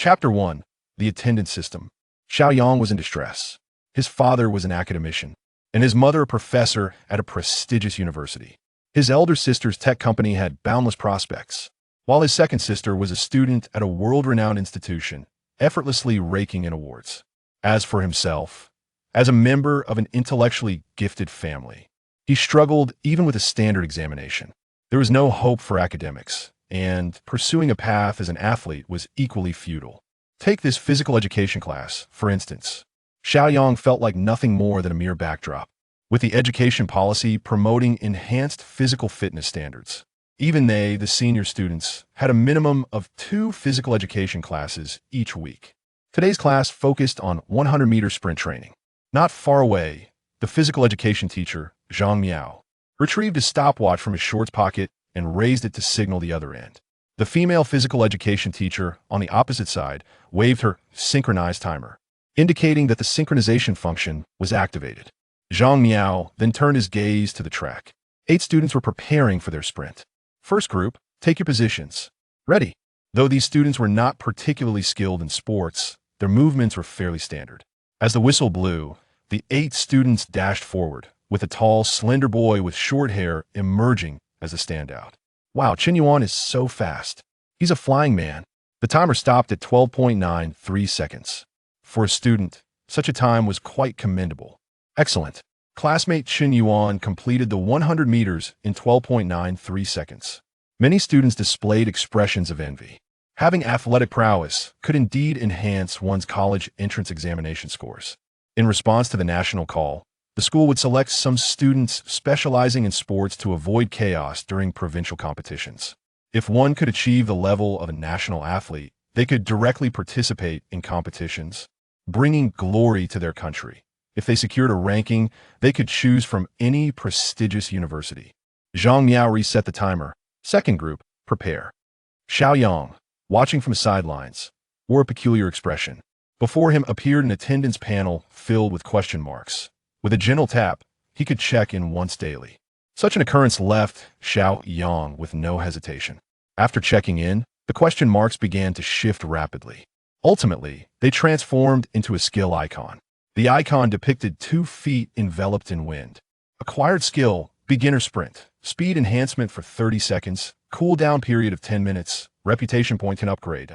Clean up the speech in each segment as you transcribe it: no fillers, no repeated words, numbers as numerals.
Chapter 1. The Attendance System. Xiao Yang was in distress. His father was an academician, and his mother a professor at a prestigious university. His elder sister's tech company had boundless prospects, while his second sister was a student at a world-renowned institution, effortlessly raking in awards. As for himself, as a member of an intellectually gifted family, he struggled even with a standard examination. There was no hope for academics, and pursuing a path as an athlete was equally futile. Take this physical education class, for instance. Xiao Yang felt like nothing more than a mere backdrop, with the education policy promoting enhanced physical fitness standards. Even they, the senior students, had a minimum of 2 physical education classes each week. Today's class focused on 100-meter sprint training. Not far away, the physical education teacher, Zhang Yang, retrieved a stopwatch from his shorts pocket and raised it to signal the other end. The female physical education teacher, on the opposite side, waved her synchronized timer, indicating that the synchronization function was activated. Zhang Yang then turned his gaze to the track. 8 students were preparing for their sprint. First group, take your positions. Ready. Though these students were not particularly skilled in sports, their movements were fairly standard. As the whistle blew, the 8 students dashed forward, with a tall, slender boy with short hair emerging as a standout. Wow, Chen Yuan is so fast. He's a flying man. The timer stopped at 12.93 seconds. For a student, such a time was quite commendable. Excellent. Classmate Chen Yuan completed the 100 meters in 12.93 seconds. Many students displayed expressions of envy. Having athletic prowess could indeed enhance one's college entrance examination scores. In response to the national call, the school would select some students specializing in sports to avoid chaos during provincial competitions. If one could achieve the level of a national athlete, they could directly participate in competitions, bringing glory to their country. If they secured a ranking, they could choose from any prestigious university. Zhang Yang reset the timer. Second group, prepare. Xiao Yang, watching from the sidelines, wore a peculiar expression. Before him appeared an attendance panel filled with question marks. With a gentle tap, he could check in once daily. Such an occurrence left Xiao Yang with no hesitation. After checking in, the question marks began to shift rapidly. Ultimately, they transformed into a skill icon. The icon depicted 2 feet enveloped in wind. Acquired skill, beginner sprint, speed enhancement for 30 seconds, cool-down period of 10 minutes, reputation point and upgrade.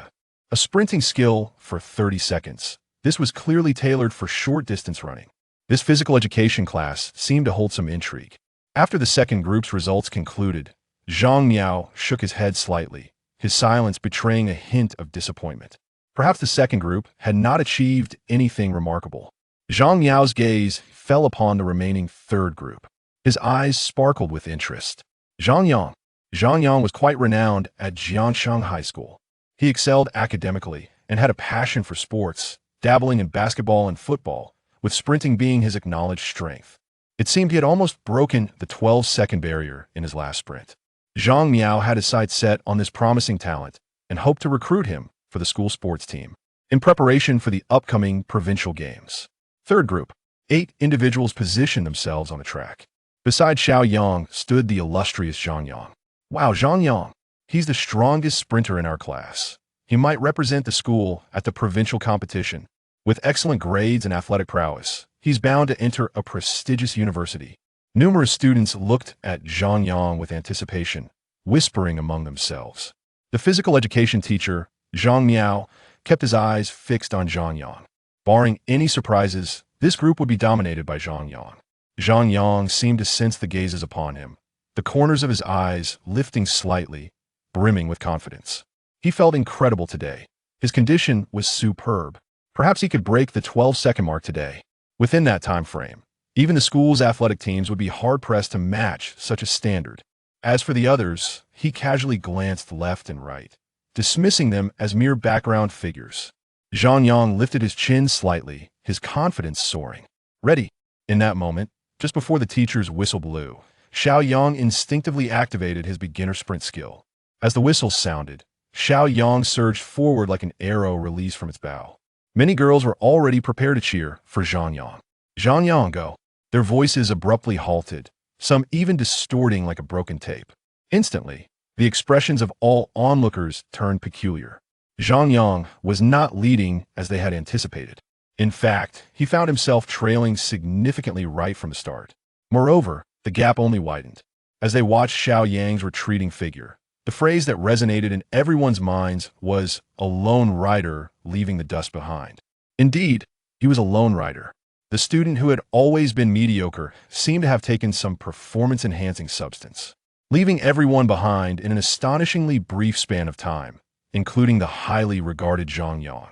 A sprinting skill for 30 seconds. This was clearly tailored for short-distance running. This physical education class seemed to hold some intrigue. After the second group's results concluded, Zhang Yang shook his head slightly, his silence betraying a hint of disappointment. Perhaps the second group had not achieved anything remarkable. Zhang Yang's gaze fell upon the remaining third group. His eyes sparkled with interest. Zhang Yang was quite renowned at Jianshan High School. He excelled academically and had a passion for sports, dabbling in basketball and football, with sprinting being his acknowledged strength. It seemed he had almost broken the 12-second barrier in his last sprint. Zhang Yang had his sights set on this promising talent and hoped to recruit him for the school sports team in preparation for the upcoming provincial games. Third group, 8 individuals positioned themselves on the track. Beside Xiao Yang stood the illustrious Zhang Yang. Wow, Zhang Yang. He's the strongest sprinter in our class. He might represent the school at the provincial competition. With excellent grades and athletic prowess, he's bound to enter a prestigious university. Numerous students looked at Zhang Yang with anticipation, whispering among themselves. The physical education teacher, Zhang Yang, kept his eyes fixed on Zhang Yang. Barring any surprises, this group would be dominated by Zhang Yang. Zhang Yang seemed to sense the gazes upon him, the corners of his eyes lifting slightly, brimming with confidence. He felt incredible today. His condition was superb. Perhaps he could break the 12-second mark today. Within that time frame, even the school's athletic teams would be hard-pressed to match such a standard. As for the others, he casually glanced left and right, dismissing them as mere background figures. Zhang Yang lifted his chin slightly, his confidence soaring. Ready. In that moment, just before the teacher's whistle blew, Xiao Yang instinctively activated his beginner sprint skill. As the whistle sounded, Xiao Yang surged forward like an arrow released from its bow. Many girls were already prepared to cheer for Zhang Yang. Zhang Yang, go! Their voices abruptly halted, some even distorting like a broken tape. Instantly, the expressions of all onlookers turned peculiar. Zhang Yang was not leading as they had anticipated. In fact, he found himself trailing significantly right from the start. Moreover, the gap only widened. As they watched Xiao Yang's retreating figure, the phrase that resonated in everyone's minds was a lone rider leaving the dust behind. Indeed, he was a lone rider. The student who had always been mediocre seemed to have taken some performance-enhancing substance, leaving everyone behind in an astonishingly brief span of time, including the highly regarded Zhang Yang.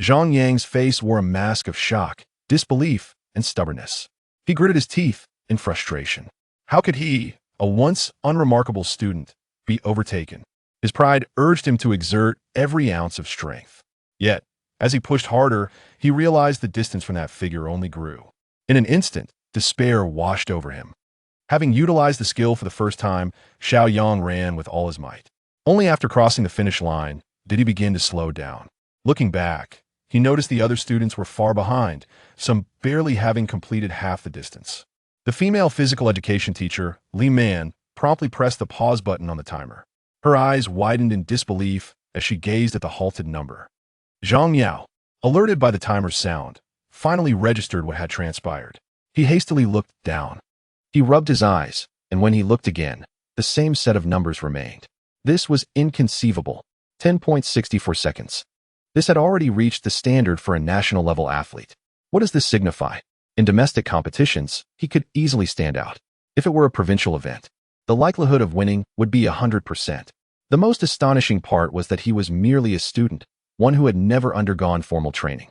Zhang Yang's face wore a mask of shock, disbelief, and stubbornness. He gritted his teeth in frustration. How could he, a once unremarkable student, be overtaken? His pride urged him to exert every ounce of strength. Yet, as he pushed harder, he realized the distance from that figure only grew. In an instant, despair washed over him. Having utilized the skill for the first time, Xiao Yang ran with all his might. Only after crossing the finish line did he begin to slow down. Looking back, he noticed the other students were far behind, some barely having completed half the distance. The female physical education teacher, Li Man, promptly pressed the pause button on the timer. Her eyes widened in disbelief as she gazed at the halted number. Zhang Yang, alerted by the timer's sound, finally registered what had transpired. He hastily looked down. He rubbed his eyes, and when he looked again, the same set of numbers remained. This was inconceivable. 10.64 seconds. This had already reached the standard for a national-level athlete. What does this signify? In domestic competitions, he could easily stand out. If it were a provincial event, the likelihood of winning would be 100%. The most astonishing part was that he was merely a student, one who had never undergone formal training.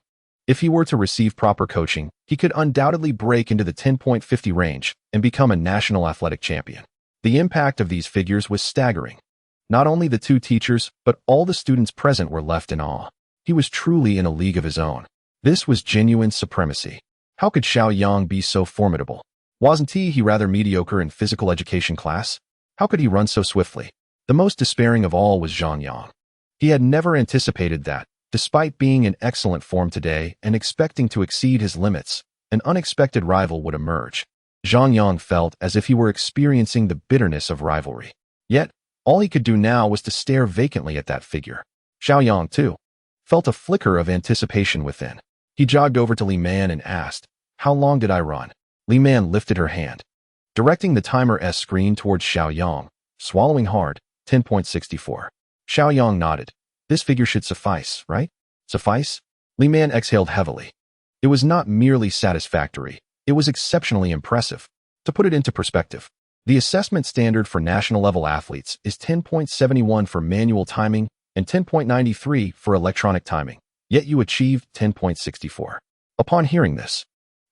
If he were to receive proper coaching, he could undoubtedly break into the 10.50 range and become a national athletic champion. The impact of these figures was staggering. Not only the two teachers, but all the students present were left in awe. He was truly in a league of his own. This was genuine supremacy. How could Xiao Yang be so formidable? Wasn't he rather mediocre in physical education class? How could he run so swiftly? The most despairing of all was Zhang Yang. He had never anticipated that, despite being in excellent form today and expecting to exceed his limits, an unexpected rival would emerge. Zhang Yang felt as if he were experiencing the bitterness of rivalry. Yet, all he could do now was to stare vacantly at that figure. Xiao Yang, too, felt a flicker of anticipation within. He jogged over to Li Man and asked, "How long did I run?" Li Man lifted her hand, directing the timer's screen towards Xiao Yang, swallowing hard. 10.64. Xiao Yang nodded. This figure should suffice, right? Suffice? Li Man exhaled heavily. It was not merely satisfactory, it was exceptionally impressive. To put it into perspective, the assessment standard for national-level athletes is 10.71 for manual timing and 10.93 for electronic timing, yet you achieved 10.64. Upon hearing this,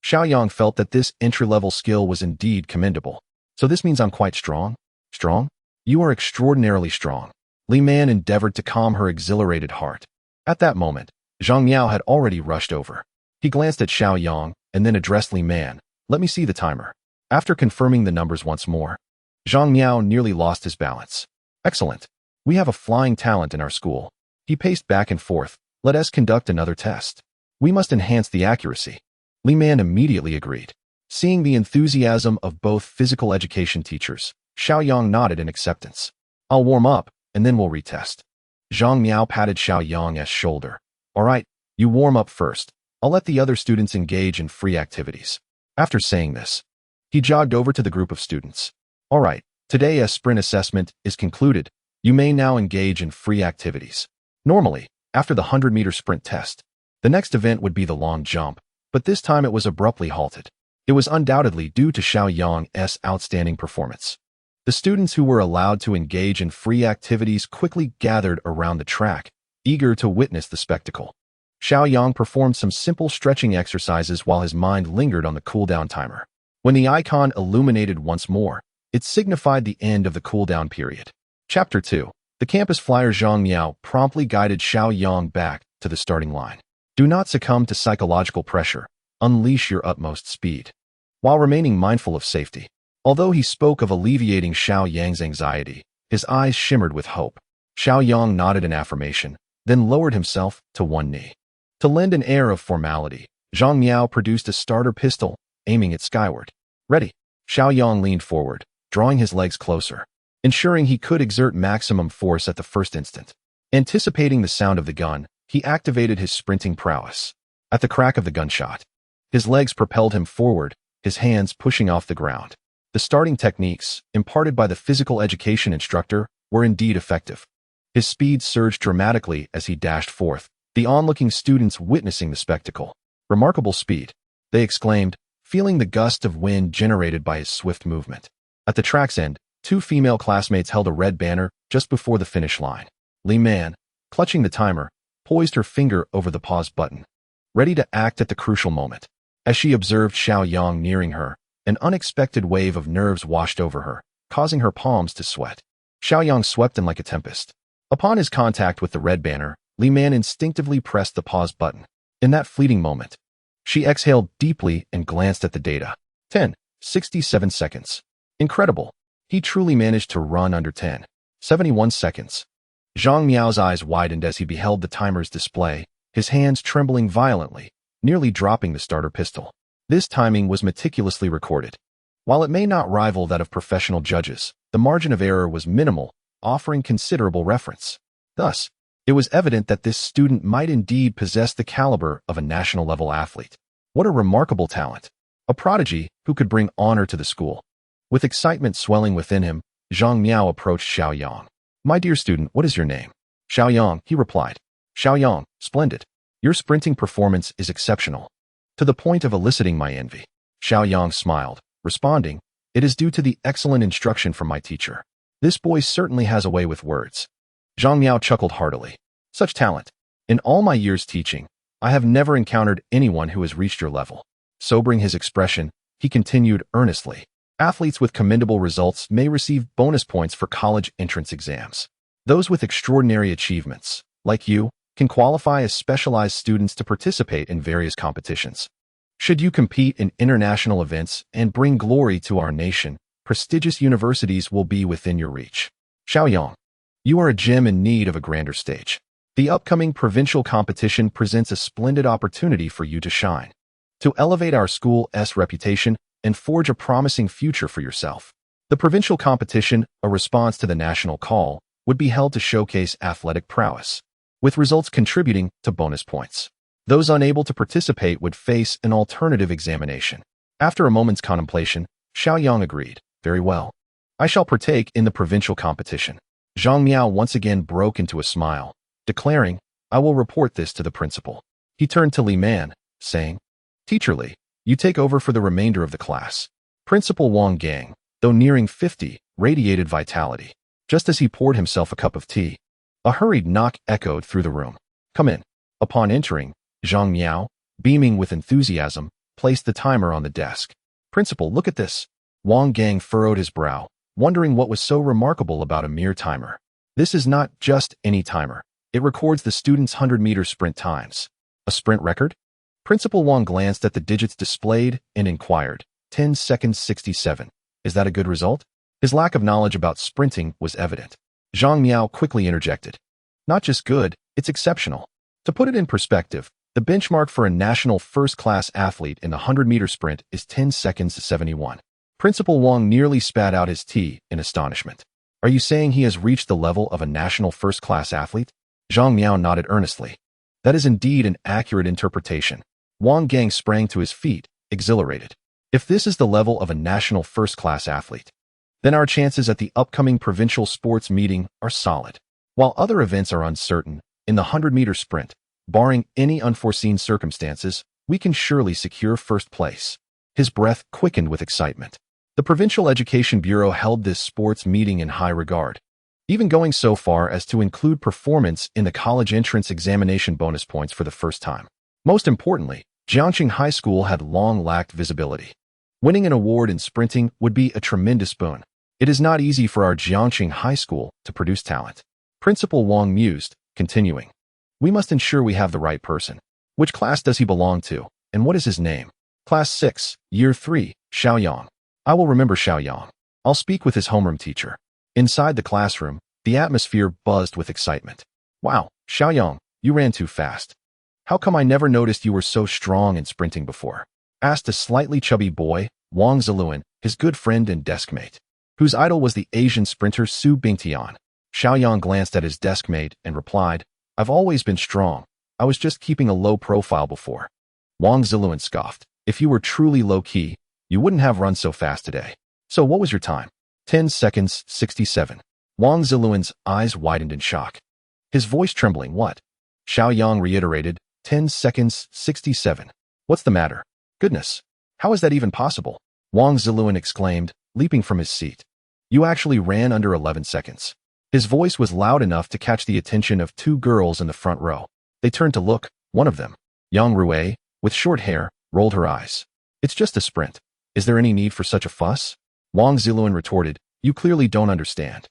Xiao Yang felt that this entry-level skill was indeed commendable. So this means I'm quite strong? Strong? You are extraordinarily strong. Li Man endeavored to calm her exhilarated heart. At that moment, Zhang Yang had already rushed over. He glanced at Xiao Yang and then addressed Li Man. "Let me see the timer." After confirming the numbers once more, Zhang Yang nearly lost his balance. "Excellent. We have a flying talent in our school." He paced back and forth. "Let us conduct another test. We must enhance the accuracy." Li Man immediately agreed. Seeing the enthusiasm of both physical education teachers, Xiao Yang nodded in acceptance. "I'll warm up, and then we'll retest." Zhang Miao patted Xiao Yang's shoulder. "All right, you warm up first. I'll let the other students engage in free activities." After saying this, he jogged over to the group of students. "All right, today a sprint assessment is concluded. You may now engage in free activities." Normally, after the 100-meter sprint test, the next event would be the long jump, but this time it was abruptly halted. It was undoubtedly due to Xiao Yang's outstanding performance. The students who were allowed to engage in free activities quickly gathered around the track, eager to witness the spectacle. Xiao Yang performed some simple stretching exercises while his mind lingered on the cooldown timer. When the icon illuminated once more, it signified the end of the cooldown period. Chapter 2. The campus flyer Zhang Miao promptly guided Xiao Yang back to the starting line. Do not succumb to psychological pressure. Unleash your utmost speed, while remaining mindful of safety. Although he spoke of alleviating Xiao Yang's anxiety, his eyes shimmered with hope. Xiao Yang nodded in affirmation, then lowered himself to one knee. To lend an air of formality, Zhang Miao produced a starter pistol, aiming it skyward. "Ready." Xiao Yang leaned forward, drawing his legs closer, ensuring he could exert maximum force at the first instant. Anticipating the sound of the gun, he activated his sprinting prowess. At the crack of the gunshot, his legs propelled him forward, his hands pushing off the ground. The starting techniques, imparted by the physical education instructor, were indeed effective. His speed surged dramatically as he dashed forth, the onlooking students witnessing the spectacle. "Remarkable speed," they exclaimed, feeling the gust of wind generated by his swift movement. At the track's end, two female classmates held a red banner just before the finish line. Li Man, clutching the timer, poised her finger over the pause button, ready to act at the crucial moment. As she observed Xiao Yang nearing her, an unexpected wave of nerves washed over her, causing her palms to sweat. Xiao Yang swept in like a tempest. Upon his contact with the red banner, Li Man instinctively pressed the pause button. In that fleeting moment, she exhaled deeply and glanced at the data. 10:67 seconds. Incredible. He truly managed to run under 10:71 seconds. Zhang Miao's eyes widened as he beheld the timer's display, his hands trembling violently, nearly dropping the starter pistol. This timing was meticulously recorded. While it may not rival that of professional judges, the margin of error was minimal, offering considerable reference. Thus, it was evident that this student might indeed possess the caliber of a national-level athlete. What a remarkable talent! A prodigy who could bring honor to the school. With excitement swelling within him, Zhang Miao approached Xiao Yang. "My dear student, what is your name?" "Xiao Yang," he replied. "Xiao Yang, splendid. Your sprinting performance is exceptional, to the point of eliciting my envy." Xiao Yang smiled, responding, "It is due to the excellent instruction from my teacher. This boy certainly has a way with words." Zhang Miao chuckled heartily. "Such talent. In all my years teaching, I have never encountered anyone who has reached your level." Sobering his expression, he continued earnestly. "Athletes with commendable results may receive bonus points for college entrance exams. Those with extraordinary achievements, like you, can qualify as specialized students to participate in various competitions. Should you compete in international events and bring glory to our nation, prestigious universities will be within your reach. Xiao Yang, you are a gem in need of a grander stage. The upcoming provincial competition presents a splendid opportunity for you to shine, to elevate our school's reputation and forge a promising future for yourself. The provincial competition, a response to the national call, would be held to showcase athletic prowess, with results contributing to bonus points. Those unable to participate would face an alternative examination." After a moment's contemplation, Xiao Yang agreed. "Very well. I shall partake in the provincial competition." Zhang Miao once again broke into a smile, declaring, "I will report this to the principal." He turned to Li Man, saying, "Teacher Li, you take over for the remainder of the class." Principal Wang Gang, though nearing 50, radiated vitality. Just as he poured himself a cup of tea, a hurried knock echoed through the room. "Come in." Upon entering, Zhang Miao, beaming with enthusiasm, placed the timer on the desk. "Principal, look at this." Wang Gang furrowed his brow, wondering what was so remarkable about a mere timer. This is not just any timer. It records the student's 100-meter sprint times. A sprint record? Principal Wang glanced at the digits displayed and inquired, 10 seconds 67. Is that a good result? His lack of knowledge about sprinting was evident. Zhang Miao quickly interjected. "Not just good, it's exceptional." To put it in perspective, the benchmark for a national first-class athlete in the 100-meter sprint is 10 seconds 71. Principal Wang nearly spat out his tea in astonishment. "Are you saying he has reached the level of a national first-class athlete?" Zhang Miao nodded earnestly. "That is indeed an accurate interpretation." Wang Gang sprang to his feet, exhilarated. "If this is the level of a national first-class athlete, then our chances at the upcoming provincial sports meeting are solid. While other events are uncertain, in the 100-meter sprint, barring any unforeseen circumstances, we can surely secure first place." His breath quickened with excitement. The Provincial Education Bureau held this sports meeting in high regard, even going so far as to include performance in the college entrance examination bonus points for the first time. Most importantly, Jiangxing High School had long lacked visibility. Winning an award in sprinting would be a tremendous boon. It is not easy for our Jiangxing High School to produce talent. Principal Wang mused, continuing, "We must ensure we have the right person. Which class does he belong to, and what is his name?" "Class 6, Year 3, Xiao Yang." "I will remember Xiao Yang. I'll speak with his homeroom teacher." Inside the classroom, the atmosphere buzzed with excitement. "Wow, Xiao Yang, you ran too fast. How come I never noticed you were so strong in sprinting before?" asked a slightly chubby boy, Wang Ziluan, his good friend and desk mate, whose idol was the Asian sprinter Su Bingtian. Xiao Yang glanced at his desk mate and replied, I've always been strong. I was just keeping a low profile before. Wang Ziluan scoffed. If you were truly low-key, you wouldn't have run so fast today. So what was your time? 10 seconds, 67. Wang Ziluan's eyes widened in shock. His voice trembling. What? Xiao Yang reiterated, 10 seconds, 67. What's the matter? Goodness. How is that even possible? Wang Ziluan exclaimed, leaping from his seat. You actually ran under 11 seconds. His voice was loud enough to catch the attention of two girls in the front row. They turned to look. One of them, Yang Rui, with short hair, rolled her eyes. It's just a sprint. Is there any need for such a fuss? Wang Ziluan retorted, you clearly don't understand.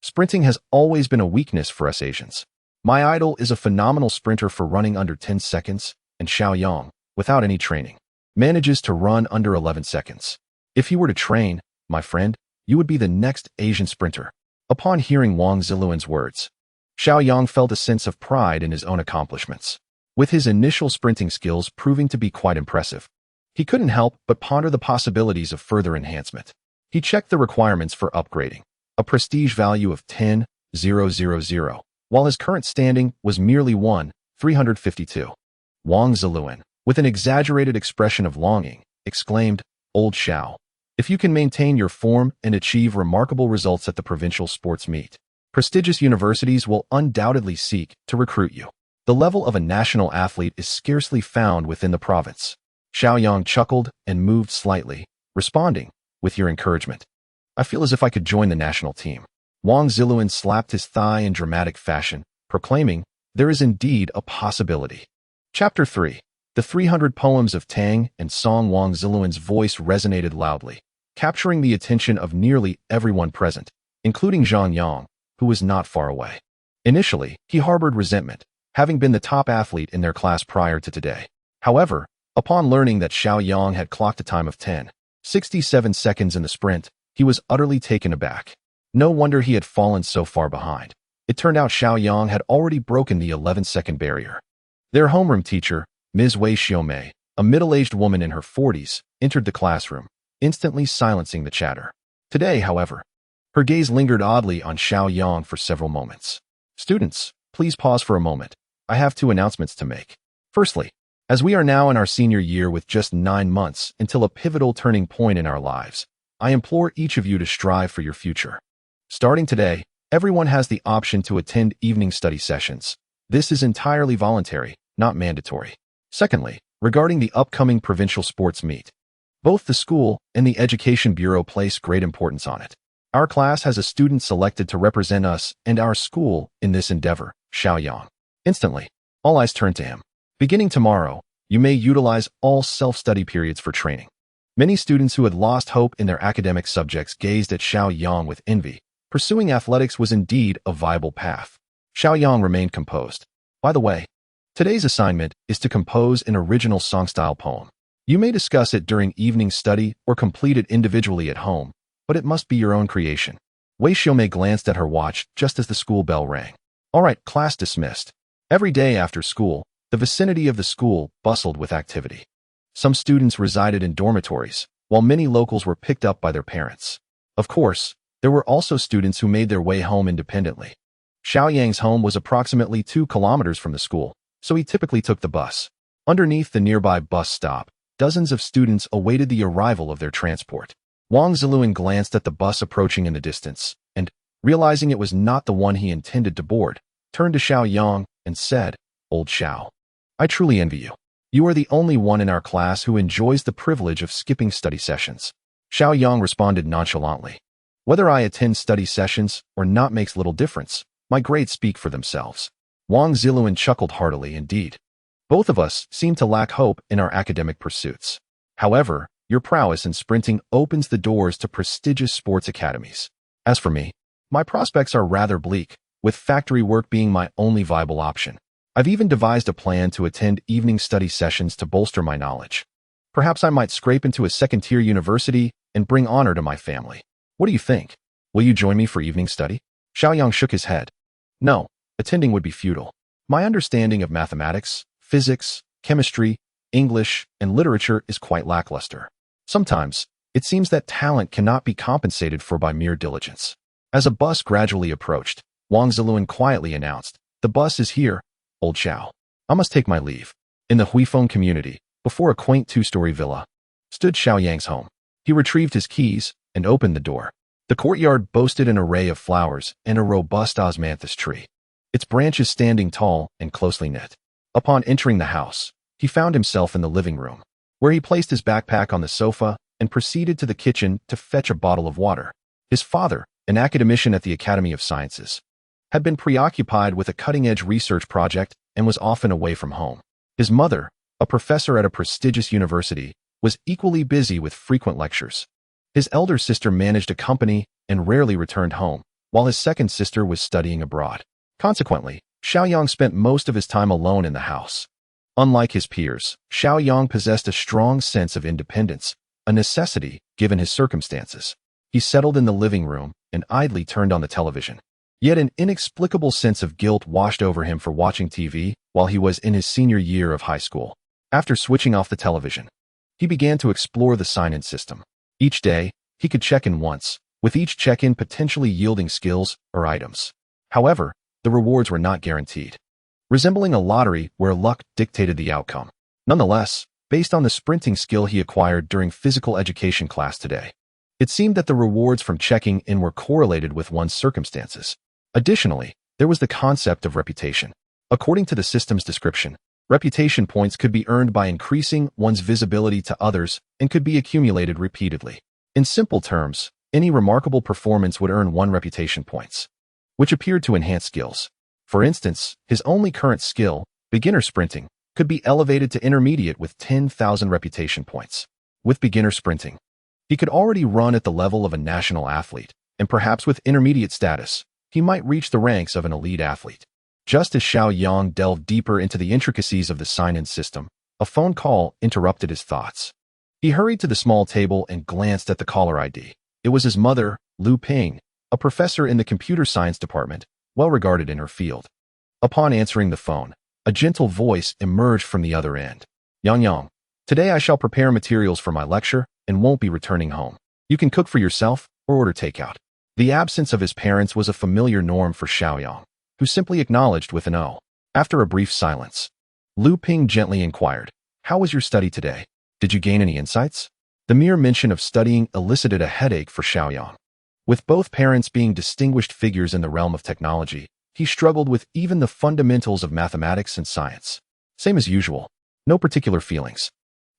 Sprinting has always been a weakness for us Asians. My idol is a phenomenal sprinter for running under 10 seconds, and Xiao Yang, without any training, manages to run under 11 seconds. If he were to train, my friend, you would be the next Asian sprinter. Upon hearing Wang Ziluan's words, Xiao Yang felt a sense of pride in his own accomplishments. With his initial sprinting skills proving to be quite impressive, he couldn't help but ponder the possibilities of further enhancement. He checked the requirements for upgrading, a prestige value of 10,000, while his current standing was merely 1,352. Wang Ziluan, with an exaggerated expression of longing, exclaimed, Old Xiao, if you can maintain your form and achieve remarkable results at the provincial sports meet, prestigious universities will undoubtedly seek to recruit you. The level of a national athlete is scarcely found within the province. Xiao Yang chuckled and moved slightly, responding, with your encouragement, I feel as if I could join the national team. Wang Ziluan slapped his thigh in dramatic fashion, proclaiming, there is indeed a possibility. Chapter 3. The 300 Poems of Tang and Song. Wang Ziluan's voice resonated loudly, capturing the attention of nearly everyone present, including Zhang Yang, who was not far away. Initially, he harbored resentment, having been the top athlete in their class prior to today. However, upon learning that Xiao Yang had clocked a time of 10:67 seconds in the sprint, he was utterly taken aback. No wonder he had fallen so far behind. It turned out Xiao Yang had already broken the 11-second barrier. Their homeroom teacher, Ms. Wei Xiaomei, a middle-aged woman in her 40s, entered the classroom, instantly silencing the chatter. Today, however, her gaze lingered oddly on Xiao Yang for several moments. Students, please pause for a moment. I have two announcements to make. Firstly, as we are now in our senior year with just 9 months until a pivotal turning point in our lives, I implore each of you to strive for your future. Starting today, everyone has the option to attend evening study sessions. This is entirely voluntary, not mandatory. Secondly, regarding the upcoming provincial sports meet, both the school and the Education Bureau place great importance on it. Our class has a student selected to represent us and our school in this endeavor, Xiao Yang. Instantly, all eyes turned to him. Beginning tomorrow, you may utilize all self-study periods for training. Many students who had lost hope in their academic subjects gazed at Xiao Yang with envy. Pursuing athletics was indeed a viable path. Xiao Yang remained composed. By the way, today's assignment is to compose an original song-style poem. You may discuss it during evening study or complete it individually at home, but it must be your own creation. Wei Xiaomei glanced at her watch just as the school bell rang. All right, class dismissed. Every day after school, the vicinity of the school bustled with activity. Some students resided in dormitories, while many locals were picked up by their parents. Of course, there were also students who made their way home independently. Xiao Yang's home was approximately 2 kilometers from the school, so he typically took the bus. Underneath the nearby bus stop, dozens of students awaited the arrival of their transport. Wang Ziluan glanced at the bus approaching in the distance, and, realizing it was not the one he intended to board, turned to Xiao Yang and said, Old Xiao, I truly envy you. You are the only one in our class who enjoys the privilege of skipping study sessions. Xiao Yang responded nonchalantly. Whether I attend study sessions or not makes little difference. My grades speak for themselves. Wang Ziluan chuckled heartily indeed. Both of us seem to lack hope in our academic pursuits. However, your prowess in sprinting opens the doors to prestigious sports academies. As for me, my prospects are rather bleak, with factory work being my only viable option. I've even devised a plan to attend evening study sessions to bolster my knowledge. Perhaps I might scrape into a second-tier university and bring honor to my family. What do you think? Will you join me for evening study? Xiao Yang shook his head. No, attending would be futile. My understanding of mathematics, physics, chemistry, English, and literature is quite lackluster. Sometimes, it seems that talent cannot be compensated for by mere diligence. As a bus gradually approached, Wang Ziluan quietly announced, "The bus is here, old Xiao. I must take my leave." In the Huifeng community, before a quaint two-story villa, stood Xiao Yang's home. He retrieved his keys and opened the door. The courtyard boasted an array of flowers and a robust osmanthus tree, its branches standing tall and closely knit. Upon entering the house, he found himself in the living room, where he placed his backpack on the sofa and proceeded to the kitchen to fetch a bottle of water. His father, an academician at the Academy of Sciences, had been preoccupied with a cutting-edge research project and was often away from home. His mother, a professor at a prestigious university, was equally busy with frequent lectures. His elder sister managed a company and rarely returned home, while his second sister was studying abroad. Consequently, Xiao Yang spent most of his time alone in the house. Unlike his peers, Xiao Yang possessed a strong sense of independence, a necessity given his circumstances. He settled in the living room and idly turned on the television. Yet an inexplicable sense of guilt washed over him for watching TV while he was in his senior year of high school. After switching off the television, he began to explore the sign-in system. Each day, he could check in once, with each check-in potentially yielding skills or items. However, the rewards were not guaranteed, resembling a lottery where luck dictated the outcome. Nonetheless, based on the sprinting skill he acquired during physical education class today, it seemed that the rewards from checking in were correlated with one's circumstances. Additionally, there was the concept of reputation. According to the system's description, reputation points could be earned by increasing one's visibility to others and could be accumulated repeatedly. In simple terms, any remarkable performance would earn 1 reputation points, which appeared to enhance skills. For instance, his only current skill, beginner sprinting, could be elevated to intermediate with 10,000 reputation points. With beginner sprinting, he could already run at the level of a national athlete, and perhaps with intermediate status, he might reach the ranks of an elite athlete. Just as Xiao Yang delved deeper into the intricacies of the sign-in system, a phone call interrupted his thoughts. He hurried to the small table and glanced at the caller ID. It was his mother, Lu Ping, a professor in the computer science department, well regarded in her field. Upon answering the phone, a gentle voice emerged from the other end. Yang, today I shall prepare materials for my lecture and won't be returning home. You can cook for yourself or order takeout. The absence of his parents was a familiar norm for Xiao Yang, who simply acknowledged with an "oh." After a brief silence, Lu Ping gently inquired, "How was your study today? Did you gain any insights?" The mere mention of studying elicited a headache for Xiao Yang. With both parents being distinguished figures in the realm of technology, he struggled with even the fundamentals of mathematics and science. Same as usual, no particular feelings.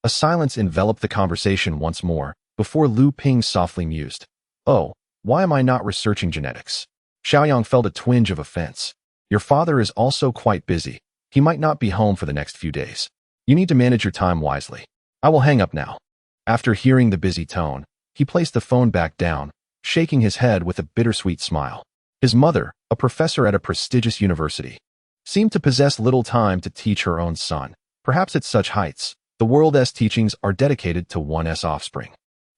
A silence enveloped the conversation once more, before Lu Ping softly mused, "Oh, why am I not researching genetics?" Xiao Yang felt a twinge of offense. "Your father is also quite busy. He might not be home for the next few days. You need to manage your time wisely. I will hang up now." After hearing the busy tone, he placed the phone back down, shaking his head with a bittersweet smile. His mother, a professor at a prestigious university, seemed to possess little time to teach her own son. Perhaps at such heights, the world's teachings are dedicated to one's offspring.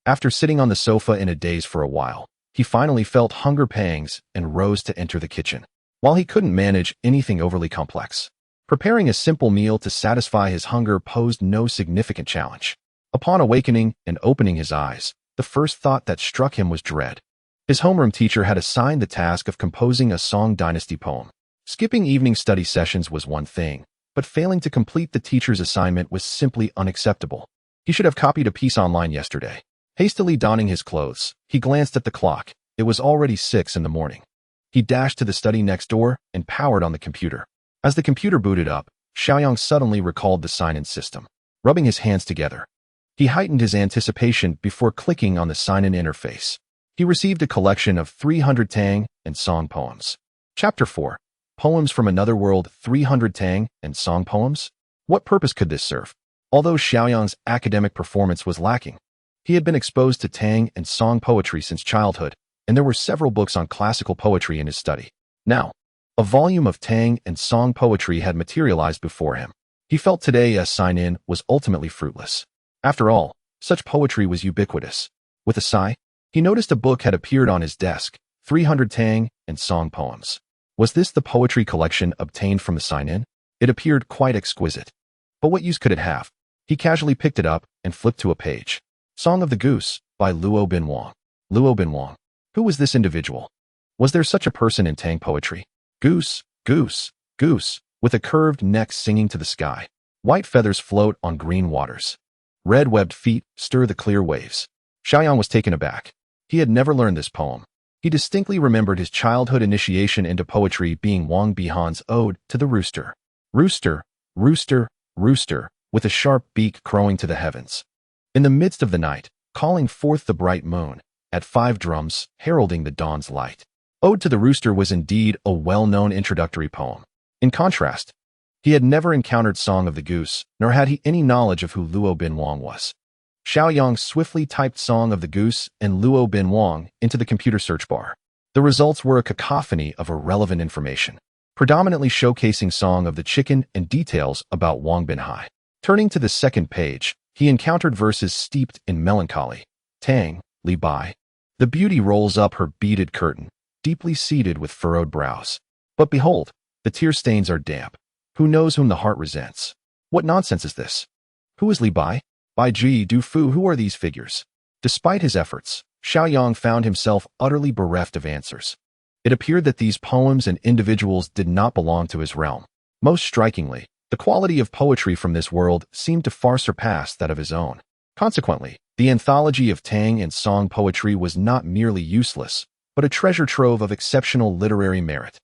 After sitting on the sofa in a daze for a while, he finally felt hunger pangs and rose to enter the kitchen. While he couldn't manage anything overly complex, preparing a simple meal to satisfy his hunger posed no significant challenge. Upon awakening and opening his eyes, the first thought that struck him was dread. His homeroom teacher had assigned the task of composing a Song Dynasty poem. Skipping evening study sessions was one thing, but failing to complete the teacher's assignment was simply unacceptable. He should have copied a piece online yesterday. Hastily donning his clothes, he glanced at the clock. It was already 6 in the morning. He dashed to the study next door and powered on the computer. As the computer booted up, Xiao Yang suddenly recalled the sign-in system. Rubbing his hands together, he heightened his anticipation before clicking on the sign-in interface. He received a collection of 300 Tang and Song poems. Chapter 4. Poems from Another World. 300 Tang and Song poems? What purpose could this serve? Although Xiao Yang's academic performance was lacking, he had been exposed to Tang and Song poetry since childhood, and there were several books on classical poetry in his study. Now, a volume of Tang and Song poetry had materialized before him. He felt today's sign-in was ultimately fruitless. After all, such poetry was ubiquitous. With a sigh, he noticed a book had appeared on his desk, 300 Tang and Song poems. Was this the poetry collection obtained from the sign-in? It appeared quite exquisite. But what use could it have? He casually picked it up and flipped to a page. Song of the Goose, by Luo Bin Wang. Luo Bin Wang. Who was this individual? Was there such a person in Tang poetry? Goose, goose, goose, with a curved neck singing to the sky. White feathers float on green waters. Red webbed feet stir the clear waves. Xiao Yang was taken aback. He had never learned this poem. He distinctly remembered his childhood initiation into poetry being Wang Bihan's Ode to the Rooster. Rooster, rooster, rooster, with a sharp beak crowing to the heavens. In the midst of the night, calling forth the bright moon, at 5 drums, heralding the dawn's light. Ode to the Rooster was indeed a well-known introductory poem. In contrast, he had never encountered Song of the Goose, nor had he any knowledge of who Luo Bin Wang was. Xiao Yang swiftly typed Song of the Goose and Luo Bin Wang into the computer search bar. The results were a cacophony of irrelevant information, predominantly showcasing Song of the Chicken and details about Wang Bin Hai. Turning to the second page, he encountered verses steeped in melancholy. Tang, Li Bai. The beauty rolls up her beaded curtain, deeply seated with furrowed brows. But behold, the tear stains are damp. Who knows whom the heart resents? What nonsense is this? Who is Li Bai? Bai Ji Du Fu, who are these figures? Despite his efforts, Xiao Yang found himself utterly bereft of answers. It appeared that these poems and individuals did not belong to his realm. Most strikingly, the quality of poetry from this world seemed to far surpass that of his own. Consequently, the anthology of Tang and Song poetry was not merely useless, but a treasure trove of exceptional literary merit.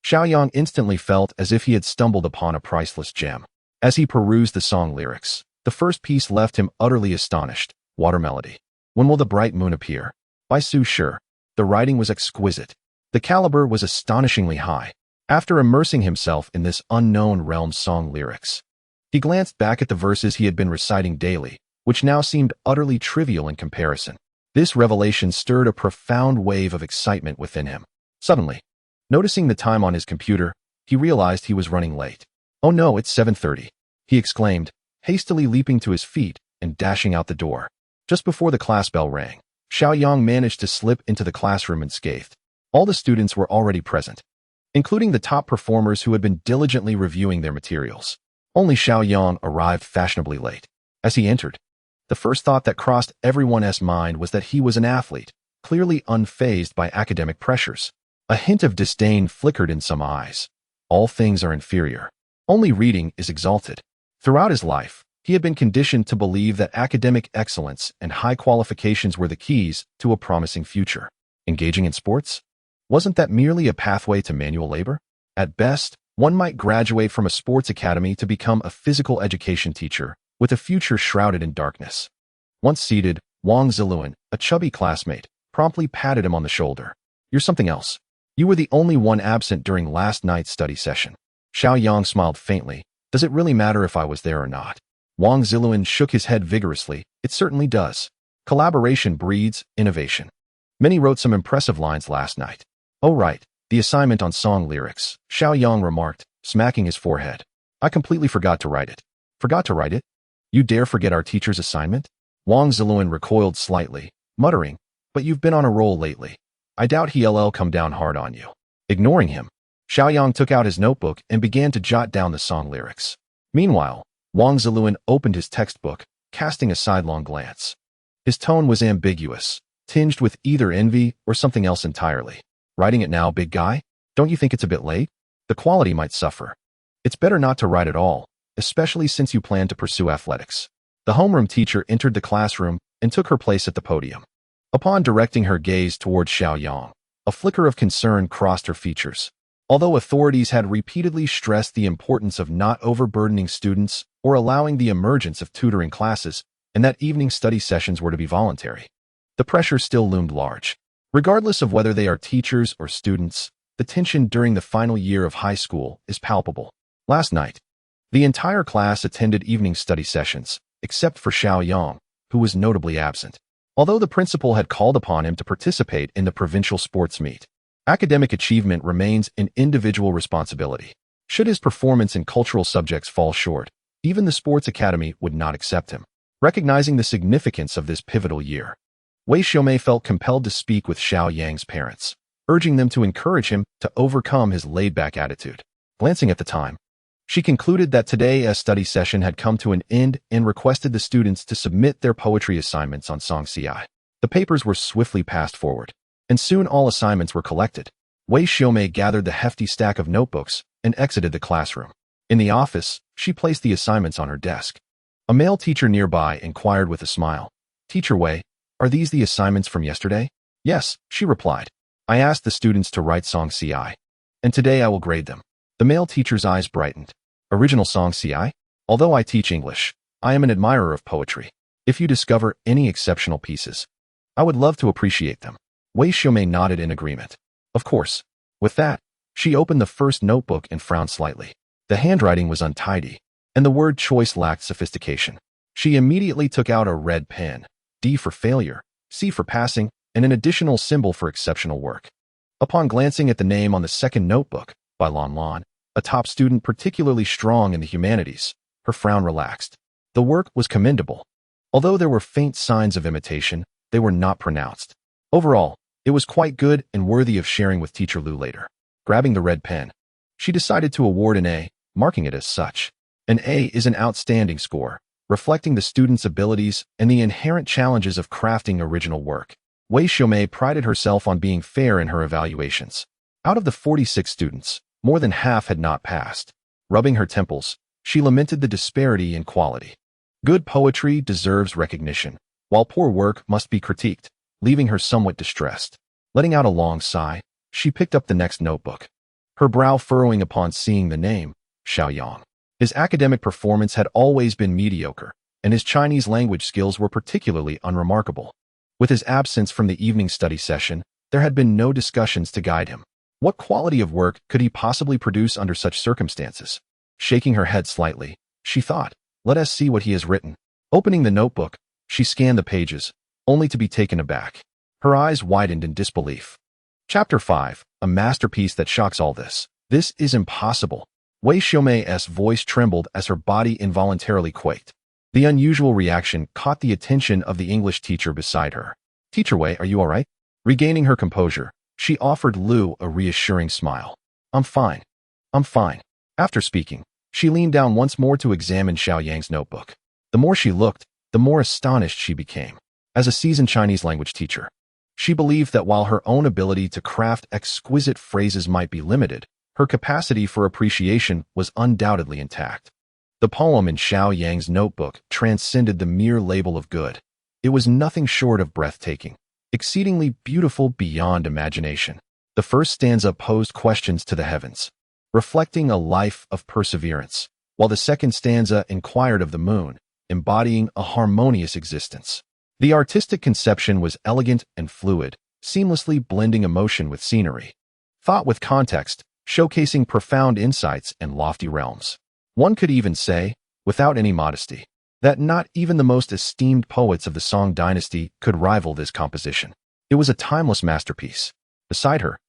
Xiao Yang instantly felt as if he had stumbled upon a priceless gem. As he perused the song lyrics, the first piece left him utterly astonished. Water melody. When will the bright moon appear? By Su Shi. The writing was exquisite. The caliber was astonishingly high. After immersing himself in this unknown realm's song lyrics, he glanced back at the verses he had been reciting daily, which now seemed utterly trivial in comparison. This revelation stirred a profound wave of excitement within him. Suddenly, noticing the time on his computer, he realized he was running late. "Oh no, it's 7:30, he exclaimed, hastily leaping to his feet and dashing out the door. Just before the class bell rang, Xiao Yang managed to slip into the classroom unscathed. All the students were already present, including the top performers who had been diligently reviewing their materials. Only Xiao Yang arrived fashionably late. As he entered, the first thought that crossed everyone's mind was that he was an athlete, clearly unfazed by academic pressures. A hint of disdain flickered in some eyes. All things are inferior. Only reading is exalted. Throughout his life, he had been conditioned to believe that academic excellence and high qualifications were the keys to a promising future. Engaging in sports? Wasn't that merely a pathway to manual labor? At best, one might graduate from a sports academy to become a physical education teacher, with a future shrouded in darkness. Once seated, Wang Ziluan, a chubby classmate, promptly patted him on the shoulder. "You're something else. You were the only one absent during last night's study session." Xiao Yang smiled faintly. "Does it really matter if I was there or not?" Wang Ziluan shook his head vigorously. "It certainly does. Collaboration breeds innovation. Many wrote some impressive lines last night." "Oh right, the assignment on song lyrics," Xiao Yang remarked, smacking his forehead. "I completely forgot to write it." "Forgot to write it? You dare forget our teacher's assignment?" Wang Ziluan recoiled slightly, muttering, "But you've been on a roll lately. I doubt he'll come down hard on you." Ignoring him, Xiao Yang took out his notebook and began to jot down the song lyrics. Meanwhile, Wang Ziluan opened his textbook, casting a sidelong glance. His tone was ambiguous, tinged with either envy or something else entirely. "Writing it now, big guy? Don't you think it's a bit late? The quality might suffer. It's better not to write at all, especially since you plan to pursue athletics." The homeroom teacher entered the classroom and took her place at the podium. Upon directing her gaze toward Xiao Yang, a flicker of concern crossed her features. Although authorities had repeatedly stressed the importance of not overburdening students or allowing the emergence of tutoring classes, and that evening study sessions were to be voluntary, the pressure still loomed large. Regardless of whether they are teachers or students, the tension during the final year of high school is palpable. Last night, the entire class attended evening study sessions, except for Xiao Yang, who was notably absent. Although the principal had called upon him to participate in the provincial sports meet, academic achievement remains an individual responsibility. Should his performance in cultural subjects fall short, even the sports academy would not accept him. Recognizing the significance of this pivotal year, Wei Xiaomei felt compelled to speak with Xiao Yang's parents, urging them to encourage him to overcome his laid-back attitude. Glancing at the time, she concluded that today's study session had come to an end and requested the students to submit their poetry assignments on Song CI. The papers were swiftly passed forward, and soon all assignments were collected. Wei Xiaomei gathered the hefty stack of notebooks and exited the classroom. In the office, she placed the assignments on her desk. A male teacher nearby inquired with a smile, "Teacher Wei, are these the assignments from yesterday?" "Yes," she replied. "I asked the students to write song CI, and today I will grade them." The male teacher's eyes brightened. "Original song CI? Although I teach English, I am an admirer of poetry. If you discover any exceptional pieces, I would love to appreciate them." Wei Xiaomei nodded in agreement. "Of course." With that, she opened the first notebook and frowned slightly. The handwriting was untidy, and the word choice lacked sophistication. She immediately took out a red pen, D for failure, C for passing, and an additional symbol for exceptional work. Upon glancing at the name on the second notebook, by Lan Lan, a top student particularly strong in the humanities, her frown relaxed. The work was commendable. Although there were faint signs of imitation, they were not pronounced. Overall, it was quite good and worthy of sharing with Teacher Lu later. Grabbing the red pen, she decided to award an A, marking it as such. An A is an outstanding score, reflecting the student's abilities and the inherent challenges of crafting original work. Wei Xiaomei prided herself on being fair in her evaluations. Out of the 46 students, more than half had not passed. Rubbing her temples, she lamented the disparity in quality. Good poetry deserves recognition, while poor work must be critiqued, leaving her somewhat distressed. Letting out a long sigh, she picked up the next notebook, her brow furrowing upon seeing the name, Xiao Yang. His academic performance had always been mediocre, and his Chinese language skills were particularly unremarkable. With his absence from the evening study session, there had been no discussions to guide him. What quality of work could he possibly produce under such circumstances? Shaking her head slightly, she thought, "Let us see what he has written." Opening the notebook, she scanned the pages, only to be taken aback. Her eyes widened in disbelief. Chapter 5, a masterpiece that shocks all this. "This is impossible." Wei Xiaomei's voice trembled as her body involuntarily quaked. The unusual reaction caught the attention of the English teacher beside her. "Teacher Wei, are you all right?" Regaining her composure, she offered Lu a reassuring smile. I'm fine. After speaking, she leaned down once more to examine Xiao Yang's notebook. The more she looked, the more astonished she became. As a seasoned Chinese language teacher, she believed that while her own ability to craft exquisite phrases might be limited, her capacity for appreciation was undoubtedly intact. The poem in Xiao Yang's notebook transcended the mere label of good. It was nothing short of breathtaking, exceedingly beautiful beyond imagination. The first stanza posed questions to the heavens, reflecting a life of perseverance, while the second stanza inquired of the moon, embodying a harmonious existence. The artistic conception was elegant and fluid, seamlessly blending emotion with scenery, thought with context, showcasing profound insights and lofty realms. One could even say, without any modesty, that not even the most esteemed poets of the Song dynasty could rival this composition. It was a timeless masterpiece. Beside her,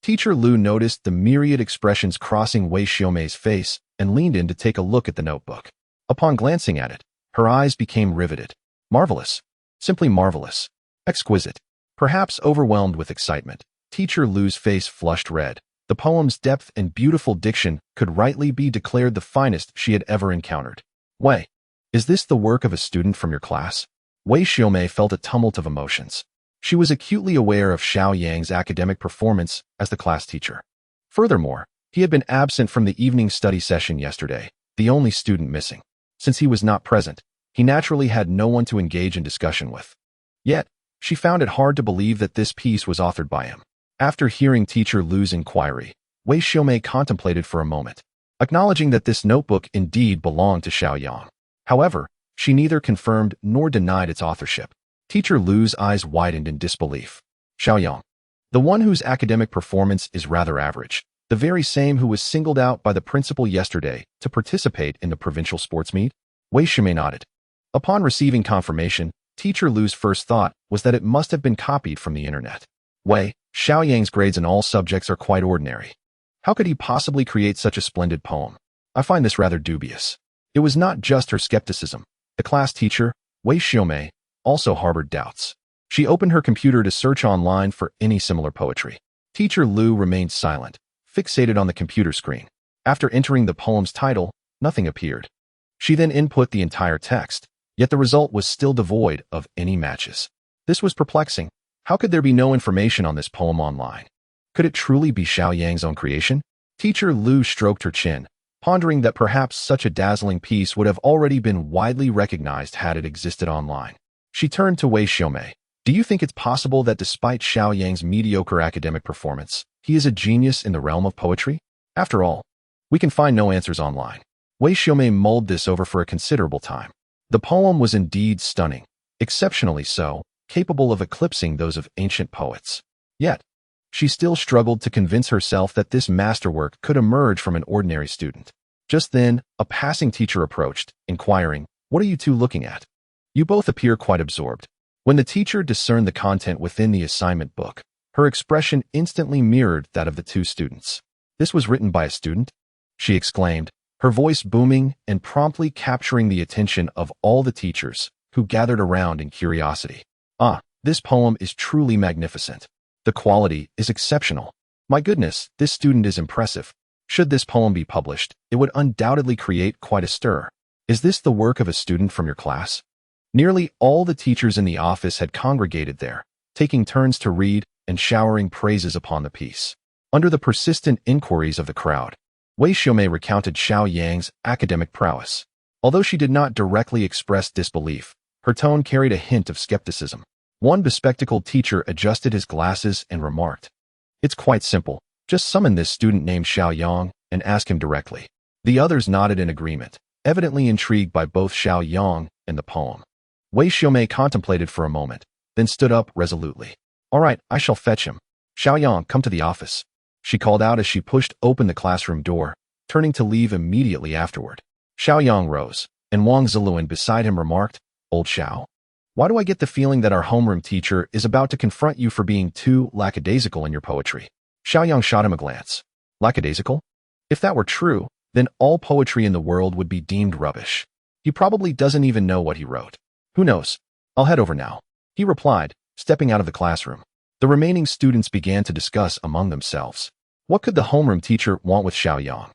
Teacher Lu noticed the myriad expressions crossing Wei Xiaomei's face and leaned in to take a look at the notebook. Upon glancing at it, her eyes became riveted. Marvelous. Simply marvelous. Exquisite. Perhaps overwhelmed with excitement, Teacher Lu's face flushed red. The poem's depth and beautiful diction could rightly be declared the finest she had ever encountered. "Wei, is this the work of a student from your class?" Wei Xiaomei felt a tumult of emotions. She was acutely aware of Xiao Yang's academic performance as the class teacher. Furthermore, he had been absent from the evening study session yesterday, the only student missing. Since he was not present, he naturally had no one to engage in discussion with. Yet, she found it hard to believe that this piece was authored by him. After hearing Teacher Lu's inquiry, Wei Xiaomei contemplated for a moment, acknowledging that this notebook indeed belonged to Xiao Yang. However, she neither confirmed nor denied its authorship. Teacher Lu's eyes widened in disbelief. Xiao Yang, the one whose academic performance is rather average, the very same who was singled out by the principal yesterday to participate in the provincial sports meet? Wei Xiaomei nodded. Upon receiving confirmation, Teacher Lu's first thought was that it must have been copied from the internet. Wei, Xiao Yang's grades in all subjects are quite ordinary. How could he possibly create such a splendid poem? I find this rather dubious. It was not just her skepticism. The class teacher, Wei Xiaomei, also harbored doubts. She opened her computer to search online for any similar poetry. Teacher Lu remained silent, fixated on the computer screen. After entering the poem's title, nothing appeared. She then input the entire text, yet the result was still devoid of any matches. This was perplexing. How could there be no information on this poem online? Could it truly be Xiao Yang's own creation? Teacher Lu stroked her chin, pondering that perhaps such a dazzling piece would have already been widely recognized had it existed online. She turned to Wei Xiaomei. Do you think it's possible that despite Xiao Yang's mediocre academic performance, he is a genius in the realm of poetry? After all, we can find no answers online. Wei Xiaomei mulled this over for a considerable time. The poem was indeed stunning, exceptionally so, capable of eclipsing those of ancient poets. Yet, she still struggled to convince herself that this masterwork could emerge from an ordinary student. Just then, a passing teacher approached, inquiring, "What are you two looking at? You both appear quite absorbed." When the teacher discerned the content within the assignment book, her expression instantly mirrored that of the two students. "This was written by a student?" she exclaimed, her voice booming and promptly capturing the attention of all the teachers, who gathered around in curiosity. "Ah, this poem is truly magnificent. The quality is exceptional. My goodness, this student is impressive. Should this poem be published, it would undoubtedly create quite a stir. Is this the work of a student from your class?" Nearly all the teachers in the office had congregated there, taking turns to read and showering praises upon the piece. Under the persistent inquiries of the crowd, Wei Xiaomei recounted Xiao Yang's academic prowess. Although she did not directly express disbelief, her tone carried a hint of skepticism. One bespectacled teacher adjusted his glasses and remarked, "It's quite simple. Just summon this student named Xiao Yang and ask him directly." The others nodded in agreement, evidently intrigued by both Xiao Yang and the poem. Wei Xiaomei contemplated for a moment, then stood up resolutely. "All right, I shall fetch him. Xiao Yang, come to the office," she called out as she pushed open the classroom door, turning to leave immediately afterward. Xiao Yang rose, and Wang Ziluan beside him remarked, "Old Xiao, why do I get the feeling that our homeroom teacher is about to confront you for being too lackadaisical in your poetry?" Xiao Yang shot him a glance. Lackadaisical? If that were true, then all poetry in the world would be deemed rubbish. He probably doesn't even know what he wrote. "Who knows? I'll head over now," he replied, stepping out of the classroom. The remaining students began to discuss among themselves. What could the homeroom teacher want with Xiao Yang?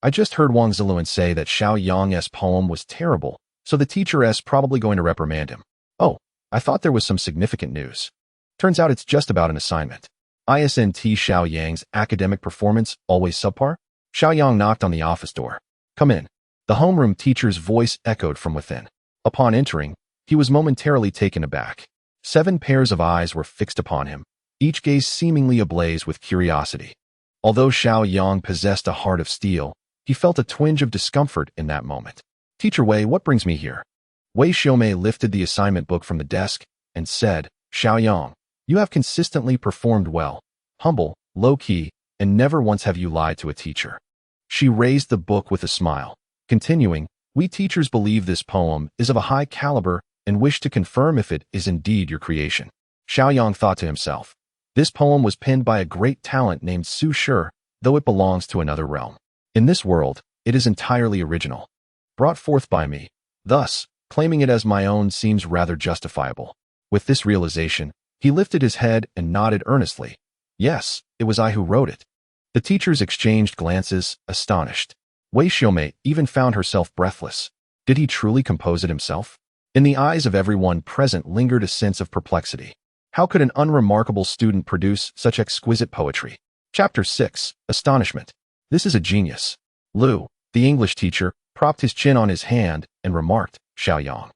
I just heard Wang Ziluan say that Xiao Yang's poem was terrible, so the teacher is probably going to reprimand him. Oh, I thought there was some significant news. Turns out it's just about an assignment. Isn't Xiao Yang's academic performance always subpar? Xiao Yang knocked on the office door. "Come in." The homeroom teacher's voice echoed from within. Upon entering, he was momentarily taken aback. 7 pairs of eyes were fixed upon him, each gaze seemingly ablaze with curiosity. Although Xiao Yang possessed a heart of steel, he felt a twinge of discomfort in that moment. "Teacher Wei, what brings me here?" Wei Xiaomei lifted the assignment book from the desk and said, "Xiao Yang, you have consistently performed well, humble, low-key, and never once have you lied to a teacher." She raised the book with a smile, continuing, "We teachers believe this poem is of a high caliber and wish to confirm if it is indeed your creation." Xiao Yang thought to himself, "This poem was penned by a great talent named Su Shi, though it belongs to another realm. In this world, it is entirely original. Brought forth by me. Thus, claiming it as my own seems rather justifiable." With this realization, he lifted his head and nodded earnestly. "Yes, it was I who wrote it." The teachers exchanged glances, astonished. Wei Xiaomei even found herself breathless. Did he truly compose it himself? In the eyes of everyone present lingered a sense of perplexity. How could an unremarkable student produce such exquisite poetry? Chapter 6. Astonishment. This is a genius. Lu, the English teacher, propped his chin on his hand and remarked, "Xiao Yang,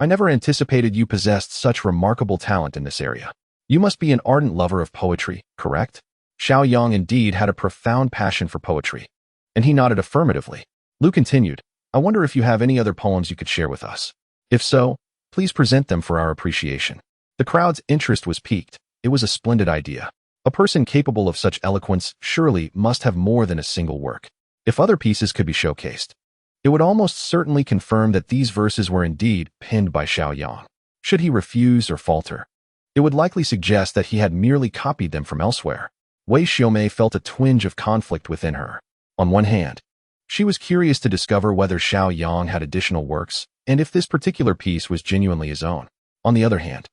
I never anticipated you possessed such remarkable talent in this area. You must be an ardent lover of poetry, correct?" Xiao Yang indeed had a profound passion for poetry, and he nodded affirmatively. Lu continued, "I wonder if you have any other poems you could share with us. If so, please present them for our appreciation." The crowd's interest was piqued. It was a splendid idea. A person capable of such eloquence surely must have more than a single work. If other pieces could be showcased, it would almost certainly confirm that these verses were indeed penned by Xiao Yang. Should he refuse or falter, it would likely suggest that he had merely copied them from elsewhere. Wei Xiaomei felt a twinge of conflict within her. On one hand, she was curious to discover whether Xiao Yang had additional works, and if this particular piece was genuinely his own. On the other hand,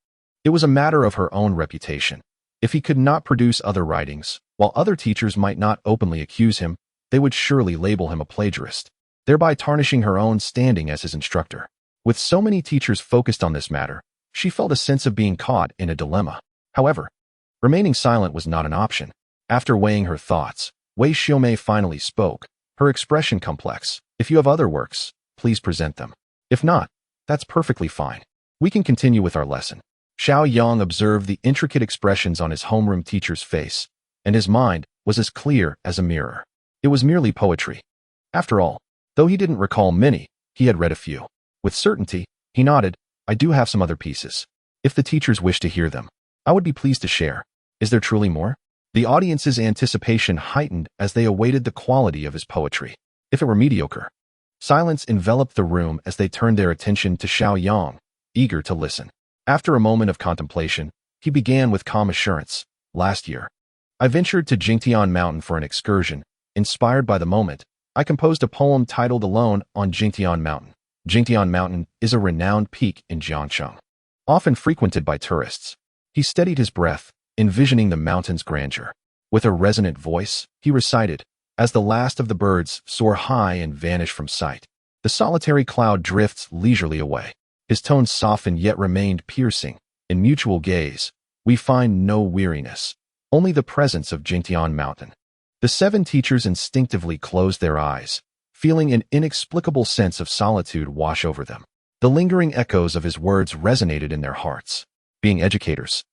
it was a matter of her own reputation. If he could not produce other writings, while other teachers might not openly accuse him, they would surely label him a plagiarist, thereby tarnishing her own standing as his instructor. With so many teachers focused on this matter, she felt a sense of being caught in a dilemma. However, remaining silent was not an option. After weighing her thoughts, Wei Xiaomei finally spoke, her expression complex. If you have other works, please present them. If not, that's perfectly fine. We can continue with our lesson. Xiao Yang observed the intricate expressions on his homeroom teacher's face, and his mind was as clear as a mirror. It was merely poetry. After all, though he didn't recall many, he had read a few. With certainty, he nodded, I do have some other pieces. If the teachers wish to hear them, I would be pleased to share. Is there truly more? The audience's anticipation heightened as they awaited the quality of his poetry. If it were mediocre, silence enveloped the room as they turned their attention to Xiao Yang, eager to listen. After a moment of contemplation, he began with calm assurance. Last year, I ventured to Jingtian Mountain for an excursion. Inspired by the moment, I composed a poem titled Alone on Jingtian Mountain. Jingtian Mountain is a renowned peak in Jiangcheng, often frequented by tourists. He steadied his breath, envisioning the mountain's grandeur. With a resonant voice, he recited, as the last of the birds soar high and vanish from sight, the solitary cloud drifts leisurely away. His tones softened yet remained piercing. In mutual gaze, we find no weariness, only the presence of Jingtian Mountain. The 7 teachers instinctively closed their eyes, feeling an inexplicable sense of solitude wash over them. The lingering echoes of his words resonated in their hearts. Being educators,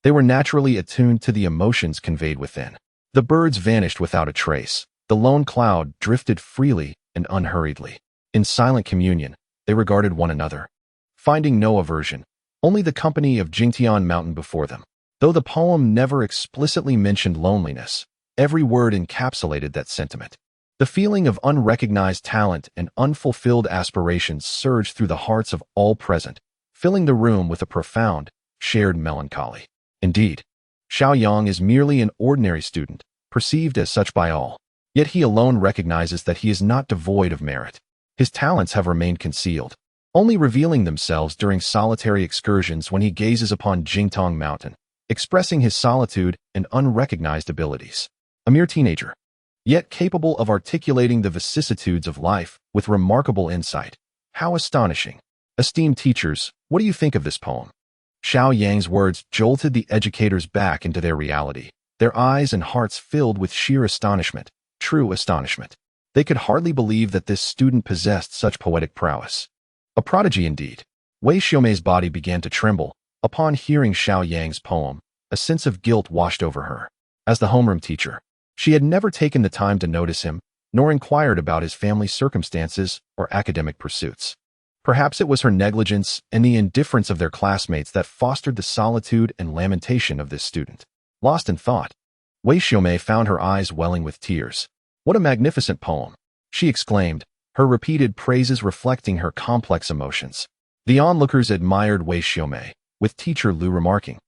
they were naturally attuned to the emotions conveyed within. The birds vanished without a trace. The lone cloud drifted freely and unhurriedly. In silent communion, they regarded one another, finding no aversion, only the company of Jingtian Mountain before them. Though the poem never explicitly mentioned loneliness, every word encapsulated that sentiment. The feeling of unrecognized talent and unfulfilled aspirations surged through the hearts of all present, filling the room with a profound, shared melancholy. Indeed, Xiao Yang is merely an ordinary student, perceived as such by all. Yet he alone recognizes that he is not devoid of merit. His talents have remained concealed, only revealing themselves during solitary excursions when he gazes upon Jingtong Mountain, expressing his solitude and unrecognized abilities. A mere teenager, yet capable of articulating the vicissitudes of life with remarkable insight. How astonishing. Esteemed teachers, what do you think of this poem? Xiao Yang's words jolted the educators back into their reality, their eyes and hearts filled with sheer astonishment, true astonishment. They could hardly believe that this student possessed such poetic prowess. A prodigy indeed. Wei Xiaomei's body began to tremble. Upon hearing Xiao Yang's poem, a sense of guilt washed over her. As the homeroom teacher, she had never taken the time to notice him, nor inquired about his family circumstances or academic pursuits. Perhaps it was her negligence and the indifference of their classmates that fostered the solitude and lamentation of this student. Lost in thought, Wei Xiaomei found her eyes welling with tears. What a magnificent poem, she exclaimed, her repeated praises reflecting her complex emotions. The onlookers admired Wei Xiaomei, with teacher Lu remarking,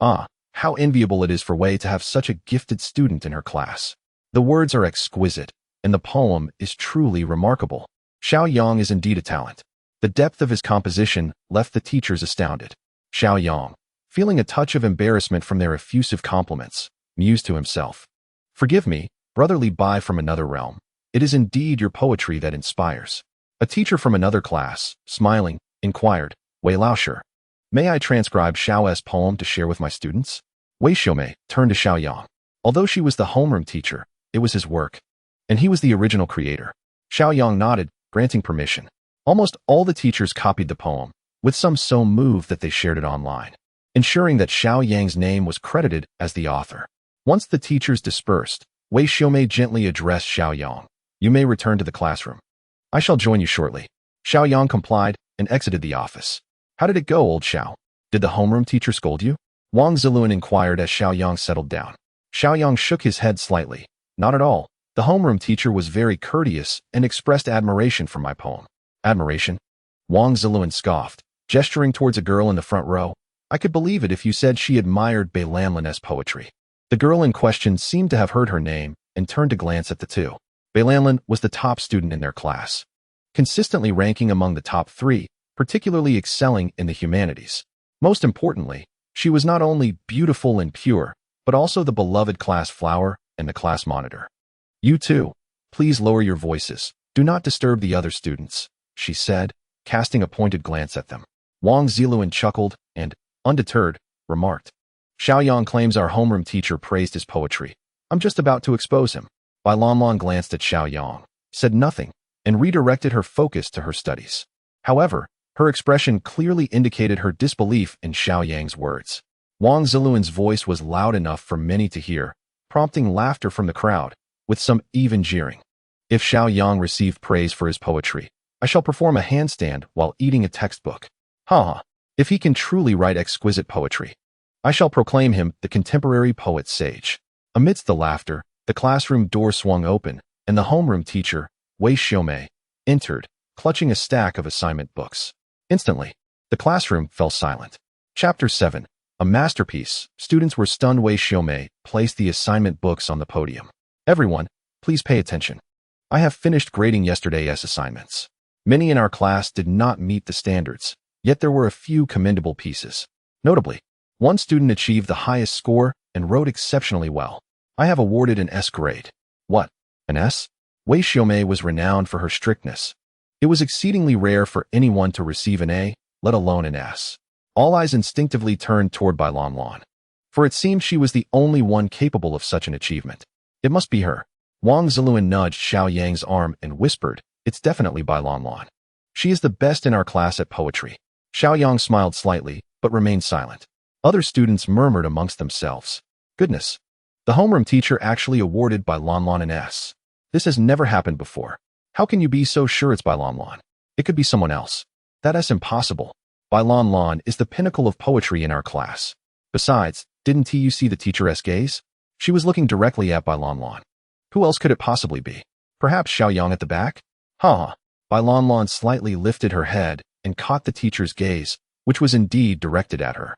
"Ah, how enviable it is for Wei to have such a gifted student in her class. The words are exquisite, and the poem is truly remarkable." Xiao Yang is indeed a talent. The depth of his composition left the teachers astounded. Xiao Yang, feeling a touch of embarrassment from their effusive compliments, mused to himself, "Forgive me, brotherly Bai from another realm. It is indeed your poetry that inspires." A teacher from another class, smiling, inquired, "Wei Laosher, may I transcribe Xiao's poem to share with my students?" Wei Xiaomei turned to Xiao Yang. Although she was the homeroom teacher, it was his work, and he was the original creator. Xiao Yang nodded, granting permission. Almost all the teachers copied the poem, with some so moved that they shared it online, ensuring that Xiao Yang's name was credited as the author. Once the teachers dispersed, Wei Xiaomei gently addressed Xiao Yang. "You may return to the classroom. I shall join you shortly." Xiao Yang complied and exited the office. "How did it go, old Xiao? Did the homeroom teacher scold you?" Wang Ziluan inquired as Xiao Yang settled down. Xiao Yang shook his head slightly. "Not at all. The homeroom teacher was very courteous and expressed admiration for my poem." "Admiration?" Wang Ziluan scoffed, gesturing towards a girl in the front row. "I could believe it if you said she admired Bei Lanlin's poetry." The girl in question seemed to have heard her name and turned to glance at the two. Bei Lanlin was the top student in their class, consistently ranking among the top 3, particularly excelling in the humanities. Most importantly, she was not only beautiful and pure, but also the beloved class flower and the class monitor. "You two, please lower your voices. Do not disturb the other students," she said, casting a pointed glance at them. Wang Ziluan chuckled and, undeterred, remarked, "Xiao Yang claims our homeroom teacher praised his poetry. I'm just about to expose him. Bai Lanlan glanced at Xiao Yang, said nothing, and redirected her focus to her studies. However, her expression clearly indicated her disbelief in Xiao Yang's words. Wang Ziluan's voice was loud enough for many to hear, prompting laughter from the crowd, with some even jeering. If Xiao Yang received praise for his poetry, I shall perform a handstand while eating a textbook. Ha! If he can truly write exquisite poetry, I shall proclaim him the contemporary poet sage. Amidst the laughter, the classroom door swung open, and the homeroom teacher, Wei Xiaomei, entered, clutching a stack of assignment books. Instantly, the classroom fell silent. Chapter 7. A masterpiece. Students were stunned. Wei Xiaomei placed the assignment books on the podium. Everyone, please pay attention. I have finished grading yesterday's assignments. Many in our class did not meet the standards, yet there were a few commendable pieces. Notably, one student achieved the highest score and wrote exceptionally well. I have awarded an S grade. What? An S? Wei Xiaomei was renowned for her strictness. It was exceedingly rare for anyone to receive an A, let alone an S. All eyes instinctively turned toward Bai Lanlan, for it seemed she was the only one capable of such an achievement. It must be her. Wang Ziluan nudged Xiao Yang's arm and whispered, "It's definitely Bai Lanlan. She is the best in our class at poetry." Xiao Yang smiled slightly, but remained silent. Other students murmured amongst themselves, "Goodness, the homeroom teacher actually awarded Bai Lanlan an S. This has never happened before. How can you be so sure it's Bai Lanlan? It could be someone else. That's impossible. Bai Lanlan is the pinnacle of poetry in our class. Besides, didn't you see the teacher's gaze? She was looking directly at Bai Lanlan. Who else could it possibly be? Perhaps Xiao Yang at the back? Ha! Bai Lanlan slightly lifted her head and caught the teacher's gaze, which was indeed directed at her.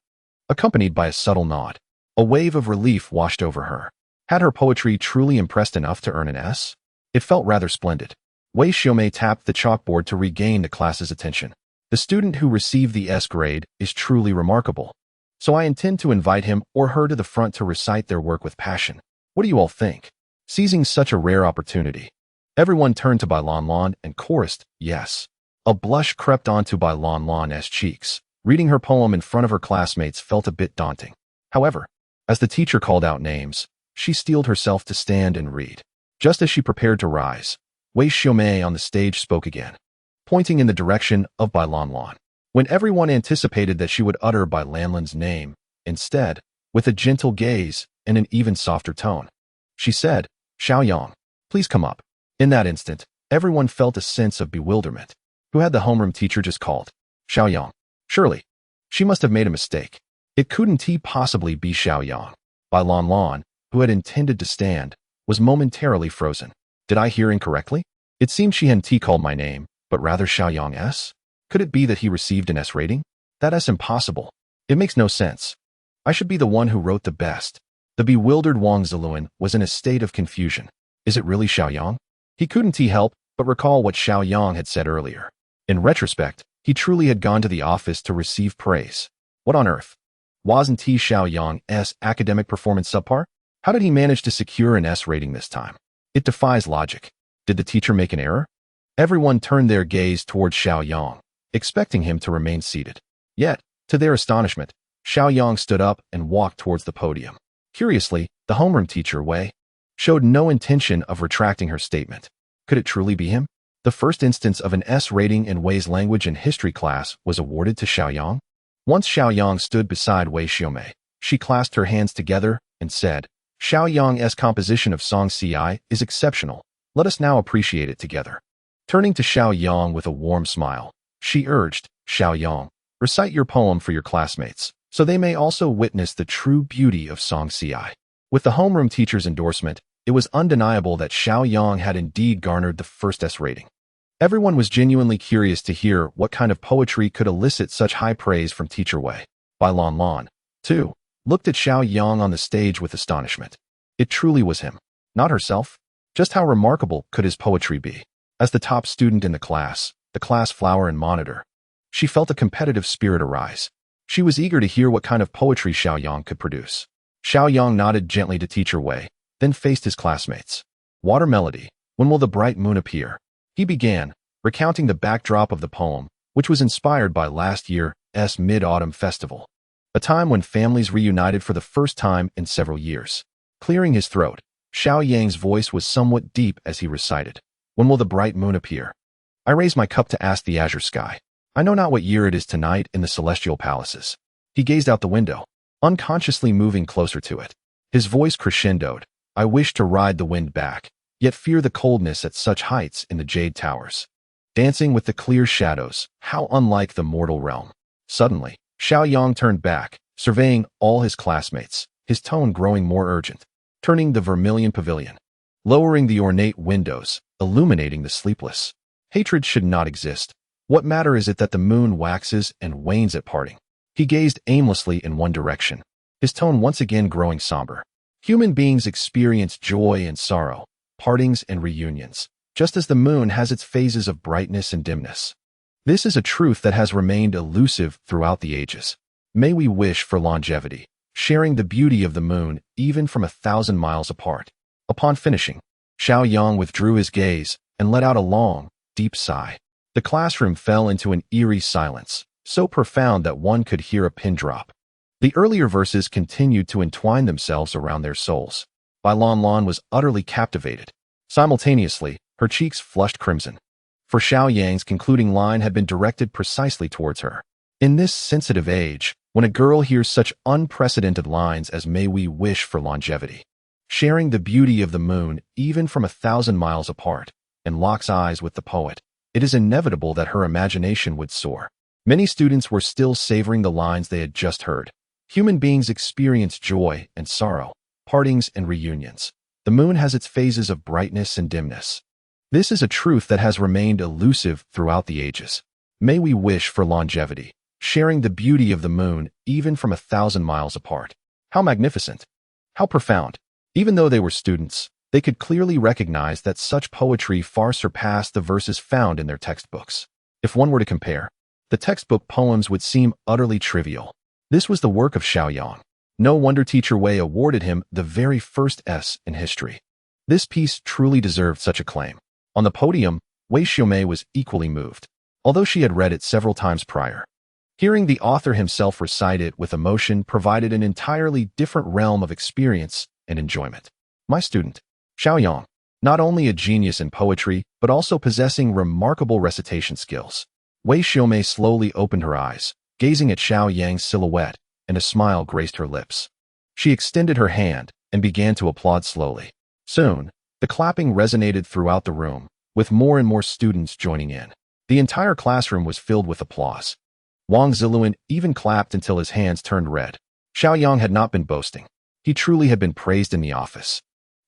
Accompanied by a subtle nod, a wave of relief washed over her. Had her poetry truly impressed enough to earn an S? It felt rather splendid. Wei Xiaomei tapped the chalkboard to regain the class's attention. The student who received the S grade is truly remarkable, so I intend to invite him or her to the front to recite their work with passion. What do you all think? Seizing such a rare opportunity, everyone turned to Bai Lanlan and chorused, "Yes." A blush crept onto Bai Lanlan's cheeks. Reading her poem in front of her classmates felt a bit daunting. However, as the teacher called out names, she steeled herself to stand and read. Just as she prepared to rise, Wei Xiaomei on the stage spoke again, pointing in the direction of Bai Lanlan. When everyone anticipated that she would utter Bai Lanlan's name, instead, with a gentle gaze and an even softer tone, she said, "Xiao Yang, please come up." In that instant, everyone felt a sense of bewilderment. Who had the homeroom teacher just called? Xiao Yang. Surely, she must have made a mistake. It couldn't possibly be Xiao Yang. Bai Lanlan, who had intended to stand, was momentarily frozen. Did I hear incorrectly? It seemed she hadn't called my name, but rather Xiao Yang S. Could it be that he received an S rating? That's impossible. It makes no sense. I should be the one who wrote the best. The bewildered Wang Ziluan was in a state of confusion. Is it really Xiao Yang? He couldn't help but recall what Xiao Yang had said earlier. In retrospect, he truly had gone to the office to receive praise. What on earth? Wasn't Xiao Yang's academic performance subpar? How did he manage to secure an S rating this time? It defies logic. Did the teacher make an error? Everyone turned their gaze towards Xiao Yang, expecting him to remain seated. Yet, to their astonishment, Xiao Yang stood up and walked towards the podium. Curiously, the homeroom teacher, Wei, showed no intention of retracting her statement. Could it truly be him? The first instance of an S rating in Wei's language and history class was awarded to Xiao Yang. Once Xiao Yang stood beside Wei Xiaomei, she clasped her hands together and said, "Xiao Yang's composition of Song Ci is exceptional. Let us now appreciate it together." Turning to Xiao Yang with a warm smile, she urged, "Xiao Yang, recite your poem for your classmates, so they may also witness the true beauty of Song Ci." With the homeroom teacher's endorsement, it was undeniable that Xiao Yang had indeed garnered the first S rating. Everyone was genuinely curious to hear what kind of poetry could elicit such high praise from Teacher Wei. Bai Lanlan, too, looked at Xiao Yang on the stage with astonishment. It truly was him, not herself. Just how remarkable could his poetry be? As the top student in the class flower and monitor, she felt a competitive spirit arise. She was eager to hear what kind of poetry Xiao Yang could produce. Xiao Yang nodded gently to Teacher Wei, then faced his classmates. "Water melody, when will the bright moon appear?" He began, recounting the backdrop of the poem, which was inspired by last year's Mid-Autumn Festival, a time when families reunited for the first time in several years. Clearing his throat, Xiao Yang's voice was somewhat deep as he recited. When will the bright moon appear? I raise my cup to ask the azure sky. I know not what year it is tonight in the celestial palaces. He gazed out the window, unconsciously moving closer to it. His voice crescendoed. I wish to ride the wind back, yet fear the coldness at such heights in the jade towers. Dancing with the clear shadows, how unlike the mortal realm. Suddenly, Xiao Yang turned back, surveying all his classmates, his tone growing more urgent, turning the vermilion pavilion, lowering the ornate windows, illuminating the sleepless. Hatred should not exist. What matter is it that the moon waxes and wanes at parting? He gazed aimlessly in one direction, his tone once again growing somber. Human beings experience joy and sorrow, partings and reunions, just as the moon has its phases of brightness and dimness. This is a truth that has remained elusive throughout the ages. May we wish for longevity, sharing the beauty of the moon even from 1,000 miles apart. Upon finishing, Xiao Yang withdrew his gaze and let out a long, deep sigh. The classroom fell into an eerie silence, so profound that one could hear a pin drop. The earlier verses continued to entwine themselves around their souls. Bai Lan was utterly captivated. Simultaneously, her cheeks flushed crimson. For Xiao Yang's concluding line had been directed precisely towards her. In this sensitive age, when a girl hears such unprecedented lines as "May we wish for longevity," sharing the beauty of the moon even from 1,000 miles apart, and locks eyes with the poet, it is inevitable that her imagination would soar. Many students were still savoring the lines they had just heard. Human beings experience joy and sorrow, partings and reunions. The moon has its phases of brightness and dimness. This is a truth that has remained elusive throughout the ages. May we wish for longevity, sharing the beauty of the moon even from 1,000 miles apart. How magnificent! How profound! Even though they were students, they could clearly recognize that such poetry far surpassed the verses found in their textbooks. If one were to compare, the textbook poems would seem utterly trivial. This was the work of Xiao Yang. No wonder Teacher Wei awarded him the very first S in history. This piece truly deserved such acclaim. On the podium, Wei Xiaomei was equally moved, although she had read it several times prior. Hearing the author himself recite it with emotion provided an entirely different realm of experience and enjoyment. My student, Xiao Yang, not only a genius in poetry, but also possessing remarkable recitation skills. Wei Xiaomei slowly opened her eyes, gazing at Xiao Yang's silhouette, and a smile graced her lips. She extended her hand and began to applaud slowly. Soon, the clapping resonated throughout the room, with more and more students joining in. The entire classroom was filled with applause. Wang Ziluan even clapped until his hands turned red. Xiao Yang had not been boasting. He truly had been praised in the office.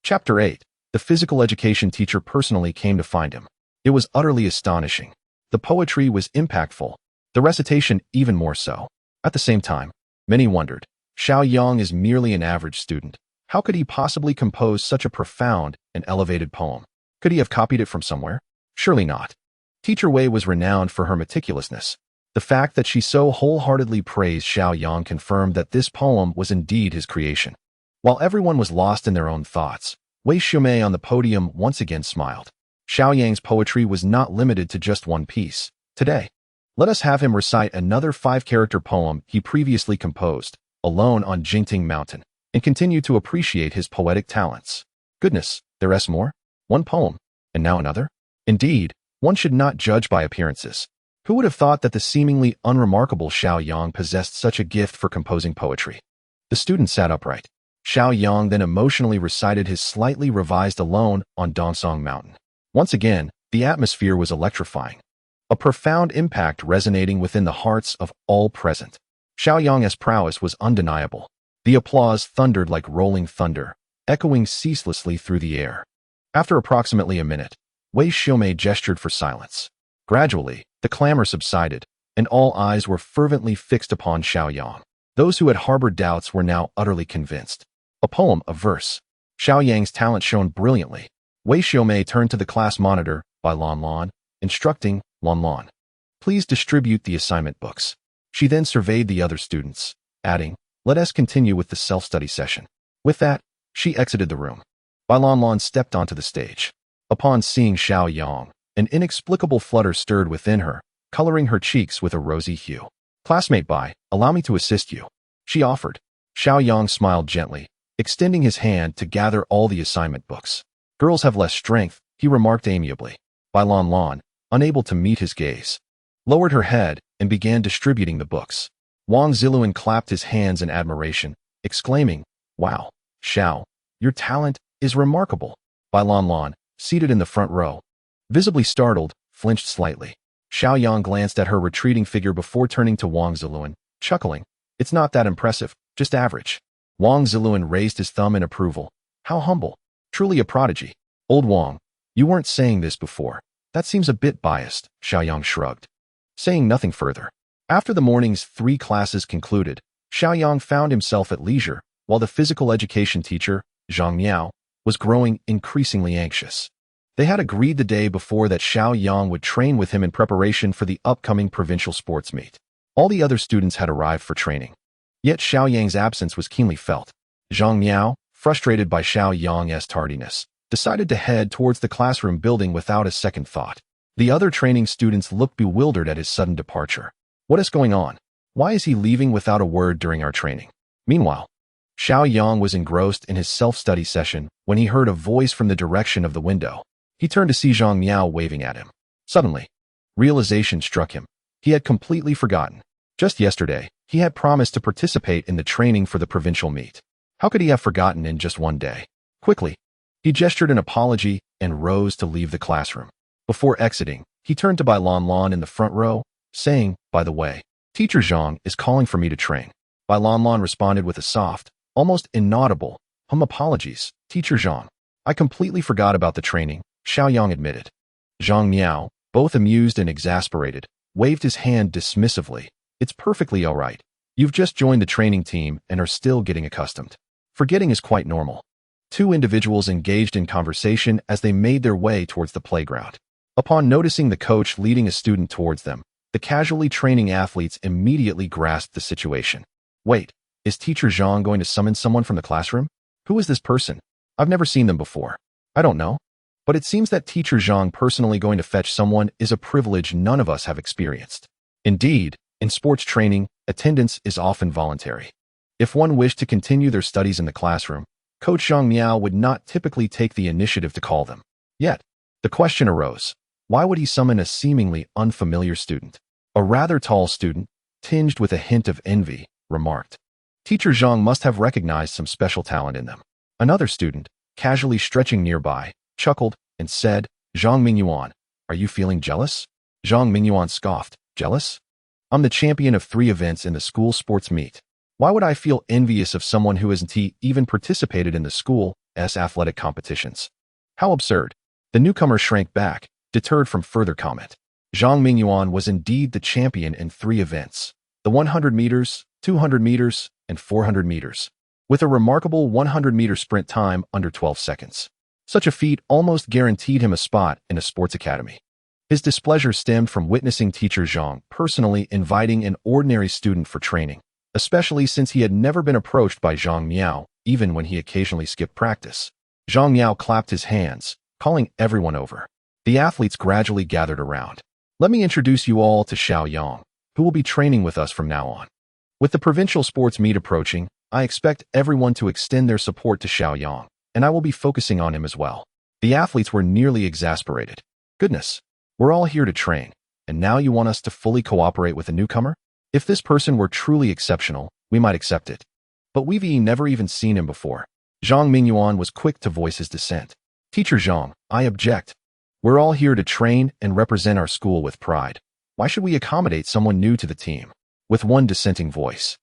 Chapter 8. The physical education teacher personally came to find him. It was utterly astonishing. The poetry was impactful, the recitation even more so. At the same time, many wondered, Xiao Yang is merely an average student. How could he possibly compose such a profound and elevated poem? Could he have copied it from somewhere? Surely not. Teacher Wei was renowned for her meticulousness. The fact that she so wholeheartedly praised Xiao Yang confirmed that this poem was indeed his creation. While everyone was lost in their own thoughts, Wei Xiaomei on the podium once again smiled. Xiao Yang's poetry was not limited to just one piece. Today, let us have him recite another 5-character poem he previously composed, alone on Jingting Mountain, and continue to appreciate his poetic talents. Goodness, there's more? One poem, and now another? Indeed, one should not judge by appearances. Who would have thought that the seemingly unremarkable Xiao Yang possessed such a gift for composing poetry? The student sat upright. Xiao Yang then emotionally recited his slightly revised Alone on Dongsong Mountain. Once again, the atmosphere was electrifying. A profound impact resonating within the hearts of all present. Xiao Yang's prowess was undeniable. The applause thundered like rolling thunder, echoing ceaselessly through the air. After approximately a minute, Wei Xiaomei gestured for silence. Gradually, the clamor subsided, and all eyes were fervently fixed upon Xiao Yang. Those who had harbored doubts were now utterly convinced. A poem, a verse. Xiao Yang's talent shone brilliantly. Wei Xiaomei turned to the class monitor, Bai Lan, instructing, Lan, please distribute the assignment books. She then surveyed the other students, adding, let us continue with the self-study session. With that, she exited the room. Bai Lan stepped onto the stage. Upon seeing Xiao Yang, an inexplicable flutter stirred within her, coloring her cheeks with a rosy hue. Classmate Bai, allow me to assist you, she offered. Xiao Yang smiled gently, extending his hand to gather all the assignment books. Girls have less strength, he remarked amiably. Bai Lan, unable to meet his gaze, lowered her head and began distributing the books. Wang Ziluan clapped his hands in admiration, exclaiming, "Wow, Xiao, your talent is remarkable." Bai Lan, seated in the front row, visibly startled, flinched slightly. Xiao Yang glanced at her retreating figure before turning to Wang Ziluan, chuckling. "It's not that impressive, just average." Wang Ziluan raised his thumb in approval. "How humble. Truly a prodigy." "Old Wang, you weren't saying this before. That seems a bit biased," Xiao Yang shrugged, saying nothing further. After the morning's 3 classes concluded, Xiao Yang found himself at leisure, while the physical education teacher, Zhang Yang, was growing increasingly anxious. They had agreed the day before that Xiao Yang would train with him in preparation for the upcoming provincial sports meet. All the other students had arrived for training. Yet Xiao Yang's absence was keenly felt. Zhang Yang, frustrated by Xiao Yang's tardiness, decided to head towards the classroom building without a second thought. The other training students looked bewildered at his sudden departure. "What is going on? Why is he leaving without a word during our training?" Meanwhile, Xiao Yang was engrossed in his self-study session when he heard a voice from the direction of the window. He turned to see Zhang Yang waving at him. Suddenly, realization struck him. He had completely forgotten. Just yesterday, he had promised to participate in the training for the provincial meet. How could he have forgotten in just one day? Quickly, he gestured an apology and rose to leave the classroom. Before exiting, he turned to Bai Lan in the front row, saying, "By the way, Teacher Zhang is calling for me to train." Bai Lan responded with a soft, almost inaudible, "Apologies, Teacher Zhang. I completely forgot about the training," Xiao Yang admitted. Zhang Miao, both amused and exasperated, waved his hand dismissively. "It's perfectly all right. You've just joined the training team and are still getting accustomed. Forgetting is quite normal." 2 individuals engaged in conversation as they made their way towards the playground. Upon noticing the coach leading a student towards them, the casually training athletes immediately grasped the situation. "Wait, is Teacher Zhang going to summon someone from the classroom? Who is this person? I've never seen them before." "I don't know. But it seems that Teacher Zhang personally going to fetch someone is a privilege none of us have experienced." Indeed, in sports training, attendance is often voluntary. If one wished to continue their studies in the classroom, Coach Zhang Miao would not typically take the initiative to call them. Yet, the question arose, why would he summon a seemingly unfamiliar student? A rather tall student, tinged with a hint of envy, remarked. Teacher Zhang must have recognized some special talent in them. Another student, casually stretching nearby, chuckled and said, "Zhang Mingyuan, are you feeling jealous?" Zhang Mingyuan scoffed, "Jealous? I'm the champion of 3 events in the school sports meet. Why would I feel envious of someone who hasn't even participated in the school's athletic competitions?" How absurd. The newcomer shrank back, deterred from further comment. Zhang Mingyuan was indeed the champion in 3 events, the 100 meters, 200 meters, and 400 meters, with a remarkable 100-meter sprint time under 12 seconds. Such a feat almost guaranteed him a spot in a sports academy. His displeasure stemmed from witnessing Teacher Zhang personally inviting an ordinary student for training, especially since he had never been approached by Zhang Miao, even when he occasionally skipped practice. Zhang Miao clapped his hands, calling everyone over. The athletes gradually gathered around. "Let me introduce you all to Xiao Yang, who will be training with us from now on. With the provincial sports meet approaching, I expect everyone to extend their support to Xiao Yang, and I will be focusing on him as well." The athletes were nearly exasperated. "Goodness, we're all here to train, and now you want us to fully cooperate with a newcomer? If this person were truly exceptional, we might accept it. But we've never even seen him before." Zhang Mingyuan was quick to voice his dissent. "Teacher Zhang, I object. We're all here to train and represent our school with pride. Why should we accommodate someone new to the team?" With one dissenting voice,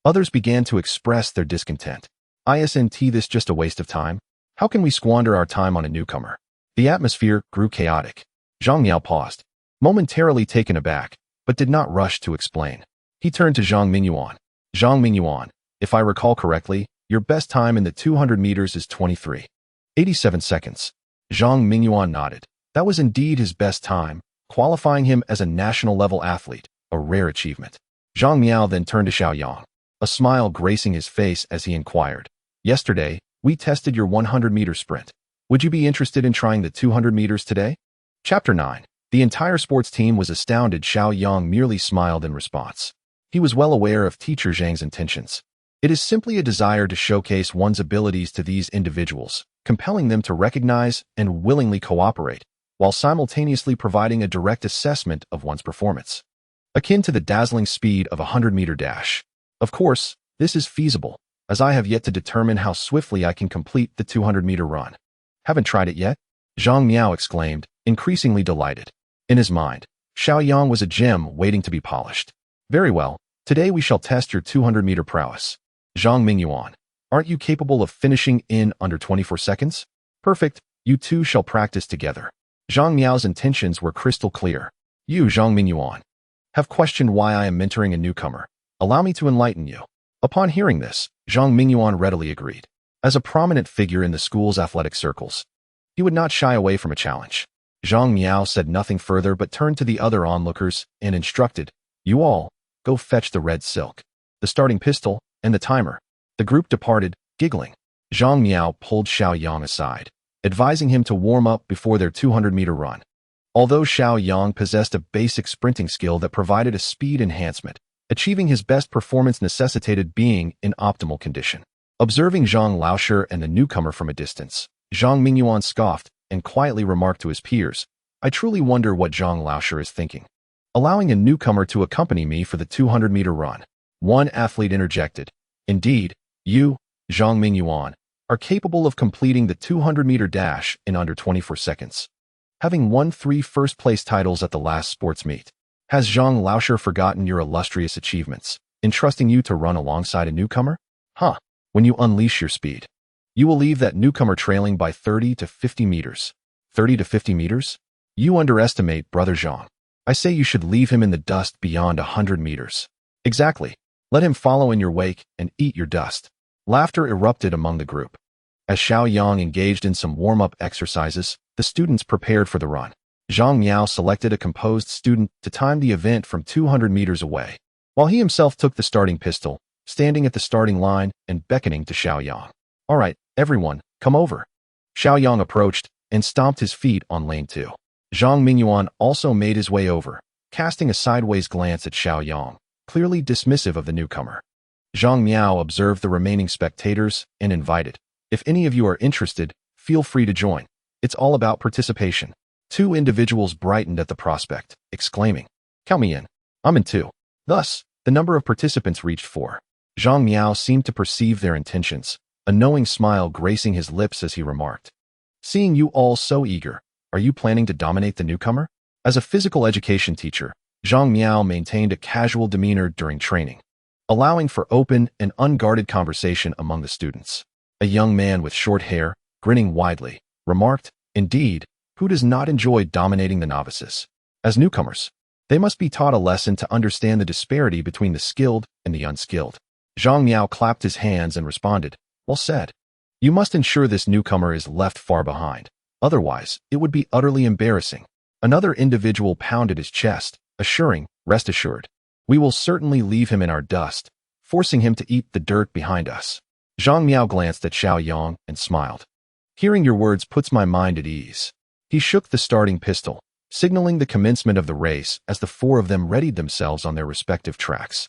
others began to express their discontent. "Isn't this just a waste of time? How can we squander our time on a newcomer?" The atmosphere grew chaotic. Zhang Miao paused, momentarily taken aback, but did not rush to explain. He turned to Zhang Mingyuan. "Zhang Mingyuan, if I recall correctly, your best time in the 200 meters is 23.87 seconds. Zhang Mingyuan nodded. That was indeed his best time, qualifying him as a national-level athlete, a rare achievement. Zhang Miao then turned to Xiao Yang, a smile gracing his face as he inquired, "Yesterday, we tested your 100-meter sprint. Would you be interested in trying the 200 meters today?" Chapter 9. The entire sports team was astounded. Xiao Yang merely smiled in response. He was well aware of Teacher Zhang's intentions. It is simply a desire to showcase one's abilities to these individuals, compelling them to recognize and willingly cooperate, while simultaneously providing a direct assessment of one's performance, akin to the dazzling speed of a 100-meter dash. Of course, this is feasible, as I have yet to determine how swiftly I can complete the 200-meter run. Haven't tried it yet? Zhang Miao exclaimed, increasingly delighted. In his mind, Xiao Yang was a gem waiting to be polished. Very well, today we shall test your 200-meter prowess. Zhang Mingyuan, aren't you capable of finishing in under 24 seconds? Perfect, you two shall practice together. Zhang Miao's intentions were crystal clear. You, Zhang Mingyuan, have questioned why I am mentoring a newcomer. Allow me to enlighten you. Upon hearing this, Zhang Mingyuan readily agreed. As a prominent figure in the school's athletic circles, he would not shy away from a challenge. Zhang Miao said nothing further but turned to the other onlookers and instructed, "You all, go fetch the red silk, the starting pistol, and the timer." The group departed, giggling. Zhang Miao pulled Xiao Yang aside, advising him to warm up before their 200-meter run. Although Xiao Yang possessed a basic sprinting skill that provided a speed enhancement, achieving his best performance necessitated being in optimal condition. Observing Zhang Laoshe and the newcomer from a distance, Zhang Mingyuan scoffed and quietly remarked to his peers, "I truly wonder what Zhang Laoshe is thinking. Allowing a newcomer to accompany me for the 200-meter run." One athlete interjected, "Indeed, you, Zhang Mingyuan, are capable of completing the 200-meter dash in under 24 seconds. Having won 3 first-place titles at the last sports meet, has Zhang Laoshe forgotten your illustrious achievements, entrusting you to run alongside a newcomer? Huh, when you unleash your speed, you will leave that newcomer trailing by 30 to 50 meters. 30 to 50 meters? You underestimate Brother Zhang. I say you should leave him in the dust beyond 100 meters. Exactly. Let him follow in your wake and eat your dust." Laughter erupted among the group. As Xiao Yang engaged in some warm-up exercises, the students prepared for the run. Zhang Miao selected a composed student to time the event from 200 meters away, while he himself took the starting pistol, standing at the starting line and beckoning to Xiao Yang. "All right, everyone, come over." Xiao Yang approached and stomped his feet on lane 2. Zhang Mingyuan also made his way over, casting a sideways glance at Xiao Yang, clearly dismissive of the newcomer. Zhang Miao observed the remaining spectators and invited, "If any of you are interested, feel free to join. It's all about participation." 2 individuals brightened at the prospect, exclaiming, "Count me in. I'm in too." Thus, the number of participants reached 4. Zhang Miao seemed to perceive their intentions, a knowing smile gracing his lips as he remarked, "Seeing you all so eager, are you planning to dominate the newcomer?" As a physical education teacher, Zhang Miao maintained a casual demeanor during training, allowing for open and unguarded conversation among the students. A young man with short hair, grinning widely, remarked, "Indeed, who does not enjoy dominating the novices? As newcomers, they must be taught a lesson to understand the disparity between the skilled and the unskilled." Zhang Miao clapped his hands and responded, "Well said. You must ensure this newcomer is left far behind. Otherwise, it would be utterly embarrassing." Another individual pounded his chest, assuring, "Rest assured, we will certainly leave him in our dust, forcing him to eat the dirt behind us." Zhang Miao glanced at Xiao Yang and smiled. "Hearing your words puts my mind at ease." He shook the starting pistol, signaling the commencement of the race as the 4 of them readied themselves on their respective tracks.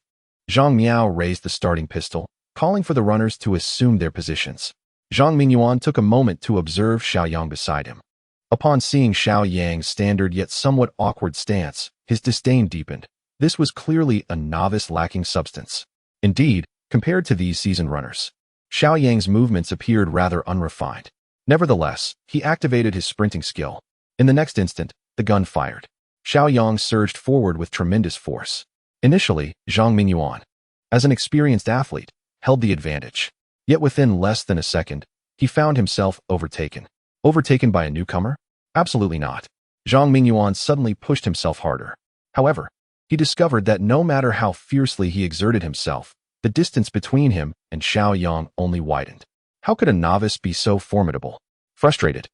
Zhang Miao raised the starting pistol, calling for the runners to assume their positions. Zhang Mingyuan took a moment to observe Xiao Yang beside him. Upon seeing Xiao Yang's standard yet somewhat awkward stance, his disdain deepened. This was clearly a novice lacking substance. Indeed, compared to these seasoned runners, Xiao Yang's movements appeared rather unrefined. Nevertheless, he activated his sprinting skill. In the next instant, the gun fired. Xiao Yang surged forward with tremendous force. Initially, Zhang Mingyuan, as an experienced athlete, held the advantage. Yet within less than a second, he found himself overtaken. Overtaken by a newcomer? Absolutely not. Zhang Mingyuan suddenly pushed himself harder. However, he discovered that no matter how fiercely he exerted himself, the distance between him and Xiao Yang only widened. How could a novice be so formidable? Frustrated,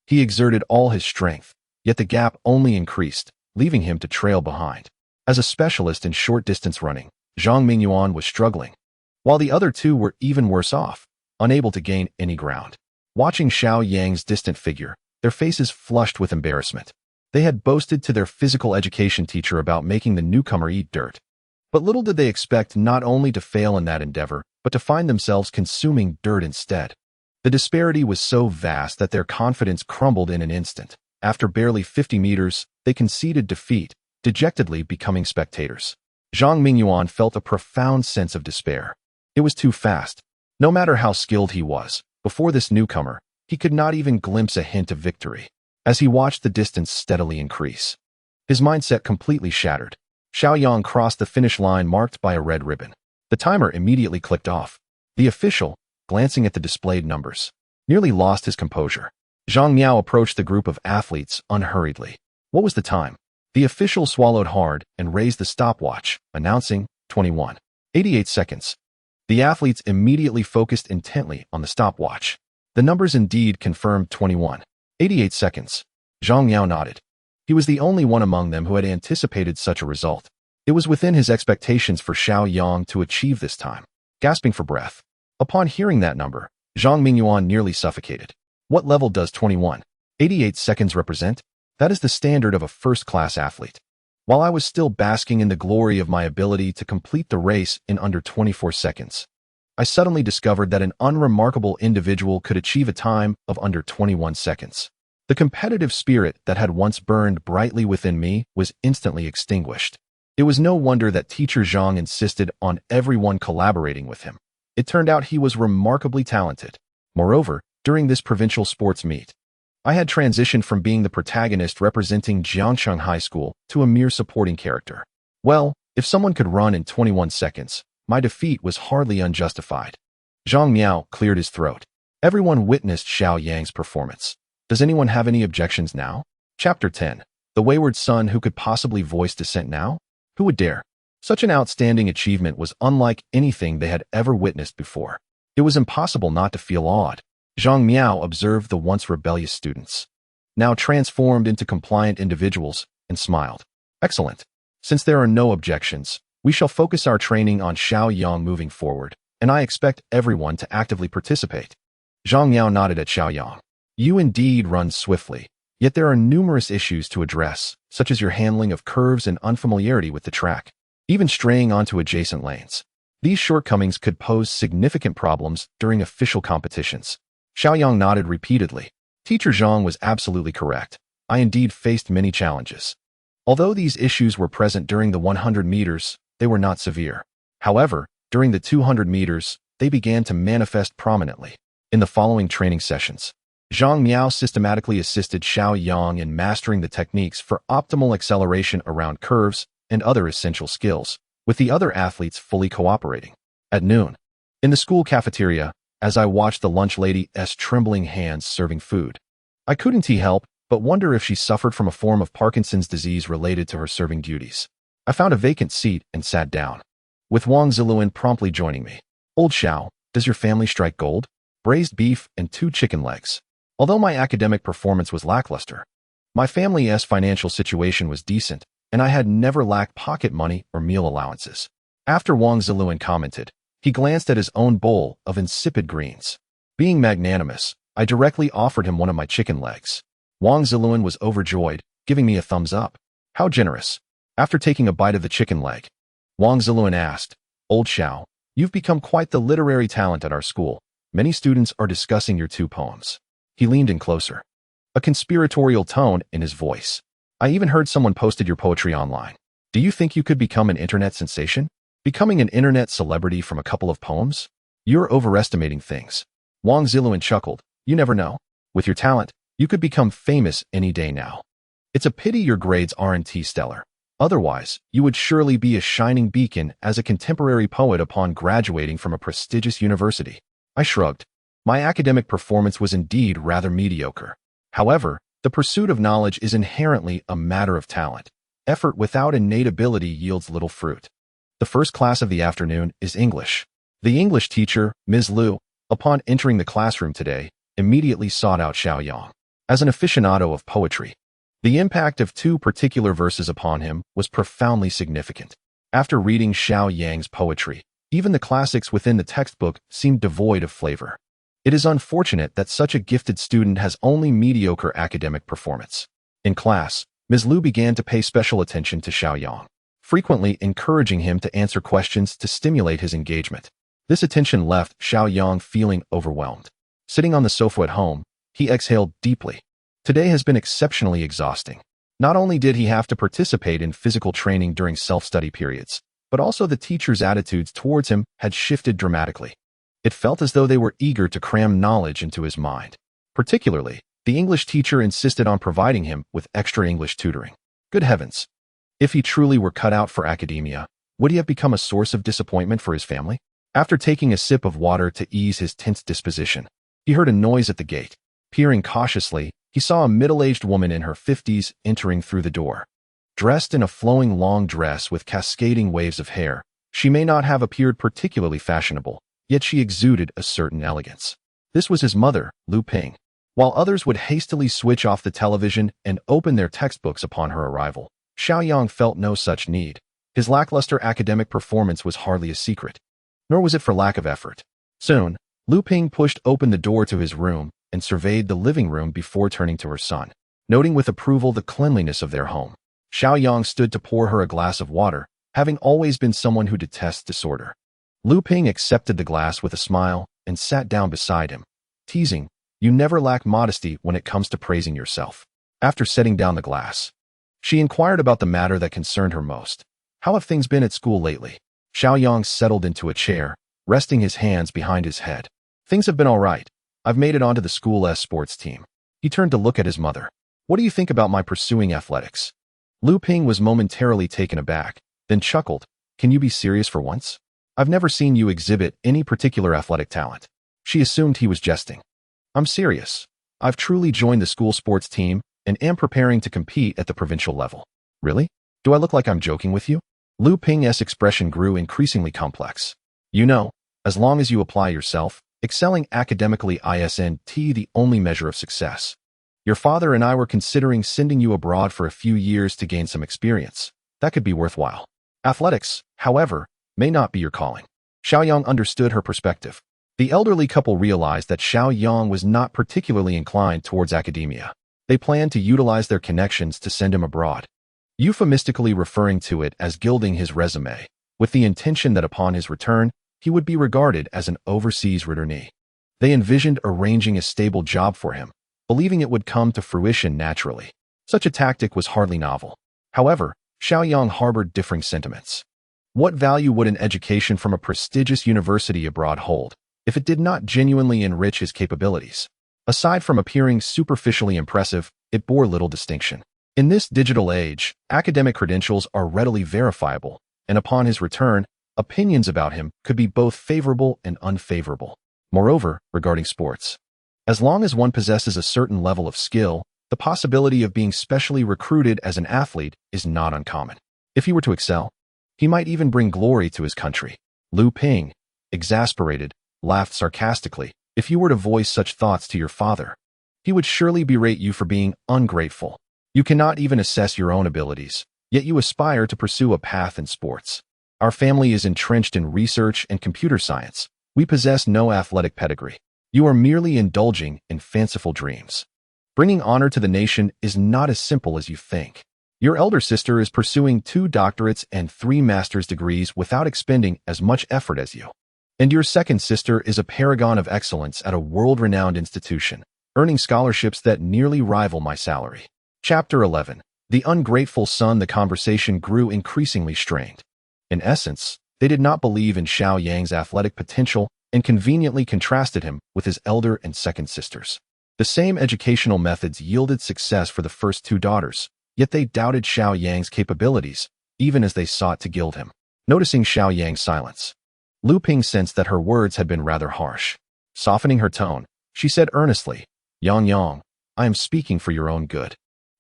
he exerted all his strength, yet the gap only increased, leaving him to trail behind. As a specialist in short-distance running, Zhang Mingyuan was struggling, while the other 2 were even worse off, unable to gain any ground. Watching Xiao Yang's distant figure, their faces flushed with embarrassment. They had boasted to their physical education teacher about making the newcomer eat dirt. But little did they expect not only to fail in that endeavor, but to find themselves consuming dirt instead. The disparity was so vast that their confidence crumbled in an instant. After barely 50 meters, they conceded defeat, dejectedly becoming spectators. Zhang Mingyuan felt a profound sense of despair. It was too fast. No matter how skilled he was, before this newcomer, he could not even glimpse a hint of victory. As he watched the distance steadily increase, his mindset completely shattered. Xiao Yang crossed the finish line marked by a red ribbon. The timer immediately clicked off. The official, glancing at the displayed numbers, nearly lost his composure. Zhang Miao approached the group of athletes unhurriedly. What was the time? The official swallowed hard and raised the stopwatch, announcing 21:88 seconds. The athletes immediately focused intently on the stopwatch. The numbers indeed confirmed 21:88 seconds. Zhang Miao nodded. He was the only one among them who had anticipated such a result. It was within his expectations for Xiao Yang to achieve this time. Gasping for breath, upon hearing that number, Zhang Mingyuan nearly suffocated. What level does 21:88 seconds represent? That is the standard of a first-class athlete. While I was still basking in the glory of my ability to complete the race in under 24 seconds, I suddenly discovered that an unremarkable individual could achieve a time of under 21 seconds. The competitive spirit that had once burned brightly within me was instantly extinguished. It was no wonder that Teacher Zhang insisted on everyone collaborating with him. It turned out he was remarkably talented. Moreover, during this provincial sports meet, I had transitioned from being the protagonist representing Jiangcheng High School to a mere supporting character. Well, if someone could run in 21 seconds, my defeat was hardly unjustified. Zhang Miao cleared his throat. Everyone witnessed Xiao Yang's performance. Does anyone have any objections now? Chapter 10. The wayward son who could possibly voice dissent now? Who would dare? Such an outstanding achievement was unlike anything they had ever witnessed before. It was impossible not to feel awed. Zhang Miao observed the once rebellious students, now transformed into compliant individuals, and smiled. Excellent. Since there are no objections, we shall focus our training on Xiao Yang moving forward, and I expect everyone to actively participate. Zhang Miao nodded at Xiao Yang. You indeed run swiftly, yet there are numerous issues to address, such as your handling of curves and unfamiliarity with the track, even straying onto adjacent lanes. These shortcomings could pose significant problems during official competitions. Xiao Yang nodded repeatedly. Teacher Zhang was absolutely correct. I indeed faced many challenges. Although these issues were present during the 100 meters, they were not severe. However, during the 200 meters, they began to manifest prominently. In the following training sessions, Zhang Miao systematically assisted Xiao Yang in mastering the techniques for optimal acceleration around curves and other essential skills, with the other athletes fully cooperating. At noon, in the school cafeteria, as I watched the lunch lady's trembling hands serving food, I couldn't help but wonder if she suffered from a form of Parkinson's disease related to her serving duties. I found a vacant seat and sat down, with Wang Ziluan promptly joining me. Old Xiao, does your family strike gold? Braised beef and 2 chicken legs. Although my academic performance was lackluster, my family's financial situation was decent, and I had never lacked pocket money or meal allowances. After Wang Ziluan commented, he glanced at his own bowl of insipid greens. Being magnanimous, I directly offered him one of my chicken legs. Wang Ziluan was overjoyed, giving me a thumbs up. How generous. After taking a bite of the chicken leg, Wang Ziluan asked, Old Xiao, you've become quite the literary talent at our school. Many students are discussing your 2 poems. He leaned in closer, a conspiratorial tone in his voice. I even heard someone posted your poetry online. Do you think you could become an internet sensation? Becoming an internet celebrity from a couple of poems? You're overestimating things. Wang Ziluan chuckled. You never know. With your talent, you could become famous any day now. It's a pity your grades aren't stellar. Otherwise, you would surely be a shining beacon as a contemporary poet upon graduating from a prestigious university. I shrugged. My academic performance was indeed rather mediocre. However, the pursuit of knowledge is inherently a matter of talent. Effort without innate ability yields little fruit. The first class of the afternoon is English. The English teacher, Ms. Liu, upon entering the classroom today, immediately sought out Xiao Yang. As an aficionado of poetry, the impact of 2 particular verses upon him was profoundly significant. After reading Xiao Yang's poetry, even the classics within the textbook seemed devoid of flavor. It is unfortunate that such a gifted student has only mediocre academic performance. In class, Ms. Liu began to pay special attention to Xiao Yang. frequently encouraging him to answer questions to stimulate his engagement. This attention left Xiao Yang feeling overwhelmed. Sitting on the sofa at home, he exhaled deeply. Today has been exceptionally exhausting. Not only did he have to participate in physical training during self-study periods, but also the teacher's attitudes towards him had shifted dramatically. It felt as though they were eager to cram knowledge into his mind. Particularly, the English teacher insisted on providing him with extra English tutoring. Good heavens! If he truly were cut out for academia, would he have become a source of disappointment for his family? After taking a sip of water to ease his tense disposition, he heard a noise at the gate. Peering cautiously, he saw a middle-aged woman in her 50s entering through the door. Dressed in a flowing long dress with cascading waves of hair, she may not have appeared particularly fashionable, yet she exuded a certain elegance. This was his mother, Lu Ping. While others would hastily switch off the television and open their textbooks upon her arrival, Xiao Yang felt no such need. His lackluster academic performance was hardly a secret, nor was it for lack of effort. Soon, Lu Ping pushed open the door to his room and surveyed the living room before turning to her son. Noting with approval the cleanliness of their home, Xiao Yang stood to pour her a glass of water, having always been someone who detests disorder. Lu Ping accepted the glass with a smile and sat down beside him, teasing, "You never lack modesty when it comes to praising yourself." After setting down the glass, she inquired about the matter that concerned her most. "How have things been at school lately?" Xiao Yang settled into a chair, resting his hands behind his head. "Things have been all right. I've made it onto the school's sports team." He turned to look at his mother. "What do you think about my pursuing athletics?" Lu Ping was momentarily taken aback, then chuckled. "Can you be serious for once? I've never seen you exhibit any particular athletic talent." She assumed he was jesting. "I'm serious. I've truly joined the school sports team and am preparing to compete at the provincial level." "Really? Do I look like I'm joking with you?" Lu Ping's expression grew increasingly complex. "You know, as long as you apply yourself, excelling academically isn't the only measure of success. Your father and I were considering sending you abroad for a few years to gain some experience. That could be worthwhile. Athletics, however, may not be your calling." Xiao Yang understood her perspective. The elderly couple realized that Xiao Yang was not particularly inclined towards academia. They planned to utilize their connections to send him abroad, euphemistically referring to it as gilding his resume, with the intention that upon his return, he would be regarded as an overseas returnee. They envisioned arranging a stable job for him, believing it would come to fruition naturally. Such a tactic was hardly novel. However, Xiao Yang harbored differing sentiments. What value would an education from a prestigious university abroad hold if it did not genuinely enrich his capabilities? Aside from appearing superficially impressive, it bore little distinction. In this digital age, academic credentials are readily verifiable, and upon his return, opinions about him could be both favorable and unfavorable. Moreover, regarding sports, as long as one possesses a certain level of skill, the possibility of being specially recruited as an athlete is not uncommon. If he were to excel, he might even bring glory to his country. Lu Ping, exasperated, laughed sarcastically. "If you were to voice such thoughts to your father, he would surely berate you for being ungrateful. You cannot even assess your own abilities, yet you aspire to pursue a path in sports. Our family is entrenched in research and computer science. We possess no athletic pedigree. You are merely indulging in fanciful dreams. Bringing honor to the nation is not as simple as you think. Your elder sister is pursuing 2 doctorates and 3 master's degrees without expending as much effort as you. And your second sister is a paragon of excellence at a world-renowned institution, earning scholarships that nearly rival my salary." Chapter 11. The ungrateful son. The conversation grew increasingly strained. In essence, they did not believe in Xiao Yang's athletic potential and conveniently contrasted him with his elder and second sisters. The same educational methods yielded success for the first 2 daughters, yet they doubted Xiao Yang's capabilities, even as they sought to gild him. Noticing Xiao Yang's silence, Lu Ping sensed that her words had been rather harsh. Softening her tone, she said earnestly, Yang, I am speaking for your own good.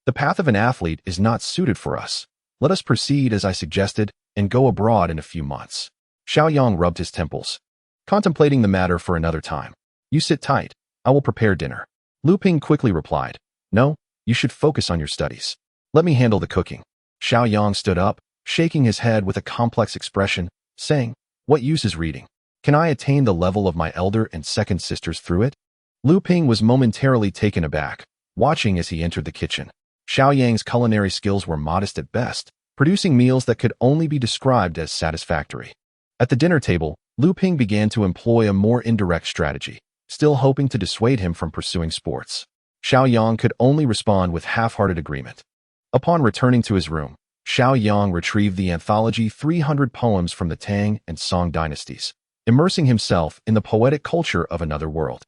The path of an athlete is not suited for us. Let us proceed as I suggested and go abroad in a few months." Xiao Yang rubbed his temples, contemplating the matter for another time. "You sit tight. I will prepare dinner." Lu Ping quickly replied, "No, you should focus on your studies. Let me handle the cooking." Xiao Yang stood up, shaking his head with a complex expression, saying, "What use is reading? Can I attain the level of my elder and second sisters through it?" Lu Ping was momentarily taken aback, watching as he entered the kitchen. Xiao Yang's culinary skills were modest at best, producing meals that could only be described as satisfactory. At the dinner table, Lu Ping began to employ a more indirect strategy, still hoping to dissuade him from pursuing sports. Xiao Yang could only respond with half-hearted agreement. Upon returning to his room, Xiao Yang retrieved the anthology 300 poems from the Tang and Song dynasties, immersing himself in the poetic culture of another world.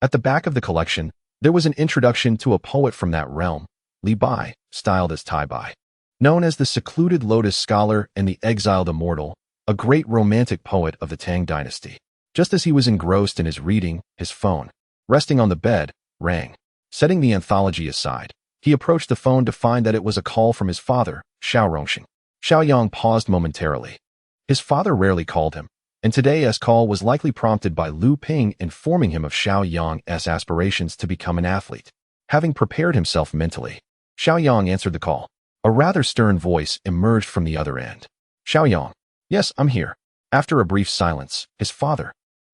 At the back of the collection, there was an introduction to a poet from that realm, Li Bai, styled as Tai Bai. Known as the secluded lotus scholar and the exiled immortal, a great romantic poet of the Tang dynasty. Just as he was engrossed in his reading, his phone, resting on the bed, rang. Setting the anthology aside, he approached the phone to find that it was a call from his father, Xiao Rongxing. Xiao Yang paused momentarily. His father rarely called him, and today's call was likely prompted by Lu Ping informing him of Xiao Yang's aspirations to become an athlete. Having prepared himself mentally, Xiao Yang answered the call. A rather stern voice emerged from the other end. Xiao Yang. Yes, I'm here. After a brief silence, his father,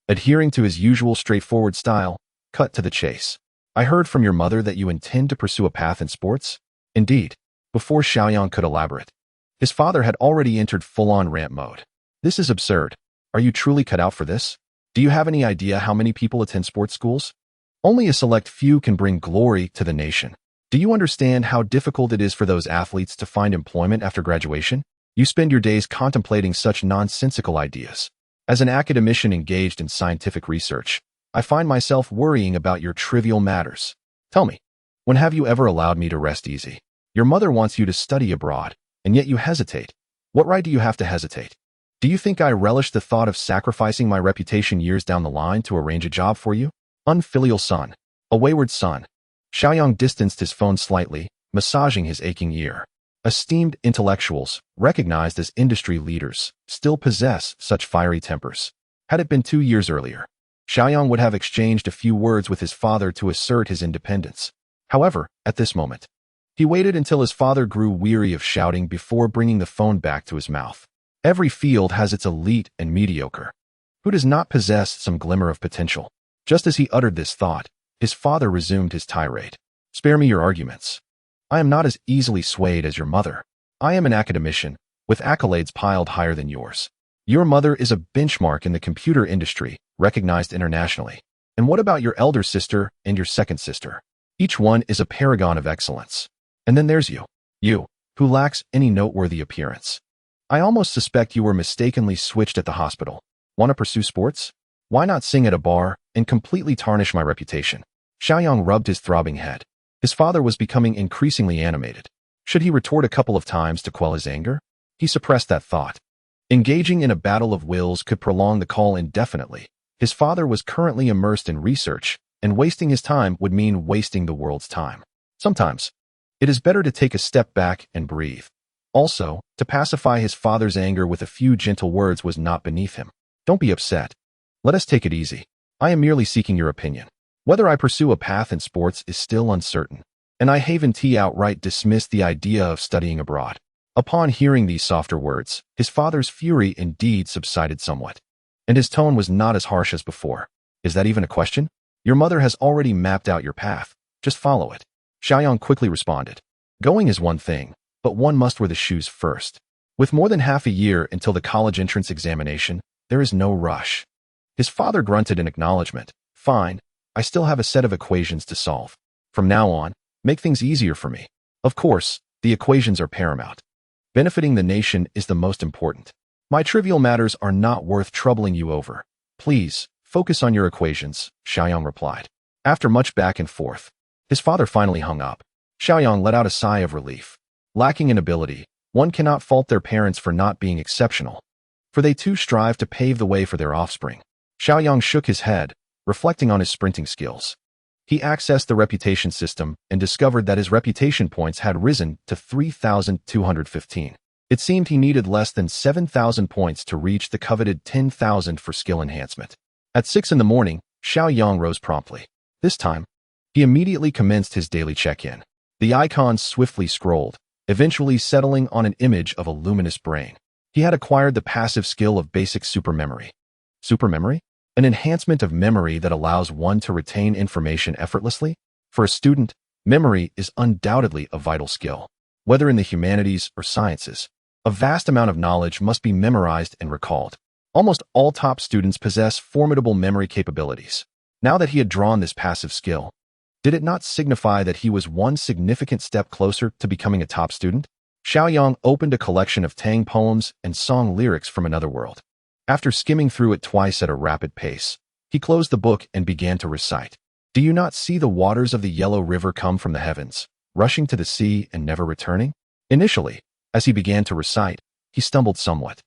adhering to his usual straightforward style, cut to the chase. I heard from your mother that you intend to pursue a path in sports? Indeed. Before Xiao Yang could elaborate, his father had already entered full-on rant mode. This is absurd. Are you truly cut out for this? Do you have any idea how many people attend sports schools? Only a select few can bring glory to the nation. Do you understand how difficult it is for those athletes to find employment after graduation? You spend your days contemplating such nonsensical ideas. As an academician engaged in scientific research, I find myself worrying about your trivial matters. Tell me, when have you ever allowed me to rest easy? Your mother wants you to study abroad, and yet you hesitate. What right do you have to hesitate? Do you think I relish the thought of sacrificing my reputation years down the line to arrange a job for you? Unfilial son. A wayward son. Xiao Yang distanced his phone slightly, massaging his aching ear. Esteemed intellectuals, recognized as industry leaders, still possess such fiery tempers. Had it been 2 years earlier, Xiao Yang would have exchanged a few words with his father to assert his independence. However, at this moment, he waited until his father grew weary of shouting before bringing the phone back to his mouth. Every field has its elite and mediocre. Who does not possess some glimmer of potential? Just as he uttered this thought, his father resumed his tirade. Spare me your arguments. I am not as easily swayed as your mother. I am an academician, with accolades piled higher than yours. Your mother is a benchmark in the computer industry, recognized internationally. And what about your elder sister and your second sister? Each one is a paragon of excellence. And then there's you, who lacks any noteworthy appearance. I almost suspect you were mistakenly switched at the hospital. Want to pursue sports? Why not sing at a bar and completely tarnish my reputation? Xiao Yang rubbed his throbbing head. His father was becoming increasingly animated. Should he retort a couple of times to quell his anger? He suppressed that thought. Engaging in a battle of wills could prolong the call indefinitely. His father was currently immersed in research, and wasting his time would mean wasting the world's time. Sometimes, it is better to take a step back and breathe. Also, to pacify his father's anger with a few gentle words was not beneath him. Don't be upset. Let us take it easy. I am merely seeking your opinion. Whether I pursue a path in sports is still uncertain, and I outright dismissed the idea of studying abroad. Upon hearing these softer words, his father's fury indeed subsided somewhat, and his tone was not as harsh as before. Is that even a question? Your mother has already mapped out your path. Just follow it. Xiao Yang quickly responded. Going is one thing, but one must wear the shoes first. With more than half a year until the college entrance examination, there is no rush. His father grunted in acknowledgement. Fine, I still have a set of equations to solve. From now on, make things easier for me. Of course, the equations are paramount. Benefiting the nation is the most important. My trivial matters are not worth troubling you over. Please, focus on your equations, Xiao Yang replied. After much back and forth, his father finally hung up. Xiao Yang let out a sigh of relief. Lacking in ability, one cannot fault their parents for not being exceptional, for they too strive to pave the way for their offspring. Xiao Yang shook his head, reflecting on his sprinting skills. He accessed the reputation system and discovered that his reputation points had risen to 3,215. It seemed he needed less than 7,000 points to reach the coveted 10,000 for skill enhancement. At 6 in the morning, Xiao Yang rose promptly. This time, he immediately commenced his daily check-in. The icons swiftly scrolled, eventually settling on an image of a luminous brain. He had acquired the passive skill of basic supermemory. Supermemory? An enhancement of memory that allows one to retain information effortlessly? For a student, memory is undoubtedly a vital skill. Whether in the humanities or sciences, A vast amount of knowledge must be memorized and recalled. Almost all top students possess formidable memory capabilities. Now that he had drawn this passive skill, did it not signify that he was one significant step closer to becoming a top student? Xiao Yang opened a collection of Tang poems and song lyrics from another world. After skimming through it twice at a rapid pace, he closed the book and began to recite. Do you not see the waters of the yellow river come from the heavens, rushing to the sea and never returning? Initially, as he began to recite, he stumbled somewhat.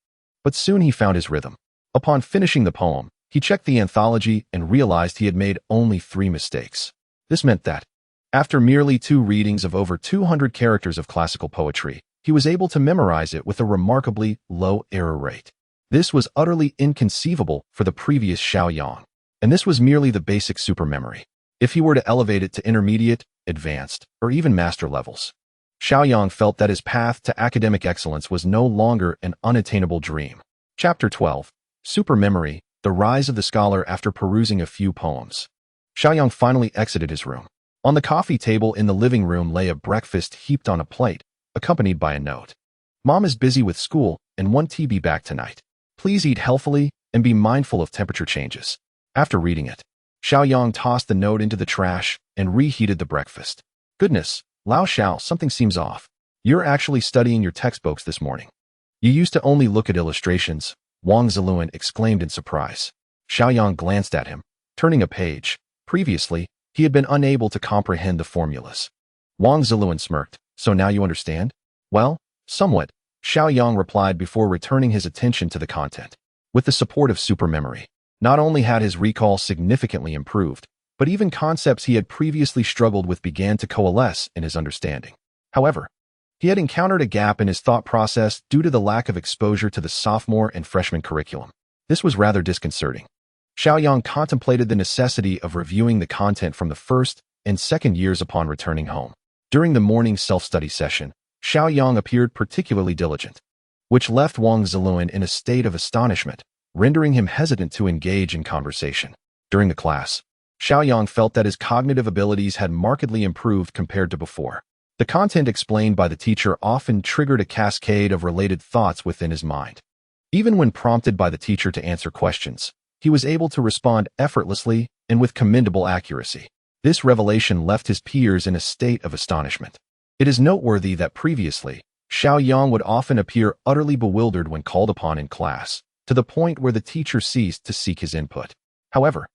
But soon he found his rhythm. Upon finishing the poem, he checked the anthology and realized he had made only 3 mistakes. This meant that, after merely 2 readings of over 200 characters of classical poetry, he was able to memorize it with a remarkably low error rate. This was utterly inconceivable for the previous Xiao Yang, and this was merely the basic supermemory. If he were to elevate it to intermediate, advanced, or even master levels, Xiao Yang felt that his path to academic excellence was no longer an unattainable dream. Chapter 12. Supermemory, the rise of the scholar after perusing a few poems. Xiao Yang finally exited his room. On the coffee table in the living room lay a breakfast heaped on a plate, accompanied by a note. Mom is busy with school and won't be back tonight. Please eat healthily and be mindful of temperature changes. After reading it, Xiao Yang tossed the note into the trash and reheated the breakfast. Goodness, Lao Xiao, something seems off. You're actually studying your textbooks this morning. You used to only look at illustrations, Wang Ziluan exclaimed in surprise. Xiao Yang glanced at him, turning a page. Previously, he had been unable to comprehend the formulas. Wang Ziluan smirked. So now you understand? Well, somewhat, Xiao Yang replied before returning his attention to the content. With the support of supermemory, not only had his recall significantly improved, but even concepts he had previously struggled with began to coalesce in his understanding. However, he had encountered a gap in his thought process due to the lack of exposure to the sophomore and freshman curriculum. This was rather disconcerting. Xiao Yang contemplated the necessity of reviewing the content from the first and second years upon returning home. During the morning self-study session, Xiao Yang appeared particularly diligent, which left Wang Ziluan in a state of astonishment, rendering him hesitant to engage in conversation. During the class, Xiao Yang felt that his cognitive abilities had markedly improved compared to before. The content explained by the teacher often triggered a cascade of related thoughts within his mind. Even when prompted by the teacher to answer questions, he was able to respond effortlessly and with commendable accuracy. This revelation left his peers in a state of astonishment. It is noteworthy that previously, Xiao Yang would often appear utterly bewildered when called upon in class, to the point where the teacher ceased to seek his input. However,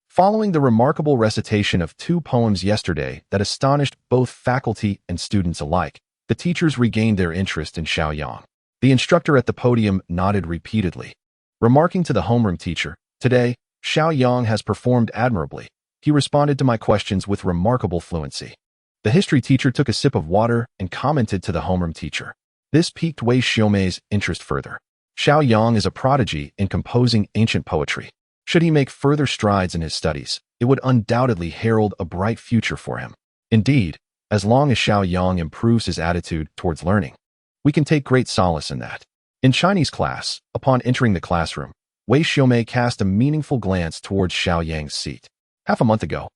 following the remarkable recitation of 2 poems yesterday that astonished both faculty and students alike, the teachers regained their interest in Xiao Yang. The instructor at the podium nodded repeatedly, remarking to the homeroom teacher, "Today, Xiao Yang has performed admirably. He responded to my questions with remarkable fluency." The history teacher took a sip of water and commented to the homeroom teacher. This piqued Wei Xiaomei's interest further. Xiao Yang is a prodigy in composing ancient poetry. Should he make further strides in his studies, it would undoubtedly herald a bright future for him. Indeed, as long as Xiao Yang improves his attitude towards learning, we can take great solace in that. In Chinese class, upon entering the classroom, Wei Xiaomei cast a meaningful glance towards Xiao Yang's seat. Half a month ago,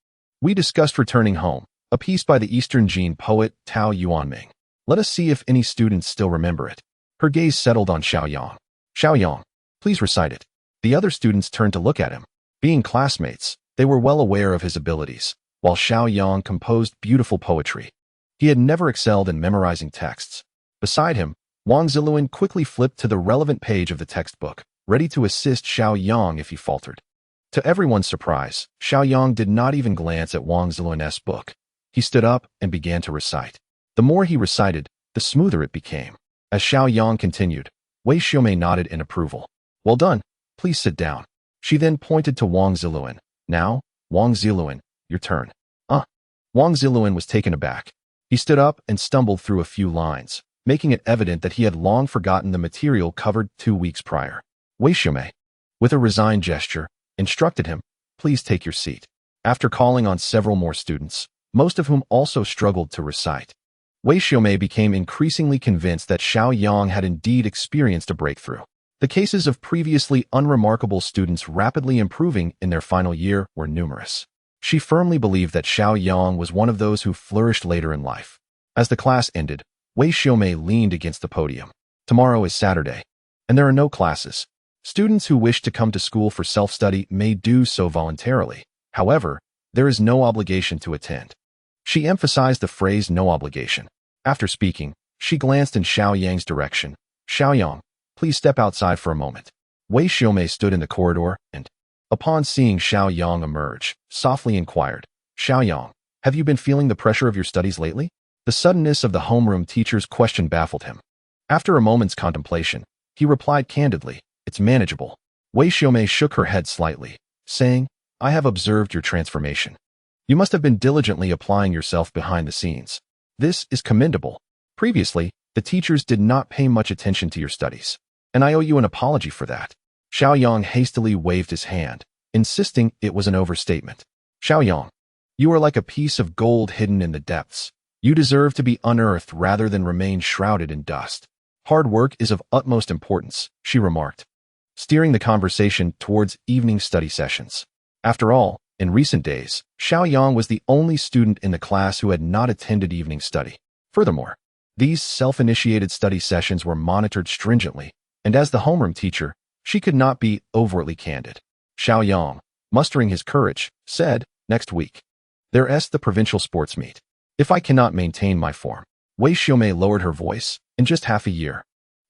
we discussed Returning Home, a piece by the Eastern Jin poet Tao Yuanming. Let us see if any students still remember it. Her gaze settled on Xiao Yang. Xiao Yang, please recite it. The other students turned to look at him. Being classmates, they were well aware of his abilities. While Xiao Yang composed beautiful poetry, he had never excelled in memorizing texts. Beside him, Wang Ziluan quickly flipped to the relevant page of the textbook, ready to assist Xiao Yang if he faltered. To everyone's surprise, Xiao Yang did not even glance at Wang Ziluan's book. He stood up and began to recite. The more he recited, the smoother it became. As Xiao Yang continued, Wei Xiaomei nodded in approval. Well done. Please sit down. She then pointed to Wang Ziluan. Now, Wang Ziluan, your turn. Wang Ziluan was taken aback. He stood up and stumbled through a few lines, making it evident that he had long forgotten the material covered 2 weeks prior. Wei Xiaomei, with a resigned gesture, instructed him, please take your seat. After calling on several more students, most of whom also struggled to recite, Wei Xiaomei became increasingly convinced that Xiao Yang had indeed experienced a breakthrough. The cases of previously unremarkable students rapidly improving in their final year were numerous. She firmly believed that Xiao Yang was one of those who flourished later in life. As the class ended, Wei Xiaomei leaned against the podium. Tomorrow is Saturday, and there are no classes. Students who wish to come to school for self-study may do so voluntarily. However, there is no obligation to attend. She emphasized the phrase no obligation. After speaking, she glanced in Xiao Yang's direction. Xiao Yang, please step outside for a moment. Wei Xiaomei stood in the corridor and, upon seeing Xiao Yang emerge, softly inquired, Xiao Yang, have you been feeling the pressure of your studies lately? The suddenness of the homeroom teacher's question baffled him. After a moment's contemplation, he replied candidly, it's manageable. Wei Xiaomei shook her head slightly, saying, I have observed your transformation. You must have been diligently applying yourself behind the scenes. This is commendable. Previously, the teachers did not pay much attention to your studies, and I owe you an apology for that. Xiao Yang hastily waved his hand, insisting it was an overstatement. Xiao Yang, you are like a piece of gold hidden in the depths. You deserve to be unearthed rather than remain shrouded in dust. Hard work is of utmost importance, she remarked, steering the conversation towards evening study sessions. After all, in recent days, Xiao Yang was the only student in the class who had not attended evening study. Furthermore, these self-initiated study sessions were monitored stringently, and as the homeroom teacher, she could not be overtly candid. Xiao Yang, mustering his courage, said, next week, there's the provincial sports meet. If I cannot maintain my form, Wei Xiaomei lowered her voice, in just half a year,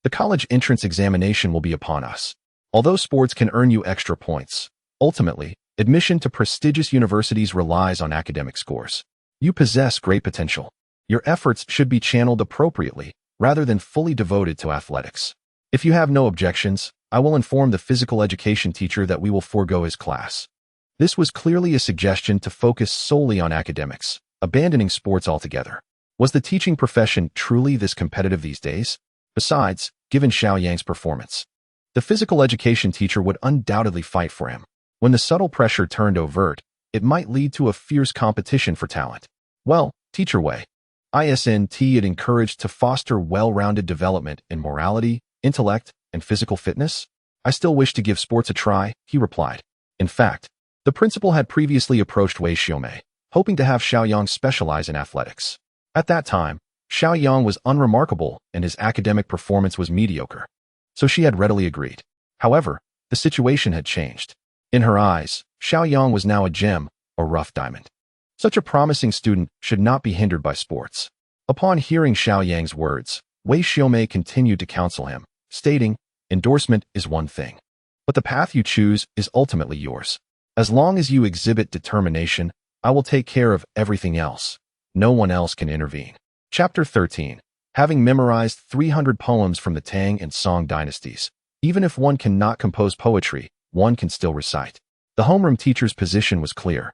the college entrance examination will be upon us. Although sports can earn you extra points, ultimately, admission to prestigious universities relies on academic scores. You possess great potential. Your efforts should be channeled appropriately, rather than fully devoted to athletics. If you have no objections, I will inform the physical education teacher that we will forego his class. This was clearly a suggestion to focus solely on academics, abandoning sports altogether. Was the teaching profession truly this competitive these days? Besides, given Xiao Yang's performance, the physical education teacher would undoubtedly fight for him. When the subtle pressure turned overt, it might lead to a fierce competition for talent. Well, Teacher Wei, isn't it encouraged to foster well-rounded development in morality, intellect, and physical fitness? I still wish to give sports a try, he replied. In fact, the principal had previously approached Wei Xiaomei, hoping to have Xiao Yang specialize in athletics. At that time, Xiao Yang was unremarkable and his academic performance was mediocre, so she had readily agreed. However, the situation had changed. In her eyes, Xiao Yang was now a gem, a rough diamond. Such a promising student should not be hindered by sports. Upon hearing Xiao Yang's words, Wei Xiaomei continued to counsel him, stating, endorsement is one thing, but the path you choose is ultimately yours. As long as you exhibit determination, I will take care of everything else. No one else can intervene. Chapter 13. Having memorized 300 poems from the Tang and Song dynasties, even if one cannot compose poetry, one can still recite. The homeroom teacher's position was clear.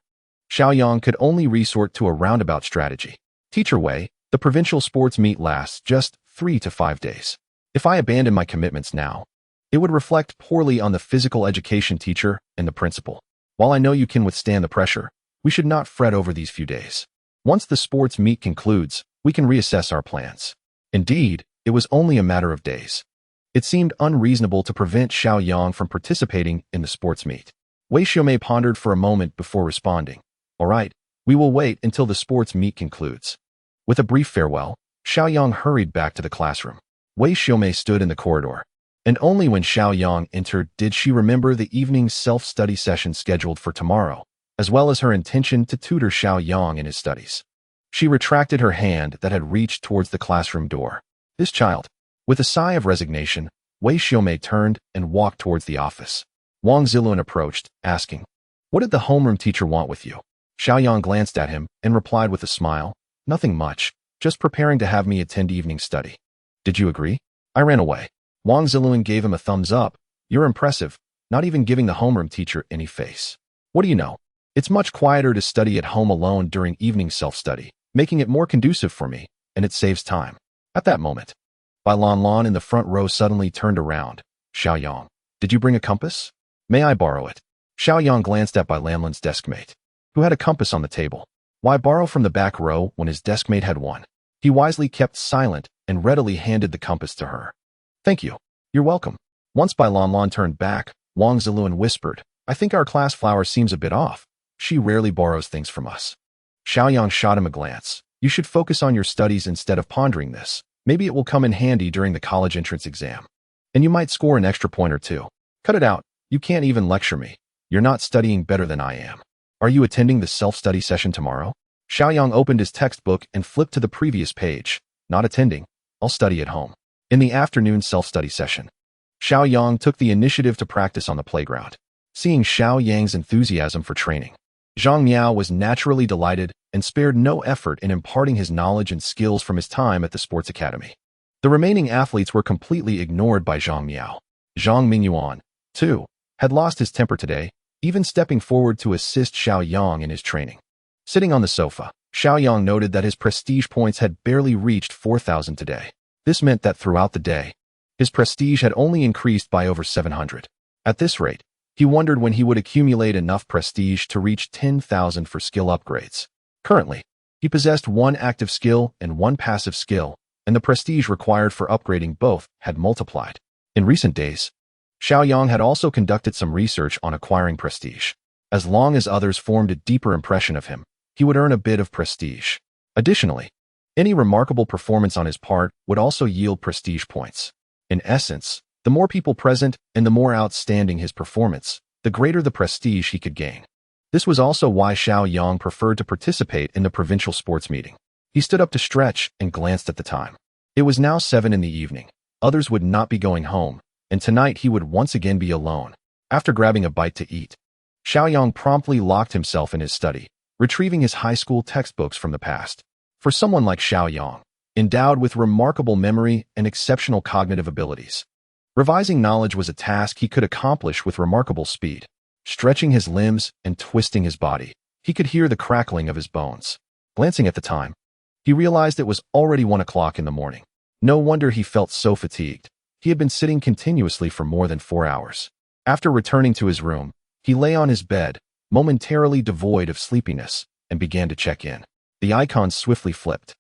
Xiao Yang could only resort to a roundabout strategy. Teacher Wei, the provincial sports meet lasts just 3 to 5 days. If I abandon my commitments now, it would reflect poorly on the physical education teacher and the principal. While I know you can withstand the pressure, we should not fret over these few days. Once the sports meet concludes, we can reassess our plans. Indeed, it was only a matter of days. It seemed unreasonable to prevent Xiao Yang from participating in the sports meet. Wei Xiaomei pondered for a moment before responding. All right, we will wait until the sports meet concludes. With a brief farewell, Xiao Yang hurried back to the classroom. Wei Xiaomei stood in the corridor, and only when Xiao Yang entered did she remember the evening self-study session scheduled for tomorrow, as well as her intention to tutor Xiao Yang in his studies. She retracted her hand that had reached towards the classroom door. This child. With a sigh of resignation, Wei Xiaomei turned and walked towards the office. Wang Ziluan approached, asking, what did the homeroom teacher want with you? Xiao Yang glanced at him and replied with a smile, nothing much, just preparing to have me attend evening study. Did you agree? I ran away. Wang Ziluan gave him a thumbs up. You're impressive, not even giving the homeroom teacher any face. What do you know? It's much quieter to study at home alone during evening self-study, making it more conducive for me, and it saves time. At that moment, Bai Lan in the front row suddenly turned around. Xiao Yang, did you bring a compass? May I borrow it? Xiao Yang glanced at Bai Lan's deskmate, who had a compass on the table. Why borrow from the back row when his deskmate had one? He wisely kept silent and readily handed the compass to her. Thank you. You're welcome. Once Bai Lan turned back, Wang Ziluan whispered, I think our class flower seems a bit off. She rarely borrows things from us. Xiao Yang shot him a glance. You should focus on your studies instead of pondering this. Maybe it will come in handy during the college entrance exam. And you might score an extra point or two. Cut it out. You can't even lecture me. You're not studying better than I am. Are you attending the self-study session tomorrow? Xiao Yang opened his textbook and flipped to the previous page. Not attending. I'll study at home. In the afternoon self-study session, Xiao Yang took the initiative to practice on the playground. Seeing Xiao Yang's enthusiasm for training, Zhang Yang was naturally delighted and spared no effort in imparting his knowledge and skills from his time at the sports academy. The remaining athletes were completely ignored by Zhang Yang. Zhang Mingyuan, too, had lost his temper today, even stepping forward to assist Xiao Yang in his training. Sitting on the sofa, Xiao Yang noted that his prestige points had barely reached 4,000 today. This meant that throughout the day, his prestige had only increased by over 700. At this rate, he wondered when he would accumulate enough prestige to reach 10,000 for skill upgrades. Currently, he possessed one active skill and one passive skill, and the prestige required for upgrading both had multiplied. In recent days, Xiao Yang had also conducted some research on acquiring prestige. As long as others formed a deeper impression of him, he would earn a bit of prestige. Additionally, any remarkable performance on his part would also yield prestige points. In essence, the more people present and the more outstanding his performance, the greater the prestige he could gain. This was also why Xiao Yang preferred to participate in the provincial sports meeting. He stood up to stretch and glanced at the time. It was now 7 in the evening. Others would not be going home, and tonight he would once again be alone. After grabbing a bite to eat, Xiao Yang promptly locked himself in his study, retrieving his high school textbooks from the past. For someone like Xiao Yang, endowed with remarkable memory and exceptional cognitive abilities, revising knowledge was a task he could accomplish with remarkable speed. Stretching his limbs and twisting his body, he could hear the crackling of his bones. Glancing at the time, he realized it was already 1 o'clock in the morning. No wonder he felt so fatigued. He had been sitting continuously for more than 4 hours. After returning to his room, he lay on his bed, momentarily devoid of sleepiness, and began to check in. The icons swiftly flipped,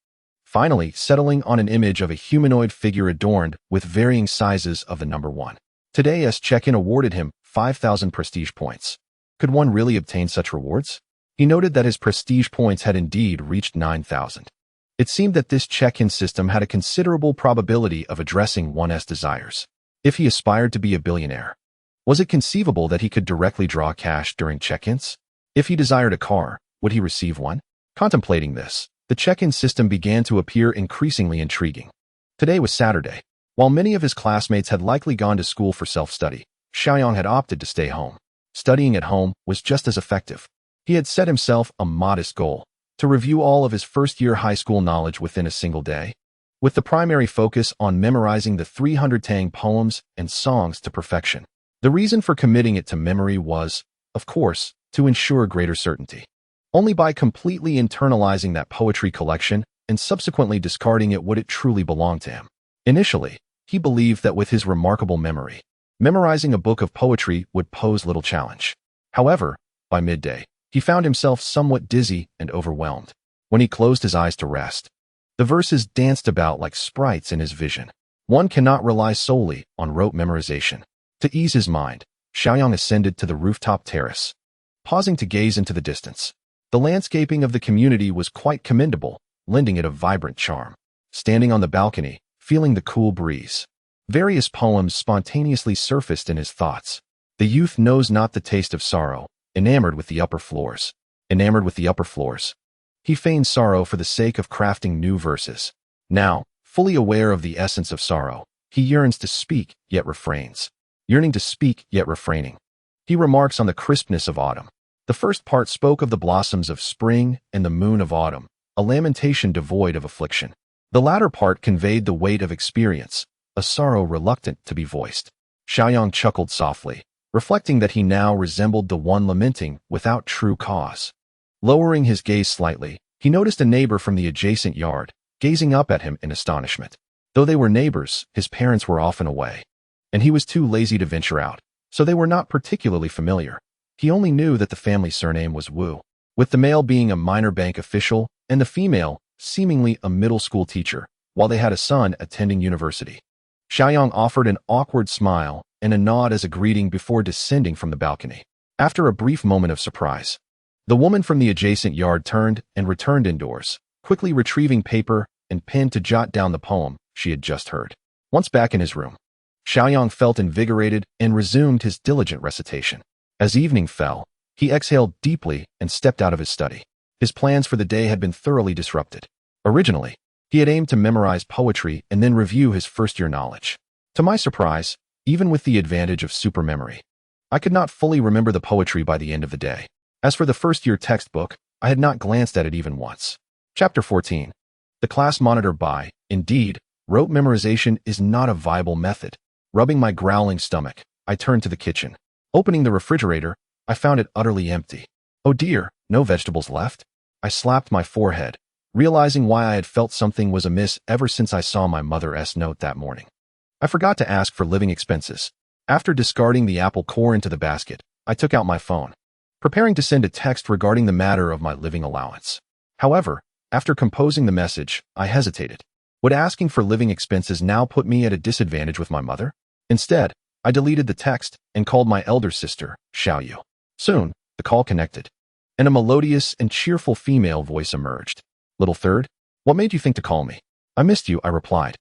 finally settling on an image of a humanoid figure adorned with varying sizes of the number 1. Today's check-in awarded him 5,000 prestige points. Could one really obtain such rewards? He noted that his prestige points had indeed reached 9,000. It seemed that this check-in system had a considerable probability of addressing one's desires. If he aspired to be a billionaire, was it conceivable that he could directly draw cash during check-ins? If he desired a car, would he receive one? Contemplating this, the check-in system began to appear increasingly intriguing. Today was Saturday. While many of his classmates had likely gone to school for self-study, Xiao Yang had opted to stay home. Studying at home was just as effective. He had set himself a modest goal: to review all of his first-year high school knowledge within a single day, with the primary focus on memorizing the 300 Tang poems and songs to perfection. The reason for committing it to memory was, of course, to ensure greater certainty. Only by completely internalizing that poetry collection and subsequently discarding it would it truly belong to him. Initially, he believed that with his remarkable memory, memorizing a book of poetry would pose little challenge. However, by midday, he found himself somewhat dizzy and overwhelmed. When he closed his eyes to rest, the verses danced about like sprites in his vision. One cannot rely solely on rote memorization. To ease his mind, Xiao Yang ascended to the rooftop terrace, pausing to gaze into the distance. The landscaping of the community was quite commendable, lending it a vibrant charm. Standing on the balcony, feeling the cool breeze, various poems spontaneously surfaced in his thoughts. The youth knows not the taste of sorrow, enamored with the upper floors. Enamored with the upper floors. He feigned sorrow for the sake of crafting new verses. Now, fully aware of the essence of sorrow, he yearns to speak, yet refrains. Yearning to speak, yet refraining. He remarks on the crispness of autumn. The first part spoke of the blossoms of spring and the moon of autumn, a lamentation devoid of affliction. The latter part conveyed the weight of experience, a sorrow reluctant to be voiced. Xiao Yang chuckled softly, reflecting that he now resembled the one lamenting without true cause. Lowering his gaze slightly, he noticed a neighbor from the adjacent yard, gazing up at him in astonishment. Though they were neighbors, his parents were often away, and he was too lazy to venture out, so they were not particularly familiar. He only knew that the family surname was Wu, with the male being a minor bank official and the female seemingly a middle school teacher, while they had a son attending university. Xiao Yang offered an awkward smile and a nod as a greeting before descending from the balcony. After a brief moment of surprise, the woman from the adjacent yard turned and returned indoors, quickly retrieving paper and pen to jot down the poem she had just heard. Once back in his room, Xiao Yang felt invigorated and resumed his diligent recitation. As evening fell, he exhaled deeply and stepped out of his study. His plans for the day had been thoroughly disrupted. Originally, he had aimed to memorize poetry and then review his first-year knowledge. To my surprise, even with the advantage of supermemory, I could not fully remember the poetry by the end of the day. As for the first-year textbook, I had not glanced at it even once. Chapter 14. The class monitor by, indeed, rote memorization is not a viable method. Rubbing my growling stomach, I turned to the kitchen. Opening the refrigerator, I found it utterly empty. Oh dear, no vegetables left? I slapped my forehead, realizing why I had felt something was amiss ever since I saw my mother's note that morning. I forgot to ask for living expenses. After discarding the apple core into the basket, I took out my phone, preparing to send a text regarding the matter of my living allowance. However, after composing the message, I hesitated. Would asking for living expenses now put me at a disadvantage with my mother? Instead, I deleted the text and called my elder sister, Xiao Yang. Soon, the call connected, and a melodious and cheerful female voice emerged. Little third, what made you think to call me? I missed you, I replied.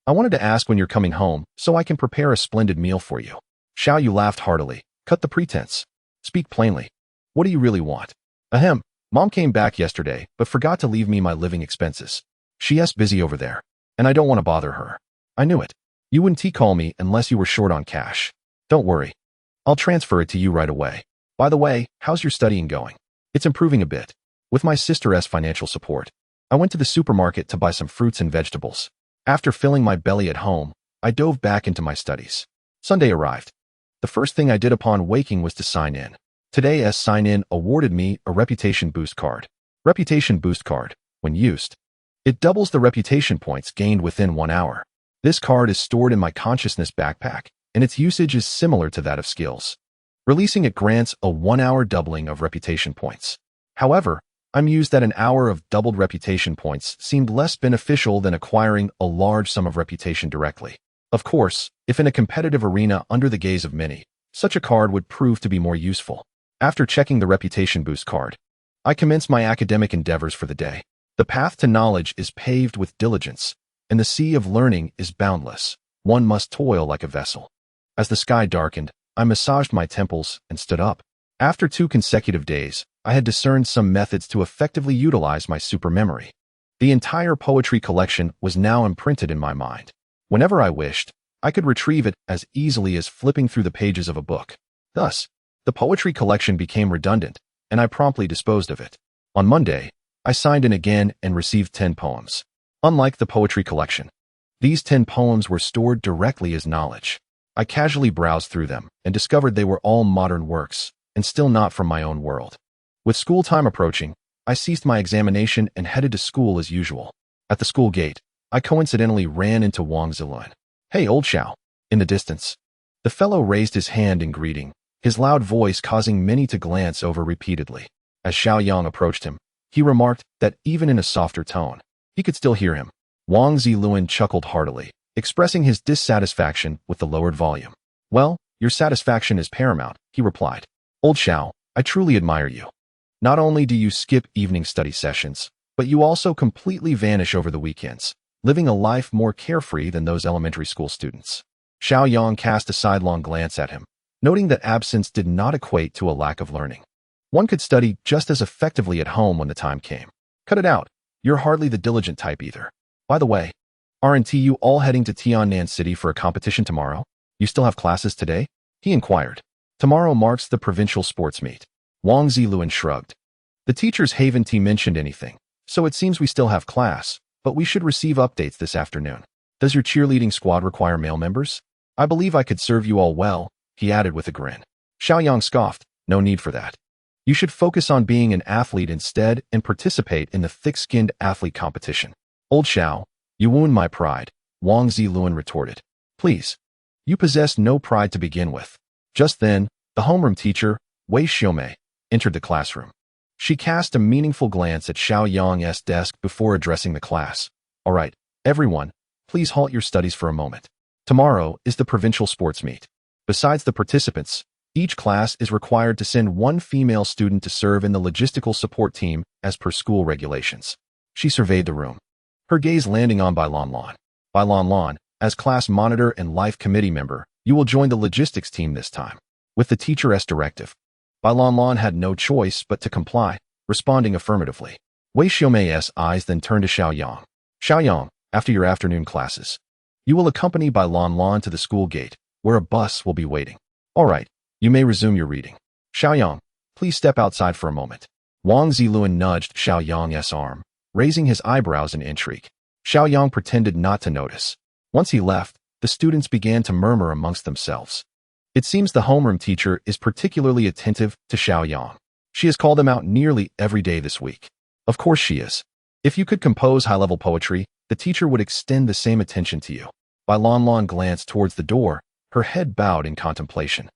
I wanted to ask when you're coming home so I can prepare a splendid meal for you. Xiao Yang laughed heartily. Cut the pretense. Speak plainly. What do you really want? Ahem. Mom came back yesterday, but forgot to leave me my living expenses. She's busy over there, and I don't want to bother her. I knew it. You wouldn't call me unless you were short on cash. Don't worry. I'll transfer it to you right away. By the way, how's your studying going? It's improving a bit. With my sister's financial support, I went to the supermarket to buy some fruits and vegetables. After filling my belly at home, I dove back into my studies. Sunday arrived. The first thing I did upon waking was to sign in. Today's sign-in awarded me a reputation boost card. Reputation boost card, when used, it doubles the reputation points gained within 1 hour. This card is stored in my consciousness backpack, and its usage is similar to that of skills. Releasing it grants a 1-hour doubling of reputation points. However, I'm used that an hour of doubled reputation points seemed less beneficial than acquiring a large sum of reputation directly. Of course, if in a competitive arena under the gaze of many, such a card would prove to be more useful. After checking the reputation boost card, I commenced my academic endeavors for the day. The path to knowledge is paved with diligence, and the sea of learning is boundless. One must toil like a vessel. As the sky darkened, I massaged my temples and stood up. After 2 consecutive days, I had discerned some methods to effectively utilize my supermemory. The entire poetry collection was now imprinted in my mind. Whenever I wished, I could retrieve it as easily as flipping through the pages of a book. Thus, the poetry collection became redundant, and I promptly disposed of it. On Monday, I signed in again and received 10 poems. Unlike the poetry collection, these 10 poems were stored directly as knowledge. I casually browsed through them and discovered they were all modern works, and still not from my own world. With school time approaching, I ceased my examination and headed to school as usual. At the school gate, I coincidentally ran into Wang Zilun. Hey, old Xiao. In the distance, the fellow raised his hand in greeting, his loud voice causing many to glance over repeatedly. As Xiao Yang approached him, he remarked that even in a softer tone, he could still hear him. Wang Zilun chuckled heartily, expressing his dissatisfaction with the lowered volume. Well, your satisfaction is paramount, he replied. Old Xiao, I truly admire you. Not only do you skip evening study sessions, but you also completely vanish over the weekends, living a life more carefree than those elementary school students. Xiao Yang cast a sidelong glance at him, noting that absence did not equate to a lack of learning. One could study just as effectively at home when the time came. Cut it out. You're hardly the diligent type either. By the way, aren't you all heading to Tiannan City for a competition tomorrow? You still have classes today? He inquired. Tomorrow marks the provincial sports meet. Wang Zilun shrugged. The teachers haven't mentioned anything, so it seems we still have class, but we should receive updates this afternoon. Does your cheerleading squad require male members? I believe I could serve you all well, he added with a grin. Xiao Yang scoffed. No need for that. You should focus on being an athlete instead and participate in the thick-skinned athlete competition. Old Xiao, you wound my pride, Wang Zilun retorted. Please. You possess no pride to begin with. Just then, the homeroom teacher, Wei Xiaomei, entered the classroom. She cast a meaningful glance at Xiao Yang's desk before addressing the class. All right, everyone, please halt your studies for a moment. Tomorrow is the provincial sports meet. Besides the participants, each class is required to send 1 female student to serve in the logistical support team as per school regulations. She surveyed the room, her gaze landing on Bai Lan Lan. By Lan Lan, as class monitor and life committee member, you will join the logistics team this time. With the teacher's directive, Bai Lan had no choice but to comply, responding affirmatively. Wei Xiaomei's eyes then turned to Xiao Yang. Xiao Yang, after your afternoon classes, you will accompany Bai Lan to the school gate, where a bus will be waiting. All right, you may resume your reading. Xiao Yang, please step outside for a moment. Wang Ziluan nudged Xiao Yang's arm, raising his eyebrows in intrigue. Xiao Yang pretended not to notice. Once he left, the students began to murmur amongst themselves. It seems the homeroom teacher is particularly attentive to Xiao Yang. She has called him out nearly every day this week. Of course she is. If you could compose high-level poetry, the teacher would extend the same attention to you. Bai Lan glanced towards the door, her head bowed in contemplation.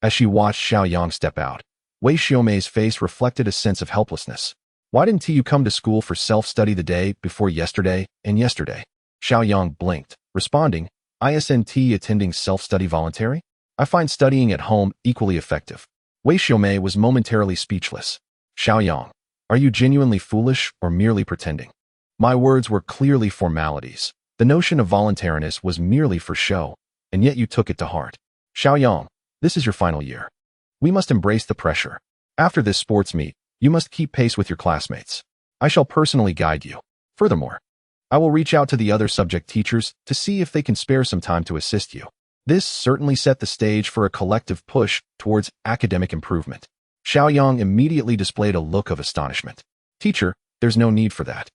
As she watched Xiao Yang step out, Wei Xiaomei's face reflected a sense of helplessness. Why didn't you come to school for self-study the day before yesterday and yesterday? Xiao Yang blinked, responding, Isn't attending self-study voluntary? I find studying at home equally effective. Wei Xiaomei was momentarily speechless. Xiao Yang, are you genuinely foolish or merely pretending? My words were clearly formalities. The notion of voluntariness was merely for show, and yet you took it to heart. Xiao Yang, this is your final year. We must embrace the pressure. After this sports meet, you must keep pace with your classmates. I shall personally guide you. Furthermore, I will reach out to the other subject teachers to see if they can spare some time to assist you. This certainly set the stage for a collective push towards academic improvement. Xiao Yang immediately displayed a look of astonishment. Teacher, there's no need for that.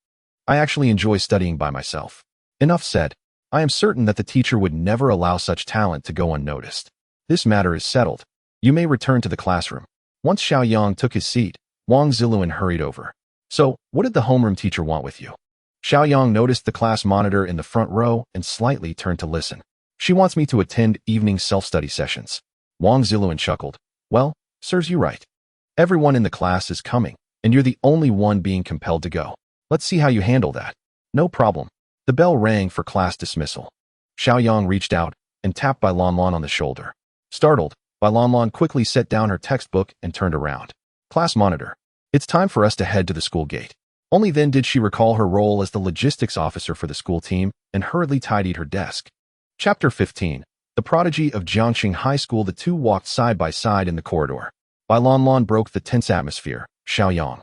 I actually enjoy studying by myself. Enough said. I am certain that the teacher would never allow such talent to go unnoticed. This matter is settled. You may return to the classroom. Once Xiao Yang took his seat, Wang Ziluan hurried over. So, what did the homeroom teacher want with you? Xiao Yang noticed the class monitor in the front row and slightly turned to listen. She wants me to attend evening self-study sessions. Wang Ziluan chuckled. Well, serves you right. Everyone in the class is coming, and you're the only one being compelled to go. Let's see how you handle that. No problem. The bell rang for class dismissal. Xiao Yang reached out and tapped Bai Lan on the shoulder. Startled, Bai Lan quickly set down her textbook and turned around. Class monitor. It's time for us to head to the school gate. Only then did she recall her role as the logistics officer for the school team and hurriedly tidied her desk. Chapter 15. The prodigy of Jiangxing High School. The two walked side by side in the corridor. Bai Lan broke the tense atmosphere. Xiao Yang.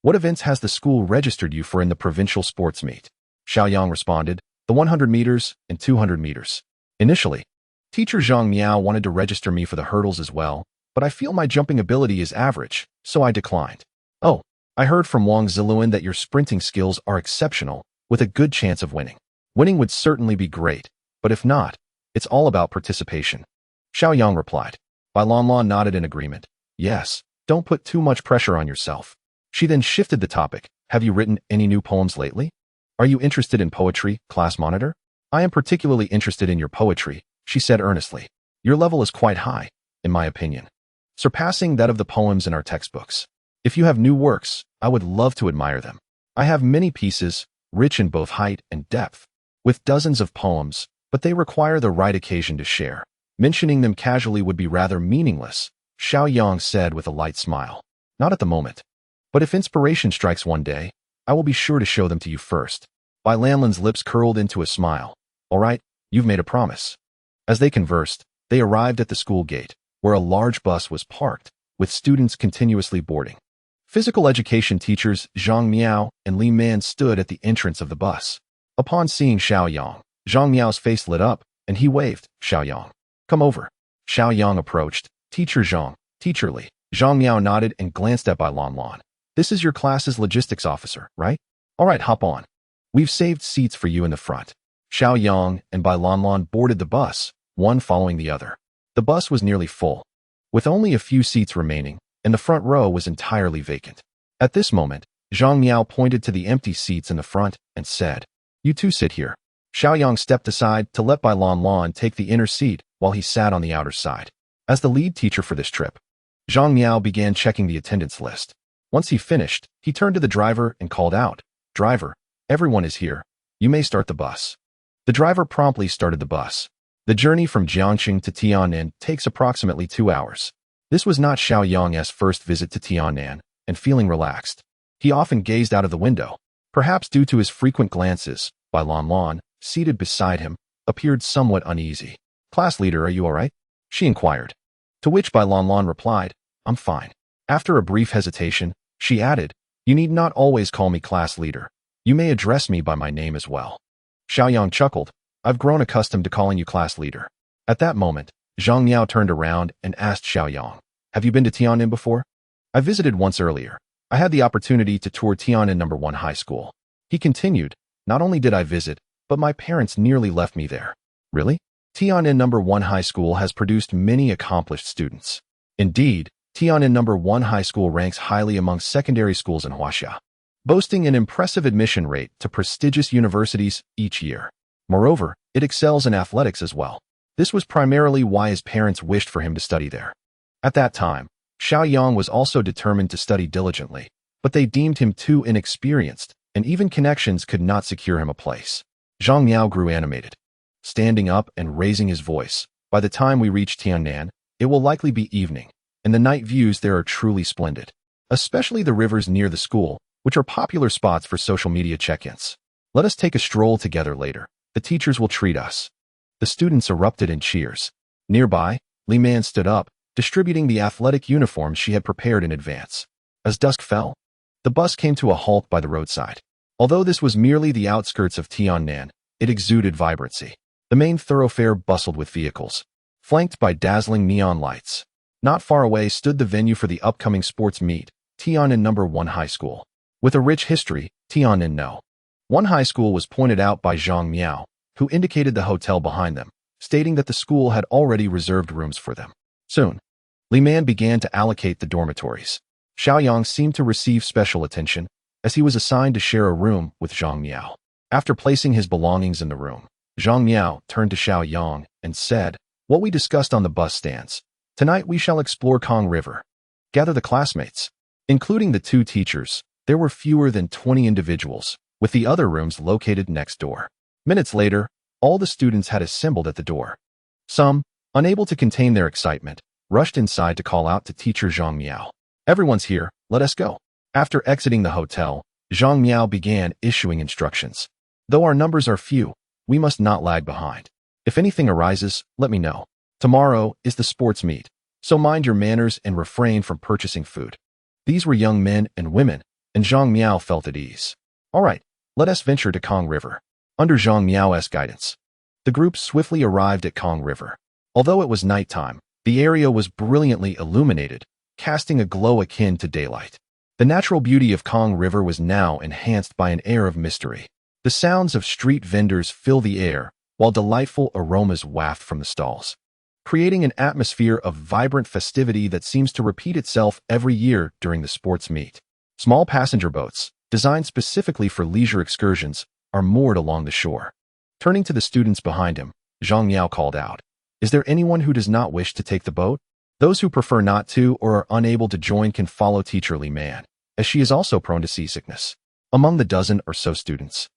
What events has the school registered you for in the provincial sports meet? Xiao Yang responded, the 100 meters and 200 meters. Initially, teacher Zhang Miao wanted to register me for the hurdles as well, but I feel my jumping ability is average, so I declined. Oh, I heard from Wang Ziluan that your sprinting skills are exceptional, with a good chance of winning. Winning would certainly be great, but if not, it's all about participation. Xiao Yang replied. Bai Lan nodded in agreement. Yes, don't put too much pressure on yourself. She then shifted the topic. Have you written any new poems lately? Are you interested in poetry, class monitor? I am particularly interested in your poetry, she said earnestly. Your level is quite high, in my opinion, surpassing that of the poems in our textbooks. If you have new works, I would love to admire them. I have many pieces, rich in both height and depth, with dozens of poems, but they require the right occasion to share. Mentioning them casually would be rather meaningless, Xiao Yang said with a light smile. Not at the moment. But if inspiration strikes one day, I will be sure to show them to you first. Bai Lanlan's lips curled into a smile. All right, you've made a promise. As they conversed, they arrived at the school gate, where a large bus was parked, with students continuously boarding. Physical education teachers Zhang Miao and Li Man stood at the entrance of the bus. Upon seeing Xiao Yang, Zhang Miao's face lit up, and he waved. Xiao Yang, come over. Xiao Yang approached. Teacher Zhang, Teacher Li. Zhang Miao nodded and glanced at Bai Lan. This is your class's logistics officer, right? All right, hop on. We've saved seats for you in the front. Xiao Yang and Bai Lan boarded the bus, one following the other. The bus was nearly full, with only a few seats remaining, and the front row was entirely vacant. At this moment, Zhang Miao pointed to the empty seats in the front and said, You two sit here. Xiao Yang stepped aside to let Bai Lan take the inner seat while he sat on the outer side. As the lead teacher for this trip, Zhang Miao began checking the attendance list. Once he finished, he turned to the driver and called out, Driver, everyone is here. You may start the bus. The driver promptly started the bus. The journey from Jiangxing to Tiannan takes approximately 2 hours. This was not Xiao Yang's first visit to Tiannan, and feeling relaxed, he often gazed out of the window. Perhaps due to his frequent glances, Bai Lan seated beside him, appeared somewhat uneasy. "Class leader, are you all right?" she inquired. To which Bai Lan replied, "I'm fine." After a brief hesitation, she added, "You need not always call me class leader. You may address me by my name as well." Xiao Yang chuckled, "I've grown accustomed to calling you class leader." At that moment, Zhang Yang turned around and asked Xiao Yang, "Have you been to Tian'an before?" "I visited once earlier. I had the opportunity to tour Tian'an No. 1 high school." He continued, "Not only did I visit, but my parents nearly left me there." "Really?" Tian'an No. 1 high school has produced many accomplished students. Indeed, Tian'an No. 1 high school ranks highly among secondary schools in Huaxia, boasting an impressive admission rate to prestigious universities each year. Moreover, it excels in athletics as well. This was primarily why his parents wished for him to study there. At that time, Xiao Yang was also determined to study diligently, but they deemed him too inexperienced, and even connections could not secure him a place. Zhang Yang grew animated, standing up and raising his voice. "By the time we reach Tian'an, it will likely be evening, and the night views there are truly splendid, especially the rivers near the school, which are popular spots for social media check-ins. Let us take a stroll together later. The teachers will treat us." The students erupted in cheers. Nearby, Li Man stood up, distributing the athletic uniforms she had prepared in advance. As dusk fell, the bus came to a halt by the roadside. Although this was merely the outskirts of Tian'an, it exuded vibrancy. The main thoroughfare bustled with vehicles, flanked by dazzling neon lights. Not far away stood the venue for the upcoming sports meet, Tian'an No. 1 High School. With a rich history, Tian'an No. 1 High School was pointed out by Zhang Miao, who indicated the hotel behind them, stating that the school had already reserved rooms for them. Soon, Li Man began to allocate the dormitories. Xiao Yang seemed to receive special attention, as he was assigned to share a room with Zhang Miao. After placing his belongings in the room, Zhang Miao turned to Xiao Yang and said, "What we discussed on the bus stands. Tonight we shall explore Kong River. Gather the classmates." Including the two teachers, there were fewer than 20 individuals, with the other rooms located next door. Minutes later, all the students had assembled at the door. Some, unable to contain their excitement, rushed inside to call out to teacher Zhang Miao, "Everyone's here, let us go." After exiting the hotel, Zhang Miao began issuing instructions. "Though our numbers are few, we must not lag behind. If anything arises, let me know. Tomorrow is the sports meet, so mind your manners and refrain from purchasing food." These were young men and women, and Zhang Miao felt at ease. "All right, let us venture to Kong River." Under Zhang Miao's guidance, the group swiftly arrived at Kong River. Although it was nighttime, the area was brilliantly illuminated, casting a glow akin to daylight. The natural beauty of Kong River was now enhanced by an air of mystery. The sounds of street vendors fill the air, while delightful aromas waft from the stalls, creating an atmosphere of vibrant festivity that seems to repeat itself every year during the sports meet. Small passenger boats, designed specifically for leisure excursions, are moored along the shore. Turning to the students behind him, Zhang Yao called out, "Is there anyone who does not wish to take the boat? Those who prefer not to or are unable to join can follow teacher Li Man, as she is also prone to seasickness." Among the dozen or so students,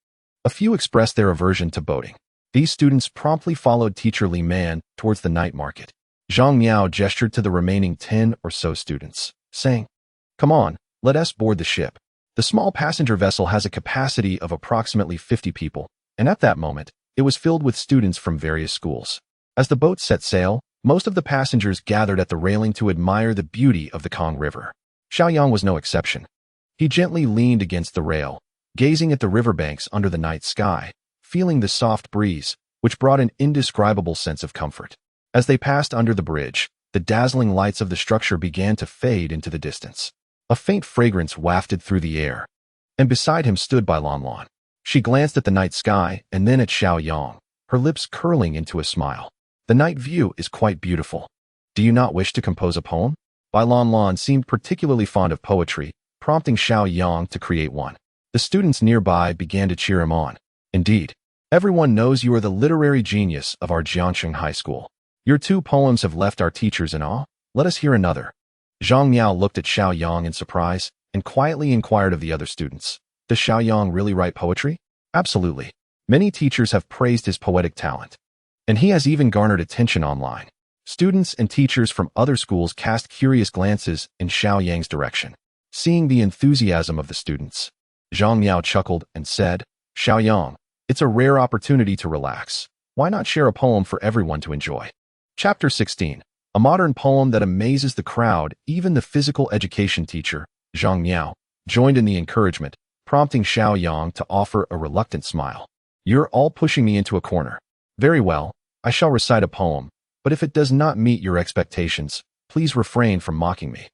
a few expressed their aversion to boating. These students promptly followed teacher Li Man towards the night market. Zhang Miao gestured to the remaining 10 or so students, saying, "Come on, let us board the ship." The small passenger vessel has a capacity of approximately 50 people, and at that moment, it was filled with students from various schools. As the boat set sail, most of the passengers gathered at the railing to admire the beauty of the Kong River. Xiao Yang was no exception. He gently leaned against the rail, gazing at the riverbanks under the night sky, feeling the soft breeze, which brought an indescribable sense of comfort. As they passed under the bridge, the dazzling lights of the structure began to fade into the distance. A faint fragrance wafted through the air, and beside him stood Bai Lan. She glanced at the night sky and then at Xiao Yang, her lips curling into a smile. "The night view is quite beautiful. Do you not wish to compose a poem?" Bai Lan seemed particularly fond of poetry, prompting Xiao Yang to create one. The students nearby began to cheer him on. "Indeed, everyone knows you are the literary genius of our Jiangsheng High School. Your 2 poems have left our teachers in awe. Let us hear another." Zhang Miao looked at Xiao Yang in surprise and quietly inquired of the other students, "Does Xiao Yang really write poetry?" "Absolutely. Many teachers have praised his poetic talent, and he has even garnered attention online." Students and teachers from other schools cast curious glances in Xiao Yang's direction. Seeing the enthusiasm of the students, Zhang Miao chuckled and said, "Xiao Yang, It's a rare opportunity to relax. Why not share a poem for everyone to enjoy? Chapter 16. A modern poem that amazes the crowd. Even the physical education teacher, Zhang Yang, joined in the encouragement, prompting Xiao Yang to offer a reluctant smile. You're all pushing me into a corner. Very well, I shall recite a poem, but if it does not meet your expectations, please refrain from mocking me.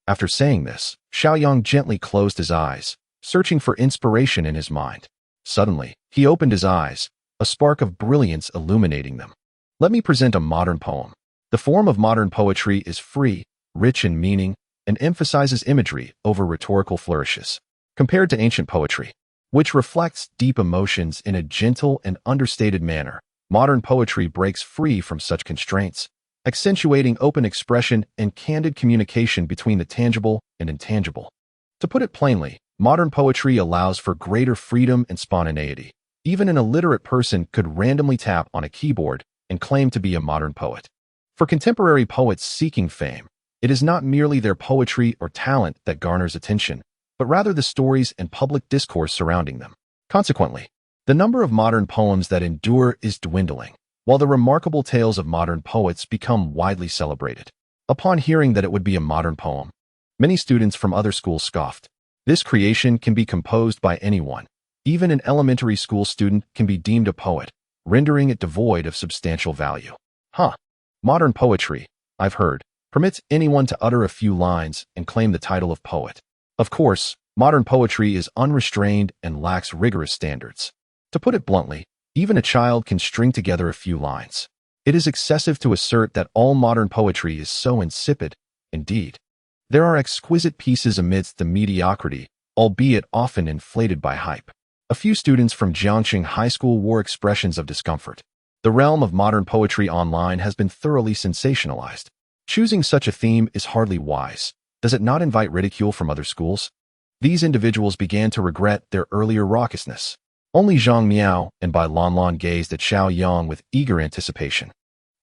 After saying this, Xiao Yang gently closed his eyes, searching for inspiration in his mind. Suddenly, he opened his eyes, a spark of brilliance illuminating them. Let me present a modern poem. The form of modern poetry is free, rich in meaning, and emphasizes imagery over rhetorical flourishes. Compared to ancient poetry, which reflects deep emotions in a gentle and understated manner, modern poetry breaks free from such constraints, accentuating open expression and candid communication between the tangible and intangible. To put it plainly, modern poetry allows for greater freedom and spontaneity. Even an illiterate person could randomly tap on a keyboard and claim to be a modern poet. For contemporary poets seeking fame, it is not merely their poetry or talent that garners attention, but rather the stories and public discourse surrounding them. Consequently, the number of modern poems that endure is dwindling, while the remarkable tales of modern poets become widely celebrated. Upon hearing that it would be a modern poem, many students from other schools scoffed. This creation can be composed by anyone. Even an elementary school student can be deemed a poet, rendering it devoid of substantial value. Modern poetry, I've heard, permits anyone to utter a few lines and claim the title of poet. Of course, modern poetry is unrestrained and lacks rigorous standards. To put it bluntly, even a child can string together a few lines. It is excessive to assert that all modern poetry is so insipid. Indeed, there are exquisite pieces amidst the mediocrity, albeit often inflated by hype. A few students from Jiangxing High School wore expressions of discomfort. The realm of modern poetry online has been thoroughly sensationalized. Choosing such a theme is hardly wise. Does it not invite ridicule from other schools? These individuals began to regret their earlier raucousness. Only Zhang Miao and Bai Lanlan gazed at Xiao Yang with eager anticipation.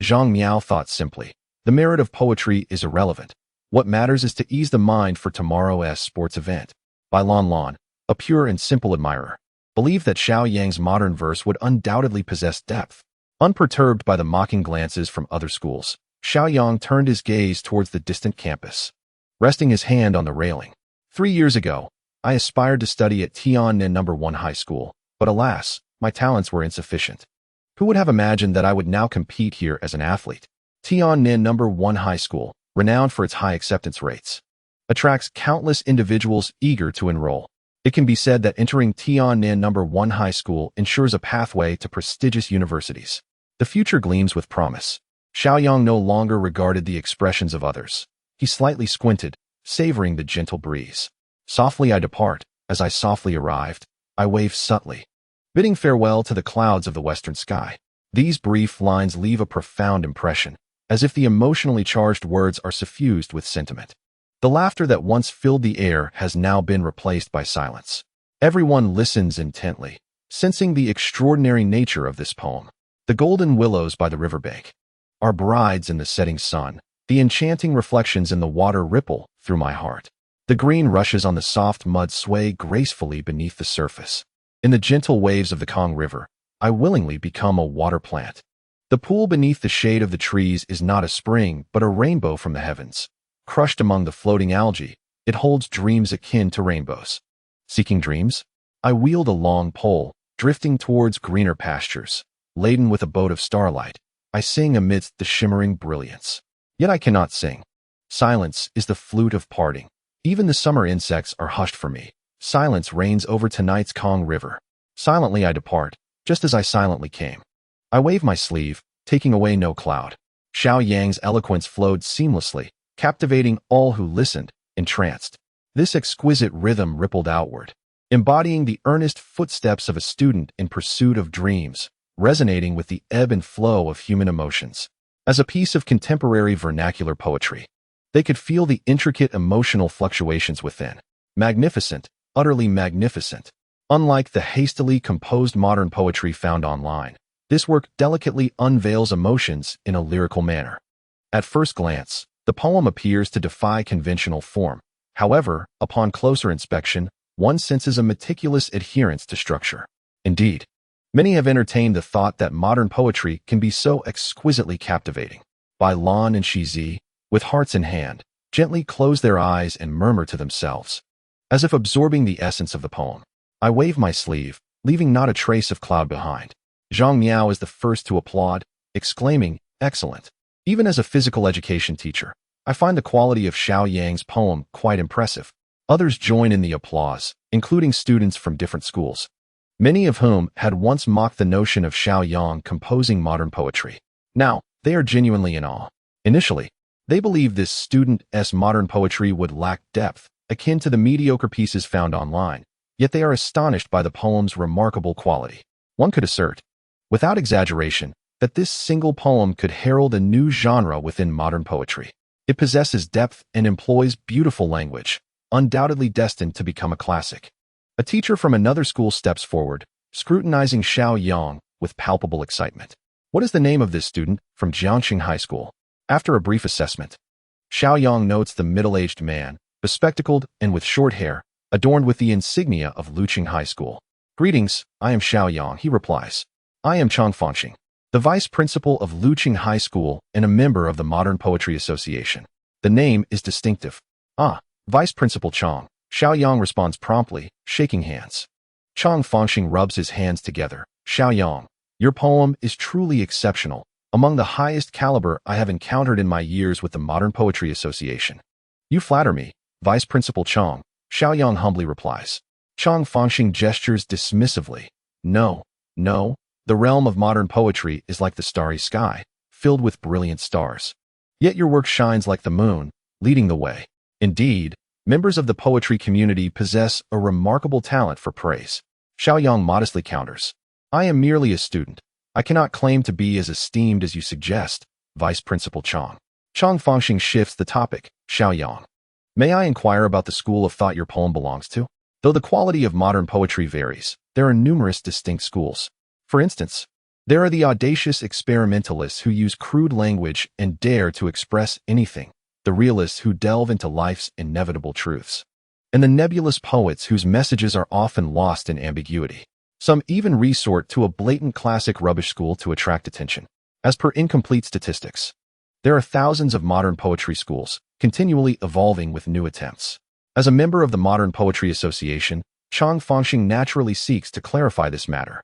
Zhang Miao thought simply, the merit of poetry is irrelevant. What matters is to ease the mind for tomorrow's sports event. Bai Lanlan, a pure and simple admirer, believed that Xiao Yang's modern verse would undoubtedly possess depth. Unperturbed by the mocking glances from other schools, Xiao Yang turned his gaze towards the distant campus, resting his hand on the railing. 3 years ago, I aspired to study at Tiannan No. 1 High School, but alas, my talents were insufficient. Who would have imagined that I would now compete here as an athlete? Tiannan No. 1 High School, renowned for its high acceptance rates, attracts countless individuals eager to enroll. It can be said that entering Tiannan No. 1 High School ensures a pathway to prestigious universities. The future gleams with promise. Xiao Yang no longer regarded the expressions of others. He slightly squinted, savoring the gentle breeze. Softly I depart. As I softly arrived, I waved subtly, bidding farewell to the clouds of the western sky. These brief lines leave a profound impression, as if the emotionally charged words are suffused with sentiment. The laughter that once filled the air has now been replaced by silence. Everyone listens intently, sensing the extraordinary nature of this poem. The golden willows by the riverbank are brides in the setting sun. The enchanting reflections in the water ripple through my heart. The green rushes on the soft mud sway gracefully beneath the surface. In the gentle waves of the Kong River, I willingly become a water plant. The pool beneath the shade of the trees is not a spring, but a rainbow from the heavens. Crushed among the floating algae, it holds dreams akin to rainbows. Seeking dreams? I wield a long pole, drifting towards greener pastures. Laden with a boat of starlight, I sing amidst the shimmering brilliance. Yet I cannot sing. Silence is the flute of parting. Even the summer insects are hushed for me. Silence reigns over tonight's Kong River. Silently I depart, just as I silently came. I wave my sleeve, taking away no cloud. Xiao Yang's eloquence flowed seamlessly, captivating all who listened, entranced. This exquisite rhythm rippled outward, embodying the earnest footsteps of a student in pursuit of dreams, resonating with the ebb and flow of human emotions. As a piece of contemporary vernacular poetry, they could feel the intricate emotional fluctuations within. Magnificent, utterly magnificent. Unlike the hastily composed modern poetry found online, this work delicately unveils emotions in a lyrical manner. At first glance, the poem appears to defy conventional form. However, upon closer inspection, one senses a meticulous adherence to structure. Indeed, Many have entertained the thought that modern poetry can be so exquisitely captivating. By Lan and Shizi, with hearts in hand, gently close their eyes and murmur to themselves, as if absorbing the essence of the poem. I wave my sleeve, leaving not a trace of cloud behind. Zhang Yang is the first to applaud, exclaiming, "Excellent." Even as a physical education teacher, I find the quality of Xiao Yang's poem quite impressive. Others join in the applause, including students from different schools, many of whom had once mocked the notion of Xiao Yang composing modern poetry. Now, they are genuinely in awe. Initially, they believed this student's modern poetry would lack depth, akin to the mediocre pieces found online, yet they are astonished by the poem's remarkable quality. One could assert, without exaggeration, that this single poem could herald a new genre within modern poetry. It possesses depth and employs beautiful language, undoubtedly destined to become a classic. A teacher from another school steps forward, scrutinizing Xiao Yang with palpable excitement. What is the name of this student from Jiangxing High School? After a brief assessment, Xiao Yang notes the middle-aged man, bespectacled and with short hair, adorned with the insignia of Luqing High School. "Greetings, I am Xiao Yang," he replies. "I am Chang Fangxing, the vice principal of Luqing High School and a member of the Modern Poetry Association." The name is distinctive. "Ah, Vice Principal Chang," Xiao Yang responds promptly, shaking hands. Chang Fangxing rubs his hands together. "Xiao Yang, your poem is truly exceptional, among the highest caliber I have encountered in my years with the Modern Poetry Association." "You flatter me, Vice Principal Chang," Xiao Yang humbly replies. Chang Fangxing gestures dismissively. No, the realm of modern poetry is like the starry sky, filled with brilliant stars. Yet your work shines like the moon, leading the way. Indeed, members of the poetry community possess a remarkable talent for praise." Xiao Yang modestly counters. "I am merely a student. I cannot claim to be as esteemed as you suggest, Vice Principal Chang." Chang Fangxing shifts the topic. "Xiao Yang, may I inquire about the school of thought your poem belongs to? Though the quality of modern poetry varies, there are numerous distinct schools. For instance, there are the audacious experimentalists who use crude language and dare to express anything, the realists who delve into life's inevitable truths, and the nebulous poets whose messages are often lost in ambiguity. Some even resort to a blatant classic rubbish school to attract attention. As per incomplete statistics, there are thousands of modern poetry schools, continually evolving with new attempts. As a member of the Modern Poetry Association, Chang Fangxing naturally seeks to clarify this matter.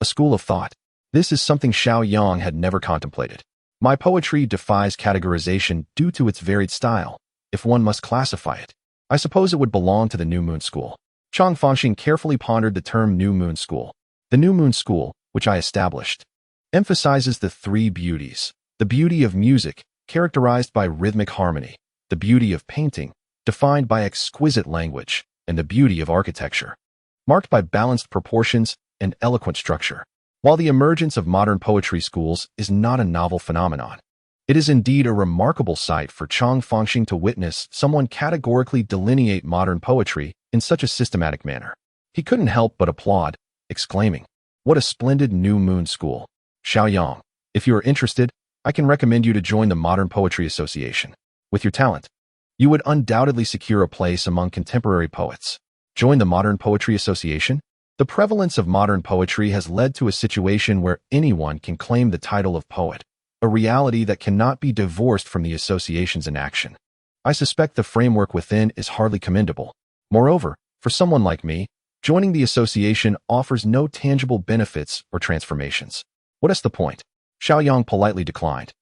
A school of thought. This is something Xiao Yang had never contemplated. "My poetry defies categorization due to its varied style. If one must classify it, I suppose it would belong to the New Moon School." Chang Fangxing carefully pondered the term New Moon School. "The New Moon School, which I established, emphasizes the three beauties: the beauty of music, characterized by rhythmic harmony; the beauty of painting, defined by exquisite language; and the beauty of architecture, marked by balanced proportions and eloquent structure." While the emergence of modern poetry schools is not a novel phenomenon, it is indeed a remarkable sight for Chang Fangxing to witness someone categorically delineate modern poetry in such a systematic manner. He couldn't help but applaud, exclaiming, "What a splendid New Moon School! Xiao Yang, if you are interested, I can recommend you to join the Modern Poetry Association. With your talent, you would undoubtedly secure a place among contemporary poets. Join the Modern Poetry Association?" The prevalence of modern poetry has led to a situation where anyone can claim the title of poet, a reality that cannot be divorced from the association's inaction. I suspect the framework within is hardly commendable. Moreover, for someone like me, joining the association offers no tangible benefits or transformations. What is the point? Xiao Yang politely declined,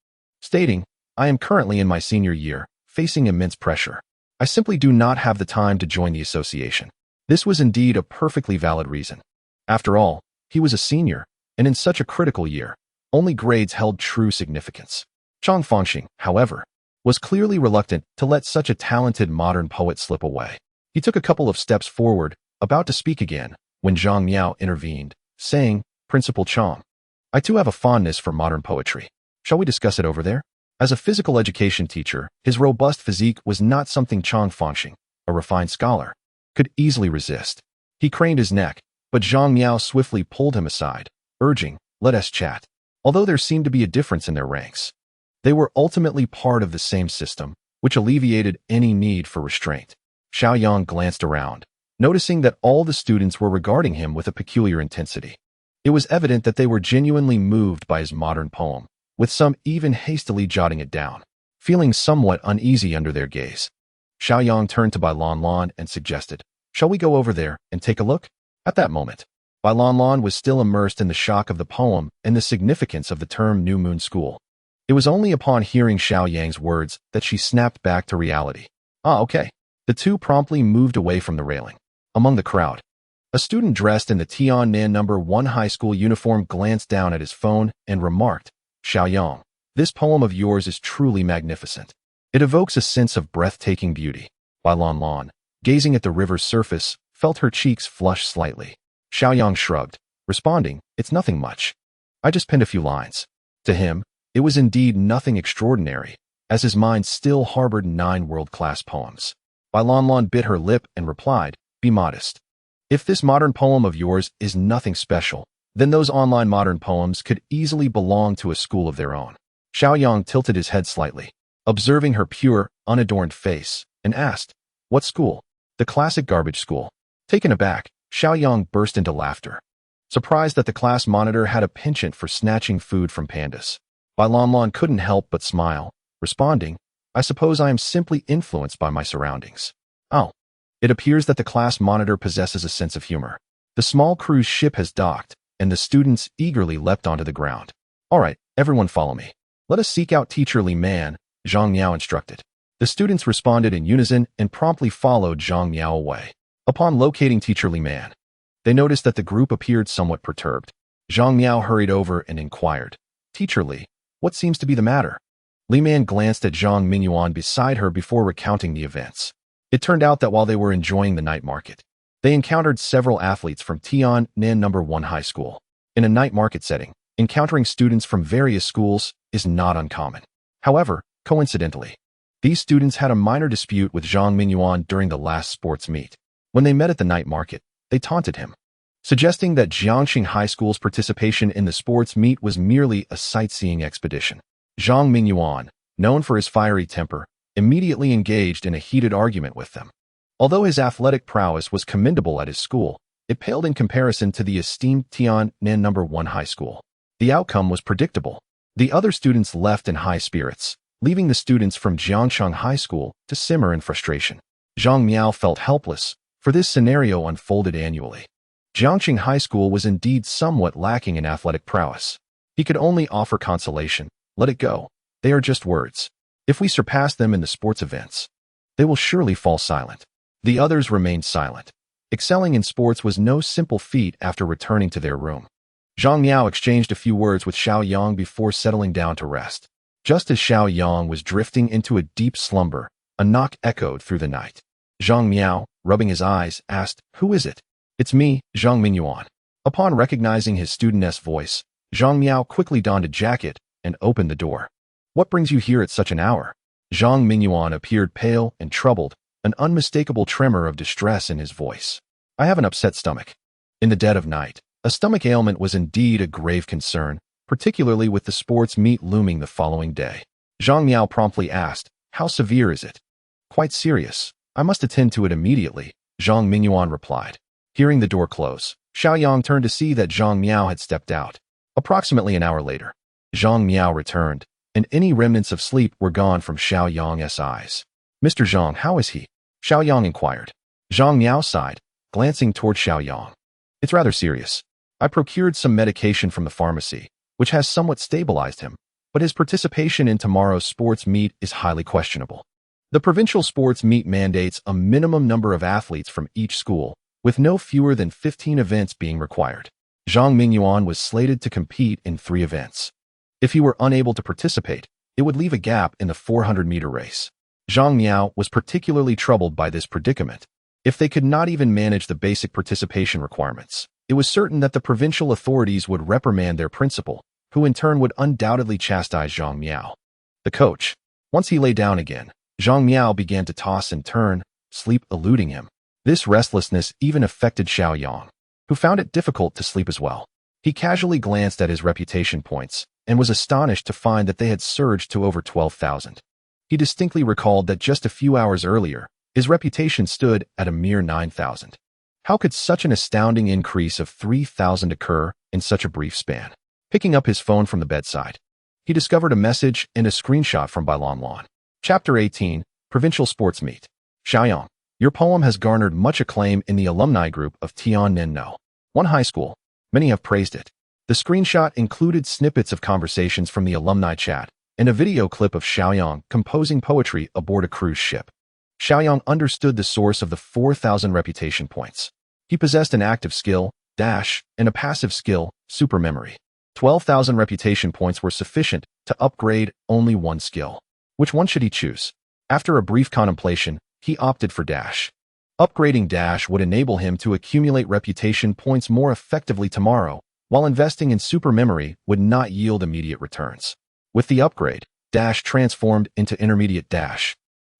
stating, "I am currently in my senior year, facing immense pressure. I simply do not have the time to join the association." This was indeed a perfectly valid reason. After all, he was a senior, and in such a critical year, only grades held true significance. Chang Fangxing, however, was clearly reluctant to let such a talented modern poet slip away. He took a couple of steps forward, about to speak again, when Zhang Yang intervened, saying, "Principal Chang, I too have a fondness for modern poetry. Shall we discuss it over there?" As a physical education teacher, his robust physique was not something Chang Fangxing, a refined scholar, could easily resist. He craned his neck, but Zhang Yang swiftly pulled him aside, urging, "Let us chat." Although there seemed to be a difference in their ranks, they were ultimately part of the same system, which alleviated any need for restraint. Xiao Yang glanced around, noticing that all the students were regarding him with a peculiar intensity. It was evident that they were genuinely moved by his modern poem, with some even hastily jotting it down, feeling somewhat uneasy under their gaze. Xiao Yang turned to Bai Lan Lan and suggested, "Shall we go over there and take a look?" At that moment, Bai Lan Lan was still immersed in the shock of the poem and the significance of the term New Moon School. It was only upon hearing Xiao Yang's words that she snapped back to reality. "Ah, okay." The two promptly moved away from the railing. Among the crowd, a student dressed in the Tiannan No. 1 high school uniform glanced down at his phone and remarked, "Xiao Yang, this poem of yours is truly magnificent. It evokes a sense of breathtaking beauty." Bai Lan Lan, gazing at the river's surface, felt her cheeks flush slightly. Xiao Yang shrugged, responding, "It's nothing much. I just penned a few lines." To him, it was indeed nothing extraordinary, as his mind still harbored 9 world-class poems. Bai Lan Lan bit her lip and replied, "Be modest. If this modern poem of yours is nothing special, then those online modern poems could easily belong to a school of their own." Xiao Yang tilted his head slightly, observing her pure, unadorned face, and asked, "What school?" "The classic garbage school." Taken aback, Xiao Yang burst into laughter, surprised that the class monitor had a penchant for snatching food from pandas. Bai Lan Lan couldn't help but smile, responding, "I suppose I am simply influenced by my surroundings." "Oh." It appears that the class monitor possesses a sense of humor. The small cruise ship has docked, and the students eagerly leapt onto the ground. "All right, everyone follow me. Let us seek out Teacher Li Man," Zhang Yang instructed. The students responded in unison and promptly followed Zhang Yang away. Upon locating Teacher Li Man, they noticed that the group appeared somewhat perturbed. Zhang Yang hurried over and inquired, "Teacher Li, what seems to be the matter?" Li Man glanced at Zhang Mingyuan beside her before recounting the events. It turned out that while they were enjoying the night market, they encountered several athletes from Tiannan No. 1 high school. In a night market setting, encountering students from various schools is not uncommon. However, coincidentally, these students had a minor dispute with Zhang Mingyuan during the last sports meet. When they met at the night market, they taunted him, suggesting that Jiangxing High School's participation in the sports meet was merely a sightseeing expedition. Zhang Mingyuan, known for his fiery temper, immediately engaged in a heated argument with them. Although his athletic prowess was commendable at his school, it paled in comparison to the esteemed Tiannan No. 1 high school. The outcome was predictable. The other students left in high spirits, leaving the students from Jiangxing High School to simmer in frustration. Zhang Miao felt helpless, for this scenario unfolded annually. Jiangxing High School was indeed somewhat lacking in athletic prowess. He could only offer consolation. "Let it go. They are just words. If we surpass them in the sports events, they will surely fall silent." The others remained silent. Excelling in sports was no simple feat after returning to their room. Zhang Miao exchanged a few words with Xiao Yang before settling down to rest. Just as Xiao Yang was drifting into a deep slumber, a knock echoed through the night. Zhang Miao, rubbing his eyes, asked, "Who is it?" "It's me, Zhang Mingyuan." Upon recognizing his studentess voice, Zhang Miao quickly donned a jacket and opened the door. "What brings you here at such an hour?" Zhang Mingyuan appeared pale and troubled, an unmistakable tremor of distress in his voice. "I have an upset stomach." In the dead of night, a stomach ailment was indeed a grave concern, particularly with the sports meet looming the following day. Zhang Miao promptly asked, "How severe is it?" "Quite serious. I must attend to it immediately," Zhang Mingyuan replied. Hearing the door close, Xiao Yang turned to see that Zhang Miao had stepped out. Approximately an hour later, Zhang Miao returned, and any remnants of sleep were gone from Xiao Yang's eyes. "Mr. Zhang, how is he?" Xiao Yang inquired. Zhang Miao sighed, glancing toward Xiao Yang. "It's rather serious. I procured some medication from the pharmacy, which has somewhat stabilized him, but his participation in tomorrow's sports meet is highly questionable. The provincial sports meet mandates a minimum number of athletes from each school, with no fewer than 15 events being required. Zhang Mingyuan was slated to compete in 3 events. If he were unable to participate, it would leave a gap in the 400-meter race. Zhang Miao was particularly troubled by this predicament. If they could not even manage the basic participation requirements, it was certain that the provincial authorities would reprimand their principal, who in turn would undoubtedly chastise Zhang Miao. The coach. Once he lay down again, Zhang Miao began to toss and turn, sleep eluding him. This restlessness even affected Xiao Yang, who found it difficult to sleep as well. He casually glanced at his reputation points and was astonished to find that they had surged to over 12,000. He distinctly recalled that just a few hours earlier, his reputation stood at a mere 9,000. How could such an astounding increase of 3,000 occur in such a brief span. Picking up his phone from the bedside, he discovered a message and a screenshot from Bailanlan. Chapter 18, Provincial Sports Meet. Xiao Yang, your poem has garnered much acclaim in the alumni group of Tiananmen One High School. Many have praised it. The screenshot included snippets of conversations from the alumni chat and a video clip of Xiao Yang composing poetry aboard a cruise ship. Xiao Yang understood the source of the 4,000 reputation points. He possessed an active skill, dash, and a passive skill, super memory. 12,000 reputation points were sufficient to upgrade only one skill. Which one should he choose? After a brief contemplation, he opted for dash. Upgrading dash would enable him to accumulate reputation points more effectively tomorrow, while investing in super memory would not yield immediate returns. With the upgrade, dash transformed into intermediate dash,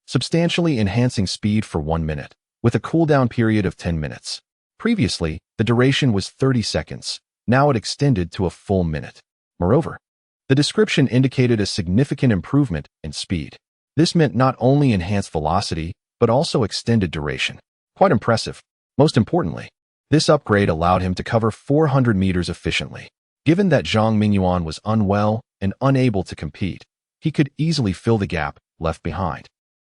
substantially enhancing speed for 1 minute, with a cooldown period of 10 minutes. Previously, the duration was 30 seconds. Now it extended to a full minute. Moreover, the description indicated a significant improvement in speed. This meant not only enhanced velocity, but also extended duration. Quite impressive. Most importantly, this upgrade allowed him to cover 400 meters efficiently. Given that Zhang Mingyuan was unwell and unable to compete, he could easily fill the gap left behind,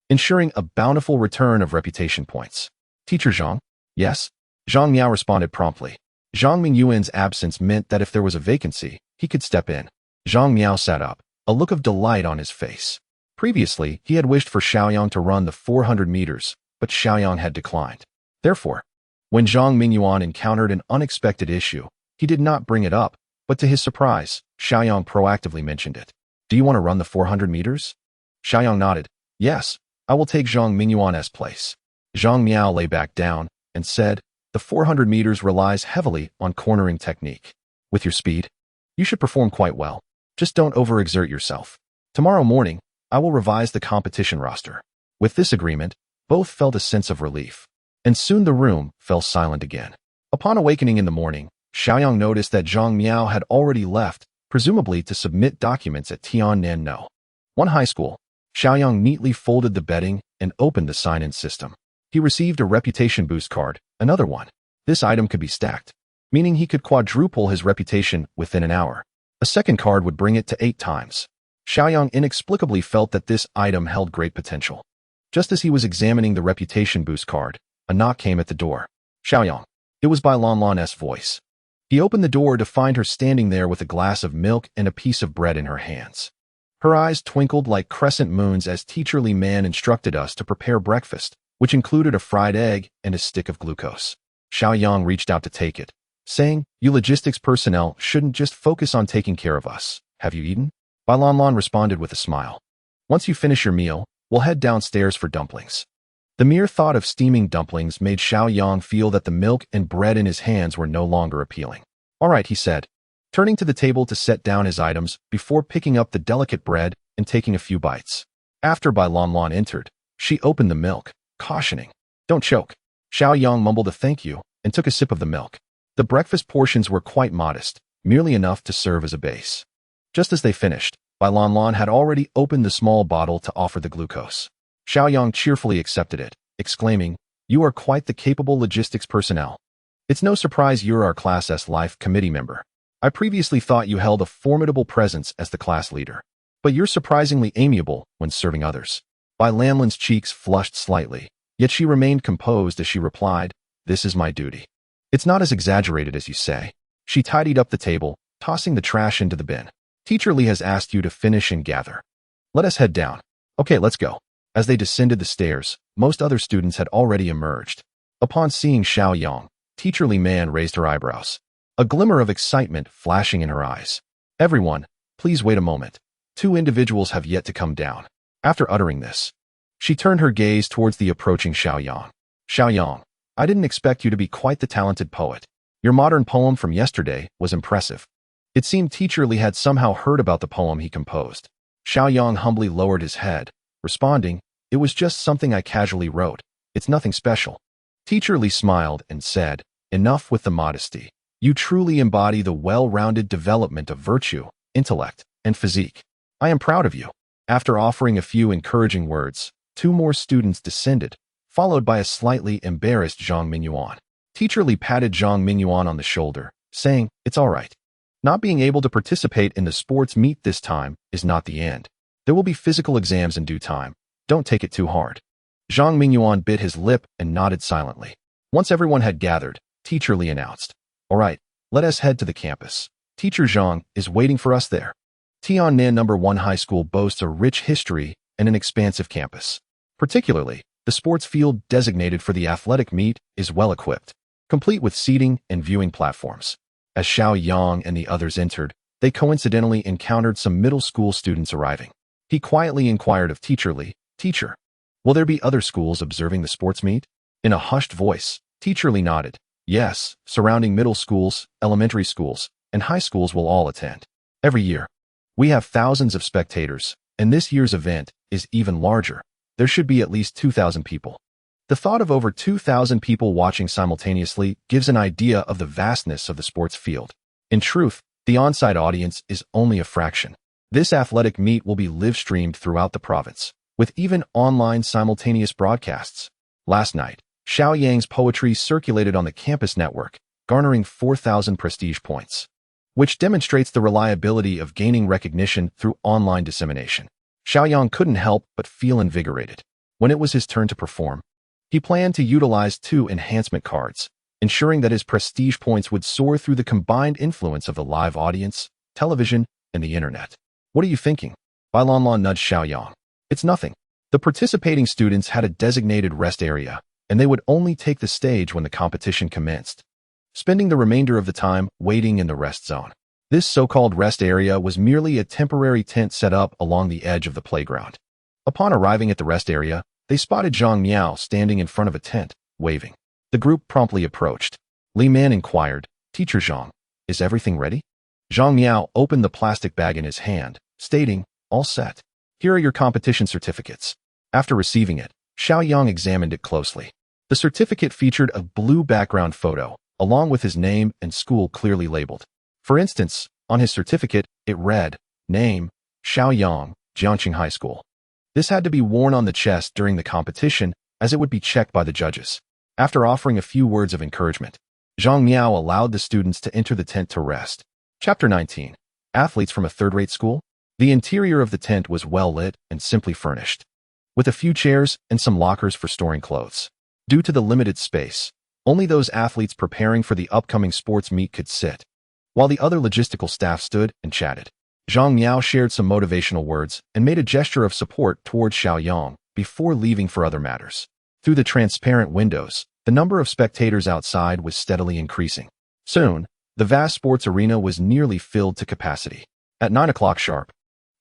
ensuring a bountiful return of reputation points. Teacher Zhang? Yes? Zhang Miao responded promptly. Zhang Mingyuan's absence meant that if there was a vacancy, he could step in. Zhang Miao sat up, a look of delight on his face. Previously, he had wished for Xiao Yang to run the 400 meters, but Xiao Yang had declined. Therefore, when Zhang Mingyuan encountered an unexpected issue, he did not bring it up, but to his surprise, Xiao Yang proactively mentioned it. Do you want to run the 400 meters? Xiao Yang nodded. Yes, I will take Zhang Mingyuan's place. Zhang Miao lay back down and said, the 400 meters relies heavily on cornering technique. With your speed, you should perform quite well. Just don't overexert yourself. Tomorrow morning, I will revise the competition roster. With this agreement, both felt a sense of relief. And soon the room fell silent again. Upon awakening in the morning, Xiaoyang noticed that Zhang Miao had already left, presumably to submit documents at Tiananmen One High School. Xiaoyang neatly folded the bedding and opened the sign-in system. He received a reputation boost card, another one. This item could be stacked, meaning he could quadruple his reputation within an hour. A second card would bring it to 8 times. Xiaoyang inexplicably felt that this item held great potential. Just as he was examining the reputation boost card, a knock came at the door. Xiaoyang. It was Bailanlan's voice. He opened the door to find her standing there with a glass of milk and a piece of bread in her hands. Her eyes twinkled like crescent moons as Teacher Li Man instructed us to prepare breakfast, which included a fried egg and a stick of glucose. Xiaoyang reached out to take it, saying, "You logistics personnel shouldn't just focus on taking care of us. Have you eaten?" Bailanlan responded with a smile. "Once you finish your meal, we'll head downstairs for dumplings." The mere thought of steaming dumplings made Xiaoyang feel that the milk and bread in his hands were no longer appealing. "All right," he said, turning to the table to set down his items before picking up the delicate bread and taking a few bites. After Bailanlan entered, she opened the milk, cautioning, "Don't choke." Xiaoyang mumbled a thank you and took a sip of the milk. The breakfast portions were quite modest, merely enough to serve as a base. Just as they finished, Bailanlan had already opened the small bottle to offer the glucose. Xiaoyang cheerfully accepted it, exclaiming, "You are quite the capable logistics personnel. It's no surprise you're our Class S Life Committee member. I previously thought you held a formidable presence as the class leader. But you're surprisingly amiable when serving others." Bailanlan's cheeks flushed slightly, yet she remained composed as she replied, "This is my duty." "It's not as exaggerated as you say." She tidied up the table, tossing the trash into the bin. "Teacher Li has asked you to finish and gather. Let us head down." "Okay, let's go." As they descended the stairs, most other students had already emerged. Upon seeing Xiaoyang, Teacher Li Man raised her eyebrows, a glimmer of excitement flashing in her eyes. "Everyone, please wait a moment. 2 individuals have yet to come down." After uttering this, she turned her gaze towards the approaching Xiaoyang. "Xiaoyang, I didn't expect you to be quite the talented poet. Your modern poem from yesterday was impressive." It seemed Teacher Li had somehow heard about the poem he composed. Xiaoyang humbly lowered his head, responding, "It was just something I casually wrote. It's nothing special." Teacher Li smiled and said, "Enough with the modesty. You truly embody the well-rounded development of virtue, intellect, and physique. I am proud of you." After offering a few encouraging words, 2 more students descended, followed by a slightly embarrassed Zhang Mingyuan. Teacher Li patted Zhang Mingyuan on the shoulder saying, "It's all right. Not being able to participate in the sports meet this time is not the end. There will be physical exams in due time. Don't take it too hard." Zhang Mingyuan bit his lip and nodded silently. Once everyone had gathered, Teacher Li announced, "All right, let us head to the campus. Teacher Zhang is waiting for us there." Tiannan No. 1 High School boasts a rich history and an expansive campus. Particularly, the sports field designated for the athletic meet is well equipped, complete with seating and viewing platforms. As Xiao Yang and the others entered, they coincidentally encountered some middle school students arriving. He quietly inquired of Teacher Li, "Teacher, will there be other schools observing the sports meet?" In a hushed voice, Teacher Li nodded. "Yes, surrounding middle schools, elementary schools, and high schools will all attend. Every year, we have thousands of spectators, and this year's event is even larger. There should be at least 2,000 people." The thought of over 2,000 people watching simultaneously gives an idea of the vastness of the sports field. In truth, the on-site audience is only a fraction. This athletic meet will be live-streamed throughout the province, with even online simultaneous broadcasts. Last night, Xiao Yang's poetry circulated on the campus network, garnering 4,000 prestige points, which demonstrates the reliability of gaining recognition through online dissemination. Xiao Yang couldn't help but feel invigorated. When it was his turn to perform, he planned to utilize 2 enhancement cards, ensuring that his prestige points would soar through the combined influence of the live audience, television, and the internet. "What are you thinking?" Bai Lanlan nudged Xiao Yang. "It's nothing." The participating students had a designated rest area, and they would only take the stage when the competition commenced, spending the remainder of the time waiting in the rest zone. This so-called rest area was merely a temporary tent set up along the edge of the playground. Upon arriving at the rest area, they spotted Zhang Miao standing in front of a tent, waving. The group promptly approached. Li Man inquired, "Teacher Zhang, is everything ready?" Zhang Miao opened the plastic bag in his hand, stating, "All set. Here are your competition certificates." After receiving it, Xiao Yang examined it closely. The certificate featured a blue background photo, along with his name and school clearly labeled. For instance, on his certificate, it read, "Name, Xiao Yang, Jiangqing High School." This had to be worn on the chest during the competition, as it would be checked by the judges. After offering a few words of encouragement, Zhang Miao allowed the students to enter the tent to rest. Chapter 19. Athletes from a third-rate school? The interior of the tent was well lit and simply furnished, with a few chairs and some lockers for storing clothes. Due to the limited space, only those athletes preparing for the upcoming sports meet could sit, while the other logistical staff stood and chatted. Zhang Miao shared some motivational words and made a gesture of support towards Xiao Yang before leaving for other matters. Through the transparent windows, the number of spectators outside was steadily increasing. Soon, the vast sports arena was nearly filled to capacity. At 9 o'clock sharp,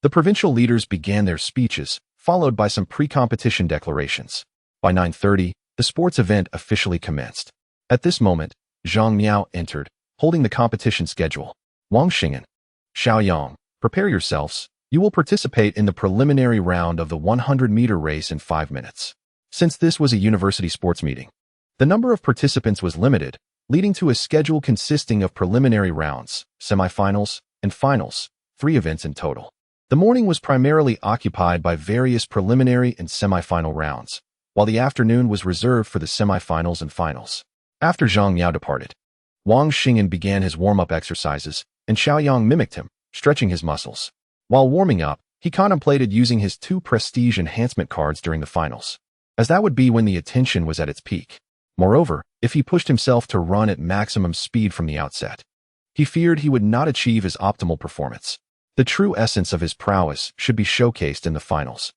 the provincial leaders began their speeches, followed by some pre-competition declarations. By 9:30, the sports event officially commenced. At this moment, Zhang Miao entered, holding the competition schedule. Wang Xing'an, Xiao Yang, prepare yourselves. You will participate in the preliminary round of the 100-meter race in 5 minutes. Since this was a university sports meeting, the number of participants was limited, leading to a schedule consisting of preliminary rounds, semifinals, and finals, 3 events in total. The morning was primarily occupied by various preliminary and semifinal rounds, while the afternoon was reserved for the semifinals and finals. After Zhang Miao departed, Wang Xing'an began his warm-up exercises, and Xiao Yang mimicked him, stretching his muscles. While warming up, he contemplated using his 2 prestige enhancement cards during the finals, as that would be when the attention was at its peak. Moreover, if he pushed himself to run at maximum speed from the outset, he feared he would not achieve his optimal performance. The true essence of his prowess should be showcased in the finals,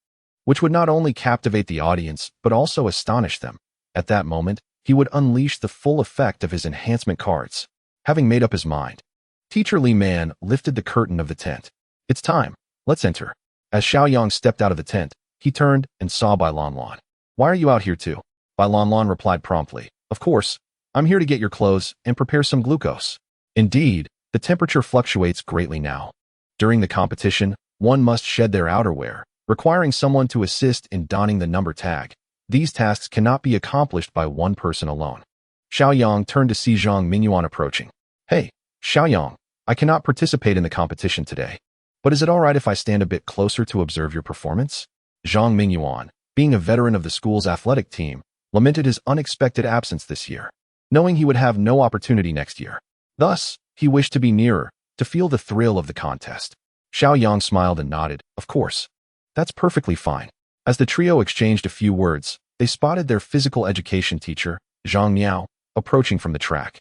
which would not only captivate the audience but also astonish them. At that moment, he would unleash the full effect of his enhancement cards. Having made up his mind, Teacher Li Man lifted the curtain of the tent. "It's time. Let's enter." As Xiao Yang stepped out of the tent, he turned and saw Bai Lanlan. "Why are you out here too?" Bai Lanlan replied promptly, "Of course, I'm here to get your clothes and prepare some glucose." Indeed, the temperature fluctuates greatly now. During the competition, one must shed their outerwear, requiring someone to assist in donning the number tag. These tasks cannot be accomplished by one person alone. Xiao Yang turned to see Zhang Mingyuan approaching. "Hey, Xiao Yang, I cannot participate in the competition today, but is it all right if I stand a bit closer to observe your performance?" Zhang Mingyuan, being a veteran of the school's athletic team, lamented his unexpected absence this year, knowing he would have no opportunity next year. Thus, he wished to be nearer, to feel the thrill of the contest. Xiao Yang smiled and nodded. Of course. That's perfectly fine. As the trio exchanged a few words, they spotted their physical education teacher, Zhang Yang, approaching from the track.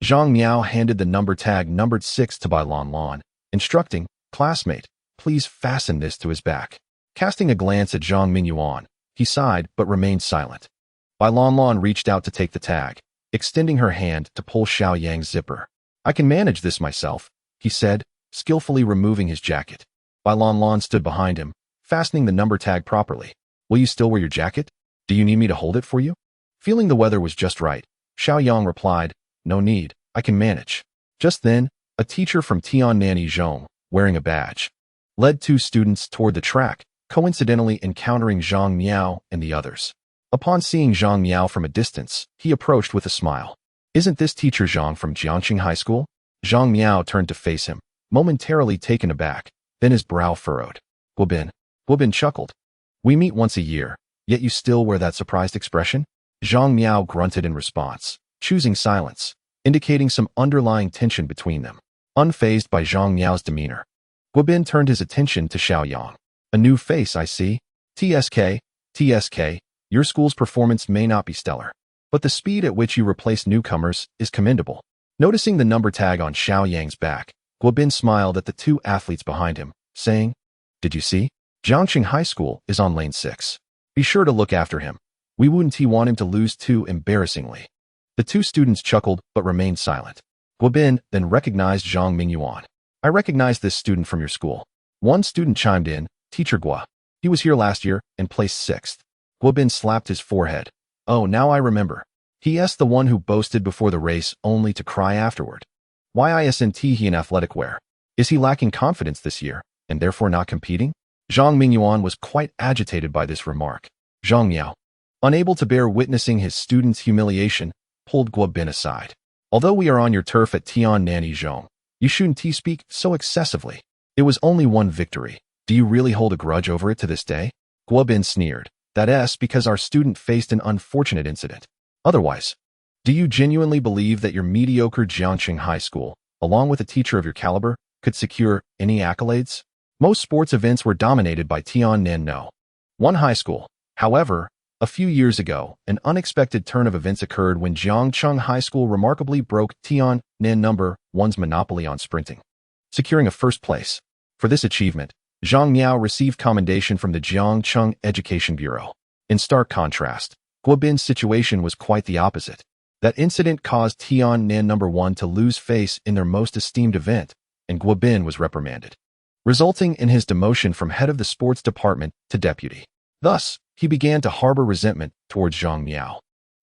Zhang Yang handed the number tag numbered 6 to Bai Lan, instructing, "Classmate, please fasten this to his back." Casting a glance at Zhang Mingyuan, he sighed but remained silent. Bai Lan reached out to take the tag, extending her hand to pull Xiao Yang's zipper. "I can manage this myself," he said, skillfully removing his jacket. Bai Lan stood behind him, fastening the number tag properly. "Will you still wear your jacket? Do you need me to hold it for you?" Feeling the weather was just right, Xiao Yang replied, "No need, I can manage." Just then, a teacher from Tiannanmen Zhong, wearing a badge, led 2 students toward the track, coincidentally encountering Zhang Miao and the others. Upon seeing Zhang Miao from a distance, he approached with a smile. "Isn't this teacher Zhang from Jiangqing High School?" Zhang Miao turned to face him, momentarily taken aback, then his brow furrowed. Guobin chuckled. "We meet once a year, yet you still wear that surprised expression?" Zhang Miao grunted in response, choosing silence, indicating some underlying tension between them. Unfazed by Zhang Miao's demeanor, Guobin turned his attention to Xiao Yang. "A new face, I see. TSK, your school's performance may not be stellar, but the speed at which you replace newcomers is commendable." Noticing the number tag on Xiao Yang's back, Guobin smiled at the 2 athletes behind him, saying, "Did you see? Jiangqing High School is on lane 6. Be sure to look after him. We wouldn't want him to lose too embarrassingly." The 2 students chuckled but remained silent. Guobin then recognized Zhang Mingyuan. "I recognize this student from your school." One student chimed in, "Teacher Gua. He was here last year and placed 6th. Guobin slapped his forehead. "Oh, now I remember. He's the one who boasted before the race only to cry afterward. Why isn't he in athletic wear? Is he lacking confidence this year, and therefore not competing?" Zhang Mingyuan was quite agitated by this remark. Zhang Yao, unable to bear witnessing his student's humiliation, pulled Guobin aside. "Although we are on your turf at Tiannanmen Zhong, you shouldn't speak so excessively. It was only one victory. Do you really hold a grudge over it to this day?" Guobin sneered. "That's because our student faced an unfortunate incident. Otherwise, do you genuinely believe that your mediocre Jiangqing High School, along with a teacher of your caliber, could secure any accolades? Most sports events were dominated by Tiannanmen One High School. However, a few years ago, an unexpected turn of events occurred when Jiangqing High School remarkably broke Tiannanmen No. 1's monopoly on sprinting, securing a first place. For this achievement, Zhang Miao received commendation from the Jiangqing Education Bureau. In stark contrast, Guobin's situation was quite the opposite. That incident caused Tiannanmen No. 1 to lose face in their most esteemed event, and Guobin was reprimanded, resulting in his demotion from head of the sports department to deputy. Thus, he began to harbor resentment towards Zhang Miao,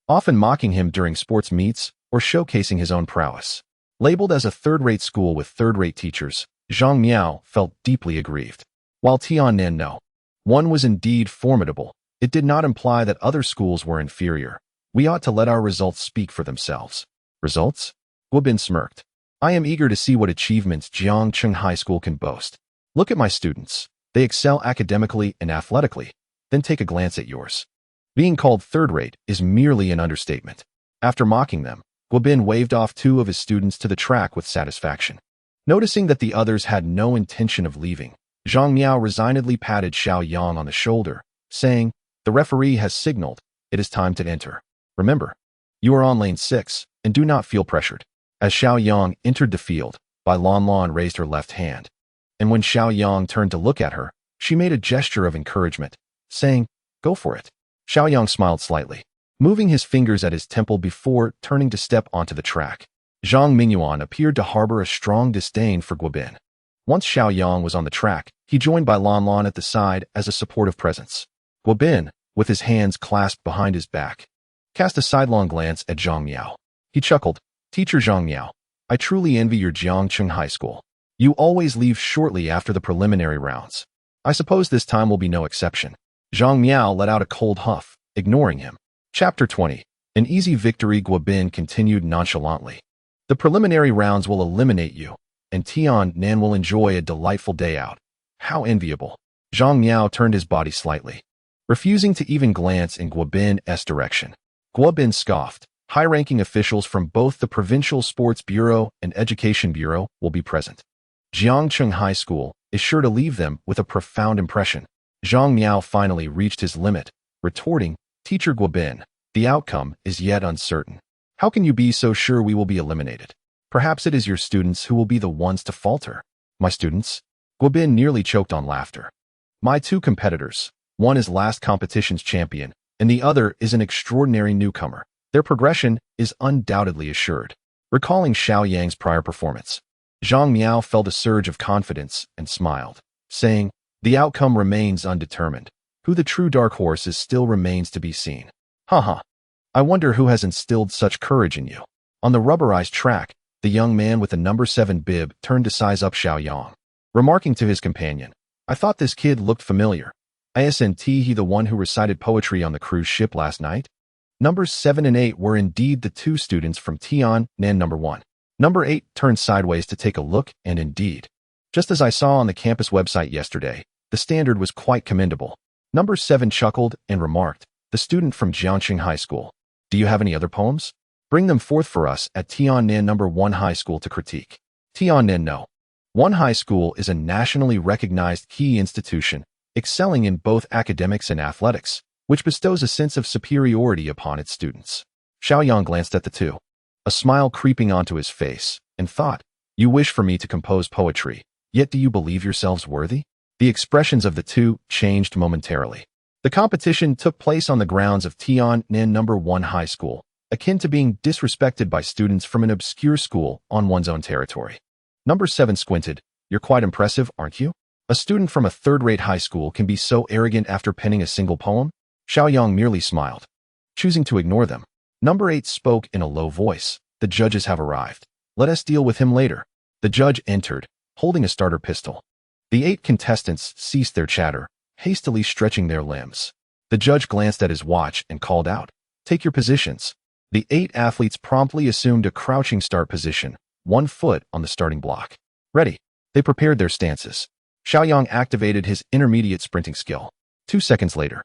often mocking him during sports meets or showcasing his own prowess. Labeled as a third-rate school with third-rate teachers, Zhang Miao felt deeply aggrieved. While Tiannanmen No. 1 was indeed formidable, it did not imply that other schools were inferior. We ought to let our results speak for themselves. Results? Guobin smirked. "I am eager to see what achievements Jiangqing High School can boast. Look at my students. They excel academically and athletically. Then take a glance at yours." Being called third-rate is merely an understatement. After mocking them, Guobin waved off 2 of his students to the track with satisfaction. Noticing that the others had no intention of leaving, Zhang Miao resignedly patted Xiao Yang on the shoulder, saying, "The referee has signaled. It is time to enter. Remember, you are on lane 6, and do not feel pressured." As Xiao Yang entered the field, Bai Lan raised her left hand, and when Xiao Yang turned to look at her, she made a gesture of encouragement, saying, "Go for it." Xiao Yang smiled slightly, moving his fingers at his temple before turning to step onto the track. Zhang Mingyuan appeared to harbor a strong disdain for Guobin. Once Xiao Yang was on the track, he joined Bai Lan at the side as a supportive presence. Guobin, with his hands clasped behind his back, cast a sidelong glance at Zhang Miao. He chuckled, "Teacher Zhang Miao, I truly envy your Jiangqing High School. You always leave shortly after the preliminary rounds. I suppose this time will be no exception." Zhang Miao let out a cold huff, ignoring him. Chapter 20. An easy victory. Guobin continued nonchalantly. "The preliminary rounds will eliminate you, and Tiannanmen will enjoy a delightful day out. How enviable." Zhang Miao turned his body slightly, refusing to even glance in Guobin's direction. Guobin scoffed, High-ranking officials from both the Provincial Sports Bureau and Education Bureau will be present. Jiangcheng High School is sure to leave them with a profound impression. Zhang Miao finally reached his limit, retorting, "Teacher Guobin, the outcome is yet uncertain. How can you be so sure we will be eliminated? Perhaps it is your students who will be the ones to falter." "My students?" Guobin nearly choked on laughter. "My two competitors. One is last competition's champion, and the other is an extraordinary newcomer. Their progression is undoubtedly assured." Recalling Xiao Yang's prior performance, Zhang Miao felt a surge of confidence and smiled, saying, "The outcome remains undetermined. Who the true dark horse is still remains to be seen." Haha. I wonder who has instilled such courage in you. On the rubberized track, the young man with the number 7 bib turned to size up Xiao Yang, remarking to his companion, "I thought this kid looked familiar. Isn't he the one who recited poetry on the cruise ship last night?" Numbers 7 and 8 were indeed the two students from Tiannan number 1. Number 8 turned sideways to take a look, and indeed, just as I saw on the campus website yesterday, the standard was quite commendable. Number 7 chuckled and remarked, "The student from Jiangcheng High School. Do you have any other poems? Bring them forth for us at Tiannan number 1 High School to critique." Tiannan No. 1 High School is a nationally recognized key institution, excelling in both academics and athletics, which bestows a sense of superiority upon its students. Xiao Yang glanced at the two, a smile creeping onto his face, and thought, "You wish for me to compose poetry, yet do you believe yourselves worthy?" The expressions of the two changed momentarily. The competition took place on the grounds of Tiannan number 1 High School, akin to being disrespected by students from an obscure school on one's own territory. Number 7 squinted. "You're quite impressive, aren't you? A student from a third-rate high school can be so arrogant after penning a single poem?" Xiao Yang merely smiled, choosing to ignore them. Number 8 spoke in a low voice. "The judges have arrived. Let us deal with him later." The judge entered, holding a starter pistol. The 8 contestants ceased their chatter, hastily stretching their limbs. The judge glanced at his watch and called out, "Take your positions." The 8 athletes promptly assumed a crouching start position, 1 foot on the starting block. "Ready." They prepared their stances. Xiao Yang activated his intermediate sprinting skill. 2 seconds later,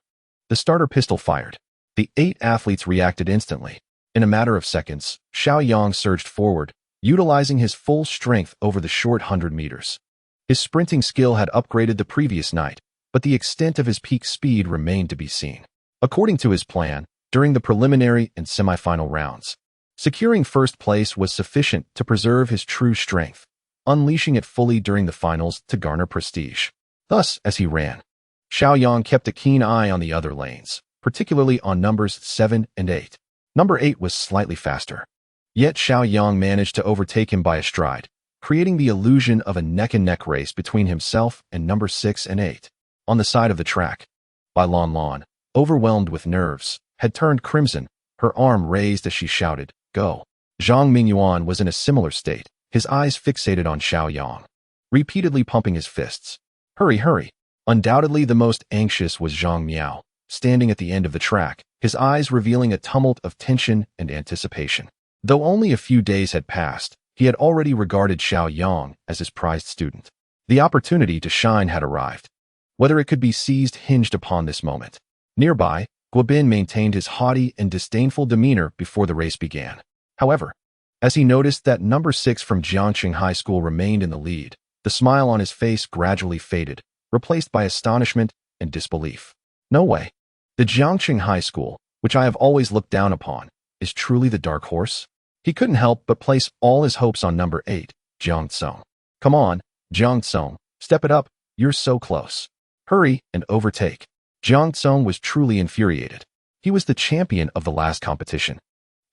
the starter pistol fired. The 8 athletes reacted instantly. In a matter of seconds, Xiao Yang surged forward, utilizing his full strength over the short 100 meters. His sprinting skill had upgraded the previous night, but the extent of his peak speed remained to be seen. According to his plan, during the preliminary and semifinal rounds, securing first place was sufficient to preserve his true strength, unleashing it fully during the finals to garner prestige. Thus, as he ran, Xiao Yang kept a keen eye on the other lanes, particularly on numbers 7 and 8. Number 8 was slightly faster, yet Xiao Yang managed to overtake him by a stride, creating the illusion of a neck-and-neck race between himself and number 6 and 8. On the side of the track, Lan Lan, overwhelmed with nerves, had turned crimson, her arm raised as she shouted, "Go!" Zhang Mingyuan was in a similar state, his eyes fixated on Xiao Yang, repeatedly pumping his fists. "Hurry, hurry!" Undoubtedly the most anxious was Zhang Miao, standing at the end of the track, his eyes revealing a tumult of tension and anticipation. Though only a few days had passed, he had already regarded Xiao Yang as his prized student. The opportunity to shine had arrived. Whether it could be seized hinged upon this moment. Nearby, Guobin maintained his haughty and disdainful demeanor before the race began. However, as he noticed that number 6 from Jiangcheng High School remained in the lead, the smile on his face gradually faded, replaced by astonishment and disbelief. "No way. The Jiangcheng High School, which I have always looked down upon, is truly the dark horse?" He couldn't help but place all his hopes on number 8, Jiang Tsong. "Come on, Jiang Tsong, step it up, you're so close. Hurry and overtake." Jiang Tsong was truly infuriated. He was the champion of the last competition,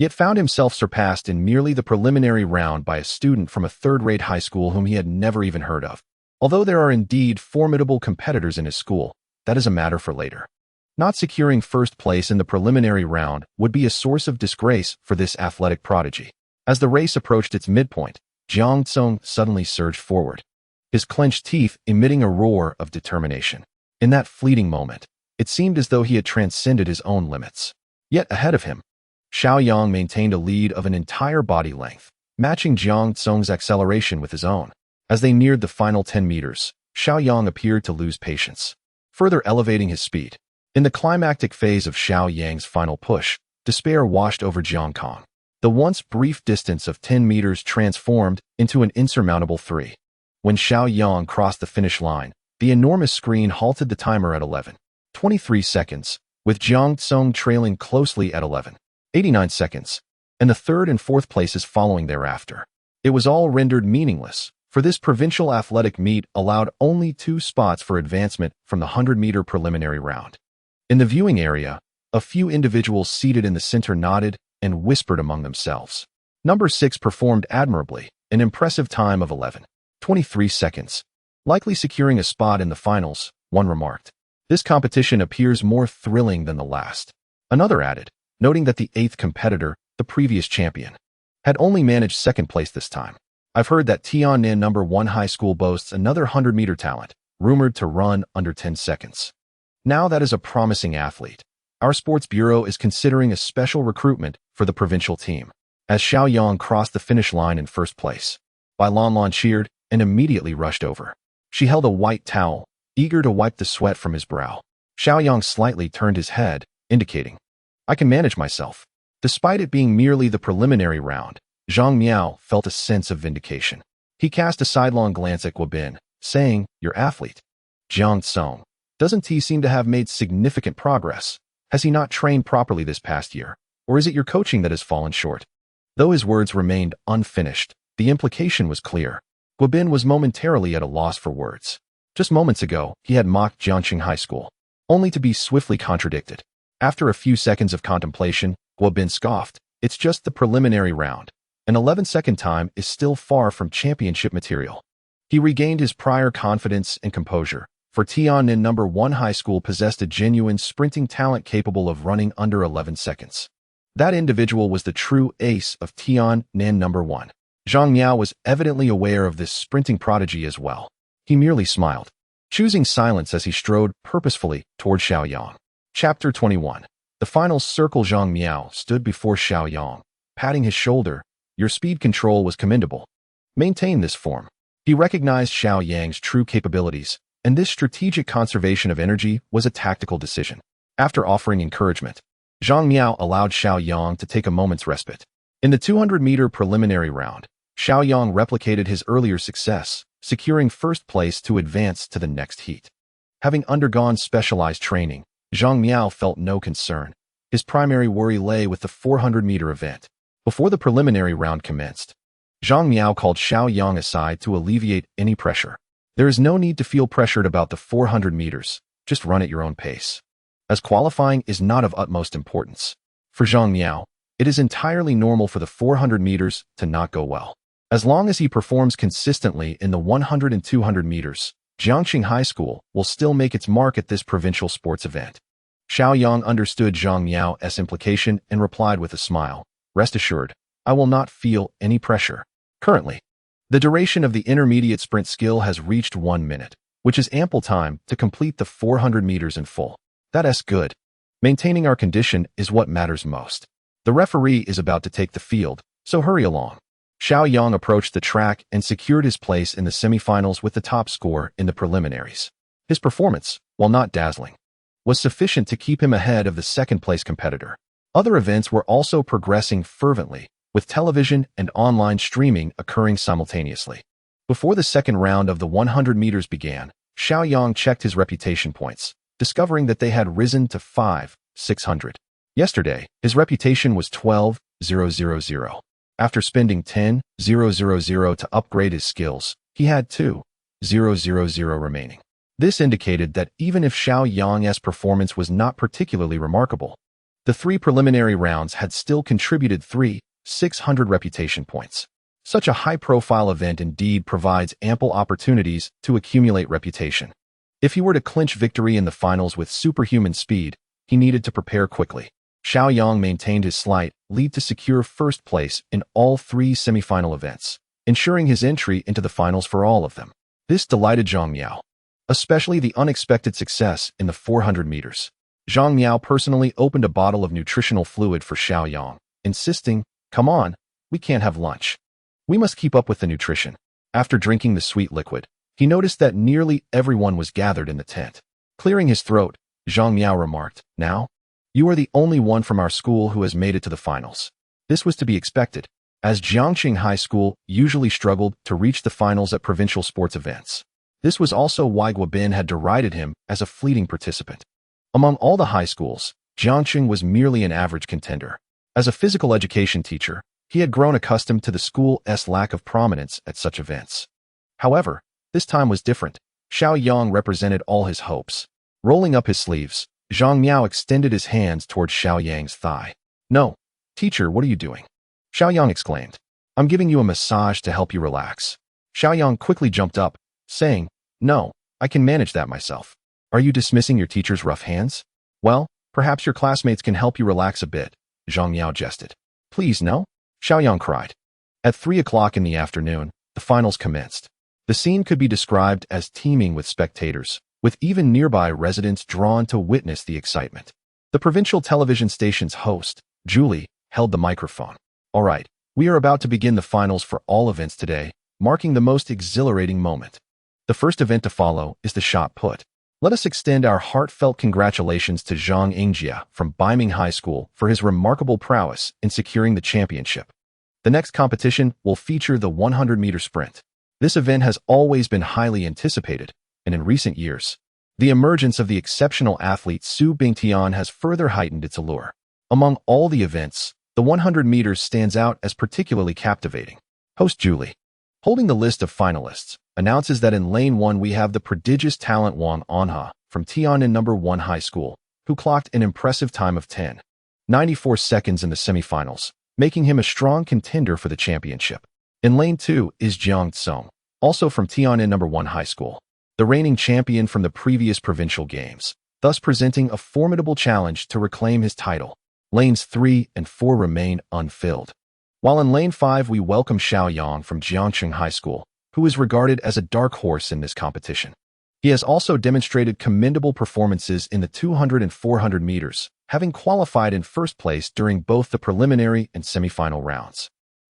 yet found himself surpassed in merely the preliminary round by a student from a third-rate high school whom he had never even heard of. Although there are indeed formidable competitors in his school, that is a matter for later. Not securing first place in the preliminary round would be a source of disgrace for this athletic prodigy. As the race approached its midpoint, Jiang Tsong suddenly surged forward, his clenched teeth emitting a roar of determination. In that fleeting moment, it seemed as though he had transcended his own limits. Yet ahead of him, Xiao Yang maintained a lead of an entire body length, matching Jiang Tsong's acceleration with his own. As they neared the final 10 meters, Xiao Yang appeared to lose patience, further elevating his speed. In the climactic phase of Xiao Yang's final push, despair washed over Jiang Kong. The once brief distance of 10 meters transformed into an insurmountable 3. When Xiao Yang crossed the finish line, the enormous screen halted the timer at 11:23 seconds, with Jiang Tsong trailing closely at 11:89 seconds, and the third and fourth places following thereafter. It was all rendered meaningless, for this provincial athletic meet allowed only 2 spots for advancement from the 100-meter preliminary round. In the viewing area, a few individuals seated in the center nodded and whispered among themselves. Number 6 performed admirably, an impressive time of 11:23 seconds, likely securing a spot in the finals, one remarked. This competition appears more thrilling than the last. Another added, noting that the 8th competitor, the previous champion, had only managed 2nd place this time. I've heard that Tiannan No. 1 high school boasts another 100-meter talent, rumored to run under 10 seconds. Now that is a promising athlete. Our sports bureau is considering a special recruitment for the provincial team. As Xiao Yang crossed the finish line in first place, Bai Lanlan cheered and immediately rushed over. She held a white towel, eager to wipe the sweat from his brow. Xiao Yang slightly turned his head, indicating, "I can manage myself." Despite it being merely the preliminary round, Zhang Miao felt a sense of vindication. He cast a sidelong glance at Guobin, saying, "Your athlete, Jiang Tsong, doesn't he seem to have made significant progress? Has he not trained properly this past year, or is it your coaching that has fallen short?" Though his words remained unfinished, the implication was clear. Guobin was momentarily at a loss for words. Just moments ago, he had mocked Jiangxing High School, only to be swiftly contradicted. After a few seconds of contemplation, Guobin scoffed, "It's just the preliminary round. An 11-second time is still far from championship material." He regained his prior confidence and composure, for Tiannan No. 1 high school possessed a genuine sprinting talent capable of running under 11 seconds. That individual was the true ace of Tiannan No. 1. Zhang Miao was evidently aware of this sprinting prodigy as well. He merely smiled, choosing silence as he strode purposefully toward Xiao Yang. Chapter 21. The final circle. Zhang Miao stood before Xiao Yang, patting his shoulder. "Your speed control was commendable. Maintain this form." He recognized Xiao Yang's true capabilities, and this strategic conservation of energy was a tactical decision. After offering encouragement, Zhang Miao allowed Xiao Yang to take a moment's respite. In the 200-meter preliminary round, Xiao Yang replicated his earlier success, securing first place to advance to the next heat. Having undergone specialized training, Zhang Miao felt no concern. His primary worry lay with the 400-meter event. Before the preliminary round commenced, Zhang Miao called Xiao Yang aside to alleviate any pressure. "There is no need to feel pressured about the 400 meters, just run at your own pace, as qualifying is not of utmost importance." For Zhang Miao, it is entirely normal for the 400 meters to not go well. As long as he performs consistently in the 100 and 200 meters, Jiangxing High School will still make its mark at this provincial sports event. Xiao Yang understood Zhang Miao's implication and replied with a smile, "Rest assured, I will not feel any pressure." Currently, the duration of the intermediate sprint skill has reached 1 minute, which is ample time to complete the 400 meters in full. That's good. Maintaining our condition is what matters most. The referee is about to take the field, so hurry along. Xiao Yang approached the track and secured his place in the semifinals with the top score in the preliminaries. His performance, while not dazzling, was sufficient to keep him ahead of the second-place competitor. Other events were also progressing fervently, with television and online streaming occurring simultaneously. Before the second round of the 100 meters began, Xiao Yang checked his reputation points, discovering that they had risen to 5,600. Yesterday, his reputation was 12,000. After spending 10,000 to upgrade his skills, he had 2,000 remaining. This indicated that even if Xiao Yang's performance was not particularly remarkable, the 3 preliminary rounds had still contributed 3,600 reputation points. Such a high-profile event indeed provides ample opportunities to accumulate reputation. If he were to clinch victory in the finals with superhuman speed, he needed to prepare quickly. Xiao Yang maintained his slight lead to secure first place in all 3 semifinal events, ensuring his entry into the finals for all of them. This delighted Zhang Miao, especially the unexpected success in the 400 meters. Zhang Miao personally opened a bottle of nutritional fluid for Xiao Yang, insisting, "Come on, we can't have lunch. We must keep up with the nutrition." After drinking the sweet liquid, he noticed that nearly everyone was gathered in the tent. Clearing his throat, Zhang Miao remarked, "Now, You are the only one from our school who has made it to the finals. This was to be expected, as Jiangqing High School usually struggled to reach the finals at provincial sports events. This was also why Guobin had derided him as a fleeting participant. Among all the high schools, Jiangqing was merely an average contender. As a physical education teacher, he had grown accustomed to the school's lack of prominence at such events. However, this time was different. Xiao Yang represented all his hopes. Rolling up his sleeves, Zhang Miao extended his hands toward Xiao Yang's thigh. "No, teacher, what are you doing?" Xiao Yang exclaimed. "I'm giving you a massage to help you relax." Xiao Yang quickly jumped up, saying, "No, I can manage that myself." "Are you dismissing your teacher's rough hands?" "Well, perhaps your classmates can help you relax a bit," Zhang Miao jested. "Please, no?" Xiao Yang cried. At 3 o'clock in the afternoon, the finals commenced. The scene could be described as teeming with spectators, with even nearby residents drawn to witness the excitement. The provincial television station's host, Julie, held the microphone. "All right, we are about to begin the finals for all events today, marking the most exhilarating moment. The first event to follow is the shot put. Let us extend our heartfelt congratulations to Zhang Yang from Beiming High School for his remarkable prowess in securing the championship. The next competition will feature the 100-meter sprint. This event has always been highly anticipated, and in recent years, the emergence of the exceptional athlete Su Bingtian has further heightened its allure. Among all the events, the 100 meters stands out as particularly captivating. Host Julie, holding the list of finalists, announces that in Lane 1 we have the prodigious talent Wang Anha from Tian'an No. 1 High School, who clocked an impressive time of 10:94 seconds in the semifinals, making him a strong contender for the championship. In Lane 2 is Jiang Tsong, also from Tian'an No. 1 High School, the reigning champion from the previous provincial games, thus presenting a formidable challenge to reclaim his title. Lanes 3 and 4 remain unfilled. While in Lane 5 we welcome Xiao Yang from Jiangqing High School, who is regarded as a dark horse in this competition. He has also demonstrated commendable performances in the 200 and 400 meters, having qualified in first place during both the preliminary and semifinal rounds.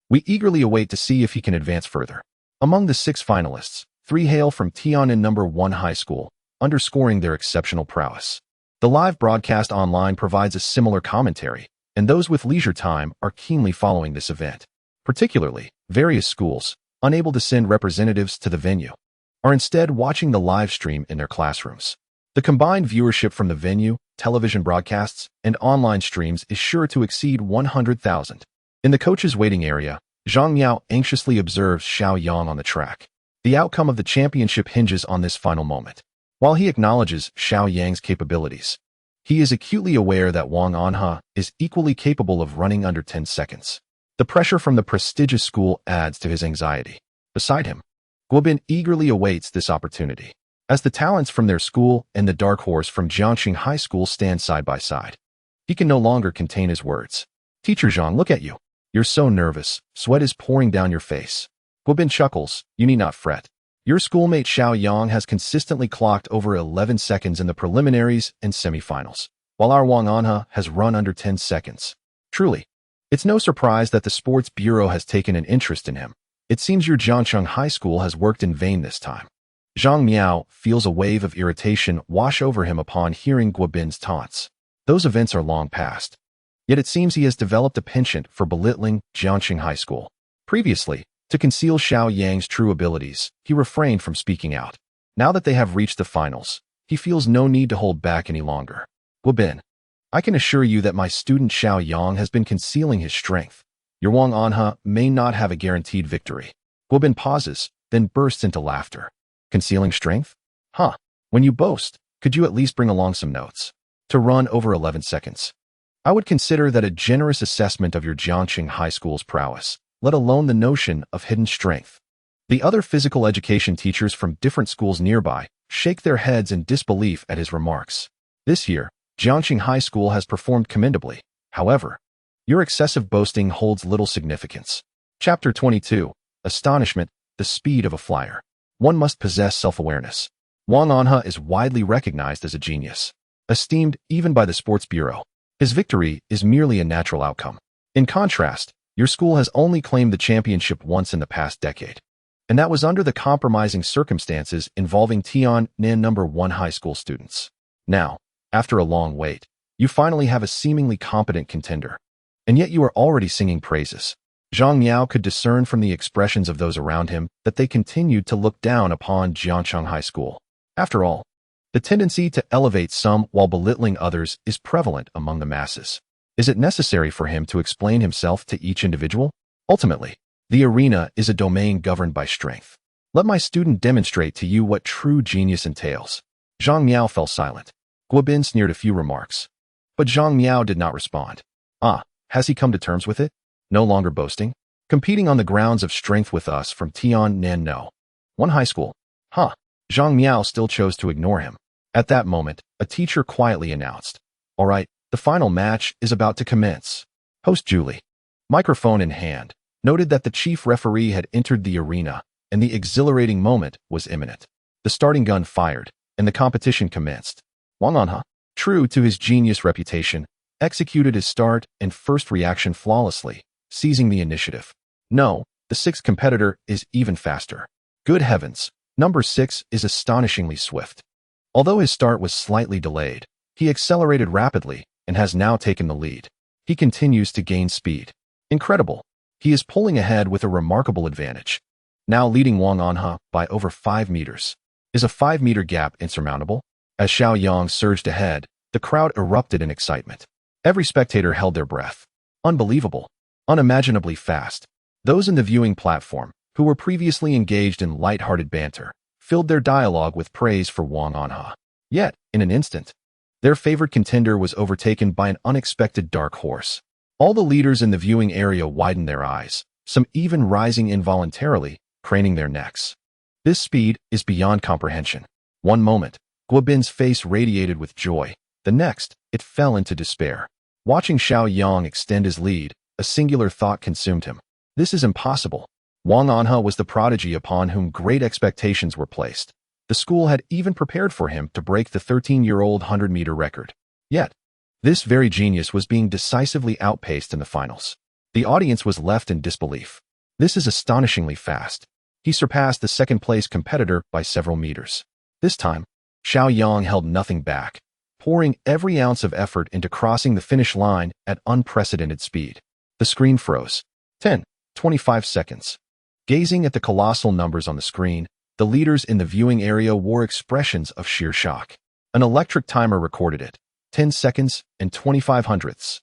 We eagerly await to see if he can advance further. Among the 6 finalists, 3 hail from Tian'an No. 1 High School, underscoring their exceptional prowess. The live broadcast online provides a similar commentary, and those with leisure time are keenly following this event. Particularly, various schools, unable to send representatives to the venue, are instead watching the live stream in their classrooms. The combined viewership from the venue, television broadcasts, and online streams is sure to exceed 100,000. In the coach's waiting area, Zhang Miao anxiously observes Xiao Yang on the track. The outcome of the championship hinges on this final moment. While he acknowledges Xiao Yang's capabilities, he is acutely aware that Wang Anha is equally capable of running under 10 seconds. The pressure from the prestigious school adds to his anxiety. Beside him, Guobin eagerly awaits this opportunity. As the talents from their school and the dark horse from Jiangqing High School stand side by side, he can no longer contain his words. "Teacher Zhang, look at you. You're so nervous. Sweat is pouring down your face." Guobin chuckles. "You need not fret. Your schoolmate Xiao Yang has consistently clocked over 11 seconds in the preliminaries and semifinals, while our Wang Anha has run under 10 seconds. Truly, it's no surprise that the Sports Bureau has taken an interest in him. It seems your Jiangqing High School has worked in vain this time." Zhang Miao feels a wave of irritation wash over him upon hearing Guobin's taunts. Those events are long past. Yet it seems he has developed a penchant for belittling Jiangqing High School. Previously, to conceal Xiao Yang's true abilities, he refrained from speaking out. Now that they have reached the finals, he feels no need to hold back any longer. "Guobin, I can assure you that my student Xiao Yang has been concealing his strength. Your Wang Anha may not have a guaranteed victory." Guobin pauses, then bursts into laughter. "Concealing strength? Huh. When you boast, could you at least bring along some notes? To run over 11 seconds. I would consider that a generous assessment of your Jiangqing High School's prowess, let alone the notion of hidden strength." The other physical education teachers from different schools nearby shake their heads in disbelief at his remarks. This year, Jiangqing High School has performed commendably. However, your excessive boasting holds little significance. Chapter 22. Astonishment, the speed of a flyer. One must possess self-awareness. Wang Anha is widely recognized as a genius, esteemed even by the Sports Bureau. His victory is merely a natural outcome. In contrast, your school has only claimed the championship once in the past decade, and that was under the compromising circumstances involving Tian'an No. 1 High School students. Now, after a long wait, You finally have a seemingly competent contender. And yet you are already singing praises. Zhang Yang could discern from the expressions of those around him that they continued to look down upon Jiancheng High School. After all, the tendency to elevate some while belittling others is prevalent among the masses. Is it necessary for him to explain himself to each individual? Ultimately, the arena is a domain governed by strength. Let my student demonstrate to you what true genius entails. Zhang Miao fell silent. Guobin sneered a few remarks. But Zhang Miao did not respond. Has he come to terms with it? No longer boasting? Competing on the grounds of strength with us from Tiannan? No. One high school. Zhang Miao still chose to ignore him. At that moment, a teacher quietly announced, "All right, the final match is about to commence." Host Julie, microphone in hand, noted that the chief referee had entered the arena, and the exhilarating moment was imminent. The starting gun fired, and the competition commenced. Wang Anha, true to his genius reputation, executed his start and first reaction flawlessly, seizing the initiative. No, the sixth competitor is even faster. Good heavens, number 6 is astonishingly swift. Although his start was slightly delayed, he accelerated rapidly and has now taken the lead. He continues to gain speed. Incredible. He is pulling ahead with a remarkable advantage. Now leading Wang Anha by over 5 meters. Is a 5-meter gap insurmountable? As Xiao Yang surged ahead, the crowd erupted in excitement. Every spectator held their breath. Unbelievable. Unimaginably fast. Those in the viewing platform, who were previously engaged in light-hearted banter, filled their dialogue with praise for Wang Anha. Yet, in an instant, their favored contender was overtaken by an unexpected dark horse. All the leaders in the viewing area widened their eyes, some even rising involuntarily, craning their necks. This speed is beyond comprehension. One moment, Guobin's face radiated with joy. The next, it fell into despair. Watching Xiao Yang extend his lead, a singular thought consumed him. This is impossible. Wang Anha was the prodigy upon whom great expectations were placed. The school had even prepared for him to break the 13-year-old 100-meter record. Yet, this very genius was being decisively outpaced in the finals. The audience was left in disbelief. This is astonishingly fast. He surpassed the second-place competitor by several meters. This time, Xiao Yang held nothing back, pouring every ounce of effort into crossing the finish line at unprecedented speed. The screen froze. 25 seconds. Gazing at the colossal numbers on the screen, the leaders in the viewing area wore expressions of sheer shock. An electric timer recorded it. 10 seconds and 25 hundredths.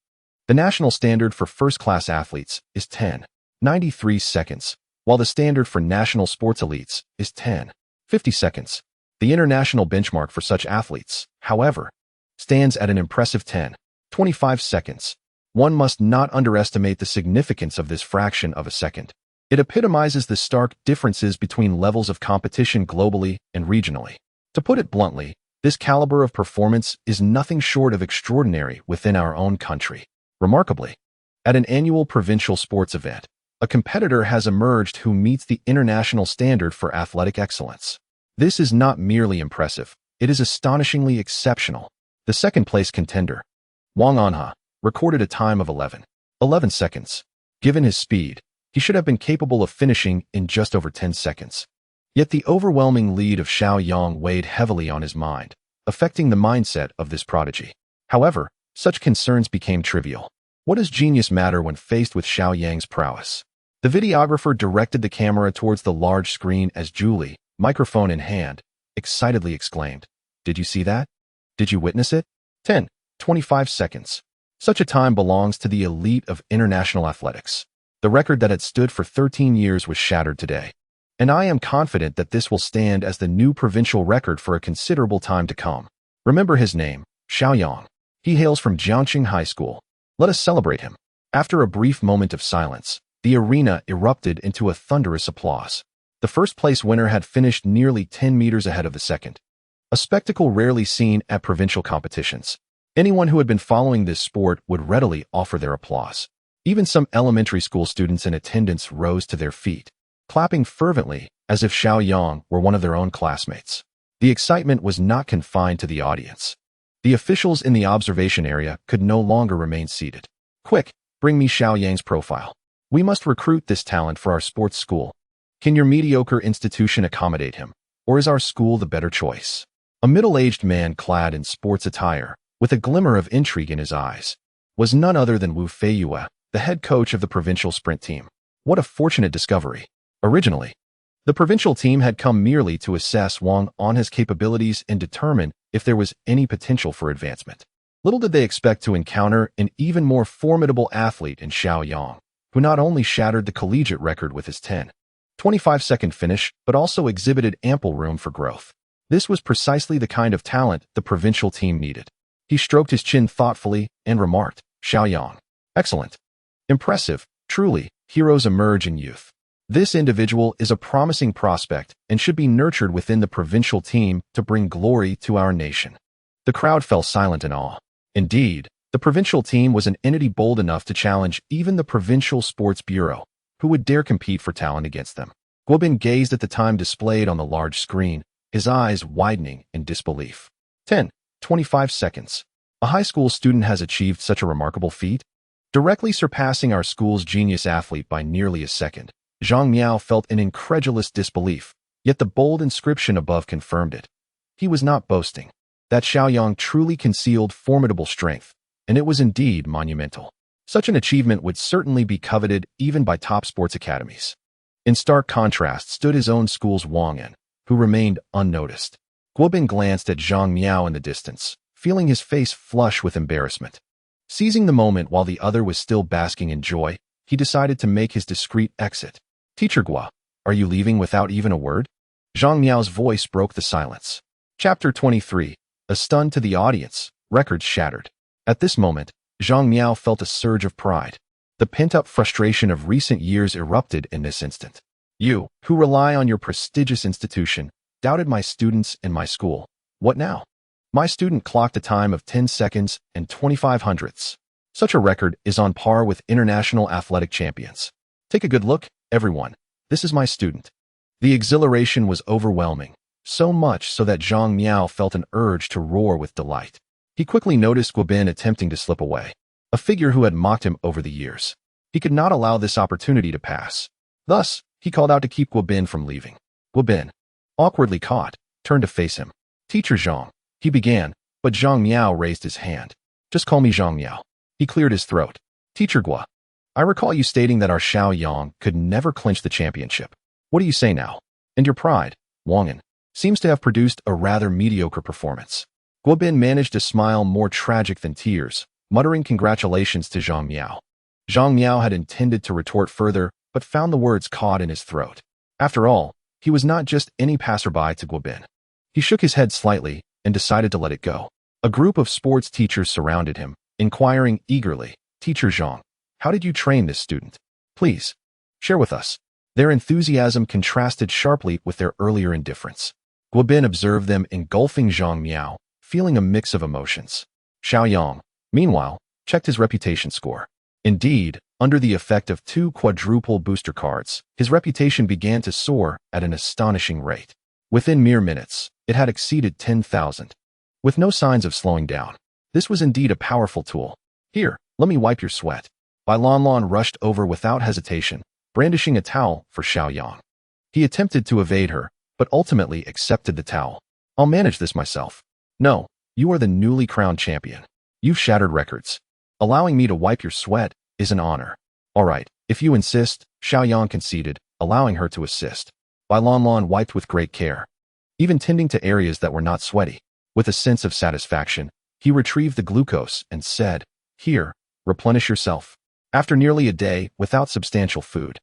The national standard for first-class athletes is 10.93 seconds, while the standard for national sports elites is 10.50 seconds. The international benchmark for such athletes, however, stands at an impressive 10.25 seconds. One must not underestimate the significance of this fraction of a second. It epitomizes the stark differences between levels of competition globally and regionally. To put it bluntly, this caliber of performance is nothing short of extraordinary within our own country. Remarkably, at an annual provincial sports event, a competitor has emerged who meets the international standard for athletic excellence. This is not merely impressive, it is astonishingly exceptional. The second-place contender, Wang Anha, recorded a time of 11 seconds. Given his speed, he should have been capable of finishing in just over 10 seconds. Yet the overwhelming lead of Xiao Yang weighed heavily on his mind, affecting the mindset of this prodigy. However, such concerns became trivial. What does genius matter when faced with Xiao Yang's prowess? The videographer directed the camera towards the large screen as Julie, microphone in hand, excitedly exclaimed, "Did you see that? Did you witness it? 10.25 seconds. Such a time belongs to the elite of international athletics. The record that had stood for 13 years was shattered today. And I am confident that this will stand as the new provincial record for a considerable time to come. Remember his name, Xiao Yang. He hails from Jiangxing High School. Let us celebrate him." After a brief moment of silence, the arena erupted into a thunderous applause. The first-place winner had finished nearly 10 meters ahead of the second, a spectacle rarely seen at provincial competitions. Anyone who had been following this sport would readily offer their applause. Even some elementary school students in attendance rose to their feet, clapping fervently as if Xiao Yang were one of their own classmates. The excitement was not confined to the audience. The officials in the observation area could no longer remain seated. "Quick, bring me Xiao Yang's profile. We must recruit this talent for our sports school. Can your mediocre institution accommodate him, or is our school the better choice?" A middle-aged man clad in sports attire, with a glimmer of intrigue in his eyes, was none other than Wu Feiyue, the head coach of the provincial sprint team. What a fortunate discovery. Originally, the provincial team had come merely to assess Wang on his capabilities and determine if there was any potential for advancement. Little did they expect to encounter an even more formidable athlete in Xiao Yang, who not only shattered the collegiate record with his 10.25-second finish, but also exhibited ample room for growth. This was precisely the kind of talent the provincial team needed. He stroked his chin thoughtfully and remarked, "Xiao Yang. Excellent. Impressive. Truly, heroes emerge in youth. This individual is a promising prospect and should be nurtured within the provincial team to bring glory to our nation." The crowd fell silent in awe. Indeed, the provincial team was an entity bold enough to challenge even the provincial sports bureau, who would dare compete for talent against them. Guobin gazed at the time displayed on the large screen, his eyes widening in disbelief. 10.25 seconds. A high school student has achieved such a remarkable feat, directly surpassing our school's genius athlete by nearly a second. Zhang Miao felt an incredulous disbelief, yet the bold inscription above confirmed it. He was not boasting. That Xiao Yang truly concealed formidable strength, and it was indeed monumental. Such an achievement would certainly be coveted even by top sports academies. In stark contrast stood his own school's Wang Yan, who remained unnoticed. Guobin glanced at Zhang Miao in the distance, feeling his face flush with embarrassment. Seizing the moment while the other was still basking in joy, he decided to make his discreet exit. "Teacher Gua, are you leaving without even a word?" Zhang Miao's voice broke the silence. Chapter 23. A stun to the audience, records shattered. At this moment, Zhang Miao felt a surge of pride. The pent-up frustration of recent years erupted in this instant. "You, who rely on your prestigious institution, doubted my students and my school. What now? My student clocked a time of 10 seconds and 25 hundredths. Such a record is on par with international athletic champions. Take a good look, everyone. This is my student." The exhilaration was overwhelming, so much so that Zhang Miao felt an urge to roar with delight. He quickly noticed Guobin attempting to slip away, a figure who had mocked him over the years. He could not allow this opportunity to pass. Thus, he called out to keep Guobin from leaving. Guobin, awkwardly caught, turned to face him. "Teacher Zhang," he began, but Zhang Miao raised his hand. "Just call me Zhang Miao." He cleared his throat. "Teacher Gua, I recall you stating that our Xiao Yang could never clinch the championship. What do you say now? And your pride, Wang Yan, seems to have produced a rather mediocre performance." Guobin managed a smile more tragic than tears, muttering congratulations to Zhang Miao. Zhang Miao had intended to retort further, but found the words caught in his throat. After all, he was not just any passerby to Guobin. He shook his head slightly and decided to let it go. A group of sports teachers surrounded him, inquiring eagerly, "Teacher Zhang, how did you train this student? Please, share with us." Their enthusiasm contrasted sharply with their earlier indifference. Guobin observed them engulfing Zhang Miao, feeling a mix of emotions. Xiao Yang, meanwhile, checked his reputation score. Indeed, under the effect of 2 quadruple booster cards, his reputation began to soar at an astonishing rate. Within mere minutes, it had exceeded 10,000. With no signs of slowing down. This was indeed a powerful tool. "Here, let me wipe your sweat." Bai Lanlan rushed over without hesitation, brandishing a towel for Xiao Yang. He attempted to evade her, but ultimately accepted the towel. "I'll manage this myself." "No, you are the newly crowned champion. You've shattered records. Allowing me to wipe your sweat is an honor." "All right, if you insist," Xiao Yang conceded, allowing her to assist. Bai Lanlan wiped with great care, even tending to areas that were not sweaty. With a sense of satisfaction, he retrieved the glucose and said, "Here, replenish yourself." After nearly a day without substantial food,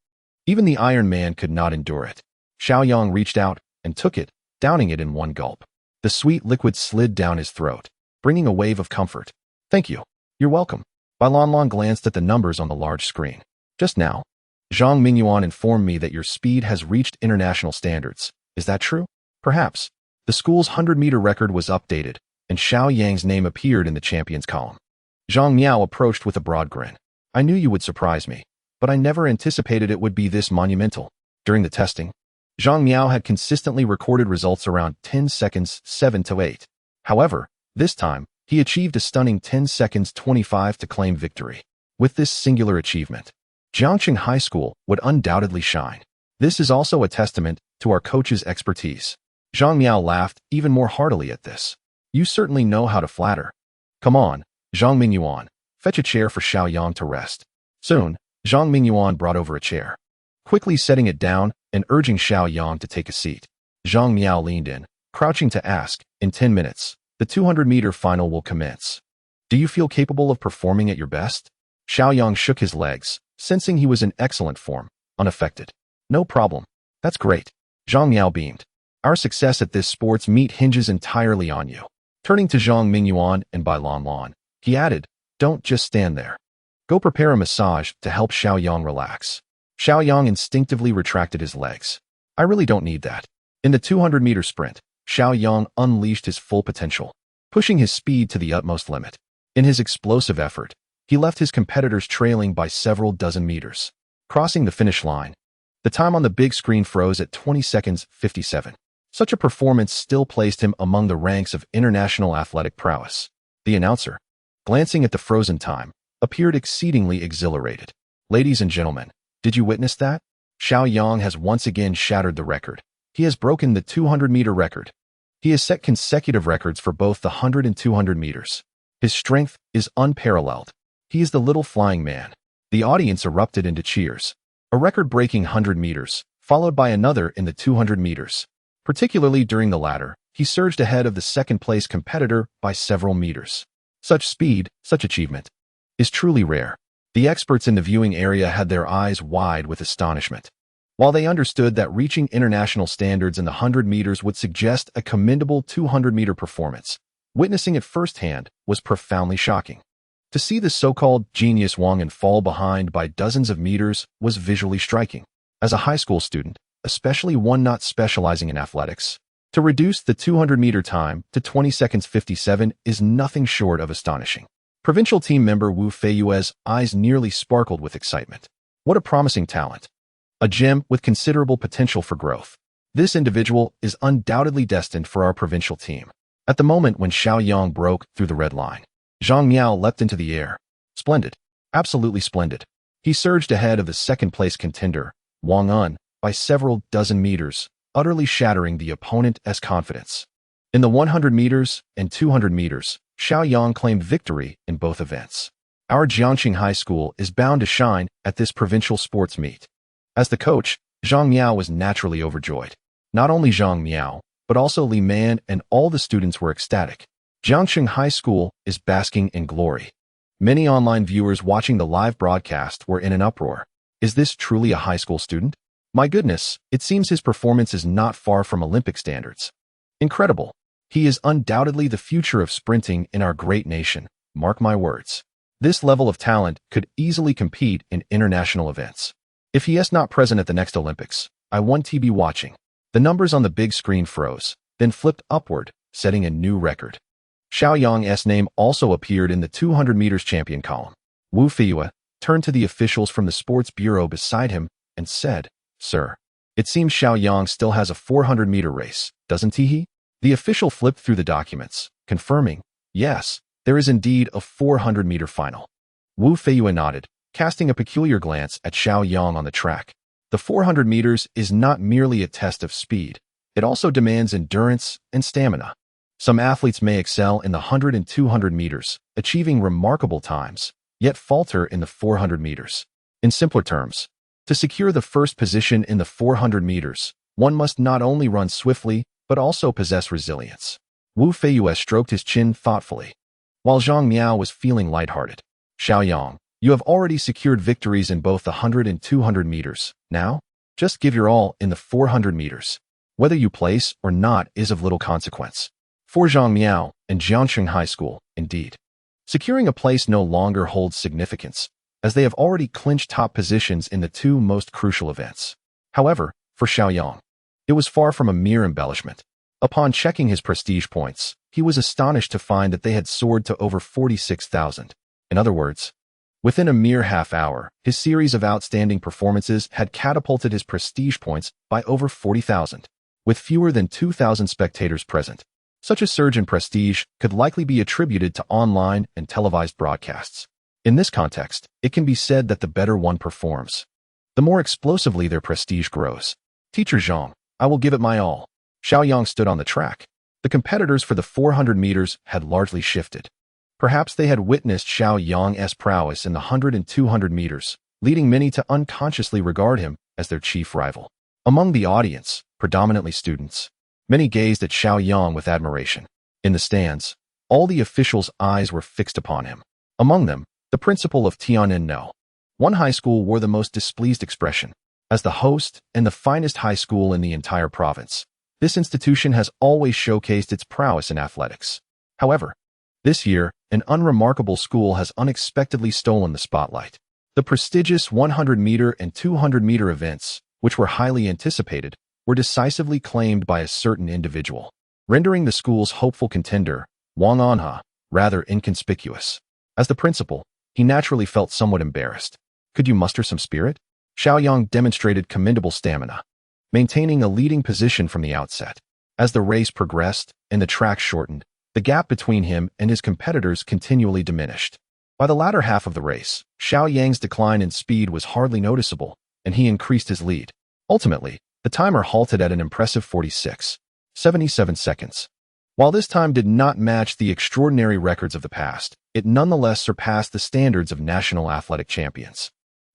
even the Iron Man could not endure it. Xiao Yang reached out and took it, downing it in one gulp. The sweet liquid slid down his throat, bringing a wave of comfort. "Thank you. You're welcome." Bai Lanlan glanced at the numbers on the large screen. "Just now, Zhang Mingyuan informed me that your speed has reached international standards. Is that true?" "Perhaps." The school's 100-meter record was updated, and Xiao Yang's name appeared in the champions column. Zhang Miao approached with a broad grin. "I knew you would surprise me, but I never anticipated it would be this monumental." During the testing, Zhang Miao had consistently recorded results around 10 seconds 7 to 8. However, this time, he achieved a stunning 10 seconds 25 to claim victory. With this singular achievement, Jiangqing High School would undoubtedly shine. This is also a testament to our coach's expertise. Zhang Miao laughed even more heartily at this. "You certainly know how to flatter." Come on, Zhang Mingyuan, fetch a chair for Xiao Yang to rest. Soon, Zhang Mingyuan brought over a chair, quickly setting it down and urging Xiao Yang to take a seat. Zhang Miao leaned in, crouching to ask, in 10 minutes, the 200-meter final will commence. Do you feel capable of performing at your best? Xiao Yang shook his legs, sensing he was in excellent form, unaffected. No problem. That's great. Zhang Miao beamed. Our success at this sports meet hinges entirely on you. Turning to Zhang Mingyuan and Bai Lan, he added, don't just stand there. Go prepare a massage to help Xiao Yang relax. Xiao Yang instinctively retracted his legs. I really don't need that. In the 200-meter sprint, Xiao Yang unleashed his full potential, pushing his speed to the utmost limit. In his explosive effort, he left his competitors trailing by several dozen meters. Crossing the finish line, the time on the big screen froze at 20 seconds 57. Such a performance still placed him among the ranks of international athletic prowess. The announcer, glancing at the frozen time, appeared exceedingly exhilarated. Ladies and gentlemen, did you witness that? Xiao Yang has once again shattered the record. He has broken the 200-meter record. He has set consecutive records for both the 100 and 200 meters. His strength is unparalleled. He is the little flying man. The audience erupted into cheers. A record-breaking 100 meters, followed by another in the 200 meters. Particularly during the latter, he surged ahead of the second-place competitor by several meters. Such speed, such achievement, is truly rare. The experts in the viewing area had their eyes wide with astonishment. While they understood that reaching international standards in the 100 meters would suggest a commendable 200-meter performance, witnessing it firsthand was profoundly shocking. To see the so-called genius Wang and fall behind by dozens of meters was visually striking. As a high school student, especially one not specializing in athletics, to reduce the 200-meter time to 20 seconds 57 is nothing short of astonishing. Provincial team member Wu Feiyue's eyes nearly sparkled with excitement. What a promising talent. A gem with considerable potential for growth. This individual is undoubtedly destined for our provincial team. At the moment when Xiao Yang broke through the red line, Zhang Miao leapt into the air. Splendid. Absolutely splendid. He surged ahead of the second-place contender, Wang Un, by several dozen meters, utterly shattering the opponent's confidence. In the 100 meters and 200 meters, Xiao Yang claimed victory in both events. Our Jiangxing High School is bound to shine at this provincial sports meet. As the coach, Zhang Miao was naturally overjoyed. Not only Zhang Miao, but also Li Man and all the students were ecstatic. Jiangxing High School is basking in glory. Many online viewers watching the live broadcast were in an uproar. Is this truly a high school student? My goodness, it seems his performance is not far from Olympic standards. Incredible. He is undoubtedly the future of sprinting in our great nation. Mark my words. This level of talent could easily compete in international events. If he is not present at the next Olympics, I want to be watching. The numbers on the big screen froze, then flipped upward, setting a new record. Xiao Yang's name also appeared in the 200 meters champion column. Wu Feiyue turned to the officials from the sports bureau beside him and said, Sir, it seems Xiao Yang still has a 400-meter race, doesn't he? The official flipped through the documents, confirming, yes, there is indeed a 400-meter final. Wu Feiyue nodded, casting a peculiar glance at Xiao Yang on the track. The 400 meters is not merely a test of speed. It also demands endurance and stamina. Some athletes may excel in the 100 and 200 meters, achieving remarkable times, yet falter in the 400 meters. In simpler terms, to secure the first position in the 400 meters, one must not only run swiftly, but also possess resilience. Wu Feiyue stroked his chin thoughtfully. While Zhang Miao was feeling lighthearted, Xiao Yang, you have already secured victories in both the 100 and 200 meters. Now, just give your all in the 400 meters. Whether you place or not is of little consequence. For Zhang Miao and Jiangxing High School, indeed, securing a place no longer holds significance, as they have already clinched top positions in the two most crucial events. However, for Xiao Yang, it was far from a mere embellishment. Upon checking his prestige points, he was astonished to find that they had soared to over 46,000. In other words, within a mere half hour, his series of outstanding performances had catapulted his prestige points by over 40,000, with fewer than 2,000 spectators present. Such a surge in prestige could likely be attributed to online and televised broadcasts. In this context, it can be said that the better one performs, the more explosively their prestige grows. Teacher Zhang, I will give it my all. Xiao Yang stood on the track. The competitors for the 400 meters had largely shifted. Perhaps they had witnessed Xiao Yang's prowess in the 100 and 200 meters, leading many to unconsciously regard him as their chief rival. Among the audience, predominantly students, many gazed at Xiao Yang with admiration. In the stands, all the officials' eyes were fixed upon him. Among them, the principal of Tiananmen. One high school wore the most displeased expression. As the host and the finest high school in the entire province, this institution has always showcased its prowess in athletics. However, this year, an unremarkable school has unexpectedly stolen the spotlight. The prestigious 100-meter and 200-meter events, which were highly anticipated, were decisively claimed by a certain individual, rendering the school's hopeful contender, Wang Anha, rather inconspicuous. As the principal, he naturally felt somewhat embarrassed. Could you muster some spirit? Xiao Yang demonstrated commendable stamina, maintaining a leading position from the outset. As the race progressed and the track shortened, the gap between him and his competitors continually diminished. By the latter half of the race, Xiao Yang's decline in speed was hardly noticeable, and he increased his lead. Ultimately, the timer halted at an impressive 46.77 seconds. While this time did not match the extraordinary records of the past, it nonetheless surpassed the standards of national athletic champions.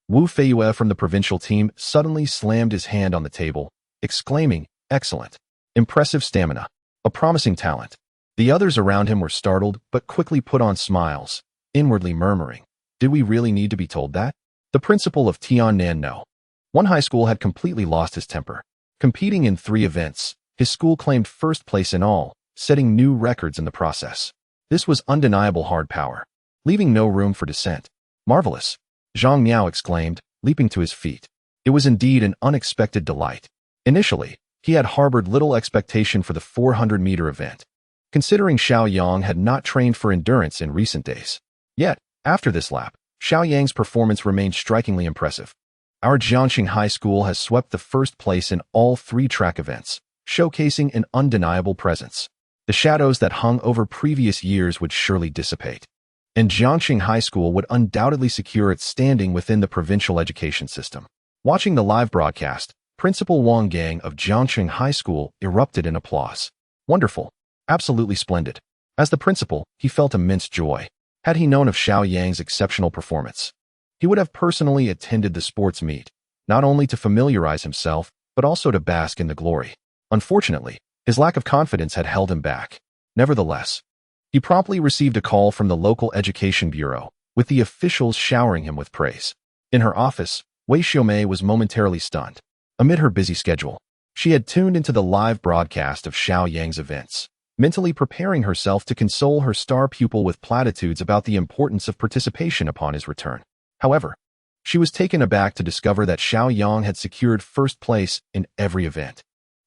Wu Feiyue from the provincial team suddenly slammed his hand on the table, exclaiming, "Excellent! Impressive stamina! A promising talent!" The others around him were startled, but quickly put on smiles, inwardly murmuring, "Did we really need to be told that?" The principal of Tiananmen. One high school had completely lost his temper. Competing in 3 events, his school claimed first place in all, setting new records in the process. This was undeniable hard power, leaving no room for dissent. "Marvelous!" Zhang Yang exclaimed, leaping to his feet. It was indeed an unexpected delight. Initially, he had harbored little expectation for the 400-meter event, considering Xiao Yang had not trained for endurance in recent days. Yet, after this lap, Xiao Yang's performance remained strikingly impressive. Our Jiangxing High School has swept the first place in all 3 track events, showcasing an undeniable presence. The shadows that hung over previous years would surely dissipate, and Jiangxing High School would undoubtedly secure its standing within the provincial education system. Watching the live broadcast, Principal Wang Gang of Jiangxing High School erupted in applause. "Wonderful! Absolutely splendid!" As the principal, he felt immense joy. Had he known of Xiao Yang's exceptional performance, he would have personally attended the sports meet, not only to familiarize himself, but also to bask in the glory. Unfortunately, his lack of confidence had held him back. Nevertheless, he promptly received a call from the local education bureau, with the officials showering him with praise. In her office, Wei Xiaomei was momentarily stunned. Amid her busy schedule, she had tuned into the live broadcast of Xiao Yang's events, mentally preparing herself to console her star pupil with platitudes about the importance of participation upon his return. However, she was taken aback to discover that Xiao Yang had secured first place in every event.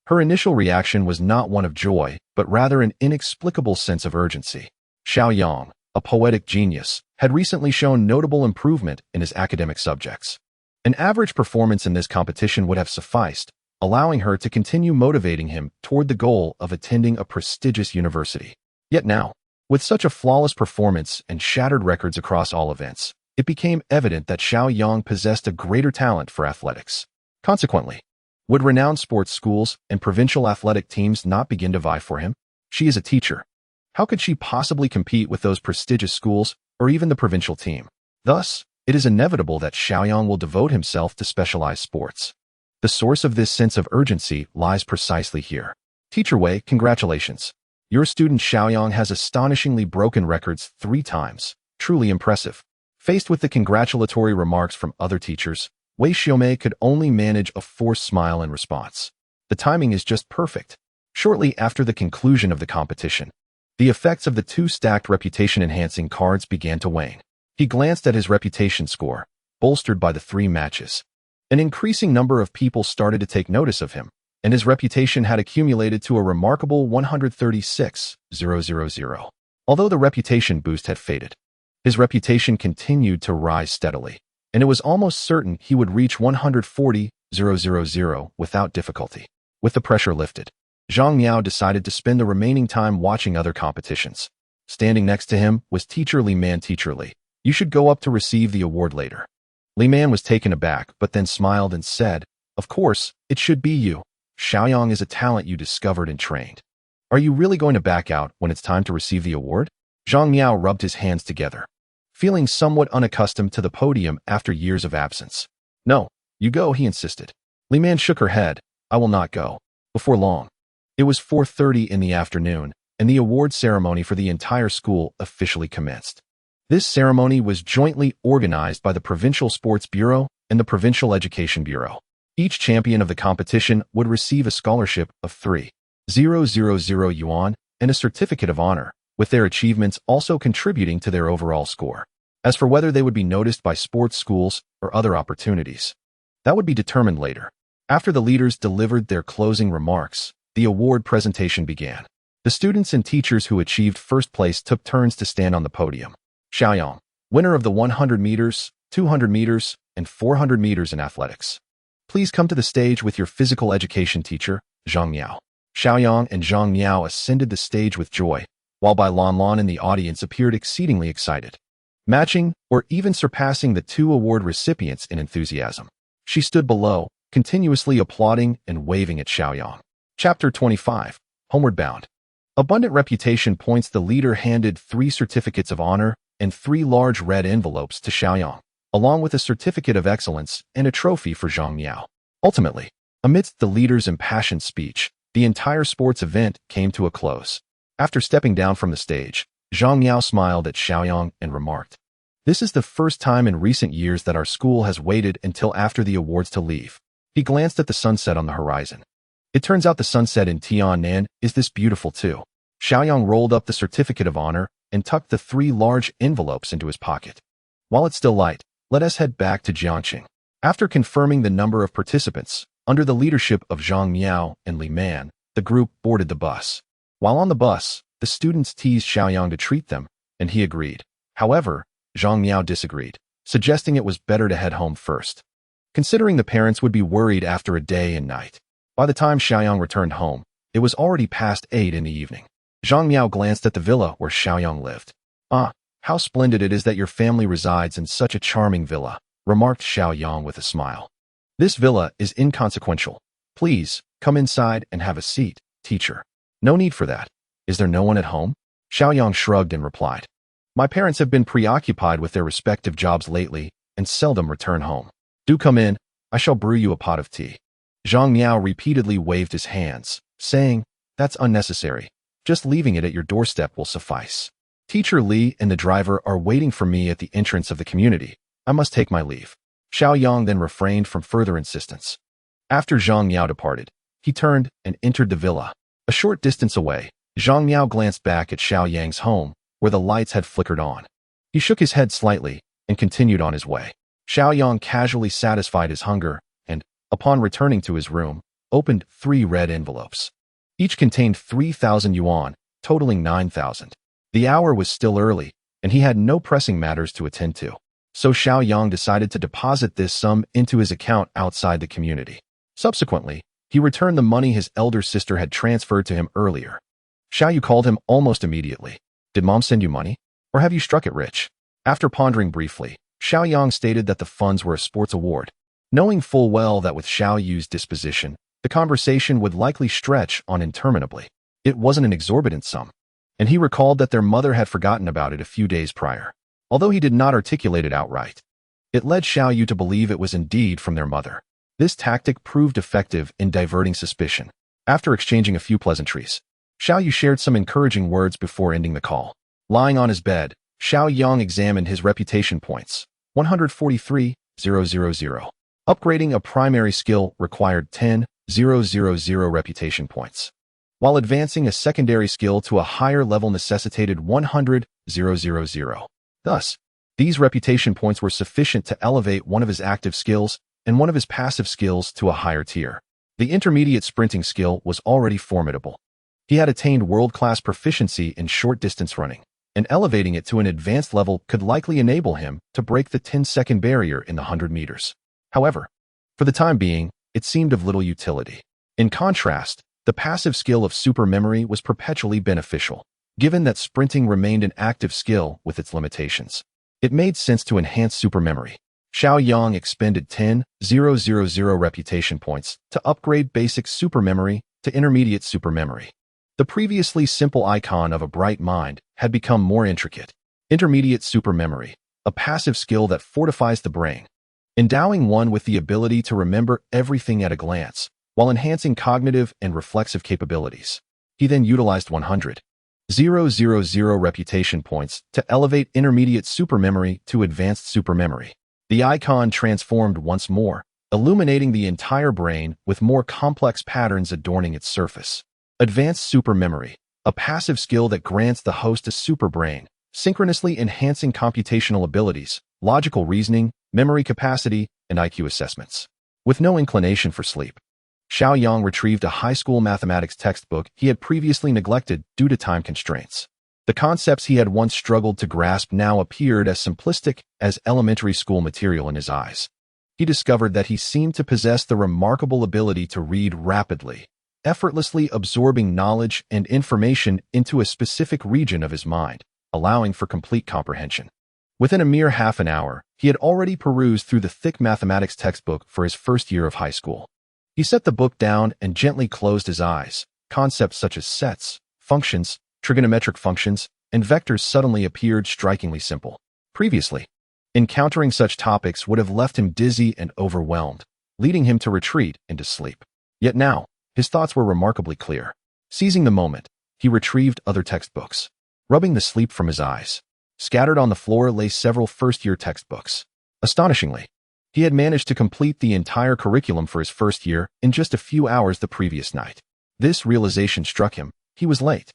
Her initial reaction was not one of joy, but rather an inexplicable sense of urgency. Xiao Yang, a poetic genius, had recently shown notable improvement in his academic subjects. An average performance in this competition would have sufficed, allowing her to continue motivating him toward the goal of attending a prestigious university. Yet now, with such a flawless performance and shattered records across all events, it became evident that Xiao Yang possessed a greater talent for athletics. Consequently, would renowned sports schools and provincial athletic teams not begin to vie for him? She is a teacher. How could she possibly compete with those prestigious schools or even the provincial team? Thus, it is inevitable that Xiao Yang will devote himself to specialized sports. The source of this sense of urgency lies precisely here. Teacher Wei, congratulations. Your student Xiao Yang has astonishingly broken records 3 times. Truly impressive. Faced with the congratulatory remarks from other teachers, Wei Xiaomei could only manage a forced smile in response. The timing is just perfect. Shortly after the conclusion of the competition, the effects of the 2 stacked reputation-enhancing cards began to wane. He glanced at his reputation score, bolstered by the 3 matches. An increasing number of people started to take notice of him, and his reputation had accumulated to a remarkable 136,000. Although the reputation boost had faded, his reputation continued to rise steadily, and it was almost certain he would reach 140,000 without difficulty. With the pressure lifted, Zhang Yang decided to spend the remaining time watching other competitions. Standing next to him was teacher Li Man. Teacher Li, you should go up to receive the award later. Li Man was taken aback, but then smiled and said, "Of course, it should be you. Xiao Yang is a talent you discovered and trained. Are you really going to back out when it's time to receive the award?" Zhang Yang rubbed his hands together, feeling somewhat unaccustomed to the podium after years of absence. No, you go, he insisted. Li Man shook her head. I will not go. Before long. It was 4:30 in the afternoon, and the award ceremony for the entire school officially commenced. This ceremony was jointly organized by the Provincial Sports Bureau and the Provincial Education Bureau. Each champion of the competition would receive a scholarship of 3,000 yuan and a certificate of honor, with their achievements also contributing to their overall score. As for whether they would be noticed by sports schools or other opportunities, that would be determined later. After the leaders delivered their closing remarks, the award presentation began. The students and teachers who achieved first place took turns to stand on the podium. Xiao Yang, winner of the 100 meters, 200 meters, and 400 meters in athletics. Please come to the stage with your physical education teacher, Zhang Yang. Xiao Yang and Zhang Yang ascended the stage with joy, while Bai Lan in the audience appeared exceedingly excited, matching or even surpassing the two award recipients in enthusiasm. She stood below, continuously applauding and waving at Xiao Yang. Chapter 25. Homeward Bound. Abundant reputation points. The leader handed 3 certificates of honor and 3 large red envelopes to Xiao Yang, along with a certificate of excellence and a trophy for Zhang Yang. Ultimately, amidst the leader's impassioned speech, the entire sports event came to a close. After stepping down from the stage, Zhang Yang smiled at Xiao Yang and remarked, "This is the first time in recent years that our school has waited until after the awards to leave." He glanced at the sunset on the horizon. It turns out the sunset in Tiannan is this beautiful too. Xiao Yang rolled up the certificate of honor and tucked the 3 large envelopes into his pocket. While it's still light, let us head back to Jiangqing. After confirming the number of participants, under the leadership of Zhang Miao and Li Man, the group boarded the bus. While on the bus, the students teased Xiao Yang to treat them, and he agreed. However, Zhang Miao disagreed, suggesting it was better to head home first, considering the parents would be worried after a day and night. By the time Xiao Yang returned home, it was already past 8 in the evening. Zhang Miao glanced at the villa where Xiao Yang lived. "Ah, how splendid it is that your family resides in such a charming villa," remarked Xiao Yang with a smile. "This villa is inconsequential. Please, come inside and have a seat, teacher." "No need for that. Is there no one at home?" Xiao Yang shrugged and replied, "My parents have been preoccupied with their respective jobs lately and seldom return home. Do come in, I shall brew you a pot of tea." Zhang Miao repeatedly waved his hands, saying, "That's unnecessary. Just leaving it at your doorstep will suffice. Teacher Li and the driver are waiting for me at the entrance of the community. I must take my leave." Xiao Yang then refrained from further insistence. After Zhang Miao departed, he turned and entered the villa. A short distance away, Zhang Miao glanced back at Xiao Yang's home, where the lights had flickered on. He shook his head slightly and continued on his way. Xiao Yang casually satisfied his hunger and, upon returning to his room, opened 3 red envelopes. Each contained 3,000 yuan, totaling 9,000. The hour was still early, and he had no pressing matters to attend to. So Xiao Yang decided to deposit this sum into his account outside the community. Subsequently, he returned the money his elder sister had transferred to him earlier. Xiao Yu called him almost immediately. "Did Mom send you money? Or have you struck it rich?" After pondering briefly, Xiao Yang stated that the funds were a sports award, knowing full well that with Xiao Yu's disposition, the conversation would likely stretch on interminably. It wasn't an exorbitant sum, and he recalled that their mother had forgotten about it a few days prior. Although he did not articulate it outright, it led Xiao Yu to believe it was indeed from their mother. This tactic proved effective in diverting suspicion. After exchanging a few pleasantries, Xiao Yu shared some encouraging words before ending the call. Lying on his bed, Xiao Yang examined his reputation points. 143,000. Upgrading a primary skill required 10,000 reputation points, while advancing a secondary skill to a higher level necessitated 100,000. Thus, these reputation points were sufficient to elevate one of his active skills and one of his passive skills to a higher tier. The intermediate sprinting skill was already formidable. He had attained world-class proficiency in short-distance running, and elevating it to an advanced level could likely enable him to break the 10-second barrier in the 100 meters. However, for the time being, it seemed of little utility. In contrast, the passive skill of super memory was perpetually beneficial, given that sprinting remained an active skill with its limitations. It made sense to enhance super memory. Xiao Yang expended 10,000 reputation points to upgrade basic super memory to intermediate super memory. The previously simple icon of a bright mind had become more intricate. Intermediate supermemory, a passive skill that fortifies the brain, endowing one with the ability to remember everything at a glance, while enhancing cognitive and reflexive capabilities. He then utilized 100,000 reputation points to elevate intermediate supermemory to advanced supermemory. The icon transformed once more, illuminating the entire brain with more complex patterns adorning its surface. Advanced supermemory, a passive skill that grants the host a superbrain, synchronously enhancing computational abilities, logical reasoning, memory capacity, and IQ assessments. With no inclination for sleep, Xiao Yang retrieved a high school mathematics textbook he had previously neglected due to time constraints. The concepts he had once struggled to grasp now appeared as simplistic as elementary school material in his eyes. He discovered that he seemed to possess the remarkable ability to read rapidly, effortlessly absorbing knowledge and information into a specific region of his mind, allowing for complete comprehension. Within a mere half an hour, he had already perused through the thick mathematics textbook for his first year of high school. He set the book down and gently closed his eyes. Concepts such as sets, functions, trigonometric functions, and vectors suddenly appeared strikingly simple. Previously, encountering such topics would have left him dizzy and overwhelmed, leading him to retreat into sleep. Yet now, his thoughts were remarkably clear. Seizing the moment, he retrieved other textbooks. Rubbing the sleep from his eyes, scattered on the floor lay several first-year textbooks. Astonishingly, he had managed to complete the entire curriculum for his first year in just a few hours the previous night. This realization struck him. He was late.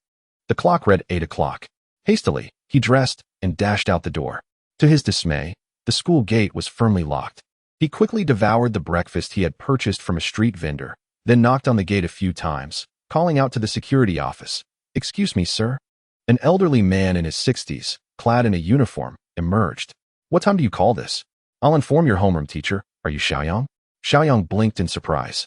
The clock read 8 o'clock. Hastily, he dressed and dashed out the door. To his dismay, the school gate was firmly locked. He quickly devoured the breakfast he had purchased from a street vendor, then knocked on the gate a few times, calling out to the security office, "Excuse me, sir?" An elderly man in his 60s, clad in a uniform, emerged. "What time do you call this?" "I'll inform your homeroom teacher. Are you Xiao Yang?" Xiao Yang blinked in surprise.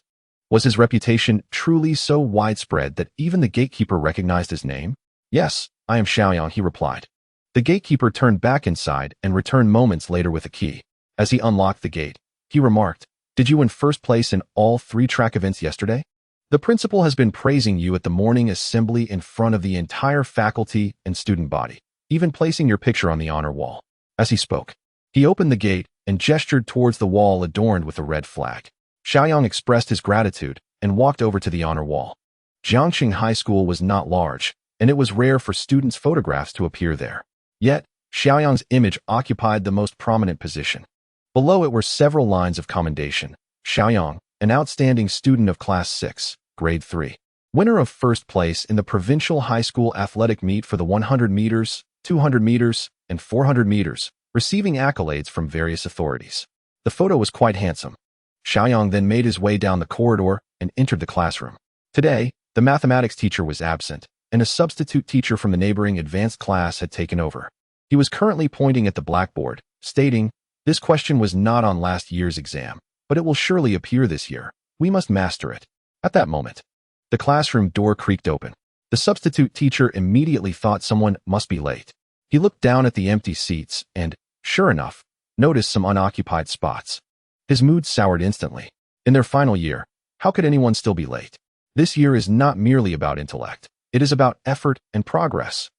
Was his reputation truly so widespread that even the gatekeeper recognized his name? "Yes, I am Xiao Yang," he replied. The gatekeeper turned back inside and returned moments later with a key. As he unlocked the gate, he remarked, "Did you win first place in all 3 track events yesterday? The principal has been praising you at the morning assembly in front of the entire faculty and student body, even placing your picture on the honor wall." As he spoke, he opened the gate and gestured towards the wall adorned with a red flag. Xiao Yang expressed his gratitude and walked over to the honor wall. Jiangxing High School was not large, and it was rare for students' photographs to appear there. Yet, Xiao Yang's image occupied the most prominent position. Below it were several lines of commendation. Xiao Yang, an outstanding student of Class 6, Grade 3. Winner of first place in the provincial high school athletic meet for the 100 meters, 200 meters, and 400 meters, receiving accolades from various authorities. The photo was quite handsome. Xiao Yang then made his way down the corridor and entered the classroom. Today, the mathematics teacher was absent, and a substitute teacher from the neighboring advanced class had taken over. He was currently pointing at the blackboard, stating, "This question was not on last year's exam, but it will surely appear this year. We must master it." At that moment, the classroom door creaked open. The substitute teacher immediately thought someone must be late. He looked down at the empty seats and, sure enough, noticed some unoccupied spots. His mood soured instantly. In their final year, how could anyone still be late? This year is not merely about intellect. It is about effort and progress.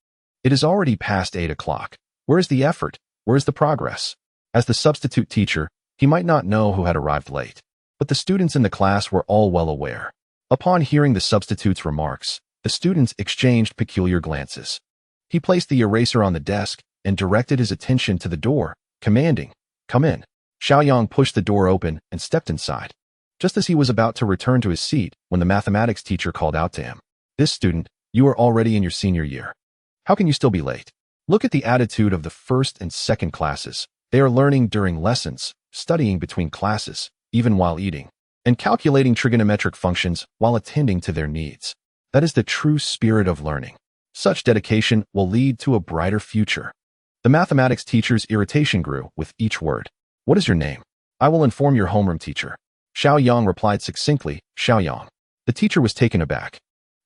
It is already past 8 o'clock. Where is the effort? Where is the progress? As the substitute teacher, he might not know who had arrived late, but the students in the class were all well aware. Upon hearing the substitute's remarks, the students exchanged peculiar glances. He placed the eraser on the desk and directed his attention to the door, commanding, "Come in." Xiao Yang pushed the door open and stepped inside. Just as he was about to return to his seat when the mathematics teacher called out to him, "This student, you are already in your senior year. How can you still be late? Look at the attitude of the first and second classes. They are learning during lessons, studying between classes, even while eating, and calculating trigonometric functions while attending to their needs. That is the true spirit of learning. Such dedication will lead to a brighter future." The mathematics teacher's irritation grew with each word. "What is your name?" "I will inform your homeroom teacher." Xiao Yang replied succinctly, "Xiao Yang." The teacher was taken aback.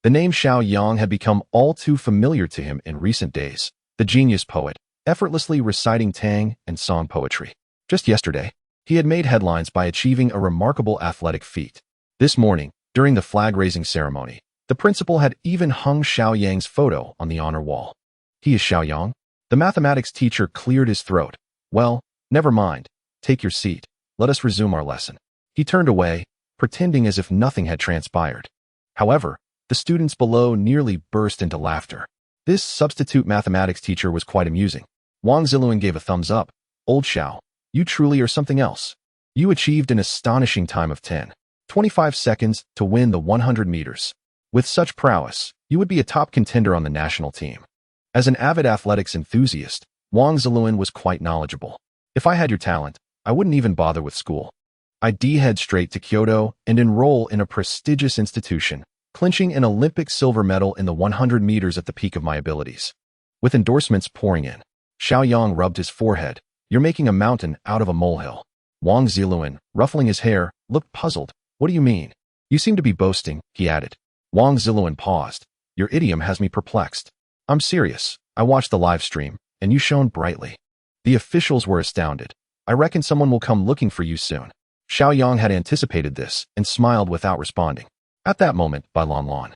The name Xiao Yang had become all too familiar to him in recent days. The genius poet, effortlessly reciting Tang and song poetry. Just yesterday, he had made headlines by achieving a remarkable athletic feat. This morning, during the flag-raising ceremony, the principal had even hung Xiao Yang's photo on the honor wall. He is Xiao Yang? The mathematics teacher cleared his throat. Well, never mind. Take your seat. Let us resume our lesson. He turned away, pretending as if nothing had transpired. However, the students below nearly burst into laughter. This substitute mathematics teacher was quite amusing. Wang Ziluan gave a thumbs up. Old Xiao, you truly are something else. You achieved an astonishing time of 10.25 seconds to win the 100 meters. With such prowess, you would be a top contender on the national team. As an avid athletics enthusiast, Wang Ziluan was quite knowledgeable. If I had your talent, I wouldn't even bother with school. I'd head straight to Kyoto and enroll in a prestigious institution, clinching an Olympic silver medal in the 100 meters at the peak of my abilities. With endorsements pouring in, Xiao Yang rubbed his forehead. You're making a mountain out of a molehill. Wang Ziluan, ruffling his hair, looked puzzled. What do you mean? You seem to be boasting, he added. Wang Ziluan paused. Your idiom has me perplexed. I'm serious. I watched the live stream, and you shone brightly. The officials were astounded. I reckon someone will come looking for you soon. Xiao Yang had anticipated this and smiled without responding. At that moment, Bai Lanlan,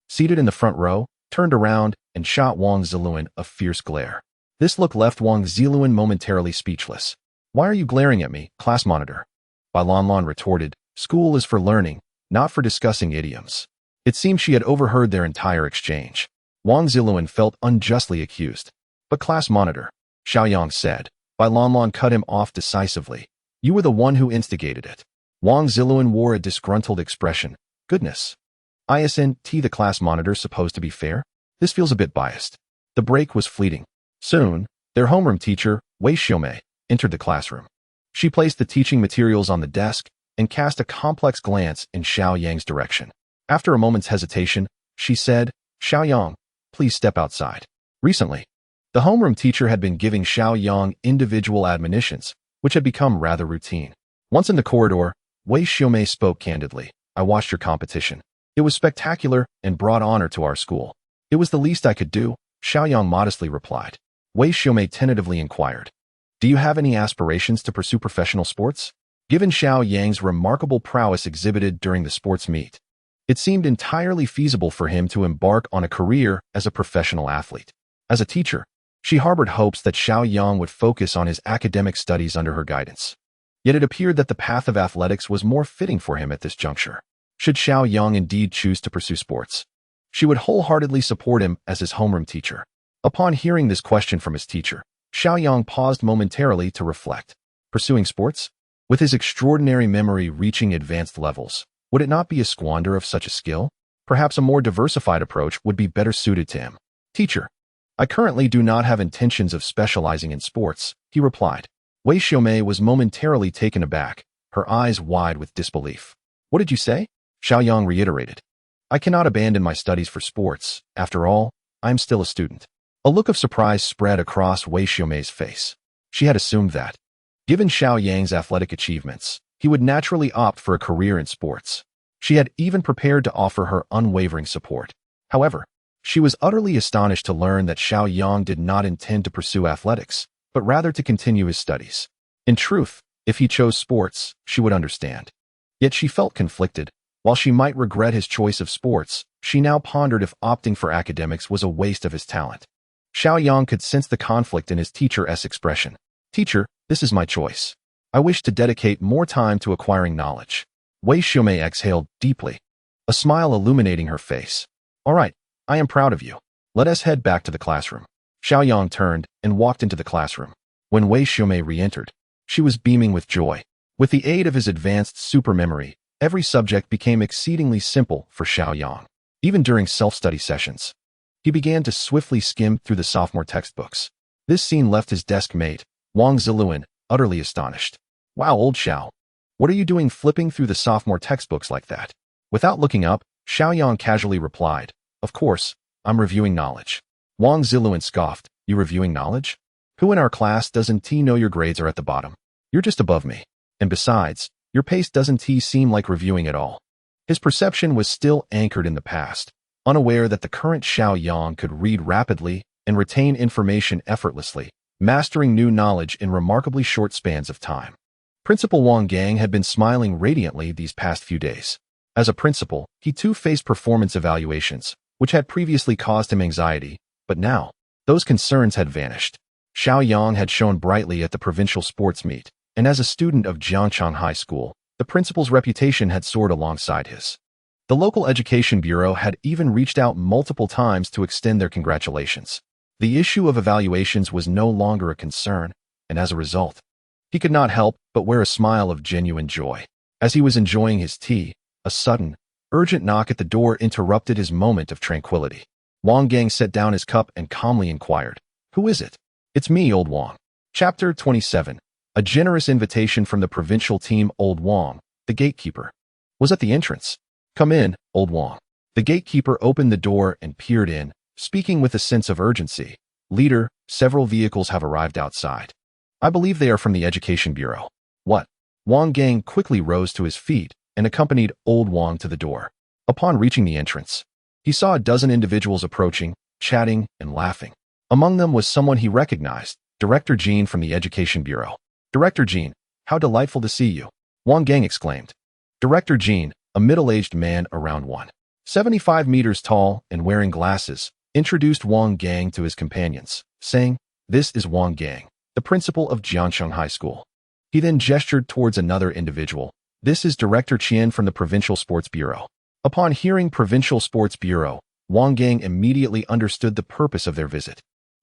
seated in the front row, turned around and shot Wang Ziluan a fierce glare. This look left Wang Ziluan momentarily speechless. Why are you glaring at me, class monitor? Bai Lanlan retorted, school is for learning, not for discussing idioms. It seemed she had overheard their entire exchange. Wang Ziluan felt unjustly accused. But class monitor, Xiao Yang said. Bai Lanlan cut him off decisively. You were the one who instigated it. Wang Ziluan wore a disgruntled expression. Goodness. Isn't the class monitor supposed to be fair? This feels a bit biased. The break was fleeting. Soon, their homeroom teacher, Wei Xiaomei, entered the classroom. She placed the teaching materials on the desk and cast a complex glance in Xiao Yang's direction. After a moment's hesitation, she said, Xiao Yang, please step outside. Recently, the homeroom teacher had been giving Xiao Yang individual admonitions, which had become rather routine. Once in the corridor, Wei Xiaomei spoke candidly. I watched your competition. It was spectacular and brought honor to our school. It was the least I could do, Xiao Yang modestly replied. Wei Xiaomei tentatively inquired. Do you have any aspirations to pursue professional sports? Given Xiao Yang's remarkable prowess exhibited during the sports meet, it seemed entirely feasible for him to embark on a career as a professional athlete. As a teacher, she harbored hopes that Xiao Yang would focus on his academic studies under her guidance. Yet it appeared that the path of athletics was more fitting for him at this juncture. Should Xiao Yang indeed choose to pursue sports, she would wholeheartedly support him as his homeroom teacher. Upon hearing this question from his teacher, Xiao Yang paused momentarily to reflect. Pursuing sports? With his extraordinary memory reaching advanced levels, would it not be a squander of such a skill? Perhaps a more diversified approach would be better suited to him. Teacher, I currently do not have intentions of specializing in sports, he replied. Wei Xiaomei was momentarily taken aback, her eyes wide with disbelief. What did you say? Xiao Yang reiterated. I cannot abandon my studies for sports. After all, I am still a student. A look of surprise spread across Wei Xiaomei's face. She had assumed that, given Xiao Yang's athletic achievements, he would naturally opt for a career in sports. She had even prepared to offer her unwavering support. However, she was utterly astonished to learn that Xiao Yang did not intend to pursue athletics, but rather to continue his studies. In truth, if he chose sports, she would understand. Yet she felt conflicted. While she might regret his choice of sports, she now pondered if opting for academics was a waste of his talent. Xiao Yang could sense the conflict in his teacher's expression. Teacher, this is my choice. I wish to dedicate more time to acquiring knowledge. Wei Xiaomei exhaled deeply, a smile illuminating her face. All right, I am proud of you. Let us head back to the classroom. Xiao Yang turned and walked into the classroom. When Wei Xiaomei re-entered, she was beaming with joy. With the aid of his advanced supermemory, every subject became exceedingly simple for Xiao Yang. Even during self-study sessions, he began to swiftly skim through the sophomore textbooks. This scene left his desk mate, Wang Ziluan, utterly astonished. Wow, old Xiao. What are you doing flipping through the sophomore textbooks like that? Without looking up, Xiao Yang casually replied, Of course, I'm reviewing knowledge. Wang Ziluan scoffed, You reviewing knowledge? Who in our class doesn't know your grades are at the bottom? You're just above me. And besides, your pace doesn't seem like reviewing at all. His perception was still anchored in the past, unaware that the current Xiao Yang could read rapidly and retain information effortlessly, mastering new knowledge in remarkably short spans of time. Principal Wang Gang had been smiling radiantly these past few days. As a principal, he too faced performance evaluations, which had previously caused him anxiety, but now, Those concerns had vanished. Xiao Yang had shone brightly at the provincial sports meet, and as a student of Jiangcheng High School, the principal's reputation had soared alongside his. The local education bureau had even reached out multiple times to extend their congratulations. The issue of evaluations was no longer a concern, and as a result, he could not help but wear a smile of genuine joy. As he was enjoying his tea, a sudden, urgent knock at the door interrupted his moment of tranquility. Wang Gang set down his cup and calmly inquired, "Who is it?" "It's me, Old Wang." Chapter 27. A generous invitation from the provincial team. Old Wang, the gatekeeper, was at the entrance. "Come in, Old Wang." The gatekeeper opened the door and peered in, speaking with a sense of urgency. "Leader, several vehicles have arrived outside. I believe they are from the Education Bureau." "What?" Wang Gang quickly rose to his feet and accompanied Old Wang to the door. Upon reaching the entrance, he saw a dozen individuals approaching, chatting, and laughing. Among them was someone he recognized, Director Jean from the Education Bureau. "Director Jean, how delightful to see you," Wang Gang exclaimed. Director Jean, a middle-aged man around 175 meters tall and wearing glasses, introduced Wang Gang to his companions, saying, "This is Wang Gang, the principal of Jiangcheng High School." He then gestured towards another individual. "This is Director Qian from the Provincial Sports Bureau." Upon hearing Provincial Sports Bureau, Wang Gang immediately understood the purpose of their visit.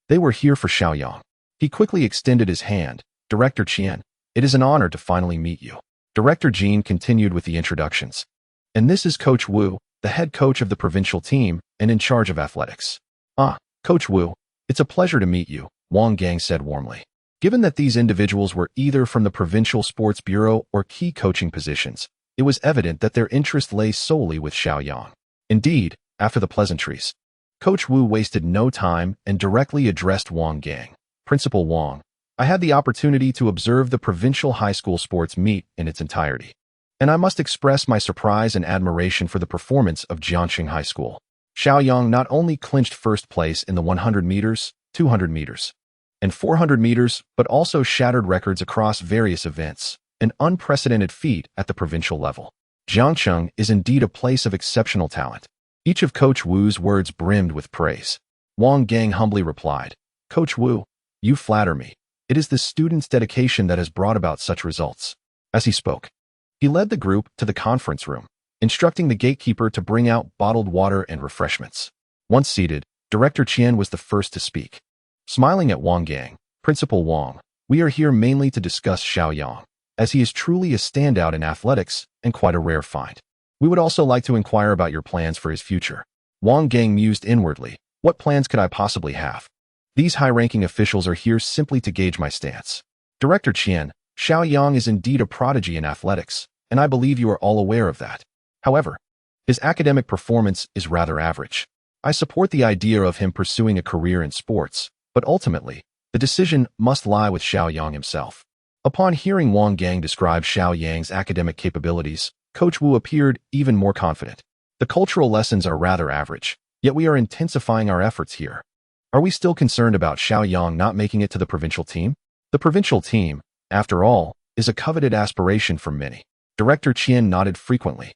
They were here for Xiao Yang. He quickly extended his hand. "Director Qian, it is an honor to finally meet you." Director Jean continued with the introductions. "And this is Coach Wu, the head coach of the provincial team and in charge of athletics." "Ah, Coach Wu, it's a pleasure to meet you," Wang Gang said warmly. Given that these individuals were either from the Provincial Sports Bureau or key coaching positions, it was evident that their interest lay solely with Xiao Yang. Indeed, after the pleasantries, Coach Wu wasted no time and directly addressed Wang Gang. "Principal Wang, I had the opportunity to observe the provincial high school sports meet in its entirety, and I must express my surprise and admiration for the performance of Jiangcheng High School. Xiao Yang not only clinched first place in the 100 meters, 200 meters, and 400 meters, but also shattered records across various events, an unprecedented feat at the provincial level. Jiangcheng is indeed a place of exceptional talent." Each of Coach Wu's words brimmed with praise. Wang Gang humbly replied, "Coach Wu, you flatter me. It is the students' dedication that has brought about such results." As he spoke, he led the group to the conference room, instructing the gatekeeper to bring out bottled water and refreshments. Once seated, Director Qian was the first to speak. Smiling at Wang Gang, "Principal Wang, we are here mainly to discuss Xiao Yang, as he is truly a standout in athletics and quite a rare find. We would also like to inquire about your plans for his future." Wang Gang mused inwardly, "What plans could I possibly have? These high-ranking officials are here simply to gauge my stance." "Director Qian, Xiao Yang is indeed a prodigy in athletics, and I believe you are all aware of that. However, his academic performance is rather average. I support the idea of him pursuing a career in sports, but ultimately, the decision must lie with Xiao Yang himself." Upon hearing Wang Gang describe Xiao Yang's academic capabilities, Coach Wu appeared even more confident. "The cultural lessons are rather average, yet we are intensifying our efforts here. Are we still concerned about Xiao Yang not making it to the provincial team? The provincial team, after all, is a coveted aspiration for many." Director Qian nodded frequently,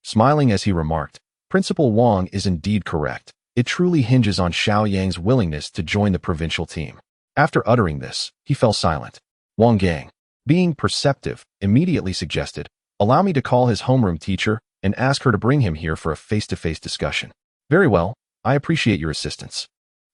smiling as he remarked, "Principal Wang is indeed correct. It truly hinges on Xiao Yang's willingness to join the provincial team." After uttering this, he fell silent. Wang Gang, being perceptive, immediately suggested, "Allow me to call his homeroom teacher and ask her to bring him here for a face-to-face discussion." "Very well, I appreciate your assistance,"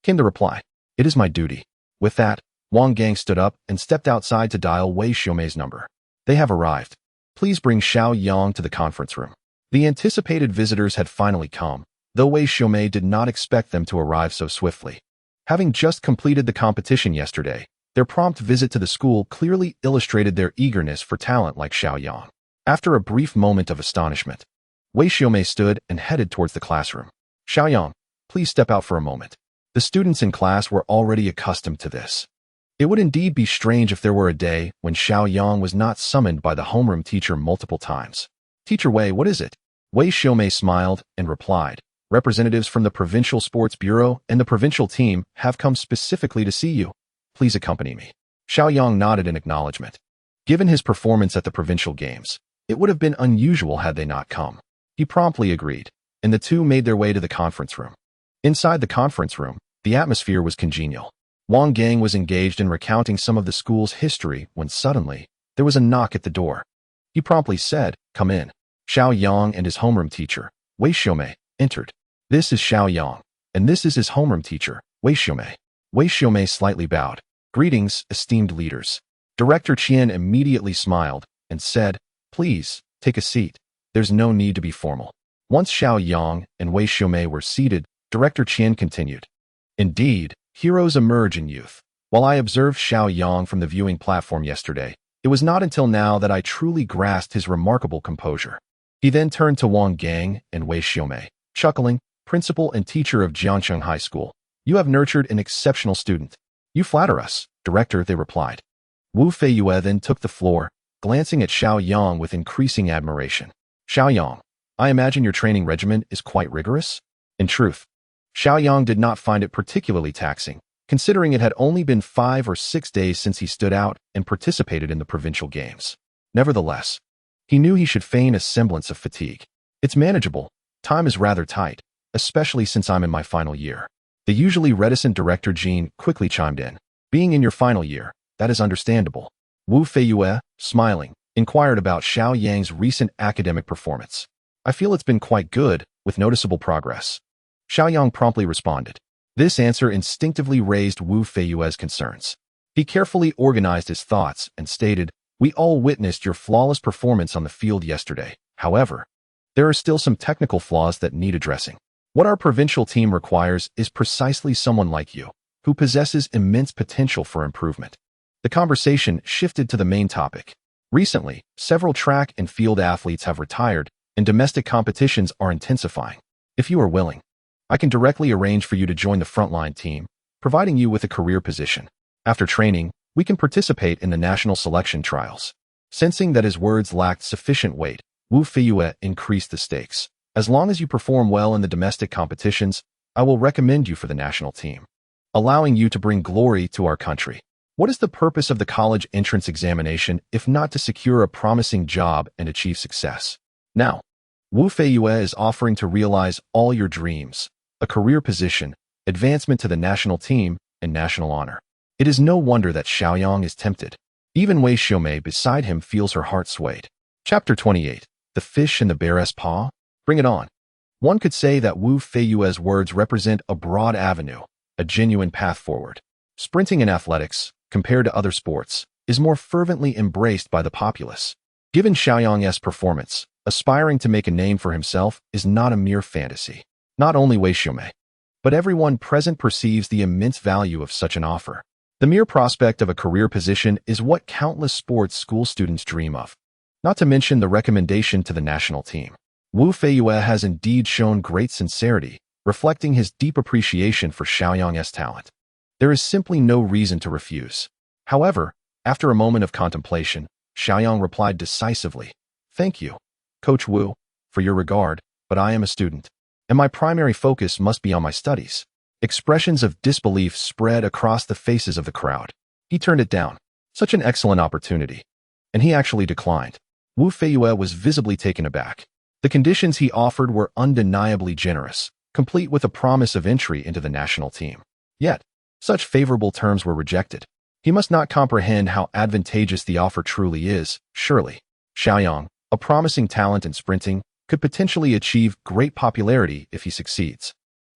came the reply. "It is my duty." With that, Wang Gang stood up and stepped outside to dial Wei Xiaomei's number. "They have arrived. Please bring Xiao Yang to the conference room." The anticipated visitors had finally come, though Wei Xiaomei did not expect them to arrive so swiftly. Having just completed the competition yesterday, their prompt visit to the school clearly illustrated their eagerness for talent like Xiao Yang. After a brief moment of astonishment, Wei Xiaomei stood and headed towards the classroom. "Xiao Yang, please step out for a moment." The students in class were already accustomed to this. It would indeed be strange if there were a day when Xiao Yang was not summoned by the homeroom teacher multiple times. "Teacher Wei, what is it?" Wei Xiaomei smiled and replied, "Representatives from the Provincial Sports Bureau and the provincial team have come specifically to see you. Please accompany me." Xiao Yang nodded in acknowledgement. Given his performance at the provincial games, it would have been unusual had they not come. He promptly agreed, and the two made their way to the conference room. Inside the conference room, The atmosphere was congenial. Wang Gang was engaged in recounting some of the school's history when suddenly, there was a knock at the door. He promptly said, "Come in." Xiao Yang and his homeroom teacher, Wei Xiaomei, entered. "This is Xiao Yang, and this is his homeroom teacher, Wei Xiaomei." Wei Xiaomei slightly bowed. "Greetings, esteemed leaders." Director Qian immediately smiled and said, "Please, take a seat. There's no need to be formal." Once Xiao Yang and Wei Xiaomei were seated, Director Qian continued. "Indeed, heroes emerge in youth. While I observed Xiao Yang from the viewing platform yesterday, it was not until now that I truly grasped his remarkable composure." He then turned to Wang Gang and Wei Xiaomei, chuckling, "Principal and teacher of Jiangcheng High School, you have nurtured an exceptional student." "You flatter us, Director," they replied. Wu Feiyue then took the floor, glancing at Xiao Yang with increasing admiration. "Xiao Yang, I imagine your training regimen is quite rigorous?" In truth, Xiao Yang did not find it particularly taxing, considering it had only been 5 or 6 days since he stood out and participated in the provincial games. Nevertheless, he knew he should feign a semblance of fatigue. "It's manageable. Time is rather tight, especially since I'm in my final year." The usually reticent Director Jean quickly chimed in. "Being in your final year, that is understandable." Wu Feiyue, smiling, inquired about Xiao Yang's recent academic performance. "I feel it's been quite good, with noticeable progress." Xiao Yang promptly responded. This answer instinctively raised Wu Feiyue's concerns. He carefully organized his thoughts and stated, "We all witnessed your flawless performance on the field yesterday. However, there are still some technical flaws that need addressing. What our provincial team requires is precisely someone like you, who possesses immense potential for improvement." The conversation shifted to the main topic. Recently, several track and field athletes have retired, and domestic competitions are intensifying. If you are willing, I can directly arrange for you to join the frontline team, providing you with a career position. After training, we can participate in the national selection trials. Sensing that his words lacked sufficient weight, Wu Feiyue increased the stakes. "As long as you perform well in the domestic competitions, I will recommend you for the national team, allowing you to bring glory to our country." What is the purpose of the college entrance examination if not to secure a promising job and achieve success? Now, Wu Feiyue is offering to realize all your dreams: a career position, advancement to the national team, and national honor. It is no wonder that Xiao Yang is tempted. Even Wei Xiaomei beside him feels her heart swayed. Chapter 28. The Fish in the Bear's Paw? Bring it on. One could say that Wu Feiyue's words represent a broad avenue, a genuine path forward. Sprinting in athletics, compared to other sports, is more fervently embraced by the populace. Given Xiao Yang's performance, aspiring to make a name for himself is not a mere fantasy. Not only Wei Xiaomei, but everyone present perceives the immense value of such an offer. The mere prospect of a career position is what countless sports school students dream of. Not to mention the recommendation to the national team. Wu Feiyue has indeed shown great sincerity, reflecting his deep appreciation for Xiao Yang's talent. There is simply no reason to refuse. However, after a moment of contemplation, Xiao Yang replied decisively, "Thank you, Coach Wu, for your regard, but I am a student, and my primary focus must be on my studies." Expressions of disbelief spread across the faces of the crowd. He turned it down. Such an excellent opportunity. And he actually declined. Wu Feiyue was visibly taken aback. The conditions he offered were undeniably generous, complete with a promise of entry into the national team. Yet, such favorable terms were rejected. He must not comprehend how advantageous the offer truly is. Surely, Xiao Yang, a promising talent in sprinting, could potentially achieve great popularity if he succeeds.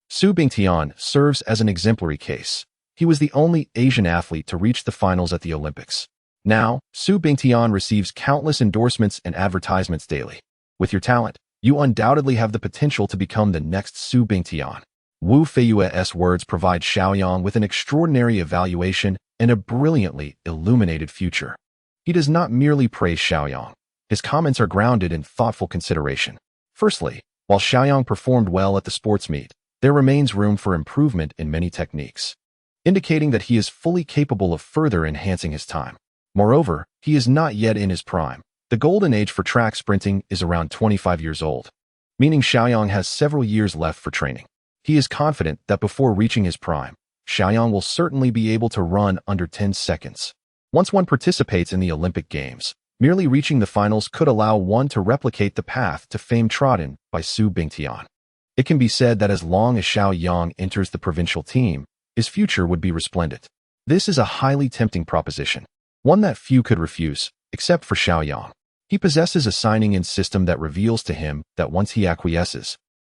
Su Bingtian serves as an exemplary case. He was the only Asian athlete to reach the finals at the Olympics. Now, Su Bingtian receives countless endorsements and advertisements daily. With your talent, you undoubtedly have the potential to become the next Su Bingtian. Wu Feiyue's words provide Xiao Yang with an extraordinary evaluation and a brilliantly illuminated future. He does not merely praise Xiao Yang. His comments are grounded in thoughtful consideration. Firstly, while Xiao Yang performed well at the sports meet, there remains room for improvement in many techniques, indicating that he is fully capable of further enhancing his time. Moreover, he is not yet in his prime. The golden age for track sprinting is around 25 years old, meaning Xiao Yang has several years left for training. He is confident that before reaching his prime, Xiao Yang will certainly be able to run under 10 seconds. Once one participates in the Olympic Games, merely reaching the finals could allow one to replicate the path to fame trodden by Su Bingtian. It can be said that as long as Xiao Yang enters the provincial team, his future would be resplendent. This is a highly tempting proposition, one that few could refuse, except for Xiao Yang. He possesses a signing-in system that reveals to him that once he acquiesces,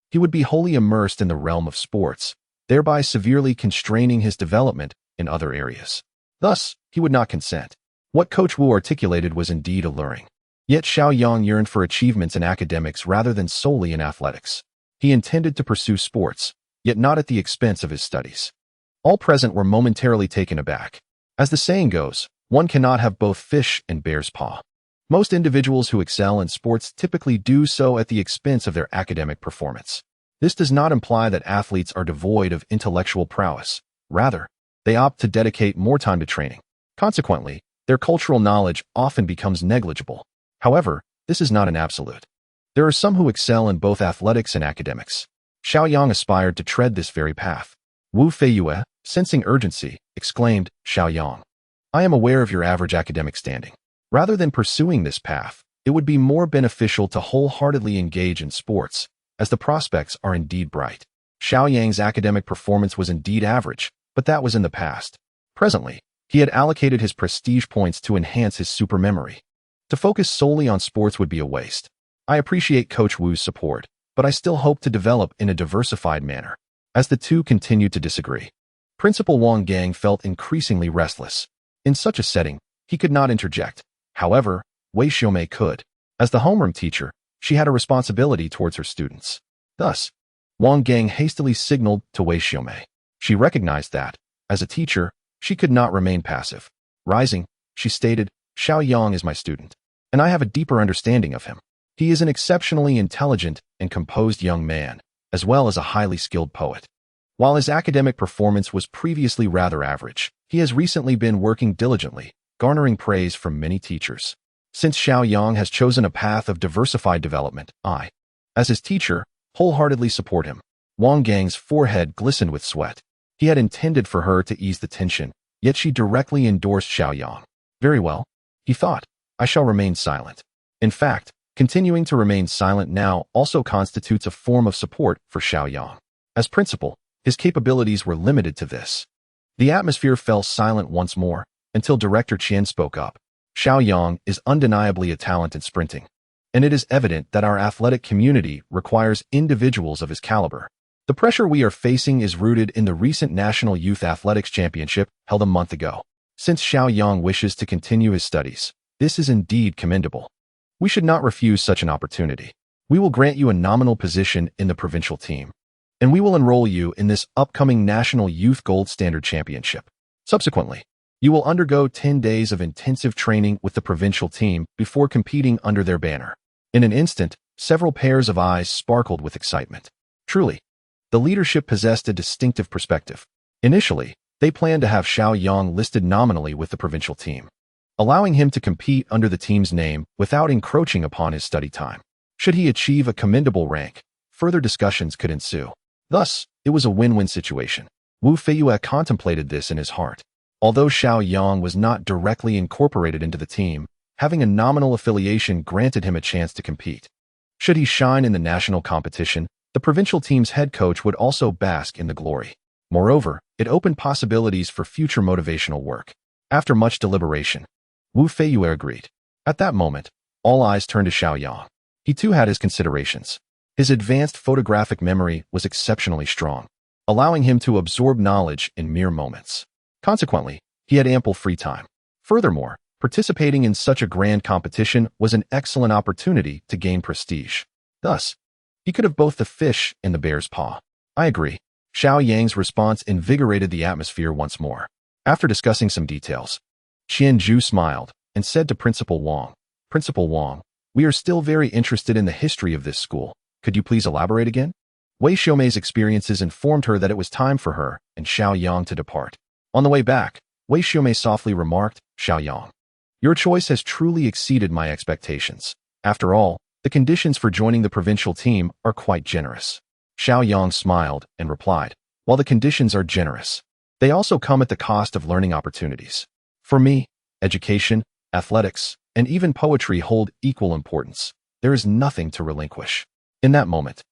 he would be wholly immersed in the realm of sports, thereby severely constraining his development in other areas. Thus, he would not consent. What Coach Wu articulated was indeed alluring. Yet Xiao Yang yearned for achievements in academics rather than solely in athletics. He intended to pursue sports, yet not at the expense of his studies. All present were momentarily taken aback. As the saying goes, one cannot have both fish and bear's paw. Most individuals who excel in sports typically do so at the expense of their academic performance. This does not imply that athletes are devoid of intellectual prowess. Rather, they opt to dedicate more time to training. Consequently, their cultural knowledge often becomes negligible. However, this is not an absolute. There are some who excel in both athletics and academics. Xiao Yang aspired to tread this very path. Wu Feiyue, sensing urgency, exclaimed, "Xiao Yang, I am aware of your average academic standing. Rather than pursuing this path, it would be more beneficial to wholeheartedly engage in sports, as the prospects are indeed bright." Xiao Yang's academic performance was indeed average, but that was in the past. Presently, he had allocated his prestige points to enhance his supermemory. To focus solely on sports would be a waste. I appreciate Coach Wu's support, but I still hope to develop in a diversified manner. As the two continued to disagree, Principal Zhang Yang felt increasingly restless. In such a setting, he could not interject. However, Wei Xiaomei could. As the homeroom teacher, she had a responsibility towards her students. Thus, Zhang Yang hastily signaled to Wei Xiaomei. She recognized that, as a teacher, she could not remain passive. Rising, she stated, "Xiao Yang is my student, and I have a deeper understanding of him. He is an exceptionally intelligent and composed young man, as well as a highly skilled poet. While his academic performance was previously rather average, he has recently been working diligently, garnering praise from many teachers. Since Xiao Yang has chosen a path of diversified development, I, as his teacher, wholeheartedly support him." Zhang Yang's forehead glistened with sweat. He had intended for her to ease the tension, yet she directly endorsed Xiao Yang. Very well, he thought, I shall remain silent. In fact, continuing to remain silent now also constitutes a form of support for Xiao Yang. As principal, his capabilities were limited to this. The atmosphere fell silent once more, until Director Qian spoke up. Xiao Yang is undeniably a talent in sprinting, and it is evident that our athletic community requires individuals of his caliber. The pressure we are facing is rooted in the recent National Youth Athletics Championship held a month ago. Since Xiao Yang wishes to continue his studies, this is indeed commendable. We should not refuse such an opportunity. We will grant you a nominal position in the provincial team, and we will enroll you in this upcoming National Youth Gold Standard Championship. Subsequently, you will undergo 10 days of intensive training with the provincial team before competing under their banner. In an instant, several pairs of eyes sparkled with excitement. Truly, the leadership possessed a distinctive perspective. Initially, they planned to have Xiao Yang listed nominally with the provincial team, allowing him to compete under the team's name without encroaching upon his study time. Should he achieve a commendable rank, further discussions could ensue. Thus, it was a win-win situation. Wu Feiyue contemplated this in his heart. Although Xiao Yang was not directly incorporated into the team, having a nominal affiliation granted him a chance to compete. Should he shine in the national competition, the provincial team's head coach would also bask in the glory. Moreover, it opened possibilities for future motivational work. After much deliberation, Wu Feiyue agreed. At that moment, all eyes turned to Xiao Yang. He too had his considerations. His advanced photographic memory was exceptionally strong, allowing him to absorb knowledge in mere moments. Consequently, he had ample free time. Furthermore, participating in such a grand competition was an excellent opportunity to gain prestige. Thus, he could have both the fish and the bear's paw. I agree. Xiao Yang's response invigorated the atmosphere once more. After discussing some details, Qian Zhu smiled and said to Principal Wang, "Principal Wang, we are still very interested in the history of this school. Could you please elaborate again?" Wei Xiaomei's experiences informed her that it was time for her and Xiao Yang to depart. On the way back, Wei Xiaomei softly remarked, "Xiao Yang, your choice has truly exceeded my expectations. After all, the conditions for joining the provincial team are quite generous." Xiao Yang smiled and replied, "While the conditions are generous, they also come at the cost of learning opportunities. For me, education, athletics, and even poetry hold equal importance. There is nothing to relinquish." In that moment,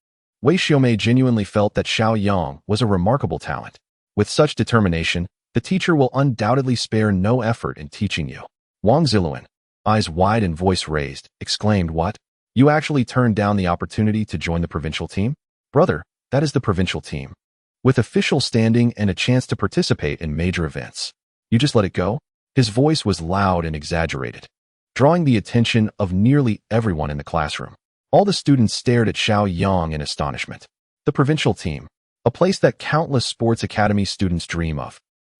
Wei Xiaomei genuinely felt that Xiao Yang was a remarkable talent. With such determination, the teacher will undoubtedly spare no effort in teaching you. Wang Ziluan, eyes wide and voice raised, exclaimed, "What? You actually turned down the opportunity to join the provincial team?" "Brother, that is the provincial team. With official standing and a chance to participate in major events. You just let it go?" His voice was loud and exaggerated, drawing the attention of nearly everyone in the classroom. All the students stared at Xiao Yang in astonishment. The provincial team, a place that countless sports academy students dream of.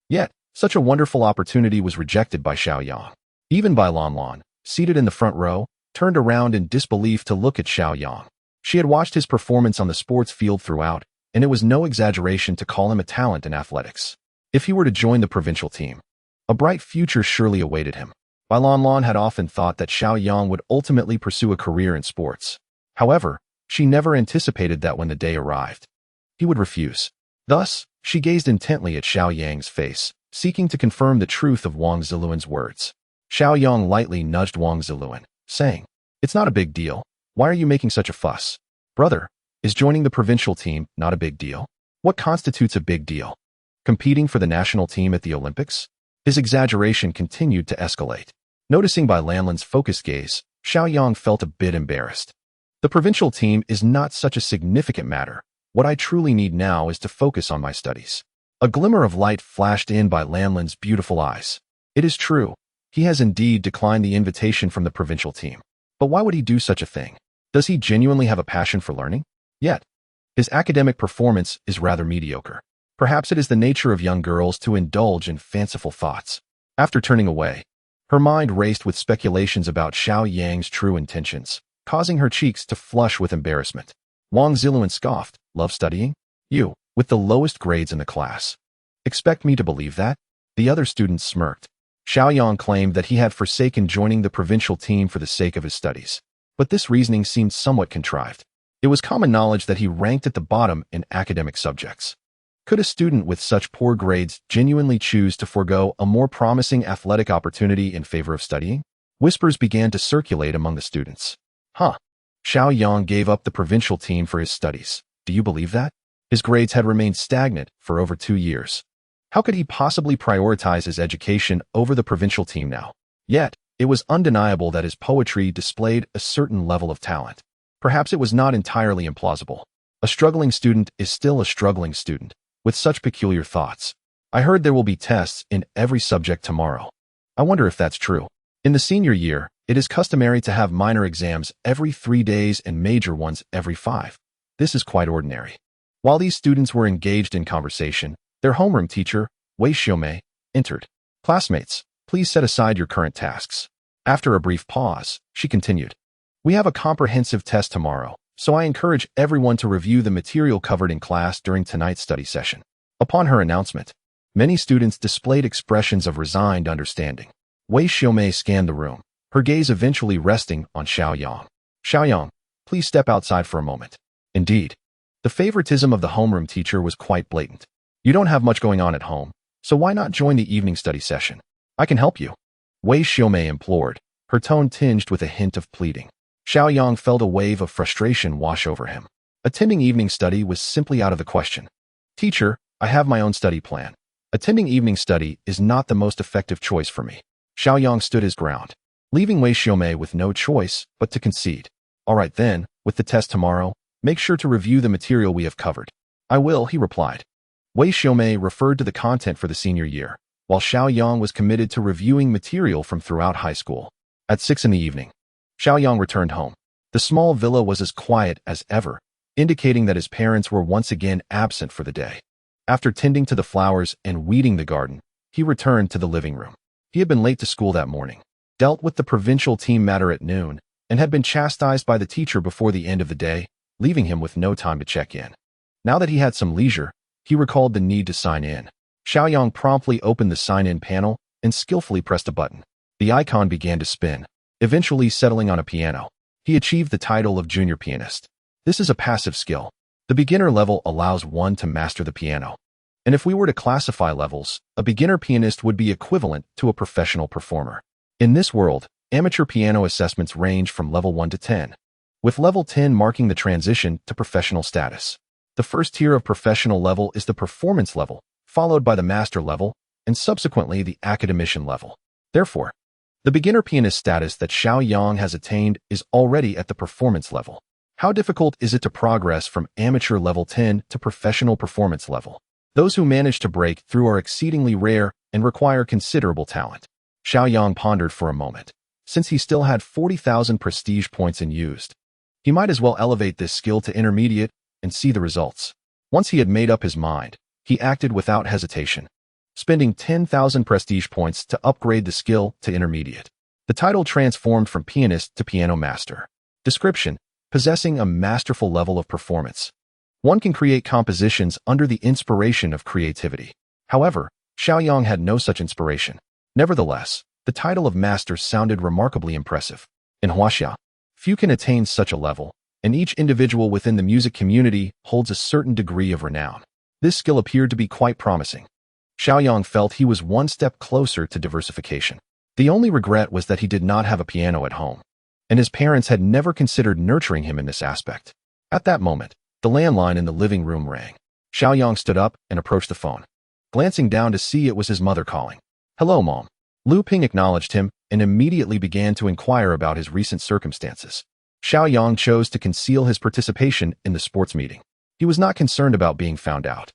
Yet, such a wonderful opportunity was rejected by Xiao Yang. Even Bai Lanlan, seated in the front row, turned around in disbelief to look at Xiao Yang. She had watched his performance on the sports field throughout, and it was no exaggeration to call him a talent in athletics. If he were to join the provincial team, a bright future surely awaited him. Bai Lanlan had often thought that Xiao Yang would ultimately pursue a career in sports. However, she never anticipated that when the day arrived, he would refuse. Thus, she gazed intently at Xiao Yang's face, seeking to confirm the truth of Wang Ziluan's words. Xiao Yang lightly nudged Wang Ziluan, saying, "It's not a big deal. Why are you making such a fuss? Brother, is joining the provincial team not a big deal? What constitutes a big deal? Competing for the national team at the Olympics?" His exaggeration continued to escalate. Noticing Bai Lanlan's focused gaze, Xiao Yang felt a bit embarrassed. The provincial team is not such a significant matter. What I truly need now is to focus on my studies. A glimmer of light flashed in Bai Lanlan's beautiful eyes. It is true. He has indeed declined the invitation from the provincial team. But why would he do such a thing? Does he genuinely have a passion for learning? Yet, his academic performance is rather mediocre. Perhaps it is the nature of young girls to indulge in fanciful thoughts. After turning away, her mind raced with speculations about Xiao Yang's true intentions, causing her cheeks to flush with embarrassment. Wang Ziluan scoffed, "Love studying? You, with the lowest grades in the class. Expect me to believe that?" The other students smirked. Xiao Yang claimed that he had forsaken joining the provincial team for the sake of his studies. But this reasoning seemed somewhat contrived. It was common knowledge that he ranked at the bottom in academic subjects. Could a student with such poor grades genuinely choose to forego a more promising athletic opportunity in favor of studying? Whispers began to circulate among the students. "Huh. Xiao Yang gave up the provincial team for his studies. Do you believe that? His grades had remained stagnant for over 2 years. How could he possibly prioritize his education over the provincial team now?" Yet, it was undeniable that his poetry displayed a certain level of talent. Perhaps it was not entirely implausible. A struggling student is still a struggling student, with such peculiar thoughts. "I heard there will be tests in every subject tomorrow. I wonder if that's true. In the senior year, it is customary to have minor exams every 3 days and major ones every 5. This is quite ordinary." While these students were engaged in conversation, their homeroom teacher, Wei Xiaomei, entered. "Classmates, please set aside your current tasks." After a brief pause, she continued, "We have a comprehensive test tomorrow, so I encourage everyone to review the material covered in class during tonight's study session." Upon her announcement, many students displayed expressions of resigned understanding. Wei Xiaomei scanned the room, her gaze eventually resting on Xiao Yang. "Xiao Yang, please step outside for a moment." Indeed, the favoritism of the homeroom teacher was quite blatant. "You don't have much going on at home, so why not join the evening study session? I can help you," Wei Xiaomei implored, her tone tinged with a hint of pleading. Xiao Yang felt a wave of frustration wash over him. Attending evening study was simply out of the question. "Teacher, I have my own study plan. Attending evening study is not the most effective choice for me." Xiao Yang stood his ground, leaving Wei Xiaomei with no choice but to concede. "All right then, with the test tomorrow, make sure to review the material we have covered." "I will," he replied. Wei Xiaomei referred to the content for the senior year, while Xiao Yang was committed to reviewing material from throughout high school. At 6 in the evening, Xiao Yang returned home. The small villa was as quiet as ever, indicating that his parents were once again absent for the day. After tending to the flowers and weeding the garden, he returned to the living room. He had been late to school that morning, dealt with the provincial team matter at noon, and had been chastised by the teacher before the end of the day, leaving him with no time to check in. Now that he had some leisure, he recalled the need to sign in. Xiao Yang promptly opened the sign-in panel and skillfully pressed a button. The icon began to spin, eventually settling on a piano. He achieved the title of junior pianist. This is a passive skill. The beginner level allows one to master the piano. And if we were to classify levels, a beginner pianist would be equivalent to a professional performer. In this world, amateur piano assessments range from level 1 to 10, with level 10 marking the transition to professional status. The first tier of professional level is the performance level, followed by the master level, and subsequently the academician level. Therefore, the beginner pianist status that Xiao Yang has attained is already at the performance level. How difficult is it to progress from amateur level 10 to professional performance level? Those who manage to break through are exceedingly rare and require considerable talent. Xiao Yang pondered for a moment. Since he still had 40,000 prestige points unused, he might as well elevate this skill to intermediate and see the results. Once he had made up his mind, he acted without hesitation, spending 10,000 prestige points to upgrade the skill to intermediate. The title transformed from pianist to piano master. Description: possessing a masterful level of performance. One can create compositions under the inspiration of creativity. However, Xiao Yang had no such inspiration. Nevertheless, the title of master sounded remarkably impressive. In Huaxia, few can attain such a level, and each individual within the music community holds a certain degree of renown. This skill appeared to be quite promising. Xiao Yang felt he was one step closer to diversification. The only regret was that he did not have a piano at home, and his parents had never considered nurturing him in this aspect. At that moment, the landline in the living room rang. Xiao Yang stood up and approached the phone, glancing down to see it was his mother calling. "Hello, Mom." Lu Ping acknowledged him and immediately began to inquire about his recent circumstances. Xiao Yang chose to conceal his participation in the sports meeting. He was not concerned about being found out,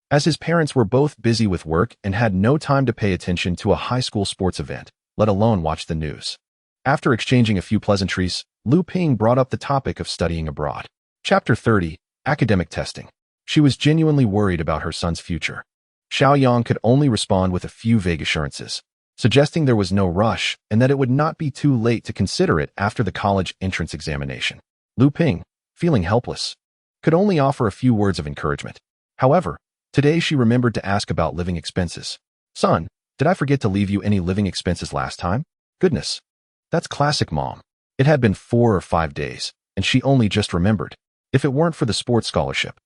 as his parents were both busy with work and had no time to pay attention to a high school sports event, let alone watch the news. After exchanging a few pleasantries, Lu Ping brought up the topic of studying abroad. Chapter 30, Academic Testing. She was genuinely worried about her son's future. Xiao Yang could only respond with a few vague assurances, suggesting there was no rush and that it would not be too late to consider it after the college entrance examination. Lu Ping, feeling helpless, could only offer a few words of encouragement. However, today she remembered to ask about living expenses. "Son, did I forget to leave you any living expenses last time?" "Goodness, that's classic Mom." It had been 4 or 5 days, and she only just remembered. If it weren't for the sports scholarship,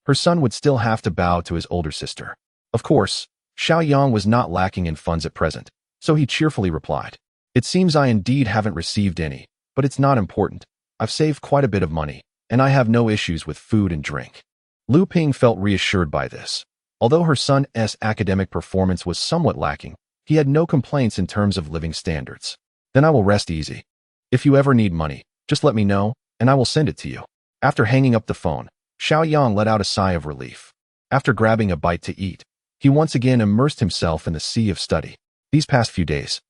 her son would still have to bow to his older sister. Of course, Xiao Yang was not lacking in funds at present, so he cheerfully replied, "It seems I indeed haven't received any, but it's not important. I've saved quite a bit of money, and I have no issues with food and drink." Lu Ping felt reassured by this. Although her son's academic performance was somewhat lacking, he had no complaints in terms of living standards. "Then I will rest easy. If you ever need money, just let me know, and I will send it to you." After hanging up the phone, Xiao Yang let out a sigh of relief. After grabbing a bite to eat, he once again immersed himself in the sea of study. These past few days,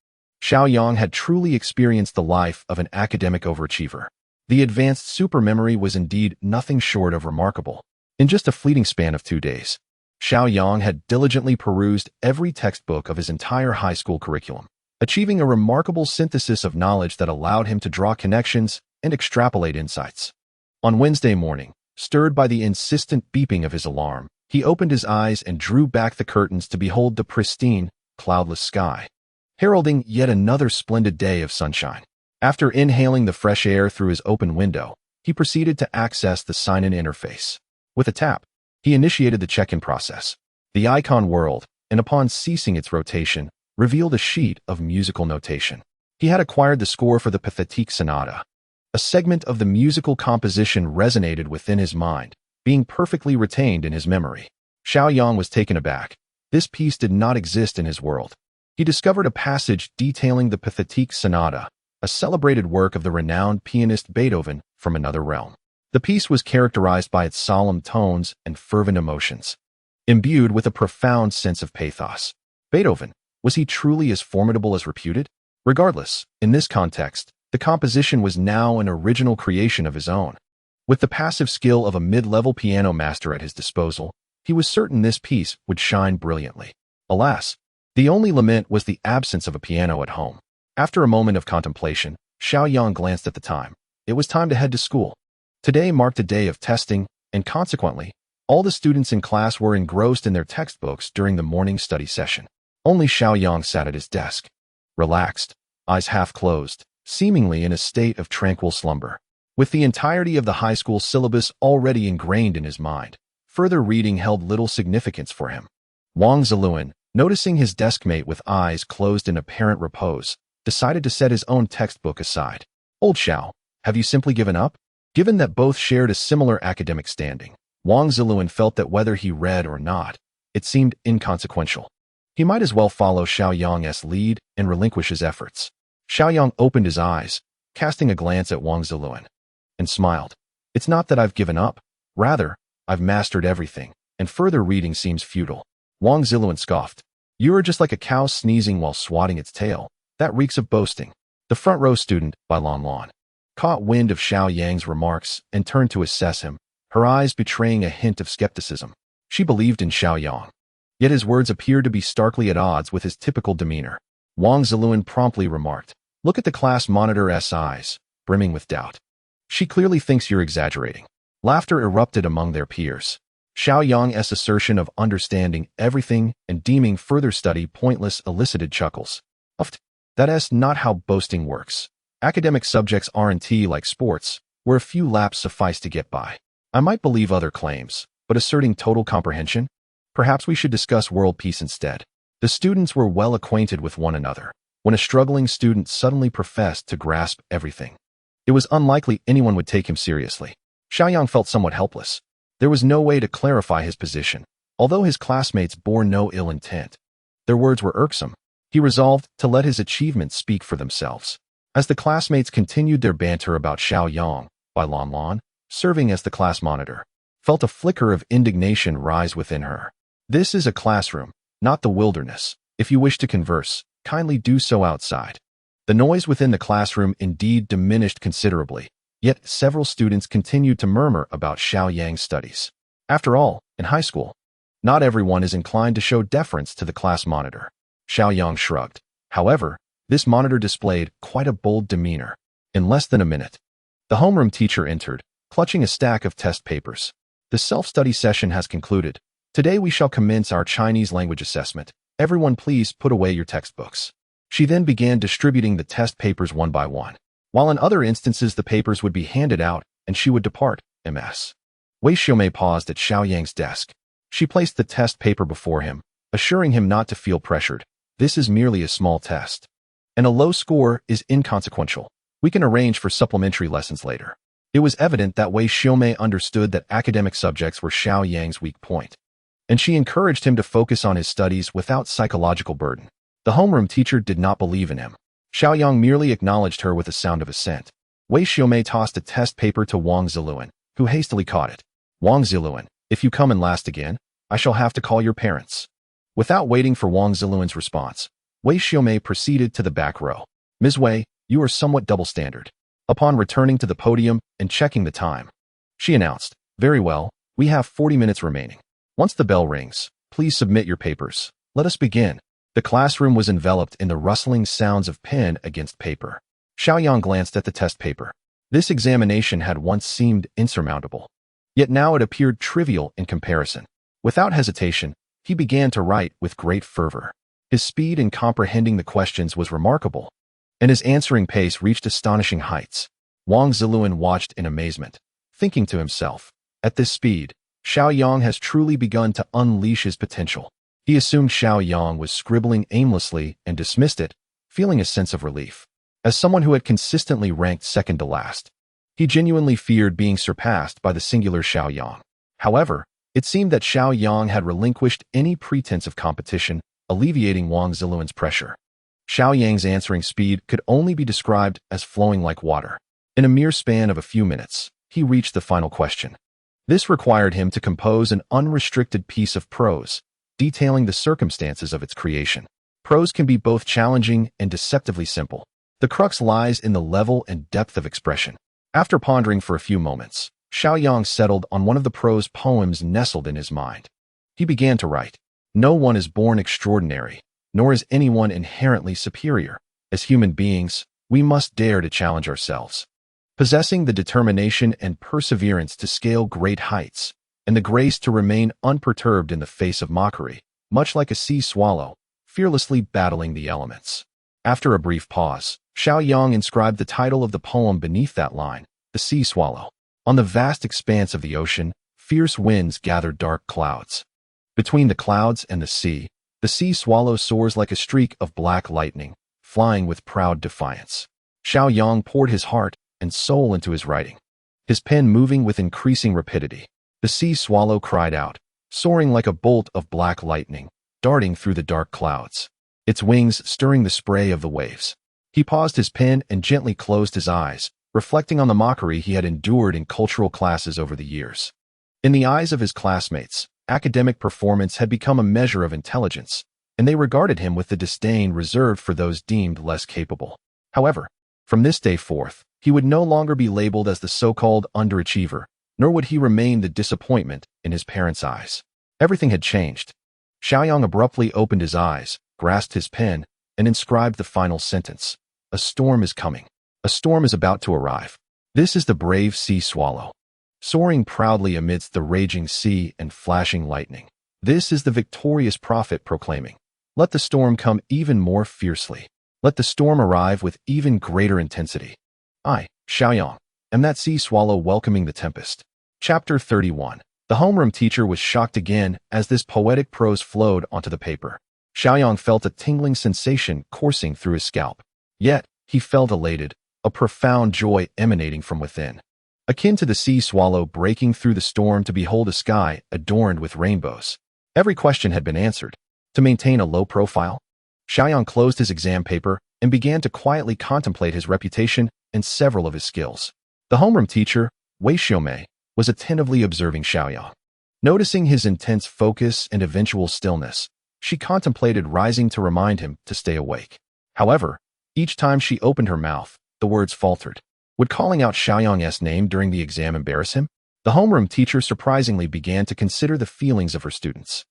Xiao Yang had truly experienced the life of an academic overachiever. The advanced supermemory was indeed nothing short of remarkable. In just a fleeting span of 2 days, Xiao Yang had diligently perused every textbook of his entire high school curriculum, achieving a remarkable synthesis of knowledge that allowed him to draw connections and extrapolate insights. On Wednesday morning, stirred by the insistent beeping of his alarm, he opened his eyes and drew back the curtains to behold the pristine, cloudless sky, heralding yet another splendid day of sunshine. After inhaling the fresh air through his open window, he proceeded to access the sign-in interface. With a tap, he initiated the check-in process. The icon whirled, and upon ceasing its rotation, revealed a sheet of musical notation. He had acquired the score for the Pathetique Sonata. A segment of the musical composition resonated within his mind, being perfectly retained in his memory. Xiao Yang was taken aback. This piece did not exist in his world. He discovered a passage detailing the Pathetique Sonata, a celebrated work of the renowned pianist Beethoven from another realm. The piece was characterized by its solemn tones and fervent emotions, imbued with a profound sense of pathos. Beethoven, was he truly as formidable as reputed? Regardless, in this context, the composition was now an original creation of his own. With the passive skill of a mid-level piano master at his disposal, he was certain this piece would shine brilliantly. Alas, the only lament was the absence of a piano at home. After a moment of contemplation, Xiao Yang glanced at the time. It was time to head to school. Today marked a day of testing, and consequently, all the students in class were engrossed in their textbooks during the morning study session. Only Xiao Yang sat at his desk, relaxed, eyes half closed, seemingly in a state of tranquil slumber. With the entirety of the high school syllabus already ingrained in his mind, further reading held little significance for him. Wang Ziluan, noticing his deskmate with eyes closed in apparent repose, decided to set his own textbook aside. "Old Xiao, have you simply given up?" Given that both shared a similar academic standing, Wang Ziluan felt that whether he read or not, it seemed inconsequential. He might as well follow Xiao Yang's lead and relinquish his efforts. Xiao Yang opened his eyes, casting a glance at Wang Ziluan, and smiled. It's not that I've given up. Rather, I've mastered everything, and further reading seems futile. Wang Ziluan scoffed. You are just like a cow sneezing while swatting its tail. That reeks of boasting. The front row student, by Lan Lan, caught wind of Xiao Yang's remarks and turned to assess him, her eyes betraying a hint of skepticism. She believed in Xiao Yang, yet his words appeared to be starkly at odds with his typical demeanor. Wang Ziluan promptly remarked, Look at the class monitor's eyes, brimming with doubt. She clearly thinks you're exaggerating. Laughter erupted among their peers. Xiao Yang's assertion of understanding everything and deeming further study pointless elicited chuckles. That's not how boasting works. Academic subjects aren't like sports, where a few laps suffice to get by. I might believe other claims, but asserting total comprehension? Perhaps we should discuss world peace instead. The students were well acquainted with one another, when a struggling student suddenly professed to grasp everything. It was unlikely anyone would take him seriously. Xiao Yang felt somewhat helpless. There was no way to clarify his position, although his classmates bore no ill intent. Their words were irksome. He resolved to let his achievements speak for themselves. As the classmates continued their banter about Xiao Yang, by Lan Lan, serving as the class monitor, felt a flicker of indignation rise within her. This is a classroom, not the wilderness. If you wish to converse, kindly do so outside. The noise within the classroom indeed diminished considerably, yet several students continued to murmur about Xiao Yang's studies. After all, in high school, not everyone is inclined to show deference to the class monitor. Xiao Yang shrugged. However, this monitor displayed quite a bold demeanor. In less than a minute, the homeroom teacher entered, clutching a stack of test papers. The self-study session has concluded. Today we shall commence our Chinese language assessment. Everyone please put away your textbooks. She then began distributing the test papers one by one. While in other instances the papers would be handed out and she would depart, Ms. Wei Xiaomei paused at Xiao Yang's desk. She placed the test paper before him, assuring him not to feel pressured. This is merely a small test, and a low score is inconsequential. We can arrange for supplementary lessons later. It was evident that Wei Xiaomei understood that academic subjects were Xiao Yang's weak point, and she encouraged him to focus on his studies without psychological burden. The homeroom teacher did not believe in him. Xiao Yang merely acknowledged her with a sound of assent. Wei Xiaomei tossed a test paper to Wang Ziluan, who hastily caught it. Wang Ziluan, if you come in last again, I shall have to call your parents. Without waiting for Wang Ziluan's response, Wei Xiaomei proceeded to the back row. Ms. Wei, you are somewhat double-standard. Upon returning to the podium and checking the time, she announced, Very well, we have 40 minutes remaining. Once the bell rings, please submit your papers. Let us begin. The classroom was enveloped in the rustling sounds of pen against paper. Xiao Yang glanced at the test paper. This examination had once seemed insurmountable, yet now it appeared trivial in comparison. Without hesitation, he began to write with great fervor. His speed in comprehending the questions was remarkable, and his answering pace reached astonishing heights. Wang Ziluan watched in amazement, thinking to himself, at this speed, Xiao Yang has truly begun to unleash his potential. He assumed Xiao Yang was scribbling aimlessly and dismissed it, feeling a sense of relief. As someone who had consistently ranked second to last, he genuinely feared being surpassed by the singular Xiao Yang. However, it seemed that Xiao Yang had relinquished any pretense of competition, alleviating Wang Ziluan's pressure. Xiao Yang's answering speed could only be described as flowing like water. In a mere span of a few minutes, he reached the final question. This required him to compose an unrestricted piece of prose, detailing the circumstances of its creation. Prose can be both challenging and deceptively simple. The crux lies in the level and depth of expression. After pondering for a few moments, Xiao Yang settled on one of the prose poems nestled in his mind. He began to write. No one is born extraordinary, nor is anyone inherently superior. As human beings, we must dare to challenge ourselves. Possessing the determination and perseverance to scale great heights, and the grace to remain unperturbed in the face of mockery, much like a sea swallow, fearlessly battling the elements. After a brief pause, Xiao Yang inscribed the title of the poem beneath that line, The Sea Swallow. On the vast expanse of the ocean, fierce winds gather dark clouds. Between the clouds and the sea swallow soars like a streak of black lightning, flying with proud defiance. Xiao Yang poured his heart and soul into his writing, his pen moving with increasing rapidity. The sea swallow cried out, soaring like a bolt of black lightning, darting through the dark clouds, its wings stirring the spray of the waves. He paused his pen and gently closed his eyes, reflecting on the mockery he had endured in cultural classes over the years. In the eyes of his classmates, academic performance had become a measure of intelligence, and they regarded him with the disdain reserved for those deemed less capable. However, from this day forth, he would no longer be labeled as the so-called underachiever, nor would he remain the disappointment in his parents' eyes. Everything had changed. Xiao Yang abruptly opened his eyes, grasped his pen, and inscribed the final sentence. A storm is coming. A storm is about to arrive. This is the brave sea swallow, soaring proudly amidst the raging sea and flashing lightning. This is the victorious prophet proclaiming, let the storm come even more fiercely. Let the storm arrive with even greater intensity. I, Xiao Yang, am that sea swallow welcoming the tempest. Chapter 31. The homeroom teacher was shocked again as this poetic prose flowed onto the paper. Xiao Yang felt a tingling sensation coursing through his scalp. Yet, he felt elated, a profound joy emanating from within. Akin to the sea swallow breaking through the storm to behold a sky adorned with rainbows. Every question had been answered. To maintain a low profile, Xiao Yang closed his exam paper and began to quietly contemplate his reputation and several of his skills. The homeroom teacher, Wei Xiaomei, was attentively observing Xiao Yang. Noticing his intense focus and eventual stillness, she contemplated rising to remind him to stay awake. However, each time she opened her mouth, the words faltered. Would calling out Xiao Yang's name during the exam embarrass him? The homeroom teacher surprisingly began to consider the feelings of her students.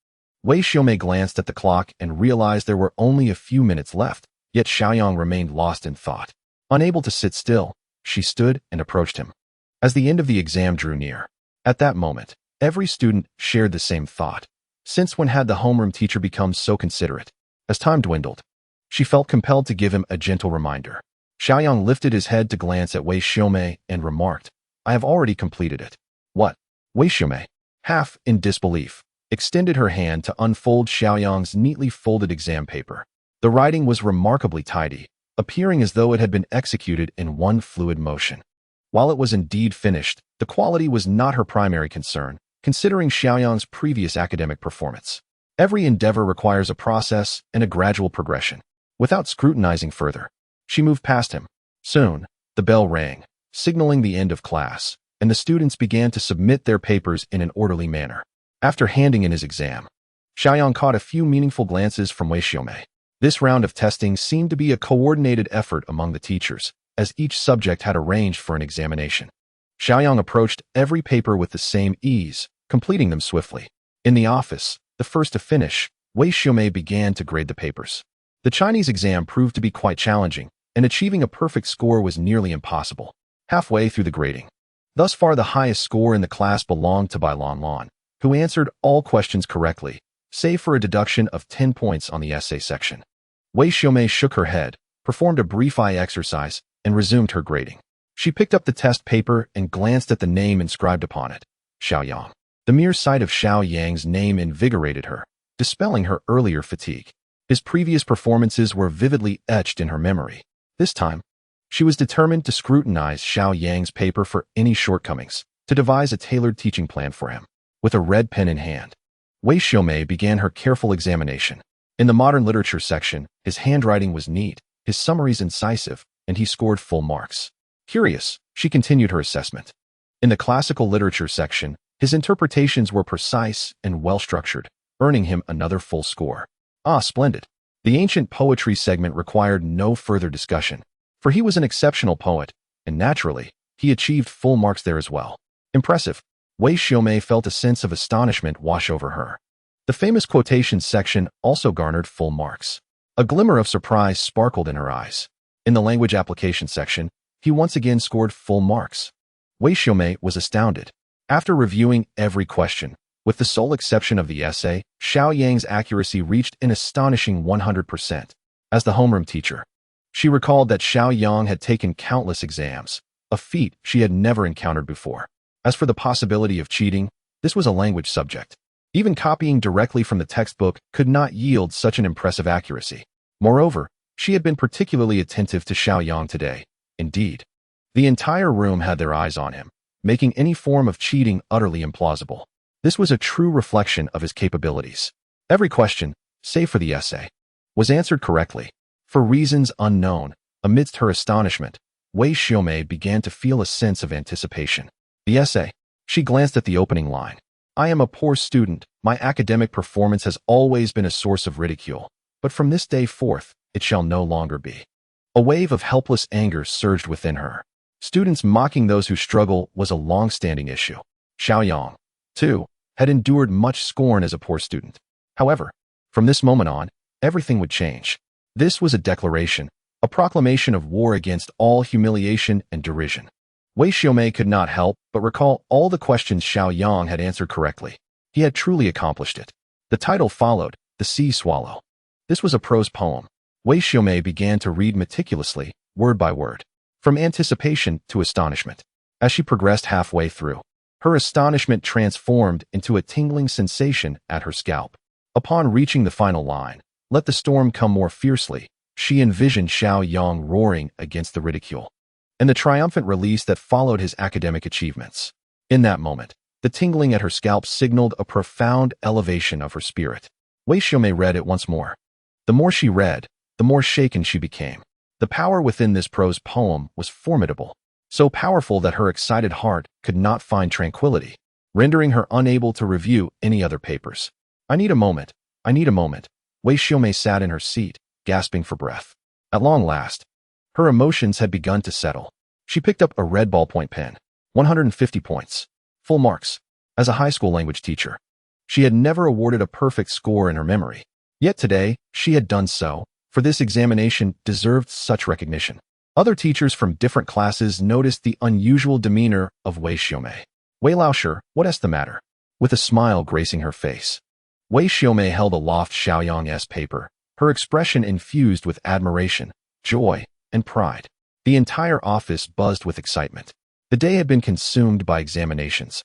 Wei Xiaomei glanced at the clock and realized there were only a few minutes left, yet Xiao Yang remained lost in thought. Unable to sit still, she stood and approached him. As the end of the exam drew near, at that moment, every student shared the same thought. Since when had the homeroom teacher become so considerate? As time dwindled, she felt compelled to give him a gentle reminder. Xiao Yang lifted his head to glance at Wei Xiaomei and remarked, I have already completed it. What? Wei Xiaomei, half in disbelief, extended her hand to unfold Xiao Yang's neatly folded exam paper. The writing was remarkably tidy, appearing as though it had been executed in one fluid motion. While it was indeed finished, the quality was not her primary concern, considering Xiao Yang's previous academic performance. Every endeavor requires a process and a gradual progression. Without scrutinizing further, she moved past him. Soon, the bell rang, signaling the end of class, and the students began to submit their papers in an orderly manner. After handing in his exam, Xiao Yang caught a few meaningful glances from Wei Xiaomei. This round of testing seemed to be a coordinated effort among the teachers, as each subject had arranged for an examination. Xiao Yang approached every paper with the same ease, completing them swiftly. In the office, the first to finish, Wei Xiaomei began to grade the papers. The Chinese exam proved to be quite challenging, and achieving a perfect score was nearly impossible. Halfway through the grading, thus far the highest score in the class belonged to Bai Lan, who answered all questions correctly, save for a deduction of 10 points on the essay section. Wei Xiaomei shook her head, performed a brief eye exercise, and resumed her grading. She picked up the test paper and glanced at the name inscribed upon it, Xiao Yang. The mere sight of Xiao Yang's name invigorated her, dispelling her earlier fatigue. His previous performances were vividly etched in her memory. This time, she was determined to scrutinize Xiao Yang's paper for any shortcomings, to devise a tailored teaching plan for him. With a red pen in hand, Wei Xiaomei began her careful examination. In the modern literature section, his handwriting was neat, his summaries incisive, and he scored full marks. Curious, she continued her assessment. In the classical literature section, his interpretations were precise and well-structured, earning him another full score. Ah, splendid. The ancient poetry segment required no further discussion, for he was an exceptional poet, and naturally, he achieved full marks there as well. Impressive. Wei Xiaomei felt a sense of astonishment wash over her. The famous quotations section also garnered full marks. A glimmer of surprise sparkled in her eyes. In the language application section, he once again scored full marks. Wei Xiaomei was astounded. After reviewing every question, with the sole exception of the essay, Xiao Yang's accuracy reached an astonishing 100%. As the homeroom teacher, she recalled that Xiao Yang had taken countless exams, a feat she had never encountered before. As for the possibility of cheating, this was a language subject. Even copying directly from the textbook could not yield such an impressive accuracy. Moreover, she had been particularly attentive to Xiao Yang today. Indeed, the entire room had their eyes on him, making any form of cheating utterly implausible. This was a true reflection of his capabilities. Every question, save for the essay, was answered correctly. For reasons unknown, amidst her astonishment, Wei Xiaomei began to feel a sense of anticipation. The essay. She glanced at the opening line. I am a poor student. My academic performance has always been a source of ridicule, but from this day forth, it shall no longer be. A wave of helpless anger surged within her. Students mocking those who struggle was a long-standing issue. Xiao Yang, too, had endured much scorn as a poor student. However, from this moment on, everything would change. This was a declaration, a proclamation of war against all humiliation and derision. Wei Xiaomei could not help but recall all the questions Xiao Yang had answered correctly. He had truly accomplished it. The title followed, The Sea Swallow. This was a prose poem. Wei Xiaomei began to read meticulously, word by word, from anticipation to astonishment. As she progressed halfway through, her astonishment transformed into a tingling sensation at her scalp. Upon reaching the final line, let the storm come more fiercely, she envisioned Xiao Yang roaring against the ridicule and the triumphant release that followed his academic achievements. In that moment, the tingling at her scalp signaled a profound elevation of her spirit. Wei Xiaomei read it once more. The more she read, the more shaken she became. The power within this prose poem was formidable, so powerful that her excited heart could not find tranquility, rendering her unable to review any other papers. I need a moment. I need a moment. Wei Xiaomei sat in her seat, gasping for breath. At long last, her emotions had begun to settle. She picked up a red ballpoint pen. 150 points. Full marks. As a high school language teacher, she had never awarded a perfect score in her memory. Yet today, she had done so, for this examination deserved such recognition. Other teachers from different classes noticed the unusual demeanor of Wei Xiaomei. Wei Laoshi, what's the matter? With a smile gracing her face, Wei Xiaomei held aloft Xiao Yang's paper, her expression infused with admiration, joy, and pride. The entire office buzzed with excitement. The day had been consumed by examinations,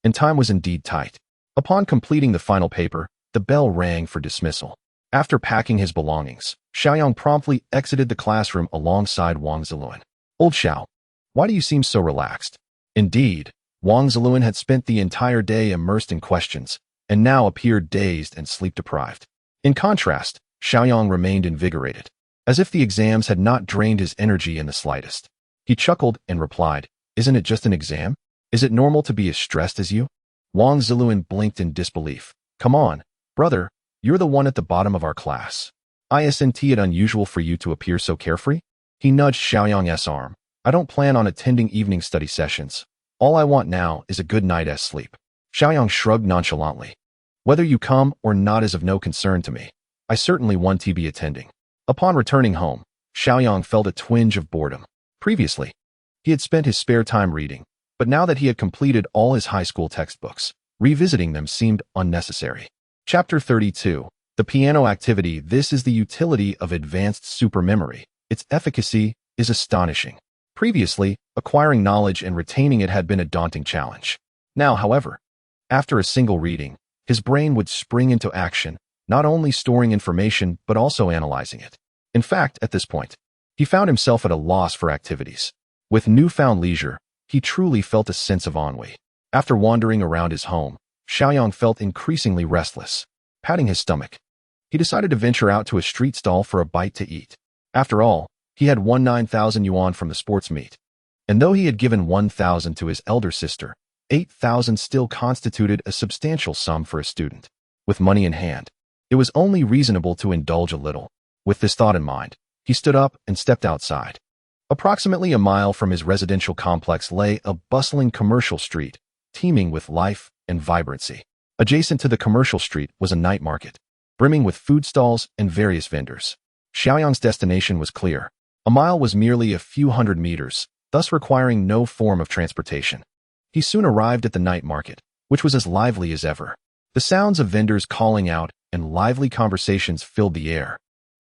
and time was indeed tight. Upon completing the final paper, the bell rang for dismissal. After packing his belongings, Xiao Yang promptly exited the classroom alongside Wang Ziluan. Old Xiao, why do you seem so relaxed? Indeed, Wang Ziluan had spent the entire day immersed in questions, and now appeared dazed and sleep-deprived. In contrast, Xiao Yang remained invigorated, as if the exams had not drained his energy in the slightest. He chuckled and replied, Isn't it just an exam? Is it normal to be as stressed as you? Wang Ziluan blinked in disbelief. Come on, brother, you're the one at the bottom of our class. Isn't it unusual for you to appear so carefree? He nudged Xiao Yang's arm. I don't plan on attending evening study sessions. All I want now is a good night's sleep. Xiao Yang shrugged nonchalantly. Whether you come or not is of no concern to me. I certainly want to be attending. Upon returning home, Xiao Yang felt a twinge of boredom. Previously, he had spent his spare time reading, but now that he had completed all his high school textbooks, revisiting them seemed unnecessary. Chapter 32. The Piano Activity. This is the utility of advanced supermemory. Its efficacy is astonishing. Previously, acquiring knowledge and retaining it had been a daunting challenge. Now, however, after a single reading, his brain would spring into action, not only storing information but also analyzing it. In fact, at this point, he found himself at a loss for activities. With newfound leisure, he truly felt a sense of ennui. After wandering around his home, Xiao Yang felt increasingly restless. Patting his stomach, he decided to venture out to a street stall for a bite to eat. After all, he had won 9,000 yuan from the sports meet. And though he had given 1,000 to his elder sister, 8,000 still constituted a substantial sum for a student. With money in hand, it was only reasonable to indulge a little. With this thought in mind, he stood up and stepped outside. Approximately a mile from his residential complex lay a bustling commercial street, teeming with life and vibrancy. Adjacent to the commercial street was a night market, brimming with food stalls and various vendors. Xiao Yang's destination was clear. A mile was merely a few hundred meters, thus requiring no form of transportation. He soon arrived at the night market, which was as lively as ever. The sounds of vendors calling out and lively conversations filled the air.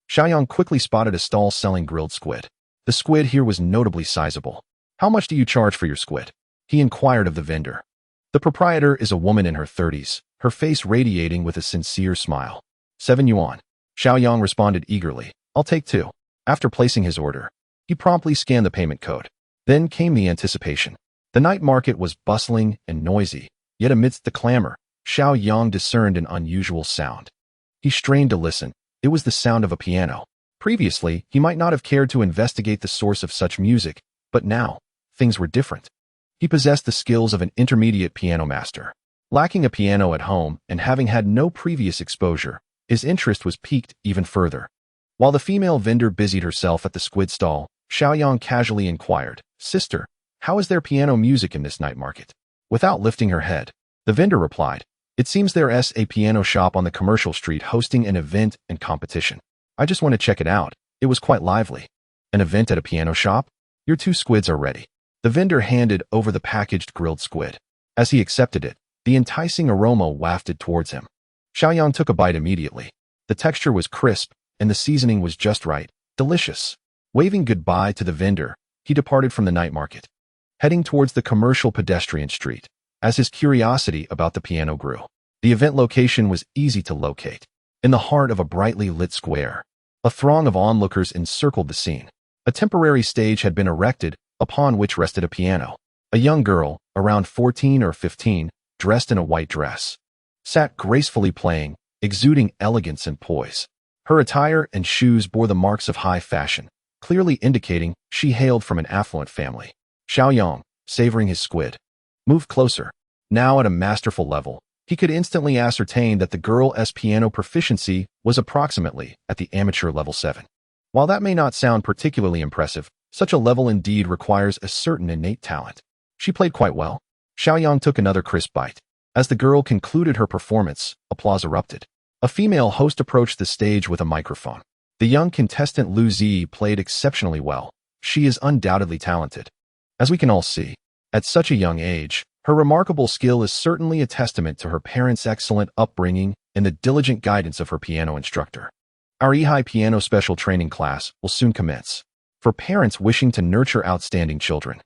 Xiao Yang quickly spotted a stall selling grilled squid. The squid here was notably sizable. How much do you charge for your squid? He inquired of the vendor. The proprietor is a woman in her 30s, her face radiating with a sincere smile. 7 yuan. Xiao Yang responded eagerly. I'll take 2. After placing his order, he promptly scanned the payment code. Then came the anticipation. The night market was bustling and noisy, yet amidst the clamor, Xiao Yang discerned an unusual sound. He strained to listen. It was the sound of a piano. Previously, he might not have cared to investigate the source of such music, but now, things were different. He possessed the skills of an intermediate piano master. Lacking a piano at home and having had no previous exposure, his interest was piqued even further. While the female vendor busied herself at the squid stall, Xiao Yang casually inquired, "Sister, how is there piano music in this night market?" Without lifting her head, the vendor replied, "It seems there's a piano shop on the commercial street hosting an event and competition. I just want to check it out. It was quite lively." "An event at a piano shop? Your 2 squids are ready." The vendor handed over the packaged grilled squid. As he accepted it, the enticing aroma wafted towards him. Xiao Yang took a bite immediately. The texture was crisp, and the seasoning was just right, delicious. Waving goodbye to the vendor, he departed from the night market, heading towards the commercial pedestrian street. As his curiosity about the piano grew, the event location was easy to locate. In the heart of a brightly lit square, a throng of onlookers encircled the scene. A temporary stage had been erected, upon which rested a piano. A young girl, around 14 or 15, dressed in a white dress, sat gracefully playing, exuding elegance and poise. Her attire and shoes bore the marks of high fashion, clearly indicating she hailed from an affluent family. Xiao Yang, savoring his squid, moved closer. Now at a masterful level, he could instantly ascertain that the girl's piano proficiency was approximately at the amateur level 7. While that may not sound particularly impressive, such a level indeed requires a certain innate talent. She played quite well. Xiao Yang took another crisp bite. As the girl concluded her performance, applause erupted. A female host approached the stage with a microphone. The young contestant Lu Zi played exceptionally well. She is undoubtedly talented. As we can all see, at such a young age, her remarkable skill is certainly a testament to her parents' excellent upbringing and the diligent guidance of her piano instructor. Our EHI piano special training class will soon commence. For parents wishing to nurture outstanding children,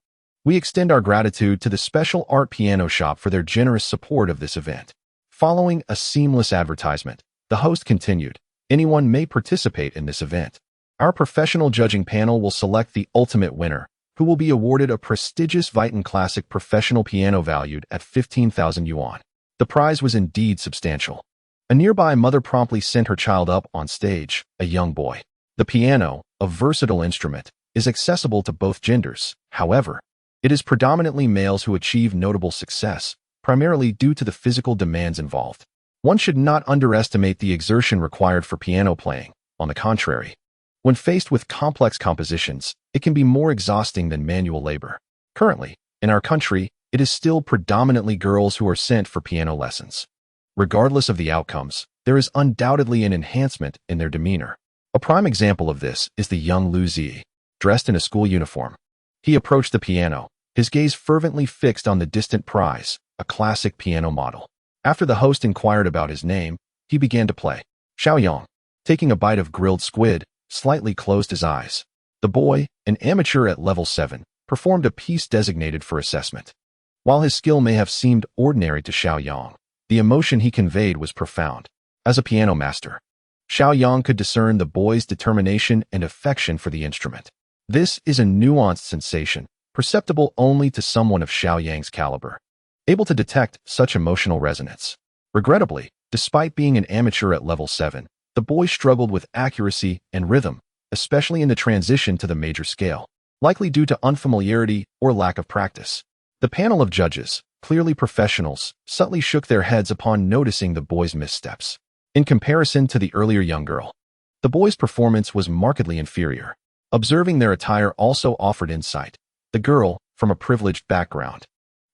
we extend our gratitude to the Special Art Piano Shop for their generous support of this event. Following a seamless advertisement, the host continued, "Anyone may participate in this event. Our professional judging panel will select the ultimate winner, who will be awarded a prestigious Viton Classic professional piano valued at 15,000 yuan. The prize was indeed substantial. A nearby mother promptly sent her child up on stage, a young boy. The piano, a versatile instrument, is accessible to both genders. However, it is predominantly males who achieve notable success, primarily due to the physical demands involved. One should not underestimate the exertion required for piano playing. On the contrary, when faced with complex compositions, it can be more exhausting than manual labor. Currently, in our country, it is still predominantly girls who are sent for piano lessons. Regardless of the outcomes, there is undoubtedly an enhancement in their demeanor. A prime example of this is the young Lu Zi, dressed in a school uniform. He approached the piano, his gaze fervently fixed on the distant prize, a classic piano model. After the host inquired about his name, he began to play. Xiao Yang, taking a bite of grilled squid, slightly closed his eyes. The boy, an amateur at level 7, performed a piece designated for assessment. While his skill may have seemed ordinary to Xiao Yang, the emotion he conveyed was profound. As a piano master, Xiao Yang could discern the boy's determination and affection for the instrument. This is a nuanced sensation, perceptible only to someone of Xiao Yang's caliber, able to detect such emotional resonance. Regrettably, despite being an amateur at level 7, the boy struggled with accuracy and rhythm, especially in the transition to the major scale, likely due to unfamiliarity or lack of practice. The panel of judges, clearly professionals, subtly shook their heads upon noticing the boy's missteps. In comparison to the earlier young girl, the boy's performance was markedly inferior. Observing their attire also offered insight. The girl, from a privileged background,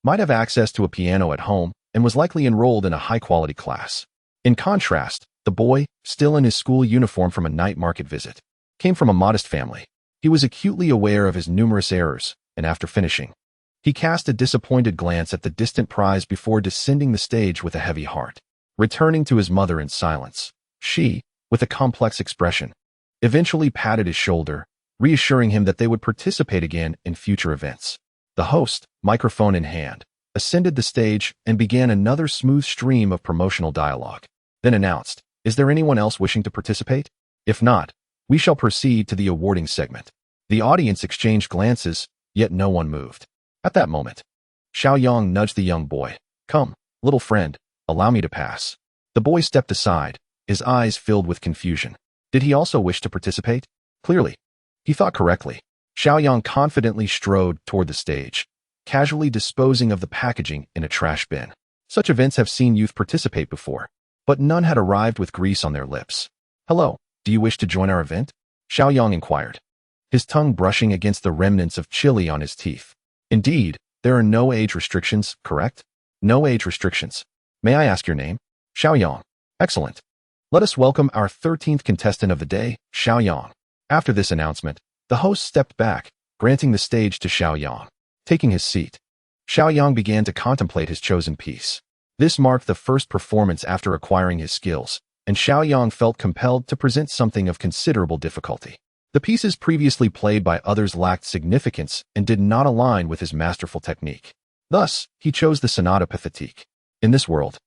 might have access to a piano at home and was likely enrolled in a high-quality class. In contrast, the boy, still in his school uniform from a night market visit, came from a modest family. He was acutely aware of his numerous errors, and after finishing, he cast a disappointed glance at the distant prize before descending the stage with a heavy heart. Returning to his mother in silence, she, with a complex expression, eventually patted his shoulder, reassuring him that they would participate again in future events. The host, microphone in hand, ascended the stage and began another smooth stream of promotional dialogue, then announced, "Is there anyone else wishing to participate? If not, we shall proceed to the awarding segment." The audience exchanged glances, yet no one moved. At that moment, Xiao Yang nudged the young boy. "Come, little friend, Allow me to pass. The boy stepped aside, his eyes filled with confusion. Did he also wish to participate? Clearly. He thought correctly. Xiao Yang confidently strode toward the stage, casually disposing of the packaging in a trash bin. Such events have seen youth participate before, but none had arrived with grease on their lips. Hello, do you wish to join our event? Xiao Yang inquired, his tongue brushing against the remnants of chili on his teeth. Indeed, there are no age restrictions, correct? No age restrictions. May I ask your name? Xiao Yang. Excellent. Let us welcome our 13th contestant of the day, Xiao Yang. After this announcement, the host stepped back, granting the stage to Xiao Yang. Taking his seat, Xiao Yang began to contemplate his chosen piece. This marked the first performance after acquiring his skills, and Xiao Yang felt compelled to present something of considerable difficulty. The pieces previously played by others lacked significance and did not align with his masterful technique. Thus, he chose the Sonata Pathétique. In this world,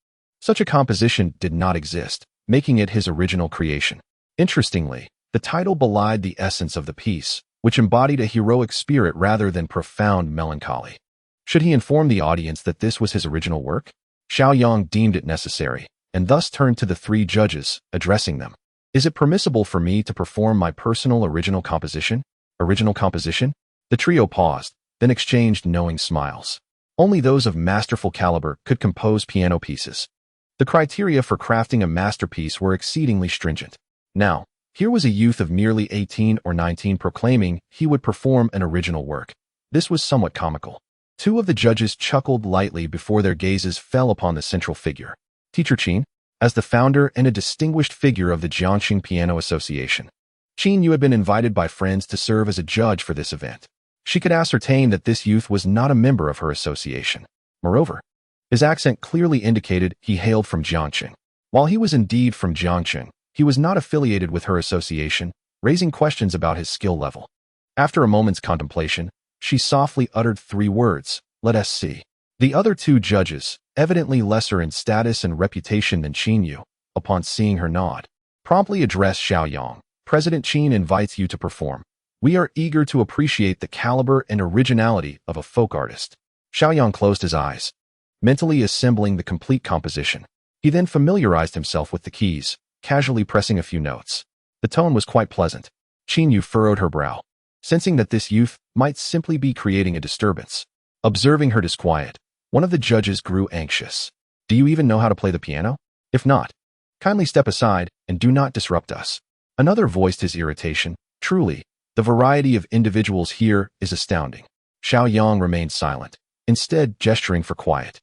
such a composition did not exist, making it his original creation. Interestingly, the title belied the essence of the piece, which embodied a heroic spirit rather than profound melancholy. Should he inform the audience that this was his original work? Xiao Yang deemed it necessary, and thus turned to the three judges, addressing them. Is it permissible for me to perform my personal original composition? Original composition? The trio paused, then exchanged knowing smiles. Only those of masterful caliber could compose piano pieces. The criteria for crafting a masterpiece were exceedingly stringent. Now, here was a youth of merely 18 or 19 proclaiming he would perform an original work. This was somewhat comical. Two of the judges chuckled lightly before their gazes fell upon the central figure. Teacher Qin, as the founder and a distinguished figure of the Jiangxing Piano Association. Qin Yu had been invited by friends to serve as a judge for this event. She could ascertain that this youth was not a member of her association. Moreover, his accent clearly indicated he hailed from Jiangxing. While he was indeed from Jiangxing, he was not affiliated with her association, raising questions about his skill level. After a moment's contemplation, she softly uttered 3 words, "Let us see." The other 2 judges, evidently lesser in status and reputation than Qin Yu, upon seeing her nod, promptly addressed Xiao Yang. President Qin invites you to perform. We are eager to appreciate the caliber and originality of a folk artist. Xiao Yang closed his eyes, mentally assembling the complete composition. He then familiarized himself with the keys, casually pressing a few notes. The tone was quite pleasant. Qin Yu furrowed her brow, sensing that this youth might simply be creating a disturbance. Observing her disquiet, one of the judges grew anxious. Do you even know how to play the piano? If not, kindly step aside and do not disrupt us. Another voiced his irritation. Truly, the variety of individuals here is astounding. Xiao Yang remained silent, instead gesturing for quiet.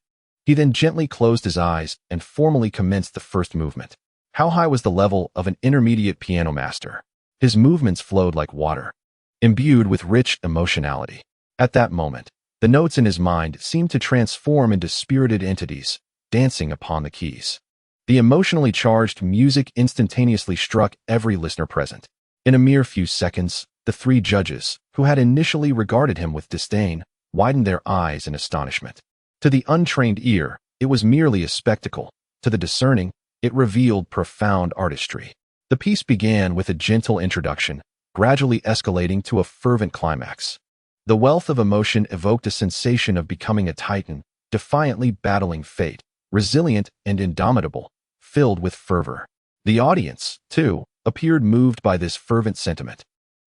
He then gently closed his eyes and formally commenced the first movement. How high was the level of an intermediate piano master? His movements flowed like water, imbued with rich emotionality. At that moment, the notes in his mind seemed to transform into spirited entities, dancing upon the keys. The emotionally charged music instantaneously struck every listener present. In a mere few seconds, the 3 judges, who had initially regarded him with disdain, widened their eyes in astonishment. To the untrained ear, it was merely a spectacle. To the discerning, it revealed profound artistry. The piece began with a gentle introduction, gradually escalating to a fervent climax. The wealth of emotion evoked a sensation of becoming a titan, defiantly battling fate, resilient and indomitable, filled with fervor. The audience, too, appeared moved by this fervent sentiment.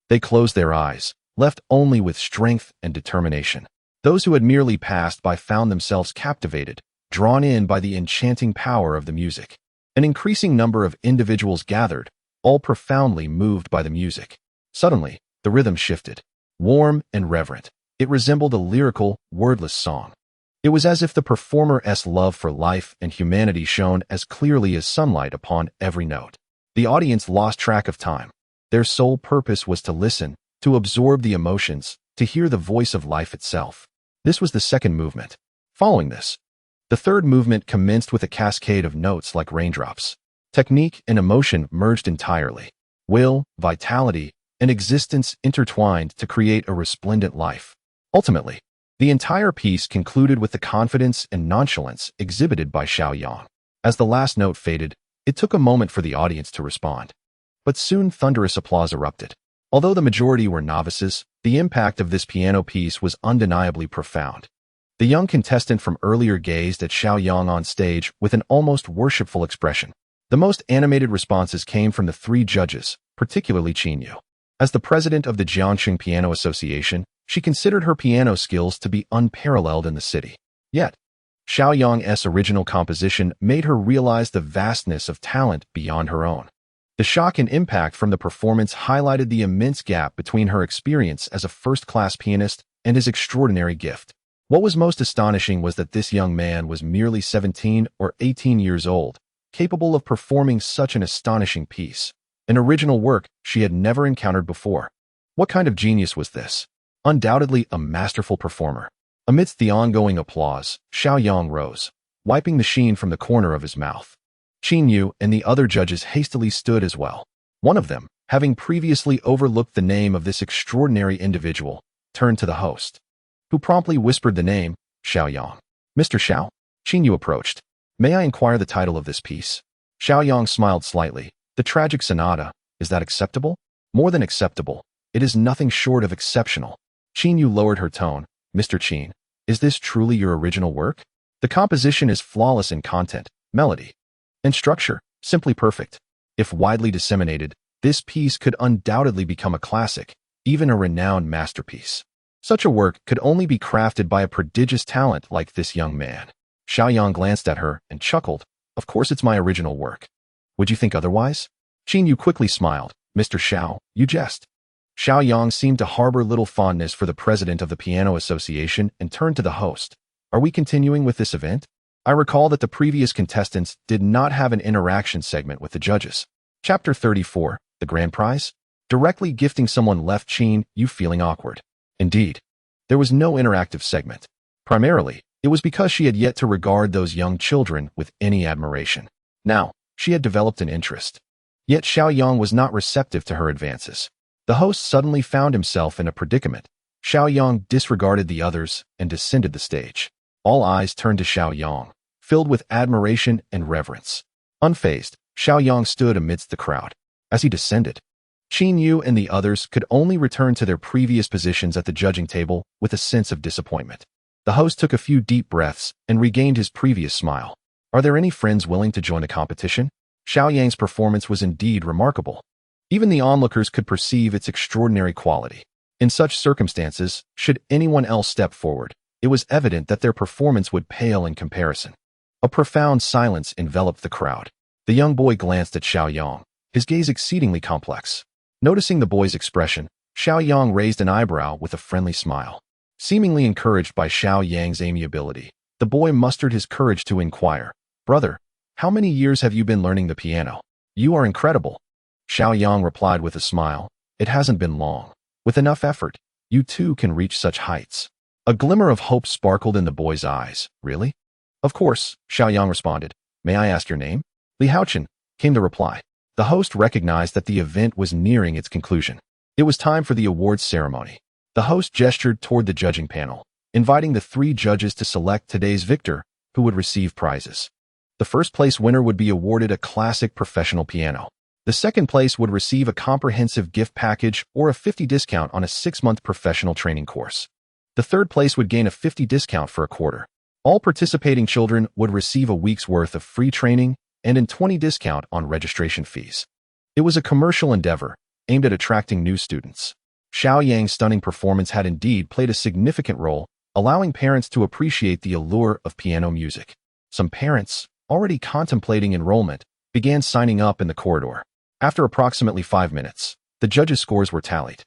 They closed their eyes, left only with strength and determination. Those who had merely passed by found themselves captivated, drawn in by the enchanting power of the music. An increasing number of individuals gathered, all profoundly moved by the music. Suddenly, the rhythm shifted. Warm and reverent, it resembled a lyrical, wordless song. It was as if the performer's love for life and humanity shone as clearly as sunlight upon every note. The audience lost track of time. Their sole purpose was to listen, to absorb the emotions, to hear the voice of life itself. This was the second movement. Following this, the third movement commenced with a cascade of notes like raindrops. Technique and emotion merged entirely. Will, vitality, and existence intertwined to create a resplendent life. Ultimately, the entire piece concluded with the confidence and nonchalance exhibited by Xiao Yang. As the last note faded, it took a moment for the audience to respond. But soon thunderous applause erupted. Although the majority were novices, the impact of this piano piece was undeniably profound. The young contestant from earlier gazed at Xiao Yang on stage with an almost worshipful expression. The most animated responses came from the three judges, particularly Qin Yu. As the president of the Jiangxing Piano Association, she considered her piano skills to be unparalleled in the city. Yet, Xiao Yang's original composition made her realize the vastness of talent beyond her own. The shock and impact from the performance highlighted the immense gap between her experience as a first-class pianist and his extraordinary gift. What was most astonishing was that this young man was merely 17 or 18 years old, capable of performing such an astonishing piece, an original work she had never encountered before. What kind of genius was this? Undoubtedly a masterful performer. Amidst the ongoing applause, Xiao Yang rose, wiping the sheen from the corner of his mouth. Qin Yu and the other judges hastily stood as well. One of them, having previously overlooked the name of this extraordinary individual, turned to the host, who promptly whispered the name, Xiao Yang. Mr. Xiao? Qin Yu approached. May I inquire the title of this piece? Xiao Yang smiled slightly. The Tragic Sonata, is that acceptable? More than acceptable. It is nothing short of exceptional. Qin Yu lowered her tone. Mr. Qin, is this truly your original work? The composition is flawless in content, melody, and structure, simply perfect. If widely disseminated, this piece could undoubtedly become a classic, even a renowned masterpiece. Such a work could only be crafted by a prodigious talent like this young man. Xiao Yang glanced at her and chuckled. Of course it's my original work. Would you think otherwise? Qin Yu quickly smiled. Mr. Xiao, you jest. Xiao Yang seemed to harbor little fondness for the president of the Piano Association and turned to the host. Are we continuing with this event? I recall that the previous contestants did not have an interaction segment with the judges. Chapter 34, the grand prize? Directly gifting someone left Qin Yu feeling awkward. Indeed, there was no interactive segment. Primarily, it was because she had yet to regard those young children with any admiration. Now, she had developed an interest. Yet Xiao Yang was not receptive to her advances. The host suddenly found himself in a predicament. Xiao Yang disregarded the others and descended the stage. All eyes turned to Xiao Yang, filled with admiration and reverence. Unfazed, Xiao Yang stood amidst the crowd. As he descended, Qin Yu and the others could only return to their previous positions at the judging table with a sense of disappointment. The host took a few deep breaths and regained his previous smile. Are there any friends willing to join the competition? Xiao Yang's performance was indeed remarkable. Even the onlookers could perceive its extraordinary quality. In such circumstances, should anyone else step forward, it was evident that their performance would pale in comparison. A profound silence enveloped the crowd. The young boy glanced at Xiao Yang, his gaze exceedingly complex. Noticing the boy's expression, Xiao Yang raised an eyebrow with a friendly smile. Seemingly encouraged by Xiao Yang's amiability, the boy mustered his courage to inquire, "Brother, how many years have you been learning the piano? You are incredible." Xiao Yang replied with a smile, "It hasn't been long. With enough effort, you too can reach such heights." A glimmer of hope sparkled in the boy's eyes. "Really?" "Of course," Xiao Yang responded. "May I ask your name?" "Li Haochen," came the reply. The host recognized that the event was nearing its conclusion. It was time for the awards ceremony. The host gestured toward the judging panel, inviting the three judges to select today's victor, who would receive prizes. The first place winner would be awarded a classic professional piano. The second place would receive a comprehensive gift package or a 50 discount on a 6-month professional training course. The third place would gain a 50 discount for a quarter. All participating children would receive a week's worth of free training and a 20 discount on registration fees. It was a commercial endeavor aimed at attracting new students. Xiao Yang's stunning performance had indeed played a significant role, allowing parents to appreciate the allure of piano music. Some parents, already contemplating enrollment, began signing up in the corridor. After approximately 5 minutes, the judges' scores were tallied.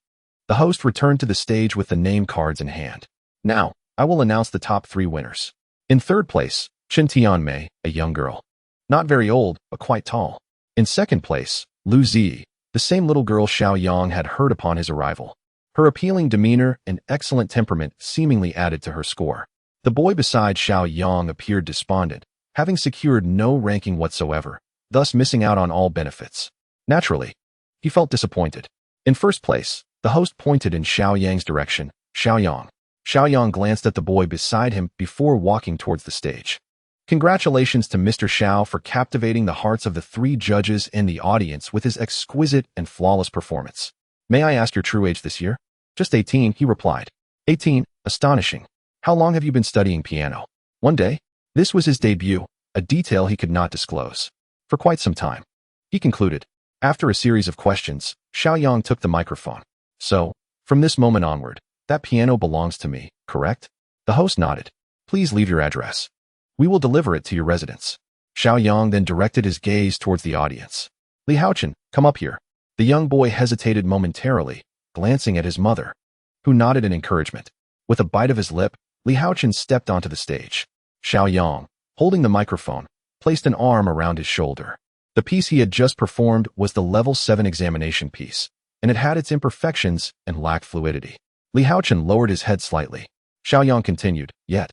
The host returned to the stage with the name cards in hand. "Now, I will announce the top 3 winners." In third place, Chen Tianmei, a young girl. Not very old, but quite tall. In second place, Lu Zi, the same little girl Xiao Yang had heard upon his arrival. Her appealing demeanor and excellent temperament seemingly added to her score. The boy beside Xiao Yang appeared despondent, having secured no ranking whatsoever, thus missing out on all benefits. Naturally, he felt disappointed. In first place, the host pointed in Xiao Yang's direction. "Xiao Yang." Xiao Yang glanced at the boy beside him before walking towards the stage. Congratulations to Mr. Xiao for captivating the hearts of the 3 judges and the audience with his exquisite and flawless performance. "May I ask your true age this year?" "Just 18, he replied. 18, astonishing. How long have you been studying piano? One day? This was his debut, a detail he could not disclose. For quite some time. He concluded. After a series of questions, Xiao Yang took the microphone. So, from this moment onward, that piano belongs to me, correct? The host nodded. Please leave your address. We will deliver it to your residence. Xiao Yang then directed his gaze towards the audience. Li Haochen, come up here. The young boy hesitated momentarily, glancing at his mother, who nodded in encouragement. With a bite of his lip, Li Haochen stepped onto the stage. Xiao Yang, holding the microphone, placed an arm around his shoulder. The piece he had just performed was the Level 7 examination piece, and it had its imperfections and lacked fluidity. Li Haochen lowered his head slightly. Xiao Yang continued, yet,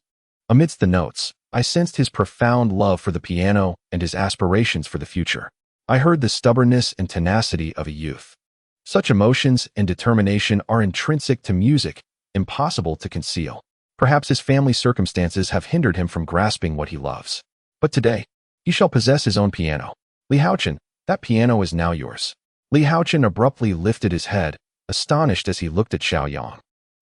amidst the notes, I sensed his profound love for the piano and his aspirations for the future. I heard the stubbornness and tenacity of a youth. Such emotions and determination are intrinsic to music, impossible to conceal. Perhaps his family circumstances have hindered him from grasping what he loves. But today, he shall possess his own piano. Li Haochen, that piano is now yours. Li Haochen abruptly lifted his head, astonished as he looked at Xiao Yang,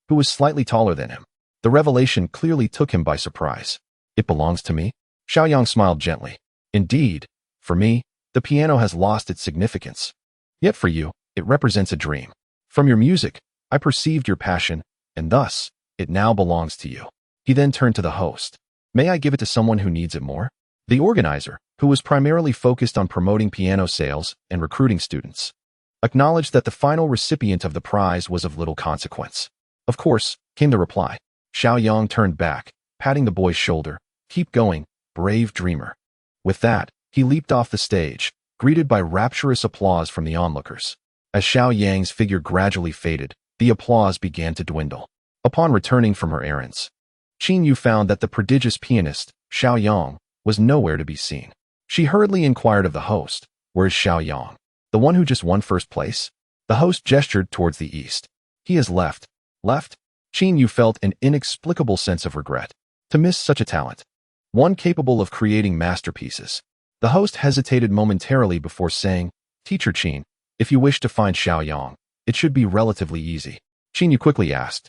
who was slightly taller than him. The revelation clearly took him by surprise. It belongs to me? Xiao Yang smiled gently. Indeed, for me, the piano has lost its significance. Yet for you, it represents a dream. From your music, I perceived your passion, and thus, it now belongs to you. He then turned to the host. May I give it to someone who needs it more? The organizer, who was primarily focused on promoting piano sales and recruiting students, acknowledged that the final recipient of the prize was of little consequence. Of course, came the reply. Xiao Yang turned back, patting the boy's shoulder. Keep going, brave dreamer. With that, he leaped off the stage, greeted by rapturous applause from the onlookers. As Xiao Yang's figure gradually faded, the applause began to dwindle. Upon returning from her errands, Qin Yu found that the prodigious pianist, Xiao Yang, was nowhere to be seen. She hurriedly inquired of the host, where is Xiao Yang? The one who just won first place? The host gestured towards the east. He has left. Left? Qin Yu felt an inexplicable sense of regret. To miss such a talent. One capable of creating masterpieces. The host hesitated momentarily before saying, Teacher Qin, if you wish to find Xiao Yang, it should be relatively easy. Qin Yu quickly asked.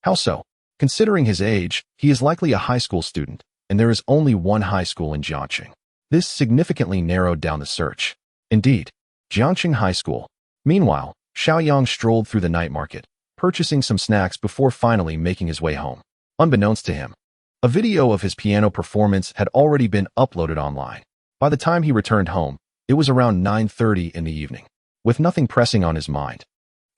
How so? Considering his age, he is likely a high school student, and there is only one high school in Jiangxing. This significantly narrowed down the search. Indeed, Jiangxing High School. Meanwhile, Xiao Yang strolled through the night market, purchasing some snacks before finally making his way home. Unbeknownst to him, a video of his piano performance had already been uploaded online. By the time he returned home, it was around 9:30 in the evening. With nothing pressing on his mind,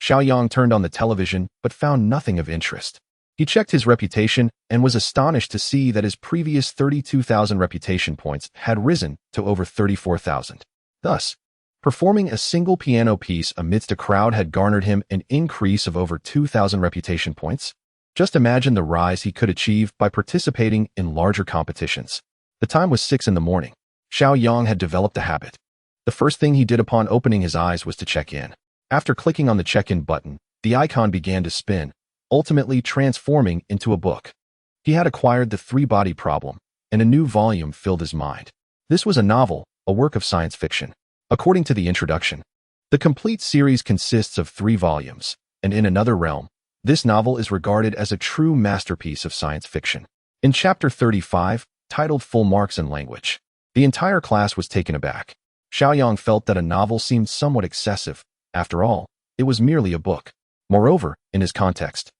Xiao Yang turned on the television but found nothing of interest. He checked his reputation and was astonished to see that his previous 32,000 reputation points had risen to over 34,000. Thus, performing a single piano piece amidst a crowd had garnered him an increase of over 2,000 reputation points. Just imagine the rise he could achieve by participating in larger competitions. The time was 6 in the morning. Xiao Yang had developed a habit. The first thing he did upon opening his eyes was to check in. After clicking on the check-in button, the icon began to spin, ultimately transforming into a book. He had acquired the three-body problem, and a new volume filled his mind. This was a novel, a work of science fiction. According to the introduction, the complete series consists of 3 volumes, and in another realm, this novel is regarded as a true masterpiece of science fiction. In Chapter 35, titled Full Marks in Language, the entire class was taken aback. Xiao Yang felt that a novel seemed somewhat excessive. After all, it was merely a book. Moreover, in his context,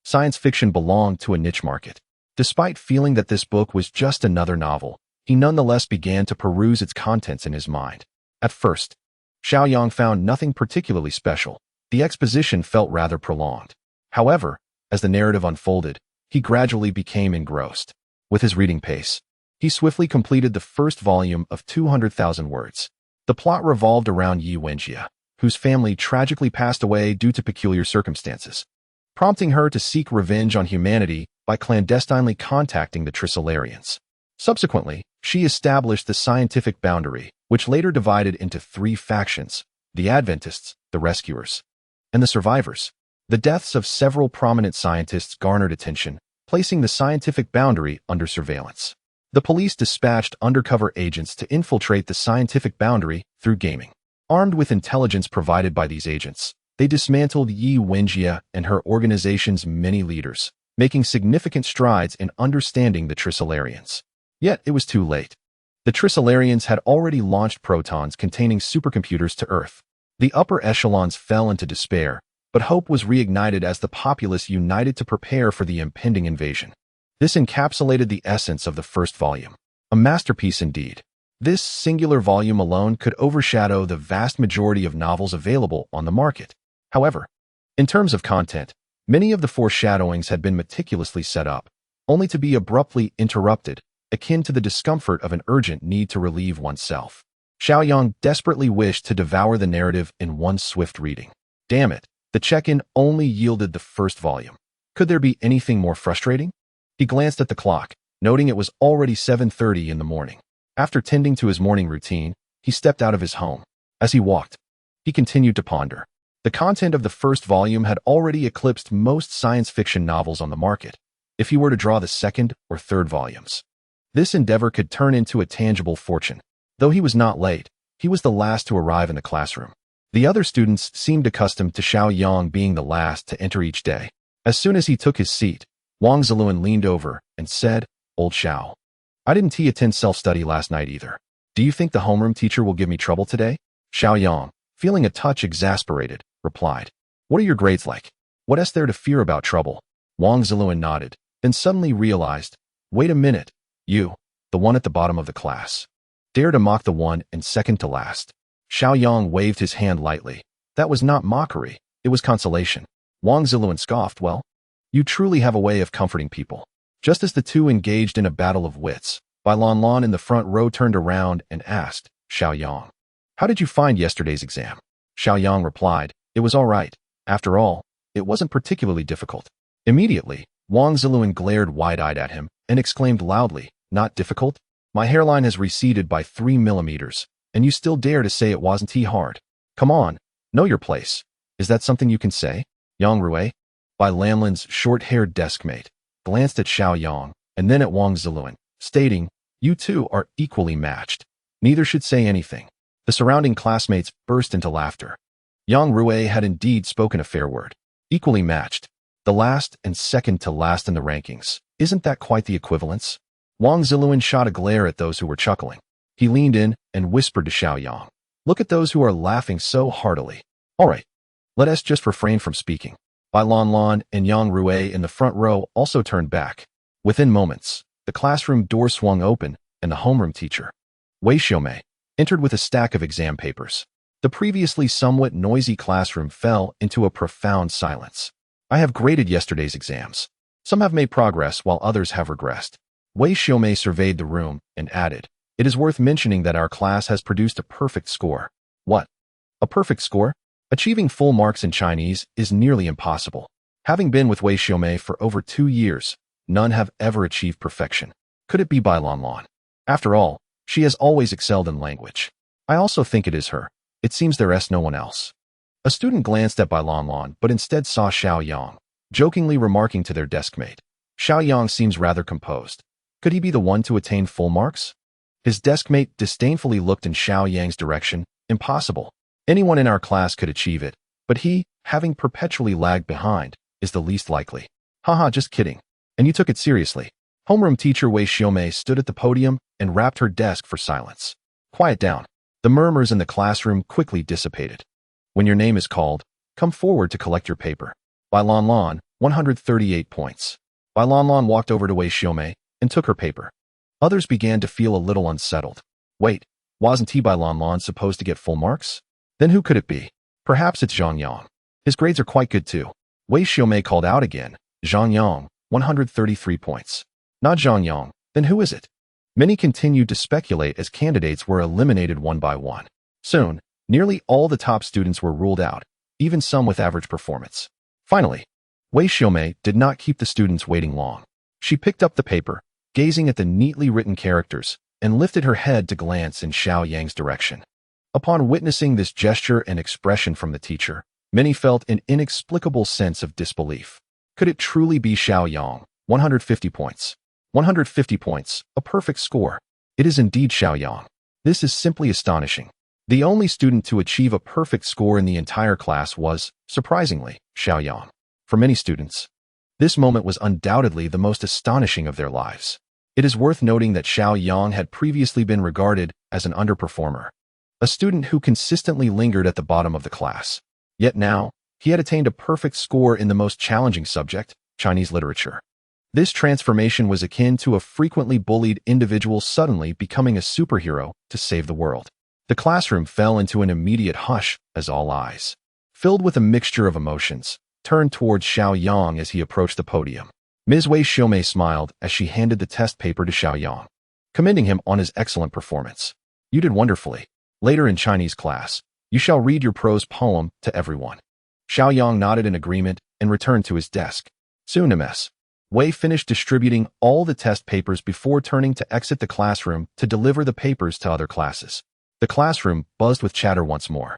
science fiction belonged to a niche market. Despite feeling that this book was just another novel, he nonetheless began to peruse its contents in his mind. At first, Xiao Yang found nothing particularly special. The exposition felt rather prolonged. However, as the narrative unfolded, he gradually became engrossed. With his reading pace, he swiftly completed the first volume of 200,000 words. The plot revolved around Yi Wenjie, whose family tragically passed away due to peculiar circumstances, prompting her to seek revenge on humanity by clandestinely contacting the Trisolarians. Subsequently, she established the scientific boundary, which later divided into 3 factions: the Adventists, the Rescuers, and the Survivors. The deaths of several prominent scientists garnered attention, placing the scientific boundary under surveillance. The police dispatched undercover agents to infiltrate the scientific boundary through gaming. Armed with intelligence provided by these agents, they dismantled Yi Wenjie and her organization's many leaders, making significant strides in understanding the Trisolarians. Yet it was too late. The Trisolarians had already launched protons containing supercomputers to Earth. The upper echelons fell into despair, but hope was reignited as the populace united to prepare for the impending invasion. This encapsulated the essence of the first volume. A masterpiece indeed. This singular volume alone could overshadow the vast majority of novels available on the market. However, in terms of content, many of the foreshadowings had been meticulously set up, only to be abruptly interrupted, akin to the discomfort of an urgent need to relieve oneself. Xiao Yang desperately wished to devour the narrative in one swift reading. Damn it, the check-in only yielded the first volume. Could there be anything more frustrating? He glanced at the clock, noting it was already 7:30 in the morning. After tending to his morning routine, he stepped out of his home. As he walked, he continued to ponder. The content of the first volume had already eclipsed most science fiction novels on the market, if he were to draw the second or third volumes. This endeavor could turn into a tangible fortune. Though he was not late, he was the last to arrive in the classroom. The other students seemed accustomed to Xiao Yang being the last to enter each day. As soon as he took his seat, Wang Ziluan leaned over and said, "Old Xiao, I didn't attend self-study last night either. Do you think the homeroom teacher will give me trouble today?" Xiao Yang, feeling a touch exasperated, replied, "What are your grades like? What is there to fear about trouble?" Wang Ziluan nodded, then suddenly realized, "Wait a minute, you, the one at the bottom of the class. Dare to mock the one and second to last." Xiao Yang waved his hand lightly. That was not mockery, it was consolation. Wang Ziluan scoffed, "Well, you truly have a way of comforting people." Just as the two engaged in a battle of wits, Bai Lanlan in the front row turned around and asked, "Xiao Yang, how did you find yesterday's exam?" Xiao Yang replied, "It was all right. After all, it wasn't particularly difficult." Immediately, Wang Ziluan glared wide-eyed at him and exclaimed loudly, "Not difficult? My hairline has receded by 3 millimeters, and you still dare to say it wasn't hard? Come on, know your place. Is that something you can say?" Yang Rui, Bai Lanlan's short-haired deskmate, glanced at Xiao Yang and then at Wang Ziluan, stating, "You two are equally matched. Neither should say anything." The surrounding classmates burst into laughter. Yang Rui had indeed spoken a fair word. Equally matched. The last and second to last in the rankings. Isn't that quite the equivalence? Wang Ziluan shot a glare at those who were chuckling. He leaned in and whispered to Xiao Yang, "Look at those who are laughing so heartily. All right, let us just refrain from speaking." Bai Lanlan and Yang Rui in the front row also turned back. Within moments, the classroom door swung open and the homeroom teacher, Wei Xiaomei, entered with a stack of exam papers. The previously somewhat noisy classroom fell into a profound silence. "I have graded yesterday's exams. Some have made progress while others have regressed." Wei Xiaomei surveyed the room and added, "It is worth mentioning that our class has produced a perfect score." "What? A perfect score?" Achieving full marks in Chinese is nearly impossible. Having been with Wei Xiaomei for over 2 years, none have ever achieved perfection. Could it be Bai Lanlan? After all, she has always excelled in language. I also think it is her. It seems there is no one else. A student glanced at Bai Lanlan but instead saw Xiao Yang, jokingly remarking to their deskmate, "Xiao Yang seems rather composed. Could he be the one to attain full marks?" His deskmate disdainfully looked in Xiao Yang's direction. "Impossible. Anyone in our class could achieve it, but he, having perpetually lagged behind, is the least likely." "Haha, just kidding. And you took it seriously." Homeroom teacher Wei Xiaomei stood at the podium and rapped her desk for silence. "Quiet down." The murmurs in the classroom quickly dissipated. "When your name is called, come forward to collect your paper." Bai Lanlan, 138 points. Bai Lanlan walked over to Wei Xiaomei and took her paper. Others began to feel a little unsettled. Wait, wasn't Bai Lanlan supposed to get full marks? Then who could it be? Perhaps it's Zhang Yang. His grades are quite good too. Wei Xiaomei called out again. Zhang Yang, 133 points. Not Zhang Yang, then who is it? Many continued to speculate as candidates were eliminated one by one. Soon, nearly all the top students were ruled out, even some with average performance. Finally, Wei Xiaomei did not keep the students waiting long. She picked up the paper, gazing at the neatly written characters, and lifted her head to glance in Xiao Yang's direction. Upon witnessing this gesture and expression from the teacher, many felt an inexplicable sense of disbelief. Could it truly be Xiao Yang, 150 points? 150 points, a perfect score. It is indeed Xiao Yang. This is simply astonishing. The only student to achieve a perfect score in the entire class was, surprisingly, Xiao Yang. For many students, This moment was undoubtedly the most astonishing of their lives. It is worth noting that Xiao Yang had previously been regarded as an underperformer, a student who consistently lingered at the bottom of the class. Yet now, he had attained a perfect score in the most challenging subject, Chinese literature. This transformation was akin to a frequently bullied individual suddenly becoming a superhero to save the world. The classroom fell into an immediate hush as all eyes, filled with a mixture of emotions, turned towards Xiao Yang as he approached the podium. Ms. Wei Xiaomei smiled as she handed the test paper to Xiao Yang, commending him on his excellent performance. You did wonderfully. Later in Chinese class, you shall read your prose poem to everyone. Xiao Yang nodded in agreement and returned to his desk. Soon Ms. Wei finished distributing all the test papers before turning to exit the classroom to deliver the papers to other classes. The classroom buzzed with chatter once more.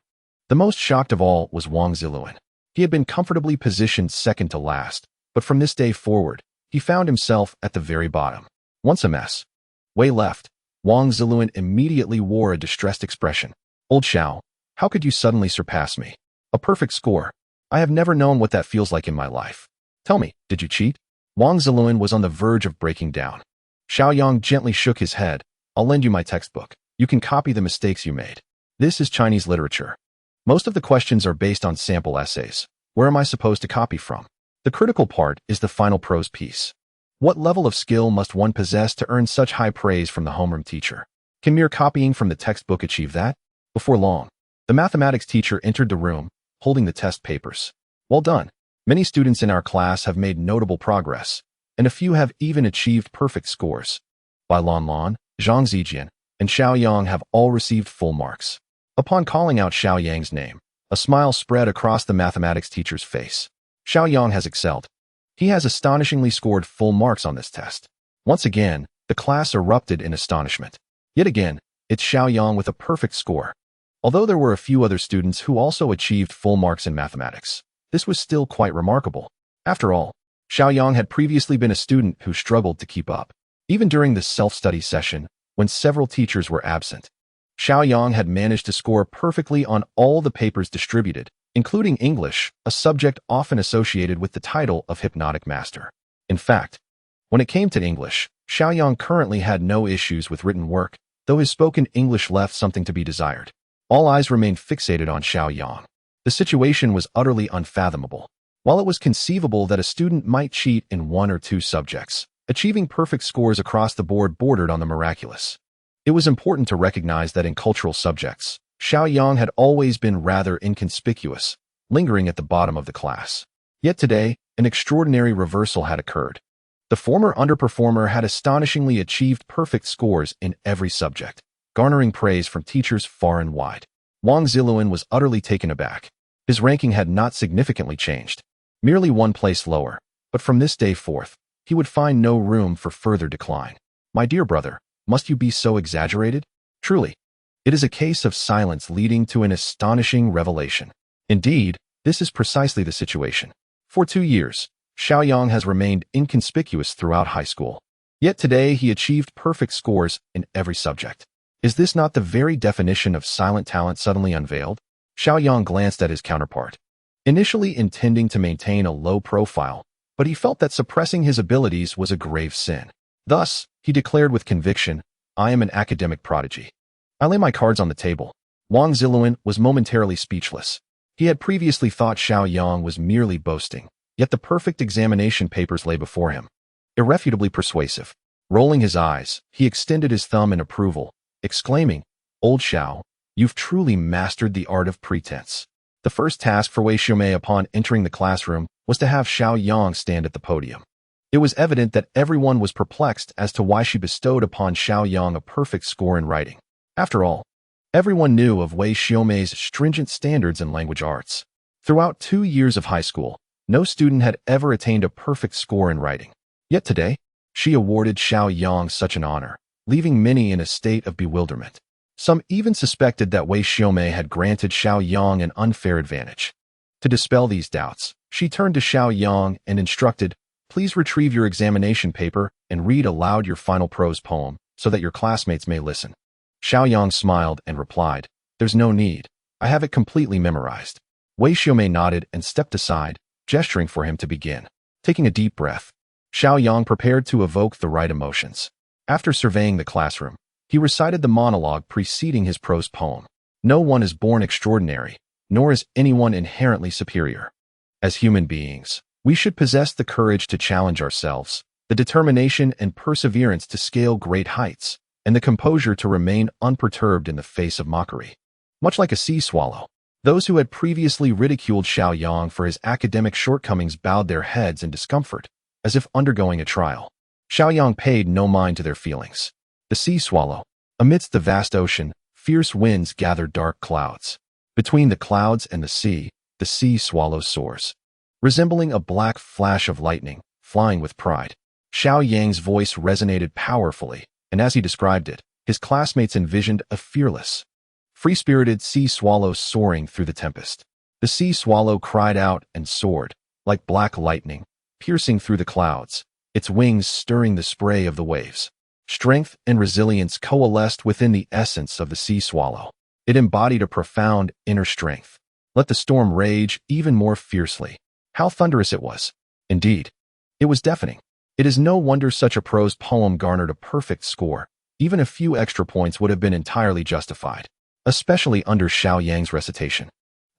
The most shocked of all was Wang Ziluan. He had been comfortably positioned second to last, but from this day forward, he found himself at the very bottom. Once Ms. Wei left, Wang Ziluan immediately wore a distressed expression. Old Xiao, how could you suddenly surpass me? A perfect score. I have never known what that feels like in my life. Tell me, did you cheat? Wang Ziluan was on the verge of breaking down. Xiao Yang gently shook his head. I'll lend you my textbook. You can copy the mistakes you made. This is Chinese literature. Most of the questions are based on sample essays. Where am I supposed to copy from? The critical part is the final prose piece. What level of skill must one possess to earn such high praise from the homeroom teacher? Can mere copying from the textbook achieve that? Before long, the mathematics teacher entered the room, holding the test papers. Well done. Many students in our class have made notable progress, and a few have even achieved perfect scores. Bai Lanlan, Zhang Zijian, and Xiao Yang have all received full marks. Upon calling out Xiao Yang's name, a smile spread across the mathematics teacher's face. Xiao Yang has excelled. He has astonishingly scored full marks on this test. Once again, the class erupted in astonishment. Yet again, it's Xiao Yang with a perfect score. Although there were a few other students who also achieved full marks in mathematics, this was still quite remarkable. After all, Xiao Yang had previously been a student who struggled to keep up. Even during this self-study session, when several teachers were absent, Xiao Yang had managed to score perfectly on all the papers distributed, including English, a subject often associated with the title of hypnotic master. In fact, when it came to English, Xiao Yang currently had no issues with written work, though his spoken English left something to be desired. All eyes remained fixated on Xiao Yang. The situation was utterly unfathomable. While it was conceivable that a student might cheat in one or two subjects, achieving perfect scores across the board bordered on the miraculous. It was important to recognize that in cultural subjects, Xiao Yang had always been rather inconspicuous, lingering at the bottom of the class. Yet today, an extraordinary reversal had occurred. The former underperformer had astonishingly achieved perfect scores in every subject, garnering praise from teachers far and wide. Wang Ziluan was utterly taken aback. His ranking had not significantly changed, merely one place lower, but from this day forth, he would find no room for further decline. My dear brother, must you be so exaggerated? Truly, it is a case of silence leading to an astonishing revelation. Indeed, this is precisely the situation. For 2 years, Xiao Yang has remained inconspicuous throughout high school. Yet today he achieved perfect scores in every subject. Is this not the very definition of silent talent suddenly unveiled? Xiao Yang glanced at his counterpart, initially intending to maintain a low profile, but he felt that suppressing his abilities was a grave sin. Thus, he declared with conviction, I am an academic prodigy. I lay my cards on the table. Wang Ziluan was momentarily speechless. He had previously thought Xiao Yang was merely boasting, yet the perfect examination papers lay before him, irrefutably persuasive. Rolling his eyes, he extended his thumb in approval, exclaiming, Old Xiao, you've truly mastered the art of pretense. The first task for Wei Xiaomei upon entering the classroom was to have Xiao Yang stand at the podium. It was evident that everyone was perplexed as to why she bestowed upon Xiao Yang a perfect score in writing. After all, everyone knew of Wei Xiaomei's stringent standards in language arts. Throughout 2 years of high school, no student had ever attained a perfect score in writing. Yet today, she awarded Xiao Yang such an honor, leaving many in a state of bewilderment. Some even suspected that Wei Xiaomei had granted Xiao Yang an unfair advantage. To dispel these doubts, she turned to Xiao Yang and instructed, please retrieve your examination paper and read aloud your final prose poem so that your classmates may listen. Xiao Yang smiled and replied, there's no need. I have it completely memorized. Wei Xiaomei nodded and stepped aside, gesturing for him to begin. Taking a deep breath, Xiao Yang prepared to evoke the right emotions. After surveying the classroom, he recited the monologue preceding his prose poem. No one is born extraordinary, nor is anyone inherently superior. As human beings, we should possess the courage to challenge ourselves, the determination and perseverance to scale great heights, and the composure to remain unperturbed in the face of mockery. Much like a sea swallow, those who had previously ridiculed Xiao Yang for his academic shortcomings bowed their heads in discomfort, as if undergoing a trial. Xiao Yang paid no mind to their feelings. The sea swallow. Amidst the vast ocean, fierce winds gather dark clouds. Between the clouds and the sea swallow soars, resembling a black flash of lightning, flying with pride. Xiao Yang's voice resonated powerfully, and as he described it, his classmates envisioned a fearless, free-spirited sea swallow soaring through the tempest. The sea swallow cried out and soared, like black lightning, piercing through the clouds, its wings stirring the spray of the waves. Strength and resilience coalesced within the essence of the sea swallow. It embodied a profound inner strength. Let the storm rage even more fiercely. How thunderous it was. Indeed, it was deafening. It is no wonder such a prose poem garnered a perfect score. Even a few extra points would have been entirely justified, especially under Xiao Yang's recitation.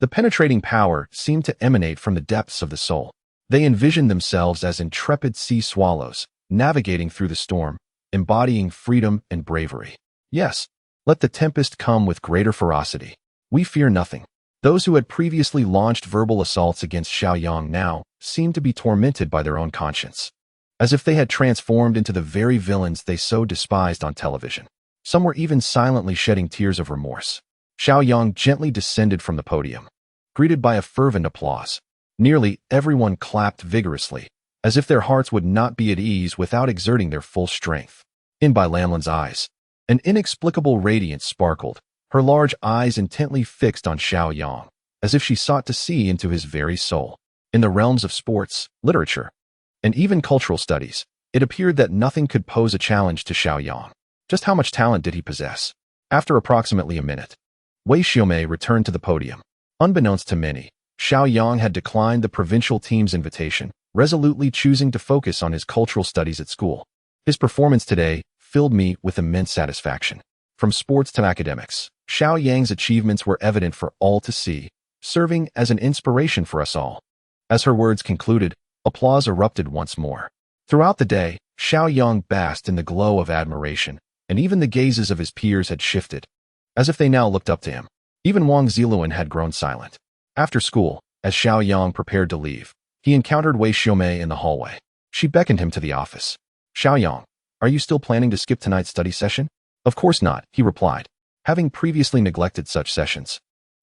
The penetrating power seemed to emanate from the depths of the soul. They envisioned themselves as intrepid sea swallows, navigating through the storm, embodying freedom and bravery. Yes, let the tempest come with greater ferocity. We fear nothing. Those who had previously launched verbal assaults against Xiao Yang now seemed to be tormented by their own conscience, as if they had transformed into the very villains they so despised on television. Some were even silently shedding tears of remorse. Xiao Yang gently descended from the podium, greeted by a fervent applause. Nearly everyone clapped vigorously, as if their hearts would not be at ease without exerting their full strength. In Bai Lamlin's eyes, an inexplicable radiance sparkled, her large eyes intently fixed on Xiao Yang, as if she sought to see into his very soul. In the realms of sports, literature, and even cultural studies, it appeared that nothing could pose a challenge to Xiao Yang. Just how much talent did he possess? After approximately a minute, Wei Xiaomei returned to the podium. Unbeknownst to many, Xiao Yang had declined the provincial team's invitation, resolutely choosing to focus on his cultural studies at school. His performance today filled me with immense satisfaction. From sports to academics, Xiao Yang's achievements were evident for all to see, serving as an inspiration for us all. As her words concluded, applause erupted once more. Throughout the day, Xiao Yang basked in the glow of admiration, and even the gazes of his peers had shifted, as if they now looked up to him. Even Wang Ziluan had grown silent. After school, as Xiao Yang prepared to leave, he encountered Wei Xiaomei in the hallway. She beckoned him to the office. "Xiao Yang, are you still planning to skip tonight's study session?" "Of course not," he replied, having previously neglected such sessions.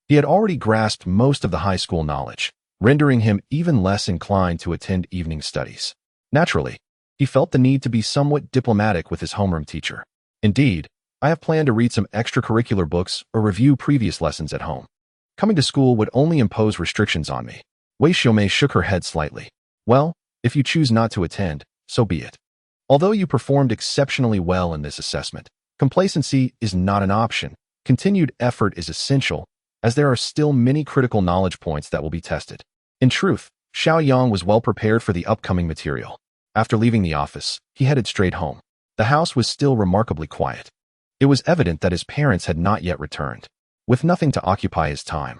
He had already grasped most of the high school knowledge, rendering him even less inclined to attend evening studies. Naturally, he felt the need to be somewhat diplomatic with his homeroom teacher. "Indeed, I have planned to read some extracurricular books or review previous lessons at home. Coming to school would only impose restrictions on me." Wei Xiaomei shook her head slightly. "Well, if you choose not to attend, so be it. Although you performed exceptionally well in this assessment, complacency is not an option. Continued effort is essential, as there are still many critical knowledge points that will be tested." In truth, Xiao Yang was well prepared for the upcoming material. After leaving the office, he headed straight home. The house was still remarkably quiet. It was evident that his parents had not yet returned. With nothing to occupy his time,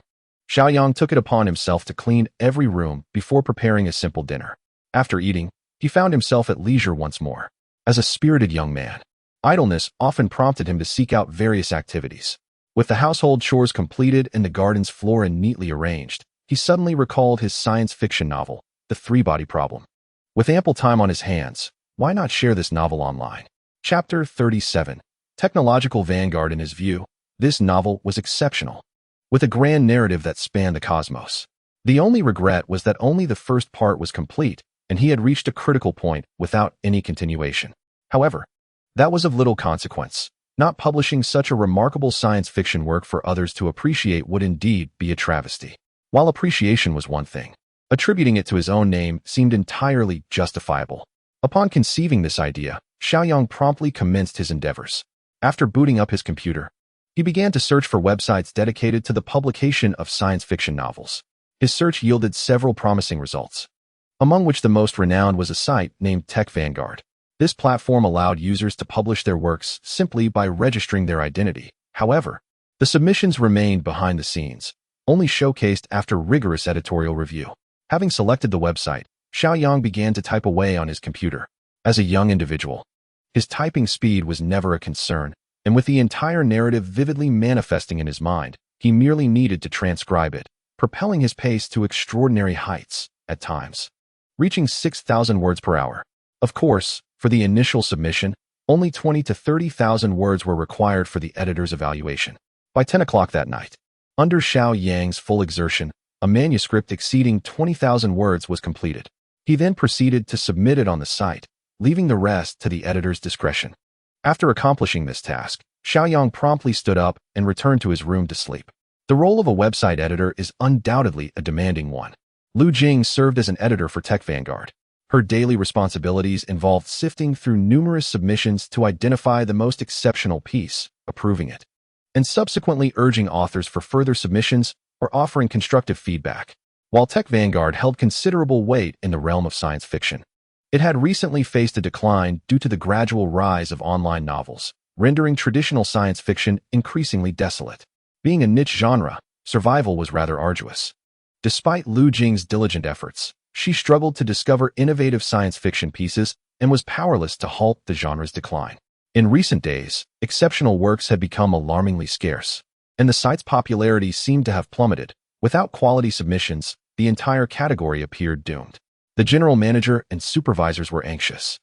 Xiao Yang took it upon himself to clean every room before preparing a simple dinner. After eating, he found himself at leisure once more. As a spirited young man, idleness often prompted him to seek out various activities. With the household chores completed and the garden's flora neatly arranged, he suddenly recalled his science fiction novel, The Three-Body Problem. With ample time on his hands, why not share this novel online? Chapter 37. Technological Vanguard. In his view, this novel was exceptional, with a grand narrative that spanned the cosmos. The only regret was that only the first part was complete, and he had reached a critical point without any continuation. However, that was of little consequence. Not publishing such a remarkable science fiction work for others to appreciate would indeed be a travesty. While appreciation was one thing, attributing it to his own name seemed entirely justifiable. Upon conceiving this idea, Xiao Yang promptly commenced his endeavors. After booting up his computer, he began to search for websites dedicated to the publication of science fiction novels. His search yielded several promising results. among which the most renowned was a site named Tech Vanguard. This platform allowed users to publish their works simply by registering their identity. However, the submissions remained behind the scenes, only showcased after rigorous editorial review. Having selected the website, Xiao Yang began to type away on his computer. As a young individual, his typing speed was never a concern, and with the entire narrative vividly manifesting in his mind, he merely needed to transcribe it, propelling his pace to extraordinary heights, at times, reaching 6,000 words per hour. Of course, for the initial submission, only 20 to 30,000 words were required for the editor's evaluation. By 10 o'clock that night, under Xiao Yang's full exertion, a manuscript exceeding 20,000 words was completed. He then proceeded to submit it on the site, leaving the rest to the editor's discretion. After accomplishing this task, Xiao Yang promptly stood up and returned to his room to sleep. The role of a website editor is undoubtedly a demanding one. Lu Jing served as an editor for Tech Vanguard. Her daily responsibilities involved sifting through numerous submissions to identify the most exceptional piece, approving it, and subsequently urging authors for further submissions or offering constructive feedback. While Tech Vanguard held considerable weight in the realm of science fiction, it had recently faced a decline due to the gradual rise of online novels, rendering traditional science fiction increasingly desolate. Being a niche genre, survival was rather arduous. Despite Lu Jing's diligent efforts, she struggled to discover innovative science fiction pieces and was powerless to halt the genre's decline. In recent days, exceptional works had become alarmingly scarce, and the site's popularity seemed to have plummeted. Without quality submissions, the entire category appeared doomed. The general manager and supervisors were anxious,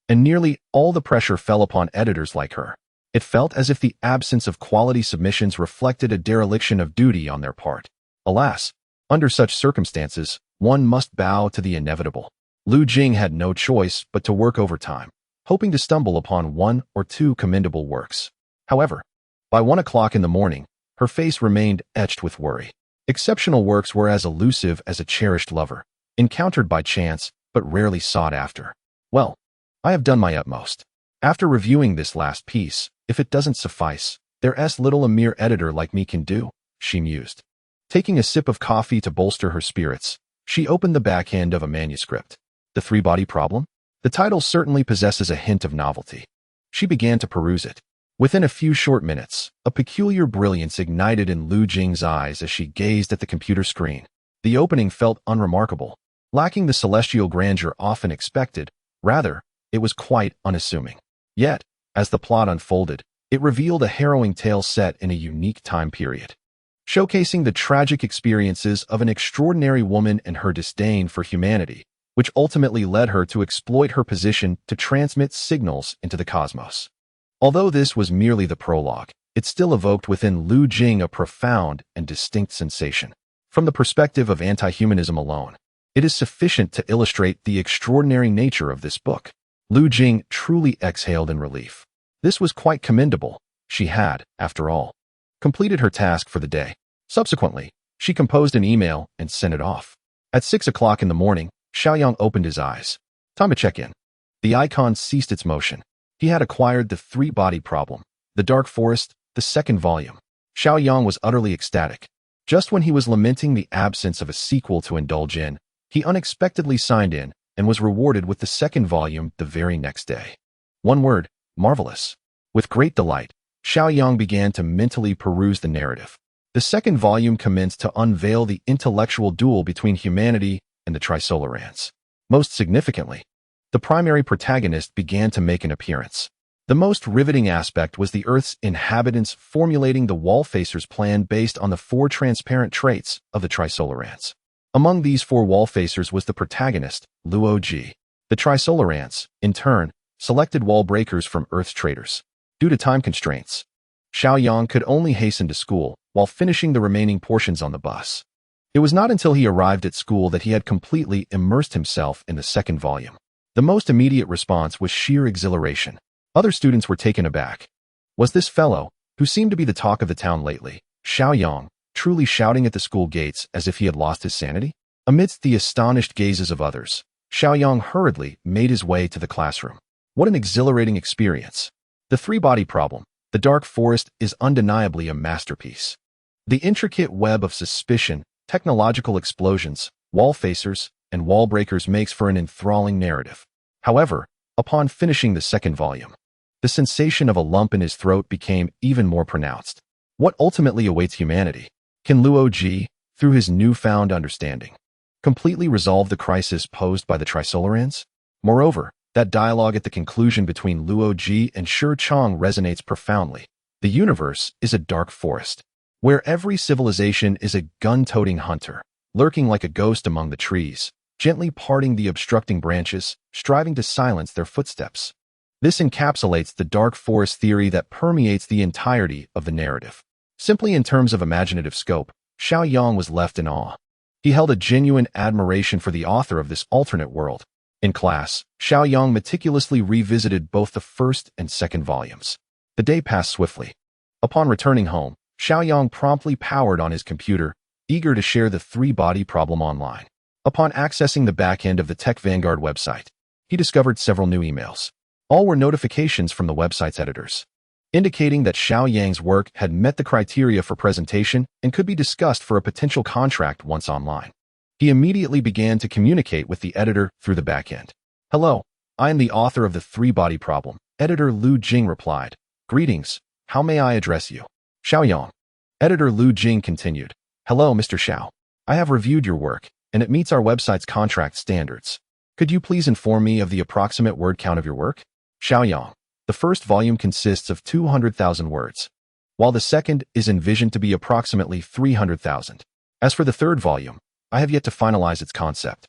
and nearly all the pressure fell upon editors like her. It felt as if the absence of quality submissions reflected a dereliction of duty on their part. Alas, under such circumstances, one must bow to the inevitable. Lu Jing had no choice but to work overtime, hoping to stumble upon one or two commendable works. However, by 1 o'clock in the morning, her face remained etched with worry. Exceptional works were as elusive as a cherished lover, encountered by chance, but rarely sought after. Well, I have done my utmost. After reviewing this last piece, if it doesn't suffice, there's little a mere editor like me can do, she mused. Taking a sip of coffee to bolster her spirits, she opened the back end of a manuscript. The Three-Body Problem? The title certainly possesses a hint of novelty. She began to peruse it. Within a few short minutes, a peculiar brilliance ignited in Lu Jing's eyes as she gazed at the computer screen. The opening felt unremarkable, lacking the celestial grandeur often expected. Rather, it was quite unassuming. Yet, as the plot unfolded, it revealed a harrowing tale set in a unique time period, showcasing the tragic experiences of an extraordinary woman and her disdain for humanity, which ultimately led her to exploit her position to transmit signals into the cosmos. Although this was merely the prologue, it still evoked within Lu Jing a profound and distinct sensation. From the perspective of anti-humanism alone, it is sufficient to illustrate the extraordinary nature of this book. Lu Jing truly exhaled in relief. This was quite commendable. She had, after all, completed her task for the day. Subsequently, she composed an email and sent it off. At 6 o'clock in the morning, Xiao Yang opened his eyes. Time to check in. The icon ceased its motion. He had acquired The Three-Body Problem, The Dark Forest, the second volume. Xiao Yang was utterly ecstatic. Just when he was lamenting the absence of a sequel to indulge in, he unexpectedly signed in and was rewarded with the second volume the very next day. One word, marvelous. With great delight, Xiao Yang began to mentally peruse the narrative. The second volume commenced to unveil the intellectual duel between humanity and the Trisolarans. Most significantly, the primary protagonist began to make an appearance. The most riveting aspect was the Earth's inhabitants formulating the Wallfacer's plan based on the 4 transparent traits of the Trisolarans. Among these 4 Wallfacers was the protagonist, Luo Ji. The Trisolarans, in turn, selected wall breakers from Earth's traitors. Due to time constraints, Xiao Yang could only hasten to school while finishing the remaining portions on the bus. It was not until he arrived at school that he had completely immersed himself in the second volume. The most immediate response was sheer exhilaration. Other students were taken aback. Was this fellow, who seemed to be the talk of the town lately, Xiao Yang, truly shouting at the school gates as if he had lost his sanity? Amidst the astonished gazes of others, Xiao Yang hurriedly made his way to the classroom. What an exhilarating experience. The Three-Body Problem, The Dark Forest, is undeniably a masterpiece. The intricate web of suspicion, technological explosions, wall facers, and wall breakers makes for an enthralling narrative. However, upon finishing the second volume, the sensation of a lump in his throat became even more pronounced. What ultimately awaits humanity? Can Luo Ji, through his newfound understanding, completely resolve the crisis posed by the Trisolarans? Moreover, that dialogue at the conclusion between Luo Ji and Shi Chang resonates profoundly. The universe is a dark forest, where every civilization is a gun-toting hunter, lurking like a ghost among the trees, gently parting the obstructing branches, striving to silence their footsteps. This encapsulates the dark forest theory that permeates the entirety of the narrative. Simply in terms of imaginative scope, Xiao Yang was left in awe. He held a genuine admiration for the author of this alternate world. In class, Xiao Yang meticulously revisited both the first and second volumes. The day passed swiftly. Upon returning home, Xiao Yang promptly powered on his computer, eager to share the three-body problem online. Upon accessing the back end of the Tech Vanguard website, he discovered several new emails. All were notifications from the website's editors, indicating that Xiao Yang's work had met the criteria for presentation and could be discussed for a potential contract once online. He immediately began to communicate with the editor through the back end. "Hello, I am the author of the three-body problem," editor Lu Jing replied. "Greetings, how may I address you?" "Xiao Yang." Editor Lu Jing continued. "Hello, Mr. Xiao. I have reviewed your work, and it meets our website's contract standards. Could you please inform me of the approximate word count of your work?" "Xiao Yang. The first volume consists of 200,000 words, while the second is envisioned to be approximately 300,000. As for the third volume, I have yet to finalize its concept,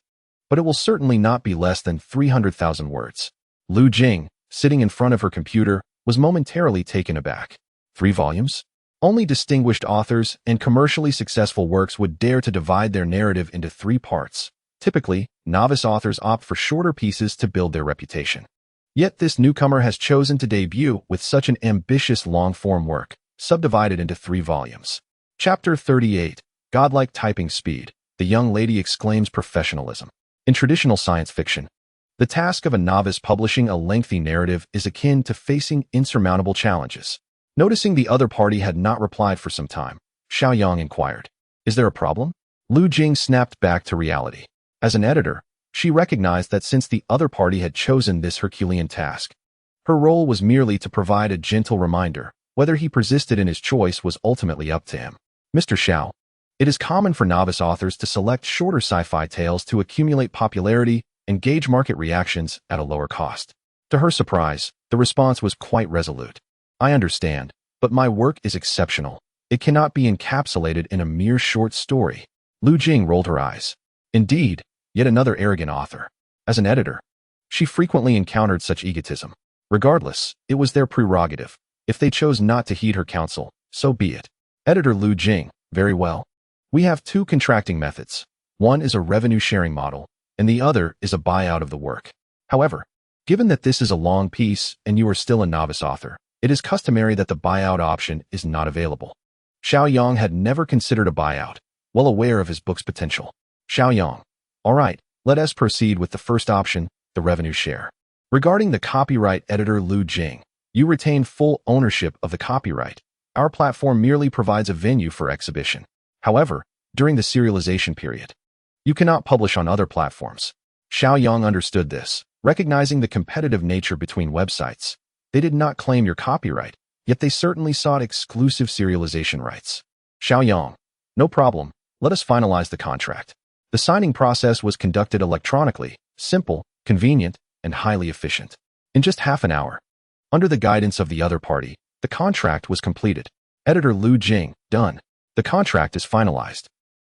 but it will certainly not be less than 300,000 words." Lu Jing, sitting in front of her computer, was momentarily taken aback. 3 volumes? Only distinguished authors and commercially successful works would dare to divide their narrative into 3 parts. Typically, novice authors opt for shorter pieces to build their reputation. Yet this newcomer has chosen to debut with such an ambitious long-form work, subdivided into 3 volumes. Chapter 38, Godlike Typing Speed. The young lady exclaims professionalism. In traditional science fiction, the task of a novice publishing a lengthy narrative is akin to facing insurmountable challenges. Noticing the other party had not replied for some time, Xiao Yang inquired, "Is there a problem?" Lu Jing snapped back to reality. As an editor, she recognized that since the other party had chosen this Herculean task, her role was merely to provide a gentle reminder. Whether he persisted in his choice was ultimately up to him. "Mr. Xiao, it is common for novice authors to select shorter sci-fi tales to accumulate popularity and gauge market reactions at a lower cost." To her surprise, the response was quite resolute. "I understand, but my work is exceptional. It cannot be encapsulated in a mere short story." Lu Jing rolled her eyes. Indeed, yet another arrogant author. As an editor, she frequently encountered such egotism. Regardless, it was their prerogative. If they chose not to heed her counsel, so be it. Editor Lu Jing, "Very well. We have 2 contracting methods. One is a revenue-sharing model, and the other is a buyout of the work. However, given that this is a long piece and you are still a novice author, it is customary that the buyout option is not available." Xiao Yang had never considered a buyout, well aware of his book's potential. Xiao Yang, "All right, let us proceed with the first option, the revenue share. Regarding the copyright," editor Lu Jing, "you retain full ownership of the copyright. Our platform merely provides a venue for exhibition. However, during the serialization period, you cannot publish on other platforms." Xiao Yang understood this, recognizing the competitive nature between websites. They did not claim your copyright, yet they certainly sought exclusive serialization rights. Xiao Yang, "No problem, let us finalize the contract." The signing process was conducted electronically, simple, convenient, and highly efficient. In just half an hour, under the guidance of the other party, the contract was completed. Editor Lu Jing, "Done. The contract is finalized.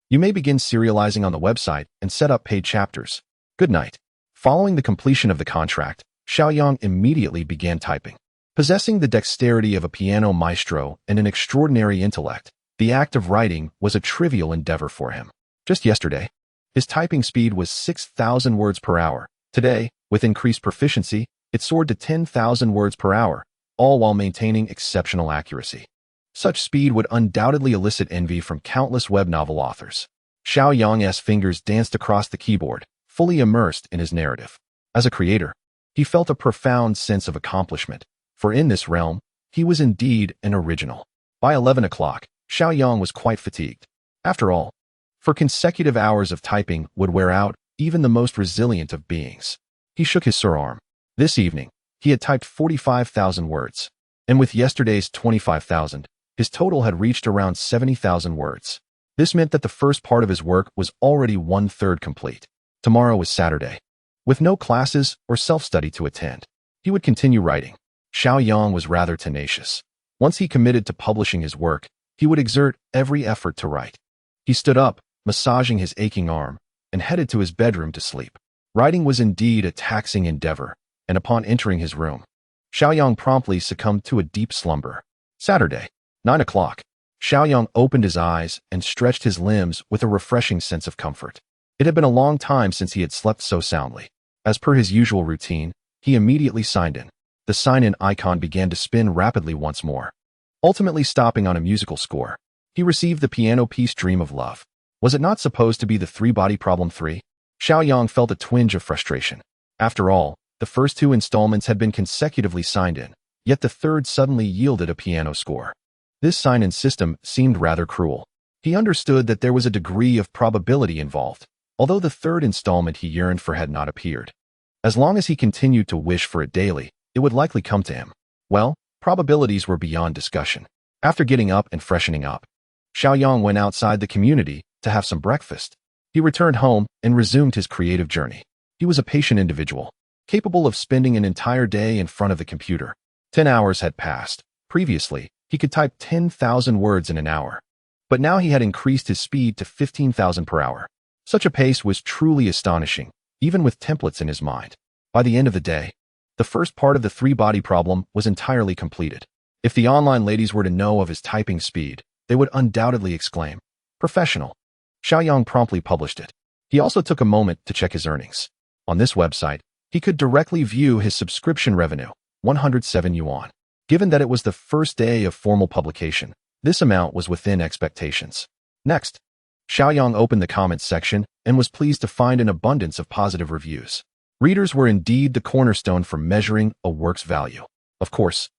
You may begin serializing on the website and set up paid chapters. Good night." Following the completion of the contract, Xiao Yang immediately began typing. Possessing the dexterity of a piano maestro and an extraordinary intellect, the act of writing was a trivial endeavor for him. Just yesterday, his typing speed was 6,000 words per hour. Today, with increased proficiency, it soared to 10,000 words per hour, all while maintaining exceptional accuracy. Such speed would undoubtedly elicit envy from countless web novel authors. Xiao Yang's fingers danced across the keyboard, fully immersed in his narrative. As a creator, he felt a profound sense of accomplishment, for in this realm, he was indeed an original. By 11 o'clock, Xiao Yang was quite fatigued. After all, for consecutive hours of typing would wear out, even the most resilient of beings. He shook his sore arm. This evening, he had typed 45,000 words, and with yesterday's 25,000, his total had reached around 70,000 words. This meant that the first part of his work was already 1/3 complete. Tomorrow was Saturday. With no classes or self-study to attend, he would continue writing. Xiao Yang was rather tenacious. Once he committed to publishing his work, he would exert every effort to write. He stood up, massaging his aching arm, and headed to his bedroom to sleep. Writing was indeed a taxing endeavor, and upon entering his room, Xiao Yang promptly succumbed to a deep slumber. Saturday, 9 o'clock. Xiao Yang opened his eyes and stretched his limbs with a refreshing sense of comfort. It had been a long time since he had slept so soundly. As per his usual routine, he immediately signed in. The sign-in icon began to spin rapidly once more, ultimately stopping on a musical score. He received the piano piece Dream of Love. Was it not supposed to be the three-body problem 3? Xiao Yang felt a twinge of frustration. After all, the first 2 installments had been consecutively signed in, yet the third suddenly yielded a piano score. This sign-in system seemed rather cruel. He understood that there was a degree of probability involved, although the third installment he yearned for had not appeared. As long as he continued to wish for it daily, it would likely come to him. Well, probabilities were beyond discussion. After getting up and freshening up, Xiao Yang went outside the community to have some breakfast. He returned home and resumed his creative journey. He was a patient individual, capable of spending an entire day in front of the computer. 10 hours had passed. Previously, he could type 10,000 words in an hour. But now he had increased his speed to 15,000 per hour. Such a pace was truly astonishing, even with templates in his mind. By the end of the day, the first part of the three-body problem was entirely completed. If the online ladies were to know of his typing speed, they would undoubtedly exclaim, "Professional." Xiao Yang promptly published it. He also took a moment to check his earnings. On this website, he could directly view his subscription revenue, 107 yuan. Given that it was the first day of formal publication, this amount was within expectations. Next, Xiao Yang opened the comments section and was pleased to find an abundance of positive reviews. Readers were indeed the cornerstone for measuring a work's value. Of course,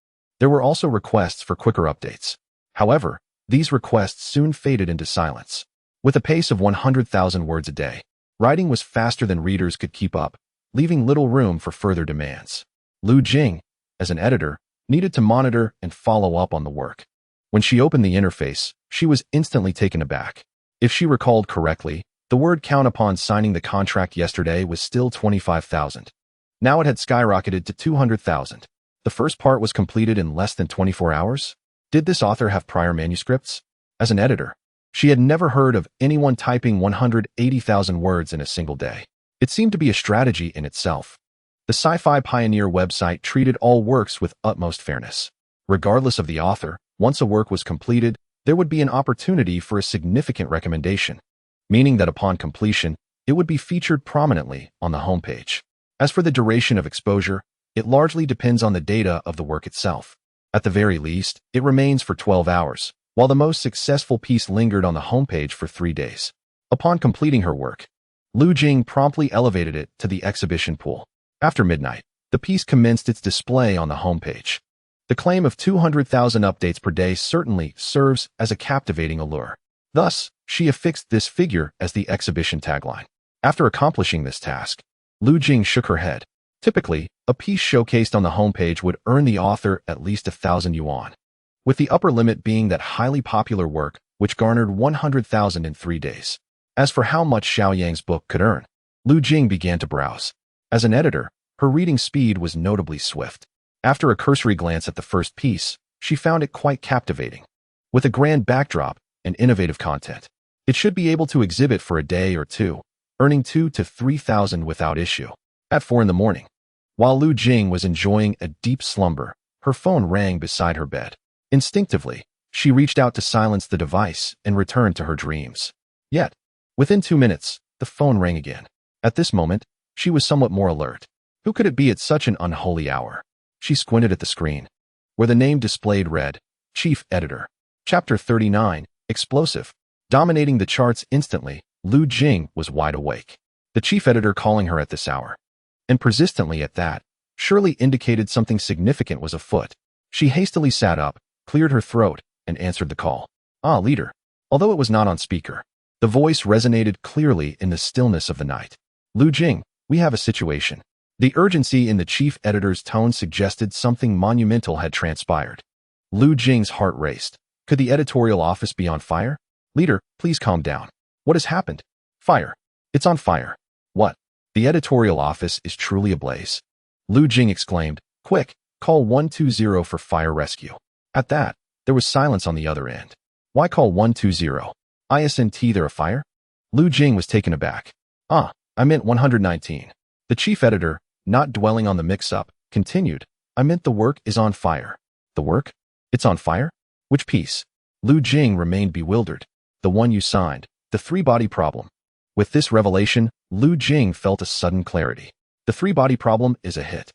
there were also requests for quicker updates. However, these requests soon faded into silence. With a pace of 100,000 words a day, writing was faster than readers could keep up, leaving little room for further demands. Lu Jing, as an editor, needed to monitor and follow up on the work. When she opened the interface, she was instantly taken aback. If she recalled correctly, the word count upon signing the contract yesterday was still 25,000. Now it had skyrocketed to 200,000. The first part was completed in less than 24 hours? Did this author have prior manuscripts? As an editor, she had never heard of anyone typing 180,000 words in a single day. It seemed to be a strategy in itself. The Sci-Fi Pioneer website treated all works with utmost fairness. Regardless of the author, once a work was completed, there would be an opportunity for a significant recommendation, meaning that upon completion, it would be featured prominently on the homepage. As for the duration of exposure, it largely depends on the data of the work itself. At the very least, it remains for 12 hours, while the most successful piece lingered on the homepage for 3 days. Upon completing her work, Lu Jing promptly elevated it to the exhibition pool. After midnight, the piece commenced its display on the homepage. The claim of 200,000 updates per day certainly serves as a captivating allure. Thus, she affixed this figure as the exhibition tagline. After accomplishing this task, Lu Jing shook her head. Typically, a piece showcased on the homepage would earn the author at least 1,000 yuan, with the upper limit being that highly popular work, which garnered 100,000 in 3 days. As for how much Xiao Yang's book could earn, Lu Jing began to browse. As an editor, her reading speed was notably swift. After a cursory glance at the first piece, she found it quite captivating. With a grand backdrop and innovative content, it should be able to exhibit for a day or two, earning 2,000 to 3,000 without issue. At 4 in the morning, while Lu Jing was enjoying a deep slumber, her phone rang beside her bed. Instinctively, she reached out to silence the device and returned to her dreams. Yet, within 2 minutes, the phone rang again. At this moment, she was somewhat more alert. Who could it be at such an unholy hour? She squinted at the screen, where the name displayed read, Chief Editor. Chapter 39, Explosive. Dominating the charts instantly, Lu Jing was wide awake. The chief editor calling her at this hour, and persistently at that, surely indicated something significant was afoot. She hastily sat up, cleared her throat, and answered the call. "Ah, leader." Although it was not on speaker, the voice resonated clearly in the stillness of the night. Lu Jing, we have a situation. The urgency in the chief editor's tone suggested something monumental had transpired. Lu Jing's heart raced. Could the editorial office be on fire? Leader, please calm down. What has happened? Fire. It's on fire. What? The editorial office is truly ablaze. Lu Jing exclaimed, quick, call 120 for fire rescue. At that, there was silence on the other end. Why call 120? Isn't there a fire? Lu Jing was taken aback. I meant 119. The chief editor, not dwelling on the mix-up, continued, I meant the work is on fire. The work? It's on fire? Which piece? Lu Jing remained bewildered. The one you signed, the three-body problem. With this revelation, Lu Jing felt a sudden clarity. The three-body problem is a hit.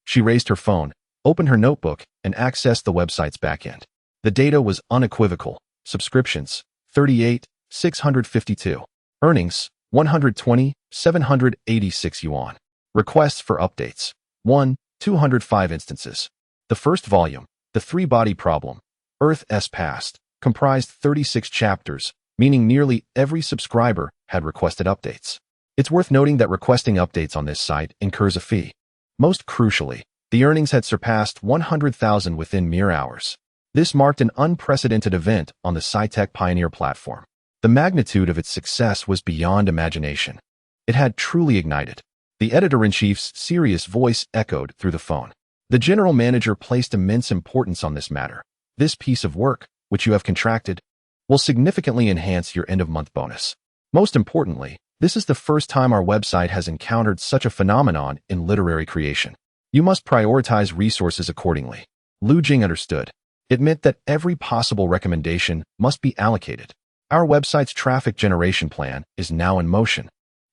She raised her phone, opened her notebook, and accessed the website's backend. The data was unequivocal. Subscriptions, 38,652. Earnings, 120,786 yuan. Requests for updates, 205 instances. The first volume, The Three-Body Problem, Earth's Past, comprised 36 chapters, meaning nearly every subscriber had requested updates. It's worth noting that requesting updates on this site incurs a fee. Most crucially, the earnings had surpassed 100,000 within mere hours. This marked an unprecedented event on the SciTech Pioneer platform. The magnitude of its success was beyond imagination. It had truly ignited. The editor-in-chief's serious voice echoed through the phone. The general manager placed immense importance on this matter. This piece of work, which you have contracted, will significantly enhance your end-of-month bonus. Most importantly, this is the first time our website has encountered such a phenomenon in literary creation. You must prioritize resources accordingly. Lu Jing understood. It meant that every possible recommendation must be allocated. Our website's traffic generation plan is now in motion,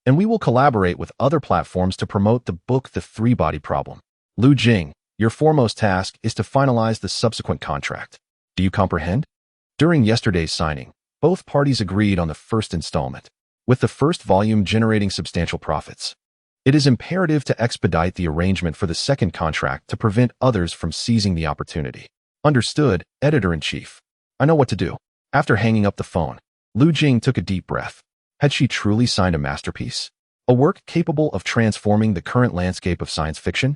and we will collaborate with other platforms to promote the book The Three-Body Problem. Lu Jing, your foremost task is to finalize the subsequent contract. Do you comprehend? During yesterday's signing, both parties agreed on the first installment, with the first volume generating substantial profits. It is imperative to expedite the arrangement for the second contract to prevent others from seizing the opportunity. Understood, Editor-in-Chief. I know what to do. After hanging up the phone, Lu Jing took a deep breath. Had she truly signed a masterpiece? A work capable of transforming the current landscape of science fiction?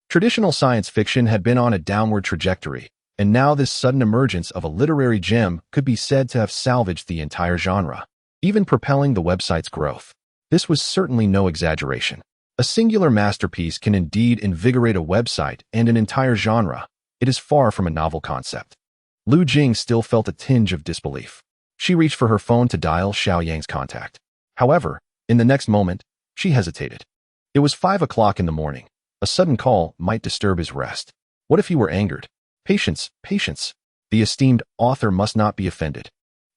Traditional science fiction had been on a downward trajectory, and now this sudden emergence of a literary gem could be said to have salvaged the entire genre, even propelling the website's growth. This was certainly no exaggeration. A singular masterpiece can indeed invigorate a website and an entire genre. It is far from a novel concept. Lu Jing still felt a tinge of disbelief. She reached for her phone to dial Xiao Yang's contact. However, in the next moment, she hesitated. It was 5 o'clock in the morning. A sudden call might disturb his rest. What if he were angered? Patience, patience. The esteemed author must not be offended.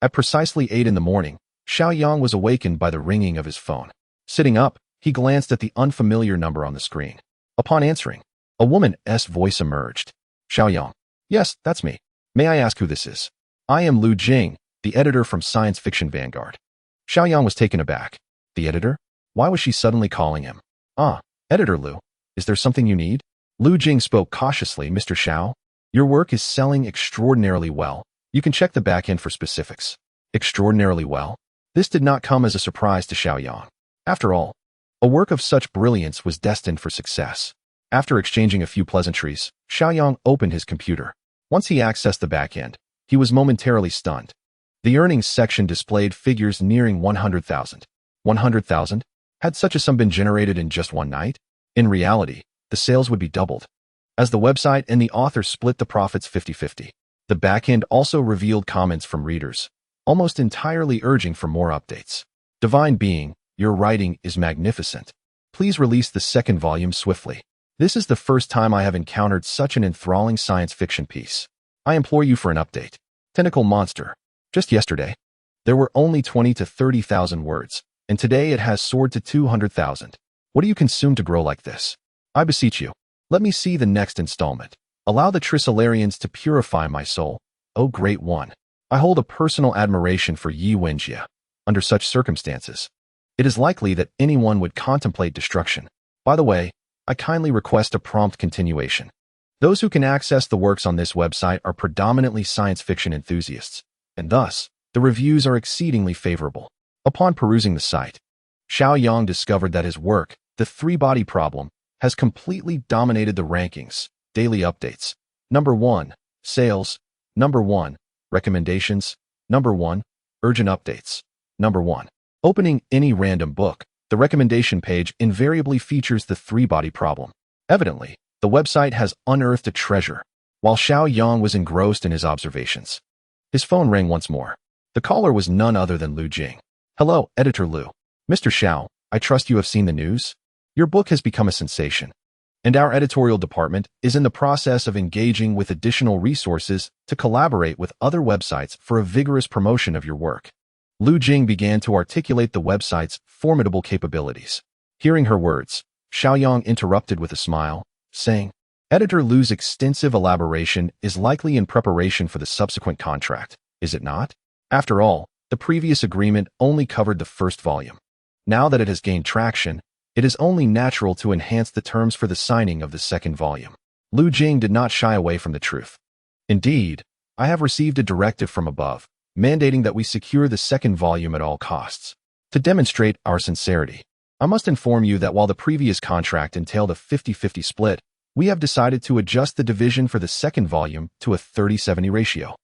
At precisely 8 in the morning, Xiao Yang was awakened by the ringing of his phone. Sitting up, he glanced at the unfamiliar number on the screen. Upon answering, a woman's voice emerged. Xiao Yang. Yes, that's me. May I ask who this is? I am Lu Jing, the editor from Science Fiction Vanguard. Xiao Yang was taken aback. The editor? Why was she suddenly calling him? Editor Lu. Is there something you need? Lu Jing spoke cautiously. Mr. Xiao, your work is selling extraordinarily well. You can check the backend for specifics. Extraordinarily well? This did not come as a surprise to Xiao Yang. After all, a work of such brilliance was destined for success. After exchanging a few pleasantries, Xiao Yang opened his computer. Once he accessed the backend, he was momentarily stunned. The earnings section displayed figures nearing 100,000. 100,000? Had such a sum been generated in just one night? In reality, the sales would be doubled, as the website and the author split the profits 50-50. The backend also revealed comments from readers, almost entirely urging for more updates. Divine Being, your writing is magnificent. Please release the second volume swiftly. This is the first time I have encountered such an enthralling science fiction piece. I implore you for an update. Tentacle Monster. Just yesterday, there were only 20 to 30,000 words, and today it has soared to 200,000. What do you consume to grow like this? I beseech you, let me see the next installment. Allow the Trisolarians to purify my soul, O Great One. I hold a personal admiration for Yi Wenjie. Under such circumstances, it is likely that anyone would contemplate destruction. By the way, I kindly request a prompt continuation. Those who can access the works on this website are predominantly science fiction enthusiasts, and thus, the reviews are exceedingly favorable. Upon perusing the site, Xiao Yang discovered that his work, The Three-Body Problem, has completely dominated the rankings. Daily updates. Number 1. Sales. Number 1. Recommendations. Number 1. Urgent updates. Number 1. Opening any random book, the recommendation page invariably features The Three-Body Problem. Evidently, the website has unearthed a treasure. While Xiao Yang was engrossed in his observations, his phone rang once more. The caller was none other than Lu Jing. Hello, Editor Lu. Mr. Xiao, I trust you have seen the news? Your book has become a sensation, and our editorial department is in the process of engaging with additional resources to collaborate with other websites for a vigorous promotion of your work. Lu Jing began to articulate the website's formidable capabilities. Hearing her words, Xiao Yang interrupted with a smile, saying, Editor Lu's extensive elaboration is likely in preparation for the subsequent contract, is it not? After all, the previous agreement only covered the first volume. Now that it has gained traction, it is only natural to enhance the terms for the signing of the second volume. Lu Jing did not shy away from the truth. Indeed, I have received a directive from above, mandating that we secure the second volume at all costs. To demonstrate our sincerity, I must inform you that while the previous contract entailed a 50-50 split, we have decided to adjust the division for the second volume to a 30-70 ratio,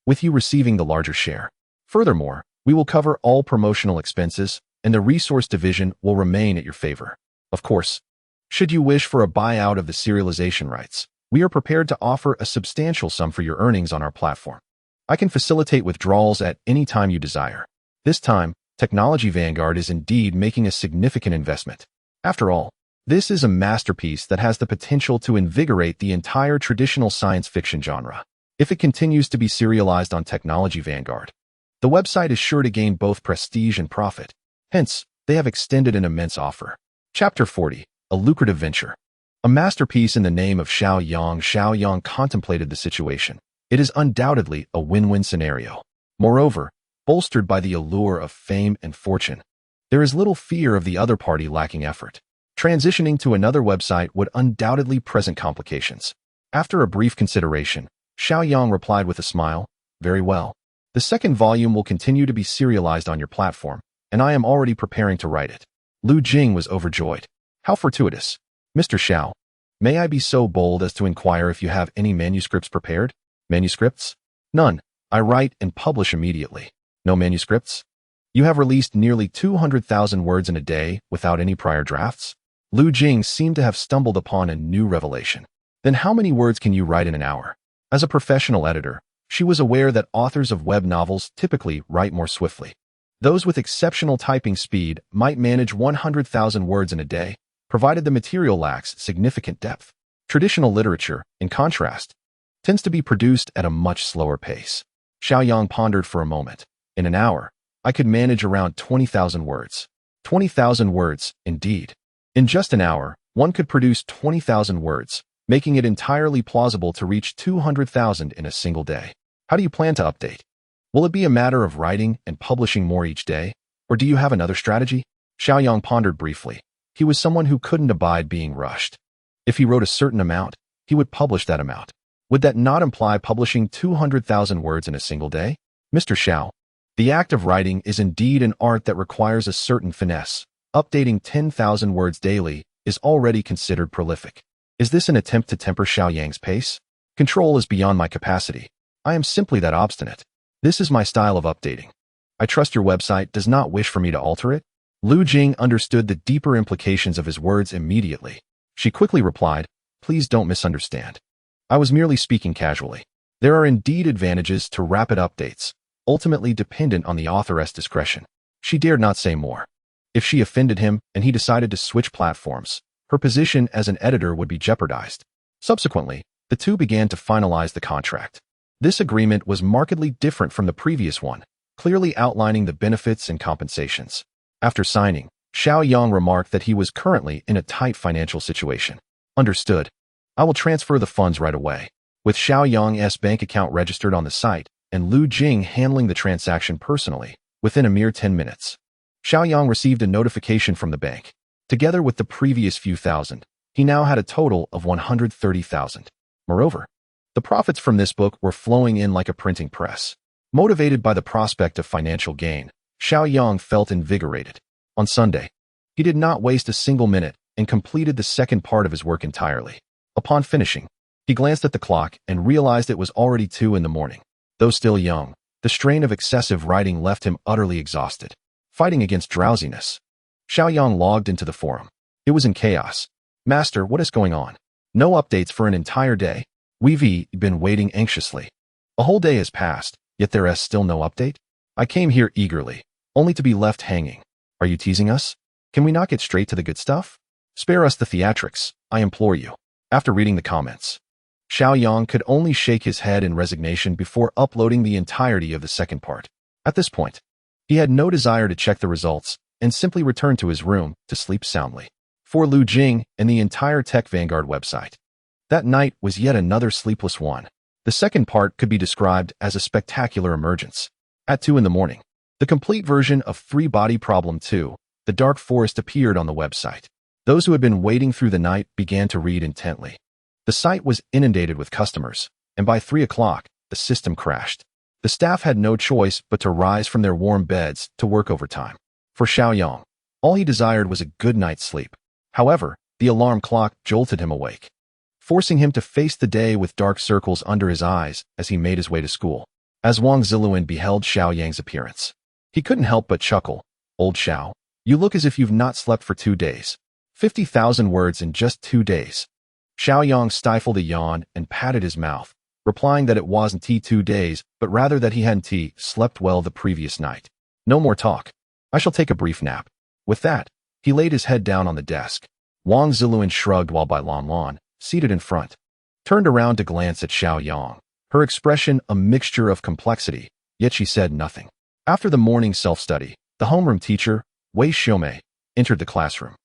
with you receiving the larger share. Furthermore, we will cover all promotional expenses, and the resource division will remain at your favor. Of course, should you wish for a buyout of the serialization rights, we are prepared to offer a substantial sum for your earnings on our platform. I can facilitate withdrawals at any time you desire. This time, Technology Vanguard is indeed making a significant investment. After all, this is a masterpiece that has the potential to invigorate the entire traditional science fiction genre. If it continues to be serialized on Technology Vanguard, the website is sure to gain both prestige and profit. Hence, they have extended an immense offer. Chapter 40. A lucrative venture. A masterpiece in the name of Xiao Yang. Xiao Yang contemplated the situation. It is undoubtedly a win-win scenario. Moreover, bolstered by the allure of fame and fortune, there is little fear of the other party lacking effort. Transitioning to another website would undoubtedly present complications. After a brief consideration, Xiao Yang replied with a smile, Very well. The second volume will continue to be serialized on your platform, and I am already preparing to write it. Lu Jing was overjoyed. How fortuitous. Mr. Xiao, may I be so bold as to inquire if you have any manuscripts prepared? Manuscripts? None. I write and publish immediately. No manuscripts? You have released nearly 200,000 words in a day without any prior drafts? Lu Jing seemed to have stumbled upon a new revelation. Then how many words can you write in an hour? As a professional editor, she was aware that authors of web novels typically write more swiftly. Those with exceptional typing speed might manage 100,000 words in a day, provided the material lacks significant depth. Traditional literature, in contrast, tends to be produced at a much slower pace. Xiao Yang pondered for a moment. In an hour, I could manage around 20,000 words. 20,000 words, indeed. In just an hour, one could produce 20,000 words, making it entirely plausible to reach 200,000 in a single day. How do you plan to update? Will it be a matter of writing and publishing more each day, or do you have another strategy? Xiao Yang pondered briefly. He was someone who couldn't abide being rushed. If he wrote a certain amount, he would publish that amount. Would that not imply publishing 200,000 words in a single day? Mr. Xiao, the act of writing is indeed an art that requires a certain finesse. Updating 10,000 words daily is already considered prolific. Is this an attempt to temper Xiao Yang's pace? Control is beyond my capacity. I am simply that obstinate. This is my style of updating. I trust your website does not wish for me to alter it? Lu Jing understood the deeper implications of his words immediately. She quickly replied, Please don't misunderstand. I was merely speaking casually. There are indeed advantages to rapid updates, ultimately dependent on the authoress discretion. She dared not say more. If she offended him and he decided to switch platforms, her position as an editor would be jeopardized. Subsequently, the two began to finalize the contract. This agreement was markedly different from the previous one, clearly outlining the benefits and compensations. After signing, Xiao Yang remarked that he was currently in a tight financial situation. Understood. I will transfer the funds right away. With Xiao Yang's bank account registered on the site and Lu Jing handling the transaction personally, within a mere 10 minutes, Xiao Yang received a notification from the bank. Together with the previous few thousand, he now had a total of 130,000. Moreover, the profits from this book were flowing in like a printing press. Motivated by the prospect of financial gain, Xiao Yang felt invigorated. On Sunday, He did not waste a single minute and completed the second part of his work entirely. Upon finishing, he glanced at the clock and realized it was already 2 in the morning. Though still young, the strain of excessive writing left him utterly exhausted. Fighting against drowsiness, Xiao Yang logged into the forum. It was in chaos. "Master, what is going on? No updates for an entire day. We've been waiting anxiously. A whole day has passed, yet there is still no update. I came here eagerly, only to be left hanging. Are you teasing us? Can we not get straight to the good stuff? Spare us the theatrics, I implore you." After reading the comments, Xiao Yang could only shake his head in resignation before uploading the entirety of the second part. At this point, he had no desire to check the results and simply returned to his room to sleep soundly. For Lu Jing and the entire Tech Vanguard website, that night was yet another sleepless one. The second part could be described as a spectacular emergence. At 2 in the morning, the complete version of 3 Body Problem 2, The Dark Forest, appeared on the website. Those who had been waiting through the night began to read intently. The site was inundated with customers, and by 3 o'clock, the system crashed. The staff had no choice but to rise from their warm beds to work overtime. For Xiao Yang, all he desired was a good night's sleep. However, the alarm clock jolted him awake, forcing him to face the day with dark circles under his eyes as he made his way to school. As Wang Ziluan beheld Xiao Yang's appearance, he couldn't help but chuckle. "Old Xiao, you look as if you've not slept for 2 days. 50,000 words in just 2 days. Xiao Yang stifled a yawn and patted his mouth, replying that it wasn't 2 days, but rather that he hadn't slept well the previous night. "No more talk. I shall take a brief nap." With that, he laid his head down on the desk. Wang Ziluan shrugged while Bai Lan, seated in front, turned around to glance at Xiao Yang, her expression a mixture of complexity, yet she said nothing. After the morning self-study, the homeroom teacher, Wei Xiaomei, entered the classroom.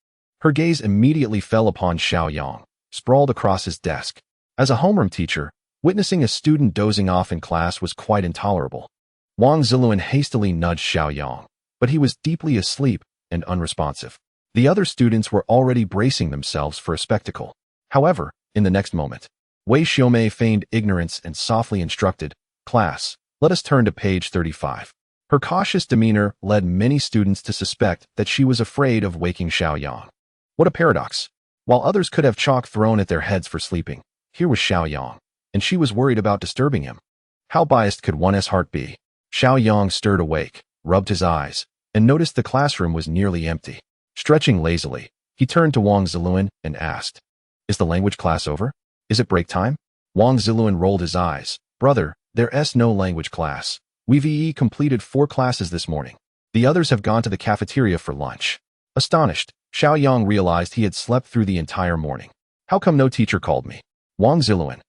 Her gaze immediately fell upon Xiao Yang, sprawled across his desk. As a homeroom teacher, witnessing a student dozing off in class was quite intolerable. Wang Ziluan hastily nudged Xiao Yang, but he was deeply asleep and unresponsive. The other students were already bracing themselves for a spectacle. However, in the next moment, Wei Xiaomei feigned ignorance and softly instructed, "Class, let us turn to page 35. Her cautious demeanor led many students to suspect that she was afraid of waking Xiao Yang. What a paradox. While others could have chalk thrown at their heads for sleeping, here was Xiao Yang, and she was worried about disturbing him. How biased could one's heart be? Xiao Yang stirred awake, rubbed his eyes, and noticed the classroom was nearly empty. Stretching lazily, he turned to Wang Ziluan and asked, "Is the language class over? Is it break time?" Wang Ziluan rolled his eyes. "Brother, there's no language class. We've completed 4 classes this morning. The others have gone to the cafeteria for lunch." Astonished, Xiao Yang realized he had slept through the entire morning. "How come no teacher called me?" Wang Ziluan,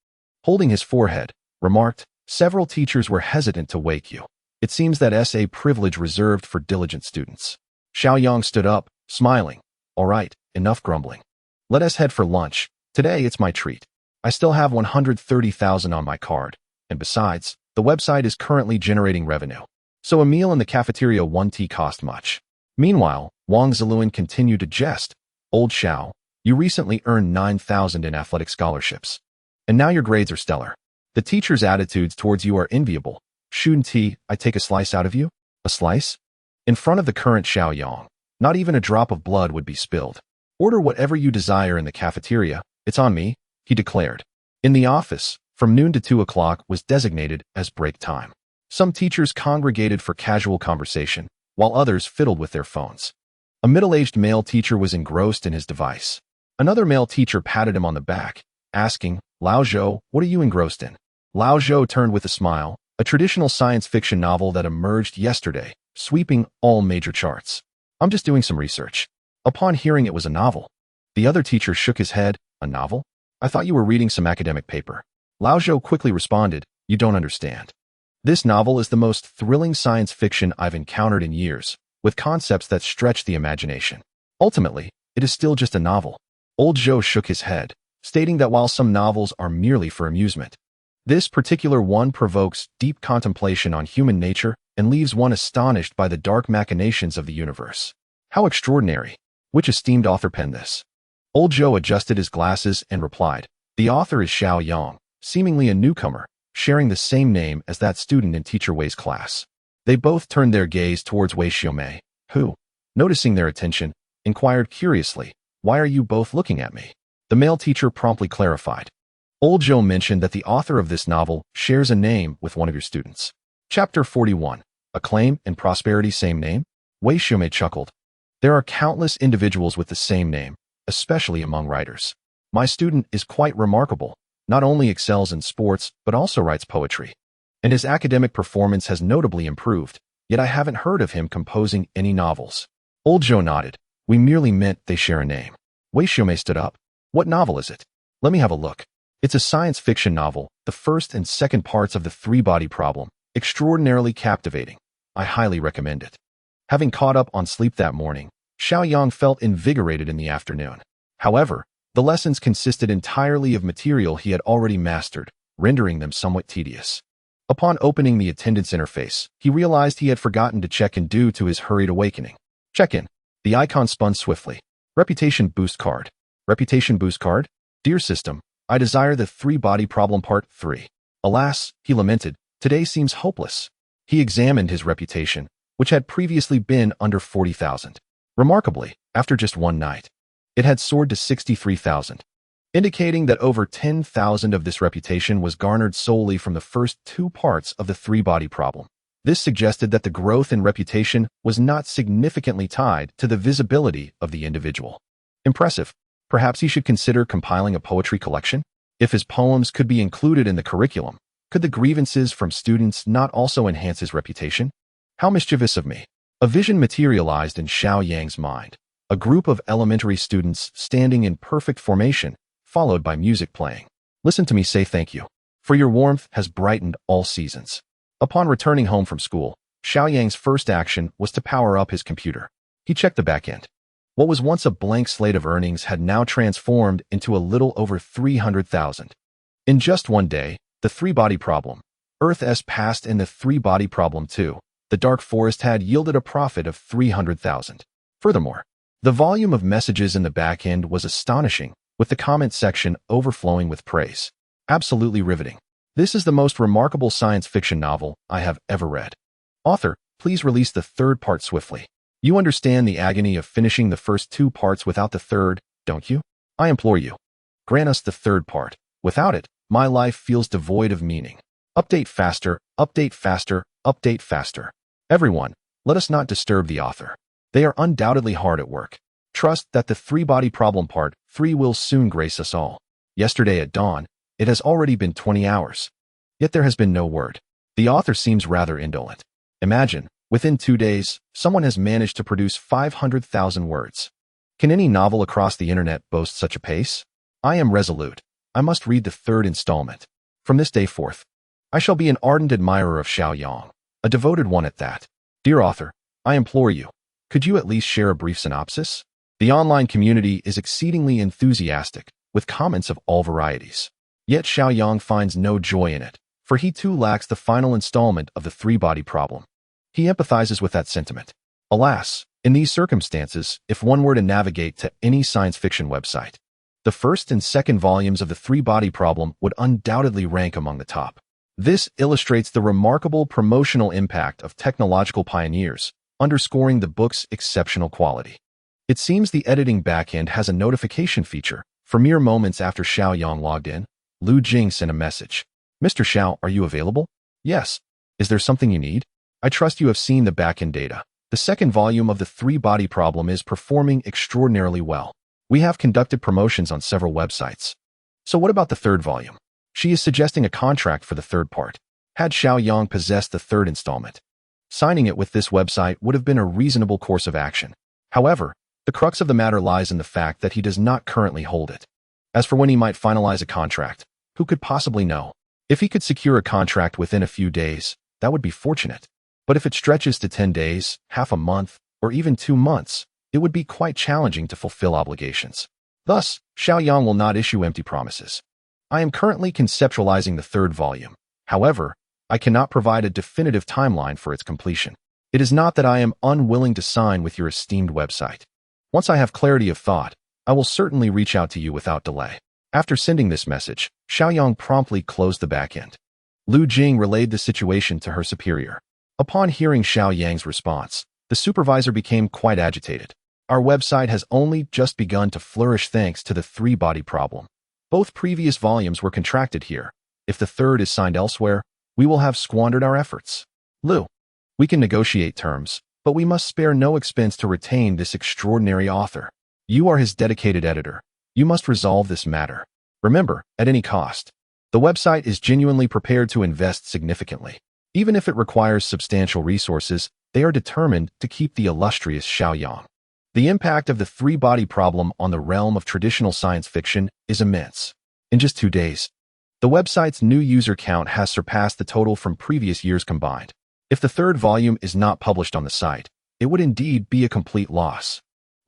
holding his forehead, remarked, "Several teachers were hesitant to wake you. It seems that's a privilege reserved for diligent students." Xiao Yang stood up, smiling. "All right, enough grumbling. Let us head for lunch. Today it's my treat. I still have 130,000 on my card, and besides, the website is currently generating revenue, so a meal in the cafeteria won't cost much." Meanwhile, Wang Ziluan continued to jest. "Old Xiao, you recently earned 9,000 in athletic scholarships, and now your grades are stellar. The teacher's attitudes towards you are enviable. Shouldn't I take a slice out of you?" "A slice?" In front of the current Xiao Yang, not even a drop of blood would be spilled. "Order whatever you desire in the cafeteria. It's on me," he declared. In the office, from noon to 2 o'clock was designated as break time. Some teachers congregated for casual conversation, while others fiddled with their phones. A middle-aged male teacher was engrossed in his device. Another male teacher patted him on the back, asking, "Lao Zhou, what are you engrossed in?" Lao Zhou turned with a smile, a traditional science fiction novel that emerged yesterday, sweeping all major charts. "I'm just doing some research." Upon hearing it was a novel, the other teacher shook his head. "A novel? I thought you were reading some academic paper." Lao Zhou quickly responded, "You don't understand. This novel is the most thrilling science fiction I've encountered in years, with concepts that stretch the imagination. Ultimately, it is still just a novel." Old Zhou shook his head, stating that while some novels are merely for amusement, this particular one provokes deep contemplation on human nature and leaves one astonished by the dark machinations of the universe. How extraordinary! Which esteemed author penned this? Old Zhou adjusted his glasses and replied, "The author is Xiao Yang, seemingly a newcomer, sharing the same name as that student in Teacher Wei's class." They both turned their gaze towards Wei Xiaomei, who, noticing their attention, inquired curiously, "Why are you both looking at me?" The male teacher promptly clarified. Old Joe mentioned that the author of this novel shares a name with one of your students. Chapter 41. Acclaim and Prosperity Same Name? Wei Xiaomei chuckled. There are countless individuals with the same name, especially among writers. My student is quite remarkable, not only excels in sports, but also writes poetry. And his academic performance has notably improved, yet I haven't heard of him composing any novels. Old Joe nodded. We merely meant they share a name. Wei Xiaomei stood up. What novel is it? Let me have a look. It's a science fiction novel, the first and second parts of the three-body problem, extraordinarily captivating. I highly recommend it. Having caught up on sleep that morning, Xiao Yang felt invigorated in the afternoon. However, the lessons consisted entirely of material he had already mastered, rendering them somewhat tedious. Upon opening the attendance interface, he realized he had forgotten to check in due to his hurried awakening. Check-in. The icon spun swiftly. Reputation boost card. Reputation boost card? Dear system, I desire the three-body problem part 3. Alas, he lamented, today seems hopeless. He examined his reputation, which had previously been under 40,000. Remarkably, after just one night, it had soared to 63,000, indicating that over 10,000 of this reputation was garnered solely from the first 2 parts of the three-body problem. This suggested that the growth in reputation was not significantly tied to the visibility of the individual. Impressive. Perhaps he should consider compiling a poetry collection? If his poems could be included in the curriculum, could the grievances from students not also enhance his reputation? How mischievous of me. A vision materialized in Xiao Yang's mind. A group of elementary students standing in perfect formation, followed by music playing. Listen to me say thank you, for your warmth has brightened all seasons. Upon returning home from school, Xiao Yang's first action was to power up his computer. He checked the back end. What was once a blank slate of earnings had now transformed into a little over 300,000. In just one day, the three-body problem, Earth S passed in the three-body problem 2. The dark forest had yielded a profit of 300,000. Furthermore, the volume of messages in the back end was astonishing, with the comment section overflowing with praise. Absolutely riveting. This is the most remarkable science fiction novel I have ever read. Author, please release the third part swiftly. You understand the agony of finishing the first 2 parts without the third, don't you? I implore you. Grant us the third part. Without it, my life feels devoid of meaning. Update faster, update faster, update faster. Everyone, let us not disturb the author. They are undoubtedly hard at work. Trust that the three-body problem part 3 will soon grace us all. Yesterday at dawn, it has already been 20 hours. Yet there has been no word. The author seems rather indolent. Imagine, within 2 days, someone has managed to produce 500,000 words. Can any novel across the internet boast such a pace? I am resolute. I must read the 3rd installment. From this day forth, I shall be an ardent admirer of Xiao Yang, a devoted one at that. Dear author, I implore you, could you at least share a brief synopsis? The online community is exceedingly enthusiastic, with comments of all varieties. Yet Xiao Yang finds no joy in it, for he too lacks the final installment of the three-body problem. He empathizes with that sentiment. Alas, in these circumstances, if one were to navigate to any science fiction website, the first and second volumes of the three-body problem would undoubtedly rank among the top. This illustrates the remarkable promotional impact of technological pioneers, underscoring the book's exceptional quality. It seems the editing backend has a notification feature. For mere moments after Xiao Yang logged in, Lu Jing sent a message. Mr. Xiao, are you available? Yes. Is there something you need? I trust you have seen the backend data. The second volume of the three-body problem is performing extraordinarily well. We have conducted promotions on several websites. So what about the third volume? She is suggesting a contract for the third part. Had Xiao Yang possessed the third installment, signing it with this website would have been a reasonable course of action. However, the crux of the matter lies in the fact that he does not currently hold it. As for when he might finalize a contract, who could possibly know? If he could secure a contract within a few days, that would be fortunate. But if it stretches to 10 days, half a month, or even 2 months, it would be quite challenging to fulfill obligations. Thus, Xiao Yang will not issue empty promises. I am currently conceptualizing the third volume. However, I cannot provide a definitive timeline for its completion. It is not that I am unwilling to sign with your esteemed website. Once I have clarity of thought, I will certainly reach out to you without delay. After sending this message, Xiao Yang promptly closed the backend. Lu Jing relayed the situation to her superior. Upon hearing Xiao Yang's response, the supervisor became quite agitated. Our website has only just begun to flourish thanks to the three-body problem. Both previous volumes were contracted here. If the third is signed elsewhere, we will have squandered our efforts. Lou, we can negotiate terms, but we must spare no expense to retain this extraordinary author. You are his dedicated editor. You must resolve this matter. Remember, at any cost. The website is genuinely prepared to invest significantly. Even if it requires substantial resources, they are determined to keep the illustrious Xiao Yang. The impact of the three-body problem on the realm of traditional science fiction is immense. In just 2 days, the website's new user count has surpassed the total from previous years combined. If the third volume is not published on the site, it would indeed be a complete loss.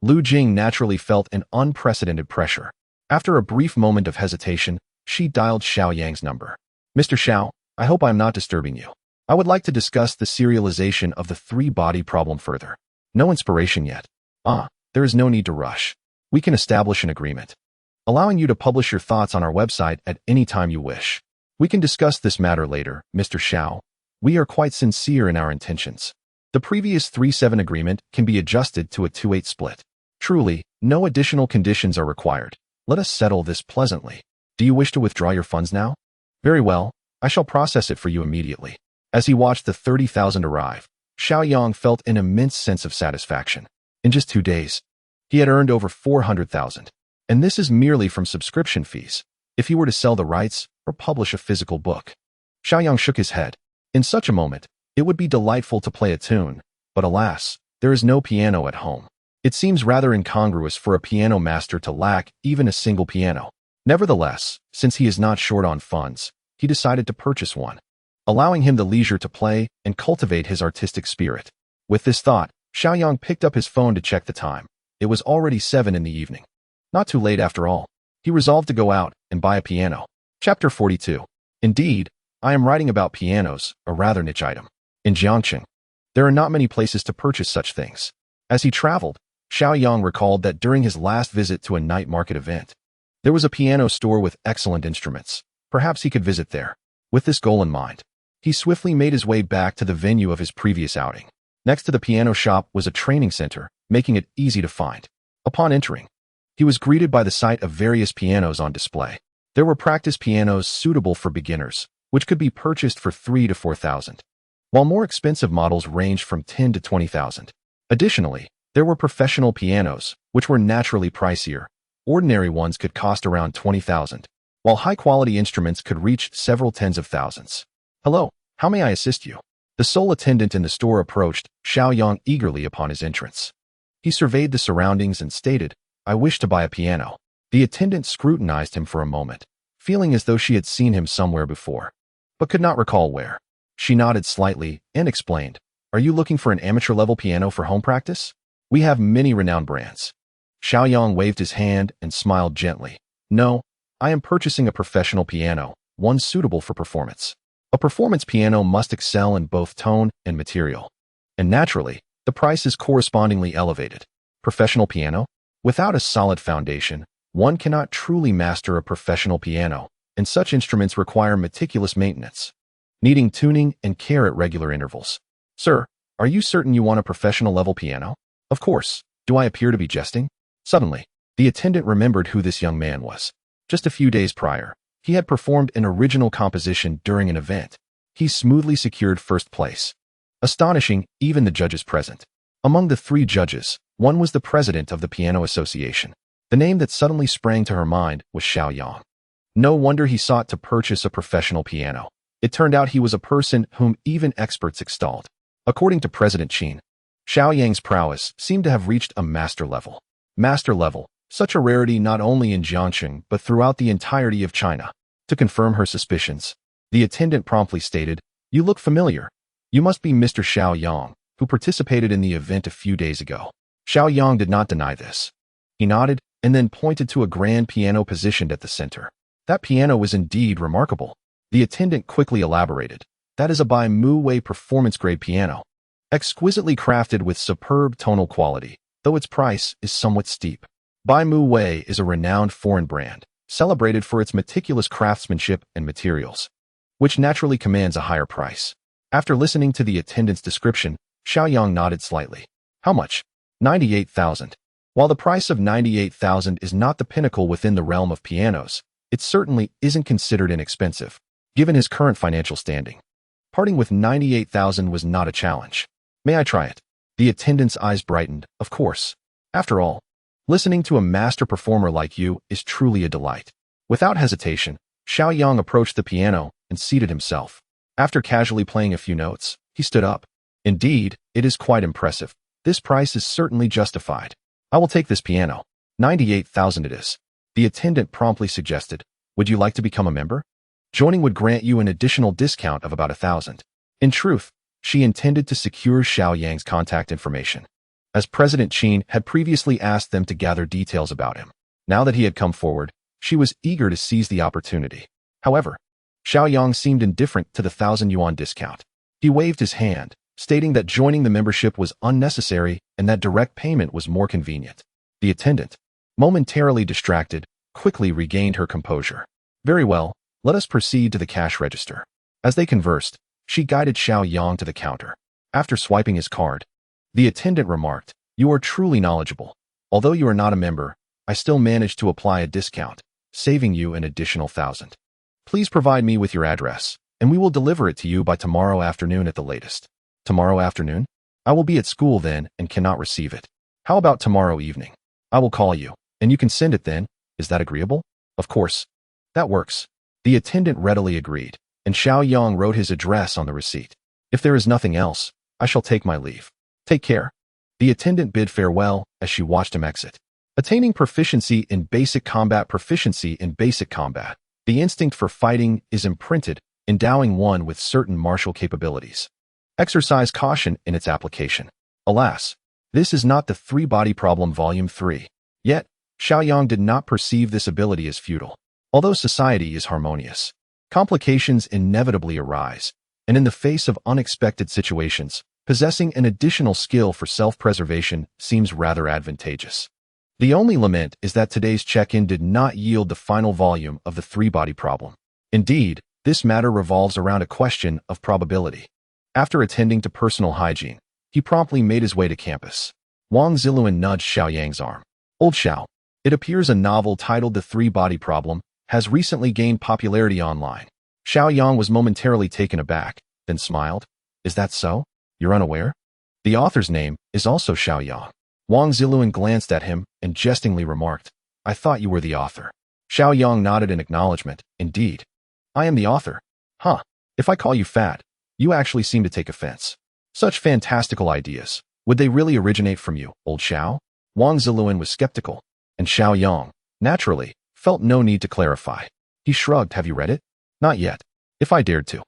Lu Jing naturally felt an unprecedented pressure. After a brief moment of hesitation, she dialed Xiao Yang's number. Mr. Xiao, I hope I'm not disturbing you. I would like to discuss the serialization of the three-body problem further. No inspiration yet. There is no need to rush. We can establish an agreement, allowing you to publish your thoughts on our website at any time you wish. We can discuss this matter later, Mr. Xiao. We are quite sincere in our intentions. The previous 3-7 agreement can be adjusted to a 2-8 split. Truly, no additional conditions are required. Let us settle this pleasantly. Do you wish to withdraw your funds now? Very well, I shall process it for you immediately. As he watched the 30,000 arrive, Xiao Yang felt an immense sense of satisfaction. In just 2 days, he had earned over 400,000. And this is merely from subscription fees, if he were to sell the rights or publish a physical book. Xiao Yang shook his head. In such a moment, it would be delightful to play a tune, but alas, there is no piano at home. It seems rather incongruous for a piano master to lack even a single piano. Nevertheless, since he is not short on funds, he decided to purchase one, allowing him the leisure to play and cultivate his artistic spirit. With this thought, Xiao Yang picked up his phone to check the time. It was already 7 in the evening. Not too late after all. He resolved to go out and buy a piano. Chapter 42. Indeed, I am writing about pianos, a rather niche item. In Jiangqing, there are not many places to purchase such things. As he traveled, Xiao Yang recalled that during his last visit to a night market event, there was a piano store with excellent instruments. Perhaps he could visit there. With this goal in mind, he swiftly made his way back to the venue of his previous outing. Next to the piano shop was a training center, making it easy to find. Upon entering, he was greeted by the sight of various pianos on display. There were practice pianos suitable for beginners, which could be purchased for 3,000 to 4,000, while more expensive models ranged from 10,000 to 20,000. Additionally, there were professional pianos, which were naturally pricier. Ordinary ones could cost around 20,000, while high-quality instruments could reach several tens of thousands. Hello, how may I assist you? The sole attendant in the store approached Xiao Yang eagerly upon his entrance. He surveyed the surroundings and stated, I wish to buy a piano. The attendant scrutinized him for a moment, feeling as though she had seen him somewhere before, but could not recall where. She nodded slightly and explained, Are you looking for an amateur-level piano for home practice? We have many renowned brands. Xiao Yang waved his hand and smiled gently. No, I am purchasing a professional piano, one suitable for performance. A performance piano must excel in both tone and material. And naturally, the price is correspondingly elevated. Professional piano? Without a solid foundation, one cannot truly master a professional piano, and such instruments require meticulous maintenance, needing tuning and care at regular intervals. Sir, are you certain you want a professional-level piano? Of course. Do I appear to be jesting? Suddenly, the attendant remembered who this young man was. Just a few days prior, he had performed an original composition during an event. He smoothly secured first place, astonishing even the judges present. Among the 3 judges, one was the president of the Piano Association. The name that suddenly sprang to her mind was Xiao Yang. No wonder he sought to purchase a professional piano. It turned out he was a person whom even experts extolled. According to President Qin, Xiao Yang's prowess seemed to have reached a master level. Master level, such a rarity not only in Jiangqing but throughout the entirety of China. To confirm her suspicions, the attendant promptly stated, You look familiar. You must be Mr. Xiao Yang, who participated in the event a few days ago. Xiao Yang did not deny this. He nodded and then pointed to a grand piano positioned at the center. That piano was indeed remarkable. The attendant quickly elaborated. That is a Bai Mu Wei performance-grade piano, exquisitely crafted with superb tonal quality, though its price is somewhat steep. Bai Mu Wei is a renowned foreign brand, celebrated for its meticulous craftsmanship and materials, which naturally commands a higher price. After listening to the attendant's description, Xiao Yang nodded slightly. How much? 98,000. While the price of 98,000 is not the pinnacle within the realm of pianos, it certainly isn't considered inexpensive, given his current financial standing. Parting with 98,000 was not a challenge. May I try it? The attendant's eyes brightened, of course. After all, listening to a master performer like you is truly a delight. Without hesitation, Xiao Yang approached the piano and seated himself. After casually playing a few notes, he stood up. Indeed, it is quite impressive. This price is certainly justified. I will take this piano. 98,000 it is. The attendant promptly suggested, would you like to become a member? Joining would grant you an additional discount of about 1,000. In truth, she intended to secure Xiao Yang's contact information, as President Qin had previously asked them to gather details about him. Now that he had come forward, she was eager to seize the opportunity. However, Xiao Yang seemed indifferent to the 1,000 yuan discount. He waved his hand, stating that joining the membership was unnecessary and that direct payment was more convenient. The attendant, momentarily distracted, quickly regained her composure. Very well, let us proceed to the cash register. As they conversed, she guided Xiao Yang to the counter. After swiping his card, the attendant remarked, you are truly knowledgeable. Although you are not a member, I still managed to apply a discount, saving you an additional 1,000. Please provide me with your address, and we will deliver it to you by tomorrow afternoon at the latest. Tomorrow afternoon? I will be at school then and cannot receive it. How about tomorrow evening? I will call you, and you can send it then. Is that agreeable? Of course. That works. The attendant readily agreed, and Xiao Yang wrote his address on the receipt. If there is nothing else, I shall take my leave. Take care. The attendant bid farewell as she watched him exit. Attaining proficiency in basic combat. Proficiency in basic combat. The instinct for fighting is imprinted, endowing one with certain martial capabilities. Exercise caution in its application. Alas, this is not the three-body problem Volume 3. Yet, Xiao Yang did not perceive this ability as futile. Although society is harmonious, complications inevitably arise, and in the face of unexpected situations, possessing an additional skill for self-preservation seems rather advantageous. The only lament is that today's check-in did not yield the final volume of the three-body problem. Indeed, this matter revolves around a question of probability. After attending to personal hygiene, he promptly made his way to campus. Wang Ziluan nudged Xiao Yang's arm. Old Xiao, it appears a novel titled The Three-Body Problem has recently gained popularity online. Xiao Yang was momentarily taken aback, then smiled. Is that so? You're unaware? The author's name is also Xiao Yang. Wang Ziluan glanced at him and jestingly remarked, I thought you were the author. Xiao Yang nodded in acknowledgement. Indeed. I am the author. Huh. If I call you fat, you actually seem to take offense. Such fantastical ideas. Would they really originate from you, old Xiao? Wang Ziluan was skeptical, and Xiao Yang, naturally, felt no need to clarify. He shrugged. Have you read it? Not yet. If I dared to,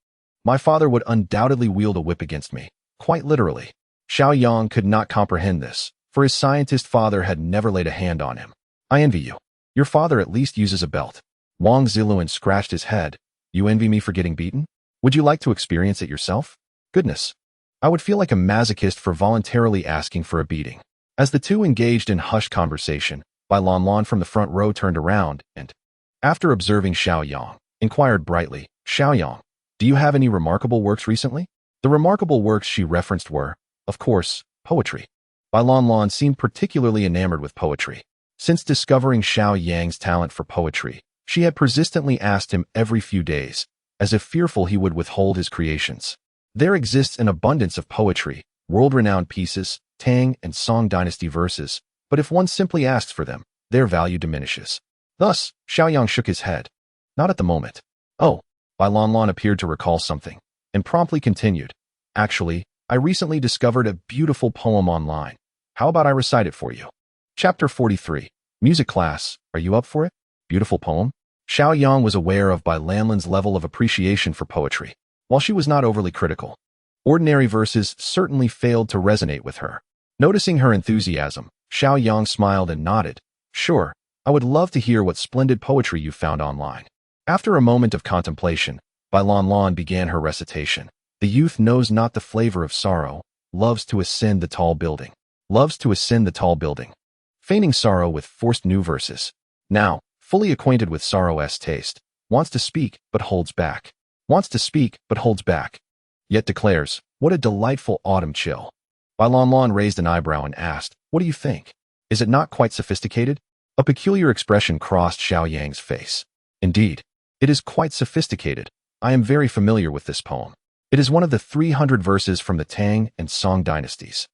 my father would undoubtedly wield a whip against me. Quite literally. Xiao Yang could not comprehend this, for his scientist father had never laid a hand on him. I envy you. Your father at least uses a belt. Wang Ziluan scratched his head. You envy me for getting beaten? Would you like to experience it yourself? Goodness. I would feel like a masochist for voluntarily asking for a beating. As the two engaged in hushed conversation, Bai Lanlan from the front row turned around and, after observing Xiao Yang, inquired brightly, Xiao Yang, do you have any remarkable works recently? The remarkable works she referenced were, of course, poetry. Bai Lanlan seemed particularly enamored with poetry. Since discovering Xiao Yang's talent for poetry, she had persistently asked him every few days, as if fearful he would withhold his creations. There exists an abundance of poetry, world-renowned pieces, Tang and Song dynasty verses, but if one simply asks for them, their value diminishes. Thus, Xiao Yang shook his head. Not at the moment. Oh, Bai Lanlan appeared to recall something, and promptly continued. Actually, I recently discovered a beautiful poem online. How about I recite it for you? Chapter 43. Music class, are you up for it? Beautiful poem? Xiao Yang was aware of Bai Lanlan's level of appreciation for poetry. While she was not overly critical, ordinary verses certainly failed to resonate with her. Noticing her enthusiasm, Xiao Yang smiled and nodded. Sure, I would love to hear what splendid poetry you found online. After a moment of contemplation, Bai Lanlan began her recitation. The youth knows not the flavor of sorrow, loves to ascend the tall building. Loves to ascend the tall building. Feigning sorrow with forced new verses. Now, fully acquainted with sorrow's taste, wants to speak but holds back. Wants to speak but holds back. Yet declares, what a delightful autumn chill. Bai Lanlan raised an eyebrow and asked, what do you think? Is it not quite sophisticated? A peculiar expression crossed Xiao Yang's face. Indeed, it is quite sophisticated. I am very familiar with this poem. It is one of the 300 verses from the Tang and Song dynasties.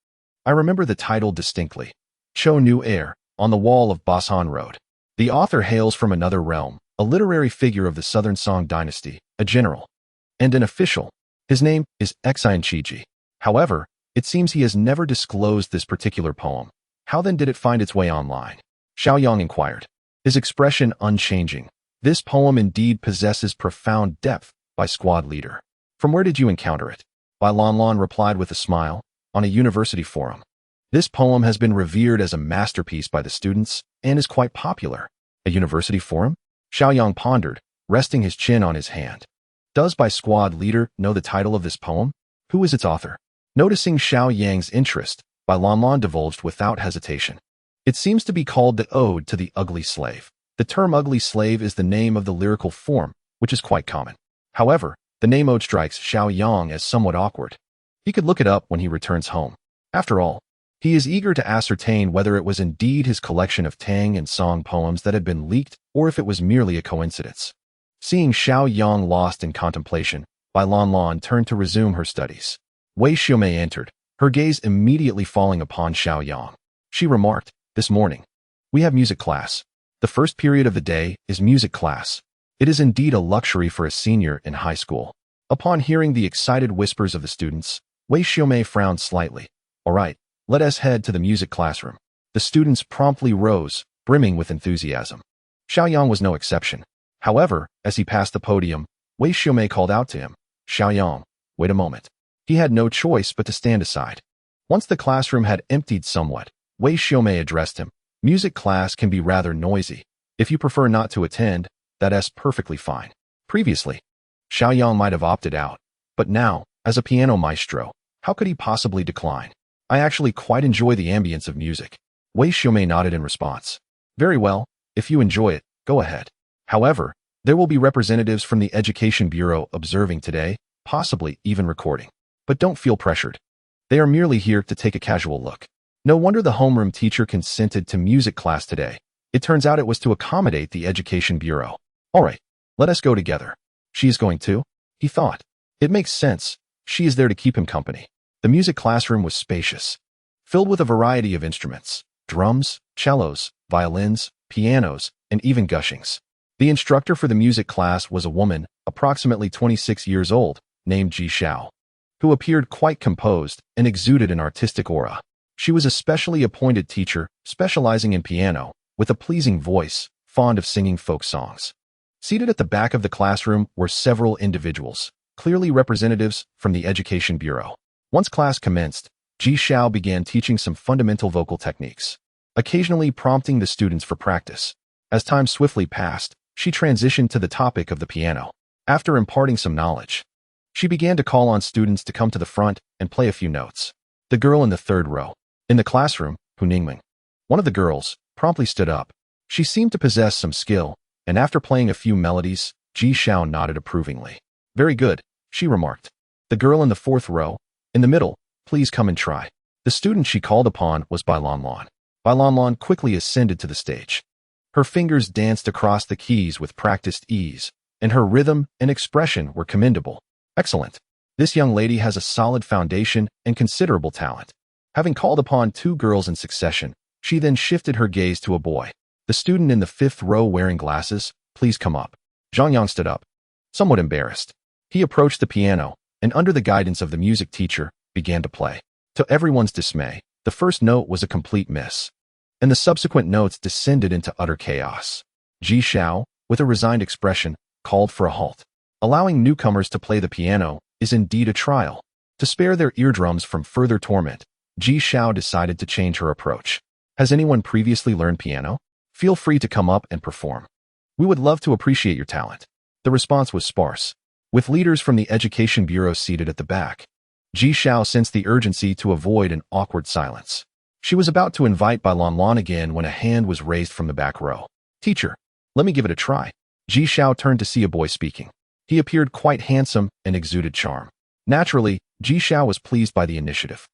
I remember the title distinctly. Cho Nu Air, on the wall of Basan Road. The author hails from another realm, a literary figure of the Southern Song dynasty, a general, and an official. His name is Xian Chiji. However, it seems he has never disclosed this particular poem. How then did it find its way online? Xiao Yang inquired, his expression unchanging. This poem indeed possesses profound depth, by squad leader. From where did you encounter it? Bai Lanlan replied with a smile, on a university forum. This poem has been revered as a masterpiece by the students and is quite popular. A university forum? Xiao Yang pondered, resting his chin on his hand. Does Bai squad leader know the title of this poem? Who is its author? Noticing Xiao Yang's interest, Bai Lanlan divulged without hesitation. It seems to be called the Ode to the Ugly Slave. The term ugly slave is the name of the lyrical form, which is quite common. However, the name Ode strikes Xiao Yang as somewhat awkward. He could look it up when he returns home. After all, he is eager to ascertain whether it was indeed his collection of Tang and Song poems that had been leaked or if it was merely a coincidence. Seeing Xiao Yang lost in contemplation, Bai Lanlan turned to resume her studies. Wei Xiumei entered, her gaze immediately falling upon Xiao Yang. She remarked, "This morning, we have music class. The first period of the day is music class. It is indeed a luxury for a senior in high school." Upon hearing the excited whispers of the students, Wei Xiumei frowned slightly. "All right, let us head to the music classroom." The students promptly rose, brimming with enthusiasm. Xiao Yang was no exception. However, as he passed the podium, Wei Xiumei called out to him, "Xiao Yang, wait a moment." He had no choice but to stand aside. Once the classroom had emptied somewhat, Wei Xiumei addressed him. "Music class can be rather noisy. If you prefer not to attend, that's perfectly fine." Previously, Xiao Yang might have opted out, but now, as a piano maestro, how could he possibly decline? "I actually quite enjoy the ambience of music." Wei Xiumei nodded in response. "Very well, if you enjoy it, go ahead. However, there will be representatives from the Education Bureau observing today, possibly even recording. But don't feel pressured. They are merely here to take a casual look." No wonder the homeroom teacher consented to music class today. It turns out it was to accommodate the Education Bureau. "All right, let us go together." "She is going too?" he thought. It makes sense. She is there to keep him company. The music classroom was spacious, filled with a variety of instruments, drums, cellos, violins, pianos, and even gushings. The instructor for the music class was a woman, approximately 26 years old, named Ji Xiao, who appeared quite composed and exuded an artistic aura. She was a specially appointed teacher, specializing in piano, with a pleasing voice, fond of singing folk songs. Seated at the back of the classroom were several individuals, clearly representatives from the Education Bureau. Once class commenced, Ji Xiao began teaching some fundamental vocal techniques, occasionally prompting the students for practice. As time swiftly passed, she transitioned to the topic of the piano. After imparting some knowledge, she began to call on students to come to the front and play a few notes. The girl in the third row, in the classroom, Hu Ningming, one of the girls, promptly stood up. She seemed to possess some skill, and after playing a few melodies, Ji Xiao nodded approvingly. "Very good," she remarked. The girl in the fourth row, in the middle, "Please come and try." The student she called upon was Bai Lanlan. Bai Lanlan quickly ascended to the stage. Her fingers danced across the keys with practiced ease, and her rhythm and expression were commendable. "Excellent. This young lady has a solid foundation and considerable talent." Having called upon two girls in succession, she then shifted her gaze to a boy. "The student in the fifth row wearing glasses, please come up." Zhang Yang stood up, somewhat embarrassed. He approached the piano, and under the guidance of the music teacher, began to play. To everyone's dismay, the first note was a complete miss, and the subsequent notes descended into utter chaos. Ji Xiao, with a resigned expression, called for a halt. Allowing newcomers to play the piano is indeed a trial. To spare their eardrums from further torment, Ji Xiao decided to change her approach. "Has anyone previously learned piano? Feel free to come up and perform. We would love to appreciate your talent." The response was sparse, with leaders from the Education Bureau seated at the back. Ji Xiao sensed the urgency to avoid an awkward silence. She was about to invite Bai Lanlan again when a hand was raised from the back row. "Teacher, let me give it a try." Ji Xiao turned to see a boy speaking. He appeared quite handsome and exuded charm. Naturally, Ji Xiao was pleased by the initiative.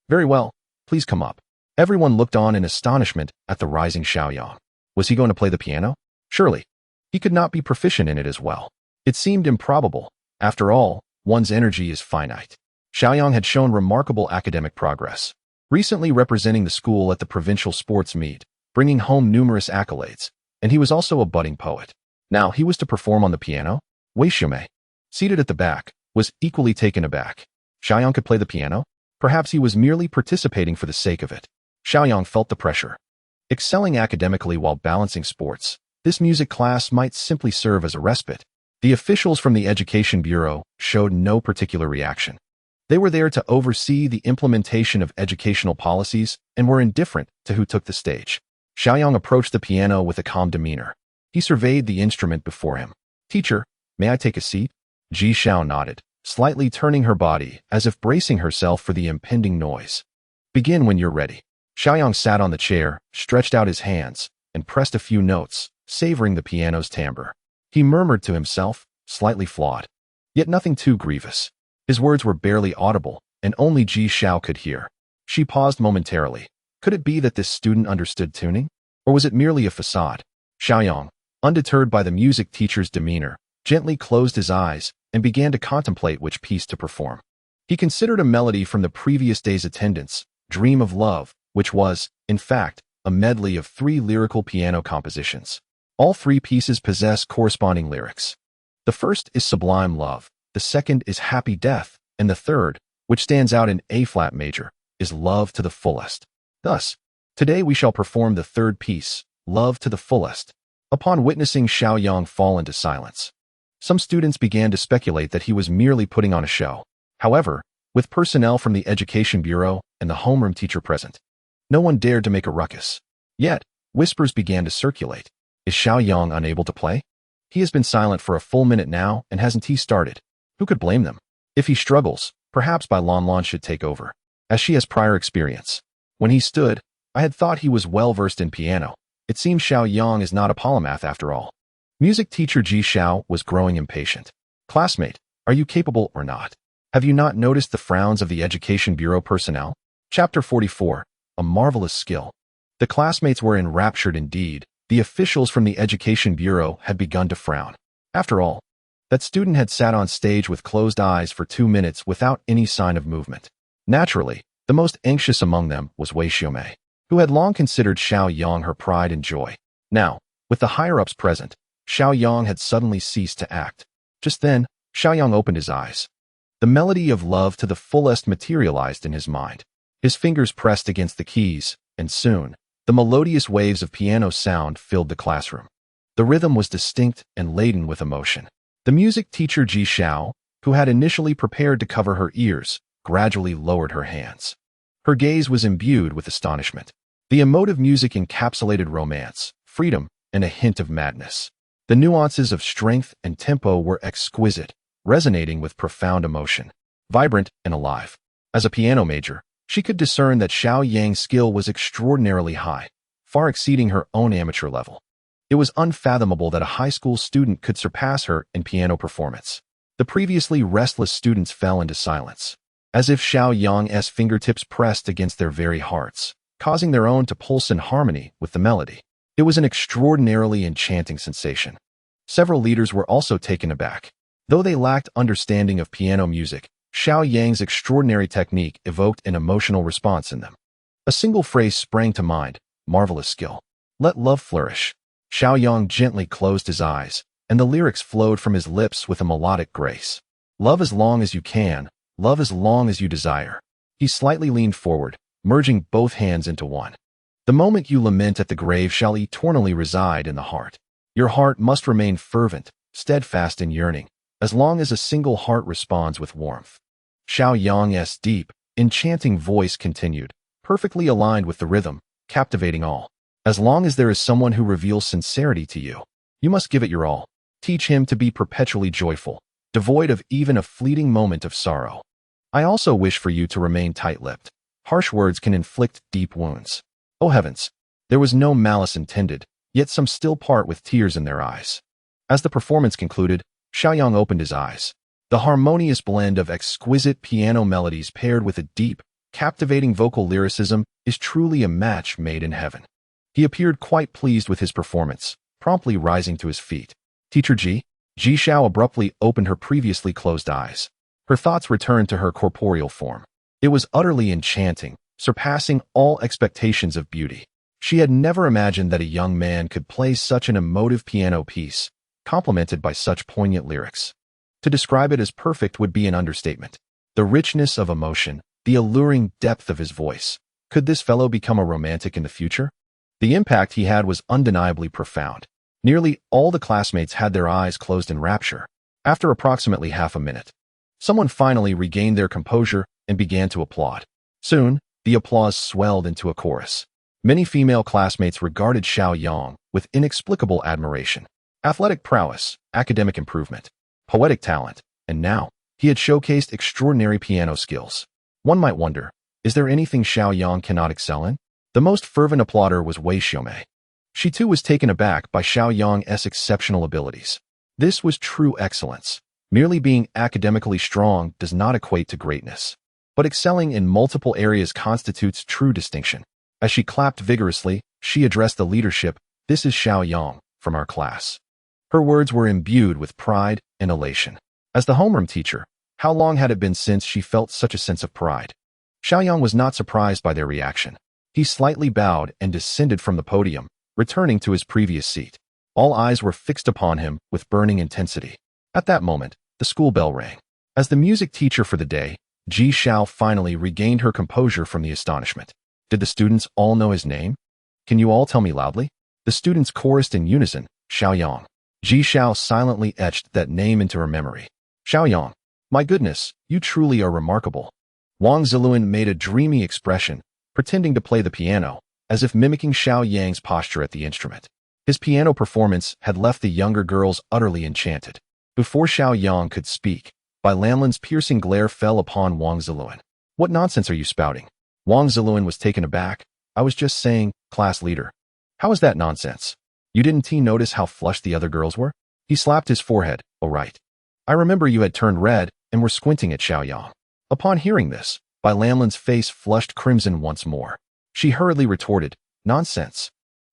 "Very well, please come up." Everyone looked on in astonishment at the rising Xiao Yang. Was he going to play the piano? Surely. He could not be proficient in it as well. It seemed improbable. After all, one's energy is finite. Xiao Yang had shown remarkable academic progress, recently representing the school at the provincial sports meet, bringing home numerous accolades, and he was also a budding poet. Now he was to perform on the piano? Wei Xiumei, seated at the back, was equally taken aback. Xiao Yang could play the piano? Perhaps he was merely participating for the sake of it. Xiao Yang felt the pressure. Excelling academically while balancing sports, this music class might simply serve as a respite. The officials from the Education Bureau showed no particular reaction. They were there to oversee the implementation of educational policies and were indifferent to who took the stage. Xiao Yang approached the piano with a calm demeanor. He surveyed the instrument before him. "Teacher, may I take a seat?" Ji Xiao nodded, slightly turning her body as if bracing herself for the impending noise. "Begin when you're ready." Xiao Yang sat on the chair, stretched out his hands, and pressed a few notes, savoring the piano's timbre. He murmured to himself, slightly flawed, yet nothing too grievous. His words were barely audible, and only Ji Xiao could hear. She paused momentarily. Could it be that this student understood tuning? Or was it merely a facade? Xiao Yang, undeterred by the music teacher's demeanor, gently closed his eyes and began to contemplate which piece to perform. He considered a melody from the previous day's attendance, Dream of Love, which was, in fact, a medley of 3 lyrical piano compositions. All 3 pieces possess corresponding lyrics. The first is Sublime Love, the second is Happy Death, and the third, which stands out in A-flat major, is Love to the Fullest. Thus, today we shall perform the third piece, Love to the Fullest. Upon witnessing Xiao Yang fall into silence, some students began to speculate that he was merely putting on a show. However, with personnel from the Education Bureau and the homeroom teacher present, no one dared to make a ruckus. Yet, whispers began to circulate. Is Xiao Yang unable to play? He has been silent for a full minute now, and hasn't he started? Who could blame them? If he struggles, perhaps Lan Lan should take over, as she has prior experience. When he stood, I had thought he was well-versed in piano. It seems Xiao Yang is not a polymath after all. Music teacher Ji Xiao was growing impatient. Classmate, are you capable or not? Have you not noticed the frowns of the Education Bureau personnel? Chapter 44. A marvelous skill. The classmates were enraptured indeed. The officials from the Education Bureau had begun to frown. After all, that student had sat on stage with closed eyes for 2 minutes without any sign of movement. Naturally, the most anxious among them was Wei Xiumei, who had long considered Xiao Yang her pride and joy. Now, with the higher-ups present, Xiao Yang had suddenly ceased to act. Just then, Xiao Yang opened his eyes. The melody of Love to the Fullest materialized in his mind. His fingers pressed against the keys, and soon, the melodious waves of piano sound filled the classroom. The rhythm was distinct and laden with emotion. The music teacher Ji Xiao, who had initially prepared to cover her ears, gradually lowered her hands. Her gaze was imbued with astonishment. The emotive music encapsulated romance, freedom, and a hint of madness. The nuances of strength and tempo were exquisite, resonating with profound emotion, vibrant and alive. As a piano major, she could discern that Xiao Yang's skill was extraordinarily high, far exceeding her own amateur level. It was unfathomable that a high school student could surpass her in piano performance. The previously restless students fell into silence, as if Xiao Yang's fingertips pressed against their very hearts, causing their own to pulse in harmony with the melody. It was an extraordinarily enchanting sensation. Several leaders were also taken aback. Though they lacked understanding of piano music, Xiao Yang's extraordinary technique evoked an emotional response in them. A single phrase sprang to mind: marvelous skill. Let love flourish. Xiao Yang gently closed his eyes, and the lyrics flowed from his lips with a melodic grace. Love as long as you can, love as long as you desire. He slightly leaned forward, merging both hands into one. The moment you lament at the grave shall eternally reside in the heart. Your heart must remain fervent, steadfast and yearning, as long as a single heart responds with warmth. Xiao Yang's deep, enchanting voice continued, perfectly aligned with the rhythm, captivating all. As long as there is someone who reveals sincerity to you, you must give it your all. Teach him to be perpetually joyful, devoid of even a fleeting moment of sorrow. I also wish for you to remain tight-lipped. Harsh words can inflict deep wounds. Oh heavens! There was no malice intended, yet some still part with tears in their eyes. As the performance concluded, Xiao Yang opened his eyes. The harmonious blend of exquisite piano melodies paired with a deep, captivating vocal lyricism is truly a match made in heaven. He appeared quite pleased with his performance, promptly rising to his feet. Teacher Ji? Ji Xiao abruptly opened her previously closed eyes. Her thoughts returned to her corporeal form. It was utterly enchanting, surpassing all expectations of beauty. She had never imagined that a young man could play such an emotive piano piece, complemented by such poignant lyrics. To describe it as perfect would be an understatement. The richness of emotion, the alluring depth of his voice. Could this fellow become a romantic in the future? The impact he had was undeniably profound. Nearly all the classmates had their eyes closed in rapture. After approximately half a minute, someone finally regained their composure and began to applaud. Soon, the applause swelled into a chorus. Many female classmates regarded Xiao Yang with inexplicable admiration. Athletic prowess, academic improvement, poetic talent, and now, he had showcased extraordinary piano skills. One might wonder, is there anything Xiao Yang cannot excel in? The most fervent applauder was Wei Xiaomei. She too was taken aback by Xiao Yang's exceptional abilities. This was true excellence. Merely being academically strong does not equate to greatness. But excelling in multiple areas constitutes true distinction. As she clapped vigorously, she addressed the leadership. This is Xiao Yang, from our class. Her words were imbued with pride and elation. As the homeroom teacher, how long had it been since she felt such a sense of pride? Xiao Yang was not surprised by their reaction. He slightly bowed and descended from the podium, returning to his previous seat. All eyes were fixed upon him with burning intensity. At that moment, the school bell rang. As the music teacher for the day, Ji Xiao finally regained her composure from the astonishment. Did the students all know his name? Can you all tell me loudly? The students chorused in unison, Xiao Yang. Ji Xiao silently etched that name into her memory. Xiao Yang. My goodness, you truly are remarkable. Wang Ziluan made a dreamy expression, pretending to play the piano, as if mimicking Xiao Yang's posture at the instrument. His piano performance had left the younger girls utterly enchanted. Before Xiao Yang could speak, Bai Lanlan's piercing glare fell upon Wang Ziluan. What nonsense are you spouting? Wang Ziluan was taken aback. I was just saying, class leader. How is that nonsense? You didn't notice how flushed the other girls were? He slapped his forehead. Oh right. I remember you had turned red and were squinting at Xiao Yang. Upon hearing this, Bai Lanlan's face flushed crimson once more. She hurriedly retorted, nonsense.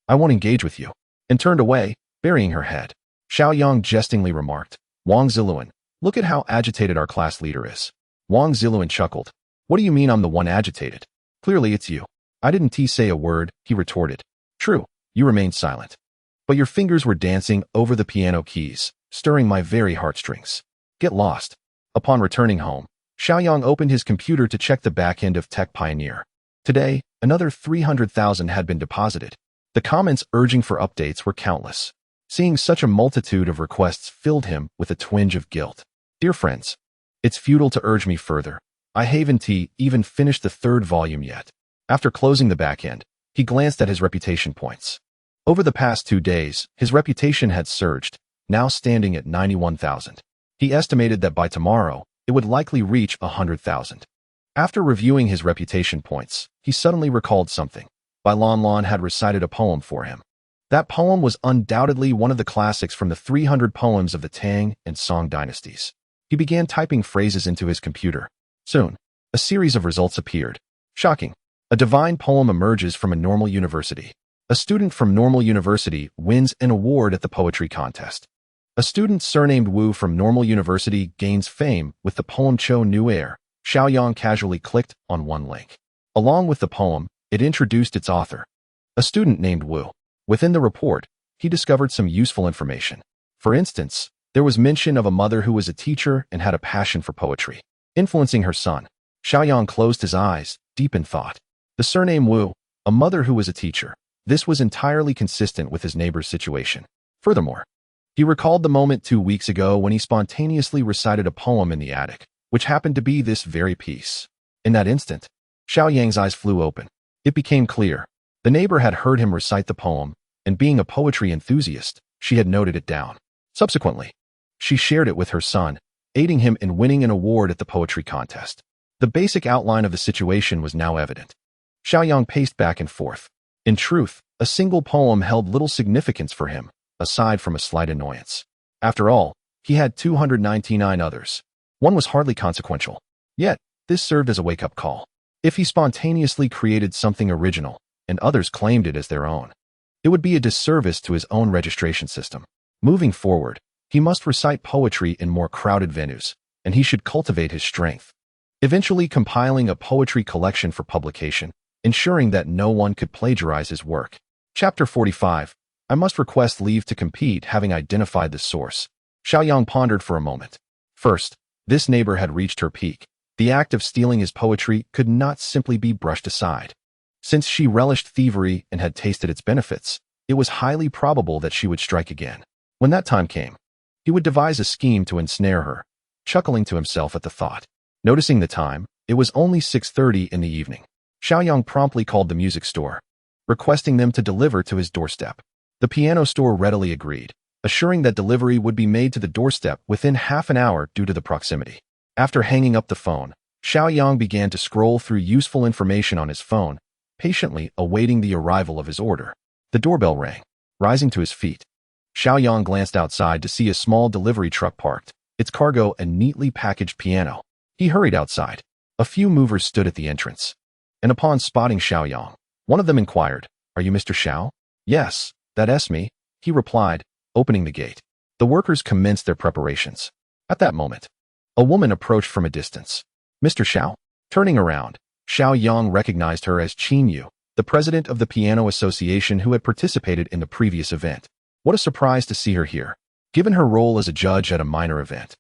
I won't engage with you, and turned away, burying her head. Xiao Yang jestingly remarked, Wang Ziluan, look at how agitated our class leader is. Wang Ziluan chuckled. What do you mean I'm the one agitated? Clearly it's you. I didn't say a word, he retorted. True, you remained silent. But your fingers were dancing over the piano keys, stirring my very heartstrings. Get lost. Upon returning home, Xiao Yang opened his computer to check the back end of Tech Pioneer. Today, another 300,000 had been deposited. The comments urging for updates were countless. Seeing such a multitude of requests filled him with a twinge of guilt. Dear friends, it's futile to urge me further. I haven't even finished the 3rd volume yet. After closing the back end, he glanced at his reputation points. Over the past 2 days, his reputation had surged, now standing at 91,000. He estimated that by tomorrow, it would likely reach 100,000. After reviewing his reputation points, he suddenly recalled something. Bai Lanlan had recited a poem for him. That poem was undoubtedly one of the classics from the 300 poems of the Tang and Song dynasties. He began typing phrases into his computer. Soon, a series of results appeared. Shocking. A divine poem emerges from a normal university. A student from Normal University wins an award at the poetry contest. A student surnamed Wu from Normal University gains fame with the poem Cho Nu Air. Xiao Yang casually clicked on one link. Along with the poem, it introduced its author. A student named Wu. Within the report, he discovered some useful information. For instance, there was mention of a mother who was a teacher and had a passion for poetry, influencing her son. Xiao Yang closed his eyes, deep in thought. The surname Wu, a mother who was a teacher. This was entirely consistent with his neighbor's situation. Furthermore, he recalled the moment 2 weeks ago when he spontaneously recited a poem in the attic, which happened to be this very piece. In that instant, Xiao Yang's eyes flew open. It became clear. The neighbor had heard him recite the poem, and being a poetry enthusiast, she had noted it down. Subsequently, she shared it with her son, aiding him in winning an award at the poetry contest. The basic outline of the situation was now evident. Xiao Yang paced back and forth. In truth, a single poem held little significance for him, aside from a slight annoyance. After all, he had 299 others. One was hardly consequential. Yet, this served as a wake-up call. If he spontaneously created something original, and others claimed it as their own, it would be a disservice to his own registration system. Moving forward, he must recite poetry in more crowded venues, and he should cultivate his strength, eventually compiling a poetry collection for publication, ensuring that no one could plagiarize his work. Chapter 45. I must request leave to compete, having identified the source. Xiao Yang pondered for a moment. First, this neighbor had reached her peak. The act of stealing his poetry could not simply be brushed aside. Since she relished thievery and had tasted its benefits, it was highly probable that she would strike again. When that time came, he would devise a scheme to ensnare her, chuckling to himself at the thought. Noticing the time, it was only 6:30 in the evening. Xiao Yang promptly called the music store, requesting them to deliver to his doorstep. The piano store readily agreed, assuring that delivery would be made to the doorstep within half an hour due to the proximity. After hanging up the phone, Xiao Yang began to scroll through useful information on his phone, patiently awaiting the arrival of his order. The doorbell rang. Rising to his feet, Xiao Yang glanced outside to see a small delivery truck parked, its cargo a neatly packaged piano. He hurried outside. A few movers stood at the entrance, and upon spotting Xiao Yang, one of them inquired, "Are you Mr. Xiao?" "Yes, that's me," he replied, opening the gate. The workers commenced their preparations. At that moment, a woman approached from a distance. "Mr. Xiao?" Turning around, Xiao Yang recognized her as Qin Yu, the president of the Piano Association who had participated in the previous event. What a surprise to see her here, given her role as a judge at a minor event.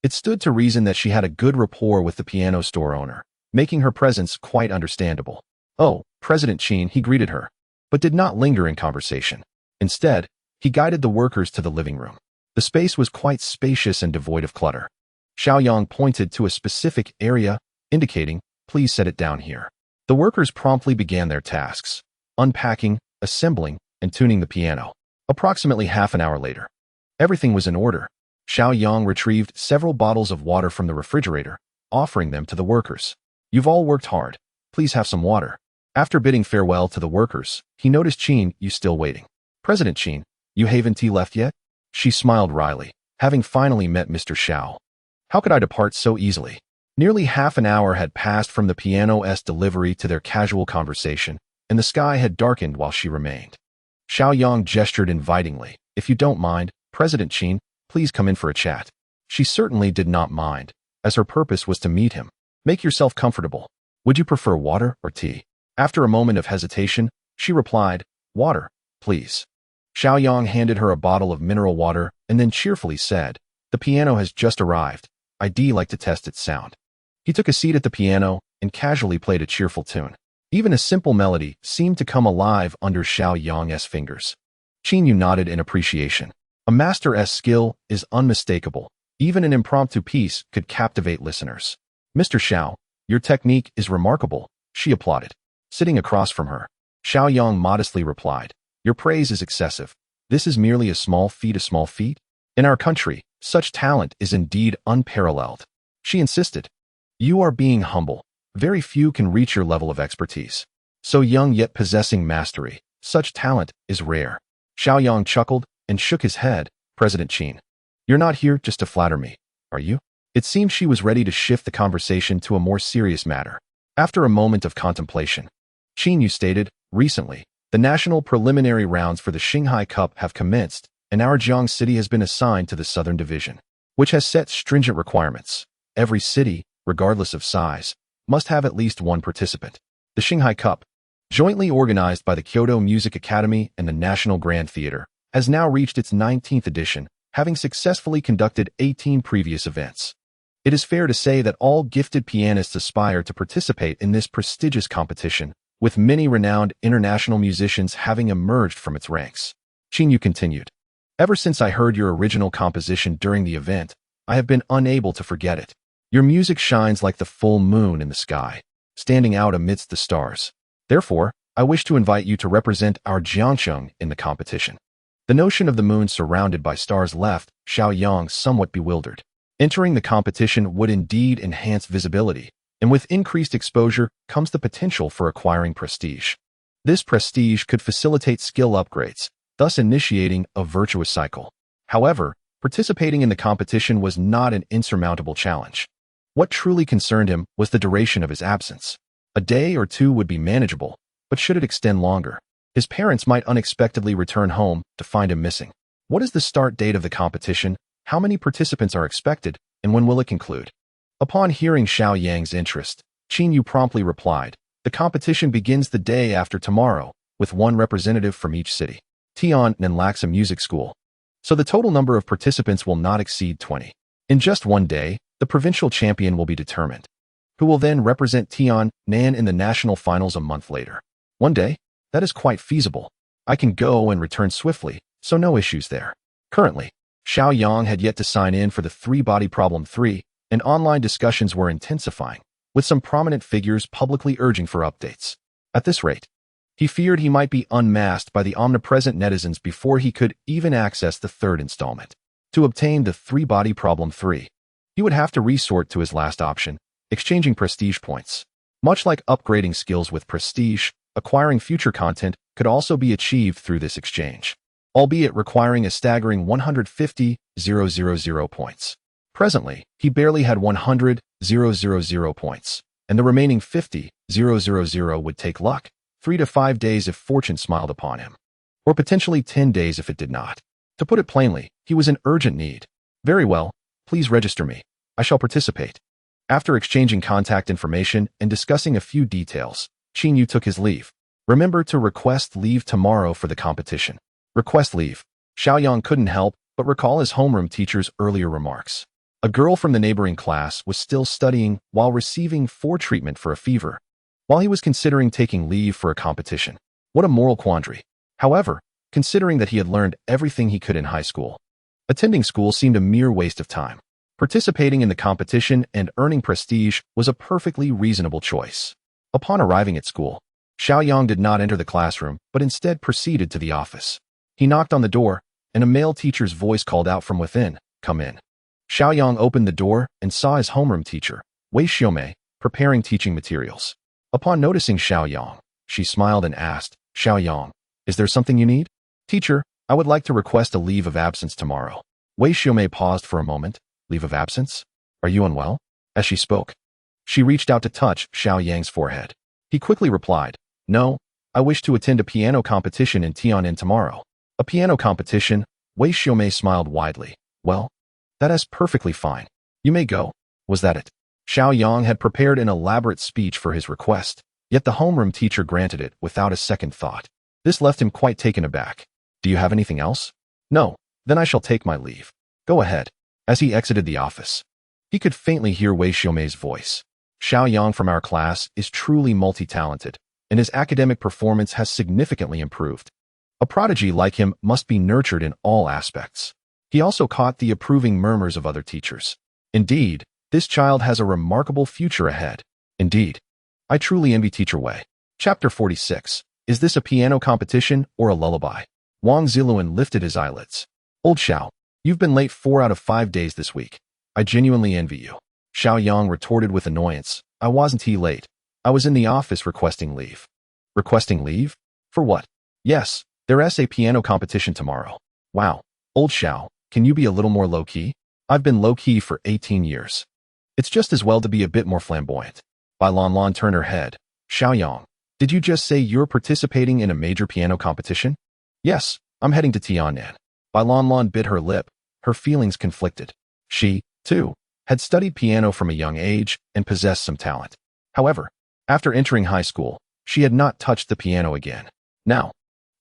It stood to reason that she had a good rapport with the piano store owner, making her presence quite understandable. "Oh, President Qin," he greeted her, but did not linger in conversation. Instead, he guided the workers to the living room. The space was quite spacious and devoid of clutter. Xiao Yang pointed to a specific area, indicating, "Please set it down here." The workers promptly began their tasks, unpacking, assembling, and tuning the piano. Approximately half an hour later, everything was in order. Xiao Yang retrieved several bottles of water from the refrigerator, offering them to the workers. "You've all worked hard. Please have some water." After bidding farewell to the workers, he noticed Qin Yu still waiting. "President Qin, you haven't left yet?" She smiled wryly, having finally met Mr. Xiao. "How could I depart so easily?" Nearly half an hour had passed from the piano's delivery to their casual conversation, and the sky had darkened while she remained. Xiao Yang gestured invitingly. "If you don't mind, President Qin, please come in for a chat." She certainly did not mind, as her purpose was to meet him. "Make yourself comfortable. Would you prefer water or tea?" After a moment of hesitation, she replied, "Water, please." Xiao Yang handed her a bottle of mineral water and then cheerfully said, "The piano has just arrived. I'd like to test its sound." He took a seat at the piano and casually played a cheerful tune. Even a simple melody seemed to come alive under Xiao Yang's fingers. Qin Yu nodded in appreciation. A master's skill is unmistakable. Even an impromptu piece could captivate listeners. "Mr. Xiao, your technique is remarkable," she applauded. Sitting across from her, Xiao Yang modestly replied, "Your praise is excessive. This is merely a small feat. In our country, such talent is indeed unparalleled." She insisted, "You are being humble. Very few can reach your level of expertise. So young yet possessing mastery, such talent is rare." Xiao Yang chuckled and shook his head. "President Qin, you're not here just to flatter me, are you?" It seemed she was ready to shift the conversation to a more serious matter. After a moment of contemplation, Qin Yu stated, "Recently, the national preliminary rounds for the Shanghai Cup have commenced, and our Jiang city has been assigned to the Southern Division, which has set stringent requirements. Every city, regardless of size, must have at least one participant. The Shanghai Cup, jointly organized by the Kyoto Music Academy and the National Grand Theater, has now reached its 19th edition, having successfully conducted 18 previous events. It is fair to say that all gifted pianists aspire to participate in this prestigious competition, with many renowned international musicians having emerged from its ranks." Qin Yu continued, "Ever since I heard your original composition during the event, I have been unable to forget it. Your music shines like the full moon in the sky, standing out amidst the stars. Therefore, I wish to invite you to represent our Jiangcheng in the competition." The notion of the moon surrounded by stars left Xiao Yang somewhat bewildered. Entering the competition would indeed enhance visibility, and with increased exposure comes the potential for acquiring prestige. This prestige could facilitate skill upgrades, thus initiating a virtuous cycle. However, participating in the competition was not an insurmountable challenge. What truly concerned him was the duration of his absence. A day or two would be manageable, but should it extend longer, his parents might unexpectedly return home to find him missing. What is the start date of the competition? How many participants are expected, and when will it conclude? Upon hearing Xiao Yang's interest, Qin Yu promptly replied, "The competition begins the day after tomorrow, with one representative from each city. Tian'an lacks a music school, so the total number of participants will not exceed 20. In just one day, the provincial champion will be determined, who will then represent Tian'an in the national finals a month later." One day? That is quite feasible. I can go and return swiftly, so no issues there. Currently, Xiao Yang had yet to sign in for the three-body problem 3, and online discussions were intensifying, with some prominent figures publicly urging for updates. At this rate, he feared he might be unmasked by the omnipresent netizens before he could even access the third installment. To obtain the three-body problem 3, he would have to resort to his last option, exchanging prestige points. Much like upgrading skills with prestige, acquiring future content could also be achieved through this exchange, albeit requiring a staggering 150,000 points. Presently, he barely had 100,000 points, and the remaining 50,000 would take luck, 3 to 5 days if fortune smiled upon him, or potentially 10 days if it did not. To put it plainly, he was in urgent need. Very well, please register me. I shall participate. After exchanging contact information and discussing a few details, Qin Yu took his leave. Remember to request leave tomorrow for the competition. Request leave. Xiao Yang couldn't help but recall his homeroom teacher's earlier remarks. A girl from the neighboring class was still studying while receiving treatment for a fever, while he was considering taking leave for a competition. What a moral quandary. However, considering that he had learned everything he could in high school, attending school seemed a mere waste of time. Participating in the competition and earning prestige was a perfectly reasonable choice. Upon arriving at school, Xiao Yang did not enter the classroom, but instead proceeded to the office. He knocked on the door, and a male teacher's voice called out from within, "Come in." Xiao Yang opened the door and saw his homeroom teacher, Wei Xiaomei, preparing teaching materials. Upon noticing Xiao Yang, she smiled and asked, "Xiao Yang, is there something you need?" "Teacher, I would like to request a leave of absence tomorrow." Wei Xiaomei paused for a moment. "Leave of absence? Are you unwell?" As she spoke, she reached out to touch Xiao Yang's forehead. He quickly replied, "No, I wish to attend a piano competition in Tian'an tomorrow." "A piano competition?" Wei Xiaomei smiled widely. "Well, that is perfectly fine. You may go." Was that it? Xiao Yang had prepared an elaborate speech for his request, yet the homeroom teacher granted it without a second thought. This left him quite taken aback. "Do you have anything else?" "No, then I shall take my leave." "Go ahead." As he exited the office, he could faintly hear Wei Xiaomei's voice. "Xiao Yang from our class is truly multi-talented, and his academic performance has significantly improved. A prodigy like him must be nurtured in all aspects." He also caught the approving murmurs of other teachers. "Indeed, this child has a remarkable future ahead. Indeed, I truly envy Teacher Wei." Chapter 46. Is this a piano competition or a lullaby? Wang Ziluan lifted his eyelids. "Old Xiao, you've been late 4 out of 5 days this week. I genuinely envy you." Xiao Yang retorted with annoyance. "I wasn't late. I was in the office requesting leave." "Requesting leave? For what?" "Yes, there's a piano competition tomorrow." "Wow. Old Xiao, can you be a little more low-key?" "I've been low-key for 18 years. It's just as well to be a bit more flamboyant." Bai Lanlan turned her head. "Xiao Yang, did you just say you're participating in a major piano competition?" "Yes, I'm heading to Tian'an." Bai Lanlan bit her lip, her feelings conflicted. She, too, had studied piano from a young age and possessed some talent. However, after entering high school, she had not touched the piano again. Now,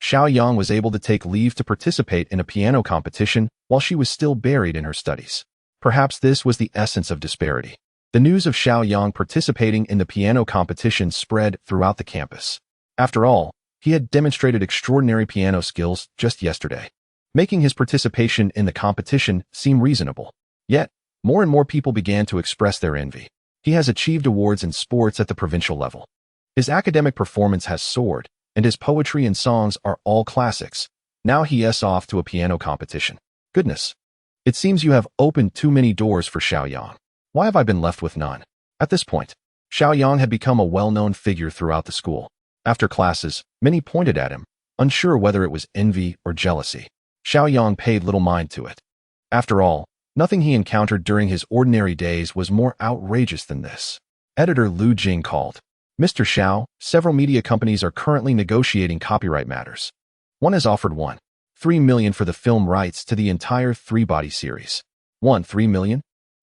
Xiao Yang was able to take leave to participate in a piano competition while she was still buried in her studies. Perhaps this was the essence of disparity. The news of Xiao Yang participating in the piano competition spread throughout the campus. After all, he had demonstrated extraordinary piano skills just yesterday, making his participation in the competition seem reasonable. Yet, more and more people began to express their envy. He has achieved awards in sports at the provincial level. His academic performance has soared, and his poetry and songs are all classics. Now he is off to a piano competition. Goodness. It seems you have opened too many doors for Xiao Yang. Why have I been left with none? At this point, Xiao Yang had become a well-known figure throughout the school. After classes, many pointed at him, unsure whether it was envy or jealousy. Xiao Yang paid little mind to it. After all, nothing he encountered during his ordinary days was more outrageous than this. Editor Lu Jing called. Mr. Xiao, several media companies are currently negotiating copyright matters. One has offered 3 million for the film rights to the entire Three-Body series. 3 million?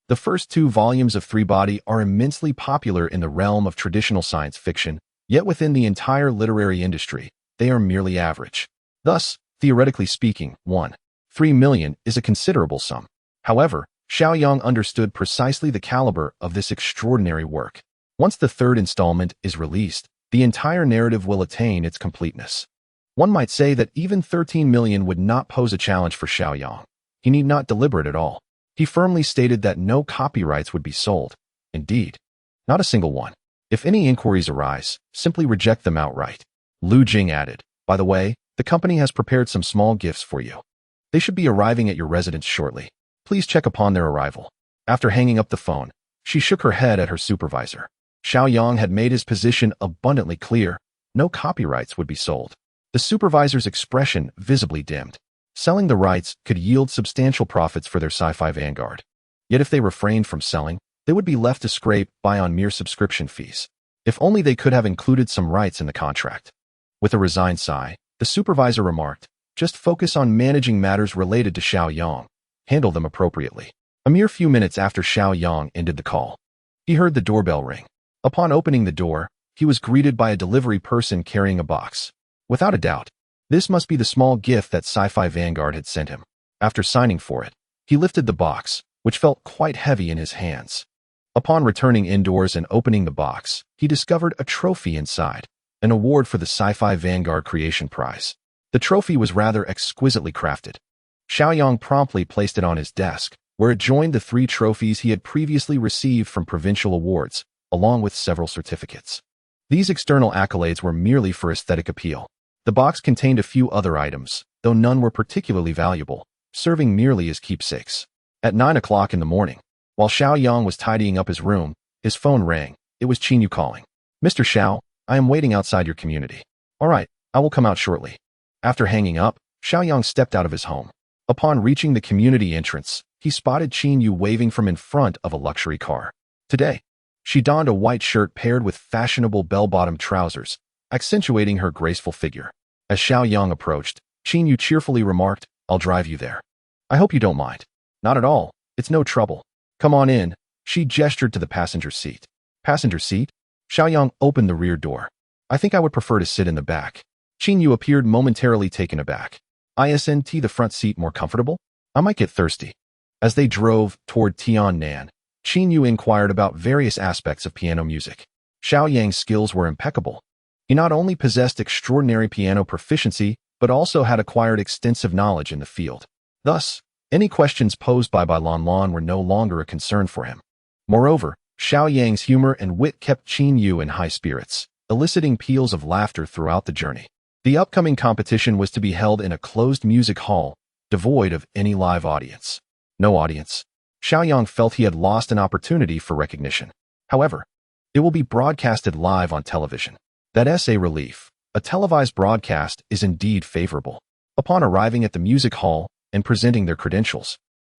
The first 2 volumes of Three-Body are immensely popular in the realm of traditional science fiction, yet within the entire literary industry, they are merely average. Thus, theoretically speaking, 3 million is a considerable sum. However, Xiao Yang understood precisely the caliber of this extraordinary work. Once the third installment is released, the entire narrative will attain its completeness. One might say that even 13 million would not pose a challenge for Xiao Yang. He need not deliberate at all. He firmly stated that no copyrights would be sold. Indeed, not a single one. If any inquiries arise, simply reject them outright. Lu Jing added, "By the way, the company has prepared some small gifts for you. They should be arriving at your residence shortly. Please check upon their arrival." After hanging up the phone, she shook her head at her supervisor. Xiao Yang had made his position abundantly clear. No copyrights would be sold. The supervisor's expression visibly dimmed. Selling the rights could yield substantial profits for their sci-fi vanguard. Yet if they refrained from selling, they would be left to scrape by on mere subscription fees. If only they could have included some rights in the contract. With a resigned sigh, the supervisor remarked, "Just focus on managing matters related to Xiao Yang. Handle them appropriately." A mere few minutes after Xiao Yang ended the call, he heard the doorbell ring. Upon opening the door, he was greeted by a delivery person carrying a box. Without a doubt, this must be the small gift that Sci-Fi Vanguard had sent him. After signing for it, he lifted the box, which felt quite heavy in his hands. Upon returning indoors and opening the box, he discovered a trophy inside, an award for the Sci-Fi Vanguard Creation Prize. The trophy was rather exquisitely crafted. Xiao Yang promptly placed it on his desk, where it joined the 3 trophies he had previously received from provincial awards, along with several certificates. These external accolades were merely for aesthetic appeal. The box contained a few other items, though none were particularly valuable, serving merely as keepsakes. At 9 o'clock in the morning, while Xiao Yang was tidying up his room, his phone rang. It was Qin calling. "Mr. Xiao, I am waiting outside your community." "All right, I will come out shortly." After hanging up, Xiao Yang stepped out of his home. Upon reaching the community entrance, he spotted Qin waving from in front of a luxury car. Today, she donned a white shirt paired with fashionable bell-bottom trousers, accentuating her graceful figure. As Xiao Yang approached, Qin cheerfully remarked, "I'll drive you there. I hope you don't mind." "Not at all. It's no trouble. Come on in." She gestured to the passenger seat. "Passenger seat?" Xiao Yang opened the rear door. "I think I would prefer to sit in the back." Qin appeared momentarily taken aback. "Isn't the front seat more comfortable? I might get thirsty." As they drove toward Tiannan, Qin inquired about various aspects of piano music. Xiao Yang's skills were impeccable. He not only possessed extraordinary piano proficiency, but also had acquired extensive knowledge in the field. Thus, any questions posed by Lan Lan were no longer a concern for him. Moreover, Xiao Yang's humor and wit kept Qin in high spirits, eliciting peals of laughter throughout the journey. The upcoming competition was to be held in a closed music hall, devoid of any live audience. No audience. Xiao Yang felt he had lost an opportunity for recognition. However, it will be broadcasted live on television. That's a relief. A televised broadcast is indeed favorable. Upon arriving at the music hall and presenting their credentials,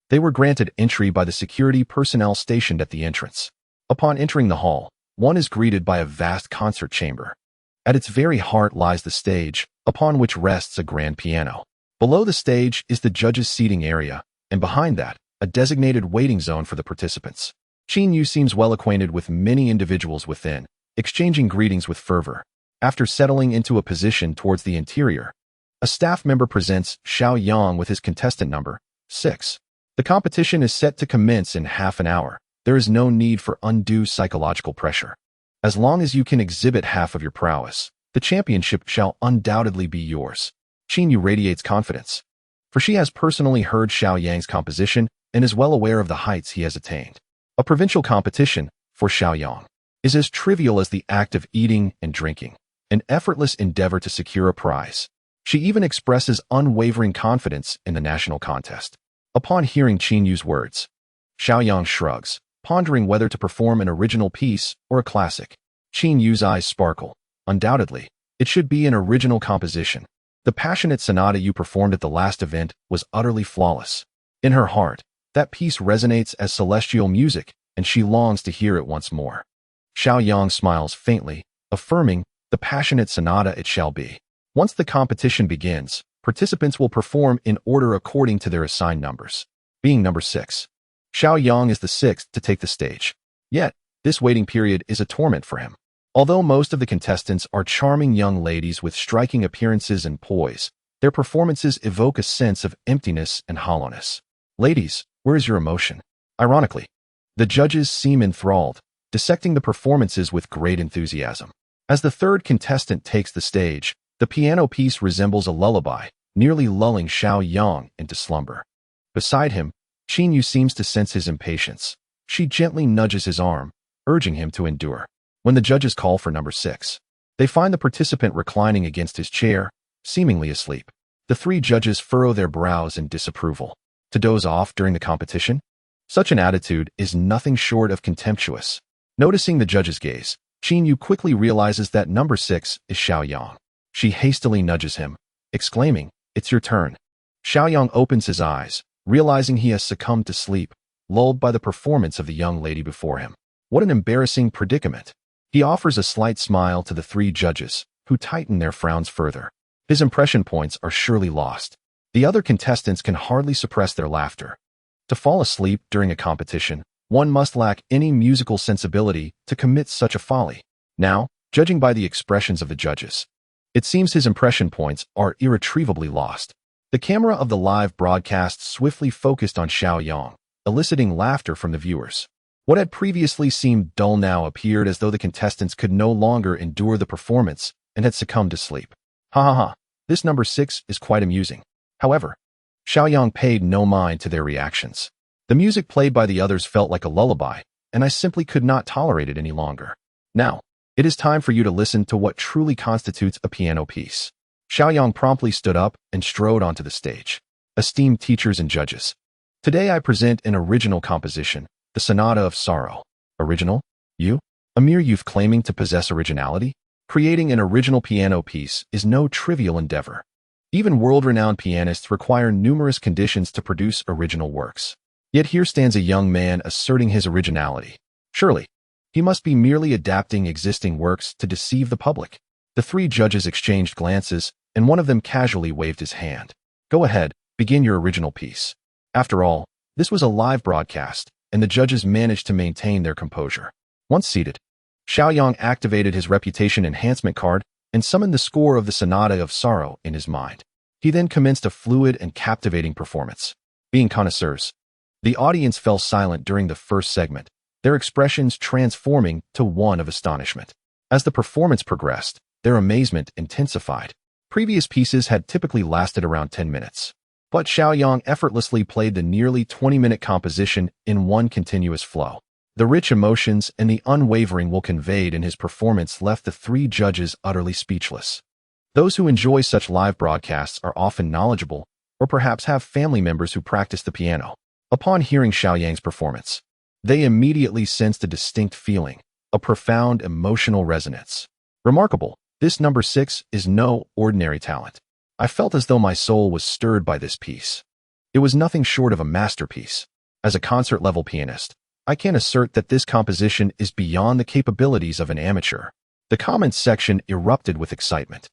they were granted entry by the security personnel stationed at the entrance. Upon entering the hall, one is greeted by a vast concert chamber. At its very heart lies the stage, upon which rests a grand piano. Below the stage is the judges' seating area, and behind that, a designated waiting zone for the participants. Qin seems well acquainted with many individuals within, exchanging greetings with fervor. After settling into a position towards the interior, a staff member presents Xiao Yang with his contestant number 6. The competition is set to commence in half an hour. There is no need for undue psychological pressure. As long as you can exhibit half of your prowess, the championship shall undoubtedly be yours. Qin radiates confidence, for she has personally heard Xiao Yang's composition and is well aware of the heights he has attained. A provincial competition, for Xiao Yang, is as trivial as the act of eating and drinking, an effortless endeavor to secure a prize. She even expresses unwavering confidence in the national contest. Upon hearing Qin words, Xiao Yang shrugs, pondering whether to perform an original piece or a classic. Qin eyes sparkle. Undoubtedly, it should be an original composition. The passionate sonata you performed at the last event was utterly flawless. In her heart, that piece resonates as celestial music, and she longs to hear it once more. Xiao Yang smiles faintly, affirming, "The passionate sonata it shall be." Once the competition begins, participants will perform in order according to their assigned numbers. Being number 6, Xiao Yang is the sixth to take the stage. Yet, this waiting period is a torment for him. Although most of the contestants are charming young ladies with striking appearances and poise, their performances evoke a sense of emptiness and hollowness. Ladies, where is your emotion? Ironically, the judges seem enthralled, dissecting the performances with great enthusiasm. As the third contestant takes the stage, the piano piece resembles a lullaby, nearly lulling Xiao Yang into slumber. Beside him, Yu seems to sense his impatience. She gently nudges his arm, urging him to endure. When the judges call for number 6, they find the participant reclining against his chair, seemingly asleep. The three judges furrow their brows in disapproval. To doze off during the competition? Such an attitude is nothing short of contemptuous. Noticing the judge's gaze, Yu quickly realizes that number 6 is Xiao Yang. She hastily nudges him, exclaiming, "It's your turn." Xiao Yang opens his eyes, realizing he has succumbed to sleep, lulled by the performance of the young lady before him. What an embarrassing predicament. He offers a slight smile to the three judges, who tighten their frowns further. His impression points are surely lost. The other contestants can hardly suppress their laughter. To fall asleep during a competition, one must lack any musical sensibility to commit such a folly. Now, judging by the expressions of the judges, it seems his impression points are irretrievably lost. The camera of the live broadcast swiftly focused on Xiao Yang, eliciting laughter from the viewers. What had previously seemed dull now appeared as though the contestants could no longer endure the performance and had succumbed to sleep. Ha ha ha, this number 6 is quite amusing. However, Xiao Yang paid no mind to their reactions. The music played by the others felt like a lullaby, and I simply could not tolerate it any longer. Now, it is time for you to listen to what truly constitutes a piano piece. Xiao Yang promptly stood up and strode onto the stage. Esteemed teachers and judges, today I present an original composition, the Sonata of Sorrow. Original? You? A mere youth claiming to possess originality? Creating an original piano piece is no trivial endeavor. Even world-renowned pianists require numerous conditions to produce original works. Yet here stands a young man asserting his originality. Surely, he must be merely adapting existing works to deceive the public. The three judges exchanged glances, and one of them casually waved his hand. Go ahead, begin your original piece. After all, this was a live broadcast, and the judges managed to maintain their composure. Once seated, Xiao Yang activated his reputation enhancement card and summoned the score of the Sonata of Sorrow in his mind. He then commenced a fluid and captivating performance. Being connoisseurs, the audience fell silent during the first segment, their expressions transforming to one of astonishment. As the performance progressed, their amazement intensified. Previous pieces had typically lasted around 10 minutes. But Xiao Yang effortlessly played the nearly 20-minute composition in one continuous flow. The rich emotions and the unwavering will conveyed in his performance left the three judges utterly speechless. Those who enjoy such live broadcasts are often knowledgeable, or perhaps have family members who practice the piano. Upon hearing Xiao Yang's performance, they immediately sensed a distinct feeling, a profound emotional resonance. Remarkable, this number 6 is no ordinary talent. I felt as though my soul was stirred by this piece. It was nothing short of a masterpiece. As a concert-level pianist, I can assert that this composition is beyond the capabilities of an amateur. The comments section erupted with excitement.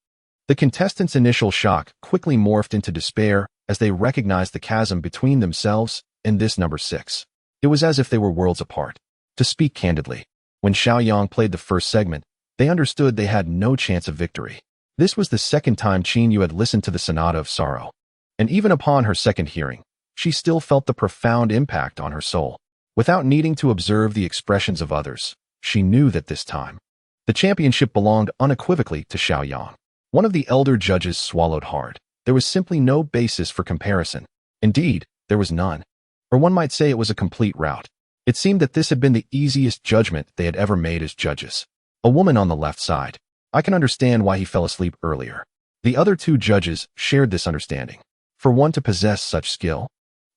The contestants' initial shock quickly morphed into despair as they recognized the chasm between themselves and this number 6. It was as if they were worlds apart. To speak candidly, when Xiao Yang played the first segment, they understood they had no chance of victory. This was the second time Yu had listened to the Sonata of Sorrow, and even upon her second hearing, she still felt the profound impact on her soul. Without needing to observe the expressions of others, she knew that this time, the championship belonged unequivocally to Xiao Yang. One of the elder judges swallowed hard. There was simply no basis for comparison. Indeed, there was none. Or one might say it was a complete rout. It seemed that this had been the easiest judgment they had ever made as judges. A woman on the left side. I can understand why he fell asleep earlier. The other two judges shared this understanding. For one to possess such skill,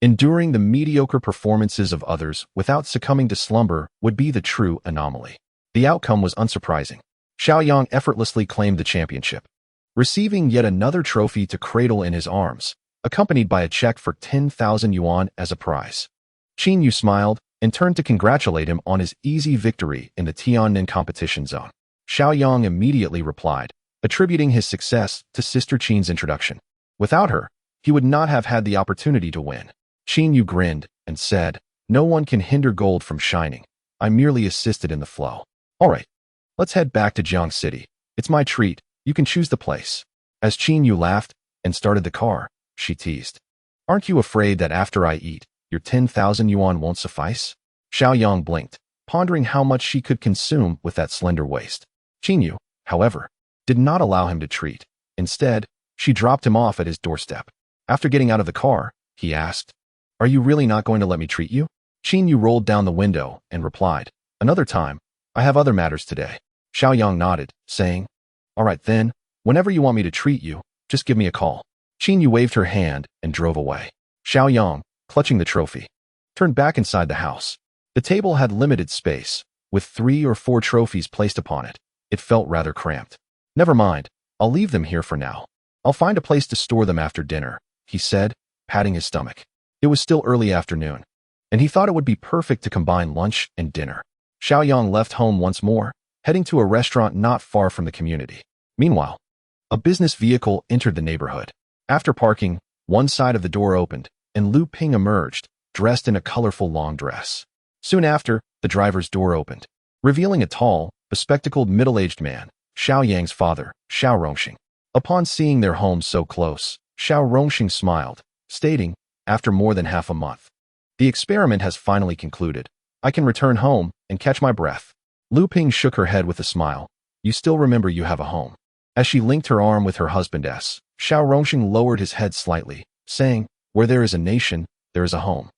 enduring the mediocre performances of others without succumbing to slumber would be the true anomaly. The outcome was unsurprising. Xiao Yang effortlessly claimed the championship, receiving yet another trophy to cradle in his arms, accompanied by a check for 10,000 yuan as a prize. Yu smiled and turned to congratulate him on his easy victory in the Tiannin competition zone. Xiao Yang immediately replied, attributing his success to Sister Qin's introduction. Without her, he would not have had the opportunity to win. Qin Yu grinned and said, "No one can hinder gold from shining. I merely assisted in the flow. All right, let's head back to Jiang City. It's my treat. You can choose the place." As Qin Yu laughed and started the car, she teased, "Aren't you afraid that after I eat, your 10,000 yuan won't suffice?" Xiao Yang blinked, pondering how much she could consume with that slender waist. Qin Yu, however, did not allow him to treat. Instead, she dropped him off at his doorstep. After getting out of the car, he asked, "Are you really not going to let me treat you?" Qin Yu rolled down the window and replied, "Another time. I have other matters today." Xiao Yang nodded, saying, "All right then, whenever you want me to treat you, just give me a call." Qin Yu waved her hand and drove away. Xiao Yang, clutching the trophy, turned back inside the house. The table had limited space, with 3 or 4 trophies placed upon it. It felt rather cramped. "Never mind, I'll leave them here for now. I'll find a place to store them after dinner," he said, patting his stomach. It was still early afternoon, and he thought it would be perfect to combine lunch and dinner. Xiao Yang left home once more, heading to a restaurant not far from the community. Meanwhile, a business vehicle entered the neighborhood. After parking, one side of the door opened, and Lu Ping emerged, dressed in a colorful long dress. Soon after, the driver's door opened, revealing a tall, bespectacled middle-aged man, Xiao Yang's father, Xiao Rongxing. Upon seeing their home so close, Xiao Rongxing smiled, stating, "After more than half a month, the experiment has finally concluded. I can return home and catch my breath." Lu Ping shook her head with a smile. "You still remember you have a home." As she linked her arm with her husband's, Xiao Rongxing lowered his head slightly, saying, "Where there is a nation, there is a home.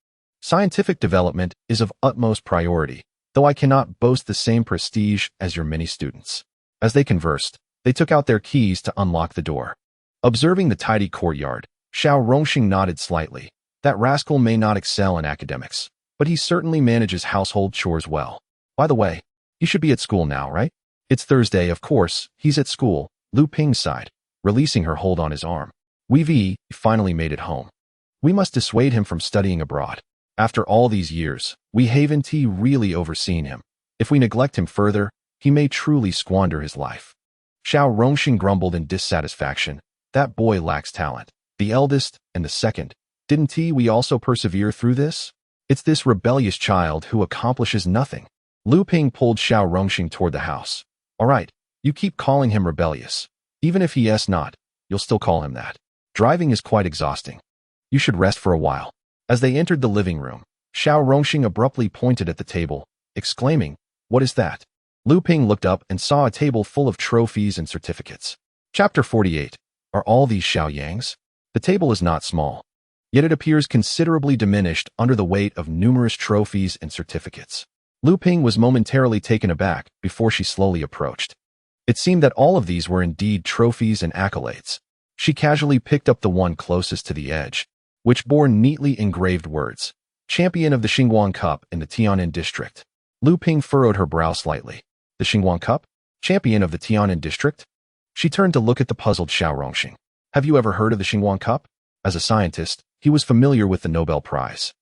Scientific development is of utmost priority, though I cannot boast the same prestige as your many students." As they conversed, they took out their keys to unlock the door. Observing the tidy courtyard, Xiao Rongxing nodded slightly. That rascal may not excel in academics, but he certainly manages household chores well. By the way, he should be at school now, right? "It's Thursday, of course, he's at school," Lu Ping sighed, releasing her hold on his arm. "We've finally made it home. We must dissuade him from studying abroad. After all these years, we haven't really overseen him. If we neglect him further, he may truly squander his life." Xiao Rongxing grumbled in dissatisfaction. "That boy lacks talent. The eldest and the second. Didn't we also persevere through this? It's this rebellious child who accomplishes nothing." Lu Ping pulled Xiao Rongxing toward the house. "All right, you keep calling him rebellious. Even if he is not, you'll still call him that. Driving is quite exhausting. You should rest for a while." As they entered the living room, Xiao Rongxing abruptly pointed at the table, exclaiming, "What is that?" Lu Ping looked up and saw a table full of trophies and certificates. Chapter 48. Are all these Xiao Yangs? The table is not small, yet it appears considerably diminished under the weight of numerous trophies and certificates. Lu Ping was momentarily taken aback before she slowly approached. It seemed that all of these were indeed trophies and accolades. She casually picked up the one closest to the edge, which bore neatly engraved words, "Champion of the Xinguang Cup in the Tian'an District." Lu Ping furrowed her brow slightly. "The Xinguang Cup? Champion of the Tian'an District?" She turned to look at the puzzled Xiao Rongxing. "Have you ever heard of the Xinguang Cup?" As a scientist, he was familiar with the Nobel Prize,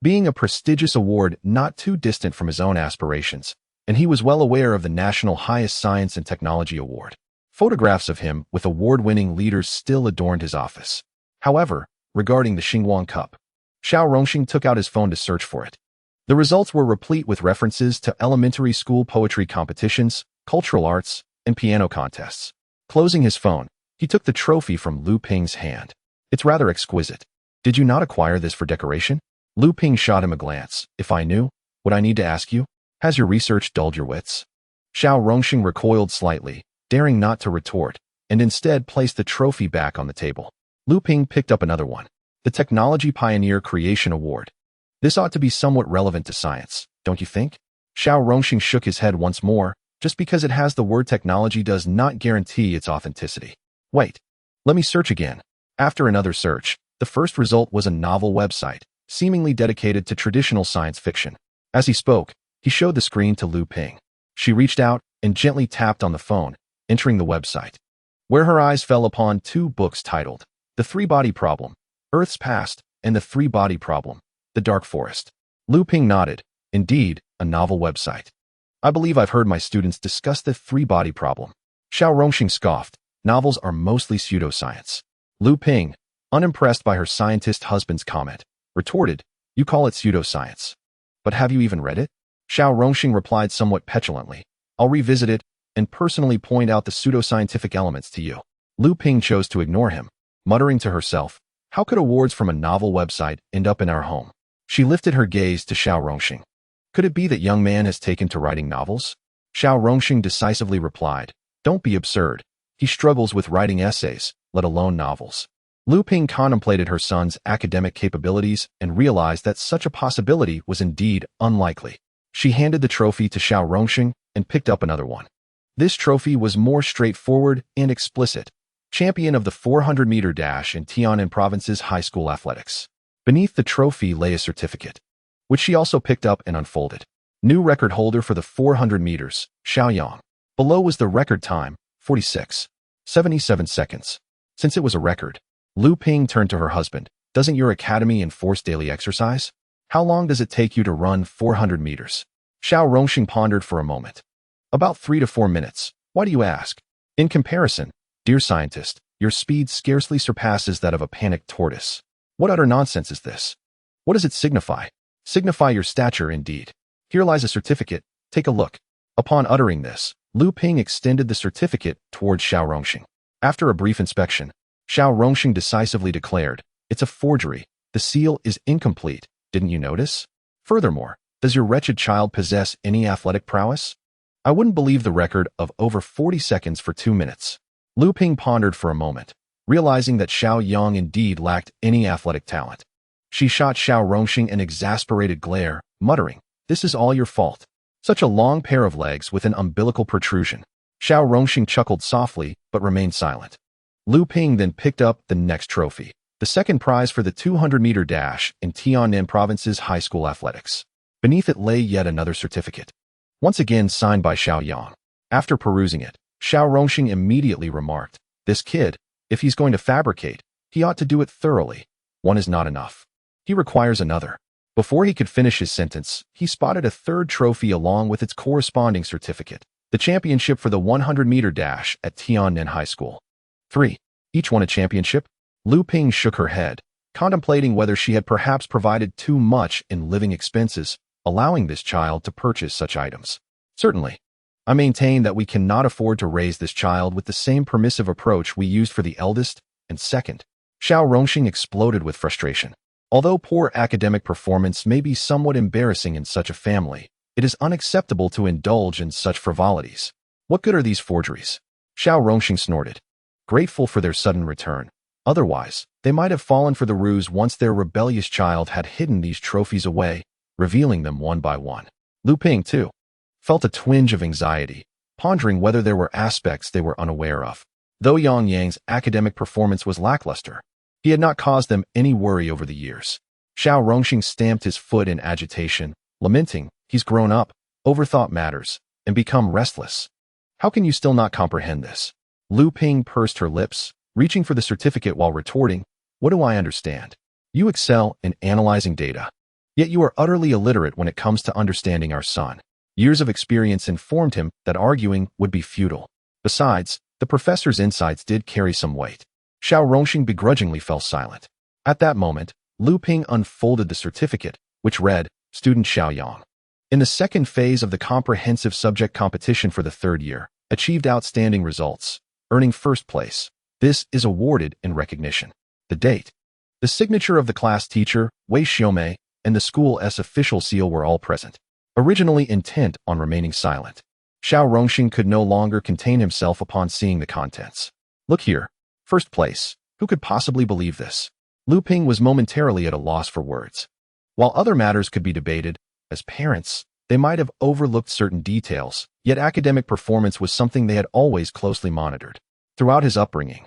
being a prestigious award not too distant from his own aspirations, and he was well aware of the national highest science and technology award. Photographs of him with award-winning leaders still adorned his office. However, regarding the Xinguang Cup, Xiao Rongxing took out his phone to search for it. The results were replete with references to elementary school poetry competitions, cultural arts, and piano contests. Closing his phone, he took the trophy from Lu Ping's hand. "It's rather exquisite. Did you not acquire this for decoration?" Lu Ping shot him a glance. "If I knew, would I need to ask you? Has your research dulled your wits?" Xiao Rongxing recoiled slightly, daring not to retort, and instead placed the trophy back on the table. Lu Ping picked up another one. The Technology Pioneer Creation Award. "This ought to be somewhat relevant to science, don't you think?" Xiao Rongxing shook his head once more. "Just because it has the word technology does not guarantee its authenticity. Wait, let me search again." After another search, the first result was a novel website, seemingly dedicated to traditional science fiction. As he spoke, he showed the screen to Lu Ping. She reached out and gently tapped on the phone, entering the website, where her eyes fell upon 2 books titled The Three-Body Problem, Earth's Past, and The Three-Body Problem, The Dark Forest. Lu Ping nodded. Indeed, a novel website. I believe I've heard my students discuss the three-body problem. Xiao Rongxing scoffed. Novels are mostly pseudoscience. Lu Ping, unimpressed by her scientist husband's comment, retorted, you call it pseudoscience. But have you even read it? Xiao Rongxing replied somewhat petulantly. I'll revisit it and personally point out the pseudoscientific elements to you. Lu Ping chose to ignore him, muttering to herself, how could awards from a novel website end up in our home? She lifted her gaze to Xiao Rongxing. Could it be that young man has taken to writing novels? Xiao Rongxing decisively replied, don't be absurd. He struggles with writing essays, let alone novels. Lu Ping contemplated her son's academic capabilities and realized that such a possibility was indeed unlikely. She handed the trophy to Xiao Rongxing and picked up another one. This trophy was more straightforward and explicit. Champion of the 400-meter dash in Tiannan Province's high school athletics. Beneath the trophy lay a certificate, which she also picked up and unfolded. New record holder for the 400 meters, Xiao Yang. Below was the record time, 46.77 seconds. Since it was a record, Lu Ping turned to her husband. Doesn't your academy enforce daily exercise? How long does it take you to run 400 meters? Xiao Rongxing pondered for a moment. About 3 to 4 minutes. Why do you ask? In comparison, dear scientist, your speed scarcely surpasses that of a panicked tortoise. What utter nonsense is this? What does it signify? Signify your stature indeed. Here lies a certificate. Take a look. Upon uttering this, Lu Ping extended the certificate towards Xiao Rongxing. After a brief inspection, Xiao Rongxing decisively declared, it's a forgery. The seal is incomplete. Didn't you notice? Furthermore, does your wretched child possess any athletic prowess? I wouldn't believe the record of over 40 seconds for 2 minutes. Lu Ping pondered for a moment, realizing that Xiao Yang indeed lacked any athletic talent. She shot Xiao Rongxing an exasperated glare, muttering, this is all your fault. Such a long pair of legs with an umbilical protrusion. Xiao Rongxing chuckled softly, but remained silent. Lu Ping then picked up the next trophy, the second prize for the 200-meter dash in Tiannan Province's high school athletics. Beneath it lay yet another certificate, once again signed by Xiao Yang. After perusing it, Xiao Rongxing immediately remarked, this kid, if he's going to fabricate, he ought to do it thoroughly. One is not enough. He requires another. Before he could finish his sentence, he spotted a third trophy along with its corresponding certificate, the championship for the 100-meter dash at Tiannan High School. 3. Each won a championship? Lu Ping shook her head, contemplating whether she had perhaps provided too much in living expenses, allowing this child to purchase such items. Certainly. I maintain that we cannot afford to raise this child with the same permissive approach we used for the eldest and second. Xiao Rongxing exploded with frustration. Although poor academic performance may be somewhat embarrassing in such a family, it is unacceptable to indulge in such frivolities. What good are these forgeries? Xiao Rongxing snorted, grateful for their sudden return. Otherwise, they might have fallen for the ruse once their rebellious child had hidden these trophies away, revealing them one by one. Lu Ping, too, felt a twinge of anxiety, pondering whether there were aspects they were unaware of. Though Zhang Yang's academic performance was lackluster, he had not caused them any worry over the years. Xiao Rongxing stamped his foot in agitation, lamenting, he's grown up, overthought matters, and become restless. How can you still not comprehend this? Lu Ping pursed her lips, reaching for the certificate while retorting, what do I understand? You excel in analyzing data. Yet you are utterly illiterate when it comes to understanding our son. Years of experience informed him that arguing would be futile. Besides, the professor's insights did carry some weight. Xiao Rongxing begrudgingly fell silent. At that moment, Lu Ping unfolded the certificate, which read, Student Xiao Yang. In the second phase of the comprehensive subject competition for the third year, achieved outstanding results, earning first place. This is awarded in recognition. The date. The signature of the class teacher, Wei Xiaomei, and the school's official seal were all present, originally intent on remaining silent. Xiao Rongxing could no longer contain himself upon seeing the contents. Look here. First place. Who could possibly believe this? Lu Ping was momentarily at a loss for words. While other matters could be debated, as parents, they might have overlooked certain details, yet academic performance was something they had always closely monitored. Throughout his upbringing,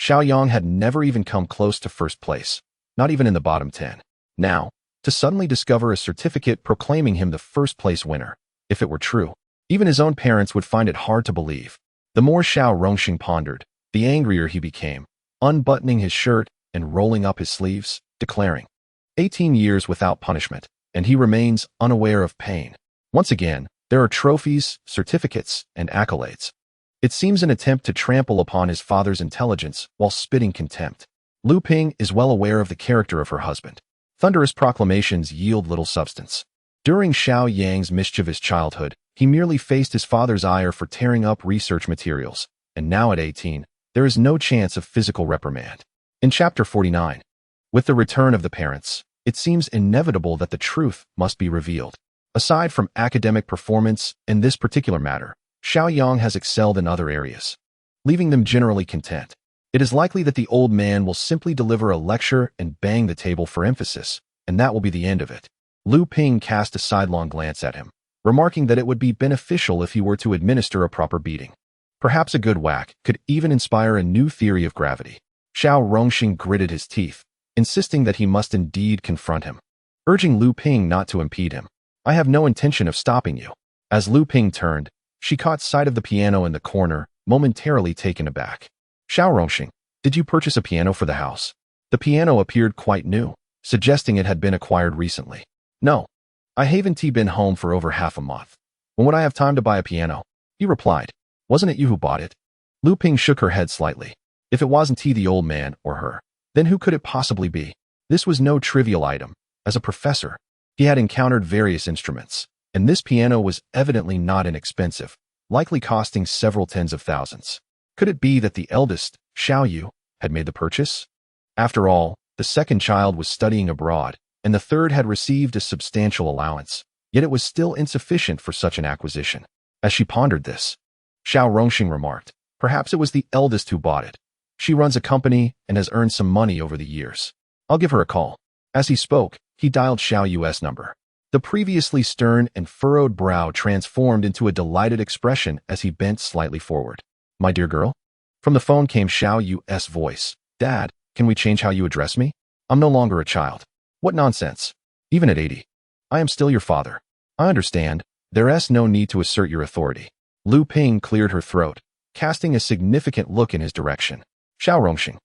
Xiao Yang had never even come close to first place, not even in the bottom 10. Now, to suddenly discover a certificate proclaiming him the first place winner, if it were true, even his own parents would find it hard to believe. The more Xiao Rongxing pondered, the angrier he became, unbuttoning his shirt and rolling up his sleeves, declaring, 18 years without punishment, and he remains unaware of pain. Once again, There are trophies, certificates, and accolades. It seems an attempt to trample upon his father's intelligence while spitting contempt. Lu Ping is well aware of the character of her husband. Thunderous proclamations yield little substance. During Xiao Yang's mischievous childhood, he merely faced his father's ire for tearing up research materials, and now at 18, there is no chance of physical reprimand. In Chapter 49, with the return of the parents, it seems inevitable that the truth must be revealed. Aside from academic performance in this particular matter, Xiao Yang has excelled in other areas, leaving them generally content. It is likely that the old man will simply deliver a lecture and bang the table for emphasis, and that will be the end of it. Lu Ping cast a sidelong glance at him, remarking that it would be beneficial if he were to administer a proper beating. Perhaps a good whack could even inspire a new theory of gravity. Xiao Rongxing gritted his teeth, insisting that he must indeed confront him, urging Lu Ping not to impede him. I have no intention of stopping you. As Lu Ping turned, she caught sight of the piano in the corner, momentarily taken aback. Xiao Rongxing, did you purchase a piano for the house? The piano appeared quite new, suggesting it had been acquired recently. No. I haven't been home for over half a month. When would I have time to buy a piano? He replied. Wasn't it you who bought it? Lu Ping shook her head slightly. If it wasn't the old man or her, then who could it possibly be? This was no trivial item. As a professor, he had encountered various instruments, and this piano was evidently not inexpensive, likely costing several tens of thousands. Could it be that the eldest, Xiao Yu, had made the purchase? After all, the second child was studying abroad, and the third had received a substantial allowance, yet it was still insufficient for such an acquisition. As she pondered this, Xiao Rongxing remarked, perhaps it was the eldest who bought it. She runs a company and has earned some money over the years. I'll give her a call. As he spoke, he dialed Xiao Yu's number. The previously stern and furrowed brow transformed into a delighted expression as he bent slightly forward. My dear girl? From the phone came Xiao Yu's voice. Dad, can we change how you address me? I'm no longer a child. What nonsense. Even at 80. I am still your father. I understand. There's no need to assert your authority. Lu Ping cleared her throat, casting a significant look in his direction. Xiao Rongxing,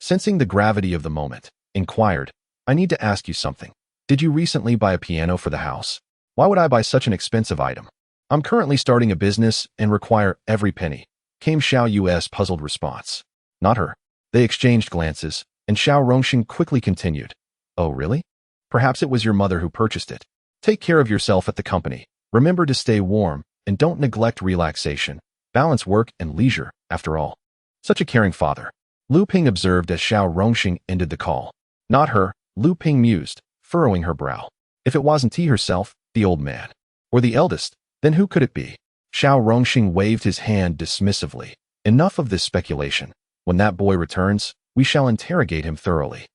sensing the gravity of the moment, inquired, I need to ask you something. Did you recently buy a piano for the house? Why would I buy such an expensive item? I'm currently starting a business and require every penny, came Xiao Yu's puzzled response. Not her. They exchanged glances, and Xiao Rongxing quickly continued. Oh, really? Perhaps it was your mother who purchased it. Take care of yourself at the company. Remember to stay warm, and don't neglect relaxation. Balance work and leisure, after all. Such a caring father. Lu Ping observed as Xiao Rongxing ended the call. Not her, Lu Ping mused, furrowing her brow. If it wasn't he herself, the old man, or the eldest, then who could it be? Xiao Rongxing waved his hand dismissively. Enough of this speculation. When that boy returns, we shall interrogate him thoroughly,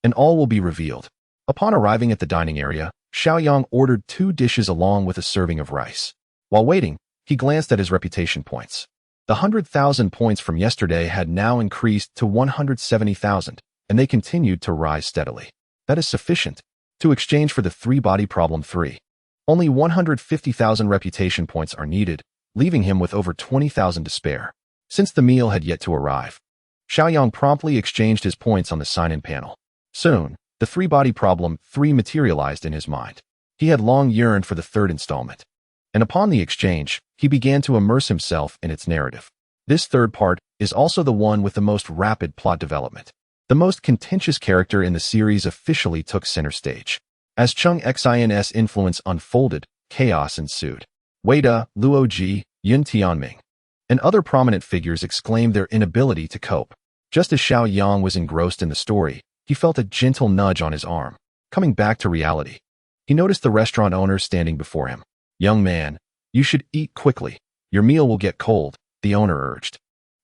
and all will be revealed. Upon arriving at the dining area, Xiao Yang ordered 2 dishes along with a serving of rice. While waiting, he glanced at his reputation points. The 100,000 points from yesterday had now increased to 170,000, and they continued to rise steadily. That is sufficient to exchange for the 3-body problem 3. Only 150,000 reputation points are needed, leaving him with over 20,000 to spare. Since the meal had yet to arrive, Xiao Yang promptly exchanged his points on the sign-in panel. Soon, the 3-body problem 3 materialized in his mind. He had long yearned for the 3rd installment, and upon the exchange, he began to immerse himself in its narrative. This 3rd part is also the one with the most rapid plot development. The most contentious character in the series officially took center stage. As Cheng Xin's influence unfolded, chaos ensued. Wei De, Luo Ji, Yun Tianming, and other prominent figures exclaimed their inability to cope. Just as Xiao Yang was engrossed in the story, he felt a gentle nudge on his arm. Coming back to reality, he noticed the restaurant owner standing before him. Young man, you should eat quickly. Your meal will get cold, the owner urged.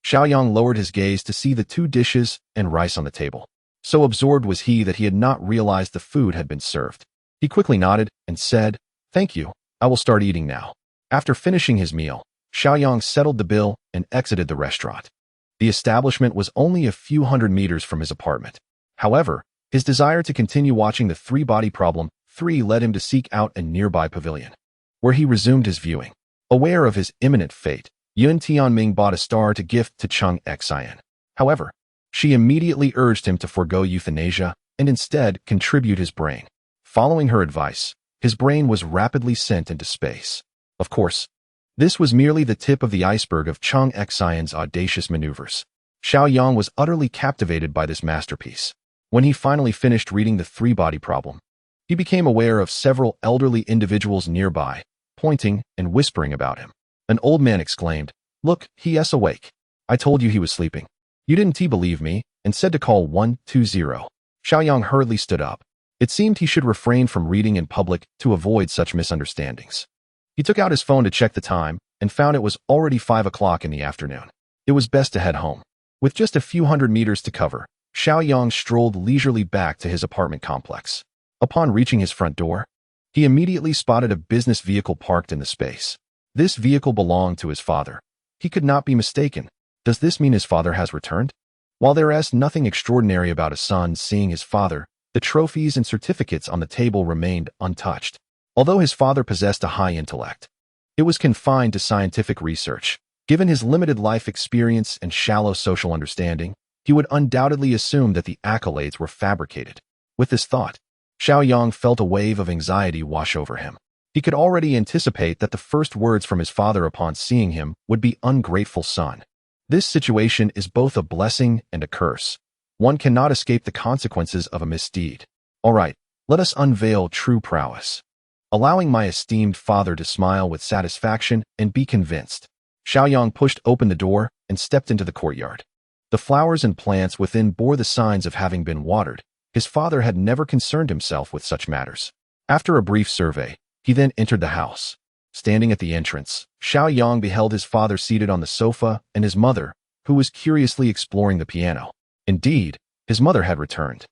Xiao Yang lowered his gaze to see the 2 dishes and rice on the table. So absorbed was he that he had not realized the food had been served. He quickly nodded and said, Thank you, I will start eating now. After finishing his meal, Xiao Yang settled the bill and exited the restaurant. The establishment was only a few hundred meters from his apartment. However, his desire to continue watching the 3-body problem 3 led him to seek out a nearby pavilion, where he resumed his viewing. Aware of his imminent fate, Yun Tianming bought a star to gift to Cheng Xin. However, she immediately urged him to forego euthanasia and instead contribute his brain. Following her advice, his brain was rapidly sent into space. Of course, this was merely the tip of the iceberg of Zhang Xian's audacious maneuvers. Xiao Yang was utterly captivated by this masterpiece. When he finally finished reading the three-body problem, he became aware of several elderly individuals nearby, pointing and whispering about him. An old man exclaimed, "Look, he is awake. I told you he was sleeping. You didn't believe me, and said to call 120. Xiao Yang hurriedly stood up. It seemed he should refrain from reading in public to avoid such misunderstandings. He took out his phone to check the time and found it was already 5 o'clock in the afternoon. It was best to head home. With just a few hundred meters to cover, Xiao Yang strolled leisurely back to his apartment complex. Upon reaching his front door, he immediately spotted a business vehicle parked in the space. This vehicle belonged to his father. He could not be mistaken. Does this mean his father has returned? While there is nothing extraordinary about a son seeing his father, the trophies and certificates on the table remained untouched. Although his father possessed a high intellect, it was confined to scientific research. Given his limited life experience and shallow social understanding, he would undoubtedly assume that the accolades were fabricated. With this thought, Xiao Yang felt a wave of anxiety wash over him. He could already anticipate that the first words from his father upon seeing him would be "ungrateful son." This situation is both a blessing and a curse. One cannot escape the consequences of a misdeed. All right, let us unveil true prowess. Allowing my esteemed father to smile with satisfaction and be convinced, Xiao Yang pushed open the door and stepped into the courtyard. The flowers and plants within bore the signs of having been watered. His father had never concerned himself with such matters. After a brief survey, he then entered the house. Standing at the entrance, Xiao Yang beheld his father seated on the sofa and his mother, who was curiously exploring the piano. Indeed, his mother had returned.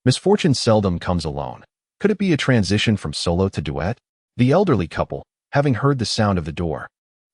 Misfortune seldom comes alone. Could it be a transition from solo to duet? The elderly couple, having heard the sound of the door,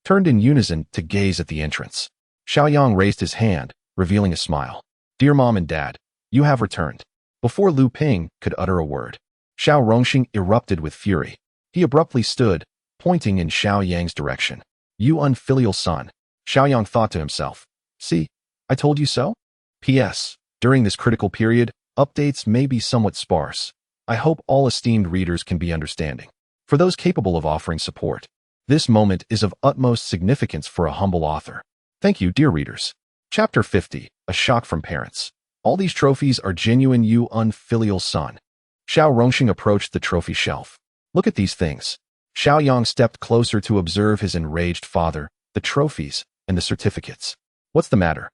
turned in unison to gaze at the entrance. Xiao Yang raised his hand, revealing a smile. "Dear Mom and Dad, you have returned." Before Lu Ping could utter a word, Xiao Rongxing erupted with fury. He abruptly stood, pointing in Xiao Yang's direction. "You unfilial son." Xiao Yang thought to himself. "See, I told you so?" P.S. During this critical period, updates may be somewhat sparse. I hope all esteemed readers can be understanding. For those capable of offering support, this moment is of utmost significance for a humble author. Thank you, dear readers. Chapter 50, A Shock from Parents. All these trophies are genuine, you unfilial son. Xiao Rongxing approached the trophy shelf. "Look at these things." Xiao Yang stepped closer to observe his enraged father, the trophies, and the certificates. "What's the matter?"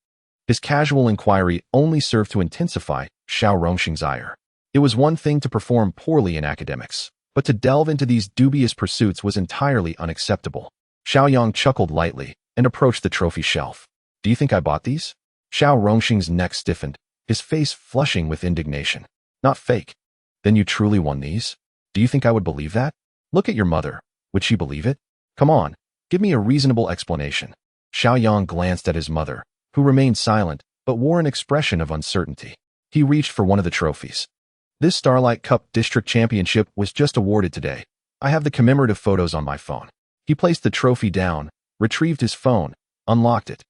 His casual inquiry only served to intensify Xiao Rongxing's ire. It was one thing to perform poorly in academics, but to delve into these dubious pursuits was entirely unacceptable. Xiao Yang chuckled lightly and approached the trophy shelf. "Do you think I bought these?" Xiao Rongxing's neck stiffened, his face flushing with indignation. "Not fake. Then you truly won these? Do you think I would believe that? Look at your mother. Would she believe it? Come on, give me a reasonable explanation." Xiao Yang glanced at his mother, who remained silent but wore an expression of uncertainty. He reached for one of the trophies. "This Starlight Cup District Championship was just awarded today. I have the commemorative photos on my phone." He placed the trophy down, retrieved his phone, unlocked it,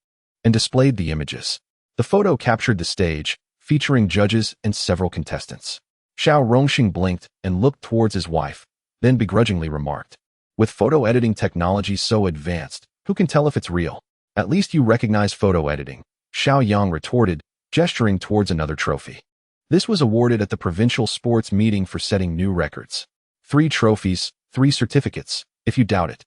and displayed the images. The photo captured the stage, featuring judges and several contestants. Xiao Rongxing blinked and looked towards his wife, then begrudgingly remarked, "With photo editing technology so advanced, who can tell if it's real? At least you recognize photo editing," Xiao Yang retorted, gesturing towards another trophy. This was awarded at the provincial sports meeting for setting new records. 3 trophies, 3 certificates. If you doubt it,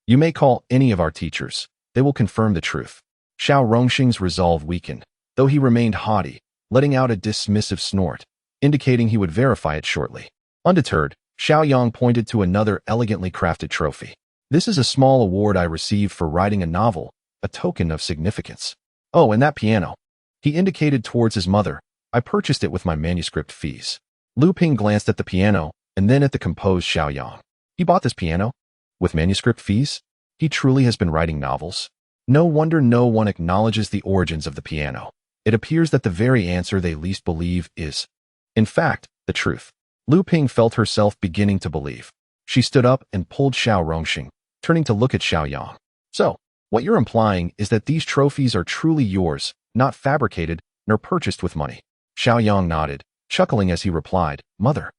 you may call any of our teachers. They will confirm the truth. Xiao Rongxing's resolve weakened, though he remained haughty, letting out a dismissive snort, indicating he would verify it shortly. Undeterred, Xiao Yang pointed to another elegantly crafted trophy. "This is a small award I received for writing a novel, a token of significance. Oh, and that piano." He indicated towards his mother. "I purchased it with my manuscript fees." Lu Ping glanced at the piano and then at the composed Xiao Yang. "He bought this piano? With manuscript fees? He truly has been writing novels? No wonder no one acknowledges the origins of the piano. It appears that the very answer they least believe is, in fact, the truth." Lu Ping felt herself beginning to believe. She stood up and pulled Xiao Rongxing, turning to look at Xiao Yang. "So, what you're implying is that these trophies are truly yours, not fabricated, nor purchased with money." Xiao Yang nodded, chuckling as he replied, "Mother,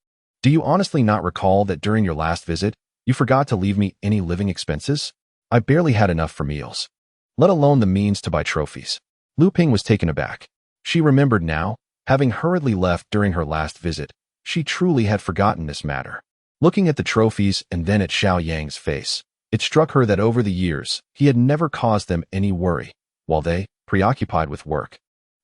do you honestly not recall that during your last visit, You forgot to leave me any living expenses? I barely had enough for meals, let alone the means to buy trophies. Lu Ping was taken aback. She remembered now, having hurriedly left during her last visit, she truly had forgotten this matter. Looking at the trophies and then at Xiao Yang's face, it struck her that over the years, he had never caused them any worry, while they, preoccupied with work,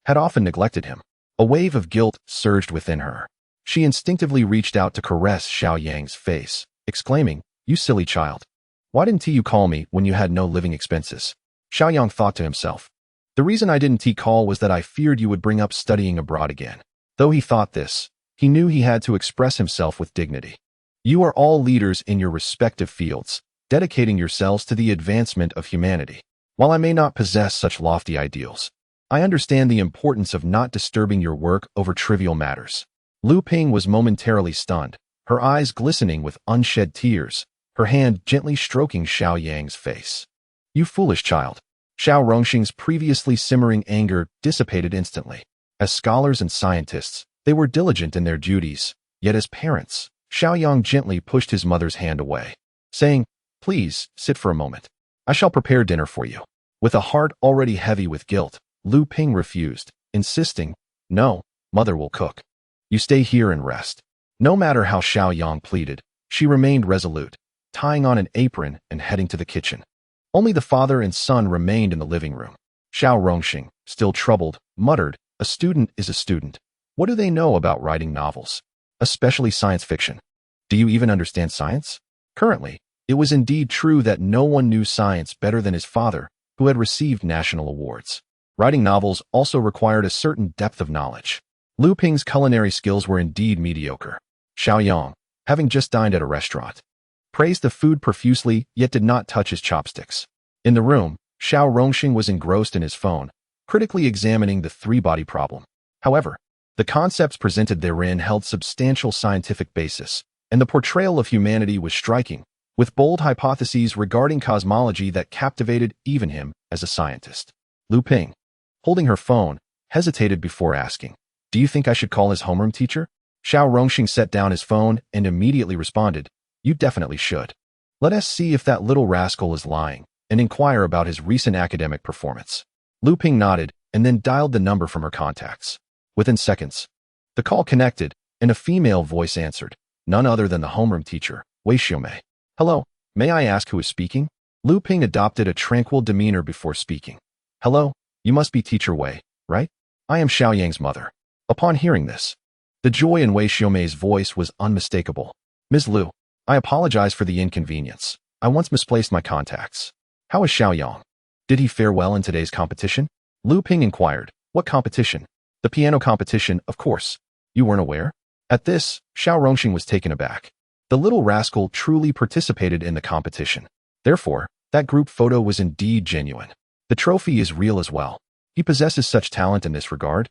had often neglected him. A wave of guilt surged within her. She instinctively reached out to caress Xiao Yang's face, exclaiming, "You silly child. Why didn't you call me when you had no living expenses?" Xiao Yang thought to himself. The reason I didn't call was that I feared you would bring up studying abroad again. Though he thought this, he knew he had to express himself with dignity. You are all leaders in your respective fields, dedicating yourselves to the advancement of humanity. While I may not possess such lofty ideals, I understand the importance of not disturbing your work over trivial matters. Lu Ping was momentarily stunned, her eyes glistening with unshed tears, her hand gently stroking Xiao Yang's face. You foolish child. Xiao Rongxing's previously simmering anger dissipated instantly. As scholars and scientists, they were diligent in their duties, yet as parents, Xiao Yang gently pushed his mother's hand away, saying, "Please, sit for a moment. I shall prepare dinner for you." With a heart already heavy with guilt, Lu Ping refused, insisting, "No, mother will cook. You stay here and rest." No matter how Xiao Yang pleaded, she remained resolute, tying on an apron and heading to the kitchen. Only the father and son remained in the living room. Xiao Rongxing, still troubled, muttered, "A student is a student. What do they know about writing novels? Especially science fiction. Do you even understand science?" Currently, it was indeed true that no one knew science better than his father, who had received national awards. Writing novels also required a certain depth of knowledge. Lu Ping's culinary skills were indeed mediocre. Xiao Yang, having just dined at a restaurant, praised the food profusely yet did not touch his chopsticks. In the room, Xiao Rongxing was engrossed in his phone, critically examining the three-body problem. However, the concepts presented therein held substantial scientific basis, and the portrayal of humanity was striking, with bold hypotheses regarding cosmology that captivated even him as a scientist. Lu Ping, holding her phone, hesitated before asking, "Do you think I should call his homeroom teacher?" Xiao Rongxing set down his phone and immediately responded, "You definitely should. Let us see if that little rascal is lying, and inquire about his recent academic performance." Lu Ping nodded and then dialed the number from her contacts. Within seconds, the call connected, and a female voice answered, none other than the homeroom teacher, Wei Xiaomei. "Hello, may I ask who is speaking?" Lu Ping adopted a tranquil demeanor before speaking. "Hello, you must be Teacher Wei, right? I am Xiao Yang's mother." Upon hearing this, the joy in Wei Xiaomei's voice was unmistakable. "Ms. Lu, I apologize for the inconvenience. I once misplaced my contacts. How is Xiao Yang? Did he fare well in today's competition?" Lu Ping inquired. "What competition?" "The piano competition, of course. You weren't aware?" At this, Xiao Rongxing was taken aback. The little rascal truly participated in the competition. Therefore, that group photo was indeed genuine. The trophy is real as well. He possesses such talent in this regard.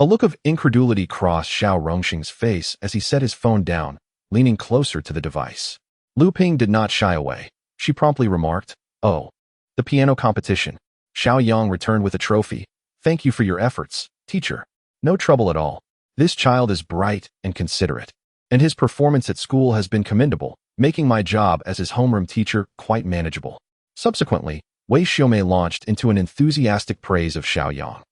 A look of incredulity crossed Xiao Rongxing's face as he set his phone down, leaning closer to the device. Lu Ping did not shy away. She promptly remarked, "Oh, the piano competition." Xiao Yang returned with a trophy. "Thank you for your efforts, teacher." "No trouble at all. This child is bright and considerate, and his performance at school has been commendable, making my job as his homeroom teacher quite manageable." Subsequently, Wei Xiaomei launched into an enthusiastic praise of Xiao Yang,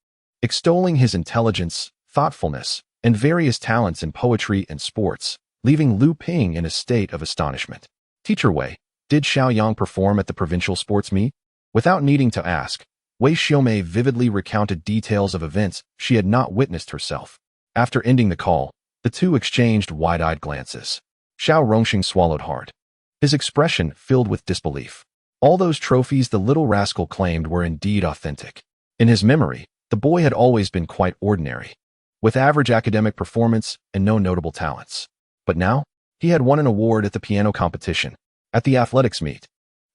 extolling his intelligence, thoughtfulness, and various talents in poetry and sports, leaving Lu Ping in a state of astonishment. "Teacher Wei, did Xiao Yang perform at the provincial sports meet?" Without needing to ask, Wei Xiaomei vividly recounted details of events she had not witnessed herself. After ending the call, the two exchanged wide-eyed glances. Xiao Rongxing swallowed hard, his expression filled with disbelief. All those trophies the little rascal claimed were indeed authentic. In his memory, the boy had always been quite ordinary, with average academic performance and no notable talents. But now, he had won an award at the piano competition. At the athletics meet,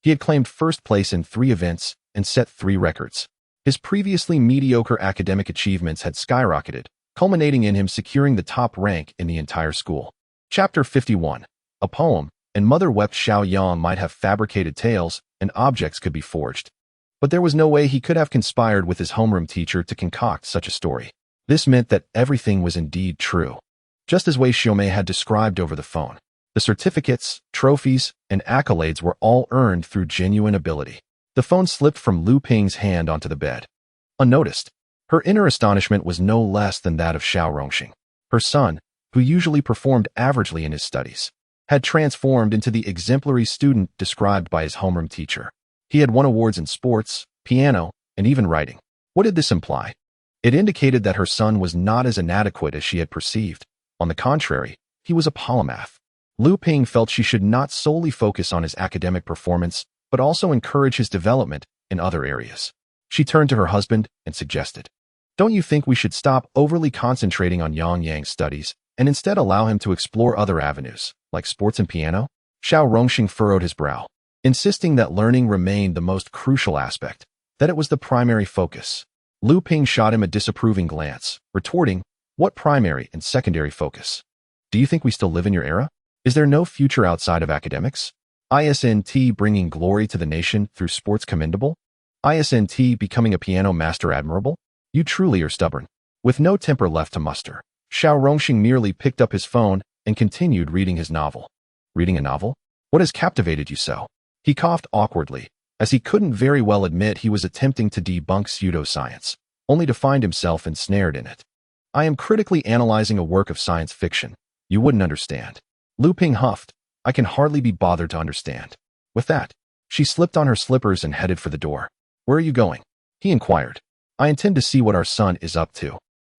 he had claimed first place in 3 events and set 3 records. His previously mediocre academic achievements had skyrocketed, culminating in him securing the top rank in the entire school. Chapter 51. A poem, and mother wept. Xiao Yang might have fabricated tales, and objects could be forged. But there was no way he could have conspired with his homeroom teacher to concoct such a story. This meant that everything was indeed true, just as Wei Xiaomei had described over the phone. The certificates, trophies, and accolades were all earned through genuine ability. The phone slipped from Lu Ping's hand onto the bed. Unnoticed, her inner astonishment was no less than that of Xiao Rongxing. Her son, who usually performed averagely in his studies, had transformed into the exemplary student described by his homeroom teacher. He had won awards in sports, piano, and even writing. What did this imply? It indicated that her son was not as inadequate as she had perceived. On the contrary, he was a polymath. Lu Ping felt she should not solely focus on his academic performance, but also encourage his development in other areas. She turned to her husband and suggested, "Don't you think we should stop overly concentrating on Zhang Yang's studies and instead allow him to explore other avenues, like sports and piano?" Xiao Rongxing furrowed his brow, insisting that learning remained the most crucial aspect, that it was the primary focus. Lu Ping shot him a disapproving glance, retorting, "What primary and secondary focus? Do you think we still live in your era? Is there no future outside of academics? Isn't bringing glory to the nation through sports commendable? Isn't becoming a piano master admirable? You truly are stubborn." With no temper left to muster, Xiao Rongxing merely picked up his phone and continued reading his novel. Reading a novel? What has captivated you so? He coughed awkwardly, as he couldn't very well admit he was attempting to debunk pseudoscience, only to find himself ensnared in it. "I am critically analyzing a work of science fiction. You wouldn't understand." Lu Ping huffed, "I can hardly be bothered to understand." With that, she slipped on her slippers and headed for the door. "Where are you going?" he inquired. "I intend to see what our son is up to."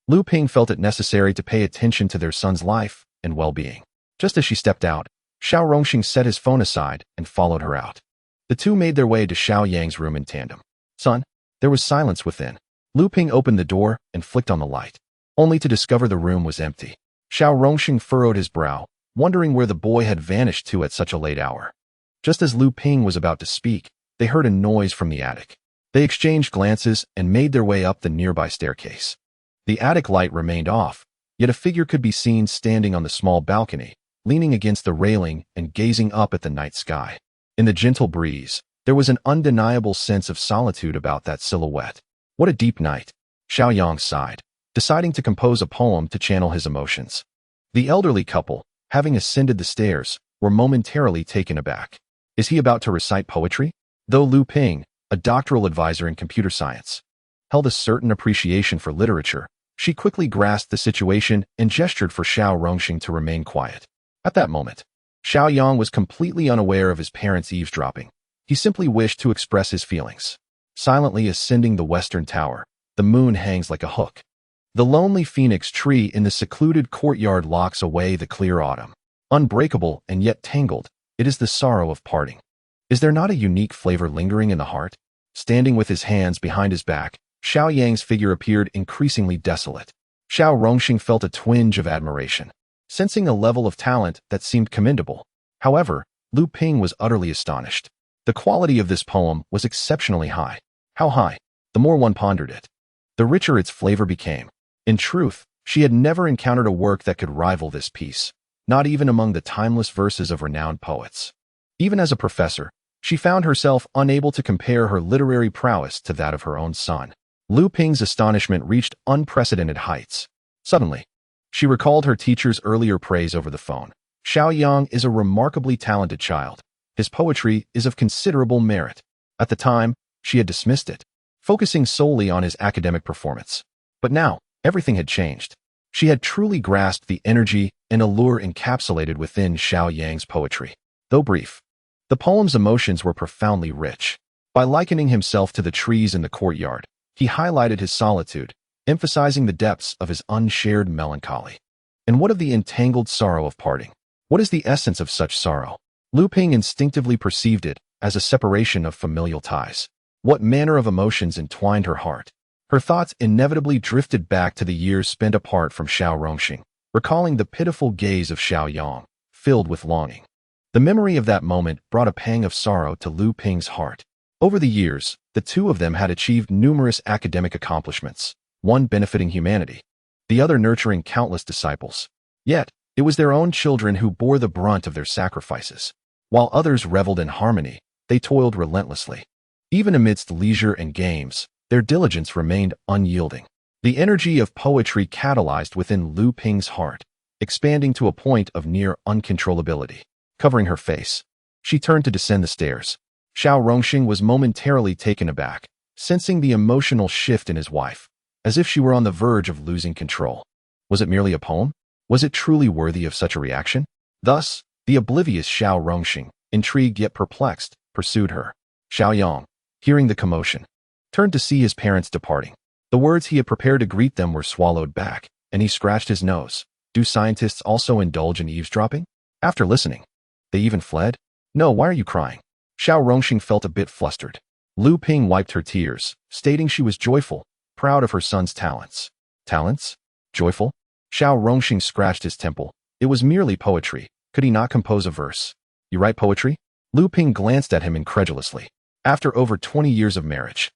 Lu Ping felt it necessary to pay attention to their son's life and well-being. Just as she stepped out, Xiao Rongxing set his phone aside and followed her out. The two made their way to Xiao Yang's room in tandem. "Son," there was silence within. Lu Ping opened the door and flicked on the light, only to discover the room was empty. Xiao Rongxing furrowed his brow, wondering where the boy had vanished to at such a late hour. Just as Lu Ping was about to speak, they heard a noise from the attic. They exchanged glances and made their way up the nearby staircase. The attic light remained off, yet a figure could be seen standing on the small balcony, leaning against the railing and gazing up at the night sky. In the gentle breeze, there was an undeniable sense of solitude about that silhouette. What a deep night, Xiao Yang sighed, deciding to compose a poem to channel his emotions. The elderly couple, having ascended the stairs, were momentarily taken aback. Is he about to recite poetry? Though Lu Ping, a doctoral advisor in computer science, held a certain appreciation for literature, she quickly grasped the situation and gestured for Xiao Rongxing to remain quiet. At that moment, Xiao Yang was completely unaware of his parents' eavesdropping. He simply wished to express his feelings. Silently ascending the western tower, the moon hangs like a hook. The lonely phoenix tree in the secluded courtyard locks away the clear autumn. Unbreakable and yet tangled, it is the sorrow of parting. Is there not a unique flavor lingering in the heart? Standing with his hands behind his back, Xiao Yang's figure appeared increasingly desolate. Xiao Rongxing felt a twinge of admiration, sensing a level of talent that seemed commendable. However, Lu Ping was utterly astonished. The quality of this poem was exceptionally high. How high? The more one pondered it, the richer its flavor became. In truth, she had never encountered a work that could rival this piece, not even among the timeless verses of renowned poets. Even as a professor, she found herself unable to compare her literary prowess to that of her own son. Lu Ping's astonishment reached unprecedented heights. Suddenly, she recalled her teacher's earlier praise over the phone. Xiao Yang is a remarkably talented child. His poetry is of considerable merit. At the time, she had dismissed it, focusing solely on his academic performance. But now, everything had changed. She had truly grasped the energy and allure encapsulated within Xiao Yang's poetry. Though brief, the poem's emotions were profoundly rich. By likening himself to the trees in the courtyard, he highlighted his solitude, emphasizing the depths of his unshared melancholy. And what of the entangled sorrow of parting? What is the essence of such sorrow? Lu Ping instinctively perceived it as a separation of familial ties. What manner of emotions entwined her heart? Her thoughts inevitably drifted back to the years spent apart from Xiao Rongxing, recalling the pitiful gaze of Xiao Yang, filled with longing. The memory of that moment brought a pang of sorrow to Lu Ping's heart. Over the years, the two of them had achieved numerous academic accomplishments, one benefiting humanity, the other nurturing countless disciples. Yet, it was their own children who bore the brunt of their sacrifices. While others reveled in harmony, they toiled relentlessly. Even amidst leisure and games, their diligence remained unyielding. The energy of poetry catalyzed within Lu Ping's heart, expanding to a point of near uncontrollability. Covering her face, she turned to descend the stairs. Xiao Rongxing was momentarily taken aback, sensing the emotional shift in his wife, as if she were on the verge of losing control. Was it merely a poem? Was it truly worthy of such a reaction? Thus, the oblivious Xiao Rongxing, intrigued yet perplexed, pursued her. Xiao Yang, hearing the commotion, turned to see his parents departing. The words he had prepared to greet them were swallowed back, and he scratched his nose. Do scientists also indulge in eavesdropping? After listening, they even fled? No, why are you crying? Xiao Rongxing felt a bit flustered. Lu Ping wiped her tears, stating she was joyful, proud of her son's talents. Talents? Joyful? Xiao Rongxing scratched his temple. It was merely poetry. Could he not compose a verse? You write poetry? Lu Ping glanced at him incredulously. After over 20 years of marriage,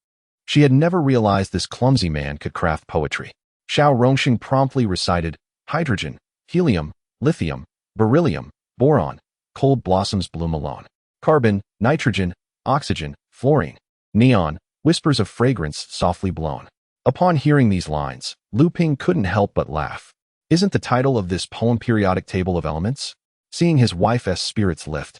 she had never realized this clumsy man could craft poetry. Xiao Rongxing promptly recited hydrogen, helium, lithium, beryllium, boron, cold blossoms bloom alone. Carbon, nitrogen, oxygen, fluorine, neon, whispers of fragrance softly blown. Upon hearing these lines, Lu Ping couldn't help but laugh. Isn't the title of this poem periodic table of elements? Seeing his wife's spirits lift,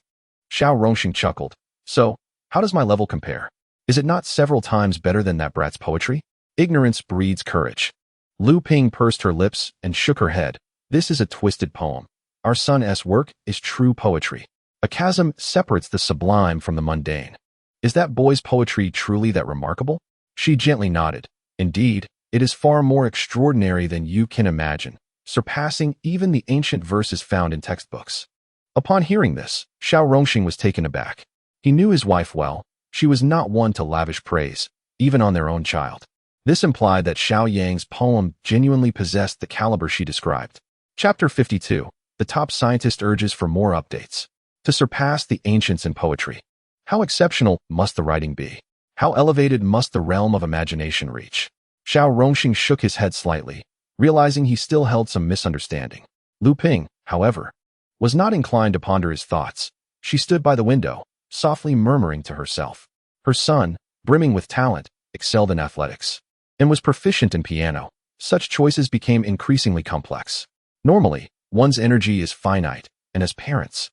Xiao Rongxing chuckled. So, how does my level compare? Is it not several times better than that brat's poetry? Ignorance breeds courage. Lu Ping pursed her lips and shook her head. This is a twisted poem. Our son's work is true poetry. A chasm separates the sublime from the mundane. Is that boy's poetry truly that remarkable? She gently nodded. Indeed, it is far more extraordinary than you can imagine, surpassing even the ancient verses found in textbooks. Upon hearing this, Xiao Rongxing was taken aback. He knew his wife well. She was not one to lavish praise, even on their own child. This implied that Xiao Yang's poem genuinely possessed the caliber she described. Chapter 52. The top scientist urges for more updates. To surpass the ancients in poetry. How exceptional must the writing be? How elevated must the realm of imagination reach? Xiao Rongxing shook his head slightly, realizing he still held some misunderstanding. Lu Ping, however, was not inclined to ponder his thoughts. She stood by the window, softly murmuring to herself. Her son, brimming with talent, excelled in athletics, and was proficient in piano. Such choices became increasingly complex. Normally, one's energy is finite, and as parents,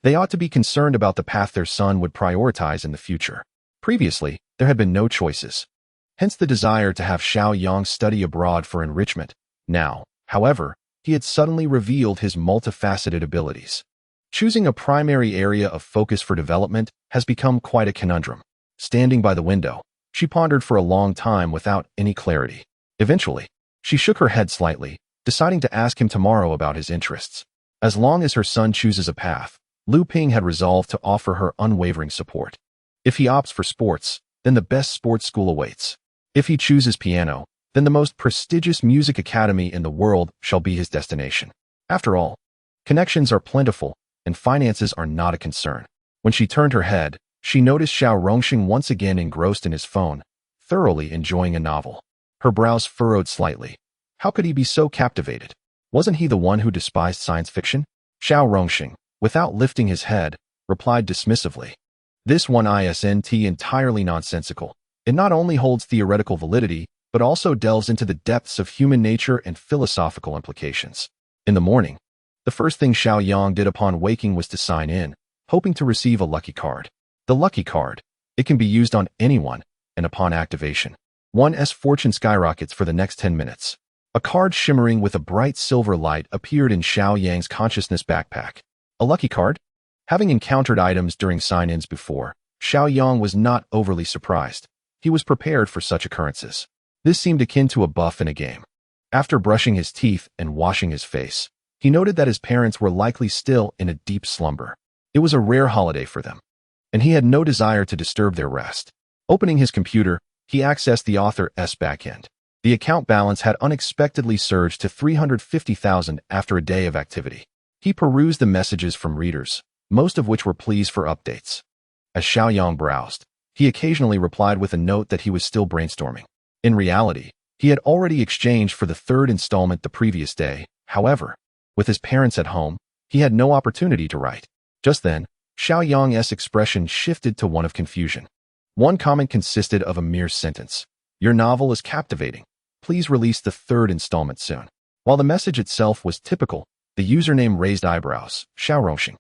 they ought to be concerned about the path their son would prioritize in the future. Previously, there had been no choices. Hence the desire to have Xiao Yang study abroad for enrichment. Now, however, he had suddenly revealed his multifaceted abilities. Choosing a primary area of focus for development has become quite a conundrum. Standing by the window, she pondered for a long time without any clarity. Eventually, she shook her head slightly, deciding to ask him tomorrow about his interests. As long as her son chooses a path, Lu Ping had resolved to offer her unwavering support. If he opts for sports, then the best sports school awaits. If he chooses piano, then the most prestigious music academy in the world shall be his destination. After all, connections are plentiful, and finances are not a concern. When she turned her head, she noticed Xiao Rongxing once again engrossed in his phone, thoroughly enjoying a novel. Her brows furrowed slightly. How could he be so captivated? Wasn't he the one who despised science fiction? Xiao Rongxing, without lifting his head, replied dismissively. This one isn't entirely nonsensical. It not only holds theoretical validity, but also delves into the depths of human nature and philosophical implications. In the morning, the first thing Xiao Yang did upon waking was to sign in, hoping to receive a lucky card. The lucky card. It can be used on anyone, and upon activation, one's fortune skyrockets for the next 10 minutes. A card shimmering with a bright silver light appeared in Xiao Yang's consciousness backpack. A lucky card? Having encountered items during sign-ins before, Xiao Yang was not overly surprised. He was prepared for such occurrences. This seemed akin to a buff in a game. After brushing his teeth and washing his face, he noted that his parents were likely still in a deep slumber. It was a rare holiday for them, and he had no desire to disturb their rest. Opening his computer, he accessed the author's backend. The account balance had unexpectedly surged to 350,000 after a day of activity. He perused the messages from readers, most of which were pleas for updates. As Xiao Yang browsed, he occasionally replied with a note that he was still brainstorming. In reality, he had already exchanged for the third installment the previous day. However, with his parents at home, he had no opportunity to write. Just then, Xiao Yang's expression shifted to one of confusion. One comment consisted of a mere sentence. Your novel is captivating. Please release the third installment soon. While the message itself was typical, The username raised eyebrows. Xiao Yang.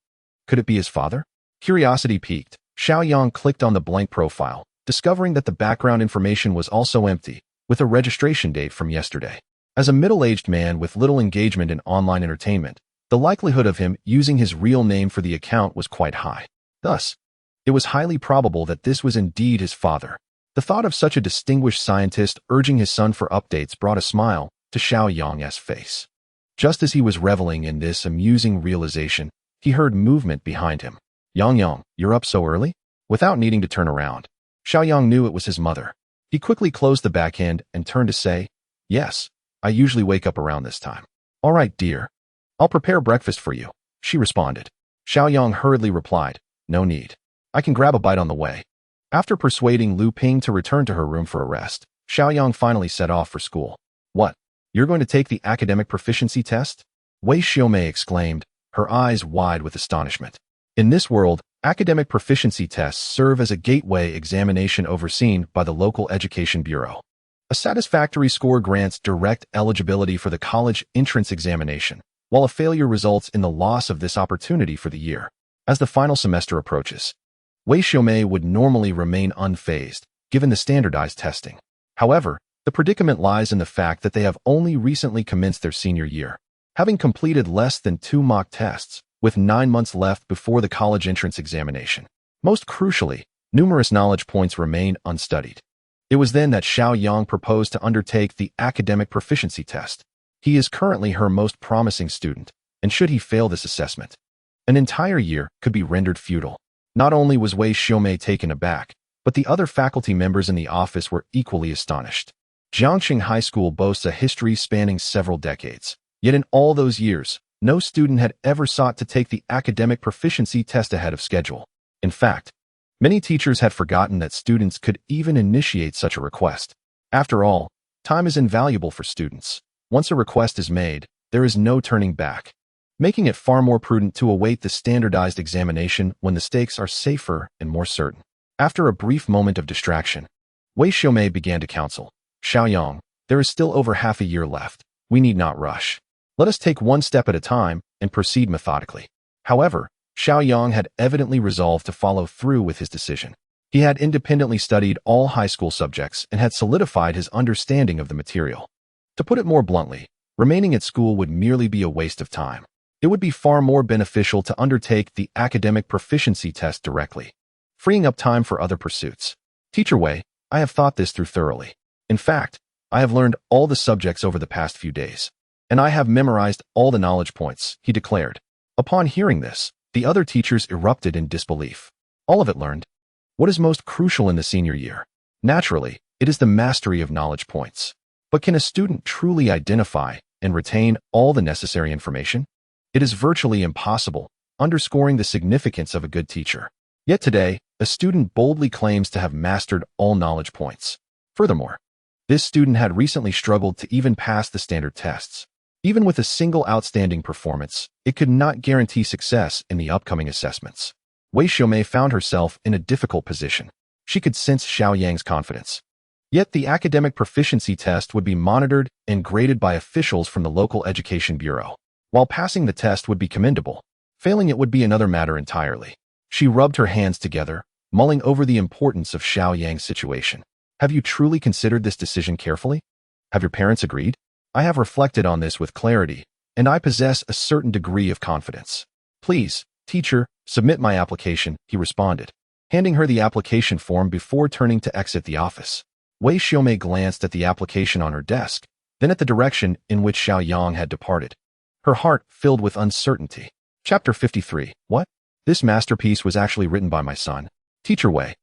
Could it be his father? Curiosity piqued. Xiao Yang clicked on the blank profile, discovering that the background information was also empty, with a registration date from yesterday. As a middle-aged man with little engagement in online entertainment, the likelihood of him using his real name for the account was quite high. Thus, it was highly probable that this was indeed his father. The thought of such a distinguished scientist urging his son for updates brought a smile to Xiao Yang's face. Just as he was reveling in this amusing realization, he heard movement behind him. Yang, you're up so early? Without needing to turn around, Xiao Yang knew it was his mother. He quickly closed the backhand and turned to say, yes, I usually wake up around this time. All right, dear. I'll prepare breakfast for you, she responded. Xiao Yang hurriedly replied, no need. I can grab a bite on the way. After persuading Lu Ping to return to her room for a rest, Xiao Yang finally set off for school. What? You're going to take the academic proficiency test? Wei Xiaomei exclaimed, her eyes wide with astonishment. In this world, academic proficiency tests serve as a gateway examination overseen by the local education bureau. A satisfactory score grants direct eligibility for the college entrance examination, while a failure results in the loss of this opportunity for the year. As the final semester approaches, Wei Xiaomei would normally remain unfazed, given the standardized testing. However, the predicament lies in the fact that they have only recently commenced their senior year, having completed less than 2 mock tests, with 9 months left before the college entrance examination. Most crucially, numerous knowledge points remain unstudied. It was then that Xiao Yang proposed to undertake the academic proficiency test. He is currently her most promising student, and should he fail this assessment, an entire year could be rendered futile. Not only was Wei Xiaomei taken aback, but the other faculty members in the office were equally astonished. Jiangxing High School boasts a history spanning several decades. Yet in all those years, no student had ever sought to take the academic proficiency test ahead of schedule. In fact, many teachers had forgotten that students could even initiate such a request. After all, time is invaluable for students. Once a request is made, there is no turning back, making it far more prudent to await the standardized examination when the stakes are safer and more certain. After a brief moment of distraction, Wei Xiaomei began to counsel. Xiao Yang, there is still over half a year left. We need not rush. Let us take one step at a time and proceed methodically. However, Xiao Yang had evidently resolved to follow through with his decision. He had independently studied all high school subjects and had solidified his understanding of the material. To put it more bluntly, remaining at school would merely be a waste of time. It would be far more beneficial to undertake the academic proficiency test directly, freeing up time for other pursuits. Teacher Wei, I have thought this through thoroughly. In fact, I have learned all the subjects over the past few days, and I have memorized all the knowledge points, he declared. Upon hearing this, the other teachers erupted in disbelief. All of it learned? What is most crucial in the senior year? Naturally, it is the mastery of knowledge points. But can a student truly identify and retain all the necessary information? It is virtually impossible, underscoring the significance of a good teacher. Yet today, a student boldly claims to have mastered all knowledge points. Furthermore, this student had recently struggled to even pass the standard tests. Even with a single outstanding performance, it could not guarantee success in the upcoming assessments. Wei Xiaomei found herself in a difficult position. She could sense Xiao Yang's confidence. Yet the academic proficiency test would be monitored and graded by officials from the local education bureau. While passing the test would be commendable, failing it would be another matter entirely. She rubbed her hands together, mulling over the importance of Xiao Yang's situation. Have you truly considered this decision carefully? Have your parents agreed? I have reflected on this with clarity, and I possess a certain degree of confidence. Please, teacher, submit my application, he responded, handing her the application form before turning to exit the office. Wei Xiaomei glanced at the application on her desk, then at the direction in which Xiao Yang had departed. Her heart filled with uncertainty. Chapter 53. What? This masterpiece was actually written by my son. Teacher Wei,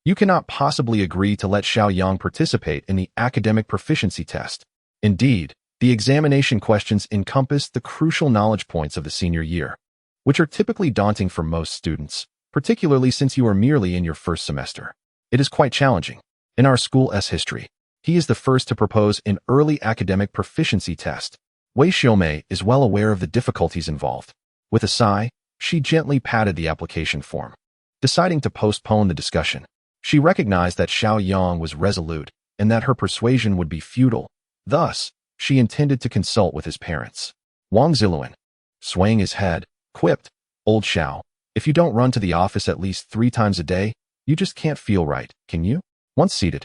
you cannot possibly agree to let Xiao Yang participate in the academic proficiency test. Indeed, the examination questions encompass the crucial knowledge points of the senior year, which are typically daunting for most students, particularly since you are merely in your first semester. It is quite challenging. In our school's history, he is the first to propose an early academic proficiency test. Wei Xiaomei is well aware of the difficulties involved. With a sigh, she gently patted the application form. Deciding to postpone the discussion, she recognized that Xiao Yang was resolute and that her persuasion would be futile. Thus, she intended to consult with his parents. Wang Ziluan, swaying his head, quipped, "Old Xiao, if you don't run to the office at least 3 times a day, you just can't feel right, can you?" Once seated,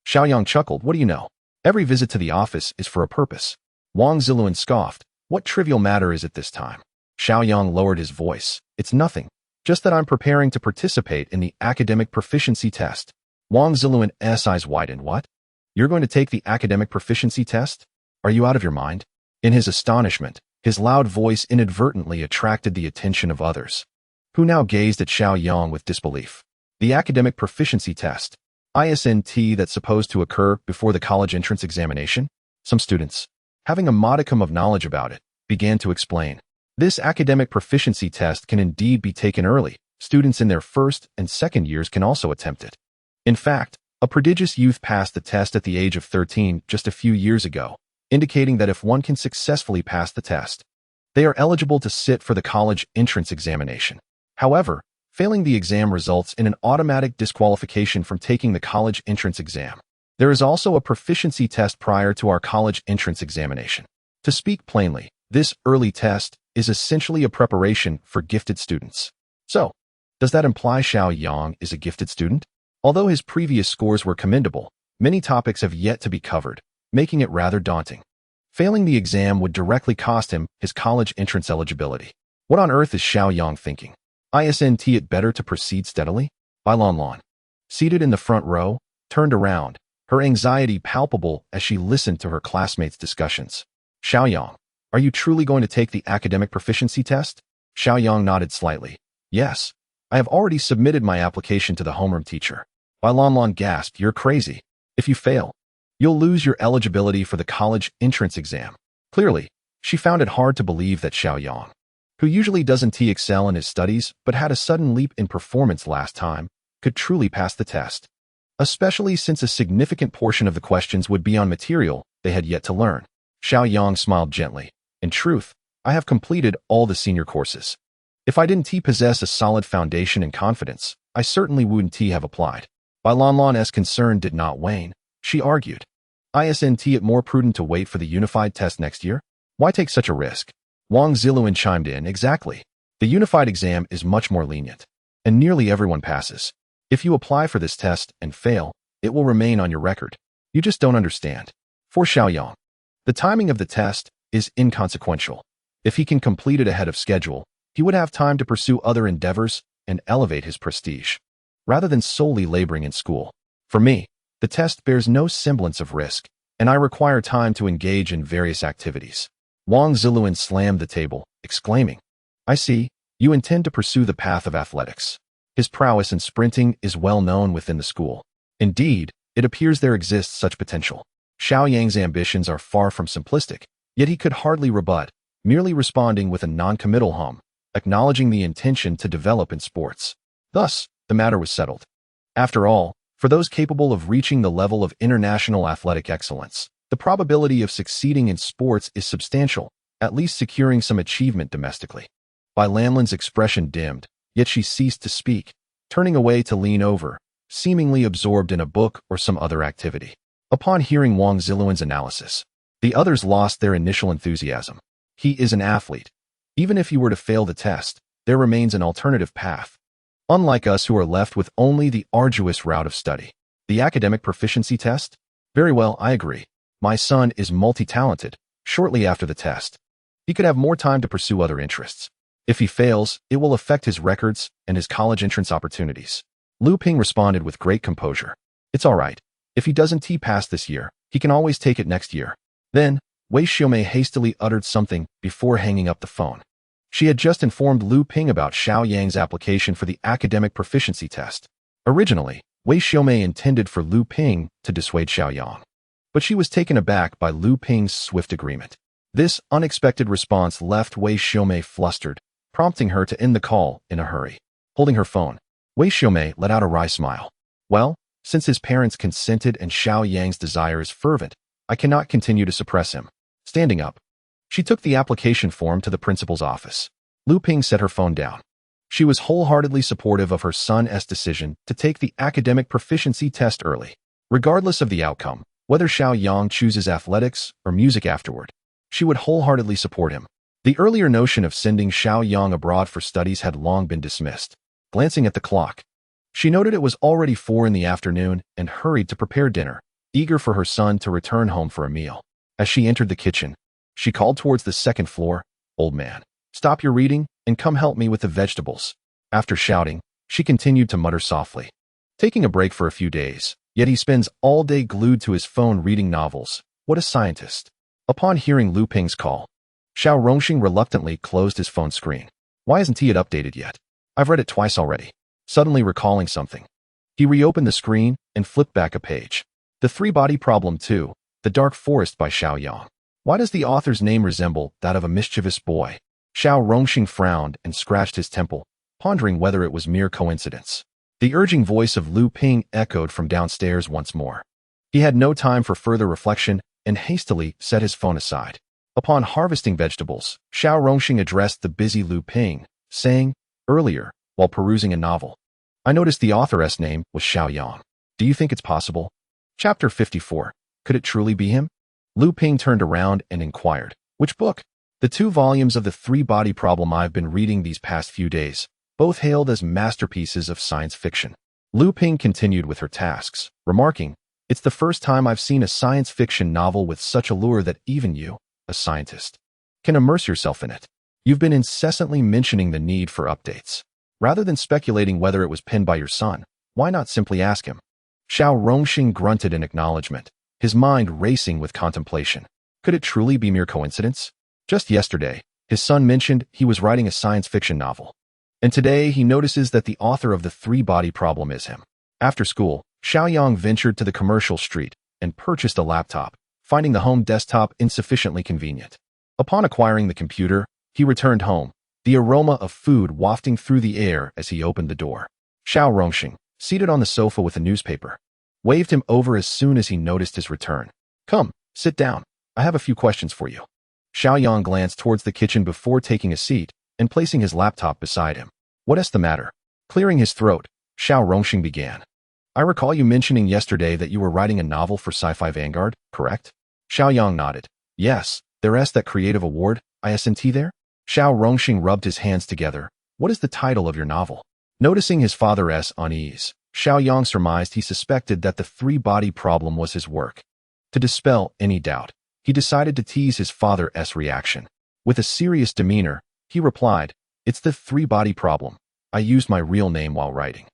Xiao Yang chuckled, "What do you know? Every visit to the office is for a purpose." Wang Ziluan scoffed, "What trivial matter is it this time?" Xiao Yang lowered his voice, "It's nothing. Just that I'm preparing to participate in the academic proficiency test." Wang Ziluan's eyes widened. "What? You're going to take the academic proficiency test? Are you out of your mind?" In his astonishment, his loud voice inadvertently attracted the attention of others, who now gazed at Xiao Yang with disbelief. The academic proficiency test, ISNT, that's supposed to occur before the college entrance examination? Some students, having a modicum of knowledge about it, began to explain. This academic proficiency test can indeed be taken early. Students in their first and second years can also attempt it. In fact, a prodigious youth passed the test at the age of 13 just a few years ago, indicating that if one can successfully pass the test, they are eligible to sit for the college entrance examination. However, failing the exam results in an automatic disqualification from taking the college entrance exam. There is also a proficiency test prior to our college entrance examination. To speak plainly, this early test is essentially a preparation for gifted students. So, does that imply Xiao Yang is a gifted student? Although his previous scores were commendable, many topics have yet to be covered, making it rather daunting. Failing the exam would directly cost him his college entrance eligibility. What on earth is Xiao Yang thinking? Isn't it better to proceed steadily? Bai Lanlan, seated in the front row, turned around, her anxiety palpable as she listened to her classmates' discussions. "Xiao Yang, are you truly going to take the academic proficiency test?" Xiao Yang nodded slightly. "Yes, I have already submitted my application to the homeroom teacher." Bai Lanlan gasped, "You're crazy. If you fail, you'll lose your eligibility for the college entrance exam." Clearly, she found it hard to believe that Xiao Yang, who usually doesn't excel in his studies but had a sudden leap in performance last time, could truly pass the test, especially since a significant portion of the questions would be on material they had yet to learn. Xiao Yang smiled gently. "In truth, I have completed all the senior courses. If I didn't possess a solid foundation and confidence, I certainly wouldn't have applied." Bai Lanlan's concern did not wane. She argued, "Isn't it more prudent to wait for the unified test next year? Why take such a risk?" Wang Ziluan chimed in, "Exactly. The unified exam is much more lenient, and nearly everyone passes. If you apply for this test and fail, it will remain on your record. You just don't understand." For Xiao Yang, the timing of the test is inconsequential. If he can complete it ahead of schedule, he would have time to pursue other endeavors and elevate his prestige, rather than solely laboring in school. For me, the test bears no semblance of risk, and I require time to engage in various activities. Wang Ziluan slammed the table, exclaiming, "I see, you intend to pursue the path of athletics." His prowess in sprinting is well known within the school. Indeed, it appears there exists such potential. Xiao Yang's ambitions are far from simplistic, yet he could hardly rebut, merely responding with a non-committal hum, acknowledging the intention to develop in sports. Thus, the matter was settled. After all, for those capable of reaching the level of international athletic excellence, the probability of succeeding in sports is substantial, at least securing some achievement domestically. Bai Lanlan's expression dimmed, yet she ceased to speak, turning away to lean over, seemingly absorbed in a book or some other activity. Upon hearing Wang Ziluan's analysis, the others lost their initial enthusiasm. He is an athlete. Even if he were to fail the test, there remains an alternative path. Unlike us who are left with only the arduous route of study. The academic proficiency test? Very well, I agree. My son is multi-talented. Shortly after the test, he could have more time to pursue other interests. If he fails, it will affect his records and his college entrance opportunities. Lu Ping responded with great composure. "It's all right. If he doesn't pass this year, he can always take it next year." Then, Wei Xiaomei hastily uttered something before hanging up the phone. She had just informed Lu Ping about Xiao Yang's application for the academic proficiency test. Originally, Wei Xiaomei intended for Lu Ping to dissuade Xiao Yang, but she was taken aback by Lu Ping's swift agreement. This unexpected response left Wei Xiaomei flustered, prompting her to end the call in a hurry. Holding her phone, Wei Xiaomei let out a wry smile. "Well, since his parents consented and Xiao Yang's desire is fervent, I cannot continue to suppress him." Standing up, she took the application form to the principal's office. Lu Ping set her phone down. She was wholeheartedly supportive of her son's decision to take the academic proficiency test early. Regardless of the outcome, whether Xiao Yang chooses athletics or music afterward, she would wholeheartedly support him. The earlier notion of sending Xiao Yang abroad for studies had long been dismissed. Glancing at the clock, she noted it was already 4 in the afternoon and hurried to prepare dinner, eager for her son to return home for a meal. As she entered the kitchen, she called towards the second floor, "Old man, stop your reading and come help me with the vegetables." After shouting, she continued to mutter softly, "Taking a break for a few days, yet he spends all day glued to his phone reading novels. What a scientist." Upon hearing Lu Ping's call, Xiao Rongxing reluctantly closed his phone screen. Why isn't he updated yet? I've read it twice already. Suddenly recalling something, he reopened the screen and flipped back a page. The Three-Body Problem 2, The Dark Forest by Xiao Yang. Why does the author's name resemble that of a mischievous boy? Xiao Rongxing frowned and scratched his temple, pondering whether it was mere coincidence. The urging voice of Lu Ping echoed from downstairs once more. He had no time for further reflection and hastily set his phone aside. Upon harvesting vegetables, Xiao Rongxing addressed the busy Lu Ping, saying, "Earlier, while perusing a novel, I noticed the authoress name was Xiao Yang. Do you think it's possible?" Chapter 54. Could it truly be him? Lu Ping turned around and inquired, "Which book?" "The 2 volumes of the Three-Body Problem I've been reading these past few days, both hailed as masterpieces of science fiction." Lu Ping continued with her tasks, remarking, "It's the first time I've seen a science fiction novel with such allure that even you, a scientist, can immerse yourself in it. You've been incessantly mentioning the need for updates. Rather than speculating whether it was penned by your son, why not simply ask him?" Xiao Rongxing grunted in acknowledgement, his mind racing with contemplation. Could it truly be mere coincidence? Just yesterday, his son mentioned he was writing a science fiction novel. And today he notices that the author of the Three-Body Problem is him. After school, Xiao Yang ventured to the commercial street and purchased a laptop, finding the home desktop insufficiently convenient. Upon acquiring the computer, he returned home, the aroma of food wafting through the air as he opened the door. Xiao Rongxing, seated on the sofa with a newspaper, waved him over as soon as he noticed his return. "Come, sit down. I have a few questions for you." Xiao Yang glanced towards the kitchen before taking a seat and placing his laptop beside him. "What is the matter?" Clearing his throat, Xiao Rongxing began. "I recall you mentioning yesterday that you were writing a novel for Sci-Fi Vanguard, correct?" Xiao Yang nodded. "Yes, there's that creative award, isn't there?" Xiao Rongxing rubbed his hands together. "What is the title of your novel?" Noticing his father's unease, Xiao Yang surmised he suspected that the Three-Body Problem was his work. To dispel any doubt, he decided to tease his father's reaction. With a serious demeanor, he replied, "It's the Three-Body Problem. I used my real name while writing."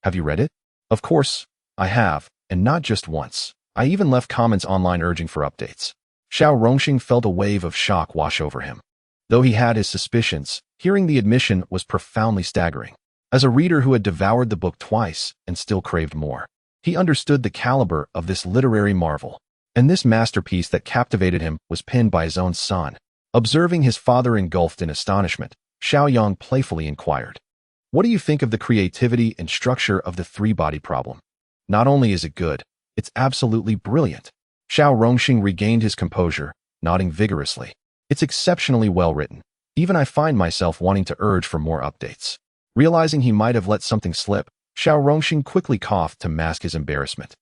"Have you read it?" "Of course, I have, and not just once. I even left comments online urging for updates." Xiao Rongxing felt a wave of shock wash over him. Though he had his suspicions, hearing the admission was profoundly staggering. As a reader who had devoured the book twice and still craved more, he understood the caliber of this literary marvel. And this masterpiece that captivated him was penned by his own son. Observing his father engulfed in astonishment, Xiao Yang playfully inquired, "What do you think of the creativity and structure of the Three-Body Problem? Not only is it good, it's absolutely brilliant." Xiao Rongxing regained his composure, nodding vigorously. "It's exceptionally well written. Even I find myself wanting to urge for more updates." Realizing he might have let something slip, Xiao Rongxing quickly coughed to mask his embarrassment.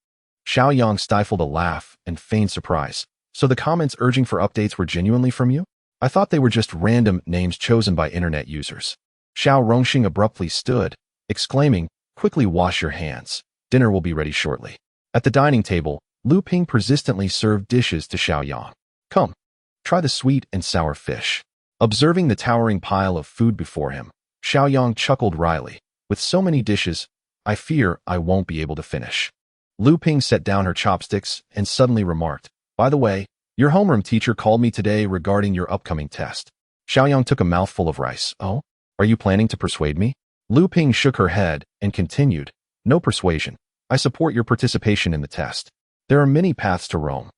Xiao Yang stifled a laugh and feigned surprise. "So the comments urging for updates were genuinely from you? I thought they were just random names chosen by internet users." Xiao Rongxing abruptly stood, exclaiming, "Quickly wash your hands. Dinner will be ready shortly." At the dining table, Lu Ping persistently served dishes to Xiao Yang. "Come, try the sweet and sour fish." Observing the towering pile of food before him, Xiao Yang chuckled wryly. "With so many dishes, I fear I won't be able to finish." Lu Ping set down her chopsticks and suddenly remarked, "By the way, your homeroom teacher called me today regarding your upcoming test." Xiao Yang took a mouthful of rice. "Oh, are you planning to persuade me?" Lu Ping shook her head and continued, "No persuasion. I support your participation in the test. There are many paths to Rome,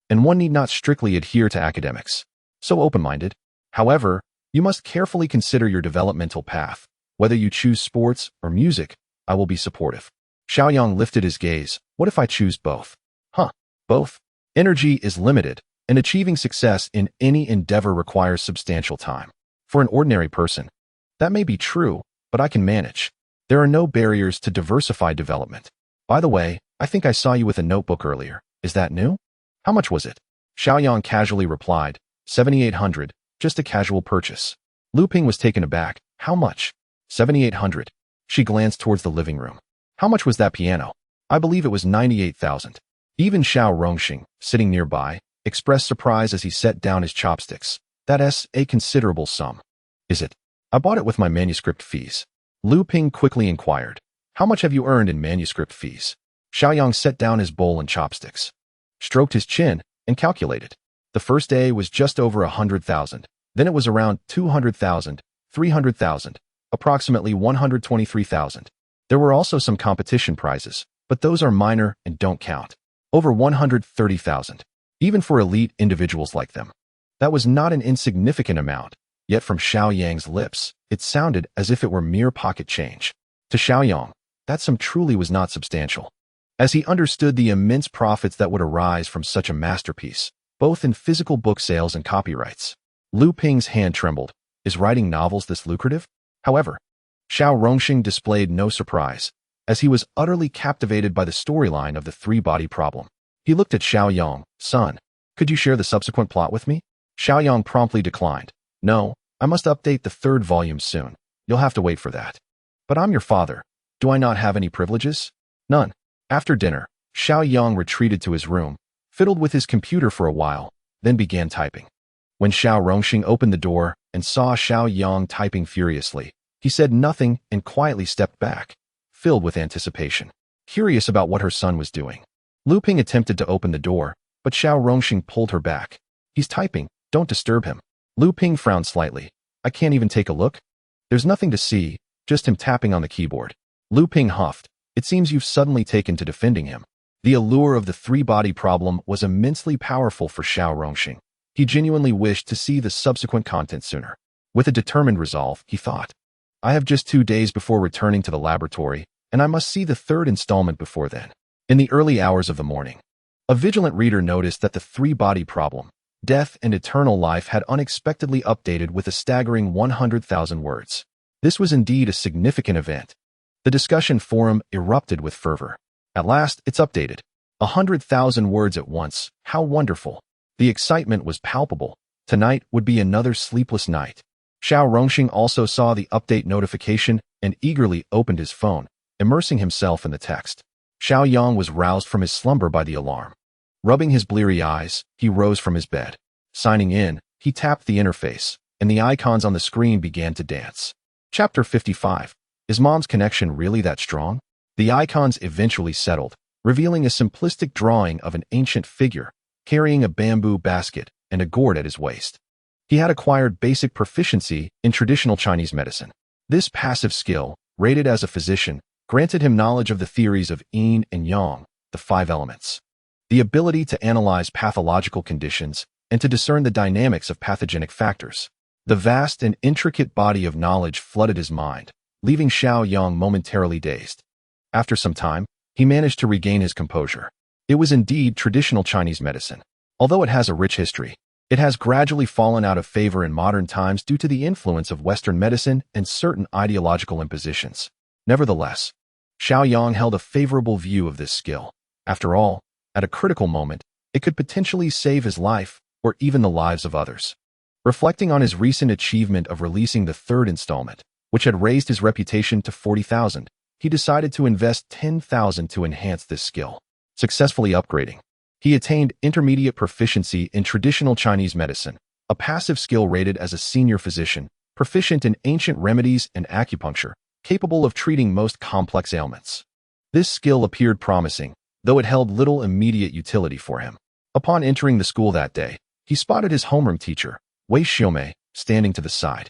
and one need not strictly adhere to academics. So open-minded. However, you must carefully consider your developmental path. Whether you choose sports or music, I will be supportive." Xiao Yang lifted his gaze. "What if I choose both?" "Huh, both? Energy is limited, and achieving success in any endeavor requires substantial time. For an ordinary person, that may be true, but I can manage. There are no barriers to diversified development. By the way, I think I saw you with a notebook earlier. Is that new? How much was it?" Xiao Yang casually replied, 7,800, Just a casual purchase. Lu Ping was taken aback. How much? 7,800. She glanced towards the living room. How much was that piano? I believe it was 98,000. Even Xiao Rongxing, sitting nearby, expressed surprise as he set down his chopsticks. That's a considerable sum. Is it? I bought it with my manuscript fees. Lu Ping quickly inquired. How much have you earned in manuscript fees? Xiao Yang set down his bowl and chopsticks, stroked his chin, and calculated. The first day was just over 100,000. Then it was around 200,000, 300,000, approximately 123,000. There were also some competition prizes, but those are minor and don't count. Over 130,000. Even for elite individuals like them. That was not an insignificant amount, yet from Xiao Yang's lips, it sounded as if it were mere pocket change. To Xiao Yang, that sum truly was not substantial. As he understood the immense profits that would arise from such a masterpiece, both in physical book sales and copyrights. Lu Ping's hand trembled. Is writing novels this lucrative? However, Xiao Rongxing displayed no surprise, as he was utterly captivated by the storyline of the three-body problem. He looked at Xiao Yang. Son, could you share the subsequent plot with me? Xiao Yang promptly declined. No, I must update the third volume soon. You'll have to wait for that. But I'm your father. Do I not have any privileges? None. After dinner, Xiao Yang retreated to his room, fiddled with his computer for a while, then began typing. When Xiao Rongxing opened the door and saw Xiao Yang typing furiously, he said nothing and quietly stepped back, filled with anticipation, curious about what her son was doing. Lu Ping attempted to open the door, but Xiao Rongxing pulled her back. He's typing, don't disturb him. Lu Ping frowned slightly. I can't even take a look? There's nothing to see, just him tapping on the keyboard. Lu Ping huffed. It seems you've suddenly taken to defending him. The allure of the three-body problem was immensely powerful for Xiao Rongxing. He genuinely wished to see the subsequent content sooner. With a determined resolve, he thought, I have just 2 days before returning to the laboratory, and I must see the third installment before then. In the early hours of the morning, a vigilant reader noticed that the three-body problem, death and eternal life, had unexpectedly updated with a staggering 100,000 words. This was indeed a significant event. The discussion forum erupted with fervor. At last, it's updated. 100,000 words at once. How wonderful. The excitement was palpable. Tonight would be another sleepless night. Xiao Rongxing also saw the update notification and eagerly opened his phone, immersing himself in the text. Xiao Yang was roused from his slumber by the alarm. Rubbing his bleary eyes, he rose from his bed. Signing in, he tapped the interface, and the icons on the screen began to dance. Chapter 55. Is Mom's connection really that strong? The icons eventually settled, revealing a simplistic drawing of an ancient figure, carrying a bamboo basket and a gourd at his waist. He had acquired basic proficiency in traditional Chinese medicine. This passive skill, rated as a physician, granted him knowledge of the theories of yin and yang, the 5 elements. The ability to analyze pathological conditions and to discern the dynamics of pathogenic factors. The vast and intricate body of knowledge flooded his mind, leaving Xiao Yang momentarily dazed. After some time, he managed to regain his composure. It was indeed traditional Chinese medicine. Although it has a rich history, it has gradually fallen out of favor in modern times due to the influence of Western medicine and certain ideological impositions. Nevertheless, Xiao Yang held a favorable view of this skill. After all, at a critical moment, it could potentially save his life or even the lives of others. Reflecting on his recent achievement of releasing the third installment, which had raised his reputation to 40,000, he decided to invest 10,000 to enhance this skill. Successfully upgrading, he attained intermediate proficiency in traditional Chinese medicine, a passive skill rated as a senior physician, proficient in ancient remedies and acupuncture, capable of treating most complex ailments. This skill appeared promising, though it held little immediate utility for him. Upon entering the school that day, he spotted his homeroom teacher, Wei Xiaomei, standing to the side.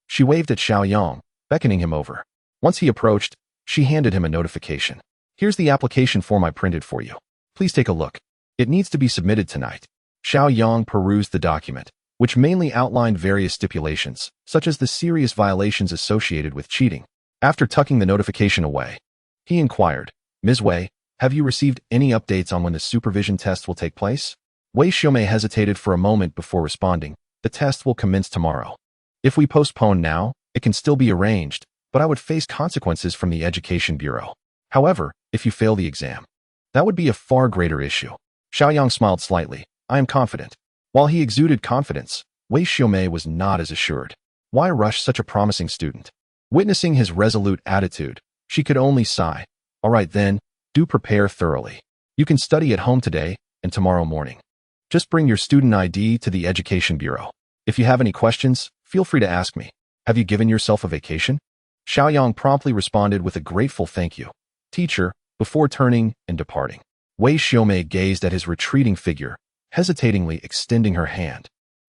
She waved at Xiao Yang, beckoning him over. Once he approached, she handed him a notification. Here's the application form I printed for you. Please take a look. It needs to be submitted tonight. Xiao Yang perused the document, which mainly outlined various stipulations, such as the serious violations associated with cheating. After tucking the notification away, he inquired, Ms. Wei, have you received any updates on when the supervision test will take place? Wei Xiaomei hesitated for a moment before responding. The test will commence tomorrow. If we postpone now, it can still be arranged, but I would face consequences from the Education Bureau. However, if you fail the exam, that would be a far greater issue. Xiao Yang smiled slightly. I am confident. While he exuded confidence, Wei Xiaomei was not as assured. Why rush such a promising student? Witnessing his resolute attitude, she could only sigh. All right then, do prepare thoroughly. You can study at home today and tomorrow morning. Just bring your student ID to the Education Bureau. If you have any questions, feel free to ask me. Have you given yourself a vacation? Xiao Yang promptly responded with a grateful thank you, teacher, before turning and departing. Wei Xiaomei gazed at his retreating figure, hesitatingly extending her hand,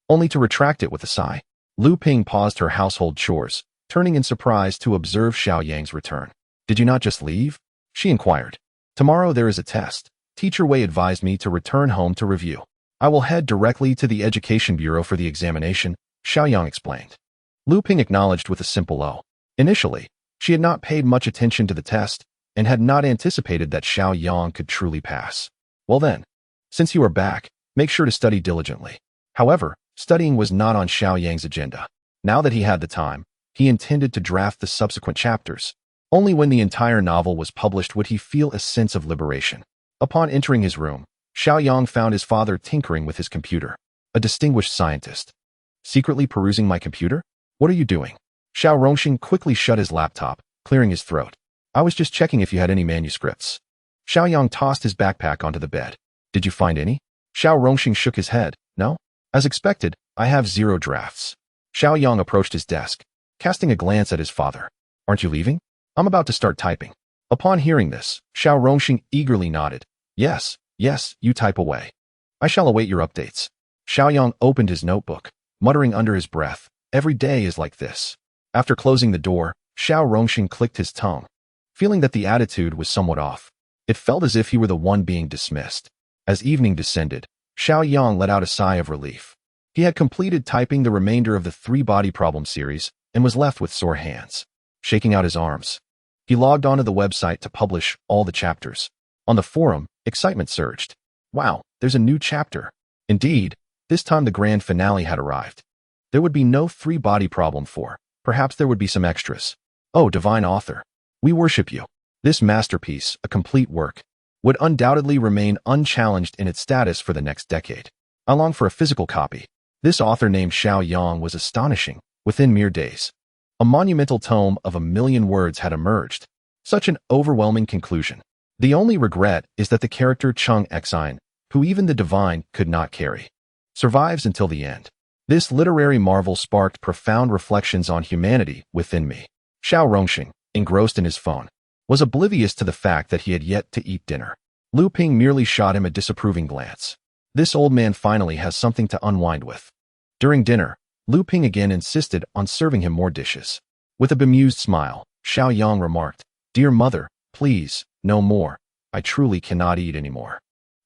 only to retract it with a sigh. Lu Ping paused her household chores, turning in surprise to observe Xiao Yang's return. Did you not just leave? She inquired. Tomorrow there is a test. Teacher Wei advised me to return home to review. I will head directly to the Education Bureau for the examination, Xiao Yang explained. Lu Ping acknowledged with a simple "oh." Initially, she had not paid much attention to the test and had not anticipated that Xiao Yang could truly pass. Well then, since you are back, make sure to study diligently. However, studying was not on Xiao Yang's agenda. Now that he had the time, he intended to draft the subsequent chapters. Only when the entire novel was published would he feel a sense of liberation. Upon entering his room, Xiao Yang found his father tinkering with his computer. A distinguished scientist. Secretly perusing my computer? What are you doing? Xiao Rongxing quickly shut his laptop, clearing his throat. I was just checking if you had any manuscripts. Xiao Yang tossed his backpack onto the bed. Did you find any? Xiao Rongxing shook his head. No? As expected, I have 0 drafts. Xiao Yang approached his desk, casting a glance at his father. Aren't you leaving? I'm about to start typing. Upon hearing this, Xiao Rongxing eagerly nodded. Yes, you type away. I shall await your updates. Xiao Yang opened his notebook, muttering under his breath, every day is like this. After closing the door, Xiao Rongxing clicked his tongue, feeling that the attitude was somewhat off. It felt as if he were the one being dismissed. As evening descended, Xiao Yang let out a sigh of relief. He had completed typing the remainder of the 3-body problem series and was left with sore hands. Shaking out his arms, he logged onto the website to publish all the chapters. On the forum, excitement surged. Wow, there's a new chapter. Indeed, this time the grand finale had arrived. There would be no 3-body problem 4. Perhaps there would be some extras. Oh, divine author. We worship you. This masterpiece, a complete work, would undoubtedly remain unchallenged in its status for the next decade. I long for a physical copy. This author named Xiao Yang was astonishing. Within mere days, a monumental tome of 1,000,000 words had emerged. Such an overwhelming conclusion. The only regret is that the character Cheng Xin, who even the divine could not carry, survives until the end. This literary marvel sparked profound reflections on humanity within me. Xiao Rongxing, engrossed in his phone, was oblivious to the fact that he had yet to eat dinner. Lu Ping merely shot him a disapproving glance. This old man finally has something to unwind with. During dinner, Lu Ping again insisted on serving him more dishes. With a bemused smile, Xiao Yang remarked, "Dear mother, please, no more. I truly cannot eat anymore.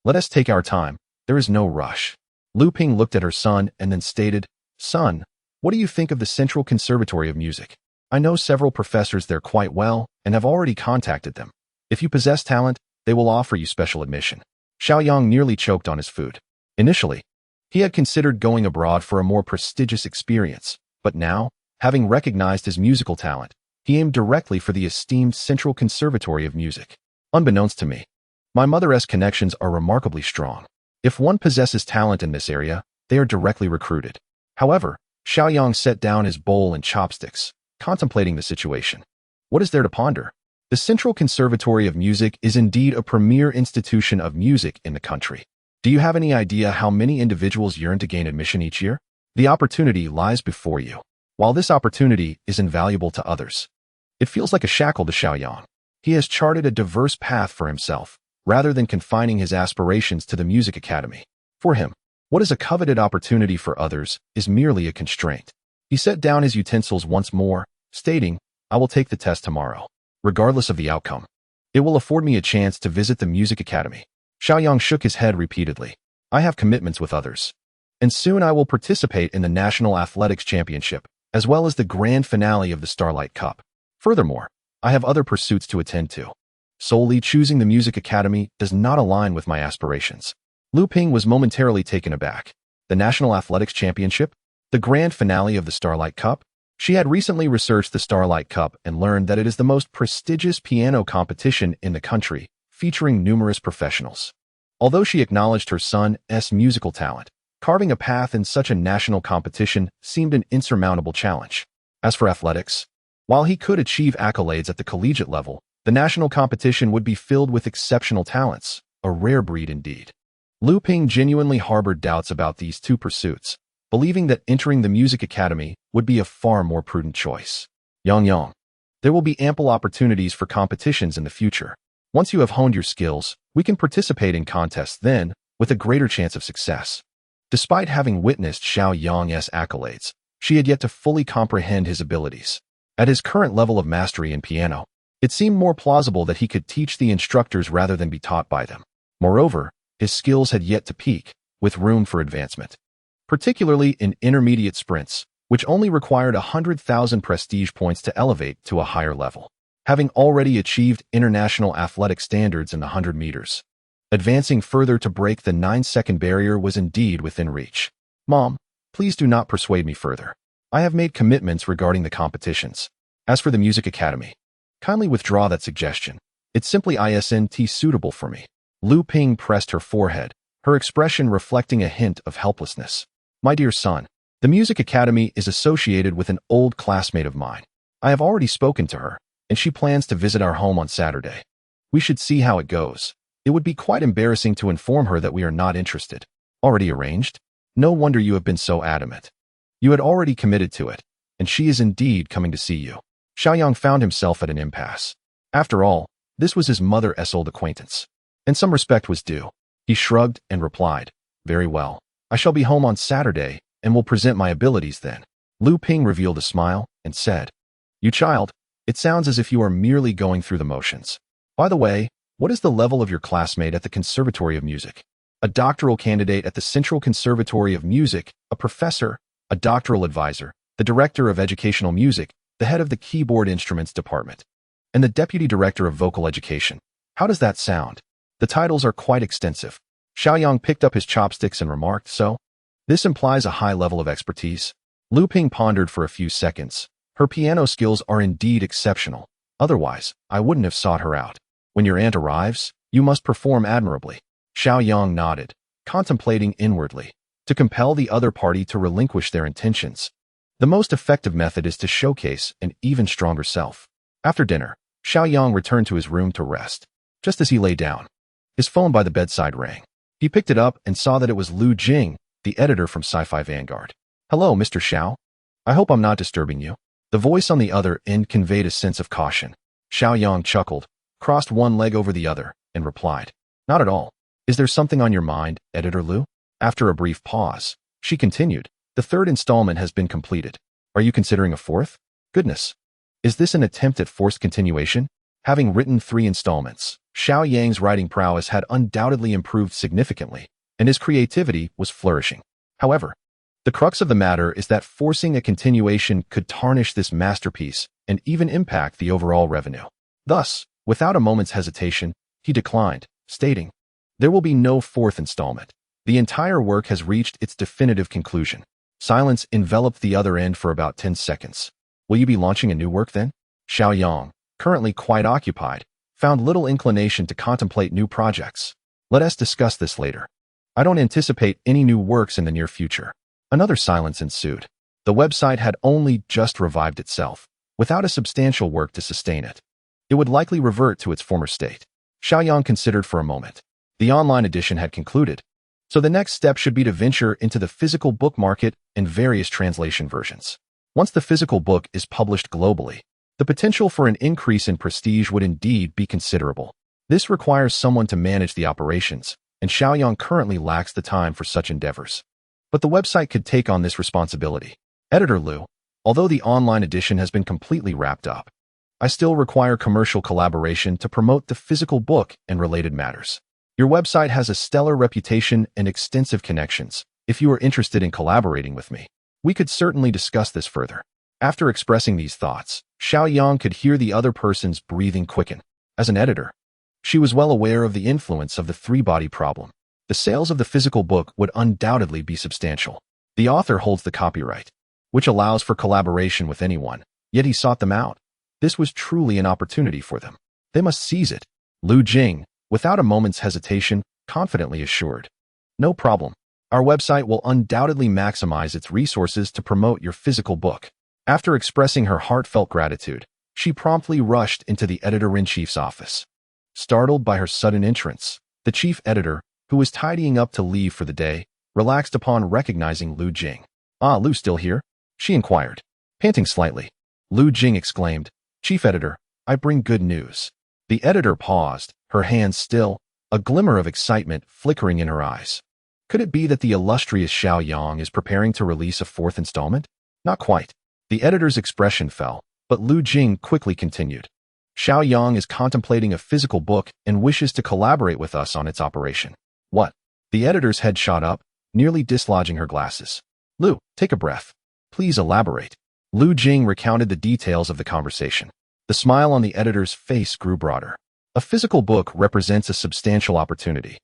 Let us take our time. There is no rush." Lu Ping looked at her son and then stated, "Son, what do you think of the Central Conservatory of Music? I know several professors there quite well and have already contacted them. If you possess talent, they will offer you special admission." Xiao Yang nearly choked on his food. Initially, he had considered going abroad for a more prestigious experience, but now, having recognized his musical talent, he aimed directly for the esteemed Central Conservatory of Music. Unbeknownst to me, my mother's connections are remarkably strong. If one possesses talent in this area, they are directly recruited. However, Xiao Yang set down his bowl and chopsticks, contemplating the situation. What is there to ponder? The Central Conservatory of Music is indeed a premier institution of music in the country. Do you have any idea how many individuals yearn to gain admission each year? The opportunity lies before you. While this opportunity is invaluable to others, it feels like a shackle to Xiao Yang. He has charted a diverse path for himself, rather than confining his aspirations to the music academy. For him, what is a coveted opportunity for others is merely a constraint. He set down his utensils once more, stating, "I will take the test tomorrow. Regardless of the outcome, it will afford me a chance to visit the music academy." Xiao Yang shook his head repeatedly. "I have commitments with others, and soon I will participate in the National Athletics Championship, as well as the grand finale of the Starlight Cup. Furthermore, I have other pursuits to attend to. Solely choosing the music academy does not align with my aspirations." Lu Ping was momentarily taken aback. The National Athletics Championship? The grand finale of the Starlight Cup? She had recently researched the Starlight Cup and learned that it is the most prestigious piano competition in the country, featuring numerous professionals. Although she acknowledged her son's musical talent, Carving a path in such a national competition seemed an insurmountable challenge. As for athletics, while he could achieve accolades at the collegiate level, the national competition would be filled with exceptional talents, a rare breed indeed. Lu Ping genuinely harbored doubts about these two pursuits, believing that entering the music academy would be a far more prudent choice. Zhang Yang. There will be ample opportunities for competitions in the future. Once you have honed your skills, we can participate in contests then, with a greater chance of success. Despite having witnessed Xiao Yang's accolades, she had yet to fully comprehend his abilities. At his current level of mastery in piano, it seemed more plausible that he could teach the instructors rather than be taught by them. Moreover, his skills had yet to peak, with room for advancement. Particularly in intermediate sprints, which only required 100,000 prestige points to elevate to a higher level. Having already achieved international athletic standards in the 100 meters, advancing further to break the 9-second barrier was indeed within reach. Mom, please do not persuade me further. I have made commitments regarding the competitions. As for the music academy, kindly withdraw that suggestion. It's simply isn't suitable for me. Lu Ping pressed her forehead, her expression reflecting a hint of helplessness. My dear son, the music academy is associated with an old classmate of mine. I have already spoken to her, and she plans to visit our home on Saturday. We should see how it goes. It would be quite embarrassing to inform her that we are not interested. Already arranged? No wonder you have been so adamant. You had already committed to it, and she is indeed coming to see you. Xiao Yang found himself at an impasse. After all, this was his mother's old acquaintance, and some respect was due. He shrugged and replied, very well. I shall be home on Saturday, and will present my abilities then. Lu Ping revealed a smile and said, You child, it sounds as if you are merely going through the motions. By the way, what is the level of your classmate at the Conservatory of Music? A doctoral candidate at the Central Conservatory of Music, a professor, a doctoral advisor, the director of educational music, the head of the keyboard instruments department, and the deputy director of vocal education. How does that sound? The titles are quite extensive. Xiao Yang picked up his chopsticks and remarked, So? This implies a high level of expertise. Lu Ping pondered for a few seconds. Her piano skills are indeed exceptional. Otherwise, I wouldn't have sought her out. When your aunt arrives, you must perform admirably. Xiao Yang nodded, contemplating inwardly. To compel the other party to relinquish their intentions, the most effective method is to showcase an even stronger self. After dinner, Xiao Yang returned to his room to rest. Just as he lay down, his phone by the bedside rang. He picked it up and saw that it was Lu Jing, the editor from Sci-Fi Vanguard. Hello, Mr. Xiao. I hope I'm not disturbing you. The voice on the other end conveyed a sense of caution. Xiao Yang chuckled, crossed one leg over the other, and replied, Not at all. Is there something on your mind, Editor Lu? After a brief pause, she continued, The third installment has been completed. Are you considering a fourth? Goodness. Is this an attempt at forced continuation? Having written 3 installments, Xiao Yang's writing prowess had undoubtedly improved significantly, and his creativity was flourishing. However, the crux of the matter is that forcing a continuation could tarnish this masterpiece and even impact the overall revenue. Thus, without a moment's hesitation, he declined, stating, There will be no 4th installment. The entire work has reached its definitive conclusion. Silence enveloped the other end for about 10 seconds. Will you be launching a new work then? Xiao Yang, currently quite occupied, found little inclination to contemplate new projects. Let us discuss this later. I don't anticipate any new works in the near future. Another silence ensued. The website had only just revived itself, without a substantial work to sustain it. It would likely revert to its former state. Xiao Yang considered for a moment. The online edition had concluded, so the next step should be to venture into the physical book market and various translation versions. Once the physical book is published globally, the potential for an increase in prestige would indeed be considerable. This requires someone to manage the operations, and Xiao Yang currently lacks the time for such endeavors. But the website could take on this responsibility. Editor Lu, although the online edition has been completely wrapped up, I still require commercial collaboration to promote the physical book and related matters. Your website has a stellar reputation and extensive connections. If you are interested in collaborating with me, we could certainly discuss this further. After expressing these thoughts, Xiao Yang could hear the other person's breathing quicken. As an editor, she was well aware of the influence of the 3-body problem. The sales of the physical book would undoubtedly be substantial. The author holds the copyright, which allows for collaboration with anyone, yet he sought them out. This was truly an opportunity for them. They must seize it. Lu Jing, without a moment's hesitation, confidently assured. No problem. Our website will undoubtedly maximize its resources to promote your physical book." After expressing her heartfelt gratitude, she promptly rushed into the editor-in-chief's office. Startled by her sudden entrance, the chief editor, who was tidying up to leave for the day, relaxed upon recognizing Lu Jing. "Ah, Lu still here?" she inquired. Panting slightly, Lu Jing exclaimed, "Chief editor, I bring good news." The editor paused, her hands still, a glimmer of excitement flickering in her eyes. Could it be that the illustrious Xiao Yang is preparing to release a fourth installment? Not quite. The editor's expression fell, but Lu Jing quickly continued. "Xiao Yang is contemplating a physical book and wishes to collaborate with us on its operation." "What?" The editor's head shot up, nearly dislodging her glasses. "Lu, take a breath. Please elaborate." Lu Jing recounted the details of the conversation. The smile on the editor's face grew broader. A physical book represents a substantial opportunity.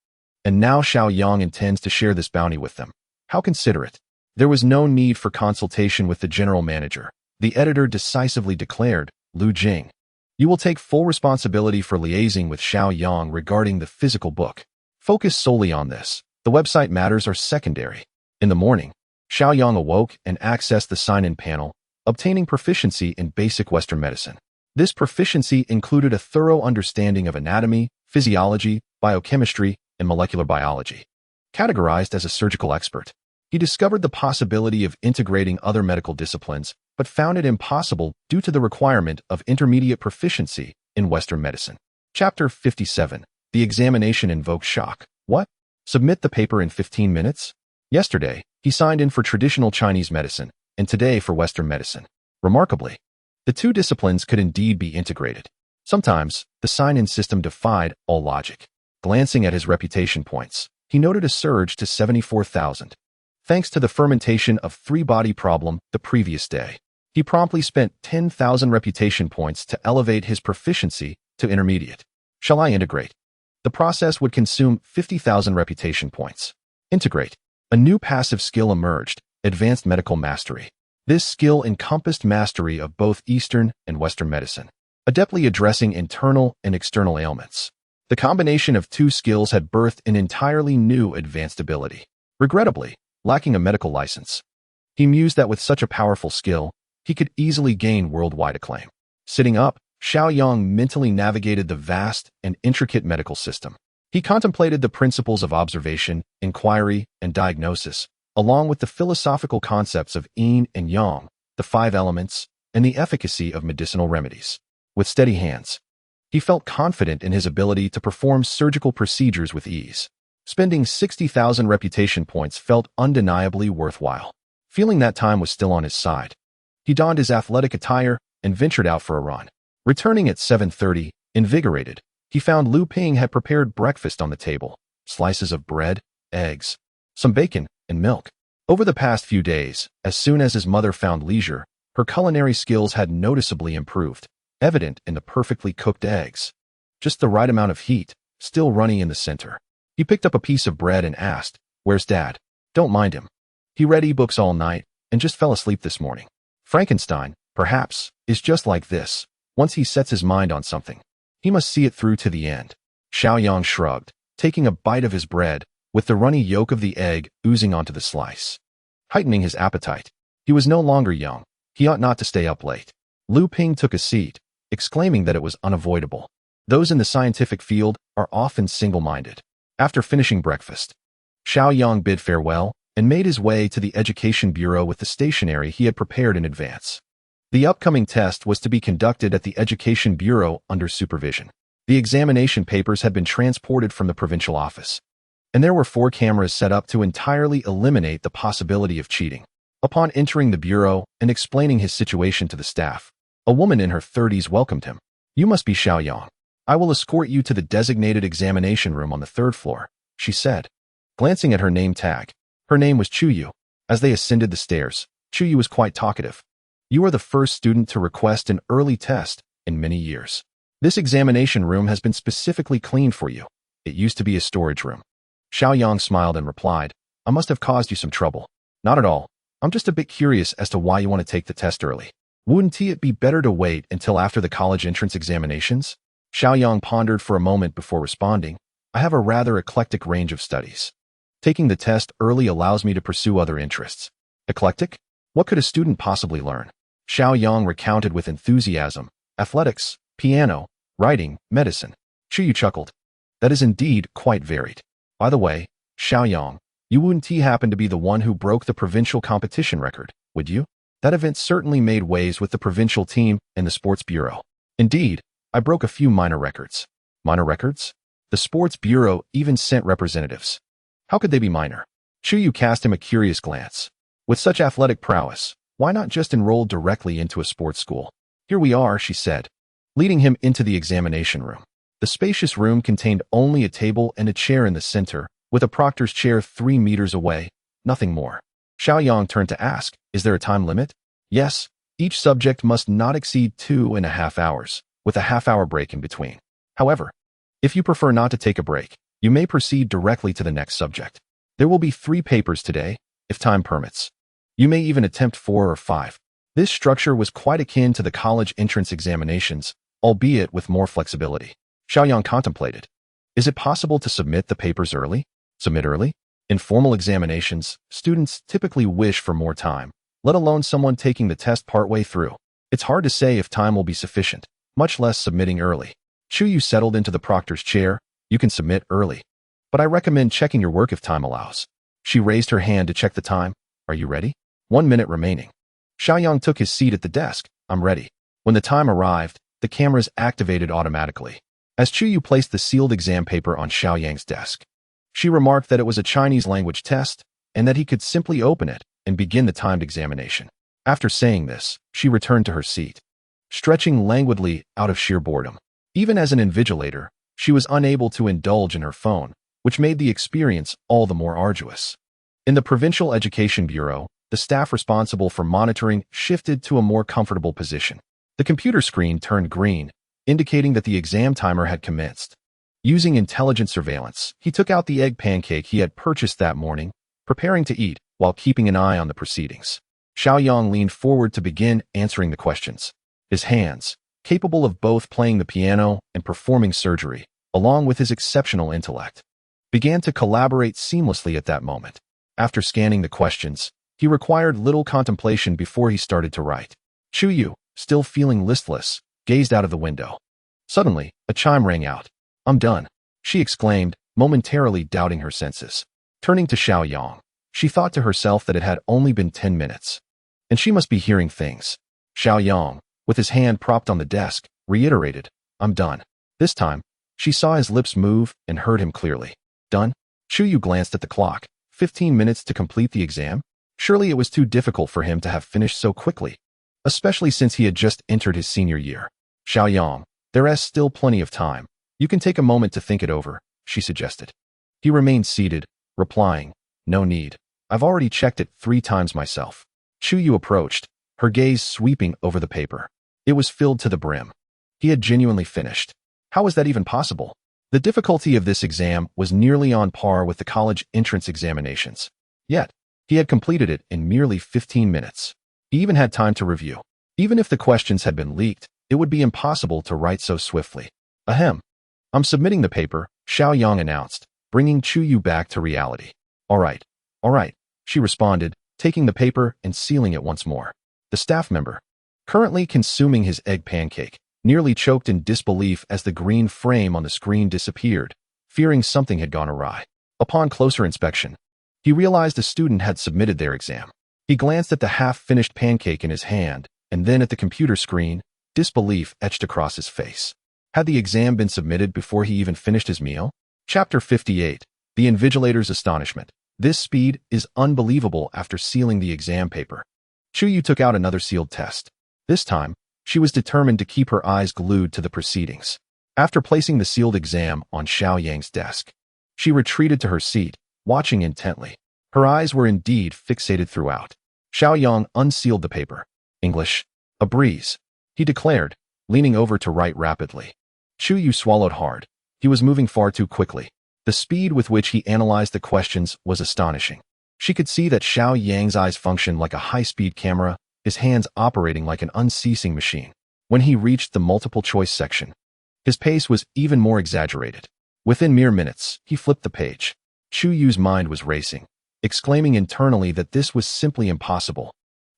And now Xiao Yang intends to share this bounty with them. How considerate. There was no need for consultation with the general manager. The editor decisively declared, "Lu Jing, you will take full responsibility for liaising with Xiao Yang regarding the physical book. Focus solely on this. The website matters are secondary." In the morning, Xiao Yang awoke and accessed the sign-in panel, obtaining proficiency in basic Western medicine. This proficiency included a thorough understanding of anatomy, physiology, biochemistry, and molecular biology. Categorized as a surgical expert, he discovered the possibility of integrating other medical disciplines, but found it impossible due to the requirement of intermediate proficiency in Western medicine. Chapter 57. The examination invoked shock. What? Submit the paper in 15 minutes? Yesterday, he signed in for traditional Chinese medicine, and today for Western medicine. Remarkably, the two disciplines could indeed be integrated. Sometimes, the sign-in system defied all logic. Glancing at his reputation points, he noted a surge to 74,000. Thanks to the fermentation of 3-body problem the previous day, he promptly spent 10,000 reputation points to elevate his proficiency to intermediate. Shall I integrate? The process would consume 50,000 reputation points. Integrate. A new passive skill emerged, advanced medical mastery. This skill encompassed mastery of both Eastern and Western medicine, adeptly addressing internal and external ailments. The combination of two skills had birthed an entirely new advanced ability. Regrettably, lacking a medical license, he mused that with such a powerful skill, he could easily gain worldwide acclaim. Sitting up, Xiao Yang mentally navigated the vast and intricate medical system. He contemplated the principles of observation, inquiry, and diagnosis, along with the philosophical concepts of yin and yang, the 5 elements, and the efficacy of medicinal remedies. With steady hands, he felt confident in his ability to perform surgical procedures with ease. Spending 60,000 reputation points felt undeniably worthwhile. Feeling that time was still on his side, he donned his athletic attire and ventured out for a run. Returning at 7:30, invigorated, he found Lu Ping had prepared breakfast on the table, slices of bread, eggs, some bacon, and milk. Over the past few days, as soon as his mother found leisure, her culinary skills had noticeably improved, evident in the perfectly cooked eggs. Just the right amount of heat, still running in the center. He picked up a piece of bread and asked, "Where's Dad?" "Don't mind him. He read ebooks all night and just fell asleep this morning." Frankenstein, perhaps, is just like this. Once he sets his mind on something, he must see it through to the end. Xiao Yang shrugged, taking a bite of his bread, with the runny yolk of the egg oozing onto the slice, heightening his appetite. He was no longer young. He ought not to stay up late. Lu Ping took a seat, exclaiming that it was unavoidable. Those in the scientific field are often single-minded. After finishing breakfast, Xiao Yang bid farewell and made his way to the Education Bureau with the stationery he had prepared in advance. The upcoming test was to be conducted at the Education Bureau under supervision. The examination papers had been transported from the provincial office, and there were 4 cameras set up to entirely eliminate the possibility of cheating. Upon entering the bureau and explaining his situation to the staff, a woman in her 30s welcomed him. "You must be Xiao Yang. I will escort you to the designated examination room on the 3rd floor," she said, glancing at her name tag. Her name was Chuyu. As they ascended the stairs, Chuyu was quite talkative. "You are the first student to request an early test in many years. This examination room has been specifically cleaned for you. It used to be a storage room." Xiao Yang smiled and replied, "I must have caused you some trouble." "Not at all. I'm just a bit curious as to why you want to take the test early. Wouldn't it be better to wait until after the college entrance examinations?" Xiao Yang pondered for a moment before responding, "I have a rather eclectic range of studies. Taking the test early allows me to pursue other interests. Eclectic? What could a student possibly learn? Xiao Yang recounted with enthusiasm. Athletics, piano, writing, medicine. Chu chuckled. That is indeed quite varied. By the way, Xiao Yang, you wouldn't happen to be the one who broke the provincial competition record, would you? That event certainly made waves with the provincial team and the sports bureau. Indeed, I broke a few minor records. Minor records? The sports bureau even sent representatives. How could they be minor? Chu cast him a curious glance. With such athletic prowess, why not just enroll directly into a sports school? Here we are, she said, leading him into the examination room. The spacious room contained only a table and a chair in the center, with a proctor's chair 3 meters away, nothing more. Xiao Yang turned to ask, is there a time limit? Yes, each subject must not exceed 2.5 hours, with a half-hour break in between. However, if you prefer not to take a break, you may proceed directly to the next subject. There will be 3 papers today, if time permits. You may even attempt 4 or 5. This structure was quite akin to the college entrance examinations, albeit with more flexibility. Xiao Yang contemplated. Is it possible to submit the papers early? Submit early? In formal examinations, students typically wish for more time, let alone someone taking the test partway through. It's hard to say if time will be sufficient, much less submitting early. Chu settled into the proctor's chair. You can submit early, but I recommend checking your work if time allows. She raised her hand to check the time. Are you ready? 1 minute remaining. Xiao Yang took his seat at the desk. I'm ready. When the time arrived, the cameras activated automatically. As Chu placed the sealed exam paper on Xiao Yang's desk, she remarked that it was a Chinese language test and that he could simply open it and begin the timed examination. After saying this, she returned to her seat, stretching languidly out of sheer boredom. Even as an invigilator, she was unable to indulge in her phone, which made the experience all the more arduous. In the Provincial Education Bureau, the staff responsible for monitoring shifted to a more comfortable position. The computer screen turned green, indicating that the exam timer had commenced. Using intelligent surveillance, he took out the egg pancake he had purchased that morning, preparing to eat while keeping an eye on the proceedings. Xiao Yang leaned forward to begin answering the questions. His hands, capable of both playing the piano and performing surgery, along with his exceptional intellect, began to collaborate seamlessly at that moment. After scanning the questions, he required little contemplation before he started to write. Chu, still feeling listless, gazed out of the window. Suddenly, a chime rang out. I'm done, she exclaimed, momentarily doubting her senses. Turning to Xiao Yang, she thought to herself that it had only been 10 minutes, and she must be hearing things. Xiao Yang, with his hand propped on the desk, reiterated, I'm done. This time, she saw his lips move and heard him clearly. Done? Chu glanced at the clock. 15 minutes to complete the exam? Surely it was too difficult for him to have finished so quickly, especially since he had just entered his senior year. Xiao Yang, there is still plenty of time. You can take a moment to think it over, she suggested. He remained seated, replying, no need. I've already checked it 3 times myself. Chu approached, her gaze sweeping over the paper. It was filled to the brim. He had genuinely finished. How was that even possible? The difficulty of this exam was nearly on par with the college entrance examinations. Yet, he had completed it in merely 15 minutes. He even had time to review. Even if the questions had been leaked, it would be impossible to write so swiftly. Ahem. I'm submitting the paper, Xiao Yang announced, bringing Chu back to reality. All right, she responded, taking the paper and sealing it once more. The staff member, currently consuming his egg pancake, nearly choked in disbelief as the green frame on the screen disappeared, fearing something had gone awry. Upon closer inspection, he realized a student had submitted their exam. He glanced at the half-finished pancake in his hand, and then at the computer screen, disbelief etched across his face. Had the exam been submitted before he even finished his meal? Chapter 58. The Invigilator's Astonishment. This speed is unbelievable after sealing the exam paper. Chu took out another sealed test. This time, she was determined to keep her eyes glued to the proceedings. After placing the sealed exam on Xiao Yang's desk, she retreated to her seat, watching intently. Her eyes were indeed fixated throughout. Xiao Yang unsealed the paper. English. A breeze, he declared, leaning over to write rapidly. Chu swallowed hard. He was moving far too quickly. The speed with which he analyzed the questions was astonishing. She could see that Xiao Yang's eyes functioned like a high-speed camera, his hands operating like an unceasing machine. When he reached the multiple-choice section, his pace was even more exaggerated. Within mere minutes, he flipped the page. Chu Yu's mind was racing, exclaiming internally that this was simply impossible.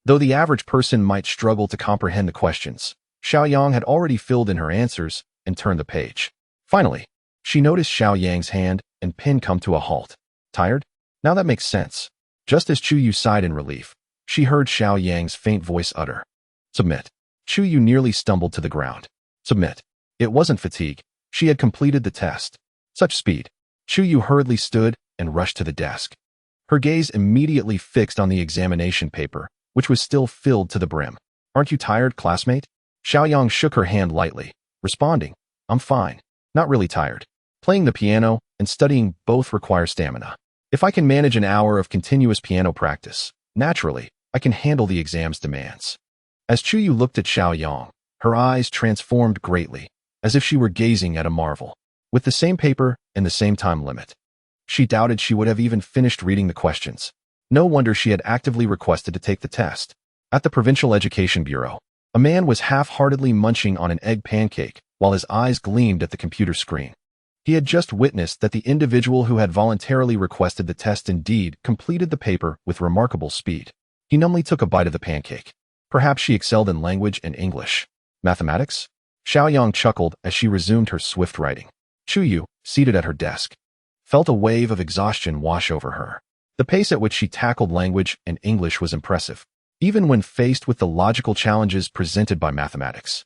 Though the average person might struggle to comprehend the questions, Xiao Yang had already filled in her answers and turned the page. Finally, she noticed Xiao Yang's hand and pen come to a halt. Tired? Now that makes sense. Just as Chu Yu sighed in relief, she heard Xiao Yang's faint voice utter, "Submit." Chu Yu nearly stumbled to the ground. Submit. It wasn't fatigue. She had completed the test. Such speed. Chu Yu hurriedly stood and rushed to the desk. Her gaze immediately fixed on the examination paper, which was still filled to the brim. "Aren't you tired, classmate?" Xiao Yang shook her hand lightly, responding, "I'm fine. Not really tired. Playing the piano and studying both require stamina. If I can manage an hour of continuous piano practice, naturally, I can handle the exam's demands." As Chu Yu looked at Xiao Yang, her eyes transformed greatly, as if she were gazing at a marvel. With the same paper and the same time limit, she doubted she would have even finished reading the questions. No wonder she had actively requested to take the test. At the Provincial Education Bureau, a man was half-heartedly munching on an egg pancake while his eyes gleamed at the computer screen. He had just witnessed that the individual who had voluntarily requested the test indeed completed the paper with remarkable speed. He numbly took a bite of the pancake. Perhaps she excelled in language and English. Mathematics? Xiao Yang chuckled as she resumed her swift writing. Chu Yu, seated at her desk, felt a wave of exhaustion wash over her. The pace at which she tackled language and English was impressive, even when faced with the logical challenges presented by mathematics.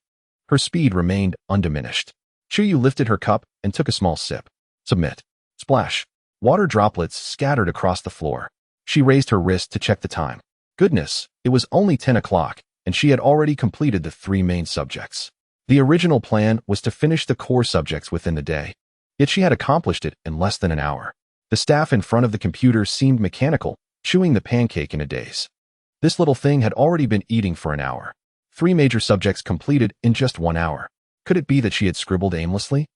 Her speed remained undiminished. Chu Yu lifted her cup and took a small sip. Submit. Splash. Water droplets scattered across the floor. She raised her wrist to check the time. Goodness, it was only 10 o'clock, and she had already completed the 3 main subjects. The original plan was to finish the core subjects within the day, yet she had accomplished it in less than an hour. The staff in front of the computer seemed mechanical, chewing the pancake in a daze. This little thing had already been eating for an hour. 3 major subjects completed in just 1 hour. Could it be that she had scribbled aimlessly?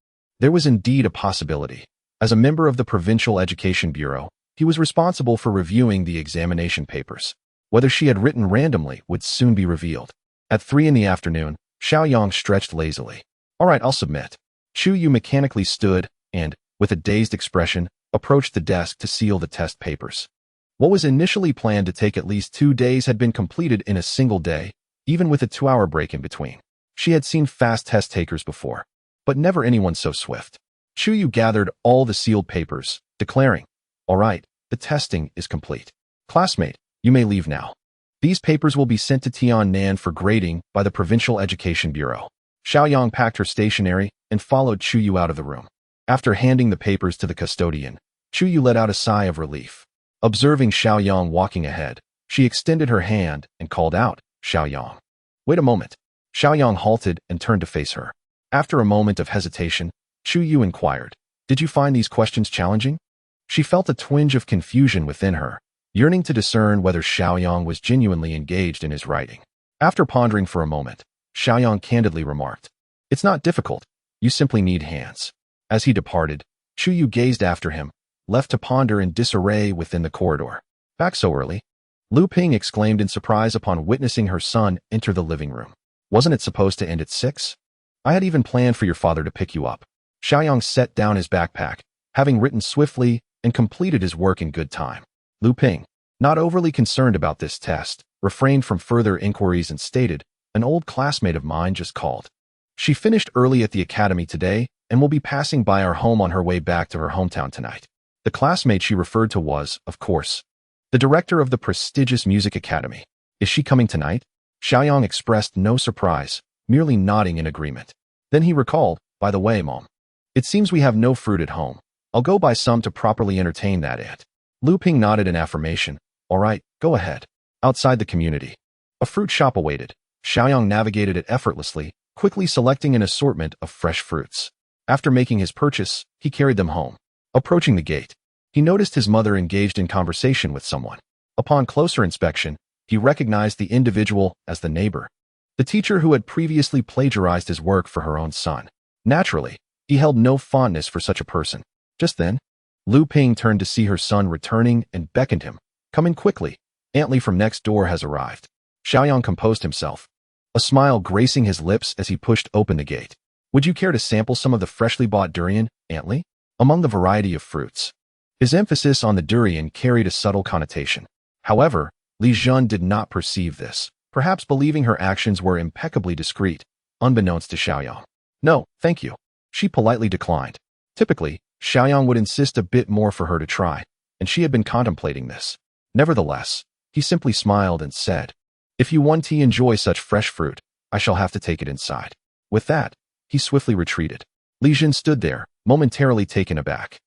There was indeed a possibility. As a member of the Provincial Education Bureau, he was responsible for reviewing the examination papers. Whether she had written randomly would soon be revealed. At 3 in the afternoon, Xiao Yang stretched lazily. "All right, I'll submit." Chu Yu mechanically stood and, with a dazed expression, approached the desk to seal the test papers. What was initially planned to take at least 2 days had been completed in a single day, even with a 2-hour break in between. She had seen fast test takers before, but never anyone so swift. Chu Yu gathered all the sealed papers, declaring, "All right, the testing is complete. Classmate, you may leave now. These papers will be sent to Tiannan for grading by the Provincial Education Bureau." Xiao Yang packed her stationery and followed Chu Yu out of the room. After handing the papers to the custodian, Chu Yu let out a sigh of relief. Observing Xiao Yang walking ahead, she extended her hand and called out, "Xiao Yang." "Wait a moment." Xiao Yang halted and turned to face her. After a moment of hesitation, Chu Yu inquired, "Did you find these questions challenging?" She felt a twinge of confusion within her, yearning to discern whether Xiao Yang was genuinely engaged in his writing. After pondering for a moment, Xiao Yang candidly remarked, "It's not difficult. You simply need hands." As he departed, Chu Yu gazed after him, left to ponder in disarray within the corridor. "Back so early?" Lu Ping exclaimed in surprise upon witnessing her son enter the living room. "Wasn't it supposed to end at 6? I had even planned for your father to pick you up." Xiao Yang set down his backpack, having written swiftly and completed his work in good time. Lu Ping, not overly concerned about this test, refrained from further inquiries and stated, "An old classmate of mine just called. She finished early at the academy today and will be passing by our home on her way back to her hometown tonight." The classmate she referred to was, of course, the director of the prestigious music academy. "Is she coming tonight?" Xiao Yang expressed no surprise, merely nodding in agreement. Then he recalled, "By the way, Mom, it seems we have no fruit at home. I'll go buy some to properly entertain that aunt." Lu Ping nodded in affirmation. "All right, go ahead." Outside the community, a fruit shop awaited. Xiao Yang navigated it effortlessly, quickly selecting an assortment of fresh fruits. After making his purchase, he carried them home. Approaching the gate, he noticed his mother engaged in conversation with someone. Upon closer inspection, he recognized the individual as the neighbor, the teacher who had previously plagiarized his work for her own son. Naturally, he held no fondness for such a person. Just then, Lu Ping turned to see her son returning and beckoned him. "Come in quickly. Aunt Li from next door has arrived." Xiao Yang composed himself, a smile gracing his lips as he pushed open the gate. "Would you care to sample some of the freshly bought durian, Aunt Li? Among the variety of fruits, His emphasis on the durian carried a subtle connotation. However, Li Jun did not perceive this, perhaps believing her actions were impeccably discreet, unbeknownst to Xiao Yang. No, thank you. She politely declined. Typically, Xiao Yang would insist a bit more for her to try, and she had been contemplating this. Nevertheless, he simply smiled and said, "If you want to enjoy such fresh fruit, I shall have to take it inside." With that, he swiftly retreated. Li Jun stood there, momentarily taken aback.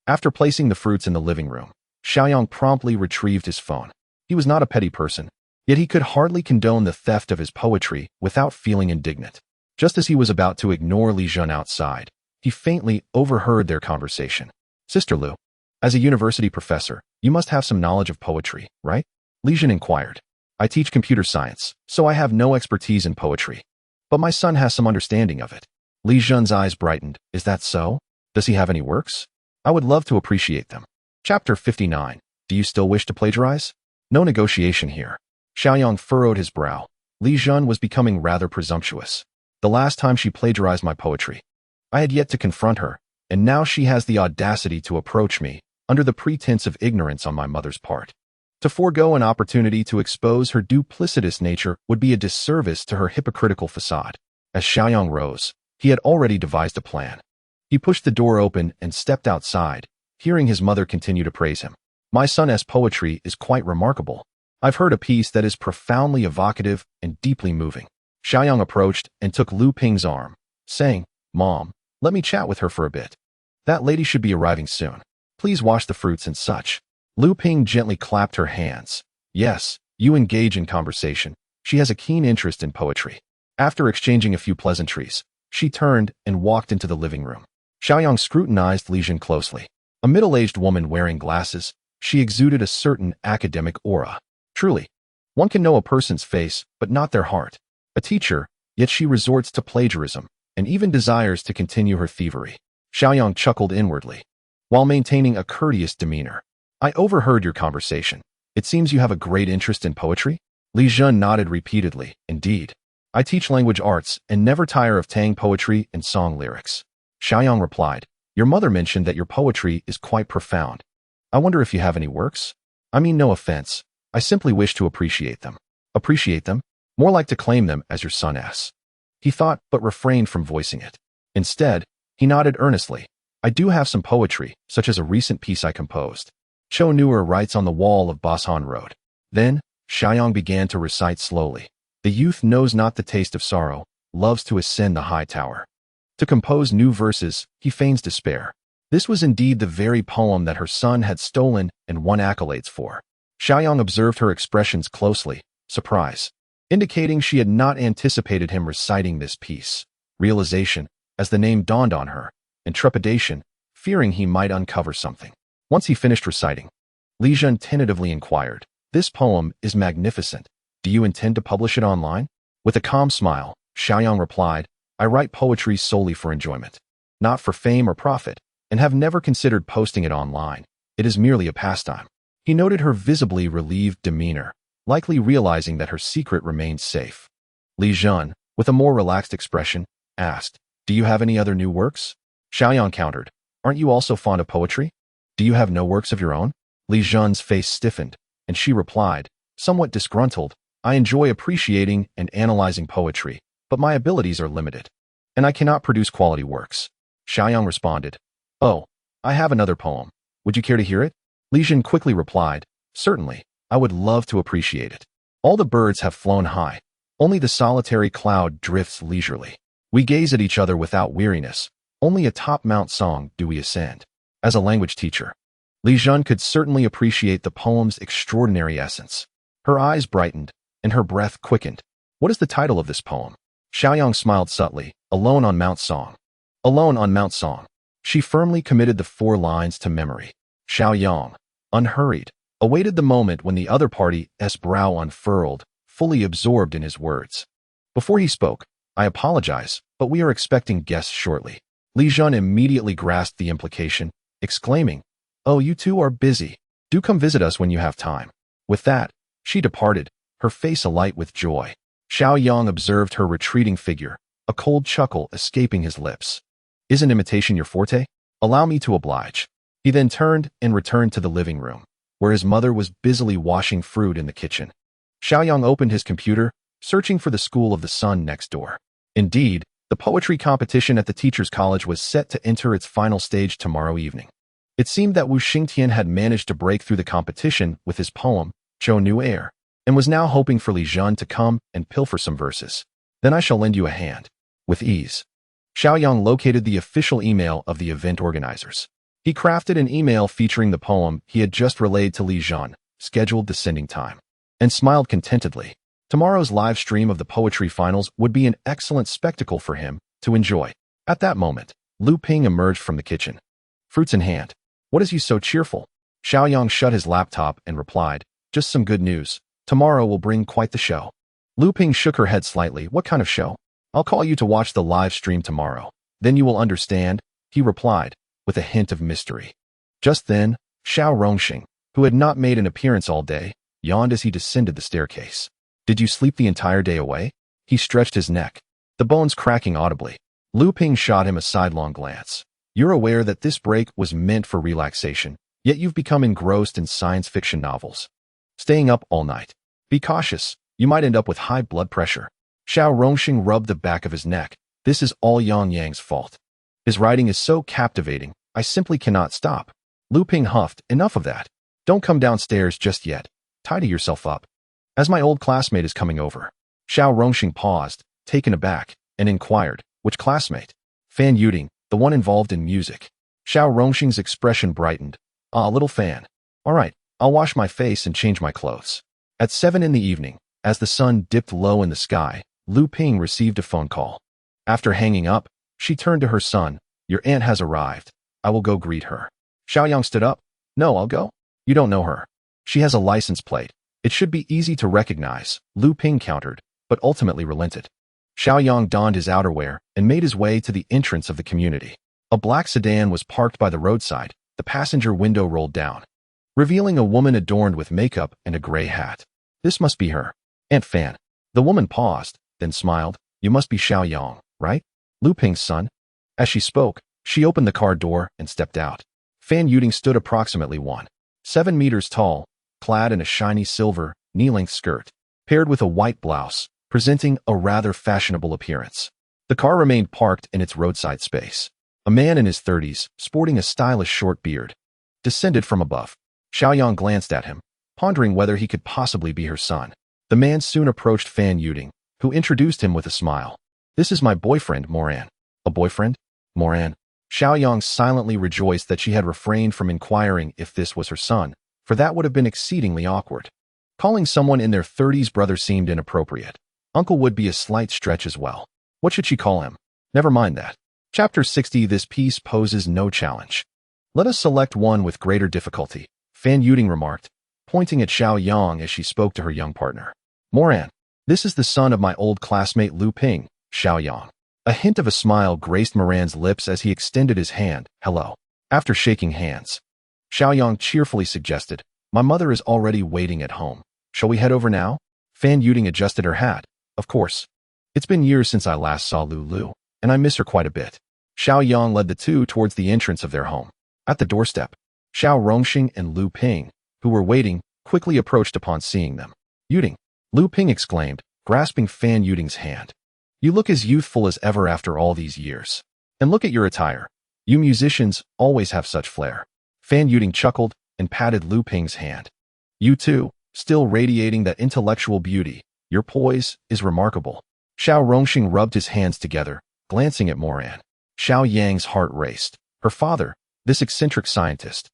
After placing the fruits in the living room, Xiao Yang promptly retrieved his phone. He was not a petty person, yet he could hardly condone the theft of his poetry without feeling indignant. Just as he was about to ignore Li Jun outside, he faintly overheard their conversation. "Sister Lu, as a university professor, you must have some knowledge of poetry, right?" Li Jun inquired. "I teach computer science, so I have no expertise in poetry. But my son has some understanding of it." Li Jun's eyes brightened. "Is that so? Does he have any works? I would love to appreciate them." Chapter 59. Do you still wish to plagiarize? No negotiation here. Xiao Yang furrowed his brow. Li Jun was becoming rather presumptuous. The last time she plagiarized my poetry, I had yet to confront her, and now she has the audacity to approach me, under the pretense of ignorance on my mother's part. To forego an opportunity to expose her duplicitous nature would be a disservice to her hypocritical facade. As Xiao Yang rose, he had already devised a plan. He pushed the door open and stepped outside, hearing his mother continue to praise him. "My son's poetry is quite remarkable. I've heard a piece that is profoundly evocative and deeply moving." Xiao Yang approached and took Lu Ping's arm, saying, "Mom, let me chat with her for a bit. That lady should be arriving soon. Please wash the fruits and such." Lu Ping gently clapped her hands. "Yes, you engage in conversation. She has a keen interest in poetry." After exchanging a few pleasantries, she turned and walked into the living room. Xiao Yang scrutinized Li Jun closely. A middle-aged woman wearing glasses, she exuded a certain academic aura. Truly, one can know a person's face, but not their heart. A teacher, yet she resorts to plagiarism, and even desires to continue her thievery. Xiao Yang chuckled inwardly, while maintaining a courteous demeanor. "I overheard your conversation. It seems you have a great interest in poetry?" Li Jun nodded repeatedly. "Indeed. I teach language arts and never tire of tang poetry and song lyrics." Xiao Yang replied, "Your mother mentioned that your poetry is quite profound. I wonder if you have any works? I mean no offense. I simply wish to appreciate them." "Appreciate them? More like to claim them as your son asks." He thought, but refrained from voicing it. Instead, he nodded earnestly. "I do have some poetry, such as a recent piece I composed. Cho Nuer writes on the wall of Basan Road." Then, Xiao Yang began to recite slowly. "The youth knows not the taste of sorrow, loves to ascend the high tower." To compose new verses, he feigns despair. This was indeed the very poem that her son had stolen and won accolades for. Xiao Yang observed her expressions closely, surprise, indicating she had not anticipated him reciting this piece. Realization, as the name dawned on her, and trepidation, fearing he might uncover something. Once he finished reciting, Li Jun tentatively inquired, "This poem is magnificent. Do you intend to publish it online?" With a calm smile, Xiao Yang replied, "I write poetry solely for enjoyment, not for fame or profit, and have never considered posting it online. It is merely a pastime." He noted her visibly relieved demeanor, likely realizing that her secret remained safe. Li Jun, with a more relaxed expression, asked, "Do you have any other new works?" Xiao Yang countered, "Aren't you also fond of poetry? Do you have no works of your own?" Li Jun's face stiffened, and she replied, somewhat disgruntled, "I enjoy appreciating and analyzing poetry, but my abilities are limited, and I cannot produce quality works." Xiao Yang responded, "Oh, I have another poem. Would you care to hear it?" Li Jun quickly replied, "Certainly, I would love to appreciate it. All the birds have flown high. Only the solitary cloud drifts leisurely. We gaze at each other without weariness. Only atop Mount Song do we ascend." As a language teacher, Li Jun could certainly appreciate the poem's extraordinary essence. Her eyes brightened, and her breath quickened. "What is the title of this poem?" Xiao Yang smiled subtly, "Alone on Mount Song." Alone on Mount Song. She firmly committed the 4 lines to memory. Xiao Yang, unhurried, awaited the moment when the other party's brow unfurled, fully absorbed in his words. Before he spoke, "I apologize, but we are expecting guests shortly." Li Jun immediately grasped the implication, exclaiming, "Oh, you two are busy. Do come visit us when you have time." With that, she departed, her face alight with joy. Xiao Yang observed her retreating figure, a cold chuckle escaping his lips. "Isn't imitation your forte? Allow me to oblige." He then turned and returned to the living room, where his mother was busily washing fruit in the kitchen. Xiao Yang opened his computer, searching for the school of the sun next door. Indeed, the poetry competition at the teacher's college was set to enter its final stage tomorrow evening. It seemed that Wu Xingtian had managed to break through the competition with his poem, Zhou Nu Air, and was now hoping for Li Zhan to come and pilfer some verses. Then I shall lend you a hand. With ease. Xiao Yang located the official email of the event organizers. He crafted an email featuring the poem he had just relayed to Li Zhan, scheduled the sending time, and smiled contentedly. Tomorrow's live stream of the poetry finals would be an excellent spectacle for him to enjoy. At that moment, Lu Ping emerged from the kitchen. Fruits in hand. What is you so cheerful? Xiao Yang shut his laptop and replied, just some good news. Tomorrow will bring quite the show. Lu Ping shook her head slightly. What kind of show? I'll call you to watch the live stream tomorrow. Then you will understand, he replied, with a hint of mystery. Just then, Xiao Rongxing, who had not made an appearance all day, yawned as he descended the staircase. Did you sleep the entire day away? He stretched his neck, the bones cracking audibly. Lu Ping shot him a sidelong glance. You're aware that this break was meant for relaxation, yet you've become engrossed in science fiction novels. Staying up all night. Be cautious, you might end up with high blood pressure. Xiao Rongxing rubbed the back of his neck. This is all Zhang Yang's fault. His writing is so captivating, I simply cannot stop. Lu Ping huffed, enough of that. Don't come downstairs just yet. Tidy yourself up. As my old classmate is coming over. Xiao Rongxing paused, taken aback, and inquired, which classmate? Fan Yuding, the one involved in music. Xiao Rongxing's expression brightened. Ah, little Fan. All right, I'll wash my face and change my clothes. At 7 in the evening, as the sun dipped low in the sky, Lu Ping received a phone call. After hanging up, she turned to her son. Your aunt has arrived. I will go greet her. Xiao Yang stood up. No, I'll go. You don't know her. She has a license plate. It should be easy to recognize, Lu Ping countered, but ultimately relented. Xiao Yang donned his outerwear and made his way to the entrance of the community. A black sedan was parked by the roadside. The passenger window rolled down, revealing a woman adorned with makeup and a gray hat. This must be her. Aunt Fan. The woman paused, then smiled. You must be Xiao Yang, right? Lu Ping's son. As she spoke, she opened the car door and stepped out. Fan Yuding stood approximately 1.7 meters tall, clad in a shiny silver, knee-length skirt, paired with a white blouse, presenting a rather fashionable appearance. The car remained parked in its roadside space. A man in his 30s, sporting a stylish short beard, descended from above. Xiao Yang glanced at him, pondering whether he could possibly be her son. The man soon approached Fan Yuding, who introduced him with a smile. This is my boyfriend, Moran. A boyfriend? Moran. Xiao Yang silently rejoiced that she had refrained from inquiring if this was her son, for that would have been exceedingly awkward. Calling someone in their 30s brother seemed inappropriate. Uncle would be a slight stretch as well. What should she call him? Never mind that. Chapter 60. This piece poses no challenge. Let us select one with greater difficulty, Fan Yuding remarked, pointing at Xiao Yang as she spoke to her young partner. Moran. This is the son of my old classmate Lu Ping, Xiao Yang. A hint of a smile graced Moran's lips as he extended his hand. Hello. After shaking hands, Xiao Yang cheerfully suggested, my mother is already waiting at home. Shall we head over now? Fan Yuding adjusted her hat. Of course. It's been years since I last saw Lu, and I miss her quite a bit. Xiao Yang led the two towards the entrance of their home. At the doorstep, Xiao Rongxing and Lu Ping, who were waiting, quickly approached upon seeing them. Yuding, Lu Ping exclaimed, grasping Fan Yuding's hand. You look as youthful as ever after all these years. And look at your attire. You musicians always have such flair. Fan Yuding chuckled and patted Lu Ping's hand. You too, still radiating that intellectual beauty. Your poise is remarkable. Xiao Rongxing rubbed his hands together, glancing at Moran. Xiao Yang's heart raced. Her father, this eccentric scientist,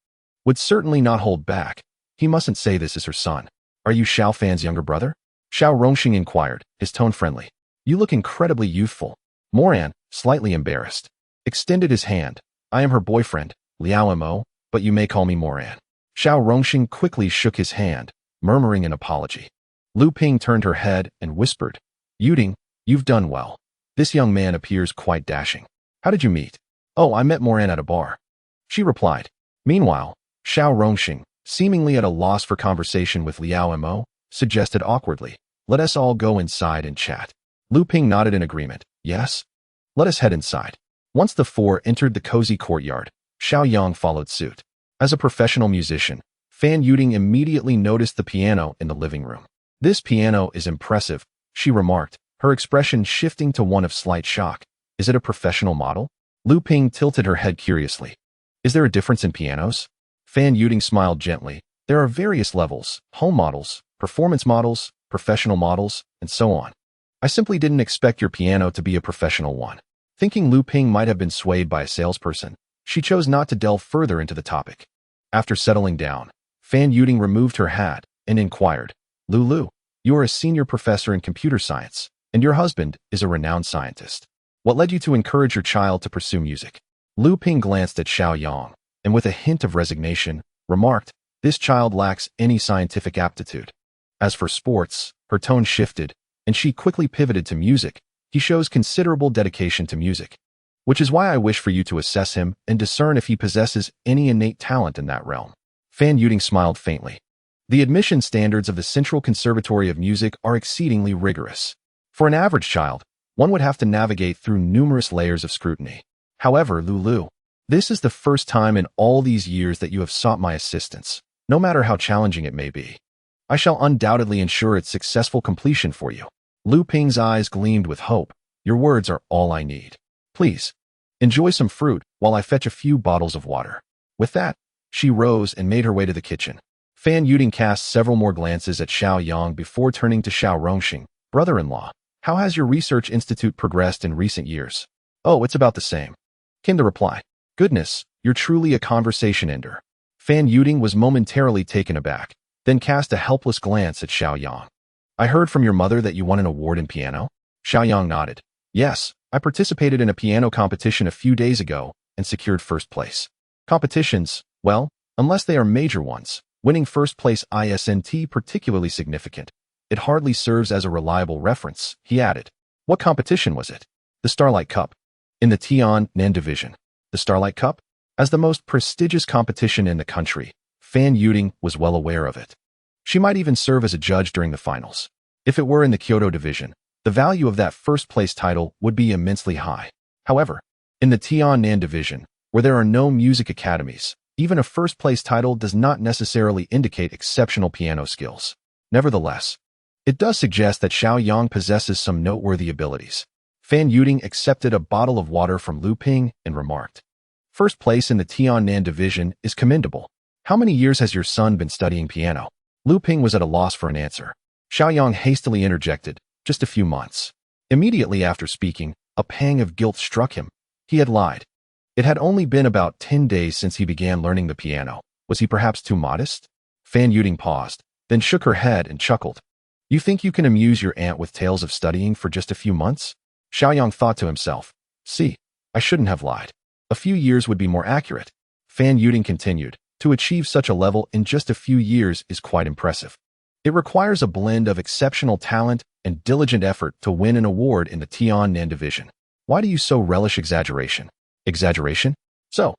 would certainly not hold back. He mustn't say this is her son. Are you Xiao Fan's younger brother? Xiao Rongxing inquired, his tone friendly. You look incredibly youthful. Moran, slightly embarrassed, extended his hand. I am her boyfriend, Liao Mo, but you may call me Moran. Xiao Rongxing quickly shook his hand, murmuring an apology. Lu Ping turned her head and whispered, Yuding, you've done well. This young man appears quite dashing. How did you meet? Oh, I met Moran at a bar. She replied. Meanwhile, Xiao Rongxing, seemingly at a loss for conversation with Liao Mo, suggested awkwardly, let us all go inside and chat. Lu Ping nodded in agreement. Yes? Let us head inside. Once the four entered the cozy courtyard, Xiao Yang followed suit. As a professional musician, Fan Yuding immediately noticed the piano in the living room. "This piano is impressive," she remarked, her expression shifting to one of slight shock. "Is it a professional model?" Lu Ping tilted her head curiously. "Is there a difference in pianos?" Fan Yuding smiled gently. "There are various levels: home models, performance models, professional models, and so on. I simply didn't expect your piano to be a professional one." Thinking Lu Ping might have been swayed by a salesperson, she chose not to delve further into the topic. After settling down, Fan Yuding removed her hat and inquired, "Lulu, you are a senior professor in computer science, and your husband is a renowned scientist. What led you to encourage your child to pursue music?" Lu Ping glanced at Xiao Yang, and with a hint of resignation, remarked, "This child lacks any scientific aptitude." As for sports, her tone shifted, and she quickly pivoted to music. "He shows considerable dedication to music, which is why I wish for you to assess him and discern if he possesses any innate talent in that realm." Fan Yuding smiled faintly. The admission standards of the Central Conservatory of Music are exceedingly rigorous. For an average child, one would have to navigate through numerous layers of scrutiny. However, Lulu, this is the first time in all these years that you have sought my assistance, no matter how challenging it may be. I shall undoubtedly ensure its successful completion for you." Lu Ping's eyes gleamed with hope. "Your words are all I need. Please, enjoy some fruit while I fetch a few bottles of water." With that, she rose and made her way to the kitchen. Fan Yuding cast several more glances at Xiao Yang before turning to Xiao Rongxing, "Brother-in-law, how has your research institute progressed in recent years?" "Oh, it's about the same," came the reply. "Goodness, you're truly a conversation ender." Fan Yuding was momentarily taken aback, then cast a helpless glance at Xiao Yang. "I heard from your mother that you won an award in piano?" Xiao Yang nodded. "Yes, I participated in a piano competition a few days ago and secured first place." Competitions, well, unless they are major ones, winning first place isn't particularly significant. It hardly serves as a reliable reference, he added. "What competition was it?" "The Starlight Cup. In the Tian-Nan division." The Starlight Cup? As the most prestigious competition in the country, Fan Yuding was well aware of it. She might even serve as a judge during the finals. If it were in the Kyoto division, the value of that first-place title would be immensely high. However, in the Tian-Nan division, where there are no music academies, even a first-place title does not necessarily indicate exceptional piano skills. Nevertheless, it does suggest that Xiao Yang possesses some noteworthy abilities. Fan Yuding accepted a bottle of water from Lu Ping and remarked, "First place in the Tian-Nan division is commendable. How many years has your son been studying piano?" Lu Ping was at a loss for an answer. Xiao Yang hastily interjected, "Just a few months." Immediately after speaking, a pang of guilt struck him. He had lied. It had only been about 10 days since he began learning the piano. Was he perhaps too modest? Fan Yuding paused, then shook her head and chuckled. "You think you can amuse your aunt with tales of studying for just a few months?" Xiao Yang thought to himself, "See, I shouldn't have lied. A few years would be more accurate." Fan Yuding continued, "To achieve such a level in just a few years is quite impressive. It requires a blend of exceptional talent and diligent effort to win an award in the Tian-Nan division. Why do you so relish exaggeration?" "Exaggeration? So,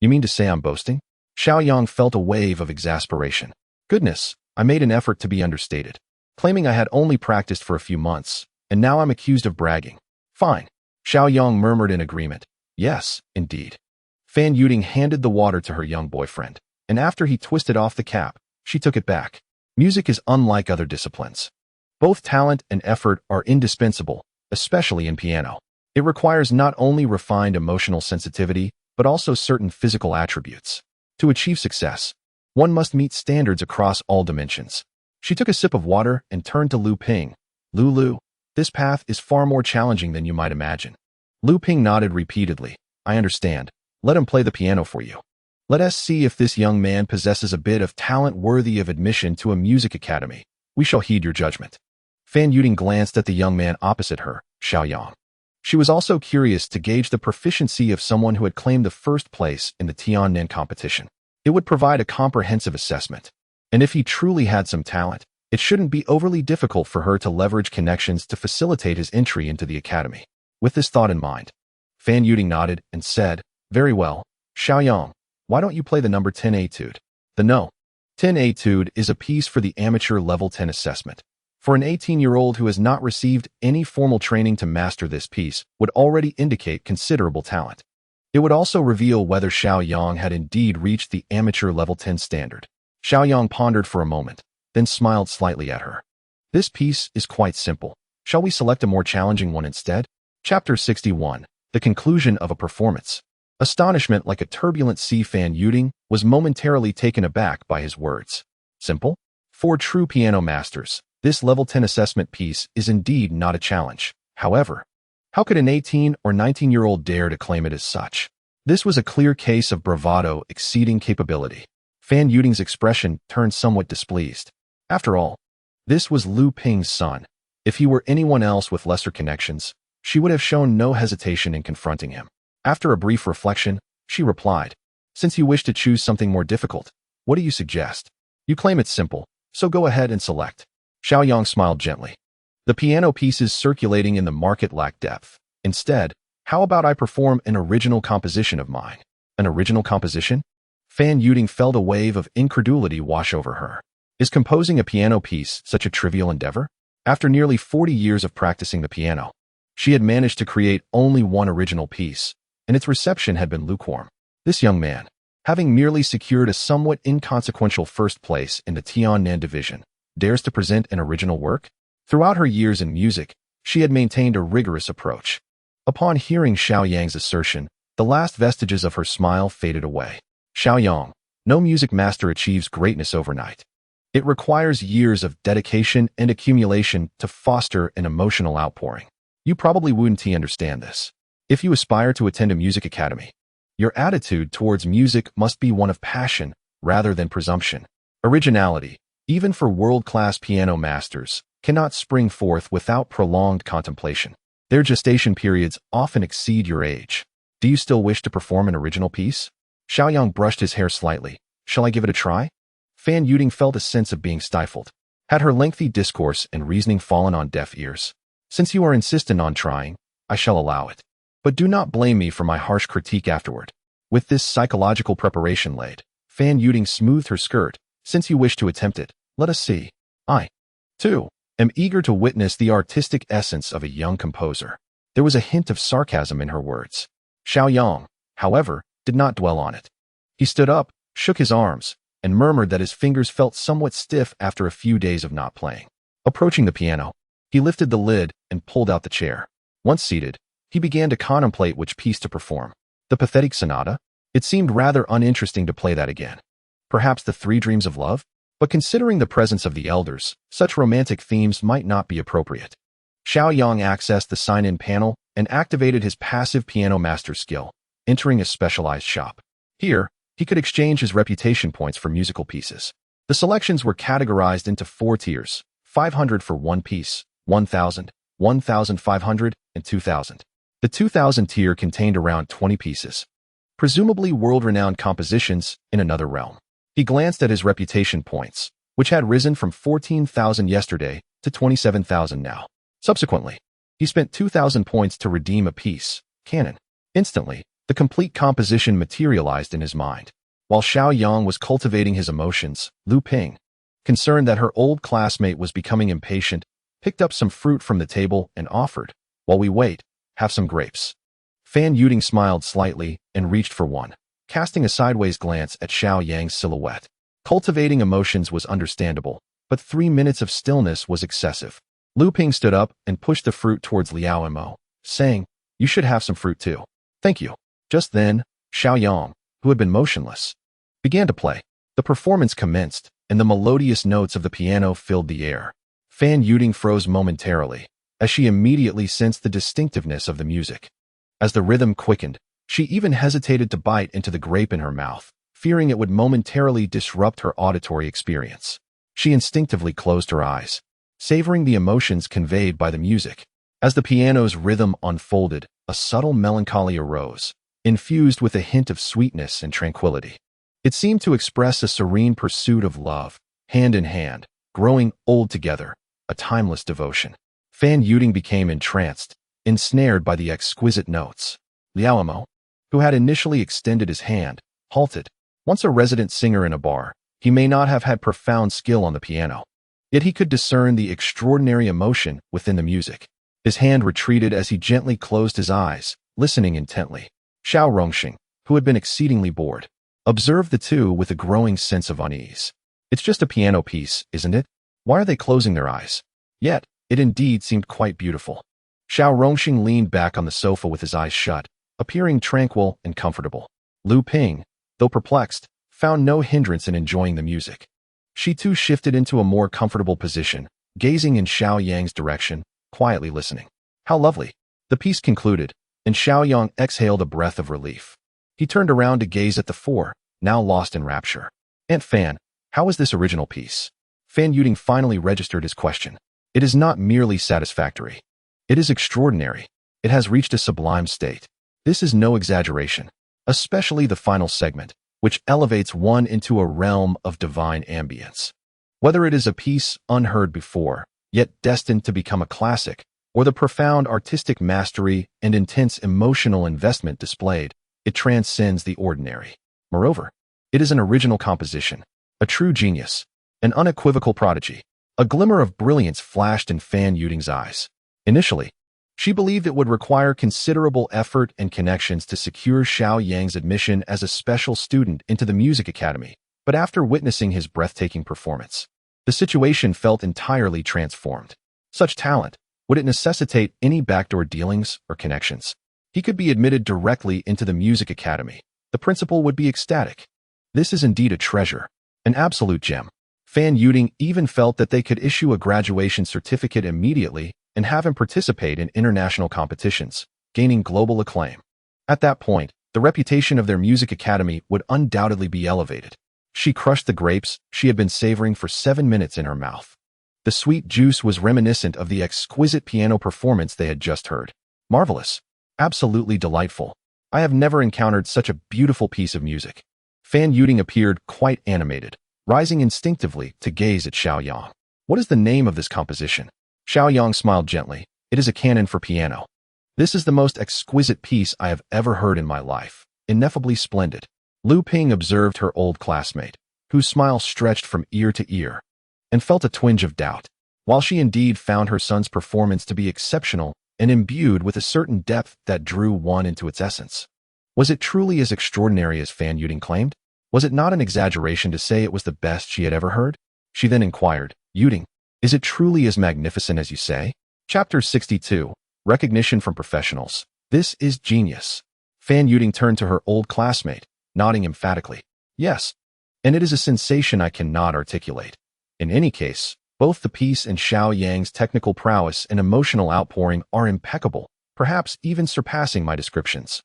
you mean to say I'm boasting?" Xiao Yang felt a wave of exasperation. "Goodness, I made an effort to be understated, claiming I had only practiced for a few months, and now I'm accused of bragging." "Fine." Xiao Yang murmured in agreement. "Yes, indeed." Fan Yuding handed the water to her young boyfriend, and after he twisted off the cap, she took it back. Music is unlike other disciplines. Both talent and effort are indispensable, especially in piano. It requires not only refined emotional sensitivity, but also certain physical attributes. To achieve success, one must meet standards across all dimensions. She took a sip of water and turned to Lu Ping. "Lulu, this path is far more challenging than you might imagine." Lu Ping nodded repeatedly. "I understand. Let him play the piano for you. Let us see if this young man possesses a bit of talent worthy of admission to a music academy. We shall heed your judgment." Fan Yuding glanced at the young man opposite her, Xiao Yang. She was also curious to gauge the proficiency of someone who had claimed the first place in the Tian-Nan competition. It would provide a comprehensive assessment. And if he truly had some talent, it shouldn't be overly difficult for her to leverage connections to facilitate his entry into the academy. With this thought in mind, Fan Yuding nodded and said, "Very well, Xiao Yang, why don't you play the number 10 etude?" The No. 10 etude is a piece for the amateur level 10 assessment. For an 18-year-old who has not received any formal training to master this piece would already indicate considerable talent. It would also reveal whether Xiao Yang had indeed reached the amateur level 10 standard. Xiao Yang pondered for a moment, then smiled slightly at her. This piece is quite simple. Shall we select a more challenging one instead? Chapter 61. The conclusion of a performance. Astonishment like a turbulent sea. Fan Yuding was momentarily taken aback by his words. Simple? For true piano masters, this level 10 assessment piece is indeed not a challenge. However, how could an 18 or 19-year-old dare to claim it as such? This was a clear case of bravado exceeding capability. Fan Yuding's expression turned somewhat displeased. After all, this was Lu Ping's son. If he were anyone else with lesser connections, she would have shown no hesitation in confronting him. After a brief reflection, she replied, "Since you wish to choose something more difficult, what do you suggest? You claim it's simple, so go ahead and select." Xiao Yang smiled gently. The piano pieces circulating in the market lack depth. Instead, how about I perform an original composition of mine? An original composition? Fan Yuding felt a wave of incredulity wash over her. Is composing a piano piece such a trivial endeavor? After nearly 40 years of practicing the piano, she had managed to create only one original piece, and its reception had been lukewarm. This young man, having merely secured a somewhat inconsequential first place in the Tiannan division, dares to present an original work? Throughout her years in music, she had maintained a rigorous approach. Upon hearing Xiao Yang's assertion, the last vestiges of her smile faded away. Xiao Yang, no music master achieves greatness overnight. It requires years of dedication and accumulation to foster an emotional outpouring. You probably wouldn't understand this. If you aspire to attend a music academy, your attitude towards music must be one of passion rather than presumption. Originality, even for world-class piano masters, cannot spring forth without prolonged contemplation. Their gestation periods often exceed your age. Do you still wish to perform an original piece? Xiao Yang brushed his hair slightly. Shall I give it a try? Fan Yuding felt a sense of being stifled. Had her lengthy discourse and reasoning fallen on deaf ears? Since you are insistent on trying, I shall allow it. But do not blame me for my harsh critique afterward. With this psychological preparation laid, Fan Yuding smoothed her skirt. Since you wish to attempt it, let us see. I, too, am eager to witness the artistic essence of a young composer. There was a hint of sarcasm in her words. Xiao Yang, however, did not dwell on it. He stood up, shook his arms, and murmured that his fingers felt somewhat stiff after a few days of not playing. Approaching the piano, he lifted the lid and pulled out the chair. Once seated, he began to contemplate which piece to perform. The pathetic sonata? It seemed rather uninteresting to play that again. Perhaps the Three Dreams of Love? But considering the presence of the elders, such romantic themes might not be appropriate. Xiao Yang accessed the sign-in panel and activated his passive piano master skill, entering a specialized shop. Here, he could exchange his reputation points for musical pieces. The selections were categorized into 4 tiers, 500 for one piece, 1,000, 1,500, and 2,000. The 2,000 tier contained around 20 pieces, presumably world-renowned compositions in another realm. He glanced at his reputation points, which had risen from 14,000 yesterday to 27,000 now. Subsequently, he spent 2,000 points to redeem a piece, canon. Instantly, the complete composition materialized in his mind. While Xiao Yang was cultivating his emotions, Lu Ping, concerned that her old classmate was becoming impatient, picked up some fruit from the table and offered, "While we wait, have some grapes." Fan Yuding smiled slightly and reached for one, casting a sideways glance at Xiao Yang's silhouette. Cultivating emotions was understandable, but 3 minutes of stillness was excessive. Lu Ping stood up and pushed the fruit towards Liao Mo, saying, "You should have some fruit too." "Thank you." Just then, Xiao Yang, who had been motionless, began to play. The performance commenced, and the melodious notes of the piano filled the air. Fan Yuding froze momentarily, as she immediately sensed the distinctiveness of the music. As the rhythm quickened, she even hesitated to bite into the grape in her mouth, fearing it would momentarily disrupt her auditory experience. She instinctively closed her eyes, savoring the emotions conveyed by the music. As the piano's rhythm unfolded, a subtle melancholy arose, infused with a hint of sweetness and tranquility. It seemed to express a serene pursuit of love, hand in hand, growing old together, a timeless devotion. Fan Yuding became entranced, ensnared by the exquisite notes. Liao Mo, who had initially extended his hand, halted. Once a resident singer in a bar, he may not have had profound skill on the piano, yet he could discern the extraordinary emotion within the music. His hand retreated as he gently closed his eyes, listening intently. Xiao Rongxing, who had been exceedingly bored, observed the two with a growing sense of unease. It's just a piano piece, isn't it? Why are they closing their eyes? Yet, it indeed seemed quite beautiful. Xiao Rongxing leaned back on the sofa with his eyes shut, appearing tranquil and comfortable. Lu Ping, though perplexed, found no hindrance in enjoying the music. She too shifted into a more comfortable position, gazing in Xiao Yang's direction, quietly listening. How lovely. The piece concluded, and Xiao Yang exhaled a breath of relief. He turned around to gaze at the four, now lost in rapture. Aunt Fan, how is this original piece? Fan Yuding finally registered his question. It is not merely satisfactory. It is extraordinary. It has reached a sublime state. This is no exaggeration, especially the final segment, which elevates one into a realm of divine ambience. Whether it is a piece unheard before, yet destined to become a classic, or the profound artistic mastery and intense emotional investment displayed, it transcends the ordinary. Moreover, it is an original composition, a true genius, an unequivocal prodigy. A glimmer of brilliance flashed in Fan Yuding's eyes. Initially, she believed it would require considerable effort and connections to secure Xiao Yang's admission as a special student into the music academy, but after witnessing his breathtaking performance, the situation felt entirely transformed. Such talent, would it necessitate any backdoor dealings or connections? He could be admitted directly into the music academy. The principal would be ecstatic. This is indeed a treasure, an absolute gem. Fan Yuding even felt that they could issue a graduation certificate immediately and have him participate in international competitions, gaining global acclaim. At that point, the reputation of their music academy would undoubtedly be elevated. She crushed the grapes she had been savoring for 7 minutes in her mouth. The sweet juice was reminiscent of the exquisite piano performance they had just heard. Marvelous. Absolutely delightful. I have never encountered such a beautiful piece of music. Fan Yuding appeared quite animated, rising instinctively to gaze at Xiao Yang. What is the name of this composition? Xiao Yang smiled gently. It is a canon for piano. This is the most exquisite piece I have ever heard in my life. Ineffably splendid. Lu Ping observed her old classmate, whose smile stretched from ear to ear, and felt a twinge of doubt. While she indeed found her son's performance to be exceptional and imbued with a certain depth that drew one into its essence, was it truly as extraordinary as Fan Yuding claimed? Was it not an exaggeration to say it was the best she had ever heard? She then inquired, Yuding, is it truly as magnificent as you say? Chapter 62, Recognition from Professionals. This is genius. Fan Yuding turned to her old classmate, nodding emphatically. Yes, and it is a sensation I cannot articulate. In any case, both the piece and Xiao Yang's technical prowess and emotional outpouring are impeccable, perhaps even surpassing my descriptions.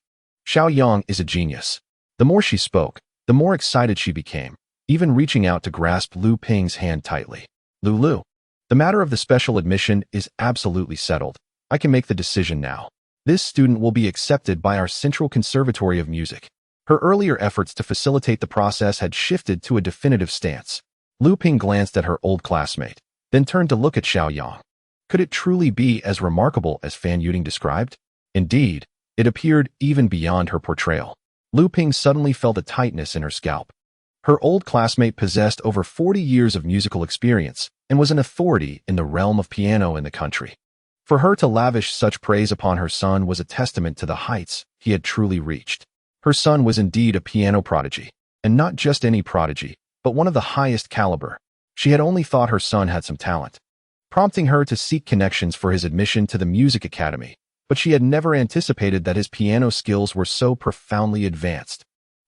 Xiao Yang is a genius. The more she spoke, the more excited she became, even reaching out to grasp Lu Ping's hand tightly. Lu, the matter of the special admission is absolutely settled. I can make the decision now. This student will be accepted by our Central Conservatory of Music. Her earlier efforts to facilitate the process had shifted to a definitive stance. Lu Ping glanced at her old classmate, then turned to look at Xiao Yang. Could it truly be as remarkable as Fan Yuding described? Indeed, it appeared even beyond her portrayal. Lu Ping suddenly felt a tightness in her scalp. Her old classmate possessed over 40 years of musical experience and was an authority in the realm of piano in the country. For her to lavish such praise upon her son was a testament to the heights he had truly reached. Her son was indeed a piano prodigy, and not just any prodigy, but one of the highest caliber. She had only thought her son had some talent, prompting her to seek connections for his admission to the music academy, but she had never anticipated that his piano skills were so profoundly advanced.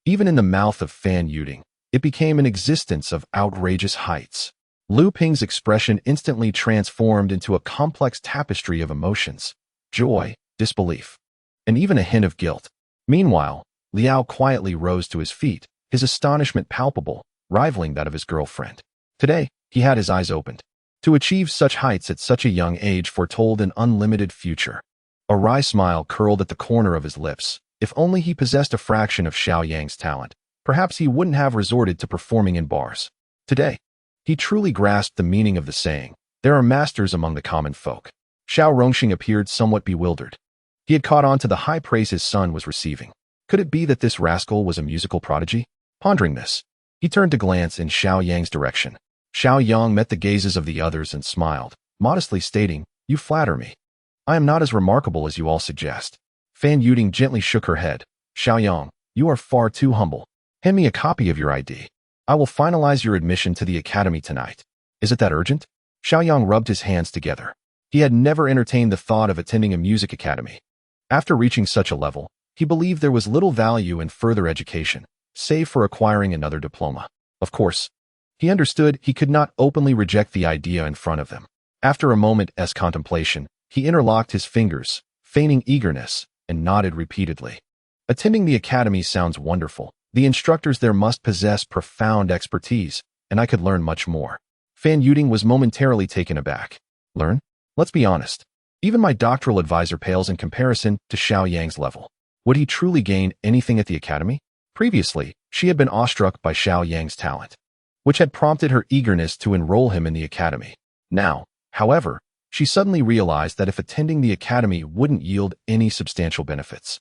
Even in the mouth of Fan Yuding, it became an existence of outrageous heights. Lu Ping's expression instantly transformed into a complex tapestry of emotions, joy, disbelief, and even a hint of guilt. Meanwhile, Liao quietly rose to his feet, his astonishment palpable, rivaling that of his girlfriend. Today, he had his eyes opened. To achieve such heights at such a young age foretold an unlimited future. A wry smile curled at the corner of his lips. If only he possessed a fraction of Xiao Yang's talent, perhaps he wouldn't have resorted to performing in bars. Today, he truly grasped the meaning of the saying, there are masters among the common folk. Xiao Rongxing appeared somewhat bewildered. He had caught on to the high praise his son was receiving. Could it be that this rascal was a musical prodigy? Pondering this, he turned to glance in Xiao Yang's direction. Xiao Yang met the gazes of the others and smiled, modestly stating, you flatter me. I am not as remarkable as you all suggest. Fan Yuding gently shook her head. Xiao Yang, you are far too humble. Hand me a copy of your ID. I will finalize your admission to the academy tonight. Is it that urgent? Xiao Yang rubbed his hands together. He had never entertained the thought of attending a music academy. After reaching such a level, he believed there was little value in further education, save for acquiring another diploma. Of course, he understood he could not openly reject the idea in front of them. After a moment's contemplation, he interlocked his fingers, feigning eagerness, and nodded repeatedly. Attending the academy sounds wonderful. The instructors there must possess profound expertise, and I could learn much more. Fan Yuding was momentarily taken aback. Learn? Let's be honest. Even my doctoral advisor pales in comparison to Xiao Yang's level. Would he truly gain anything at the academy? Previously, she had been awestruck by Xiao Yang's talent, which had prompted her eagerness to enroll him in the academy. Now, however, she suddenly realized that if attending the academy wouldn't yield any substantial benefits.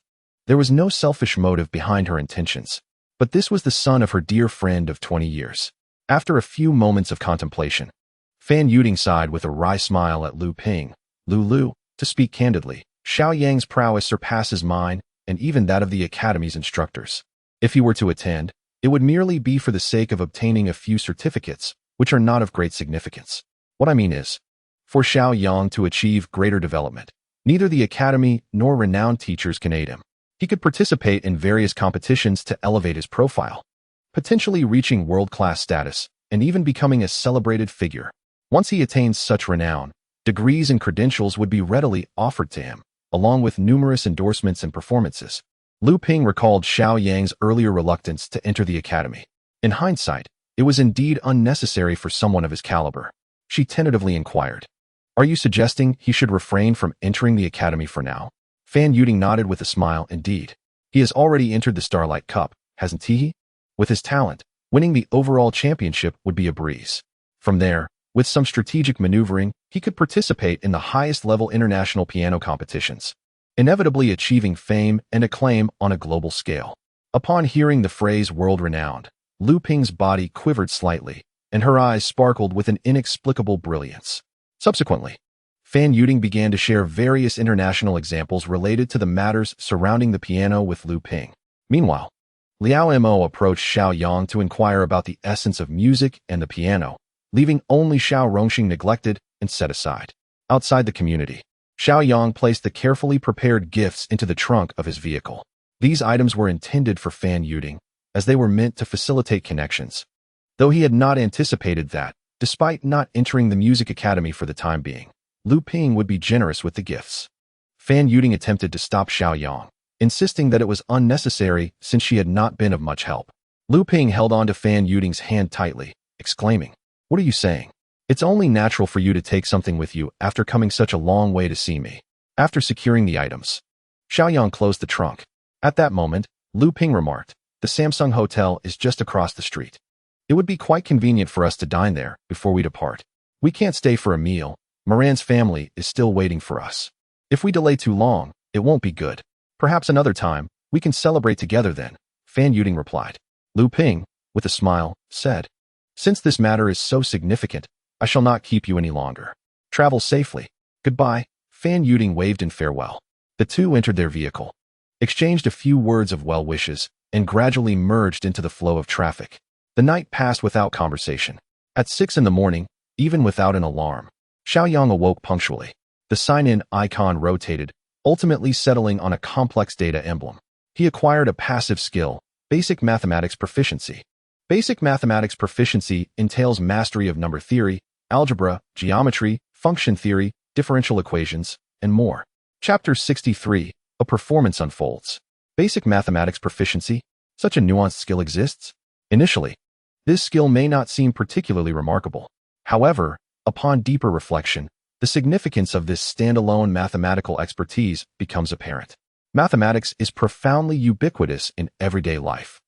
There was no selfish motive behind her intentions, but this was the son of her dear friend of 20 years. After a few moments of contemplation, Fan Yuding sighed with a wry smile at Lu Ping. Lu, to speak candidly, Xiao Yang's prowess surpasses mine and even that of the academy's instructors. If he were to attend, it would merely be for the sake of obtaining a few certificates, which are not of great significance. What I mean is, for Xiao Yang to achieve greater development, neither the academy nor renowned teachers can aid him. He could participate in various competitions to elevate his profile, potentially reaching world-class status and even becoming a celebrated figure. Once he attains such renown, degrees and credentials would be readily offered to him, along with numerous endorsements and performances. Lu Ping recalled Xiao Yang's earlier reluctance to enter the academy. In hindsight, it was indeed unnecessary for someone of his caliber. She tentatively inquired, "Are you suggesting he should refrain from entering the academy for now?" Fan Yuding nodded with a smile. Indeed. He has already entered the Starlight Cup, hasn't he? With his talent, winning the overall championship would be a breeze. From there, with some strategic maneuvering, he could participate in the highest-level international piano competitions, inevitably achieving fame and acclaim on a global scale. Upon hearing the phrase world-renowned, Lu Ping's body quivered slightly, and her eyes sparkled with an inexplicable brilliance. Subsequently, Fan Yuding began to share various international examples related to the matters surrounding the piano with Lu Ping. Meanwhile, Liao Mo approached Xiao Yang to inquire about the essence of music and the piano, leaving only Xiao Rongxing neglected and set aside. Outside the community, Xiao Yang placed the carefully prepared gifts into the trunk of his vehicle. These items were intended for Fan Yuding, as they were meant to facilitate connections, though he had not anticipated that, despite not entering the music academy for the time being, Lu Ping would be generous with the gifts. Fan Yuding attempted to stop Xiao Yang, insisting that it was unnecessary since she had not been of much help. Lu Ping held on to Fan Yuding's hand tightly, exclaiming, "What are you saying? It's only natural for you to take something with you after coming such a long way to see me." After securing the items, Xiao Yang closed the trunk. At that moment, Lu Ping remarked, "The Samsung Hotel is just across the street. It would be quite convenient for us to dine there before we depart. We can't stay for a meal. Moran's family is still waiting for us. If we delay too long, it won't be good. Perhaps another time, we can celebrate together then," Fan Yuding replied. Lu Ping, with a smile, said, "Since this matter is so significant, I shall not keep you any longer. Travel safely. Goodbye." Fan Yuding waved in farewell. The two entered their vehicle, exchanged a few words of well wishes, and gradually merged into the flow of traffic. The night passed without conversation. At 6 in the morning, even without an alarm, Xiao Yang awoke punctually. The sign-in icon rotated, ultimately settling on a complex data emblem. He acquired a passive skill, Basic Mathematics Proficiency. Basic Mathematics Proficiency entails mastery of number theory, algebra, geometry, function theory, differential equations, and more. Chapter 63, A Performance Unfolds. Basic Mathematics Proficiency? Such a nuanced skill exists? Initially, this skill may not seem particularly remarkable. However, upon deeper reflection, the significance of this standalone mathematical expertise becomes apparent. Mathematics is profoundly ubiquitous in everyday life,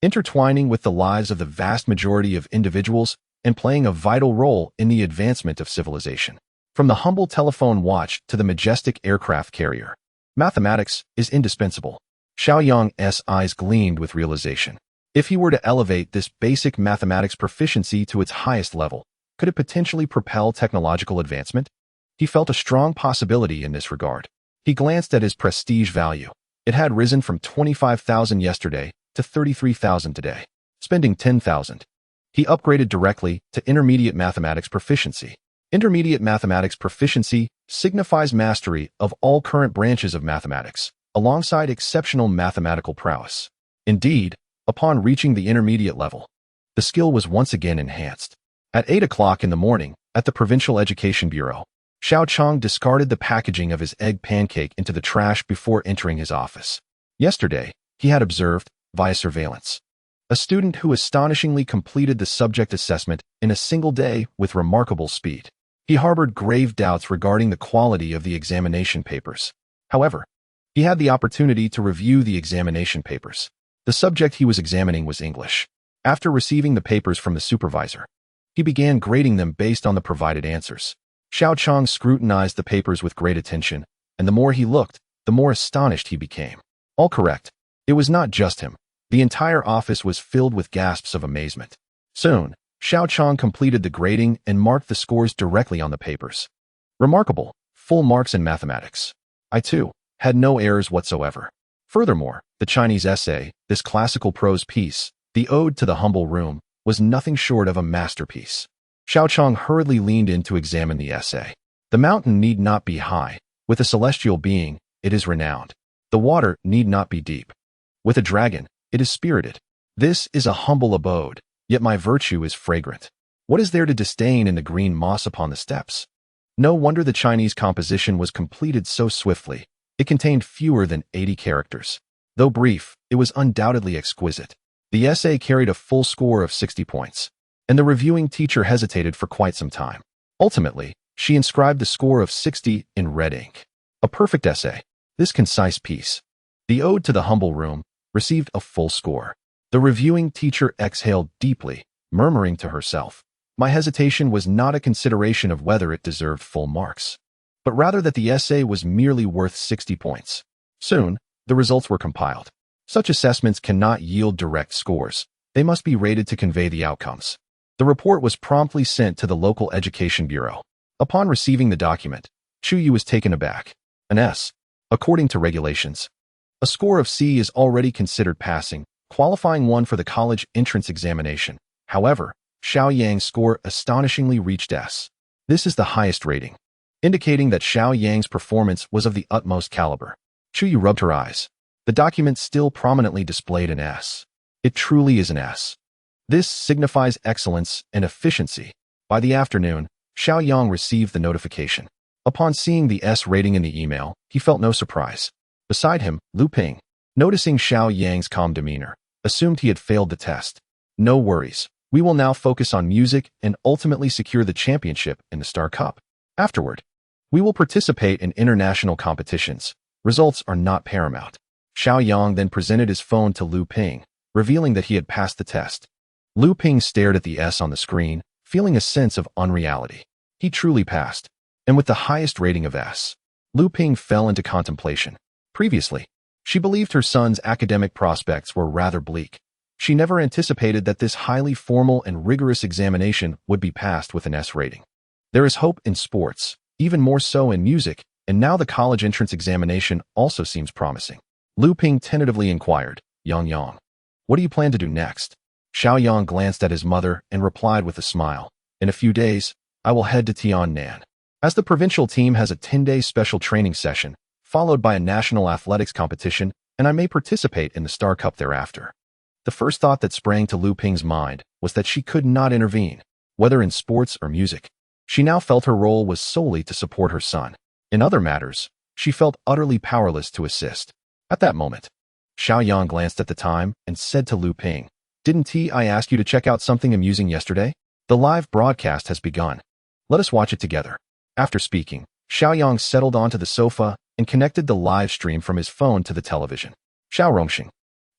intertwining with the lives of the vast majority of individuals and playing a vital role in the advancement of civilization. From the humble telephone watch to the majestic aircraft carrier, mathematics is indispensable. Xiao Yang's eyes gleamed with realization. If he were to elevate this basic mathematics proficiency to its highest level, could it potentially propel technological advancement? He felt a strong possibility in this regard. He glanced at his prestige value. It had risen from 25,000 yesterday to 33,000 today, spending 10,000. He upgraded directly to Intermediate Mathematics Proficiency. Intermediate Mathematics Proficiency signifies mastery of all current branches of mathematics, alongside exceptional mathematical prowess. Indeed, upon reaching the intermediate level, the skill was once again enhanced. At 8 o'clock in the morning, at the Provincial Education Bureau, Xiao Chang discarded the packaging of his egg pancake into the trash before entering his office. Yesterday, he had observed, via surveillance, a student who astonishingly completed the subject assessment in a single day with remarkable speed. He harbored grave doubts regarding the quality of the examination papers. However, he had the opportunity to review the examination papers. The subject he was examining was English. After receiving the papers from the supervisor, he began grading them based on the provided answers. Xiao Chang scrutinized the papers with great attention, and the more he looked, the more astonished he became. All correct. It was not just him. The entire office was filled with gasps of amazement. Soon, Xiao Chang completed the grading and marked the scores directly on the papers. Remarkable, full marks in mathematics. I, too, had no errors whatsoever. Furthermore, the Chinese essay, this classical prose piece, the Ode to the Humble Room, was nothing short of a masterpiece. Xiao Chang hurriedly leaned in to examine the essay. The mountain need not be high. With a celestial being, it is renowned. The water need not be deep. With a dragon, it is spirited. This is a humble abode, yet my virtue is fragrant. What is there to disdain in the green moss upon the steps? No wonder the Chinese composition was completed so swiftly. It contained fewer than 80 characters. Though brief, it was undoubtedly exquisite. The essay carried a full score of 60 points, and the reviewing teacher hesitated for quite some time. Ultimately, she inscribed the score of 60 in red ink. A perfect essay. This concise piece, the Ode to the Humble Room, received a full score. The reviewing teacher exhaled deeply, murmuring to herself, "My hesitation was not a consideration of whether it deserved full marks, but rather that the essay was merely worth 60 points. Soon, the results were compiled. Such assessments cannot yield direct scores. They must be rated to convey the outcomes. The report was promptly sent to the local education bureau. Upon receiving the document, Chu Yu was taken aback. An S. According to regulations, a score of C is already considered passing, qualifying one for the college entrance examination. However, Xiao Yang's score astonishingly reached S. This is the highest rating, indicating that Xiao Yang's performance was of the utmost caliber. Chu Yu rubbed her eyes. The document still prominently displayed an S. It truly is an S. This signifies excellence and efficiency. By the afternoon, Xiao Yang received the notification. Upon seeing the S rating in the email, he felt no surprise. Beside him, Lu Ping, noticing Xiao Yang's calm demeanor, assumed he had failed the test. No worries. We will now focus on music and ultimately secure the championship in the Star Cup. Afterward, we will participate in international competitions. Results are not paramount. Xiao Yang then presented his phone to Lu Ping, revealing that he had passed the test. Lu Ping stared at the S on the screen, feeling a sense of unreality. He truly passed. And with the highest rating of S, Lu Ping fell into contemplation. Previously, she believed her son's academic prospects were rather bleak. She never anticipated that this highly formal and rigorous examination would be passed with an S rating. There is hope in sports, even more so in music, and now the college entrance examination also seems promising. Lu Ping tentatively inquired, Yang, what do you plan to do next? Xiao Yang glanced at his mother and replied with a smile, in a few days, I will head to Tiannan. As the provincial team has a 10-day special training session, followed by a national athletics competition, and I may participate in the Star Cup thereafter. The first thought that sprang to Lu Ping's mind was that she could not intervene, whether in sports or music. She now felt her role was solely to support her son. In other matters, she felt utterly powerless to assist. At that moment, Xiao Yang glanced at the time and said to Lu Ping, Didn't I ask you to check out something amusing yesterday? The live broadcast has begun. Let us watch it together. After speaking, Xiao Yang settled onto the sofa and connected the live stream from his phone to the television. Xiao Rongxing,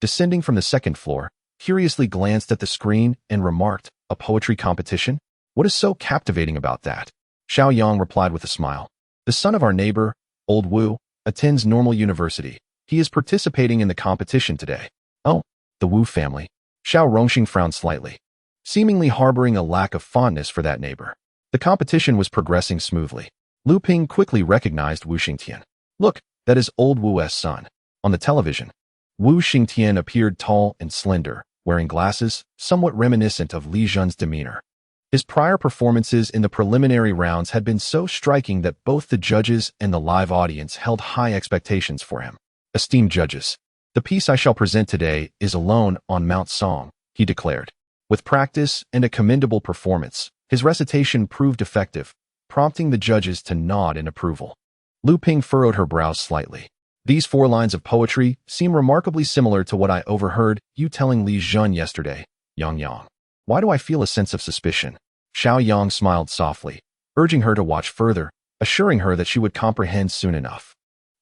descending from the second floor, curiously glanced at the screen and remarked, a poetry competition? What is so captivating about that? Xiao Yang replied with a smile. The son of our neighbor, Old Wu, attends Normal University. He is participating in the competition today. Oh, the Wu family. Xiao Rongxing frowned slightly, seemingly harboring a lack of fondness for that neighbor. The competition was progressing smoothly. Lu Ping quickly recognized Wu Xingtian. Look, that is Old Wu's son. On the television, Wu Xingtian appeared tall and slender, wearing glasses, somewhat reminiscent of Li Jun's demeanor. His prior performances in the preliminary rounds had been so striking that both the judges and the live audience held high expectations for him. Esteemed judges, the piece I shall present today is Alone on Mount Song, he declared. With practice and a commendable performance, his recitation proved effective, prompting the judges to nod in approval. Lu Ping furrowed her brows slightly. These 4 lines of poetry seem remarkably similar to what I overheard you telling Li Jun yesterday, Zhang Yang. Why do I feel a sense of suspicion? Xiao Yang smiled softly, urging her to watch further, assuring her that she would comprehend soon enough.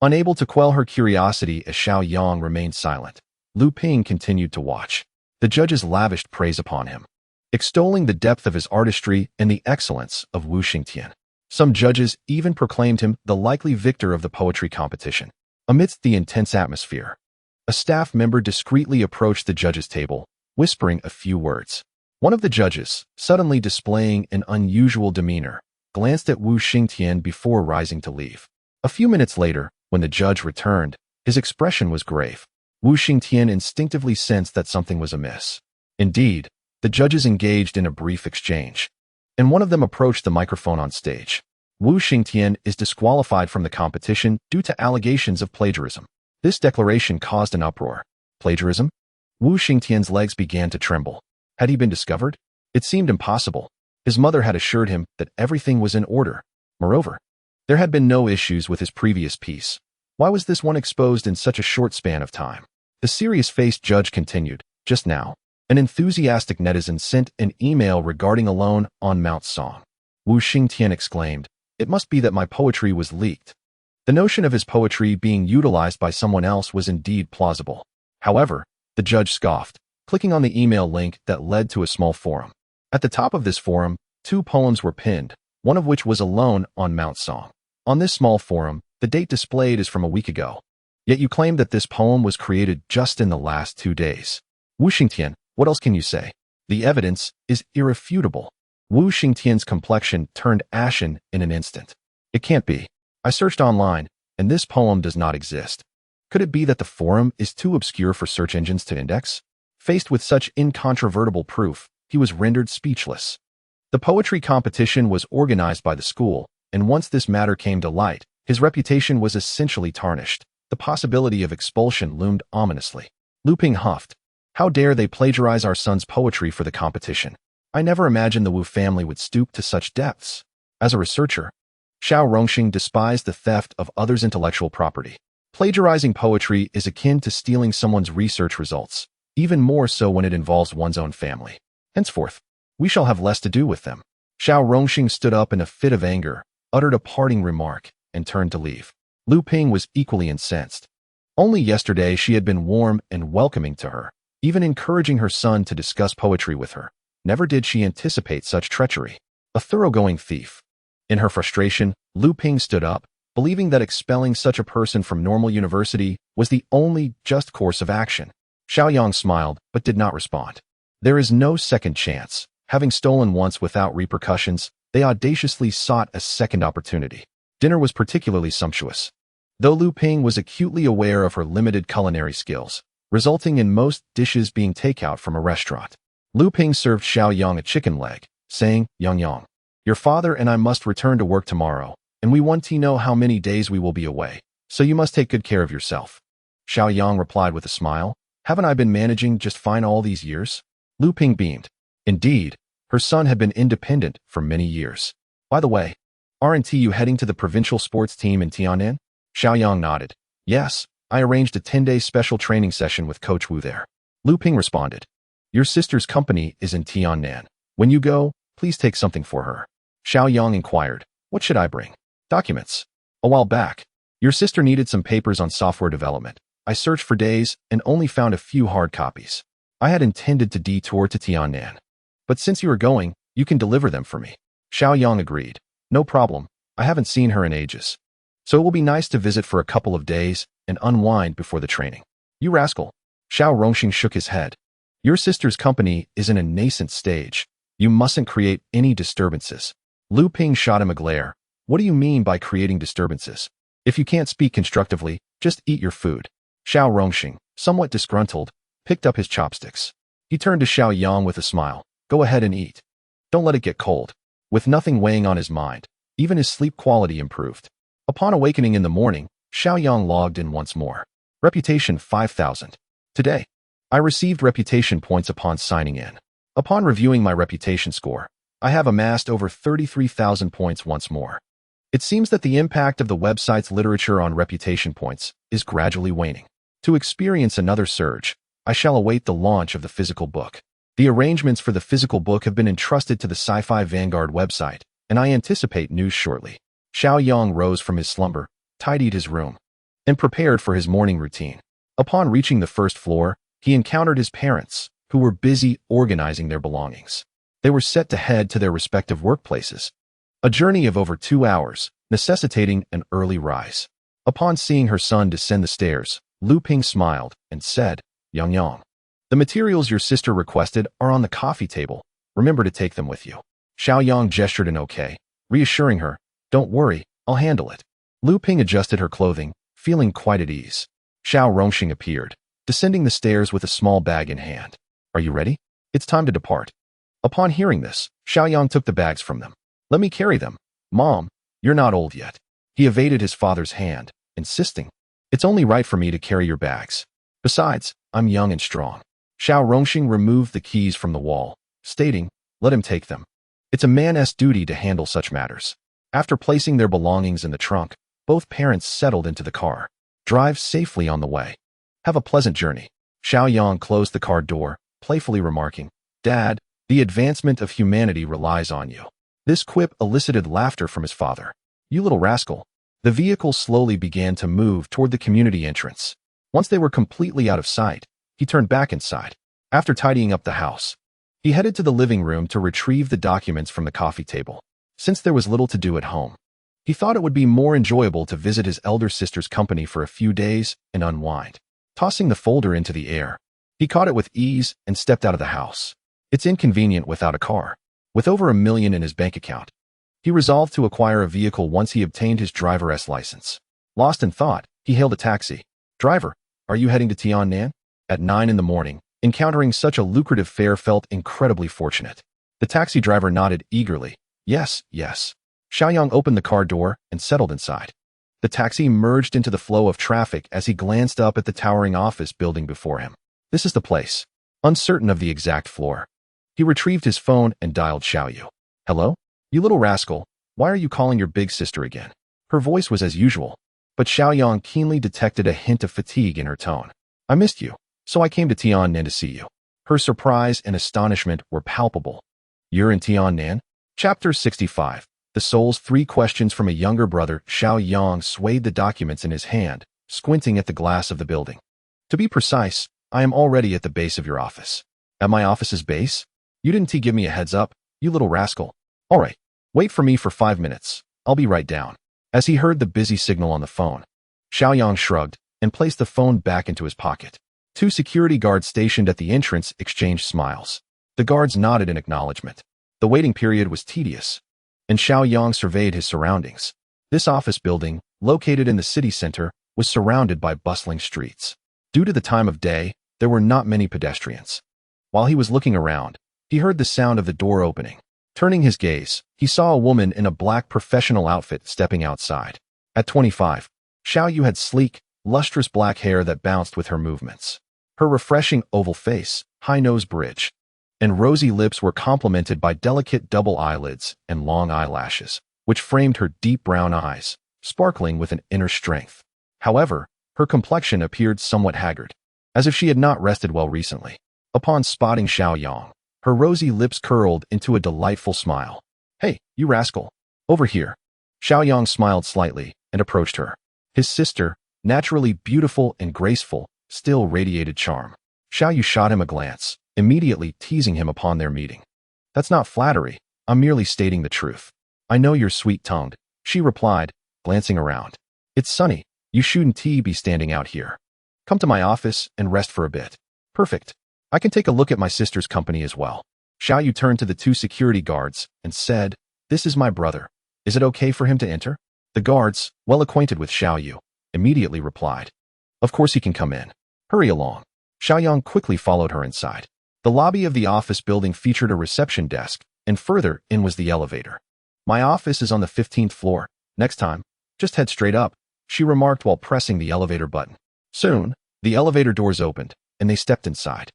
Unable to quell her curiosity as Xiao Yang remained silent, Lu Ping continued to watch. The judges lavished praise upon him, extolling the depth of his artistry and the excellence of Wu Xingtian. Some judges even proclaimed him the likely victor of the poetry competition. Amidst the intense atmosphere, a staff member discreetly approached the judges' table, whispering a few words. One of the judges, suddenly displaying an unusual demeanor, glanced at Wu Xingtian before rising to leave. A few minutes later, when the judge returned, his expression was grave. Wu Xingtian instinctively sensed that something was amiss. Indeed, the judges engaged in a brief exchange, and one of them approached the microphone on stage. Wu Xingtian is disqualified from the competition due to allegations of plagiarism. This declaration caused an uproar. Plagiarism? Wu Xingtian's legs began to tremble. Had he been discovered? It seemed impossible. His mother had assured him that everything was in order. Moreover, there had been no issues with his previous piece. Why was this one exposed in such a short span of time? The serious-faced judge continued. Just now, an enthusiastic netizen sent an email regarding Alone on Mount Song. Wu Xingtian exclaimed, "It must be that my poetry was leaked." The notion of his poetry being utilized by someone else was indeed plausible. However, the judge scoffed, clicking on the email link that led to a small forum. At the top of this forum, 2 poems were pinned, one of which was Alone on Mount Song. On this small forum, the date displayed is from a week ago. Yet you claim that this poem was created just in the last 2 days. Wu Xingtian, what else can you say? The evidence is irrefutable. Wu Xingtian's complexion turned ashen in an instant. It can't be. I searched online, and this poem does not exist. Could it be that the forum is too obscure for search engines to index? Faced with such incontrovertible proof, he was rendered speechless. The poetry competition was organized by the school, and once this matter came to light, his reputation was essentially tarnished. The possibility of expulsion loomed ominously. Lu Ping huffed. How dare they plagiarize our son's poetry for the competition? I never imagined the Wu family would stoop to such depths. As a researcher, Xiao Rongxing despised the theft of others' intellectual property. Plagiarizing poetry is akin to stealing someone's research results, even more so when it involves one's own family. Henceforth, we shall have less to do with them. Xiao Rongxing stood up in a fit of anger, uttered a parting remark, and turned to leave. Lu Ping was equally incensed. Only yesterday she had been warm and welcoming to her, even encouraging her son to discuss poetry with her. Never did she anticipate such treachery. A thoroughgoing thief. In her frustration, Lu Ping stood up, believing that expelling such a person from Normal University was the only just course of action. Xiao Yang smiled, but did not respond. There is no second chance. Having stolen once without repercussions, they audaciously sought a second opportunity. Dinner was particularly sumptuous. Though Lu Ping was acutely aware of her limited culinary skills, resulting in most dishes being takeout from a restaurant, Lu Ping served Xiao Yang a chicken leg, saying, Yang, your father and I must return to work tomorrow, and we want to know how many days we will be away, so you must take good care of yourself. Xiao Yang replied with a smile, haven't I been managing just fine all these years? Lu Ping beamed. Indeed, her son had been independent for many years. By the way, aren't you heading to the provincial sports team in Tiannan? Xiao Yang nodded. Yes, I arranged a 10-day special training session with Coach Wu there. Lu Ping responded. Your sister's company is in Tiannan. When you go, please take something for her. Xiao Yang inquired, what should I bring? Documents. A while back, your sister needed some papers on software development. I searched for days and only found a few hard copies. I had intended to detour to Tiannan, but since you are going, you can deliver them for me. Xiao Yang agreed. No problem. I haven't seen her in ages. So it will be nice to visit for a couple of days and unwind before the training. You rascal. Xiao Rongxing shook his head. Your sister's company is in a nascent stage. You mustn't create any disturbances. Lu Ping shot him a glare. What do you mean by creating disturbances? If you can't speak constructively, just eat your food. Xiao Rongxing, somewhat disgruntled, picked up his chopsticks. He turned to Xiao Yang with a smile. Go ahead and eat. Don't let it get cold. With nothing weighing on his mind, even his sleep quality improved. Upon awakening in the morning, Xiao Yang logged in once more. Reputation 5,000. Today, I received reputation points upon signing in. Upon reviewing my reputation score, I have amassed over 33,000 points once more. It seems that the impact of the website's literature on reputation points is gradually waning. To experience another surge, I shall await the launch of the physical book. The arrangements for the physical book have been entrusted to the Sci-Fi Vanguard website, and I anticipate news shortly. Xiao Yang rose from his slumber, tidied his room, and prepared for his morning routine. Upon reaching the first floor, he encountered his parents, who were busy organizing their belongings. They were set to head to their respective workplaces. A journey of over 2 hours, necessitating an early rise. Upon seeing her son descend the stairs, Lu Ping smiled and said, Yang Yang, the materials your sister requested are on the coffee table. Remember to take them with you. Xiao Yang gestured an okay, reassuring her, don't worry, I'll handle it. Lu Ping adjusted her clothing, feeling quite at ease. Xiao Rongxing appeared, descending the stairs with a small bag in hand. Are you ready? It's time to depart. Upon hearing this, Xiao Yang took the bags from them. Let me carry them. Mom, you're not old yet. He evaded his father's hand, insisting, it's only right for me to carry your bags. Besides, I'm young and strong. Xiao Rongxing removed the keys from the wall, stating, let him take them. It's a man's duty to handle such matters. After placing their belongings in the trunk, both parents settled into the car. Drive safely on the way. Have a pleasant journey. Xiao Yang closed the car door, playfully remarking, Dad, the advancement of humanity relies on you. This quip elicited laughter from his father. You little rascal. The vehicle slowly began to move toward the community entrance. Once they were completely out of sight, he turned back inside. After tidying up the house, he headed to the living room to retrieve the documents from the coffee table. Since there was little to do at home, he thought it would be more enjoyable to visit his elder sister's company for a few days and unwind. Tossing the folder into the air, he caught it with ease and stepped out of the house. It's inconvenient without a car. With over $1 million in his bank account, he resolved to acquire a vehicle once he obtained his driver's license. Lost in thought, he hailed a taxi. Driver, are you heading to Tiannan? At 9 in the morning, encountering such a lucrative fare felt incredibly fortunate. The taxi driver nodded eagerly. Yes, yes. Xiao Yang opened the car door and settled inside. The taxi merged into the flow of traffic as he glanced up at the towering office building before him. This is the place. Uncertain of the exact floor, he retrieved his phone and dialed Xiao Yu. Hello? You little rascal, why are you calling your big sister again? Her voice was as usual, but Xiao Yang keenly detected a hint of fatigue in her tone. I missed you, so I came to Tiannan to see you. Her surprise and astonishment were palpable. You're in Tiannan? Chapter 65. The Soul's 3 Questions from a Younger Brother. Xiao Yang swayed the documents in his hand, squinting at the glass of the building. To be precise, I am already at the base of your office. At my office's base? You didn't give me a heads up, you little rascal. All right, wait for me for 5 minutes. I'll be right down. As he heard the busy signal on the phone, Xiao Yang shrugged and placed the phone back into his pocket. 2 security guards stationed at the entrance exchanged smiles. The guards nodded in acknowledgement. The waiting period was tedious, and Xiao Yang surveyed his surroundings. This office building, located in the city center, was surrounded by bustling streets. Due to the time of day, there were not many pedestrians. While he was looking around, he heard the sound of the door opening. Turning his gaze, he saw a woman in a black professional outfit stepping outside. At 25, Xiao Yu had sleek, lustrous black hair that bounced with her movements. Her refreshing oval face, high nose bridge, and rosy lips were complemented by delicate double eyelids and long eyelashes, which framed her deep brown eyes, sparkling with an inner strength. However, her complexion appeared somewhat haggard, as if she had not rested well recently. Upon spotting Xiao Yang, her rosy lips curled into a delightful smile. Hey, you rascal. Over here. Xiao Yang smiled slightly and approached her. His sister, naturally beautiful and graceful, still radiated charm. Xiao Yu shot him a glance, immediately teasing him upon their meeting. That's not flattery. I'm merely stating the truth. I know you're sweet-tongued, she replied, glancing around. It's sunny. You shouldn't be standing out here. Come to my office and rest for a bit. Perfect. I can take a look at my sister's company as well. Xiao Yu turned to the 2 security guards and said, This is my brother. Is it okay for him to enter? The guards, well acquainted with Xiao Yu, immediately replied, Of course he can come in. Hurry along. Xiao Yang quickly followed her inside. The lobby of the office building featured a reception desk, and further in was the elevator. My office is on the 15th floor. Next time, just head straight up, she remarked while pressing the elevator button. Soon, the elevator doors opened, and they stepped inside.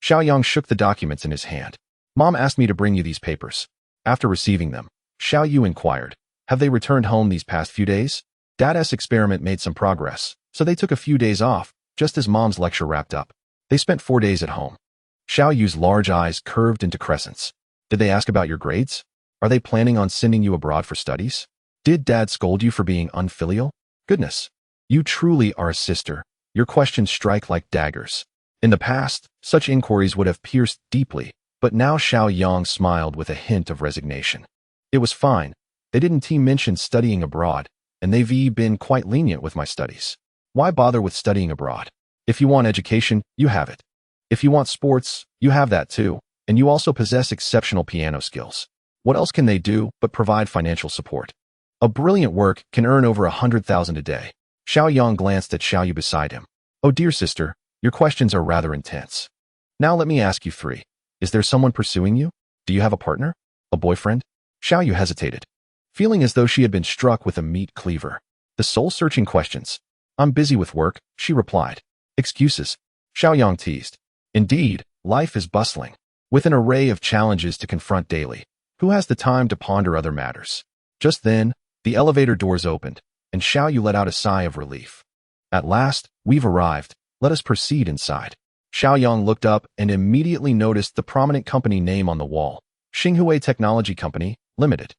Xiao Yang shook the documents in his hand. Mom asked me to bring you these papers. After receiving them, Xiao Yu inquired, have they returned home these past few days? Dad's experiment made some progress, so they took a few days off, just as Mom's lecture wrapped up. They spent 4 days at home. Xiao Yu's large eyes curved into crescents. Did they ask about your grades? Are they planning on sending you abroad for studies? Did Dad scold you for being unfilial? Goodness, you truly are a sister. Your questions strike like daggers. In the past, such inquiries would have pierced deeply, but now Xiao Yang smiled with a hint of resignation. It was fine. They didn't mention studying abroad, and they've been quite lenient with my studies. Why bother with studying abroad? If you want education, you have it. If you want sports, you have that too, and you also possess exceptional piano skills. What else can they do but provide financial support? A brilliant work can earn over 100,000 a day. Xiao Yang glanced at Xiao Yu beside him. Oh dear sister, your questions are rather intense. Now let me ask you 3. Is there someone pursuing you? Do you have a partner? A boyfriend? Xiao Yu hesitated, feeling as though she had been struck with a meat cleaver. The soul-searching questions. I'm busy with work, she replied. Excuses. Xiao Yang teased. Indeed, life is bustling, with an array of challenges to confront daily. Who has the time to ponder other matters? Just then, the elevator doors opened, and Xiao Yu let out a sigh of relief. At last, we've arrived. Let us proceed inside. Xiao Yang looked up and immediately noticed the prominent company name on the wall, Xinghui Technology Company, Limited.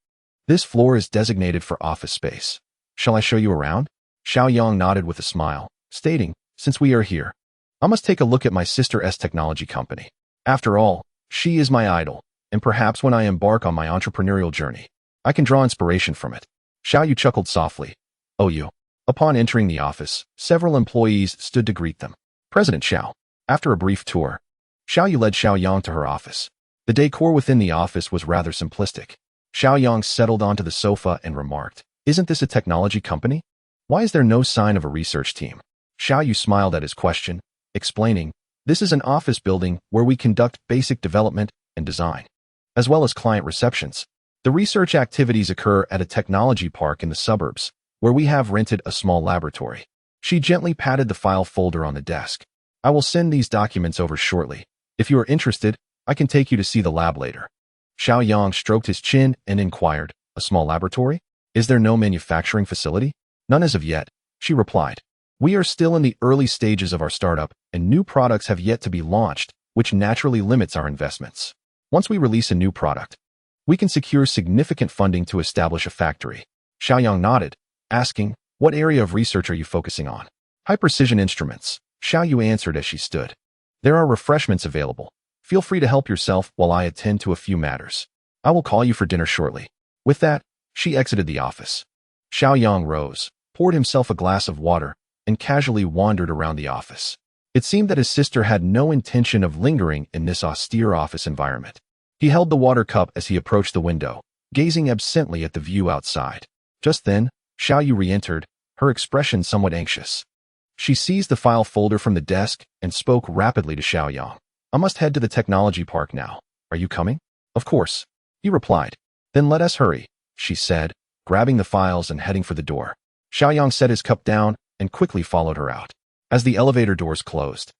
This floor is designated for office space. Shall I show you around? Xiao Yang nodded with a smile, stating, since we are here, I must take a look at my sister's technology company. After all, she is my idol, and perhaps when I embark on my entrepreneurial journey, I can draw inspiration from it. Xiao Yu chuckled softly. Oh you. Upon entering the office, several employees stood to greet them. President Xiao. After a brief tour, Xiao Yu led Xiao Yang to her office. The decor within the office was rather simplistic. Xiao Yang settled onto the sofa and remarked, isn't this a technology company? Why is there no sign of a research team? Xiao Yu smiled at his question, explaining, this is an office building where we conduct basic development and design, as well as client receptions. The research activities occur at a technology park in the suburbs, where we have rented a small laboratory. She gently patted the file folder on the desk. I will send these documents over shortly. If you are interested, I can take you to see the lab later. Xiao Yang stroked his chin and inquired, a small laboratory? Is there no manufacturing facility? None as of yet, she replied. We are still in the early stages of our startup, and new products have yet to be launched, which naturally limits our investments. Once we release a new product, we can secure significant funding to establish a factory. Xiao Yang nodded, asking, what area of research are you focusing on? High-precision instruments, Xiao Yu answered as she stood. There are refreshments available. Feel free to help yourself while I attend to a few matters. I will call you for dinner shortly. With that, she exited the office. Xiao Yang rose, poured himself a glass of water, and casually wandered around the office. It seemed that his sister had no intention of lingering in this austere office environment. He held the water cup as he approached the window, gazing absently at the view outside. Just then, Xiao Yu re-entered, her expression somewhat anxious. She seized the file folder from the desk and spoke rapidly to Xiao Yang. I must head to the technology park now. Are you coming? Of course, he replied. Then let us hurry, she said, grabbing the files and heading for the door. Xiao Yang set his cup down and quickly followed her out. As the elevator doors closed,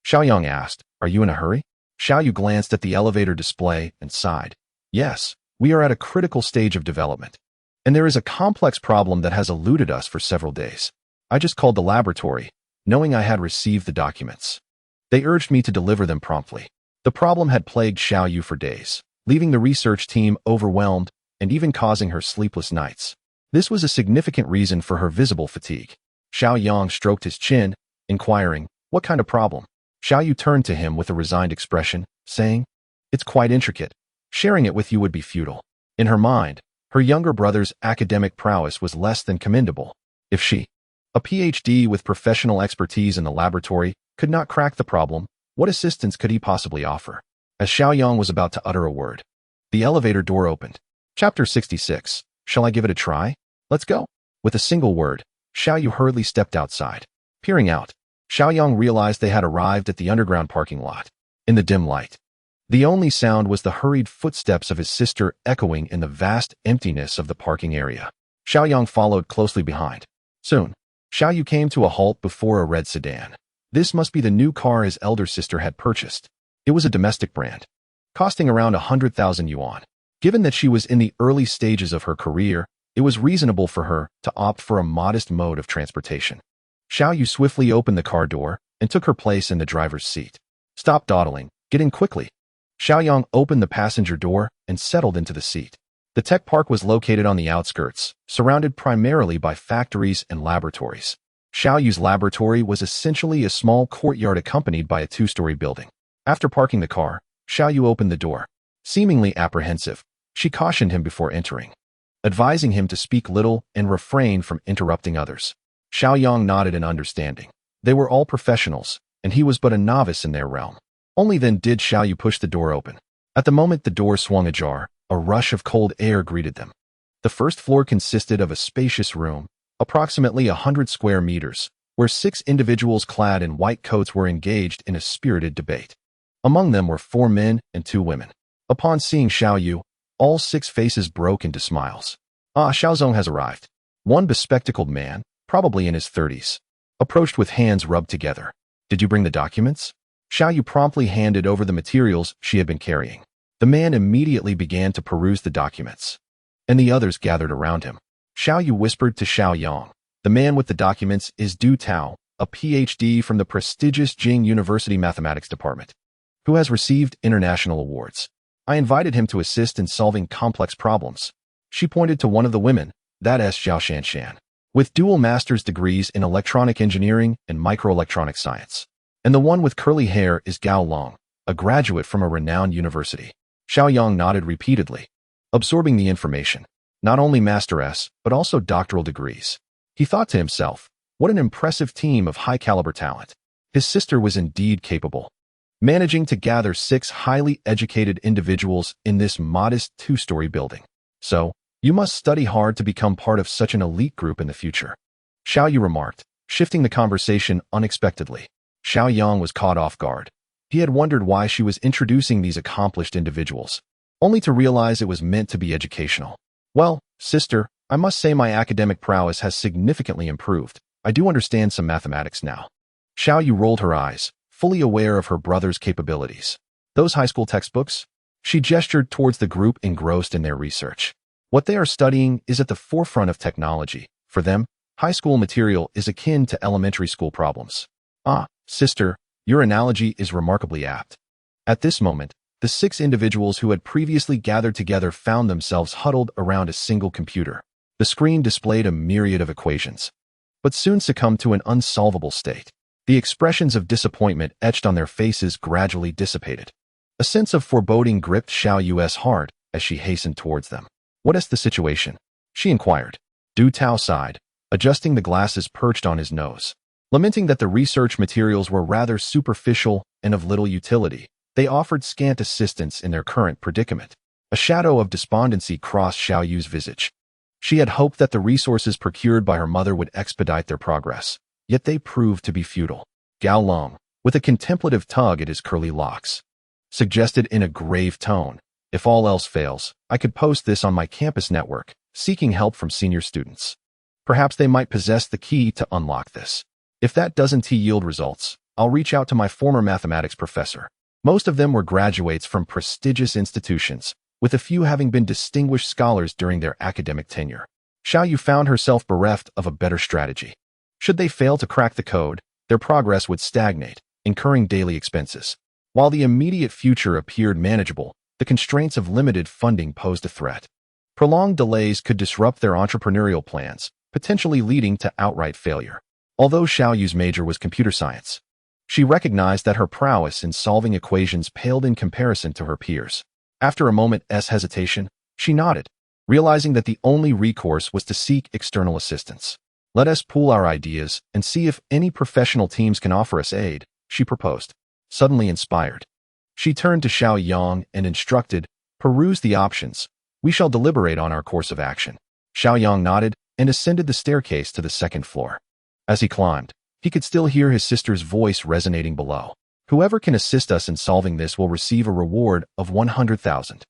Xiao Yang asked, are you in a hurry? Xiao Yu glanced at the elevator display and sighed. Yes, we are at a critical stage of development, and there is a complex problem that has eluded us for several days. I just called the laboratory, knowing I had received the documents. They urged me to deliver them promptly. The problem had plagued Xiao Yu for days, leaving the research team overwhelmed and even causing her sleepless nights. This was a significant reason for her visible fatigue. Xiao Yang stroked his chin, inquiring, what kind of problem? Xiao Yu turned to him with a resigned expression, saying, it's quite intricate. Sharing it with you would be futile. In her mind, her younger brother's academic prowess was less than commendable. If she, a PhD with professional expertise in the laboratory, could not crack the problem, what assistance could he possibly offer? As Xiao Yang was about to utter a word, the elevator door opened. Chapter 66. Shall I give it a try? Let's go. With a single word, Xiao Yu hurriedly stepped outside. Peering out, Xiao Yang realized they had arrived at the underground parking lot. In the dim light, the only sound was the hurried footsteps of his sister echoing in the vast emptiness of the parking area. Xiao Yang followed closely behind. Soon, Xiao Yu came to a halt before a red sedan. This must be the new car his elder sister had purchased. It was a domestic brand, costing around 100,000 yuan. Given that she was in the early stages of her career, it was reasonable for her to opt for a modest mode of transportation. Xiao Yu swiftly opened the car door and took her place in the driver's seat. Stop dawdling, get in quickly. Xiao Yang opened the passenger door and settled into the seat. The tech park was located on the outskirts, surrounded primarily by factories and laboratories. Xiao Yu's laboratory was essentially a small courtyard accompanied by a two-story building. After parking the car, Xiao Yu opened the door. Seemingly apprehensive, she cautioned him before entering, advising him to speak little and refrain from interrupting others. Xiao Yang nodded in understanding. They were all professionals, and he was but a novice in their realm. Only then did Xiao Yu push the door open. At the moment the door swung ajar, a rush of cold air greeted them. The first floor consisted of a spacious room, approximately 100 square meters, where 6 individuals clad in white coats were engaged in a spirited debate. Among them were 4 men and 2 women. Upon seeing Xiao Yu, all 6 faces broke into smiles. Xiao Zong has arrived. One bespectacled man, probably in his 30s, approached with hands rubbed together. Did you bring the documents? Xiao Yu promptly handed over the materials she had been carrying. The man immediately began to peruse the documents, and the others gathered around him. Xiao Yu whispered to Xiao Yang, "The man with the documents is Du Tao, a PhD from the prestigious Jing University Mathematics Department, who has received international awards. I invited him to assist in solving complex problems." She pointed to one of the women, that is Xiao Shanshan, with dual master's degrees in electronic engineering and microelectronic science. And the one with curly hair is Gao Long, a graduate from a renowned university. Xiao Yang nodded repeatedly, absorbing the information. Not only Master S, but also doctoral degrees. He thought to himself, what an impressive team of high-caliber talent. His sister was indeed capable, managing to gather 6 highly educated individuals in this modest 2-story building. So, you must study hard to become part of such an elite group in the future. Xiao Yu remarked, shifting the conversation unexpectedly. Xiao Yang was caught off guard. He had wondered why she was introducing these accomplished individuals, only to realize it was meant to be educational. Well, sister, I must say my academic prowess has significantly improved. I do understand some mathematics now. Xiao Yu rolled her eyes, fully aware of her brother's capabilities. Those high school textbooks? She gestured towards the group engrossed in their research. What they are studying is at the forefront of technology. For them, high school material is akin to elementary school problems. Sister, your analogy is remarkably apt. At this moment, the 6 individuals who had previously gathered together found themselves huddled around a single computer. The screen displayed a myriad of equations, but soon succumbed to an unsolvable state. The expressions of disappointment etched on their faces gradually dissipated. A sense of foreboding gripped Xiao Yu's heart as she hastened towards them. What is the situation? She inquired. Du Tao sighed, adjusting the glasses perched on his nose. Lamenting that the research materials were rather superficial and of little utility, they offered scant assistance in their current predicament. A shadow of despondency crossed Xiao Yu's visage. She had hoped that the resources procured by her mother would expedite their progress, yet they proved to be futile. Gao Long, with a contemplative tug at his curly locks, suggested in a grave tone, "If all else fails, I could post this on my campus network, seeking help from senior students. Perhaps they might possess the key to unlock this. If that doesn't yield results, I'll reach out to my former mathematics professor." Most of them were graduates from prestigious institutions, with a few having been distinguished scholars during their academic tenure. Xiao Yu found herself bereft of a better strategy. Should they fail to crack the code, their progress would stagnate, incurring daily expenses. While the immediate future appeared manageable, the constraints of limited funding posed a threat. Prolonged delays could disrupt their entrepreneurial plans, potentially leading to outright failure. Although Xiao Yu's major was computer science, she recognized that her prowess in solving equations paled in comparison to her peers. After a moment's hesitation, she nodded, realizing that the only recourse was to seek external assistance. "Let us pool our ideas and see if any professional teams can offer us aid," she proposed. Suddenly inspired, she turned to Xiao Yang and instructed, "Peruse the options. We shall deliberate on our course of action." Xiao Yang nodded and ascended the staircase to the 2nd floor. As he climbed, He could still hear his sister's voice resonating below. Whoever can assist us in solving this will receive a reward of 100,000.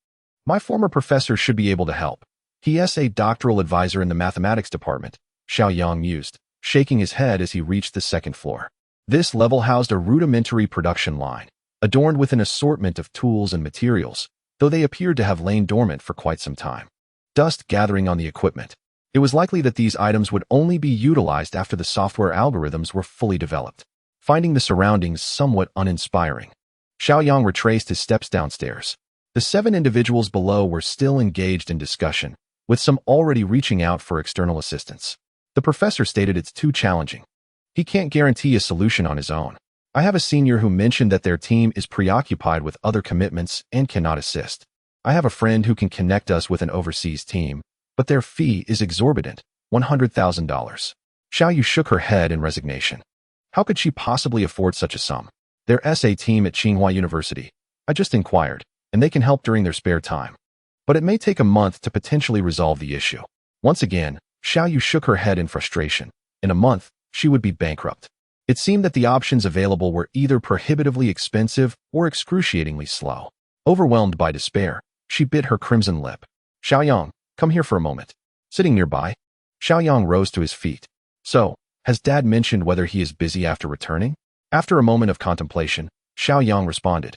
My former professor should be able to help. He is a doctoral advisor in the mathematics department, Xiao Yang mused, shaking his head as he reached the second floor. This level housed a rudimentary production line, adorned with an assortment of tools and materials, though they appeared to have lain dormant for quite some time. Dust gathering on the equipment. It was likely that these items would only be utilized after the software algorithms were fully developed, finding the surroundings somewhat uninspiring. Xiao Yang retraced his steps downstairs. The 7 individuals below were still engaged in discussion, with some already reaching out for external assistance. The professor stated it's too challenging. He can't guarantee a solution on his own. I have a senior who mentioned that their team is preoccupied with other commitments and cannot assist. I have a friend who can connect us with an overseas team, but their fee is exorbitant, $100,000. Xiao Yu shook her head in resignation. How could she possibly afford such a sum? Their SA team at Tsinghua University. I just inquired, and they can help during their spare time. But it may take a month to potentially resolve the issue. Once again, Xiao Yu shook her head in frustration. In a month, she would be bankrupt. It seemed that the options available were either prohibitively expensive or excruciatingly slow. Overwhelmed by despair, she bit her crimson lip. Xiao Yang, come here for a moment. Sitting nearby, Xiao Yang rose to his feet. So, has Dad mentioned whether he is busy after returning? After a moment of contemplation, Xiao Yang responded,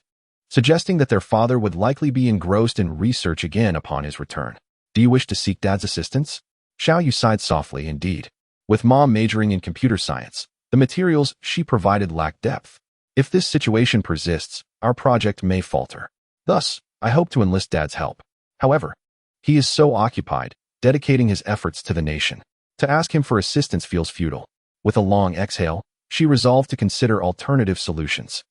suggesting that their father would likely be engrossed in research again upon his return. Do you wish to seek Dad's assistance? Xiao Yu sighed softly, indeed. With Mom majoring in computer science, the materials she provided lacked depth. If this situation persists, our project may falter. Thus, I hope to enlist Dad's help. However, he is so occupied, dedicating his efforts to the nation. To ask him for assistance feels futile. With a long exhale, she resolved to consider alternative solutions.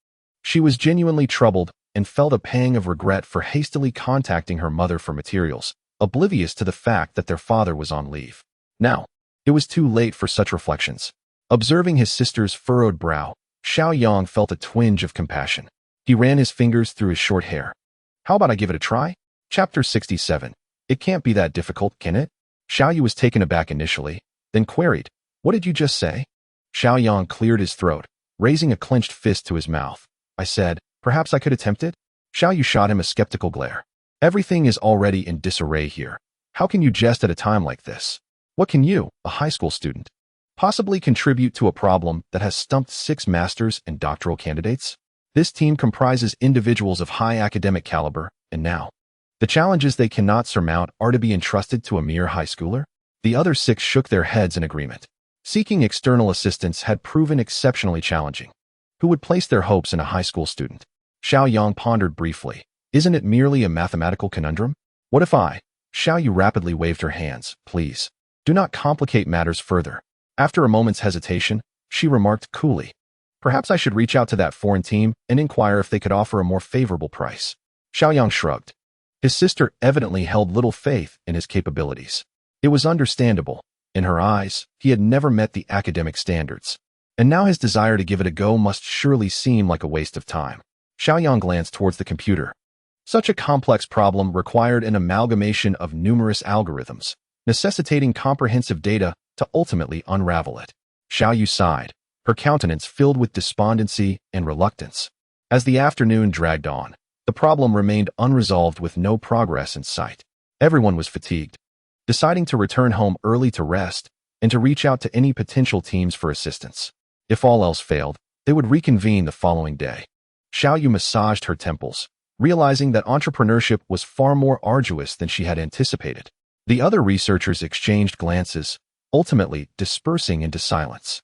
She was genuinely troubled and felt a pang of regret for hastily contacting her mother for materials, oblivious to the fact that their father was on leave. Now, it was too late for such reflections. Observing his sister's furrowed brow, Xiao Yang felt a twinge of compassion. He ran his fingers through his short hair. How about I give it a try? Chapter 67. It can't be that difficult, can it? Xiao Yu was taken aback initially, then queried, what did you just say? Xiao Yang cleared his throat, raising a clenched fist to his mouth. I said, perhaps I could attempt it? Xiao Yu shot him a skeptical glare. Everything is already in disarray here. How can you jest at a time like this? What can you, a high school student, possibly contribute to a problem that has stumped 6 master's and doctoral candidates? This team comprises individuals of high academic caliber, and now, the challenges they cannot surmount are to be entrusted to a mere high schooler? The other 6 shook their heads in agreement. Seeking external assistance had proven exceptionally challenging. Who would place their hopes in a high school student? Xiao Yang pondered briefly. Isn't it merely a mathematical conundrum? What if Xiao Yu rapidly waved her hands. Please, do not complicate matters further. After a moment's hesitation, she remarked coolly, perhaps I should reach out to that foreign team and inquire if they could offer a more favorable price. Xiao Yang shrugged. His sister evidently held little faith in his capabilities. It was understandable. In her eyes, he had never met the academic standards. And now his desire to give it a go must surely seem like a waste of time. Xiao Yang glanced towards the computer. Such a complex problem required an amalgamation of numerous algorithms, necessitating comprehensive data to ultimately unravel it. Xiao Yu sighed, her countenance filled with despondency and reluctance. As the afternoon dragged on, the problem remained unresolved with no progress in sight. Everyone was fatigued, deciding to return home early to rest and to reach out to any potential teams for assistance. If all else failed, they would reconvene the following day. Xiao Yu massaged her temples, realizing that entrepreneurship was far more arduous than she had anticipated. The other researchers exchanged glances, ultimately dispersing into silence.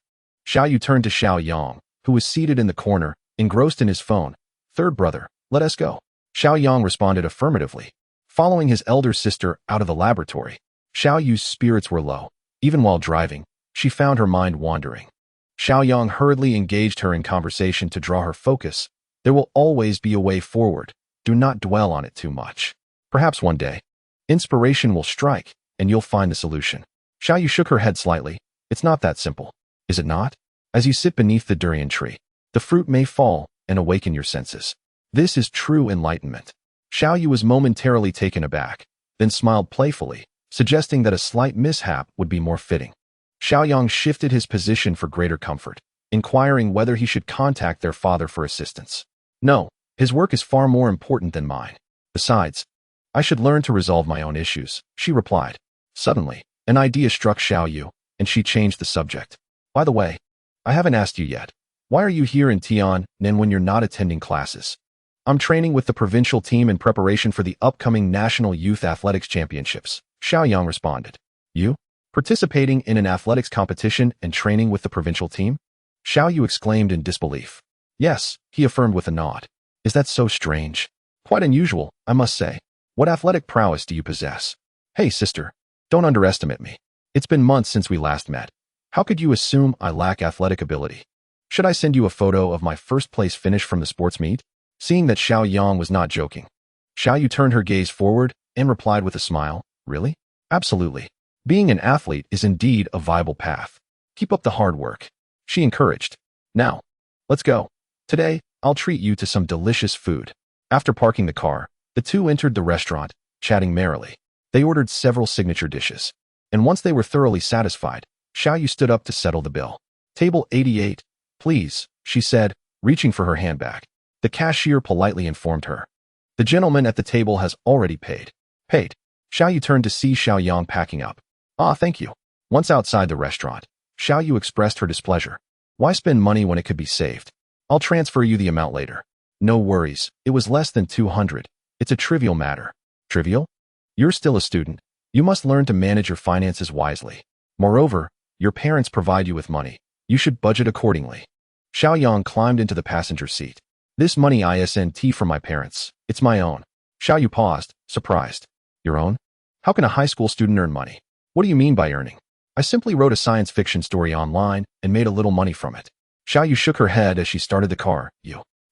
Xiao Yu turned to Xiao Yang, who was seated in the corner, engrossed in his phone. Third brother, let us go. Xiao Yang responded affirmatively. Following his elder sister out of the laboratory, Xiao Yu's spirits were low. Even while driving, she found her mind wandering. Xiao Yang hurriedly engaged her in conversation to draw her focus. There will always be a way forward. Do not dwell on it too much. Perhaps one day, inspiration will strike, and you'll find the solution. Xiao Yu shook her head slightly. It's not that simple. Is it not? As you sit beneath the durian tree, the fruit may fall and awaken your senses. This is true enlightenment. Xiao Yu was momentarily taken aback, then smiled playfully, suggesting that a slight mishap would be more fitting. Xiao Yang shifted his position for greater comfort. inquiring whether he should contact their father for assistance. No, his work is far more important than mine. Besides, I should learn to resolve my own issues, she replied. Suddenly, an idea struck Xiao Yu, and she changed the subject. By the way, I haven't asked you yet. Why are you here in Tianjin when you're not attending classes? I'm training with the provincial team in preparation for the upcoming National Youth Athletics Championships, Xiao Yang responded. You? Participating in an athletics competition and training with the provincial team? Xiao Yu exclaimed in disbelief. Yes, he affirmed with a nod. Is that so strange? Quite unusual, I must say. What athletic prowess do you possess? Hey, sister, don't underestimate me. It's been months since we last met. How could you assume I lack athletic ability? Should I send you a photo of my first-place finish from the sports meet? Seeing that Xiao Yang was not joking, Xiao Yu turned her gaze forward and replied with a smile, Really? Absolutely. Being an athlete is indeed a viable path. Keep up the hard work, she encouraged. Now, let's go. Today, I'll treat you to some delicious food. After parking the car, the two entered the restaurant, chatting merrily. They ordered several signature dishes, and once they were thoroughly satisfied, Xiao Yu stood up to settle the bill. Table 88, please, she said, reaching for her handbag. The cashier politely informed her. The gentleman at the table has already paid. Paid. Xiao Yu turned to see Xiao Yang packing up. Ah, thank you. Once outside the restaurant, Xiao Yu expressed her displeasure. Why spend money when it could be saved? I'll transfer you the amount later. No worries, it was less than 200. It's a trivial matter. Trivial? You're still a student. You must learn to manage your finances wisely. Moreover, your parents provide you with money. You should budget accordingly. Xiao Yang climbed into the passenger seat. This money isn't from my parents. It's my own. Xiao Yu paused, surprised. Your own? How can a high school student earn money? What do you mean by earning? I simply wrote a science fiction story online and made a little money from it. Xiao Yu shook her head as she started the car.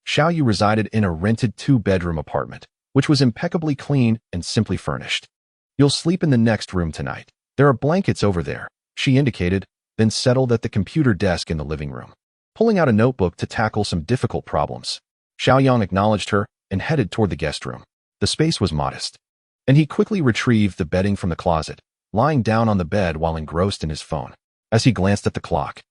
Xiao Yu resided in a rented 2-bedroom apartment, which was impeccably clean and simply furnished. You'll sleep in the next room tonight. There are blankets over there, she indicated, then settled at the computer desk in the living room, pulling out a notebook to tackle some difficult problems. Xiao Yang acknowledged her and headed toward the guest room. The space was modest, and he quickly retrieved the bedding from the closet, lying down on the bed while engrossed in his phone. As he glanced at the clock,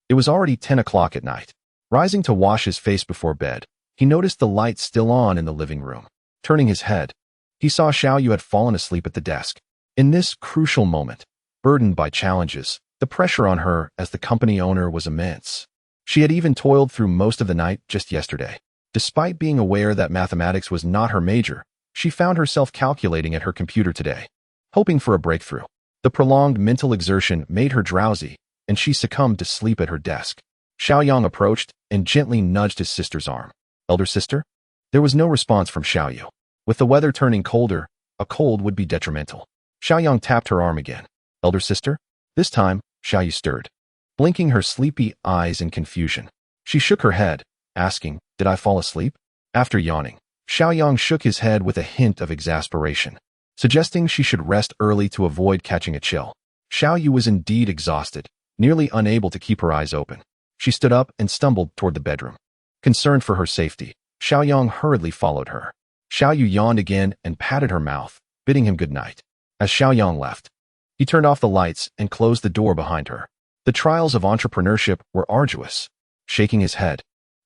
it was already 10 o'clock at night. Rising to wash his face before bed, he noticed the light still on in the living room. Turning his head, he saw Xiao Yu had fallen asleep at the desk. In this crucial moment, burdened by challenges, the pressure on her as the company owner was immense. She had even toiled through most of the night just yesterday. Despite being aware that mathematics was not her major, she found herself calculating at her computer today, hoping for a breakthrough. The prolonged mental exertion made her drowsy, and she succumbed to sleep at her desk. Xiao Yang approached and gently nudged his sister's arm. Elder sister? There was no response from Xiao Yu. With the weather turning colder, a cold would be detrimental. Xiao Yang tapped her arm again. Elder sister? This time, Xiao Yu stirred, blinking her sleepy eyes in confusion. She shook her head, asking, Did I fall asleep? After yawning, Xiao Yang shook his head with a hint of exasperation, suggesting she should rest early to avoid catching a chill. Xiao Yu was indeed exhausted, nearly unable to keep her eyes open. She stood up and stumbled toward the bedroom. Concerned for her safety, Xiao Yang hurriedly followed her. Xiao Yu yawned again and patted her mouth, bidding him good night. As Xiao Yang left, he turned off the lights and closed the door behind her. The trials of entrepreneurship were arduous. Shaking his head,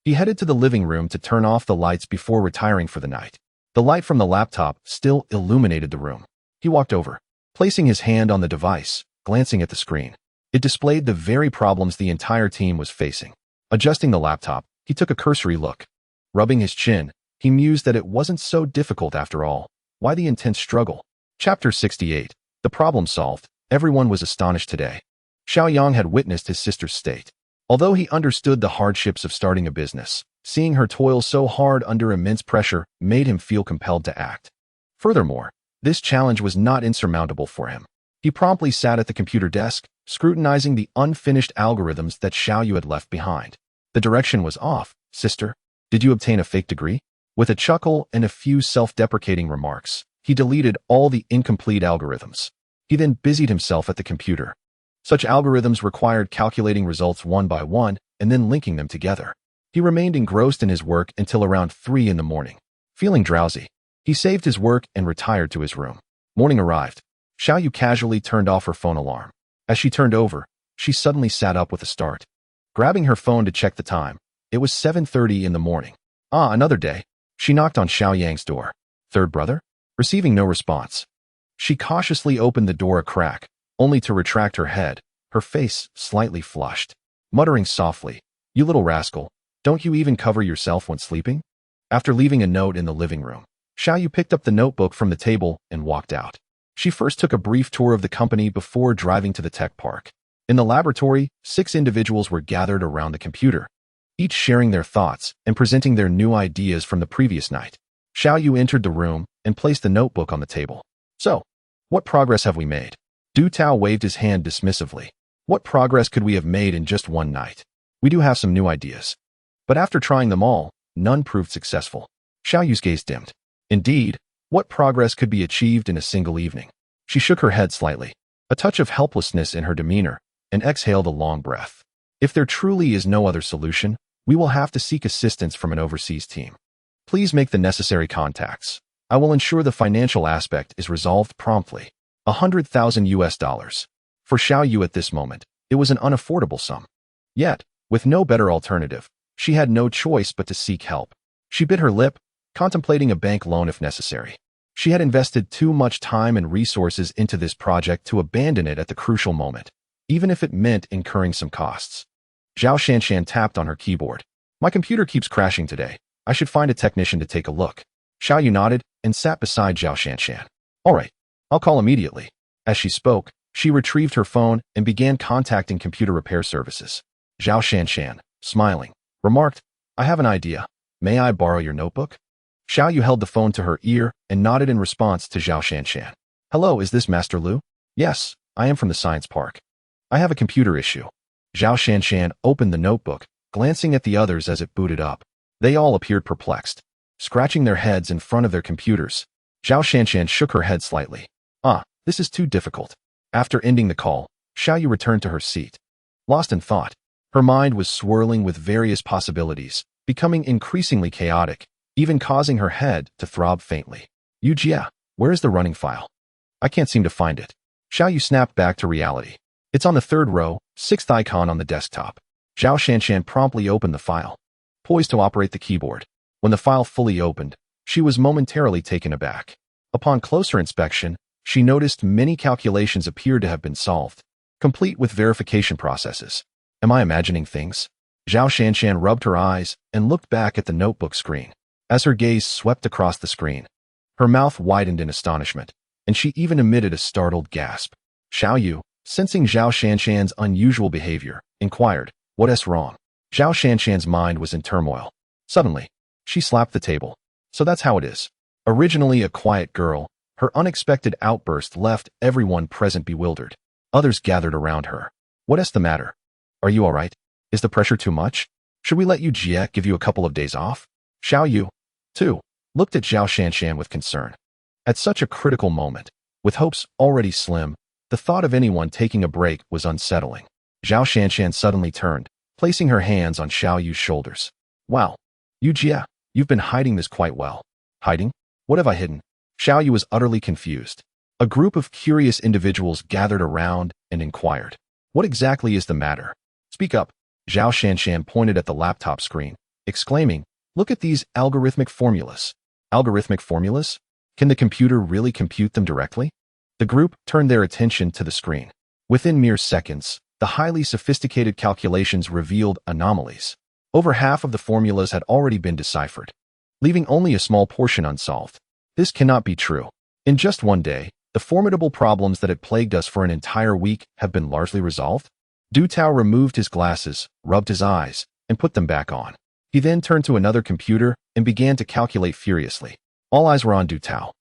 he headed to the living room to turn off the lights before retiring for the night. The light from the laptop still illuminated the room. He walked over, placing his hand on the device, glancing at the screen. It displayed the very problems the entire team was facing. Adjusting the laptop, he took a cursory look. Rubbing his chin, he mused that it wasn't so difficult after all. Why the intense struggle? Chapter 68. The problem solved. Everyone was astonished today. Xiao Yang had witnessed his sister's state. Although he understood the hardships of starting a business, seeing her toil so hard under immense pressure made him feel compelled to act. Furthermore, this challenge was not insurmountable for him. He promptly sat at the computer desk, scrutinizing the unfinished algorithms that Xiao Yu had left behind. The direction was off. Sister, did you obtain a fake degree? With a chuckle and a few self-deprecating remarks, he deleted all the incomplete algorithms. He then busied himself at the computer. Such algorithms required calculating results one by one and then linking them together. He remained engrossed in his work until around 3 in the morning. Feeling drowsy, he saved his work and retired to his room. Morning arrived. Xiao Yu casually turned off her phone alarm. As she turned over, she suddenly sat up with a start. Grabbing her phone to check the time, it was 7:30 in the morning. Ah, another day. She knocked on Xiao Yang's door. Third brother? Receiving no response. She cautiously opened the door a crack, only to retract her head, her face slightly flushed. Muttering softly, "You little rascal, don't you even cover yourself when sleeping?" After leaving a note in the living room, Xiao Yu picked up the notebook from the table and walked out. She first took a brief tour of the company before driving to the tech park. In the laboratory, 6 individuals were gathered around the computer, each sharing their thoughts and presenting their new ideas from the previous night. Xiao Yu entered the room and placed the notebook on the table. "So, what progress have we made?" Du Tao waved his hand dismissively. "What progress could we have made in just one night? We do have some new ideas. But after trying them all, none proved successful." Xiao Yu's gaze dimmed. Indeed, what progress could be achieved in a single evening? She shook her head slightly, a touch of helplessness in her demeanor, and exhaled a long breath. "If there truly is no other solution, we will have to seek assistance from an overseas team. Please make the necessary contacts. I will ensure the financial aspect is resolved promptly." $100,000. For Xiao Yu at this moment, it was an unaffordable sum. Yet, with no better alternative, she had no choice but to seek help. She bit her lip, contemplating a bank loan if necessary. She had invested too much time and resources into this project to abandon it at the crucial moment, even if it meant incurring some costs. Zhao Shanshan tapped on her keyboard. "My computer keeps crashing today. I should find a technician to take a look." Xiao Yu nodded and sat beside Zhao Shanshan. "All right, I'll call immediately." As she spoke, she retrieved her phone and began contacting computer repair services. Zhao Shanshan, smiling, remarked, "I have an idea. May I borrow your notebook?" Xiao Yu held the phone to her ear and nodded in response to Zhao Shanshan. "Hello, is this Master Lu?" "Yes, I am from the science park. I have a computer issue." Zhao Shanshan opened the notebook, glancing at the others as it booted up. They all appeared perplexed. Scratching their heads in front of their computers, Zhao Shanshan shook her head slightly. "Ah, this is too difficult." After ending the call, Xiao Yu returned to her seat. Lost in thought, her mind was swirling with various possibilities, becoming increasingly chaotic, even causing her head to throb faintly. "Yu Jia, where is the running file? I can't seem to find it." Xiao Yu snapped back to reality. "It's on the 3rd row, 6th icon on the desktop." Zhao Shanshan promptly opened the file, poised to operate the keyboard. When the file fully opened, she was momentarily taken aback. Upon closer inspection, she noticed many calculations appeared to have been solved, complete with verification processes. Am I imagining things? Zhao Shanshan rubbed her eyes and looked back at the notebook screen. As her gaze swept across the screen, her mouth widened in astonishment, and she even emitted a startled gasp. Xiao Yu, sensing Zhao Shanshan's unusual behavior, inquired, "What is wrong?" Zhao Shanshan's mind was in turmoil. Suddenly, she slapped the table. So that's how it is. Originally a quiet girl, her unexpected outburst left everyone present bewildered. Others gathered around her. "What is the matter? Are you all right? Is the pressure too much? Should we let Yu Jie give you a couple of days off?" Xiao Yu, too, looked at Zhao Shanshan with concern. At such a critical moment, with hopes already slim, the thought of anyone taking a break was unsettling. Zhao Shanshan suddenly turned, placing her hands on Xiao Yu's shoulders. "Wow, Yu Jie, you've been hiding this quite well." "Hiding? What have I hidden?" Xiao Yu was utterly confused. A group of curious individuals gathered around and inquired, "What exactly is the matter? Speak up." Zhao Shanshan pointed at the laptop screen, exclaiming, "Look at these algorithmic formulas." "Algorithmic formulas? Can the computer really compute them directly?" The group turned their attention to the screen. Within mere seconds, the highly sophisticated calculations revealed anomalies. Over half of the formulas had already been deciphered, leaving only a small portion unsolved. This cannot be true. In just one day, the formidable problems that had plagued us for an entire week have been largely resolved? Du Tao removed his glasses, rubbed his eyes, and put them back on. He then turned to another computer and began to calculate furiously. All eyes were on Du Tao.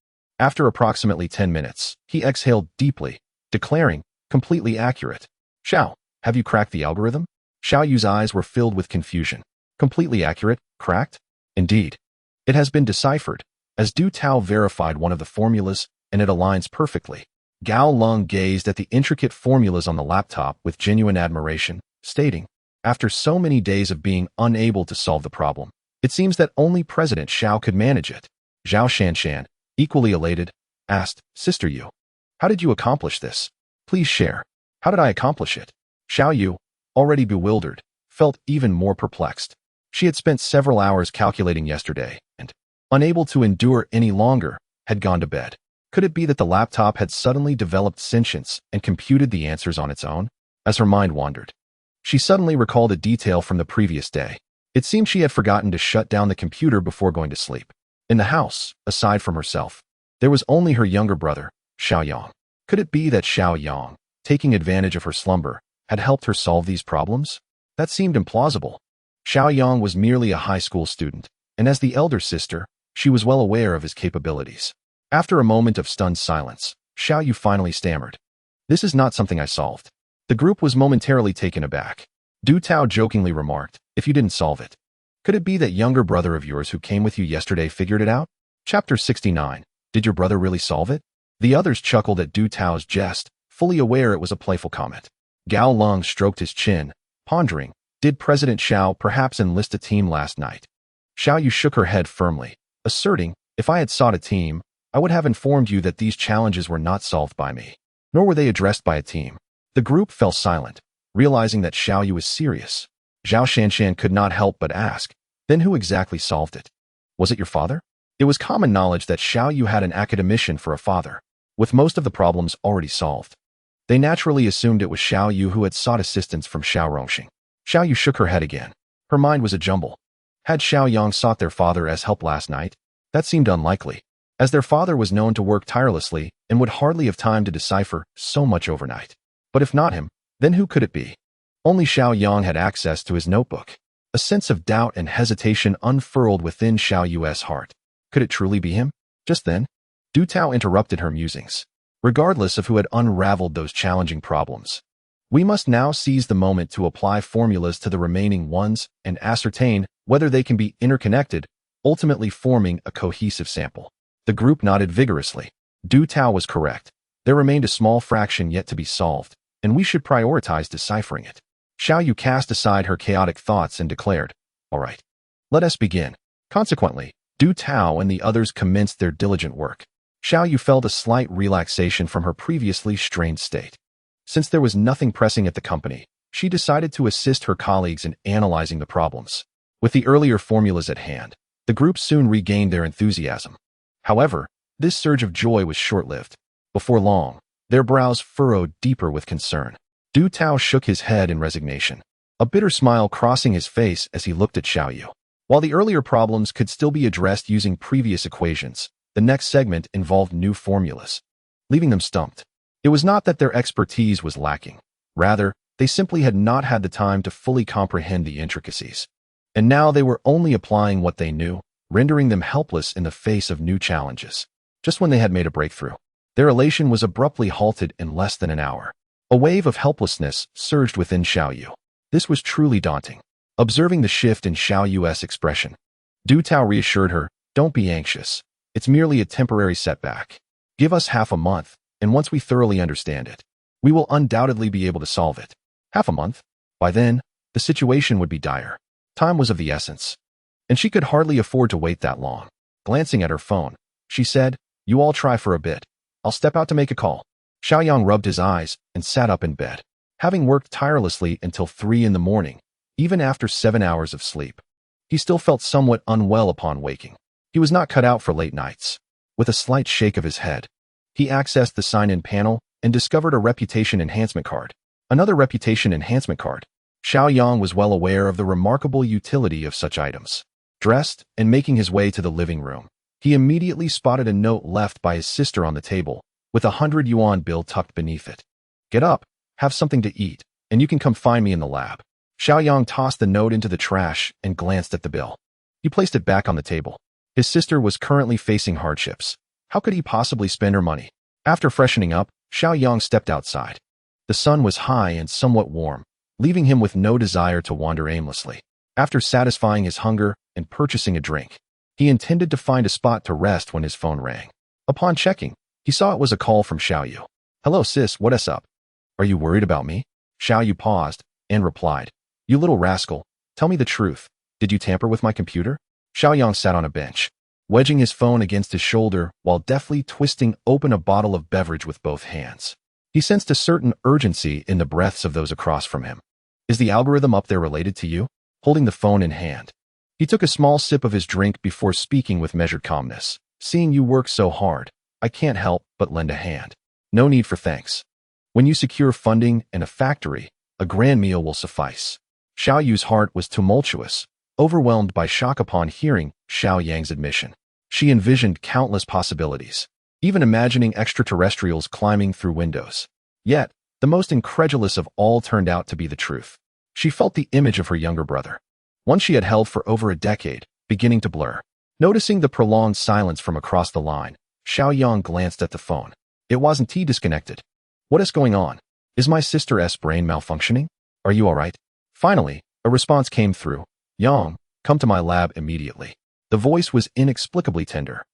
After approximately 10 minutes, he exhaled deeply, declaring, "Completely accurate." "Xiao, have you cracked the algorithm?" Xiao Yu's eyes were filled with confusion. "Completely accurate? Cracked?" "Indeed. It has been deciphered, as Du Tao verified one of the formulas, and it aligns perfectly." Gao Lung gazed at the intricate formulas on the laptop with genuine admiration, stating, "After so many days of being unable to solve the problem, it seems that only President Xiao could manage it." Zhao Shanshan, equally elated, asked, "Sister Yu, how did you accomplish this? Please share. How did I accomplish it?" Xiao Yu, already bewildered, felt even more perplexed. She had spent several hours calculating yesterday and, unable to endure any longer, had gone to bed. Could it be that the laptop had suddenly developed sentience and computed the answers on its own? As her mind wandered, she suddenly recalled a detail from the previous day. It seemed she had forgotten to shut down the computer before going to sleep. In the house, aside from herself, there was only her younger brother, Xiao Yang. Could it be that Xiao Yang, taking advantage of her slumber, had helped her solve these problems? That seemed implausible. Xiao Yang was merely a high school student, and as the elder sister, she was well aware of his capabilities. After a moment of stunned silence, Xiao Yu finally stammered. "This is not something I solved." The group was momentarily taken aback. Du Tao jokingly remarked, "If you didn't solve it, could it be that younger brother of yours who came with you yesterday figured it out?" Chapter 69. Did your brother really solve it? The others chuckled at Du Tao's jest, fully aware it was a playful comment. Gao Lung stroked his chin, pondering, did President Xiao perhaps enlist a team last night? Xiao Yu shook her head firmly, asserting, "If I had sought a team, I would have informed you that these challenges were not solved by me, nor were they addressed by a team." The group fell silent, realizing that Xiao Yu was serious. Zhao Shanshan could not help but ask, "Then who exactly solved it? Was it your father?" It was common knowledge that Xiao Yu had an academician for a father, with most of the problems already solved. They naturally assumed it was Xiao Yu who had sought assistance from Xiao Rongxing. Xiao Yu shook her head again. Her mind was a jumble. Had Xiao Yang sought their father as help last night? That seemed unlikely, as their father was known to work tirelessly and would hardly have time to decipher so much overnight. But if not him, then who could it be? Only Xiao Yang had access to his notebook. A sense of doubt and hesitation unfurled within Xiao Yu's heart. Could it truly be him? Just then, Du Tao interrupted her musings. Regardless of who had unraveled those challenging problems, we must now seize the moment to apply formulas to the remaining ones and ascertain whether they can be interconnected, ultimately forming a cohesive sample. The group nodded vigorously. Du Tao was correct. There remained a small fraction yet to be solved, and we should prioritize deciphering it. Xiao Yu cast aside her chaotic thoughts and declared, "All right, let us begin." Consequently, Du Tao and the others commenced their diligent work. Xiao Yu felt a slight relaxation from her previously strained state. Since there was nothing pressing at the company, she decided to assist her colleagues in analyzing the problems. With the earlier formulas at hand, the group soon regained their enthusiasm. However, this surge of joy was short-lived. Before long, their brows furrowed deeper with concern. Du Tao shook his head in resignation, a bitter smile crossing his face as he looked at Xiao Yu. While the earlier problems could still be addressed using previous equations, the next segment involved new formulas, leaving them stumped. It was not that their expertise was lacking. Rather, they simply had not had the time to fully comprehend the intricacies. And now they were only applying what they knew, rendering them helpless in the face of new challenges. Just when they had made a breakthrough, their elation was abruptly halted in less than an hour. A wave of helplessness surged within Xiao Yu. This was truly daunting. Observing the shift in Xiao Yu's expression, Du Tao reassured her, "Don't be anxious. It's merely a temporary setback. Give us half a month, and once we thoroughly understand it, we will undoubtedly be able to solve it." Half a month? By then, the situation would be dire. Time was of the essence, and she could hardly afford to wait that long. Glancing at her phone, she said, "You all try for a bit. I'll step out to make a call." Xiao Yang rubbed his eyes and sat up in bed. Having worked tirelessly until 3 in the morning, even after 7 hours of sleep, he still felt somewhat unwell upon waking. He was not cut out for late nights. With a slight shake of his head, he accessed the sign-in panel and discovered a reputation enhancement card. Another reputation enhancement card. Xiao Yang was well aware of the remarkable utility of such items. Dressed and making his way to the living room, he immediately spotted a note left by his sister on the table, with a 100 yuan bill tucked beneath it. "Get up, have something to eat, and you can come find me in the lab." Xiao Yang tossed the note into the trash and glanced at the bill. He placed it back on the table. His sister was currently facing hardships. How could he possibly spend her money? After freshening up, Xiao Yang stepped outside. The sun was high and somewhat warm, leaving him with no desire to wander aimlessly. After satisfying his hunger and purchasing a drink, he intended to find a spot to rest when his phone rang. Upon checking, he saw it was a call from Xiao Yu. "Hello sis, what's up? Are you worried about me?" Xiao Yu paused and replied, "You little rascal, tell me the truth. Did you tamper with my computer?" Xiao Yang sat on a bench, wedging his phone against his shoulder while deftly twisting open a bottle of beverage with both hands. He sensed a certain urgency in the breaths of those across from him. Is the algorithm up there related to you? Holding the phone in hand. He took a small sip of his drink before speaking with measured calmness. Seeing you work so hard, I can't help but lend a hand. No need for thanks. When you secure funding and a factory, a grand meal will suffice. Xiao Yu's heart was tumultuous, overwhelmed by shock upon hearing Xiao Yang's admission. She envisioned countless possibilities, even imagining extraterrestrials climbing through windows. Yet, the most incredulous of all turned out to be the truth. She felt the image of her younger brother, one she had held for over a decade, beginning to blur. Noticing the prolonged silence from across the line, Xiao Yang glanced at the phone. It wasn't he disconnected. What is going on? Is my sister's brain malfunctioning? Are you all right? Finally, a response came through. Yang, come to my lab immediately. The voice was inexplicably tender.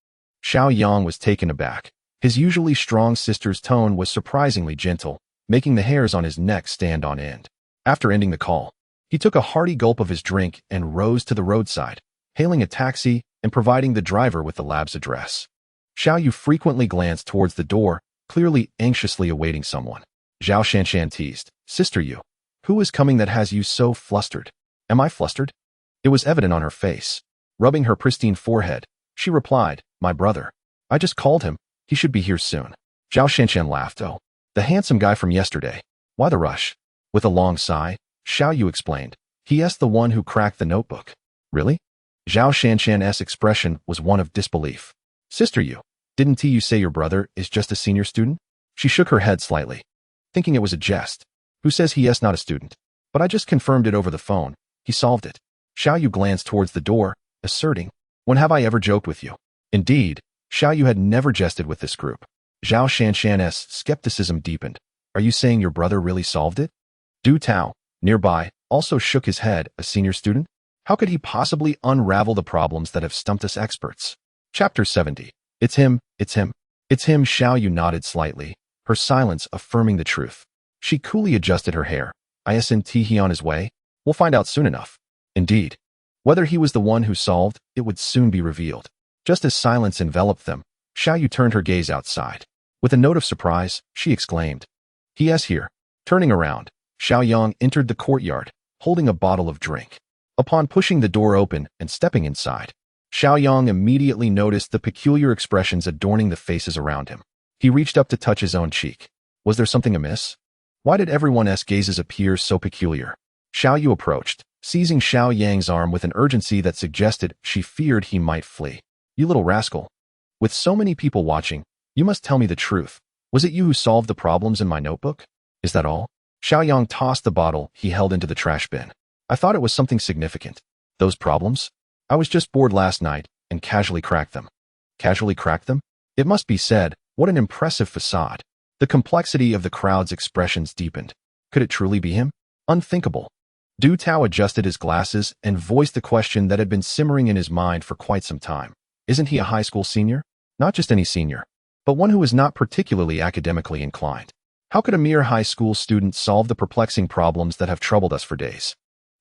Xiao Yang was taken aback. His usually strong sister's tone was surprisingly gentle, making the hairs on his neck stand on end. After ending the call, he took a hearty gulp of his drink and rose to the roadside, hailing a taxi and providing the driver with the lab's address. Xiao Yu frequently glanced towards the door, clearly anxiously awaiting someone. Zhao Shanshan teased, Sister Yu, who is coming that has you so flustered? Am I flustered? It was evident on her face. Rubbing her pristine forehead, she replied, My brother. I just called him. He should be here soon. Zhao Shanshan laughed. Oh, the handsome guy from yesterday. Why the rush? With a long sigh, Xiao Yu explained. He the one who cracked the notebook. Really? Zhao Shanshan's expression was one of disbelief. Sister Yu, didn't you say your brother is just a senior student? She shook her head slightly, thinking it was a jest. Who says he is not a student? But I just confirmed it over the phone. He solved it. Xiao Yu glanced towards the door, asserting, When have I ever joked with you? Indeed, Xiao Yu had never jested with this group. Zhao Shanshan's skepticism deepened. Are you saying your brother really solved it? Du Tao, nearby, also shook his head. A senior student? How could he possibly unravel the problems that have stumped us experts? Chapter 70. It's him, it's him. It's him. Xiao Yu nodded slightly, her silence affirming the truth. She coolly adjusted her hair. Isn't he on his way? We'll find out soon enough. Indeed. Whether he was the one who solved, it would soon be revealed. Just as silence enveloped them, Xiao Yu turned her gaze outside. With a note of surprise, she exclaimed, He is here. Turning around, Xiao Yang entered the courtyard, holding a bottle of drink. Upon pushing the door open and stepping inside, Xiao Yang immediately noticed the peculiar expressions adorning the faces around him. He reached up to touch his own cheek. Was there something amiss? Why did everyone's gazes appear so peculiar? Xiao Yu approached, seizing Xiao Yang's arm with an urgency that suggested she feared he might flee. You little rascal. With so many people watching, you must tell me the truth. Was it you who solved the problems in my notebook? Is that all? Xiao Yang tossed the bottle he held into the trash bin. I thought it was something significant. Those problems? I was just bored last night and casually cracked them. Casually cracked them? It must be said, what an impressive facade. The complexity of the crowd's expressions deepened. Could it truly be him? Unthinkable. Du Tao adjusted his glasses and voiced the question that had been simmering in his mind for quite some time. Isn't he a high school senior? Not just any senior, but one who is not particularly academically inclined. How could a mere high school student solve the perplexing problems that have troubled us for days?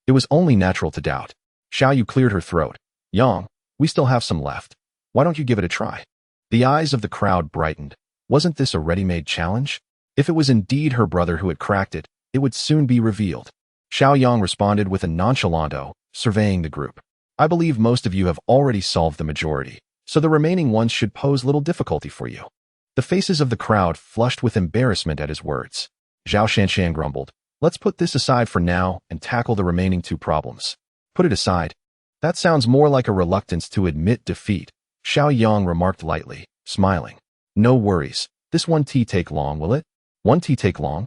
It was only natural to doubt. Xiao Yu cleared her throat. Yang, we still have some left. Why don't you give it a try? The eyes of the crowd brightened. Wasn't this a ready-made challenge? If it was indeed her brother who had cracked it, it would soon be revealed. Xiao Yang responded with a nonchalant "Oh," surveying the group. I believe most of you have already solved the majority, so the remaining ones should pose little difficulty for you. The faces of the crowd flushed with embarrassment at his words. Zhao Shanshan grumbled, Let's put this aside for now and tackle the remaining two problems. Put it aside? That sounds more like a reluctance to admit defeat, Xiao Yang remarked lightly, smiling. No worries. This won't take long, will it? Won't take long?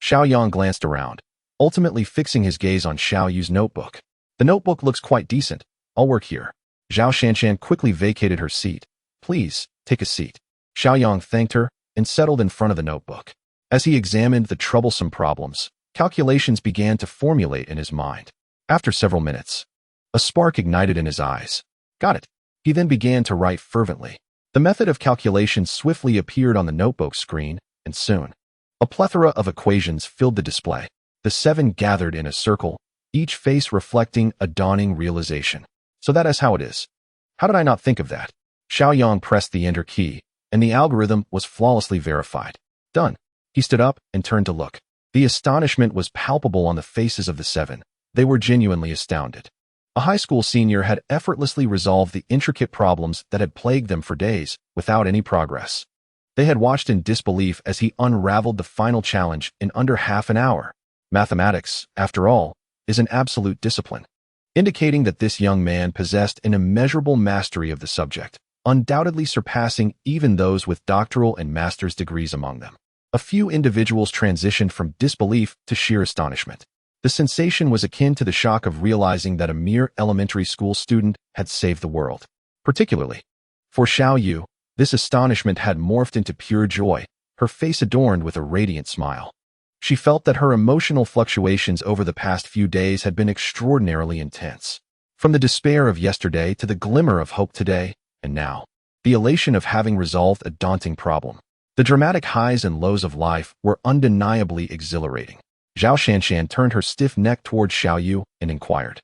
Xiao Yang glanced around, ultimately fixing his gaze on Xiao Yu's notebook. The notebook looks quite decent. I'll work here. Zhao Shanshan quickly vacated her seat. Please, take a seat. Xiao Yang thanked her and settled in front of the notebook. As he examined the troublesome problems, calculations began to formulate in his mind. After several minutes, a spark ignited in his eyes. Got it. He then began to write fervently. The method of calculation swiftly appeared on the notebook screen, and soon, a plethora of equations filled the display. The 7 gathered in a circle, each face reflecting a dawning realization. So that is how it is. How did I not think of that? Xiao Yang pressed the enter key, and the algorithm was flawlessly verified. Done. He stood up and turned to look. The astonishment was palpable on the faces of the seven. They were genuinely astounded. A high school senior had effortlessly resolved the intricate problems that had plagued them for days, without any progress. They had watched in disbelief as he unraveled the final challenge in under half an hour. Mathematics, after all, is an absolute discipline, indicating that this young man possessed an immeasurable mastery of the subject, undoubtedly surpassing even those with doctoral and master's degrees among them. A few individuals transitioned from disbelief to sheer astonishment. The sensation was akin to the shock of realizing that a mere elementary school student had saved the world. Particularly for Xiao Yu, this astonishment had morphed into pure joy, her face adorned with a radiant smile. She felt that her emotional fluctuations over the past few days had been extraordinarily intense. From the despair of yesterday to the glimmer of hope today, and now, the elation of having resolved a daunting problem. The dramatic highs and lows of life were undeniably exhilarating. Zhao Shanshan turned her stiff neck toward Xiao Yu and inquired,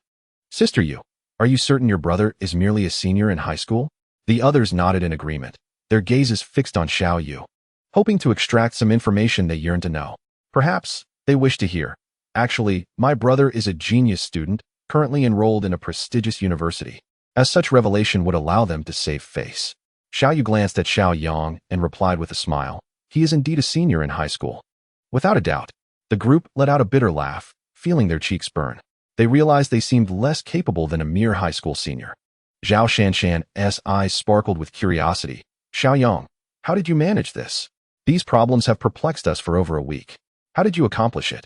"Sister Yu, are you certain your brother is merely a senior in high school?" The others nodded in agreement, their gazes fixed on Xiao Yu, hoping to extract some information they yearned to know. Perhaps they wished to hear, "Actually, my brother is a genius student, currently enrolled in a prestigious university," as such revelation would allow them to save face. Xiao Yu glanced at Xiao Yang and replied with a smile, "He is indeed a senior in high school." Without a doubt, the group let out a bitter laugh, feeling their cheeks burn. They realized they seemed less capable than a mere high school senior. Zhao Shanshan's eyes sparkled with curiosity. "Xiao Yang, how did you manage this? These problems have perplexed us for over a week. How did you accomplish it?"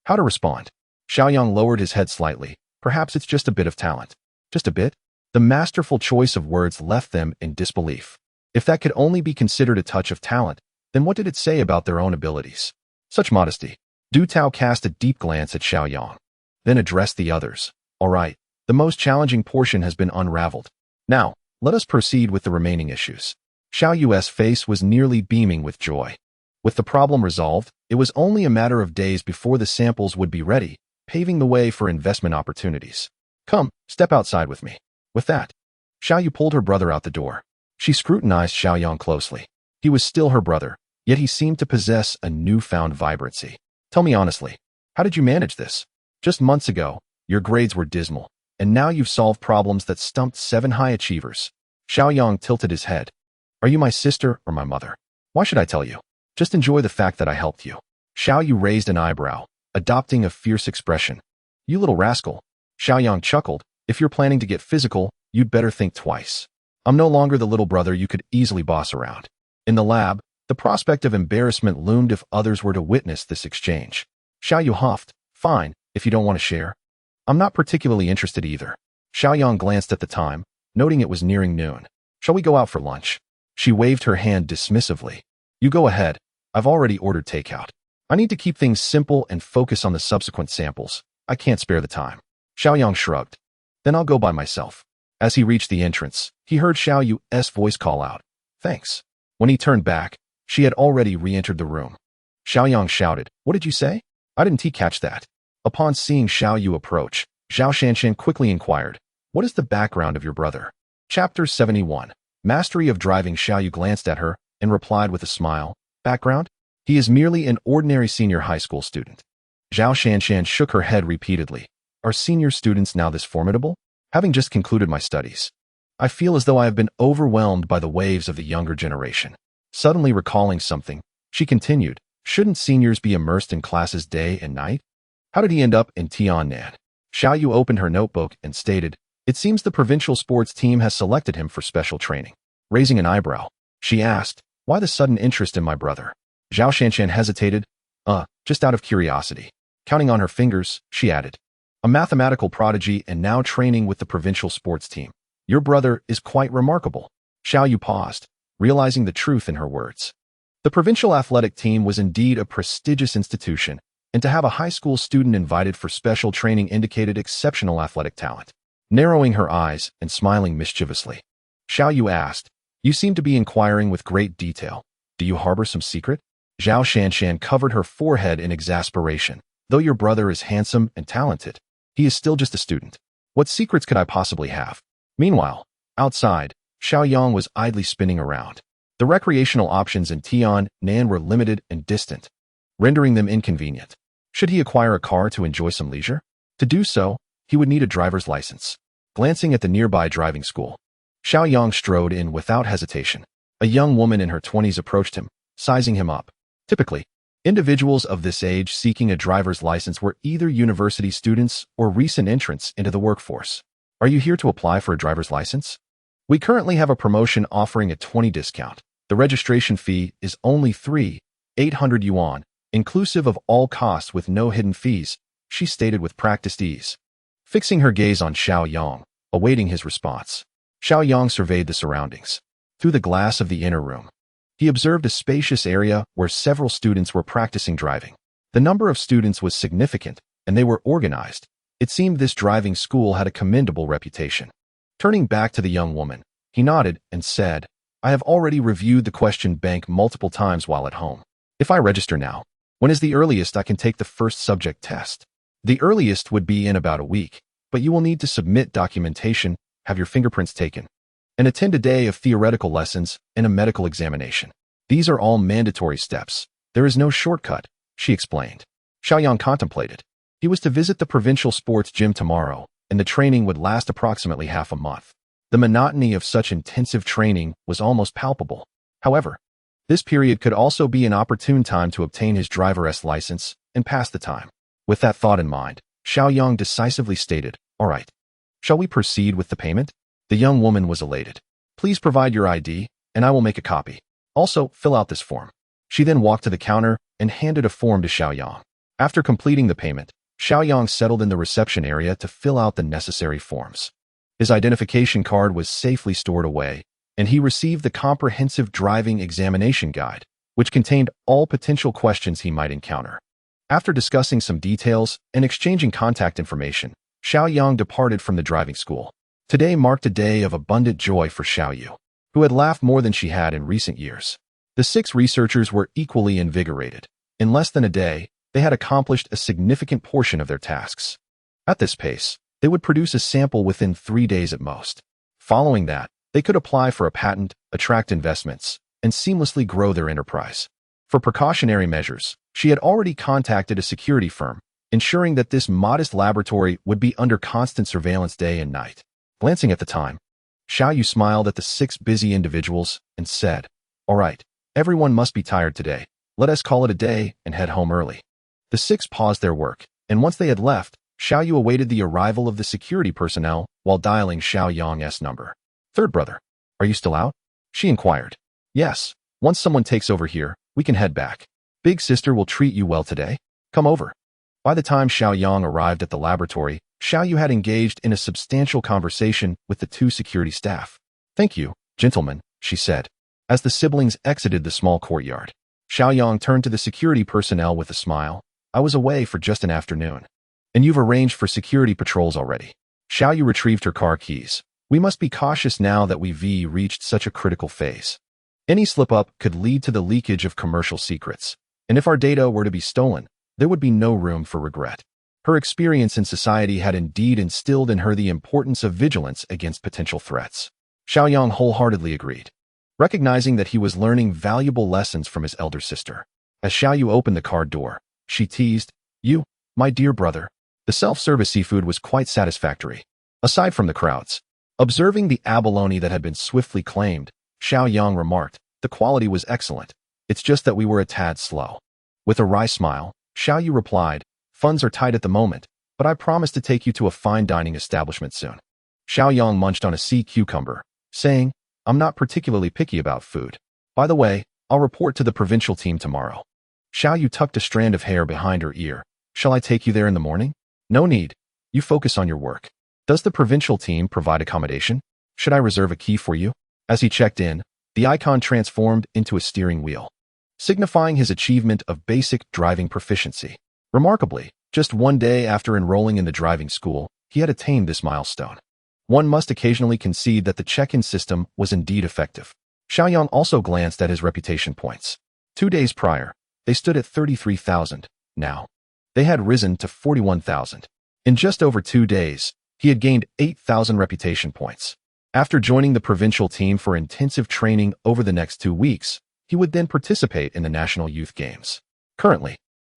How to respond? Xiao Yang lowered his head slightly. Perhaps it's just a bit of talent. Just a bit? The masterful choice of words left them in disbelief. If that could only be considered a touch of talent, then what did it say about their own abilities? Such modesty. Du Tao cast a deep glance at Xiao Yang, then addressed the others. "All right, the most challenging portion has been unraveled. Now, let us proceed with the remaining issues." Xiao Yu's face was nearly beaming with joy. With the problem resolved, it was only a matter of days before the samples would be ready, paving the way for investment opportunities. "Come, step outside with me." With that, Xiao Yu pulled her brother out the door. She scrutinized Xiao Yang closely. He was still her brother, yet he seemed to possess a newfound vibrancy. "Tell me honestly, how did you manage this? Just months ago, your grades were dismal, and now you've solved problems that stumped 7 high achievers." Xiao Yang tilted his head. "Are you my sister or my mother? Why should I tell you? Just enjoy the fact that I helped you." Xiao Yu raised an eyebrow, adopting a fierce expression. "You little rascal." Xiao Yang chuckled. "If you're planning to get physical, you'd better think twice. I'm no longer the little brother you could easily boss around." In the lab, the prospect of embarrassment loomed if others were to witness this exchange. Xiao Yu huffed, "Fine, if you don't want to share." "I'm not particularly interested either." Xiao Yang glanced at the time, noting it was nearing noon. "Shall we go out for lunch?" She waved her hand dismissively. "You go ahead. I've already ordered takeout. I need to keep things simple and focus on the subsequent samples. I can't spare the time." Xiao Yang shrugged. "Then I'll go by myself." As he reached the entrance, he heard Xiao Yu's voice call out, "Thanks." When he turned back, she had already re-entered the room. Xiao Yang shouted, "What did you say? I didn't catch that." Upon seeing Xiao Yu approach, Zhao Shanshan quickly inquired, "What is the background of your brother?" Chapter 71. Mastery of Driving. Xiao Yu glanced at her and replied with a smile, "Background? He is merely an ordinary senior high school student." Zhao Shanshan shook her head repeatedly. "Are senior students now this formidable? Having just concluded my studies, I feel as though I have been overwhelmed by the waves of the younger generation." Suddenly recalling something, she continued, "Shouldn't seniors be immersed in classes day and night? How did he end up in Tiannan?" Xiao Yu opened her notebook and stated, "It seems the provincial sports team has selected him for special training." Raising an eyebrow, she asked, "Why the sudden interest in my brother?" Zhao Shanshan hesitated. Just out of curiosity." Counting on her fingers, she added, "A mathematical prodigy and now training with the provincial sports team. Your brother is quite remarkable." Xiao Yu paused, realizing the truth in her words. The provincial athletic team was indeed a prestigious institution, and to have a high school student invited for special training indicated exceptional athletic talent. Narrowing her eyes and smiling mischievously, Xiao Yu asked, "You seem to be inquiring with great detail. Do you harbor some secret?" Zhao Shanshan covered her forehead in exasperation. "Though your brother is handsome and talented, he is still just a student. What secrets could I possibly have?" Meanwhile, outside, Xiao Yang was idly spinning around. The recreational options in Tiannan were limited and distant, rendering them inconvenient. Should he acquire a car to enjoy some leisure? To do so, he would need a driver's license. Glancing at the nearby driving school, Xiao Yang strode in without hesitation. A young woman in her 20s approached him, sizing him up. Typically, individuals of this age seeking a driver's license were either university students or recent entrants into the workforce. Are you here to apply for a driver's license? We currently have a promotion offering a 20% discount. The registration fee is only 3,800 yuan, inclusive of all costs with no hidden fees, she stated with practiced ease. Fixing her gaze on Xiao Yang, awaiting his response, Xiao Yang surveyed the surroundings. Through the glass of the inner room, he observed a spacious area where several students were practicing driving. The number of students was significant, and they were organized. It seemed this driving school had a commendable reputation. Turning back to the young woman, he nodded and said, I have already reviewed the question bank multiple times while at home. If I register now, when is the earliest I can take the first subject test? The earliest would be in about a week, but you will need to submit documentation, have your fingerprints taken, and attend a day of theoretical lessons and a medical examination. These are all mandatory steps. There is no shortcut, she explained. Xiao Yang contemplated. He was to visit the provincial sports gym tomorrow, and the training would last approximately half a month. The monotony of such intensive training was almost palpable. However, this period could also be an opportune time to obtain his driver's license and pass the time. With that thought in mind, Xiao Yang decisively stated, All right. Shall we proceed with the payment? The young woman was elated. Please provide your ID, and I will make a copy. Also, fill out this form. She then walked to the counter and handed a form to Xiao Yang. After completing the payment, Xiao Yang settled in the reception area to fill out the necessary forms. His identification card was safely stored away, and he received the comprehensive driving examination guide, which contained all potential questions he might encounter. After discussing some details and exchanging contact information, Xiao Yang departed from the driving school. Today marked a day of abundant joy for Xiao Yu, who had laughed more than she had in recent years. The 6 researchers were equally invigorated. In less than a day, they had accomplished a significant portion of their tasks. At this pace, they would produce a sample within 3 days at most. Following that, they could apply for a patent, attract investments, and seamlessly grow their enterprise. For precautionary measures, she had already contacted a security firm, ensuring that this modest laboratory would be under constant surveillance day and night. Glancing at the time, Xiao Yu smiled at the 6 busy individuals and said, All right, everyone must be tired today. Let us call it a day and head home early. The 6 paused their work, and once they had left, Xiao Yu awaited the arrival of the security personnel while dialing Xiao Yang's number. Third brother, are you still out? She inquired. Yes, once someone takes over here, we can head back. Big sister will treat you well today. Come over. By the time Xiao Yang arrived at the laboratory, Xiao Yu had engaged in a substantial conversation with the 2 security staff. Thank you, gentlemen, she said. As the siblings exited the small courtyard, Xiao Yang turned to the security personnel with a smile. I was away for just an afternoon. And you've arranged for security patrols already. Xiao Yu retrieved her car keys. We must be cautious now that we've reached such a critical phase. Any slip-up could lead to the leakage of commercial secrets. And if our data were to be stolen, there would be no room for regret. Her experience in society had indeed instilled in her the importance of vigilance against potential threats. Xiao Yang wholeheartedly agreed, recognizing that he was learning valuable lessons from his elder sister. As Xiao Yu opened the car door, she teased, You, my dear brother. The self-service seafood was quite satisfactory. Aside from the crowds, observing the abalone that had been swiftly claimed, Xiao Yang remarked, the quality was excellent. It's just that we were a tad slow. With a wry smile, Xiao Yu replied, Funds are tight at the moment, but I promise to take you to a fine dining establishment soon. Xiao Yang munched on a sea cucumber, saying, I'm not particularly picky about food. By the way, I'll report to the provincial team tomorrow. Xiao Yu tucked a strand of hair behind her ear. Shall I take you there in the morning? No need. You focus on your work. Does the provincial team provide accommodation? Should I reserve a key for you? As he checked in, the icon transformed into a steering wheel, signifying his achievement of basic driving proficiency. Remarkably, just 1 day after enrolling in the driving school, he had attained this milestone. One must occasionally concede that the check-in system was indeed effective. Xiao Yang also glanced at his reputation points. 2 days prior, they stood at 33,000. Now, they had risen to 41,000. In just over 2 days, he had gained 8,000 reputation points. After joining the provincial team for intensive training over the next 2 weeks, he would then participate in the National Youth Games. Currently,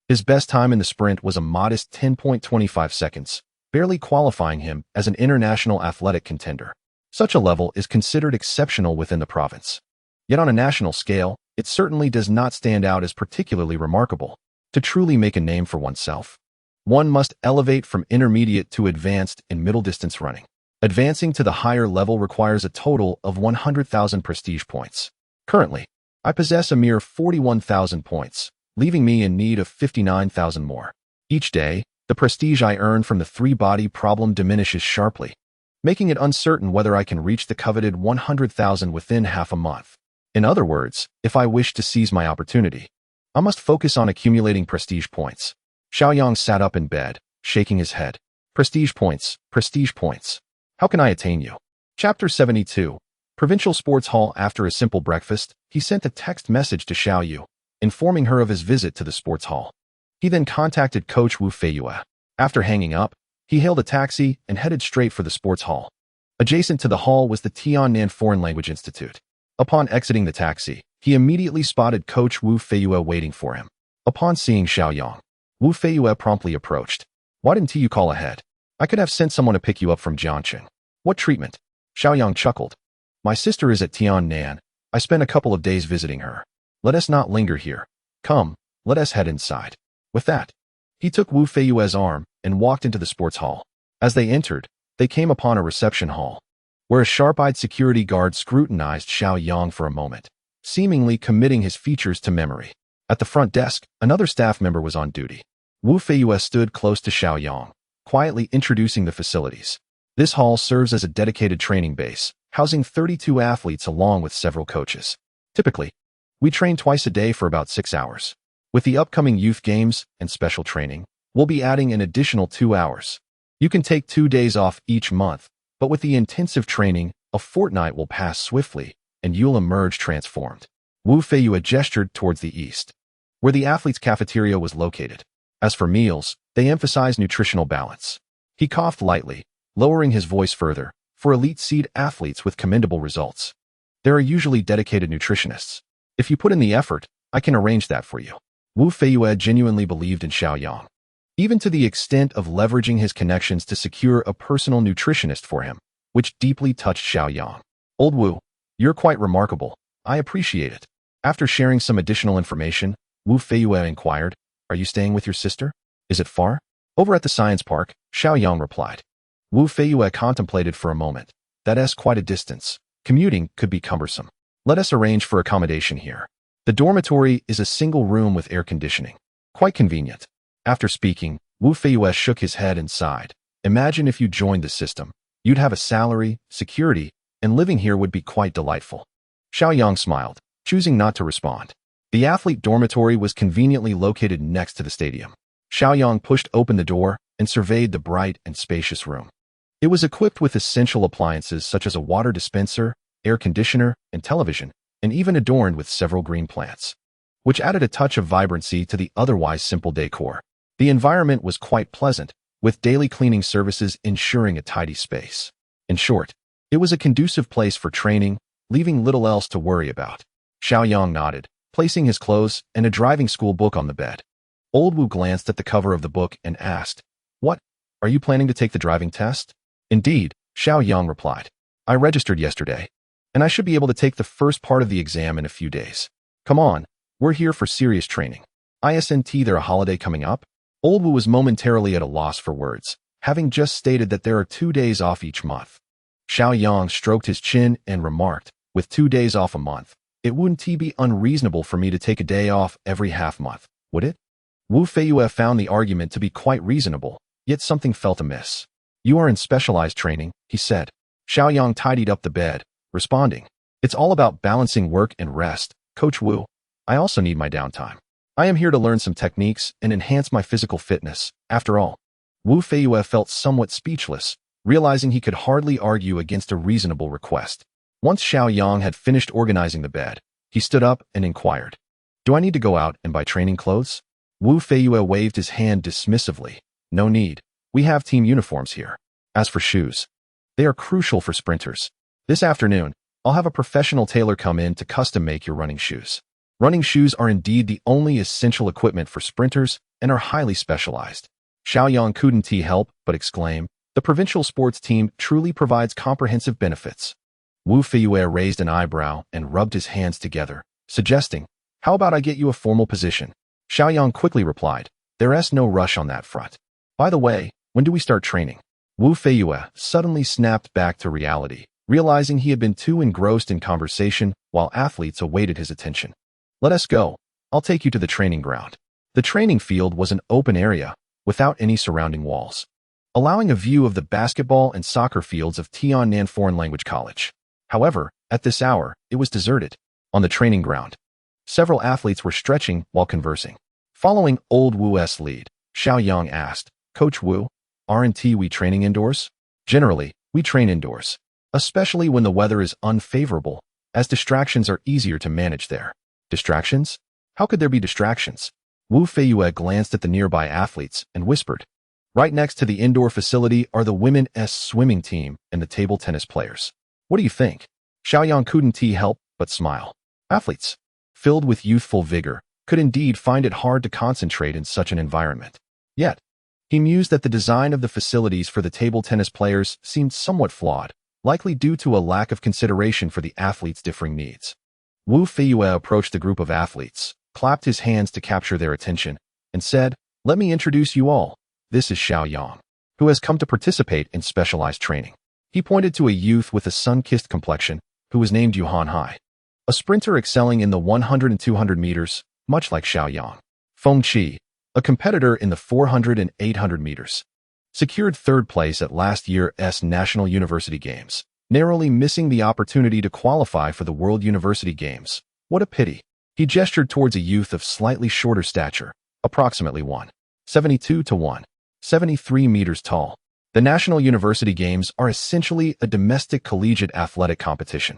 His best time in the sprint was a modest 10.25 seconds, barely qualifying him as an international athletic contender. Such a level is considered exceptional within the province. Yet on a national scale, it certainly does not stand out as particularly remarkable. To truly make a name for oneself, one must elevate from intermediate to advanced in middle distance running. Advancing to the higher level requires a total of 100,000 prestige points. Currently, I possess a mere 41,000 points, leaving me in need of 59,000 more. Each day, the prestige I earn from the three-body problem diminishes sharply, making it uncertain whether I can reach the coveted 100,000 within half a month. In other words, if I wish to seize my opportunity, I must focus on accumulating prestige points. Xiao Yang sat up in bed, shaking his head. Prestige points, prestige points. How can I attain you? Chapter 72. Provincial Sports Hall. After a simple breakfast, he sent a text message to Xiao Yu, informing her of his visit to the sports hall. He then contacted Coach Wu Feiyue. After hanging up, he hailed a taxi and headed straight for the sports hall. Adjacent to the hall was the Tiannan Foreign Language Institute. Upon exiting the taxi, he immediately spotted Coach Wu Feiyue waiting for him. Upon seeing Xiao Yang, Wu Feiyue promptly approached. Why didn't you call ahead? I could have sent someone to pick you up from Jiangqing. What treatment? Xiao Yang chuckled. My sister is at Tiannan. I spent a couple of days visiting her. Let us not linger here. Come, let us head inside. With that, he took Wu Feiyue's arm and walked into the sports hall. As they entered, they came upon a reception hall, where a sharp-eyed security guard scrutinized Xiao Yang for a moment, seemingly committing his features to memory. At the front desk, another staff member was on duty. Wu Feiyue stood close to Xiao Yang, quietly introducing the facilities. This hall serves as a dedicated training base, housing 32 athletes along with several coaches. Typically, we train twice a day for about 6 hours. With the upcoming youth games and special training, we'll be adding an additional 2 hours. You can take 2 days off each month, but with the intensive training, a fortnight will pass swiftly, and you'll emerge transformed. Wu Feiyue gestured towards the east, where the athletes' cafeteria was located. As for meals, they emphasize nutritional balance. He coughed lightly, lowering his voice further. For elite seed athletes with commendable results, there are usually dedicated nutritionists. If you put in the effort, I can arrange that for you. Wu Feiyue genuinely believed in Xiao Yang, even to the extent of leveraging his connections to secure a personal nutritionist for him, which deeply touched Xiao Yang. Old Wu, you're quite remarkable. I appreciate it. After sharing some additional information, Wu Feiyue inquired, are you staying with your sister? Is it far? Over at the science park, Xiao Yang replied. Wu Feiyue contemplated for a moment. That's quite a distance. Commuting could be cumbersome. Let us arrange for accommodation here. The dormitory is a single room with air conditioning. Quite convenient. After speaking, Wu Feiyue shook his head and sighed. Imagine if you joined the system. You'd have a salary, security, and living here would be quite delightful. Xiao Yang smiled, choosing not to respond. The athlete dormitory was conveniently located next to the stadium. Xiao Yang pushed open the door and surveyed the bright and spacious room. It was equipped with essential appliances such as a water dispenser, air conditioner, and television, and even adorned with several green plants, which added a touch of vibrancy to the otherwise simple decor. The environment was quite pleasant, with daily cleaning services ensuring a tidy space. In short, it was a conducive place for training, leaving little else to worry about. Xiao Yang nodded, placing his clothes and a driving school book on the bed. Old Wu glanced at the cover of the book and asked, What? Are you planning to take the driving test? Indeed, Xiao Yang replied. I registered yesterday, and I should be able to take the first part of the exam in a few days. Come on, we're here for serious training. Isn't there a holiday coming up? Old Wu was momentarily at a loss for words, having just stated that there are 2 days off each month. Xiao Yang stroked his chin and remarked, with 2 days off a month, it wouldn't be unreasonable for me to take a day off every half month, would it? Wu Feiyue found the argument to be quite reasonable, yet something felt amiss. You are in specialized training, he said. Xiao Yang tidied up the bed, responding, It's all about balancing work and rest, Coach Wu. I also need my downtime. I am here to learn some techniques and enhance my physical fitness. After all, Wu Feiyue felt somewhat speechless, realizing he could hardly argue against a reasonable request. Once Xiao Yang had finished organizing the bed, he stood up and inquired, Do I need to go out and buy training clothes? Wu Feiyue waved his hand dismissively. No need. We have team uniforms here. As for shoes, they are crucial for sprinters. This afternoon, I'll have a professional tailor come in to custom make your running shoes. Running shoes are indeed the only essential equipment for sprinters, and are highly specialized. Xiao Yang couldn't help but exclaim, the provincial sports team truly provides comprehensive benefits. Wu Feiyue raised an eyebrow and rubbed his hands together, suggesting, how about I get you a formal position? Xiao Yang quickly replied, there's no rush on that front. By the way, when do we start training? Wu Feiyue suddenly snapped back to reality, realizing he had been too engrossed in conversation while athletes awaited his attention. Let us go. I'll take you to the training ground. The training field was an open area, without any surrounding walls, allowing a view of the basketball and soccer fields of Tiannan Foreign Language College. However, at this hour, it was deserted. On the training ground, several athletes were stretching while conversing. Following old Wu's lead, Xiao Yang asked, Coach Wu, aren't we training indoors? Generally, we train indoors, especially when the weather is unfavorable, as distractions are easier to manage there. Distractions? How could there be distractions? Wu Feiyue glanced at the nearby athletes and whispered, right next to the indoor facility are the women's swimming team and the table tennis players. What do you think? Xiao Yang couldn't help but smile. Athletes, filled with youthful vigor, could indeed find it hard to concentrate in such an environment. Yet, he mused that the design of the facilities for the table tennis players seemed somewhat flawed, likely due to a lack of consideration for the athletes' differing needs. Wu Feiyue approached the group of athletes, clapped his hands to capture their attention, and said, let me introduce you all. This is Xiao Yang, who has come to participate in specialized training. He pointed to a youth with a sun-kissed complexion, who was named Yuhan Hai, a sprinter excelling in the 100 and 200 meters, much like Xiao Yang. Feng Qi, a competitor in the 400 and 800 meters, secured third place at last year's National University Games, narrowly missing the opportunity to qualify for the World University Games. What a pity. He gestured towards a youth of slightly shorter stature, approximately 1.72 to 1.73 meters tall. The National University Games are essentially a domestic collegiate athletic competition.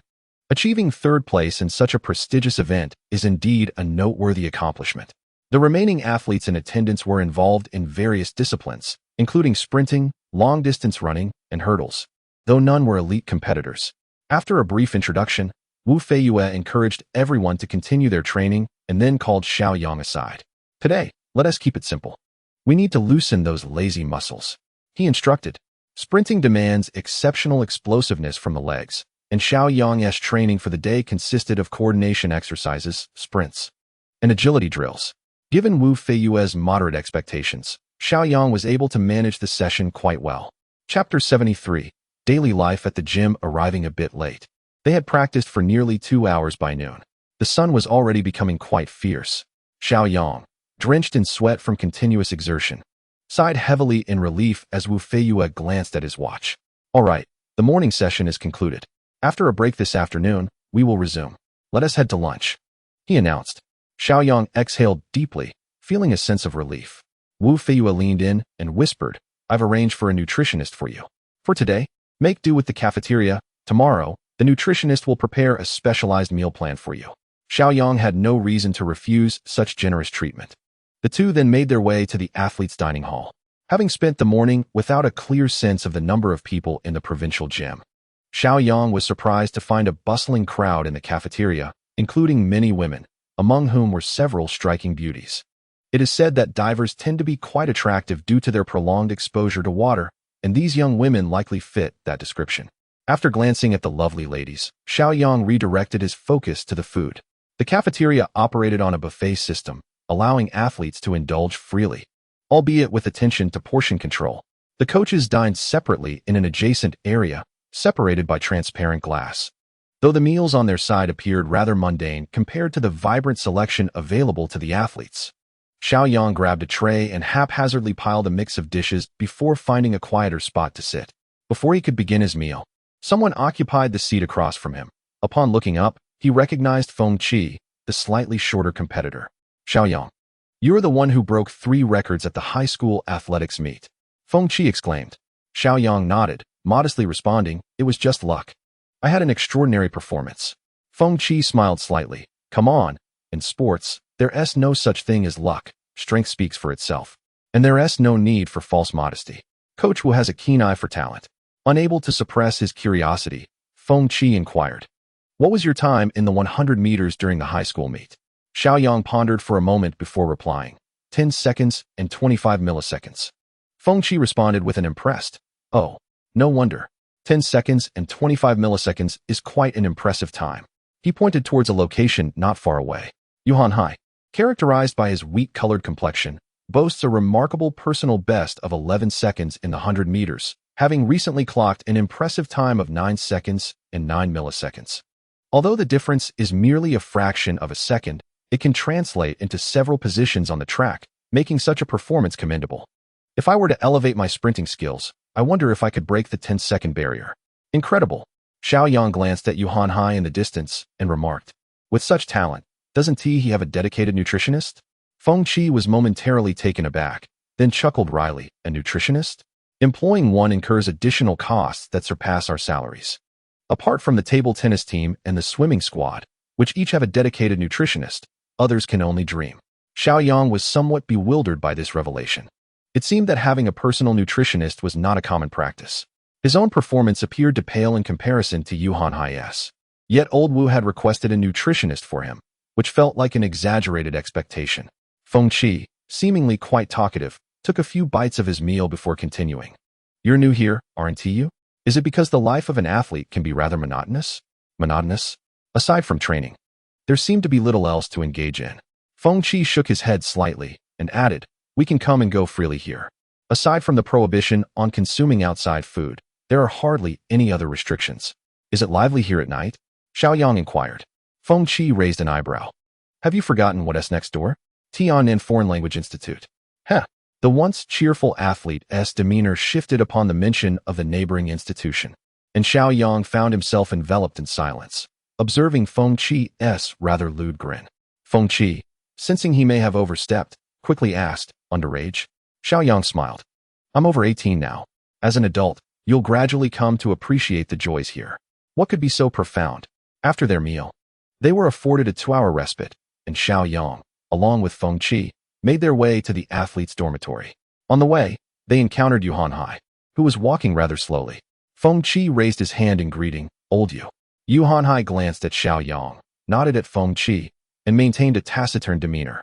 Achieving third place in such a prestigious event is indeed a noteworthy accomplishment. The remaining athletes in attendance were involved in various disciplines, including sprinting, long-distance running, and hurdles, though none were elite competitors. After a brief introduction, Wu Feiyue encouraged everyone to continue their training and then called Xiao Yang aside. Today, let us keep it simple. We need to loosen those lazy muscles. He instructed. Sprinting demands exceptional explosiveness from the legs, and Xiao Yang's training for the day consisted of coordination exercises, sprints, and agility drills. Given Wu Feiyue's moderate expectations, Xiao Yang was able to manage the session quite well. Chapter 73. Daily life at the gym. Arriving a bit late, they had practiced for nearly 2 hours by noon. The sun was already becoming quite fierce. Xiao Yang, drenched in sweat from continuous exertion, sighed heavily in relief as Wu Feiyue glanced at his watch. All right, the morning session is concluded. After a break this afternoon, we will resume. Let us head to lunch, he announced. Xiao Yang exhaled deeply, feeling a sense of relief. Wu Feiyue leaned in and whispered, I've arranged for a nutritionist for you. For today, make do with the cafeteria. Tomorrow, the nutritionist will prepare a specialized meal plan for you. Xiao Yang had no reason to refuse such generous treatment. The two then made their way to the athletes' dining hall. Having spent the morning without a clear sense of the number of people in the provincial gym, Xiao Yang was surprised to find a bustling crowd in the cafeteria, including many women, among whom were several striking beauties. It is said that divers tend to be quite attractive due to their prolonged exposure to water, and these young women likely fit that description. After glancing at the lovely ladies, Xiao Yang redirected his focus to the food. The cafeteria operated on a buffet system, allowing athletes to indulge freely, albeit with attention to portion control. The coaches dined separately in an adjacent area, separated by transparent glass. Though the meals on their side appeared rather mundane compared to the vibrant selection available to the athletes, Xiao Yang grabbed a tray and haphazardly piled a mix of dishes before finding a quieter spot to sit. Before he could begin his meal, someone occupied the seat across from him. Upon looking up, he recognized Feng Qi, the slightly shorter competitor. Xiao Yang, you're the one who broke 3 records at the high school athletics meet, Feng Qi exclaimed. Xiao Yang nodded, modestly responding, it was just luck. I had an extraordinary performance. Feng Qi smiled slightly. Come on, in sports, there's no such thing as luck. Strength speaks for itself. And there's no need for false modesty. Coach Wu has a keen eye for talent. Unable to suppress his curiosity, Feng Qi inquired, what was your time in the 100 meters during the high school meet? Xiao Yang pondered for a moment before replying, 10 seconds and 25 milliseconds. Feng Qi responded with an impressed, "Oh, no wonder. 10 seconds and 25 milliseconds is quite an impressive time." He pointed towards a location not far away. Yuhanhai, characterized by his wheat-colored complexion, boasts a remarkable personal best of 11 seconds in the 100 meters, having recently clocked an impressive time of 9 seconds and 9 milliseconds. Although the difference is merely a fraction of a second, it can translate into several positions on the track, making such a performance commendable. If I were to elevate my sprinting skills, I wonder if I could break the 10-second barrier. Incredible. Xiao Yang glanced at Yuhanhai in the distance and remarked, "With such talent, doesn't he have a dedicated nutritionist?" Feng Qi was momentarily taken aback, then chuckled wryly, "A nutritionist? Employing one incurs additional costs that surpass our salaries. Apart from the table tennis team and the swimming squad, which each have a dedicated nutritionist, others can only dream." Xiao Yang was somewhat bewildered by this revelation. It seemed that having a personal nutritionist was not a common practice. His own performance appeared to pale in comparison to Yuhanhai's. Yet Old Wu had requested a nutritionist for him, which felt like an exaggerated expectation. Feng Qi, seemingly quite talkative, took a few bites of his meal before continuing. "You're new here, aren't you? Is it because the life of an athlete can be rather monotonous?" "Monotonous? Aside from training, there seemed to be little else to engage in." Feng Qi shook his head slightly and added, "We can come and go freely here. Aside from the prohibition on consuming outside food, there are hardly any other restrictions." "Is it lively here at night?" Xiao Yang inquired. Feng Qi raised an eyebrow. "Have you forgotten what's next door? Tiannan Foreign Language Institute." "Heh." The once cheerful athlete's demeanor shifted upon the mention of the neighboring institution, and Xiao Yang found himself enveloped in silence, observing Feng Qi's rather lewd grin. Feng Qi, sensing he may have overstepped, quickly asked, "Underage?" Xiao Yang smiled. "I'm over 18 now. As an adult, you'll gradually come to appreciate the joys here." What could be so profound? After their meal, they were afforded a 2-hour respite, and Xiao Yang, along with Feng Qi, made their way to the athletes' dormitory. On the way, they encountered Yuhanhai, who was walking rather slowly. Feng Qi raised his hand in greeting, "Old Yu." Yuhanhai glanced at Xiao Yang, nodded at Feng Qi, and maintained a taciturn demeanor.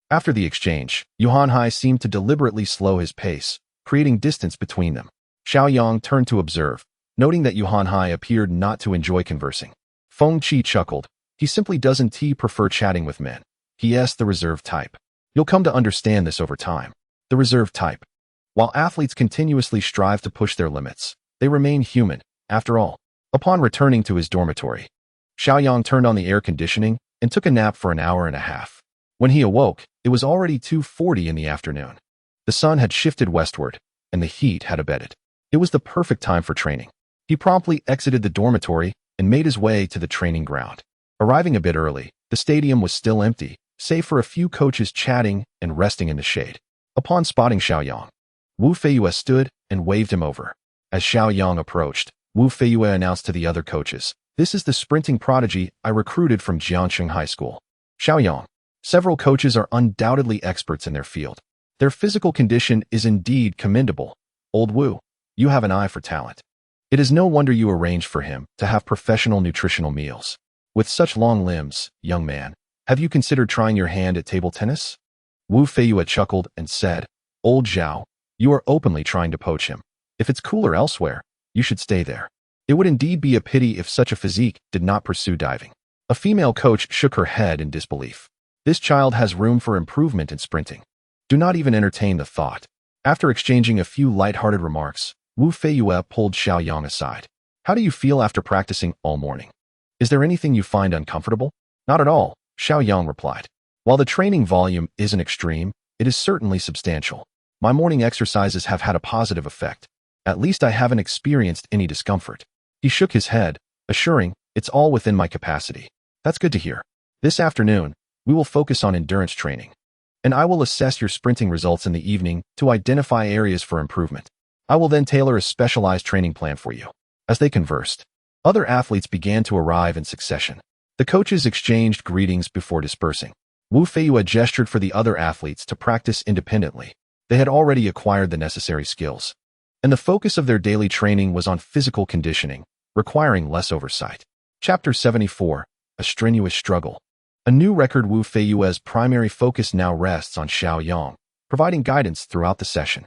After the exchange, Yuhanhai seemed to deliberately slow his pace, creating distance between them. Xiao Yang turned to observe, noting that Yuhanhai appeared not to enjoy conversing. Feng Qi chuckled. "He simply doesn't prefer chatting with men. He's the reserved type. You'll come to understand this over time." The reserved type. While athletes continuously strive to push their limits, they remain human, after all. Upon returning to his dormitory, Xiao Yang turned on the air conditioning and took a nap for an hour and a half. When he awoke, it was already 2:40 in the afternoon. The sun had shifted westward, and the heat had abated. It was the perfect time for training. He promptly exited the dormitory and made his way to the training ground. Arriving a bit early, the stadium was still empty, save for a few coaches chatting and resting in the shade. Upon spotting Xiao Yang, Wu Feiyue stood and waved him over. As Xiao Yang approached, Wu Feiyue announced to the other coaches, "This is the sprinting prodigy I recruited from Jiangsheng High School." Xiao Yang. Several coaches are undoubtedly experts in their field. Their physical condition is indeed commendable. Old Wu, you have an eye for talent. It is no wonder you arranged for him to have professional nutritional meals. With such long limbs, young man, have you considered trying your hand at table tennis? Wu Feiyue chuckled and said, "Old Zhao, you are openly trying to poach him. If it's cooler elsewhere, you should stay there. It would indeed be a pity if such a physique did not pursue diving." A female coach shook her head in disbelief. "This child has room for improvement in sprinting. Do not even entertain the thought." After exchanging a few light-hearted remarks, Wu Feiyue pulled Xiao Yang aside. "How do you feel after practicing all morning? Is there anything you find uncomfortable?" "Not at all," Xiao Yang replied. "While the training volume isn't extreme, it is certainly substantial. My morning exercises have had a positive effect. At least I haven't experienced any discomfort." He shook his head, assuring, "It's all within my capacity." "That's good to hear. This afternoon, we will focus on endurance training, and I will assess your sprinting results in the evening to identify areas for improvement. I will then tailor a specialized training plan for you." As they conversed, other athletes began to arrive in succession. The coaches exchanged greetings before dispersing. Wu Feiyue gestured for the other athletes to practice independently. They had already acquired the necessary skills, and the focus of their daily training was on physical conditioning, requiring less oversight. Chapter 74, A Strenuous Struggle. A new record. Wu Feiyue's primary focus now rests on Xiao Yang, providing guidance throughout the session.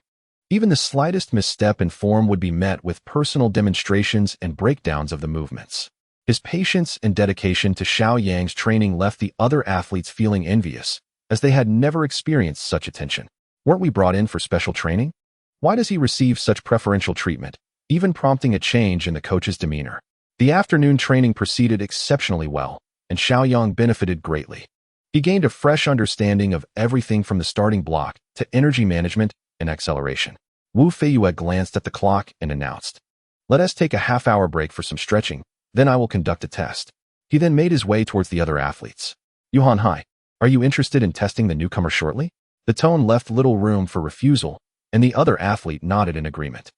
Even the slightest misstep in form would be met with personal demonstrations and breakdowns of the movements. His patience and dedication to Xiao Yang's training left the other athletes feeling envious, as they had never experienced such attention. Weren't we brought in for special training? Why does he receive such preferential treatment, even prompting a change in the coach's demeanor? The afternoon training proceeded exceptionally well, and Xiao Yang benefited greatly. He gained a fresh understanding of everything from the starting block to energy management and acceleration. Wu Feiyue glanced at the clock and announced, "Let us take a half-hour break for some stretching, then I will conduct a test." He then made his way towards the other athletes. "Yuhan Hai, are you interested in testing the newcomer shortly?" The tone left little room for refusal, and the other athlete nodded in agreement.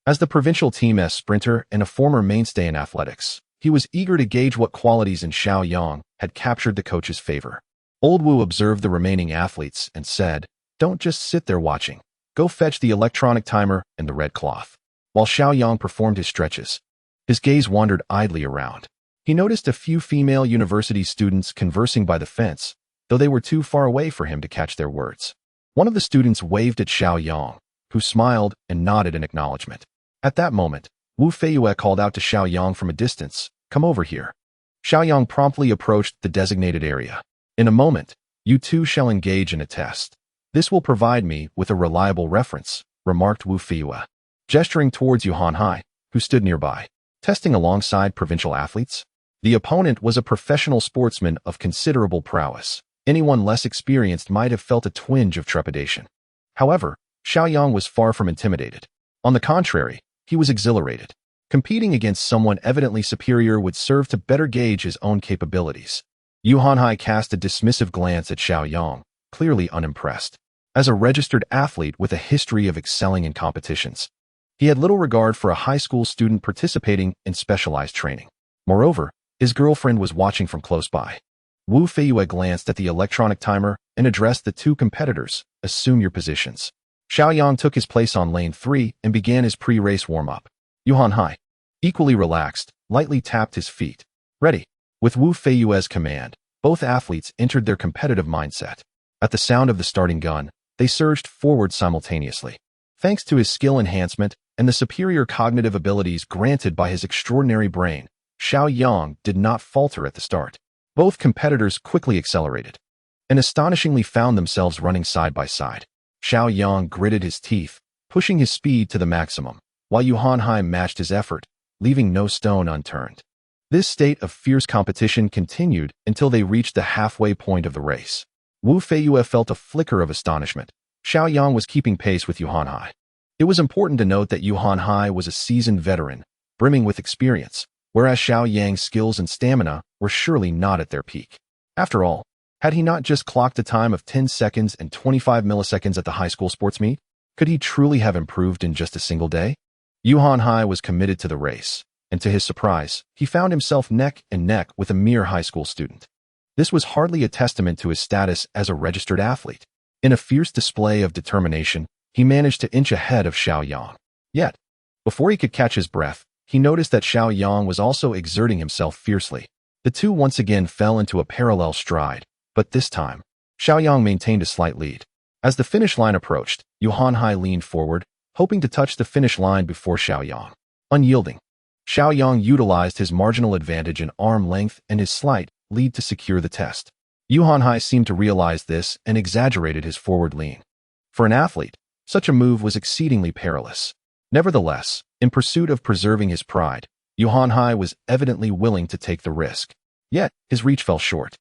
As the provincial team's sprinter and a former mainstay in athletics, he was eager to gauge what qualities in Xiao Yang had captured the coach's favor. Old Wu observed the remaining athletes and said, "Don't just sit there watching. Go fetch the electronic timer and the red cloth." While Xiao Yang performed his stretches, his gaze wandered idly around. He noticed a few female university students conversing by the fence, though they were too far away for him to catch their words. One of the students waved at Xiao Yang, who smiled and nodded in acknowledgement. At that moment, Wu Feiyue called out to Xiao Yang from a distance, "Come over here." Xiao Yang promptly approached the designated area. "In a moment, you two shall engage in a test. This will provide me with a reliable reference," remarked Wu Feiyue, gesturing towards Yuhan Hai, who stood nearby, testing alongside provincial athletes. The opponent was a professional sportsman of considerable prowess. Anyone less experienced might have felt a twinge of trepidation. However, Xiao Yang was far from intimidated. On the contrary, he was exhilarated. Competing against someone evidently superior would serve to better gauge his own capabilities. Yuhan Hai cast a dismissive glance at Xiao Yang, clearly unimpressed. As a registered athlete with a history of excelling in competitions, he had little regard for a high school student participating in specialized training. Moreover, his girlfriend was watching from close by. Wu Feiyue glanced at the electronic timer and addressed the two competitors, "Assume your positions." Xiao Yang took his place on lane 3 and began his pre-race warm-up. Yuhan Hai, equally relaxed, lightly tapped his feet. "Ready." With Wu Feiyue's command, both athletes entered their competitive mindset. At the sound of the starting gun, they surged forward simultaneously. Thanks to his skill enhancement and the superior cognitive abilities granted by his extraordinary brain, Xiao Yang did not falter at the start. Both competitors quickly accelerated and astonishingly found themselves running side by side. Xiao Yang gritted his teeth, pushing his speed to the maximum, while Yuhan Hai matched his effort, leaving no stone unturned. This state of fierce competition continued until they reached the halfway point of the race. Wu Feiyue felt a flicker of astonishment. Xiao Yang was keeping pace with Yuhan Hai. It was important to note that Yuhan Hai was a seasoned veteran, brimming with experience, whereas Xiao Yang's skills and stamina were surely not at their peak. After all, had he not just clocked a time of 10 seconds and 25 milliseconds at the high school sports meet? Could he truly have improved in just a single day? Yuhan Hai was committed to the race, and to his surprise, he found himself neck and neck with a mere high school student. This was hardly a testament to his status as a registered athlete. In a fierce display of determination, he managed to inch ahead of Xiao Yang. Yet, before he could catch his breath, he noticed that Xiao Yang was also exerting himself fiercely. The two once again fell into a parallel stride, but this time, Xiao Yang maintained a slight lead. As the finish line approached, Yuhan Hai leaned forward, hoping to touch the finish line before Xiao Yang. Unyielding, Xiao Yang utilized his marginal advantage in arm length and his slight lead to secure the test. Yuhan Hai seemed to realize this and exaggerated his forward lean. For an athlete, such a move was exceedingly perilous. Nevertheless, in pursuit of preserving his pride, Yuhan Hai was evidently willing to take the risk. Yet, his reach fell short.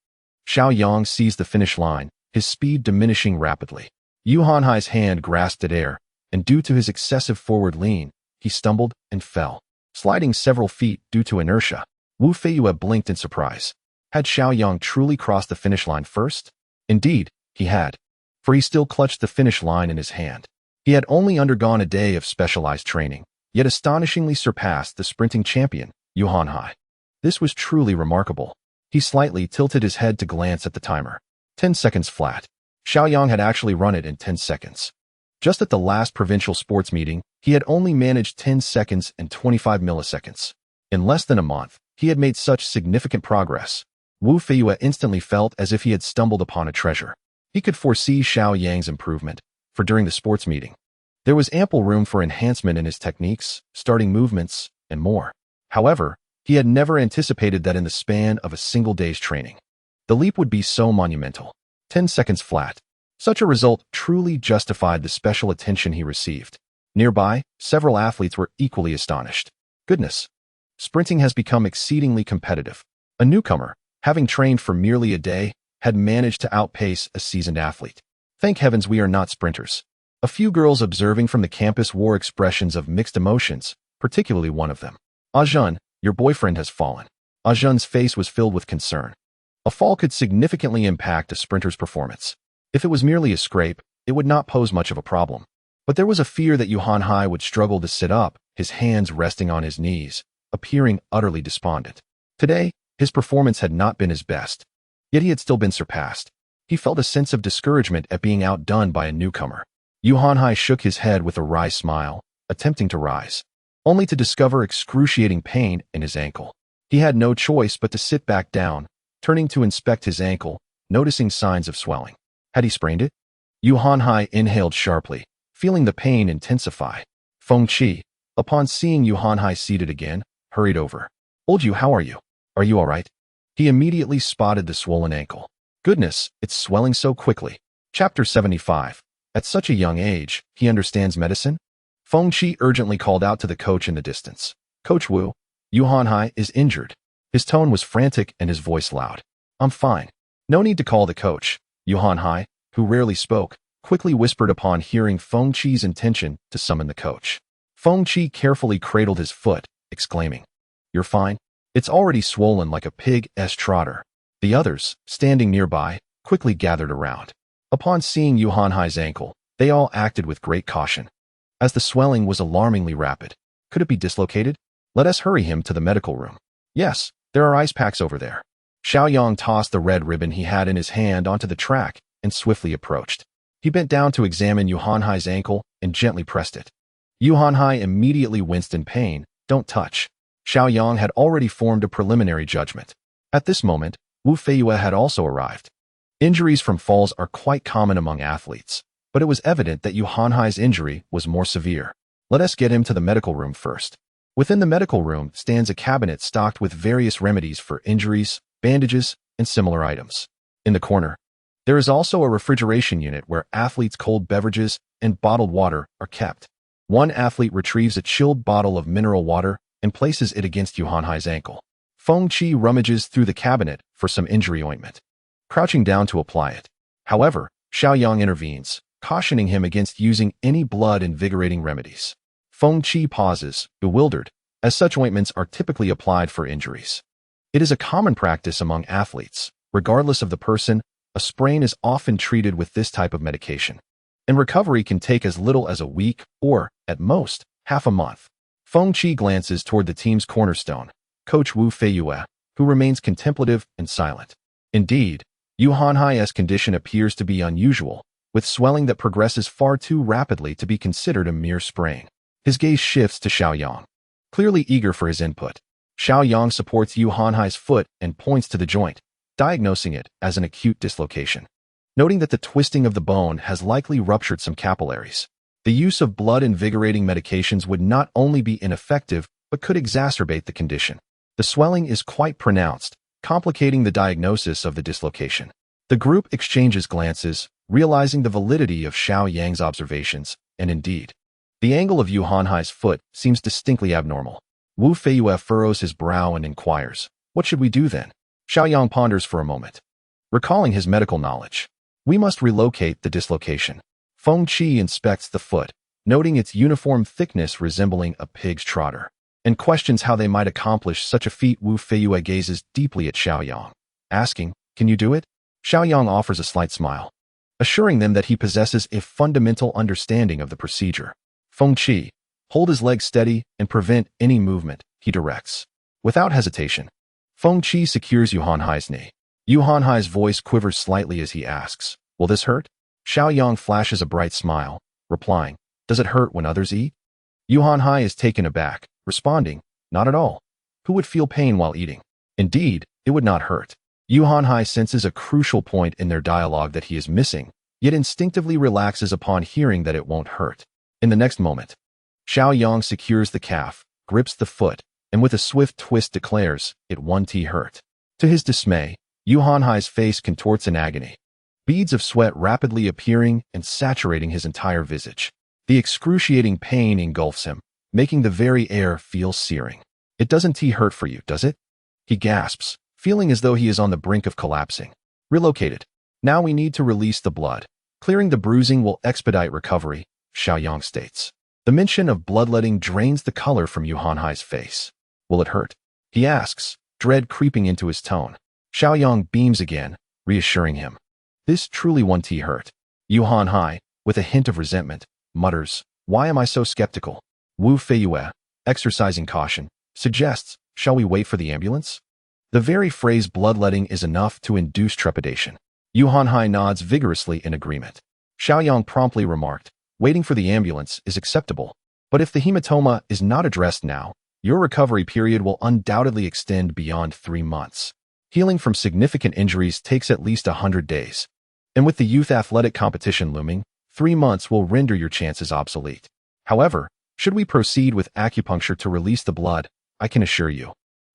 Xiao Yang seized the finish line, his speed diminishing rapidly. Yuhan Hai's hand grasped at air, and due to his excessive forward lean, he stumbled and fell, sliding several feet due to inertia. Wu Feiyue blinked in surprise. Had Xiao Yang truly crossed the finish line first? Indeed, he had, for he still clutched the finish line in his hand. He had only undergone a day of specialized training, yet astonishingly surpassed the sprinting champion, Yuhan Hai. This was truly remarkable. He slightly tilted his head to glance at the timer. 10 seconds flat. Xiao Yang had actually run it in 10 seconds. Just at the last provincial sports meeting, he had only managed 10 seconds and 25 milliseconds. In less than a month, he had made such significant progress. Wu Feiyue instantly felt as if he had stumbled upon a treasure. He could foresee Xiao Yang's improvement, for during the sports meeting, there was ample room for enhancement in his techniques, starting movements, and more. However, he had never anticipated that in the span of a single day's training, the leap would be so monumental. 10 seconds flat. Such a result truly justified the special attention he received. Nearby, several athletes were equally astonished. Goodness! Sprinting has become exceedingly competitive. A newcomer, having trained for merely a day, had managed to outpace a seasoned athlete. Thank heavens we are not sprinters. A few girls observing from the campus wore expressions of mixed emotions, particularly one of them. Ajun, your boyfriend has fallen. Ajun's face was filled with concern. A fall could significantly impact a sprinter's performance. If it was merely a scrape, it would not pose much of a problem. But there was a fear that Yuhan Hai would struggle to sit up, his hands resting on his knees, appearing utterly despondent. Today, his performance had not been his best, yet he had still been surpassed. He felt a sense of discouragement at being outdone by a newcomer. Yuhan Hai shook his head with a wry smile, attempting to rise, only to discover excruciating pain in his ankle. He had no choice but to sit back down, turning to inspect his ankle, noticing signs of swelling. Had he sprained it? Yuhan Hai inhaled sharply, feeling the pain intensify. Feng Qi, upon seeing Yuhan Hai seated again, hurried over. Old Yu, how are you? Are you all right? He immediately spotted the swollen ankle. Goodness, it's swelling so quickly. Chapter 75. At such a young age, he understands medicine? Feng Qi urgently called out to the coach in the distance. Coach Wu, Yuhan Hai is injured. His tone was frantic and his voice loud. I'm fine. No need to call the coach. Yuhan Hai, who rarely spoke, quickly whispered upon hearing Feng Qi's intention to summon the coach. Feng Qi carefully cradled his foot, exclaiming, You're fine? It's already swollen like a pig's trotter. The others, standing nearby, quickly gathered around. Upon seeing Yuhan Hai's ankle, they all acted with great caution, as the swelling was alarmingly rapid. Could it be dislocated? Let us hurry him to the medical room. Yes, there are ice packs over there. Xiao Yang tossed the red ribbon he had in his hand onto the track and swiftly approached. He bent down to examine Yuhan Hai's ankle and gently pressed it. Yuhan Hai immediately winced in pain. Don't touch. Xiao Yang had already formed a preliminary judgment. At this moment, Wu Feiyue had also arrived. Injuries from falls are quite common among athletes, but it was evident that Yuhan Hai's injury was more severe. Let us get him to the medical room first. Within the medical room stands a cabinet stocked with various remedies for injuries, bandages, and similar items. In the corner, there is also a refrigeration unit where athletes' cold beverages and bottled water are kept. One athlete retrieves a chilled bottle of mineral water and places it against Yuhan Hai's ankle. Feng Qi rummages through the cabinet for some injury ointment, crouching down to apply it. However, Xiao Yang intervenes, cautioning him against using any blood-invigorating remedies. Feng Qi pauses, bewildered, as such ointments are typically applied for injuries. It is a common practice among athletes. Regardless of the person, a sprain is often treated with this type of medication, and recovery can take as little as a week or, at most, half a month. Feng Qi glances toward the team's cornerstone, Coach Wu Feiyue, who remains contemplative and silent. Indeed, Yuhan Hai's condition appears to be unusual, with swelling that progresses far too rapidly to be considered a mere sprain. His gaze shifts to Xiao Yang, clearly eager for his input. Xiao Yang supports Yuhan Hai's foot and points to the joint, diagnosing it as an acute dislocation. Noting that the twisting of the bone has likely ruptured some capillaries, the use of blood-invigorating medications would not only be ineffective, but could exacerbate the condition. The swelling is quite pronounced, complicating the diagnosis of the dislocation. The group exchanges glances, realizing the validity of Xiao Yang's observations, and indeed, the angle of Yuhan Hai's foot seems distinctly abnormal. Wu Feiyue furrows his brow and inquires, What should we do then? Xiao Yang ponders for a moment, recalling his medical knowledge. We must relocate the dislocation. Feng Qi inspects the foot, noting its uniform thickness resembling a pig's trotter, and questions how they might accomplish such a feat. Wu Feiyue gazes deeply at Xiao Yang, asking, Can you do it? Xiao Yang offers a slight smile, assuring them that he possesses a fundamental understanding of the procedure. Feng Qi, hold his leg steady and prevent any movement, he directs. Without hesitation, Feng Qi secures Yuhan Hai's knee. Yuhan Hai's voice quivers slightly as he asks, Will this hurt? Xiao Yang flashes a bright smile, replying, Does it hurt when others eat? Yuhan Hai is taken aback, responding, Not at all. Who would feel pain while eating? Indeed, it would not hurt. Yu Hanhai senses a crucial point in their dialogue that he is missing, yet instinctively relaxes upon hearing that it won't hurt. In the next moment, Xiao Yang secures the calf, grips the foot, and with a swift twist declares, "It won't hurt." To his dismay, Yu Hanhai's face contorts in agony, beads of sweat rapidly appearing and saturating his entire visage. The excruciating pain engulfs him, making the very air feel searing. "It doesn't hurt for you, does it?" He gasps, feeling as though he is on the brink of collapsing. "Relocated. Now we need to release the blood. Clearing the bruising will expedite recovery," Xiao Yang states. The mention of bloodletting drains the color from Yu Hanhai's face. "Will it hurt?" he asks, dread creeping into his tone. Xiao Yang beams again, reassuring him. "This truly won't hurt." Yu Hanhai, with a hint of resentment, mutters, "Why am I so skeptical?" Wu Feiyue, exercising caution, suggests, "Shall we wait for the ambulance?" The very phrase bloodletting is enough to induce trepidation. Yu Hanhai nods vigorously in agreement. Xiao Yang promptly remarked, "Waiting for the ambulance is acceptable. But if the hematoma is not addressed now, your recovery period will undoubtedly extend beyond 3 months. Healing from significant injuries takes at least 100 days. And with the youth athletic competition looming, 3 months will render your chances obsolete. However, should we proceed with acupuncture to release the blood, I can assure you,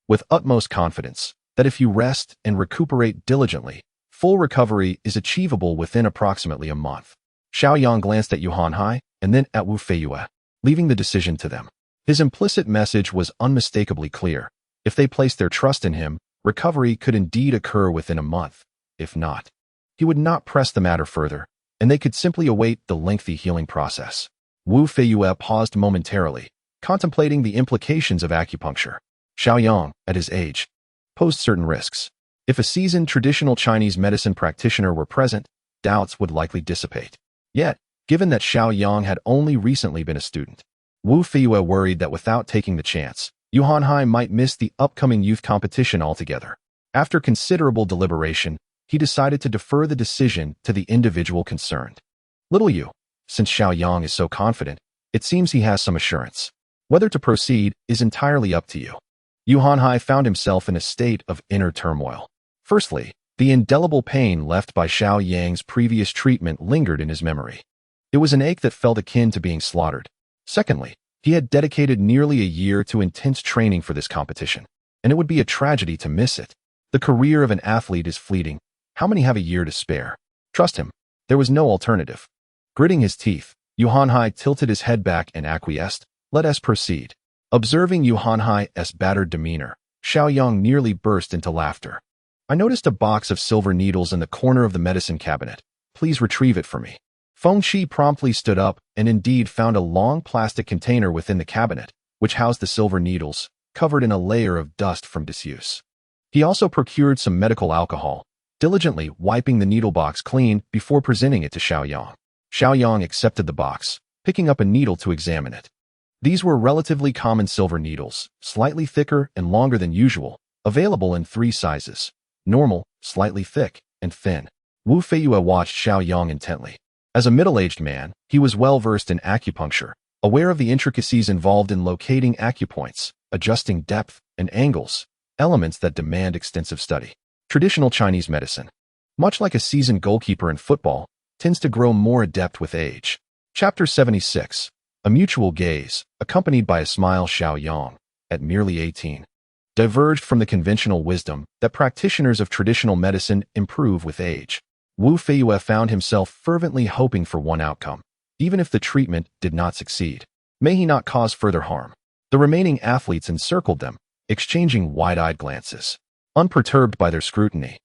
with utmost confidence, that if you rest and recuperate diligently, full recovery is achievable within approximately a month." Xiao Yang glanced at Yu Hanhai and then at Wu Feiyue, leaving the decision to them. His implicit message was unmistakably clear. If they placed their trust in him, recovery could indeed occur within a month. If not, he would not press the matter further, and they could simply await the lengthy healing process. Wu Feiyue paused momentarily, contemplating the implications of acupuncture. Xiao Yang, at his age, posed certain risks. If a seasoned traditional Chinese medicine practitioner were present, doubts would likely dissipate. Yet, given that Xiao Yang had only recently been a student, Wu Feiyue worried that without taking the chance, Yu Hanhai might miss the upcoming youth competition altogether. After considerable deliberation, he decided to defer the decision to the individual concerned. "Little Yu, since Xiao Yang is so confident, it seems he has some assurance. Whether to proceed is entirely up to you." Yu Hanhai found himself in a state of inner turmoil. Firstly, the indelible pain left by Xiao Yang's previous treatment lingered in his memory. It was an ache that felt akin to being slaughtered. Secondly, he had dedicated nearly a year to intense training for this competition, and it would be a tragedy to miss it. The career of an athlete is fleeting. How many have a year to spare? Trust him. There was no alternative. Gritting his teeth, Yu Hanhai tilted his head back and acquiesced. "Let us proceed." Observing Yu Hanhai's battered demeanor, Xiao Yang nearly burst into laughter. "I noticed a box of silver needles in the corner of the medicine cabinet. Please retrieve it for me." Feng Shi promptly stood up and indeed found a long plastic container within the cabinet, which housed the silver needles, covered in a layer of dust from disuse. He also procured some medical alcohol, diligently wiping the needle box clean before presenting it to Xiao Yang. Xiao Yang accepted the box, picking up a needle to examine it. These were relatively common silver needles, slightly thicker and longer than usual, available in 3 sizes: normal, slightly thick, and thin. Wu Feiyue watched Xiao Yang intently. As a middle-aged man, he was well-versed in acupuncture, aware of the intricacies involved in locating acupoints, adjusting depth and angles, elements that demand extensive study. Traditional Chinese medicine, much like a seasoned goalkeeper in football, tends to grow more adept with age. Chapter 76. A mutual gaze, accompanied by a smile. Xiao Yang, at merely 18, diverged from the conventional wisdom that practitioners of traditional medicine improve with age. Wu Feiyue found himself fervently hoping for one outcome, even if the treatment did not succeed. May he not cause further harm. The remaining athletes encircled them, exchanging wide-eyed glances. Unperturbed by their scrutiny,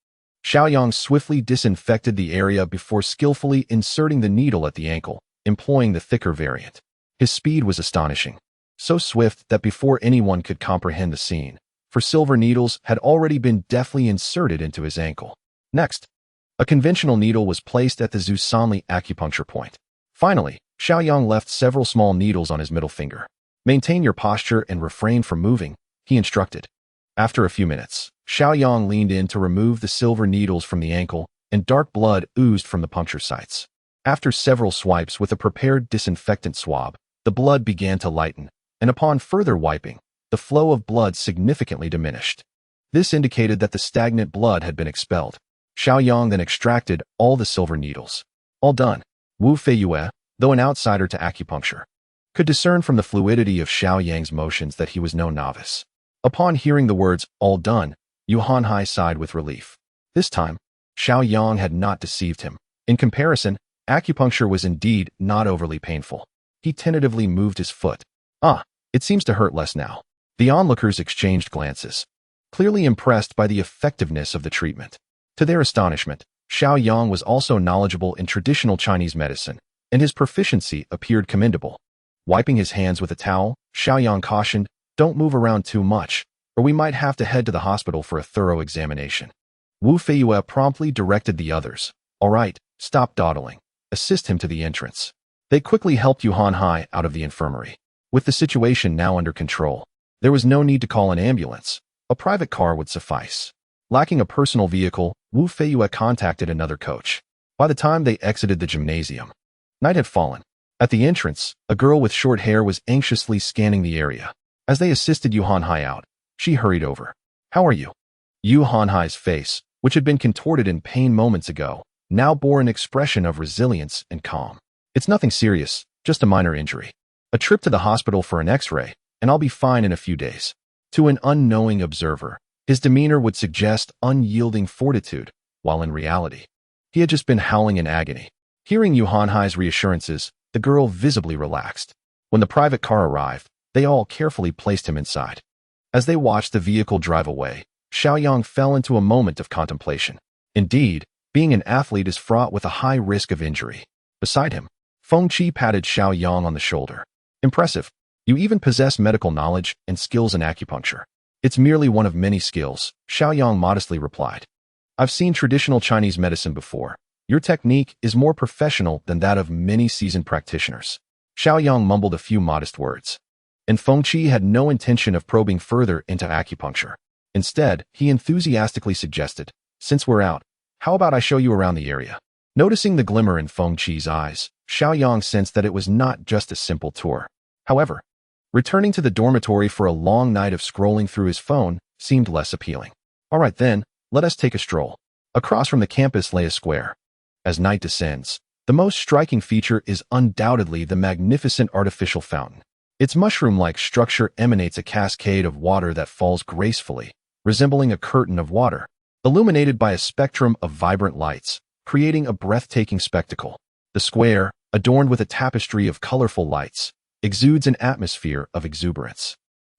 Xiao Yang swiftly disinfected the area before skillfully inserting the needle at the ankle, employing the thicker variant. His speed was astonishing, so swift that before anyone could comprehend the scene, for silver needles had already been deftly inserted into his ankle. Next, a conventional needle was placed at the Zusanli acupuncture point. Finally, Xiao Yang left several small needles on his middle finger. "Maintain your posture and refrain from moving," he instructed. After a few minutes, Xiao Yang leaned in to remove the silver needles from the ankle, and dark blood oozed from the puncture sites. After several swipes with a prepared disinfectant swab, the blood began to lighten, and upon further wiping, the flow of blood significantly diminished. This indicated that the stagnant blood had been expelled. Xiao Yang then extracted all the silver needles. All done. Wu Feiyue, though an outsider to acupuncture, could discern from the fluidity of Xiao Yang's motions that he was no novice. Upon hearing the words, all done, Yu Hanhai sighed with relief. This time, Xiao Yang had not deceived him. In comparison, acupuncture was indeed not overly painful. He tentatively moved his foot. It seems to hurt less now. The onlookers exchanged glances, clearly impressed by the effectiveness of the treatment. To their astonishment, Xiao Yang was also knowledgeable in traditional Chinese medicine, and his proficiency appeared commendable. Wiping his hands with a towel, Xiao Yang cautioned, "Don't move around too much, or we might have to head to the hospital for a thorough examination." Wu Feiyue promptly directed the others. "All right, stop dawdling. Assist him to the entrance." They quickly helped Yu Hanhai out of the infirmary. With the situation now under control, there was no need to call an ambulance. A private car would suffice. Lacking a personal vehicle, Wu Feiyue contacted another coach. By the time they exited the gymnasium, night had fallen. At the entrance, a girl with short hair was anxiously scanning the area. As they assisted Yu Hanhai out, she hurried over. "How are you?" Yu Hanhai's face, which had been contorted in pain moments ago, now bore an expression of resilience and calm. "It's nothing serious, just a minor injury. A trip to the hospital for an X-ray, and I'll be fine in a few days." To an unknowing observer, his demeanor would suggest unyielding fortitude, while in reality, he had just been howling in agony. Hearing Yu Hanhai's reassurances, the girl visibly relaxed. When the private car arrived, they all carefully placed him inside. As they watched the vehicle drive away, Xiao Yang fell into a moment of contemplation. Indeed, being an athlete is fraught with a high risk of injury. Beside him, Feng Qi patted Xiao Yang on the shoulder. "Impressive. You even possess medical knowledge and skills in acupuncture." "It's merely one of many skills," Xiao Yang modestly replied. "I've seen traditional Chinese medicine before. Your technique is more professional than that of many seasoned practitioners." Xiao Yang mumbled a few modest words. And Feng Qi had no intention of probing further into acupuncture. Instead, he enthusiastically suggested, "Since we're out, how about I show you around the area?" Noticing the glimmer in Feng Qi's eyes, Xiao Yang sensed that it was not just a simple tour. However, returning to the dormitory for a long night of scrolling through his phone seemed less appealing. "All right then, let us take a stroll." Across from the campus lay a square. As night descends, the most striking feature is undoubtedly the magnificent artificial fountain. Its mushroom-like structure emanates a cascade of water that falls gracefully, resembling a curtain of water, illuminated by a spectrum of vibrant lights, creating a breathtaking spectacle. The square, adorned with a tapestry of colorful lights, exudes an atmosphere of exuberance.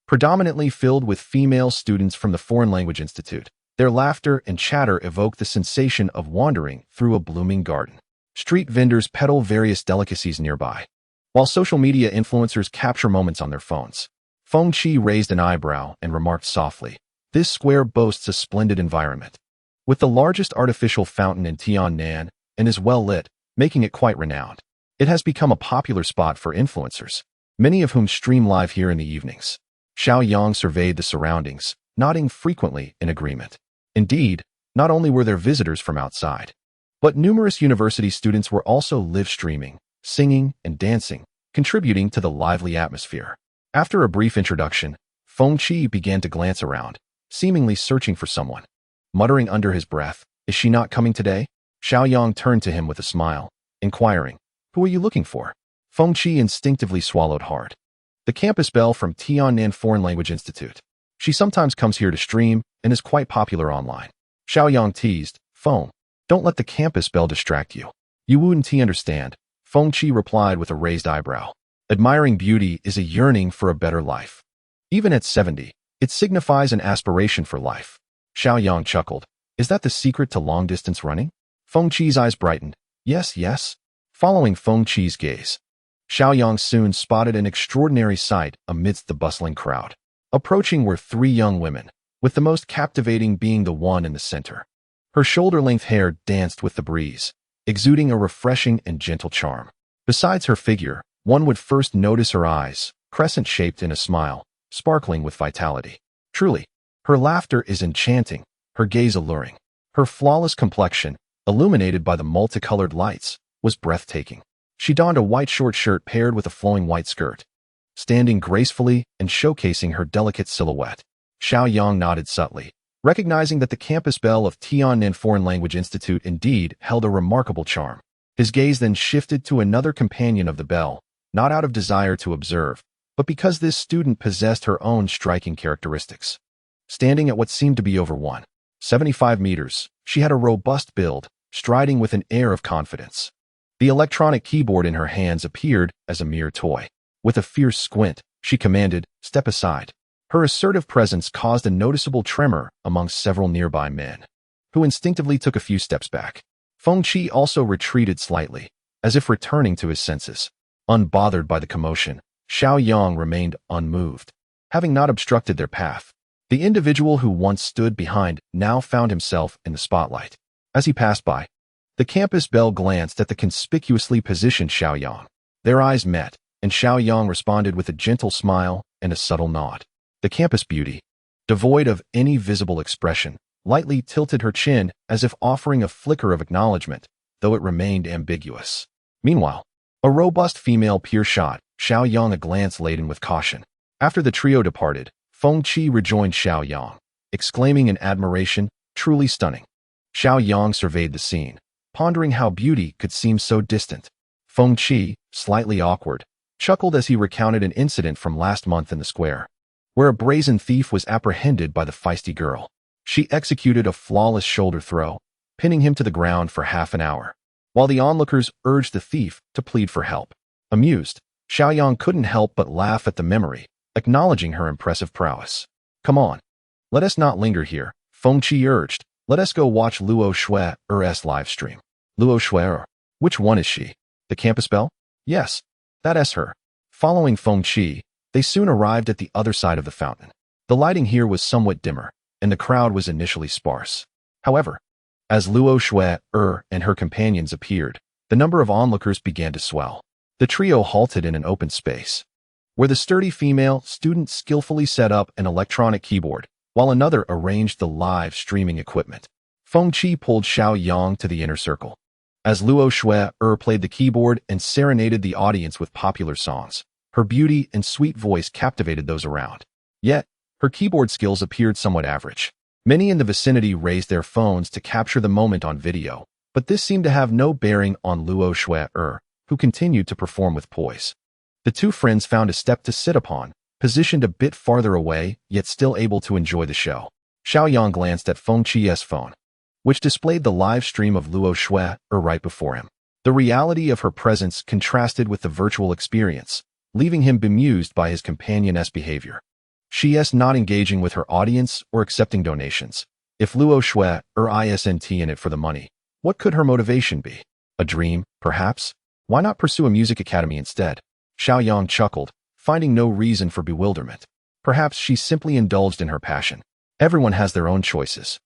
Predominantly filled with female students from the Foreign Language Institute, their laughter and chatter evoke the sensation of wandering through a blooming garden. Street vendors peddle various delicacies nearby, while social media influencers capture moments on their phones. Feng Qi raised an eyebrow and remarked softly, "This square boasts a splendid environment, with the largest artificial fountain in Tiannan, and is well lit, making it quite renowned. It has become a popular spot for influencers, many of whom stream live here in the evenings." Xiao Yang surveyed the surroundings, nodding frequently in agreement. Indeed, not only were there visitors from outside, but numerous university students were also live streaming, singing, and dancing, contributing to the lively atmosphere. After a brief introduction, Feng Qi began to glance around, seemingly searching for someone. Muttering under his breath, "Is she not coming today?" Xiao Yang turned to him with a smile, inquiring, "Who are you looking for?" Feng Qi instinctively swallowed hard. "The campus belle from Tiannan Foreign Language Institute. She sometimes comes here to stream and is quite popular online." Xiao Yang teased, "Feng, don't let the campus belle distract you. You wouldn't understand," Feng Qi replied with a raised eyebrow. "Admiring beauty is a yearning for a better life. Even at 70, it signifies an aspiration for life." Xiao Yang chuckled. "Is that the secret to long-distance running?" Feng Qi's eyes brightened. "Yes, yes." Following Feng Qi's gaze, Xiao Yang soon spotted an extraordinary sight amidst the bustling crowd. Approaching were three young women, with the most captivating being the one in the center. Her shoulder-length hair danced with the breeze, exuding a refreshing and gentle charm. Besides her figure, one would first notice her eyes, crescent-shaped in a smile, sparkling with vitality. Truly, her laughter is enchanting, her gaze alluring. Her flawless complexion, illuminated by the multicolored lights, was breathtaking. She donned a white short shirt paired with a flowing white skirt, standing gracefully and showcasing her delicate silhouette. Xiao Yang nodded subtly, recognizing that the campus bell of Tiannan Foreign Language Institute indeed held a remarkable charm. His gaze then shifted to another companion of the bell, not out of desire to observe, but because this student possessed her own striking characteristics. Standing at what seemed to be over 175 meters, she had a robust build, striding with an air of confidence. The electronic keyboard in her hands appeared as a mere toy. With a fierce squint, she commanded, "Step aside." Her assertive presence caused a noticeable tremor amongst several nearby men, who instinctively took a few steps back. Feng Qi also retreated slightly, as if returning to his senses. Unbothered by the commotion, Xiao Yang remained unmoved, having not obstructed their path. The individual who once stood behind now found himself in the spotlight. As he passed by, the campus belle glanced at the conspicuously positioned Xiao Yang. Their eyes met, and Xiao Yang responded with a gentle smile and a subtle nod. The campus beauty, devoid of any visible expression, lightly tilted her chin as if offering a flicker of acknowledgement, though it remained ambiguous. Meanwhile, a robust female peer shot Xiao Yang a glance laden with caution. After the trio departed, Feng Qi rejoined Xiao Yang, exclaiming in admiration, "Truly stunning." Xiao Yang surveyed the scene, pondering how beauty could seem so distant. Feng Qi, slightly awkward, chuckled as he recounted an incident from last month in the square, where a brazen thief was apprehended by the feisty girl. She executed a flawless shoulder throw, pinning him to the ground for half an hour, while the onlookers urged the thief to plead for help. Amused, Xiao Yang couldn't help but laugh at the memory, acknowledging her impressive prowess. "Come on, let us not linger here," Feng Qi urged. "Let us go watch Luo Shue's live stream." Luo Shui? Which one is she? The campus belle? Yes, that's her. Following Feng Qi, they soon arrived at the other side of the fountain. The lighting here was somewhat dimmer, and the crowd was initially sparse. However, as Luo Shui and her companions appeared, the number of onlookers began to swell. The trio halted in an open space, where the sturdy female student skillfully set up an electronic keyboard, while another arranged the live streaming equipment. Feng Qi pulled Xiao Yang to the inner circle, as Luo Shui played the keyboard and serenaded the audience with popular songs. Her beauty and sweet voice captivated those around. Yet, her keyboard skills appeared somewhat average. Many in the vicinity raised their phones to capture the moment on video, but this seemed to have no bearing on Luo Shui, who continued to perform with poise. The two friends found a step to sit upon, positioned a bit farther away, yet still able to enjoy the show. Xiao Yang glanced at Feng Qi's phone, which displayed the live stream of Luo Shui right before him. The reality of her presence contrasted with the virtual experience, leaving him bemused by his companion's behavior. She's not engaging with her audience or accepting donations. If Luo Shui isn't in it for the money, what could her motivation be? A dream, perhaps? Why not pursue a music academy instead? Xiao Yang chuckled, finding no reason for bewilderment. Perhaps she simply indulged in her passion. Everyone has their own choices.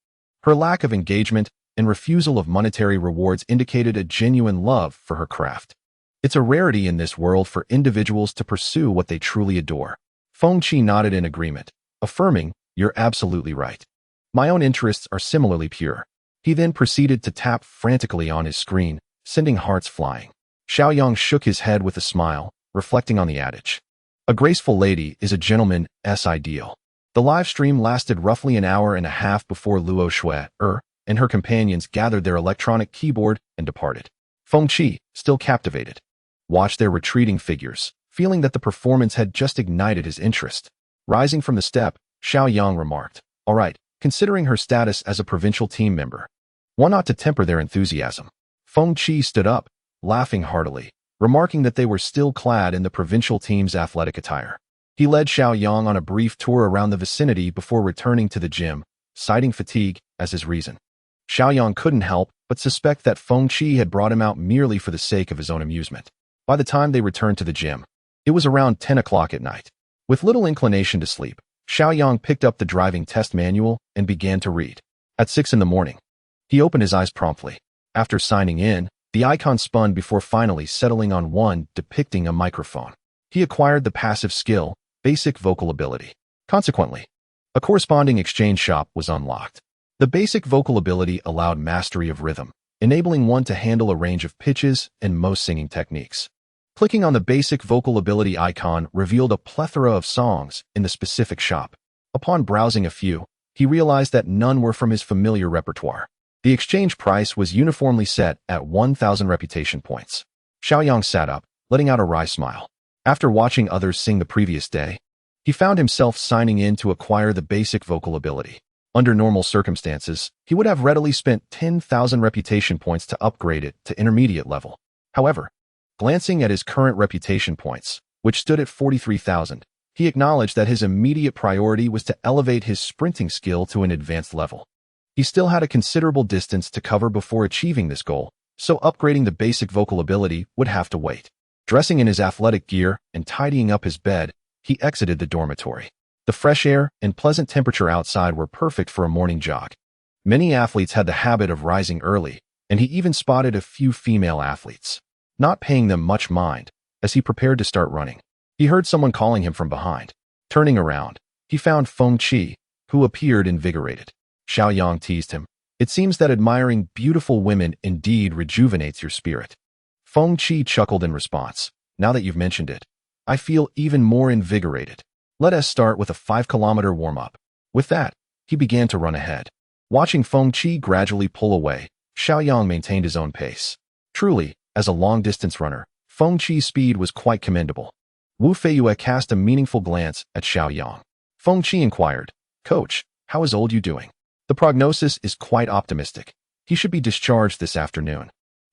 Her lack of engagement and refusal of monetary rewards indicated a genuine love for her craft. It's a rarity in this world for individuals to pursue what they truly adore. Feng Qi nodded in agreement, affirming, "You're absolutely right. My own interests are similarly pure." He then proceeded to tap frantically on his screen, sending hearts flying. Xiao Yang shook his head with a smile, reflecting on the adage, "A graceful lady is a gentleman's ideal." The live stream lasted roughly an hour and a half before Luo Shui and her companions gathered their electronic keyboard and departed. Feng Qi, still captivated, watched their retreating figures, feeling that the performance had just ignited his interest. Rising from the step, Xiao Yang remarked, "All right, considering her status as a provincial team member, why not to temper their enthusiasm?" Feng Qi stood up, laughing heartily, remarking that they were still clad in the provincial team's athletic attire. He led Xiao Yang on a brief tour around the vicinity before returning to the gym, citing fatigue as his reason. Xiao Yang couldn't help but suspect that Feng Qi had brought him out merely for the sake of his own amusement. By the time they returned to the gym, it was around 10 o'clock at night. With little inclination to sleep, Xiao Yang picked up the driving test manual and began to read. At 6 in the morning, he opened his eyes promptly. After signing in, the icon spun before finally settling on one depicting a microphone. He acquired the passive skill, Basic Vocal Ability. Consequently, a corresponding exchange shop was unlocked. The basic vocal ability allowed mastery of rhythm, enabling one to handle a range of pitches and most singing techniques. Clicking on the basic vocal ability icon revealed a plethora of songs in the specific shop. Upon browsing a few, he realized that none were from his familiar repertoire. The exchange price was uniformly set at 1,000 reputation points. Xiao Yang sat up, letting out a wry smile. After watching others sing the previous day, he found himself signing in to acquire the basic vocal ability. Under normal circumstances, he would have readily spent 10,000 reputation points to upgrade it to intermediate level. However, glancing at his current reputation points, which stood at 43,000, he acknowledged that his immediate priority was to elevate his sprinting skill to an advanced level. He still had a considerable distance to cover before achieving this goal, so upgrading the basic vocal ability would have to wait. Dressing in his athletic gear and tidying up his bed, he exited the dormitory. The fresh air and pleasant temperature outside were perfect for a morning jog. Many athletes had the habit of rising early, and he even spotted a few female athletes, not paying them much mind. As he prepared to start running, he heard someone calling him from behind. Turning around, he found Feng Qi, who appeared invigorated. Xiao Yang teased him. It seems that admiring beautiful women indeed rejuvenates your spirit. Feng Qi chuckled in response. Now that you've mentioned it, I feel even more invigorated. Let us start with a 5-kilometer warm-up. With that, he began to run ahead. Watching Feng Qi gradually pull away, Xiao Yang maintained his own pace. Truly, as a long-distance runner, Feng Qi's speed was quite commendable. Wu Feiyue cast a meaningful glance at Xiao Yang. Feng Qi inquired, "Coach, how is old you doing?" "The prognosis is quite optimistic. He should be discharged this afternoon."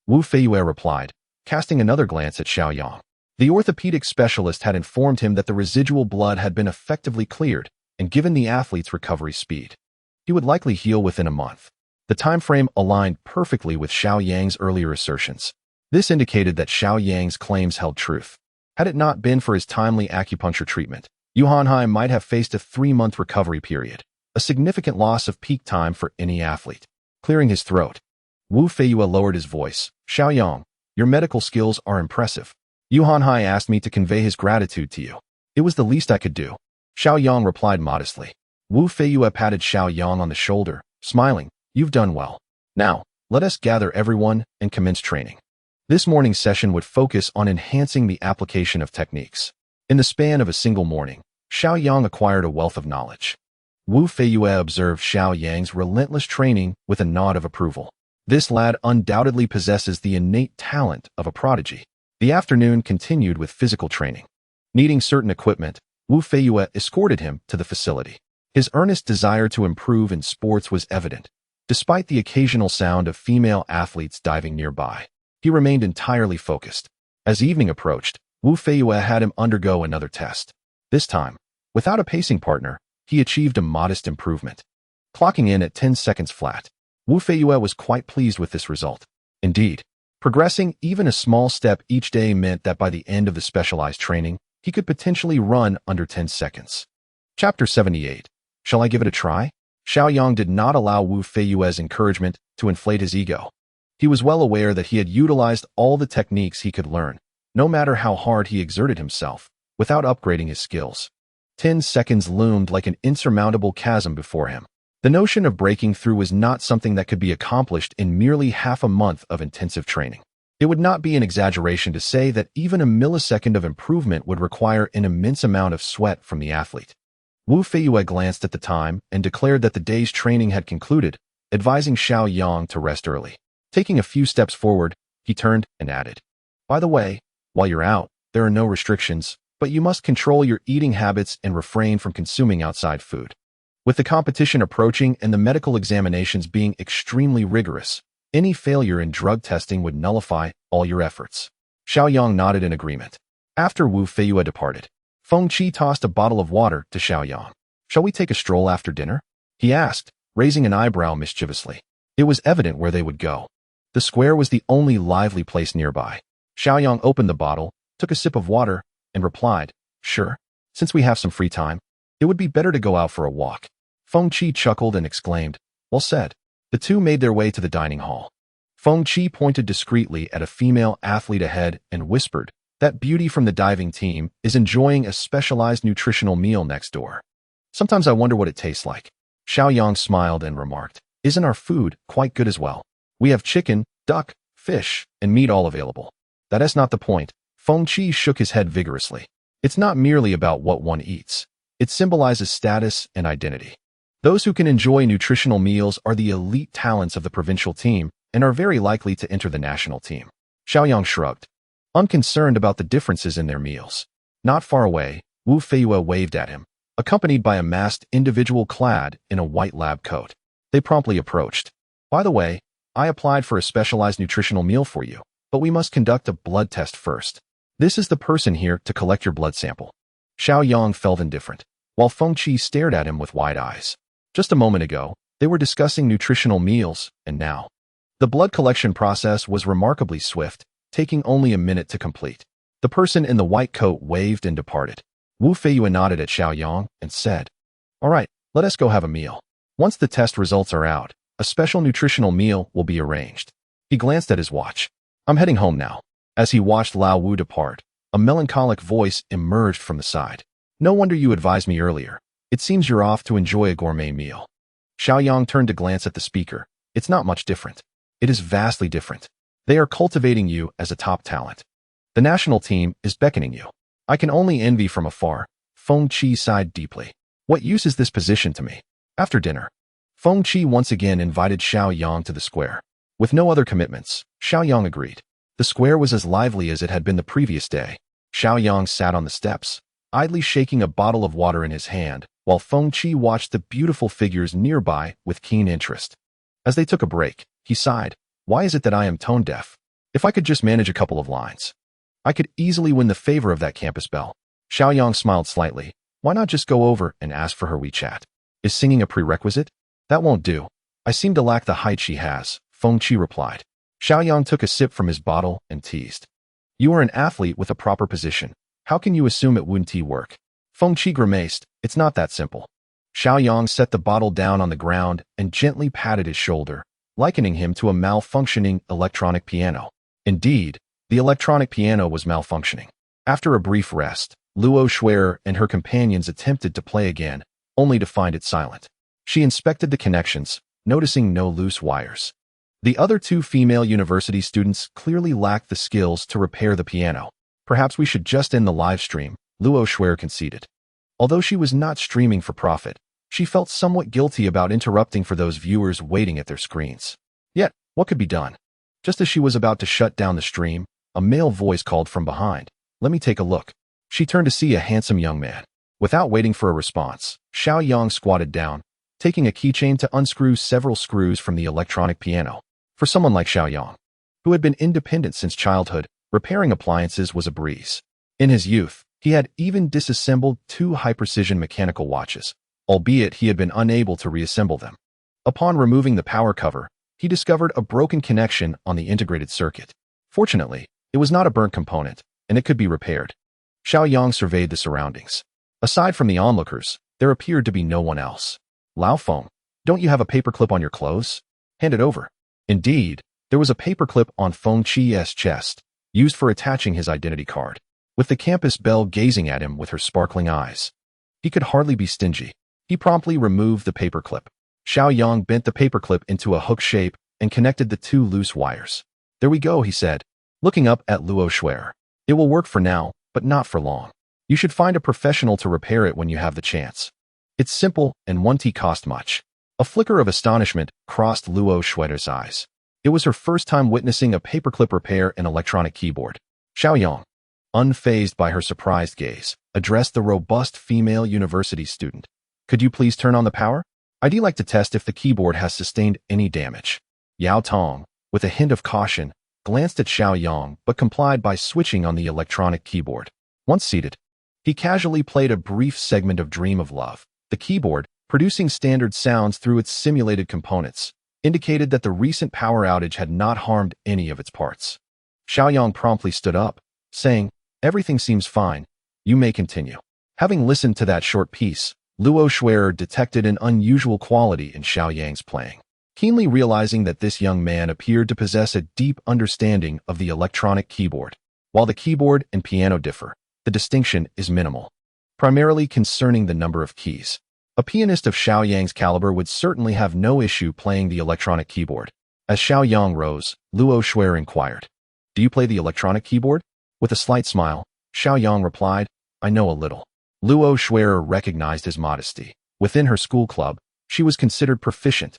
Wu Feiyue replied, casting another glance at Xiao Yang. The orthopedic specialist had informed him that the residual blood had been effectively cleared, and given the athlete's recovery speed, he would likely heal within a month. The time frame aligned perfectly with Xiao Yang's earlier assertions. This indicated that Xiao Yang's claims held truth. Had it not been for his timely acupuncture treatment, Yu Hanhai might have faced a 3-month recovery period, a significant loss of peak time for any athlete. Clearing his throat, Wu Feiyue lowered his voice. "Xiao Yang, your medical skills are impressive. Yu Hanhai asked me to convey his gratitude to you. It was the least I could do." Xiao Yang replied modestly. Wu Feiyue patted Xiao Yang on the shoulder, smiling. "You've done well. Now, let us gather everyone and commence training." This morning's session would focus on enhancing the application of techniques. In the span of a single morning, Xiao Yang acquired a wealth of knowledge. Wu Feiyue observed Xiao Yang's relentless training with a nod of approval. This lad undoubtedly possesses the innate talent of a prodigy. The afternoon continued with physical training. Needing certain equipment, Wu Feiyue escorted him to the facility. His earnest desire to improve in sports was evident. Despite the occasional sound of female athletes diving nearby, he remained entirely focused. As evening approached, Wu Feiyue had him undergo another test. This time, without a pacing partner, he achieved a modest improvement. Clocking in at 10 seconds flat, Wu Feiyue was quite pleased with this result. Indeed, progressing even a small step each day meant that by the end of the specialized training, he could potentially run under 10 seconds. Chapter 78. Shall I give it a try? Xiao Yang did not allow Wu Feiyue's encouragement to inflate his ego. He was well aware that he had utilized all the techniques he could learn, no matter how hard he exerted himself, without upgrading his skills. 10 seconds loomed like an insurmountable chasm before him. The notion of breaking through was not something that could be accomplished in merely half a month of intensive training. It would not be an exaggeration to say that even a millisecond of improvement would require an immense amount of sweat from the athlete. Wu Feiyue glanced at the time and declared that the day's training had concluded, advising Xiao Yang to rest early. Taking a few steps forward, he turned and added, "By the way, while you're out, there are no restrictions, but you must control your eating habits and refrain from consuming outside food." With the competition approaching and the medical examinations being extremely rigorous, any failure in drug testing would nullify all your efforts. Xiao Yang nodded in agreement. After Wu Feiyue departed, Feng Qi tossed a bottle of water to Xiao Yang. "Shall we take a stroll after dinner?" he asked, raising an eyebrow mischievously. It was evident where they would go. The square was the only lively place nearby. Xiao Yang opened the bottle, took a sip of water, and replied, "Sure. Since we have some free time, it would be better to go out for a walk." Feng Qi chuckled and exclaimed, "Well said." The two made their way to the dining hall. Feng Qi pointed discreetly at a female athlete ahead and whispered, "That beauty from the diving team is enjoying a specialized nutritional meal next door. Sometimes I wonder what it tastes like." Xiao Yang smiled and remarked, "Isn't our food quite good as well? We have chicken, duck, fish, and meat all available." "That is not the point." Feng Qi shook his head vigorously. "It's not merely about what one eats. It symbolizes status and identity. Those who can enjoy nutritional meals are the elite talents of the provincial team and are very likely to enter the national team. Xiao Yang shrugged, unconcerned about the differences in their meals. Not far away, Wu Feiyue waved at him, accompanied by a masked individual clad in a white lab coat. They promptly approached. By the way, I applied for a specialized nutritional meal for you, but we must conduct a blood test first. This is the person here to collect your blood sample. Xiao Yang felt indifferent, while Feng Qi stared at him with wide eyes. Just a moment ago, they were discussing nutritional meals, and now. The blood collection process was remarkably swift, taking only a minute to complete. The person in the white coat waved and departed. Wu Feiyue nodded at Xiao Yang and said, "All right, let us go have a meal. Once the test results are out, a special nutritional meal will be arranged." He glanced at his watch. "I'm heading home now." As he watched Lao Wu depart, a melancholic voice emerged from the side. "No wonder you advised me earlier. It seems you're off to enjoy a gourmet meal." Xiao Yang turned to glance at the speaker. "It's not much different. It is vastly different. They are cultivating you as a top talent. The national team is beckoning you. I can only envy from afar." Feng Qi sighed deeply. "What use is this position to me?" After dinner, Feng Qi once again invited Xiao Yang to the square. With no other commitments, Xiao Yang agreed. The square was as lively as it had been the previous day. Xiao Yang sat on the steps, idly shaking a bottle of water in his hand, while Feng Qi watched the beautiful figures nearby with keen interest. As they took a break, he sighed. "Why is it that I am tone deaf? If I could just manage a couple of lines, I could easily win the favor of that campus belle." Xiao Yang smiled slightly. "Why not just go over and ask for her WeChat? Is singing a prerequisite?" "That won't do. I seem to lack the height she has," Feng Qi replied. Xiao Yang took a sip from his bottle and teased. "You are an athlete with a proper position. How can you assume it wouldn't work?" Feng Qi grimaced. "It's not that simple." Xiao Yang set the bottle down on the ground and gently patted his shoulder, likening him to a malfunctioning electronic piano. Indeed, the electronic piano was malfunctioning. After a brief rest, Luo Schwerer and her companions attempted to play again, only to find it silent. She inspected the connections, noticing no loose wires. The other two female university students clearly lacked the skills to repair the piano. "Perhaps we should just end the live stream," Luo Schwerer conceded. Although she was not streaming for profit, she felt somewhat guilty about interrupting for those viewers waiting at their screens. Yet, what could be done? Just as she was about to shut down the stream, a male voice called from behind. "Let me take a look." She turned to see a handsome young man. Without waiting for a response, Xiao Yang squatted down, taking a keychain to unscrew several screws from the electronic piano. For someone like Xiao Yang, who had been independent since childhood, repairing appliances was a breeze. In his youth, he had even disassembled 2 high-precision mechanical watches, albeit he had been unable to reassemble them. Upon removing the power cover, he discovered a broken connection on the integrated circuit. Fortunately, it was not a burnt component, and it could be repaired. Xiao Yang surveyed the surroundings. Aside from the onlookers, there appeared to be no one else. "Lao Feng, don't you have a paperclip on your clothes? Hand it over." Indeed, there was a paperclip on Feng Qi's chest, used for attaching his identity card, with the campus belle gazing at him with her sparkling eyes. He could hardly be stingy. He promptly removed the paperclip. Xiao Yang bent the paperclip into a hook shape and connected the 2 loose wires. "There we go," he said, looking up at Luo Schwerer. "It will work for now, but not for long. You should find a professional to repair it when you have the chance. It's simple and won't cost much." A flicker of astonishment crossed Luo Schwerer's eyes. It was her first time witnessing a paperclip repair an electronic keyboard. Xiao Yang, unfazed by her surprised gaze, addressed the robust female university student. "Could you please turn on the power? I'd like to test if the keyboard has sustained any damage." Yao Tong, with a hint of caution, glanced at Xiao Yang but complied by switching on the electronic keyboard. Once seated, he casually played a brief segment of Dream of Love. The keyboard, producing standard sounds through its simulated components, indicated that the recent power outage had not harmed any of its parts. Xiao Yang promptly stood up, saying, "Everything seems fine. You may continue." Having listened to that short piece, Luo Schwerer detected an unusual quality in Xiao Yang's playing. Keenly realizing that this young man appeared to possess a deep understanding of the electronic keyboard. While the keyboard and piano differ, the distinction is minimal, primarily concerning the number of keys. A pianist of Xiao Yang's caliber would certainly have no issue playing the electronic keyboard. As Xiao Yang rose, Luo Schwerer inquired, "Do you play the electronic keyboard?" With a slight smile, Xiao Yang replied, "I know a little." Luo Schwerer recognized his modesty. Within her school club, She was considered proficient,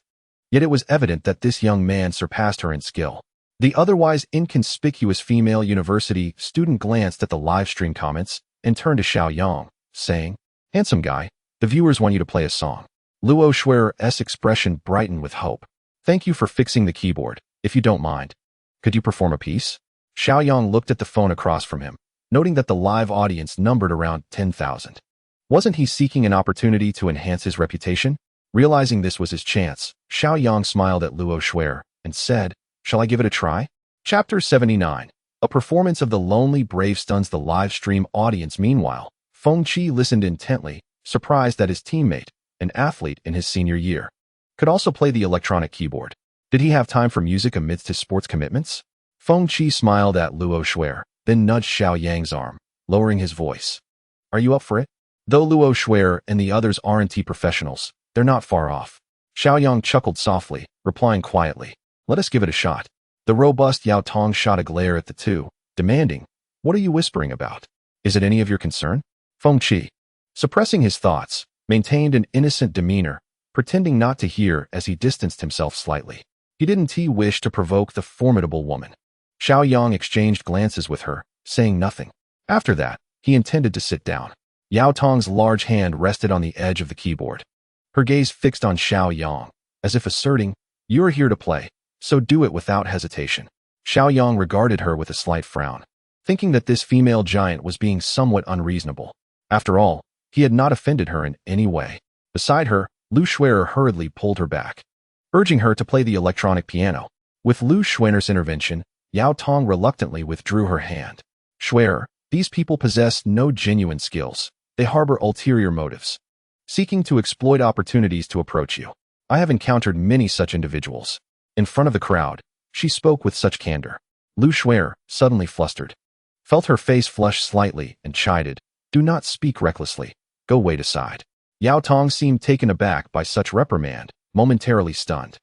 yet it was evident that this young man surpassed her in skill. The otherwise inconspicuous female university student glanced at the livestream comments and turned to Xiao Yang, saying, "Handsome guy, the viewers want you to play a song." Luo Schwerer's expression brightened with hope. "Thank you for fixing the keyboard, if you don't mind. Could you perform a piece?" Xiao Yang looked at the phone across from him, noting that the live audience numbered around 10,000. Wasn't he seeking an opportunity to enhance his reputation? Realizing this was his chance, Xiao Yang smiled at Luo Schwerer and said, "Shall I give it a try?" Chapter 79. A performance of The Lonely Brave stuns the live stream audience. Meanwhile, Feng Qi listened intently, surprised that his teammate, an athlete in his senior year, could also play the electronic keyboard. Did he have time for music amidst his sports commitments? Feng Qi smiled at Luo Schwerer, then nudged Xiao Yang's arm, lowering his voice. "Are you up for it?" Though Luo Schwerer and the others aren't professionals, they're not far off. Xiao Yang chuckled softly, replying quietly, "Let us give it a shot." The robust Yao Tong shot a glare at the two, demanding, "What are you whispering about? Is it any of your concern?" Feng Qi, suppressing his thoughts, maintained an innocent demeanor, pretending not to hear as he distanced himself slightly. He didn't wish to provoke the formidable woman. Xiao Yang exchanged glances with her, saying nothing. After that, he intended to sit down. Yao Tong's large hand rested on the edge of the keyboard. Her gaze fixed on Xiao Yang, as if asserting, "You're here to play, so do it without hesitation." Xiao Yang regarded her with a slight frown, thinking that this female giant was being somewhat unreasonable. After all, he had not offended her in any way. Beside her, Lu Schwerer hurriedly pulled her back, urging her to play the electronic piano. With Lu Schwerer's intervention, Yao Tong reluctantly withdrew her hand. "Schwerer, these people possess no genuine skills. They harbor ulterior motives, seeking to exploit opportunities to approach you. I have encountered many such individuals." In front of the crowd, she spoke with such candor. Lu Schwerer, suddenly flustered, felt her face flush slightly and chided, "Do not speak recklessly. Go wait aside." Yao Tong seemed taken aback by such reprimand, momentarily stunned.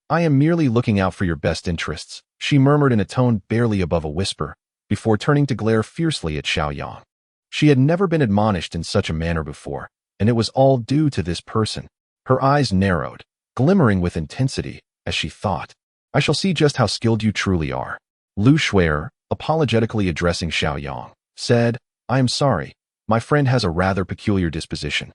"I am merely looking out for your best interests," she murmured in a tone barely above a whisper, before turning to glare fiercely at Xiao Yang. She had never been admonished in such a manner before, and it was all due to this person. Her eyes narrowed, glimmering with intensity, as she thought, "I shall see just how skilled you truly are." Lu Schwerer, apologetically addressing Xiao Yang, said, "I am sorry. My friend has a rather peculiar disposition.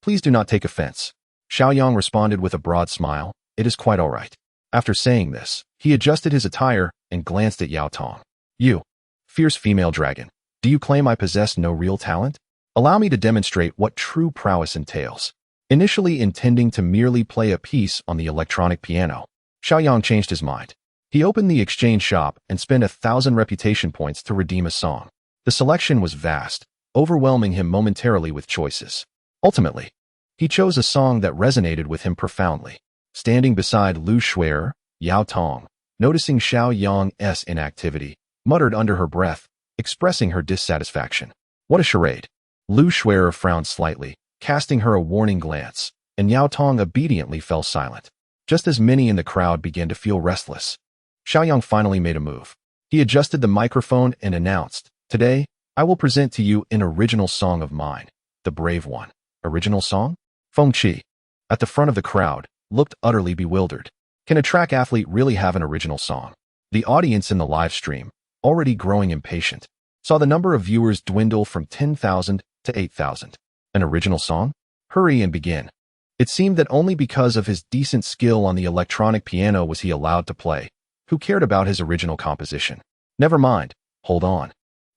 Please do not take offense." Xiao Yang responded with a broad smile, "It is quite all right." After saying this, he adjusted his attire and glanced at Yao Tong. "You, fierce female dragon, do you claim I possess no real talent? Allow me to demonstrate what true prowess entails." Initially intending to merely play a piece on the electronic piano, Xiao Yang changed his mind. He opened the exchange shop and spent 1,000 reputation points to redeem a song. The selection was vast, overwhelming him momentarily with choices. Ultimately, he chose a song that resonated with him profoundly. Standing beside Lu Schwerer, Yao Tong, noticing Xiao Yang's inactivity, muttered under her breath, expressing her dissatisfaction. "What a charade." Lu Schwerer frowned slightly, casting her a warning glance, and Yao Tong obediently fell silent. Just as many in the crowd began to feel restless, Xiao Yang finally made a move. He adjusted the microphone and announced, "Today, I will present to you an original song of mine, The Brave One." Original song? Feng Qi, at the front of the crowd, looked utterly bewildered. Can a track athlete really have an original song? The audience in the live stream, already growing impatient, saw the number of viewers dwindle from 10,000 to 8,000. An original song? Hurry and begin. It seemed that only because of his decent skill on the electronic piano was he allowed to play. Who cared about his original composition? Never mind. Hold on.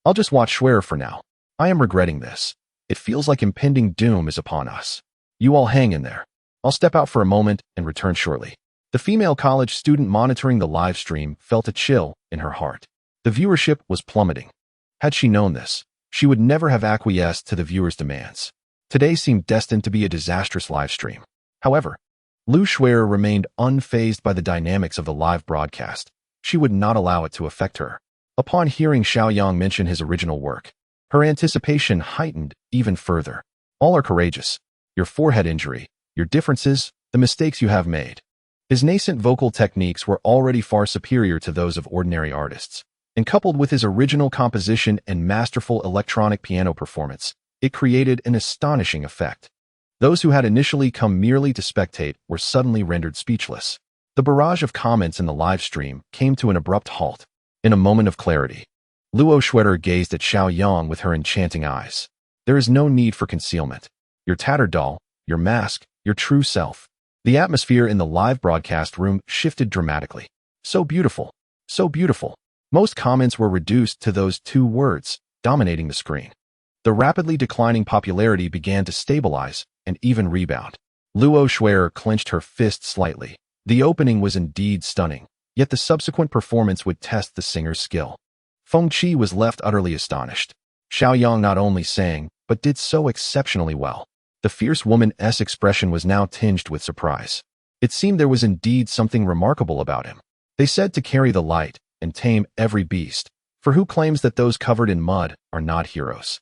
I'll just watch Schwerer for now. I am regretting this. It feels like impending doom is upon us. You all hang in there. I'll step out for a moment and return shortly. The female college student monitoring the live stream felt a chill in her heart. The viewership was plummeting. Had she known this, she would never have acquiesced to the viewers' demands. Today seemed destined to be a disastrous live stream. However, Lu Schwerer remained unfazed by the dynamics of the live broadcast. She would not allow it to affect her. Upon hearing Xiao Yang mention his original work, her anticipation heightened even further. All are courageous. Your forehead injury, your differences, the mistakes you have made. His nascent vocal techniques were already far superior to those of ordinary artists, and coupled with his original composition and masterful electronic piano performance, it created an astonishing effect. Those who had initially come merely to spectate were suddenly rendered speechless. The barrage of comments in the live stream came to an abrupt halt. In a moment of clarity, Luo Schroeder gazed at Xiao Yang with her enchanting eyes. There is no need for concealment. Your tattered doll, your mask, your true self. The atmosphere in the live broadcast room shifted dramatically. So beautiful. So beautiful. Most comments were reduced to those two words, dominating the screen. The rapidly declining popularity began to stabilize and even rebound. Luo Schroeder clenched her fist slightly. The opening was indeed stunning, yet the subsequent performance would test the singer's skill. Feng Qi was left utterly astonished. Xiao Yang not only sang, but did so exceptionally well. The fierce woman's expression was now tinged with surprise. It seemed there was indeed something remarkable about him. They said to carry the light and tame every beast, for who claims that those covered in mud are not heroes?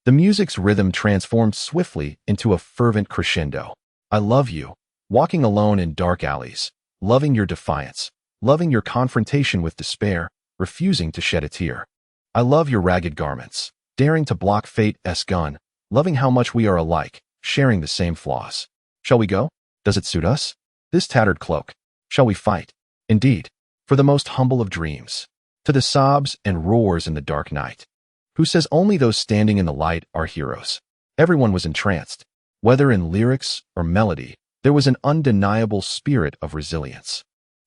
The music's rhythm transformed swiftly into a fervent crescendo. I love you, walking alone in dark alleys, loving your defiance, loving your confrontation with despair, refusing to shed a tear. I love your ragged garments, daring to block fate's gun, loving how much we are alike, sharing the same flaws. Shall we go? Does it suit us? This tattered cloak. Shall we fight? Indeed, for the most humble of dreams. To the sobs and roars in the dark night. Who says only those standing in the light are heroes? Everyone was entranced. Whether in lyrics or melody, there was an undeniable spirit of resilience.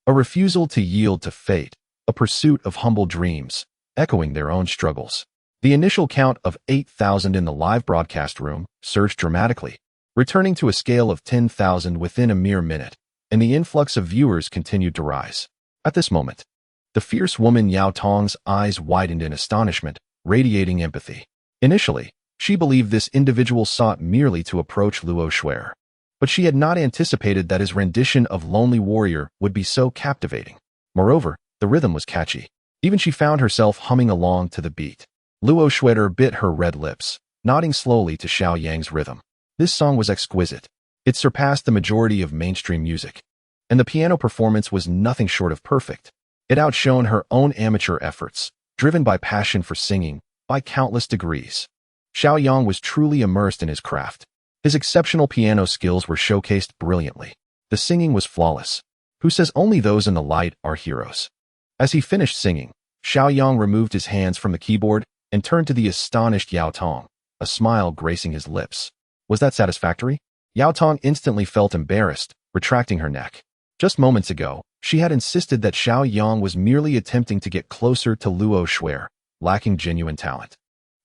A refusal to yield to fate, a pursuit of humble dreams, echoing their own struggles. The initial count of 8,000 in the live broadcast room surged dramatically, returning to a scale of 10,000 within a mere minute, and the influx of viewers continued to rise. At this moment, the fierce woman Yao Tong's eyes widened in astonishment, radiating empathy. Initially, she believed this individual sought merely to approach Luo Schroeder, but she had not anticipated that his rendition of Lonely Warrior would be so captivating. Moreover, the rhythm was catchy. Even she found herself humming along to the beat. Luo Schroeder bit her red lips, nodding slowly to Xiao Yang's rhythm. This song was exquisite. It surpassed the majority of mainstream music, and the piano performance was nothing short of perfect. It outshone her own amateur efforts, driven by passion for singing, by countless degrees. Xiao Yang was truly immersed in his craft. His exceptional piano skills were showcased brilliantly. The singing was flawless. Who says only those in the light are heroes? As he finished singing, Xiao Yang removed his hands from the keyboard and turned to the astonished Yao Tong, a smile gracing his lips. Was that satisfactory? Yao Tong instantly felt embarrassed, retracting her neck. Just moments ago, she had insisted that Xiao Yang was merely attempting to get closer to Luo Schroeder, lacking genuine talent.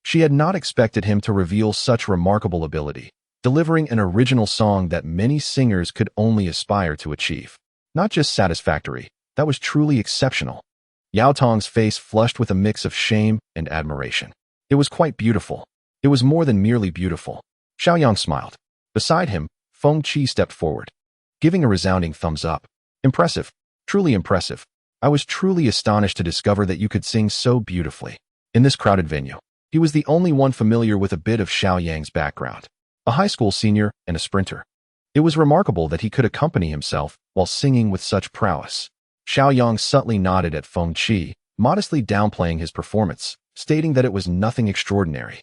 She had not expected him to reveal such remarkable ability, delivering an original song that many singers could only aspire to achieve. Not just satisfactory, that was truly exceptional. Yao Tong's face flushed with a mix of shame and admiration. It was quite beautiful. It was more than merely beautiful. Xiao Yang smiled. Beside him, Feng Qi stepped forward, giving a resounding thumbs up. Impressive. Truly impressive. I was truly astonished to discover that you could sing so beautifully. In this crowded venue, he was the only one familiar with a bit of Xiao Yang's background. A high school senior and a sprinter. It was remarkable that he could accompany himself while singing with such prowess. Xiao Yang subtly nodded at Feng Qi, modestly downplaying his performance, stating that it was nothing extraordinary,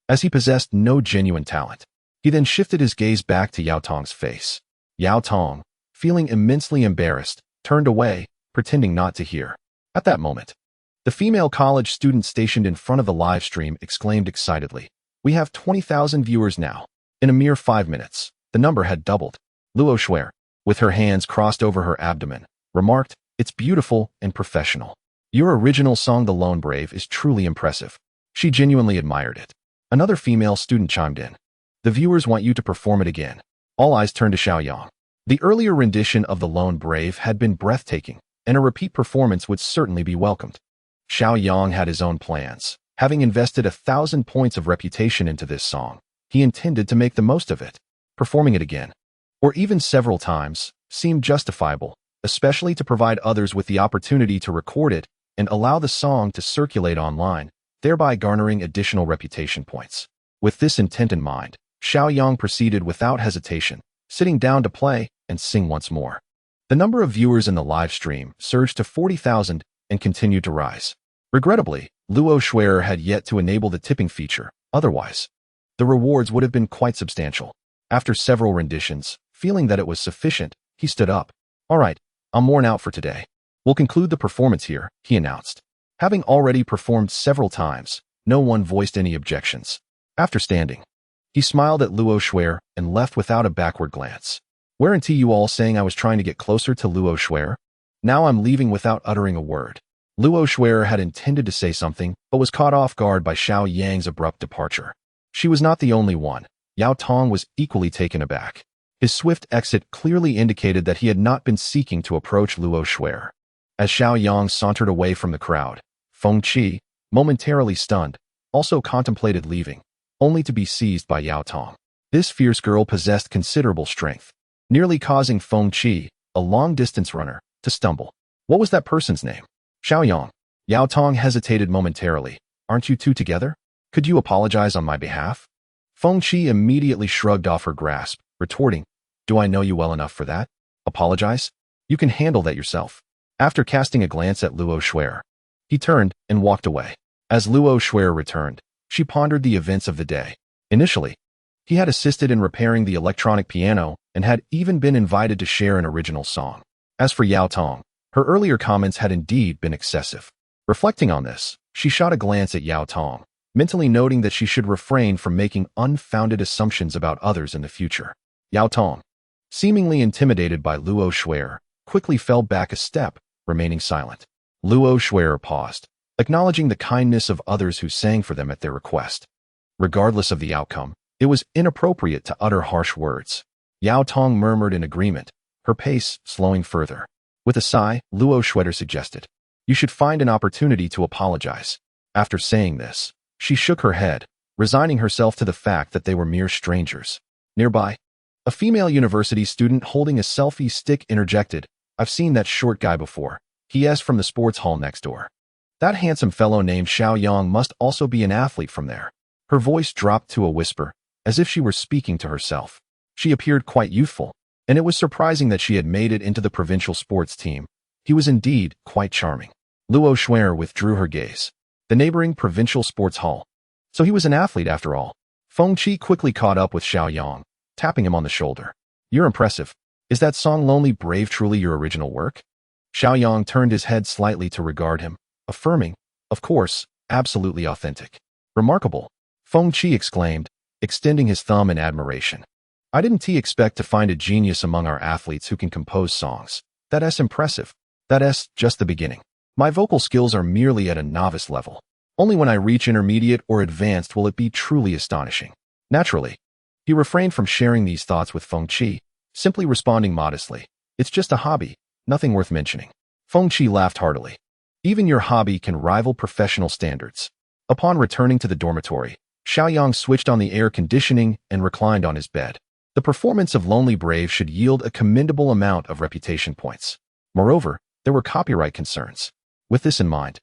as he possessed no genuine talent. He then shifted his gaze back to Yao Tong's face. Yao Tong, feeling immensely embarrassed, turned away, pretending not to hear. At that moment, the female college student stationed in front of the live stream exclaimed excitedly, "We have 20,000 viewers now." In a mere 5 minutes, the number had doubled. Luo Schroeder, with her hands crossed over her abdomen, remarked, "It's beautiful and professional. Your original song The Lone Brave is truly impressive." She genuinely admired it. Another female student chimed in. "The viewers want you to perform it again." All eyes turned to Xiao Yang. The earlier rendition of The Lone Brave had been breathtaking, and a repeat performance would certainly be welcomed. Xiao Yang had his own plans. Having invested 1,000 points of reputation into this song, he intended to make the most of it. Performing it again, or even several times, seemed justifiable, especially to provide others with the opportunity to record it and allow the song to circulate online, thereby garnering additional reputation points. With this intent in mind, Xiao Yang proceeded without hesitation, sitting down to play and sing once more. The number of viewers in the live stream surged to 40,000 and continued to rise. Regrettably, Luo Schroeder had yet to enable the tipping feature, otherwise, the rewards would have been quite substantial. After several renditions, feeling that it was sufficient, he stood up. "All right, I'm worn out for today. We'll conclude the performance here," he announced. Having already performed several times, no one voiced any objections. After standing, he smiled at Luo Shuer and left without a backward glance. "Weren't you all saying I was trying to get closer to Luo Shuer? Now I'm leaving without uttering a word." Luo Shuer had intended to say something, but was caught off guard by Xiao Yang's abrupt departure. She was not the only one. Yao Tong was equally taken aback. His swift exit clearly indicated that he had not been seeking to approach Luo Shuer. As Xiao Yang sauntered away from the crowd, Feng Qi, momentarily stunned, also contemplated leaving, only to be seized by Yao Tong. This fierce girl possessed considerable strength, nearly causing Feng Qi, a long-distance runner, to stumble. What was that person's name? Xiao Yang. Yao Tong hesitated momentarily. "Aren't you two together? Could you apologize on my behalf?" Feng Qi immediately shrugged off her grasp, retorting, "Do I know you well enough for that? Apologize? You can handle that yourself." After casting a glance at Luo Shuer, he turned and walked away. As Luo Shuer returned, she pondered the events of the day. Initially, he had assisted in repairing the electronic piano and had even been invited to share an original song. As for Yao Tong, her earlier comments had indeed been excessive. Reflecting on this, she shot a glance at Yao Tong, mentally noting that she should refrain from making unfounded assumptions about others in the future. Yao Tong, seemingly intimidated by Luo Shuer, quickly fell back a step, remaining silent. Luo Shuer paused, acknowledging the kindness of others who sang for them at their request. Regardless of the outcome, it was inappropriate to utter harsh words. Yao Tong murmured in agreement, her pace slowing further. With a sigh, Luo Shuer suggested, "You should find an opportunity to apologize." After saying this, she shook her head, resigning herself to the fact that they were mere strangers. Nearby, a female university student holding a selfie stick interjected, "I've seen that short guy before. He is from the sports hall next door. That handsome fellow named Xiao Yang must also be an athlete from there." Her voice dropped to a whisper, as if she were speaking to herself. She appeared quite youthful, and it was surprising that she had made it into the provincial sports team. He was indeed quite charming. Luo Shuer withdrew her gaze. The neighboring provincial sports hall. So he was an athlete after all. Feng Qi quickly caught up with Xiao Yang, tapping him on the shoulder. "You're impressive. Is that song Lonely Brave truly your original work?" Xiao Yang turned his head slightly to regard him, affirming, "Of course, absolutely authentic." "Remarkable," Feng Qi exclaimed, extending his thumb in admiration. "I didn't expect to find a genius among our athletes who can compose songs. That's impressive. That's just the beginning. My vocal skills are merely at a novice level. Only when I reach intermediate or advanced will it be truly astonishing." Naturally, he refrained from sharing these thoughts with Feng Qi, simply responding modestly, "It's just a hobby, nothing worth mentioning." Feng Qi laughed heartily. "Even your hobby can rival professional standards." Upon returning to the dormitory, Xiao Yang switched on the air conditioning and reclined on his bed. The performance of Lonely Brave should yield a commendable amount of reputation points. Moreover, there were copyright concerns. With this in mind,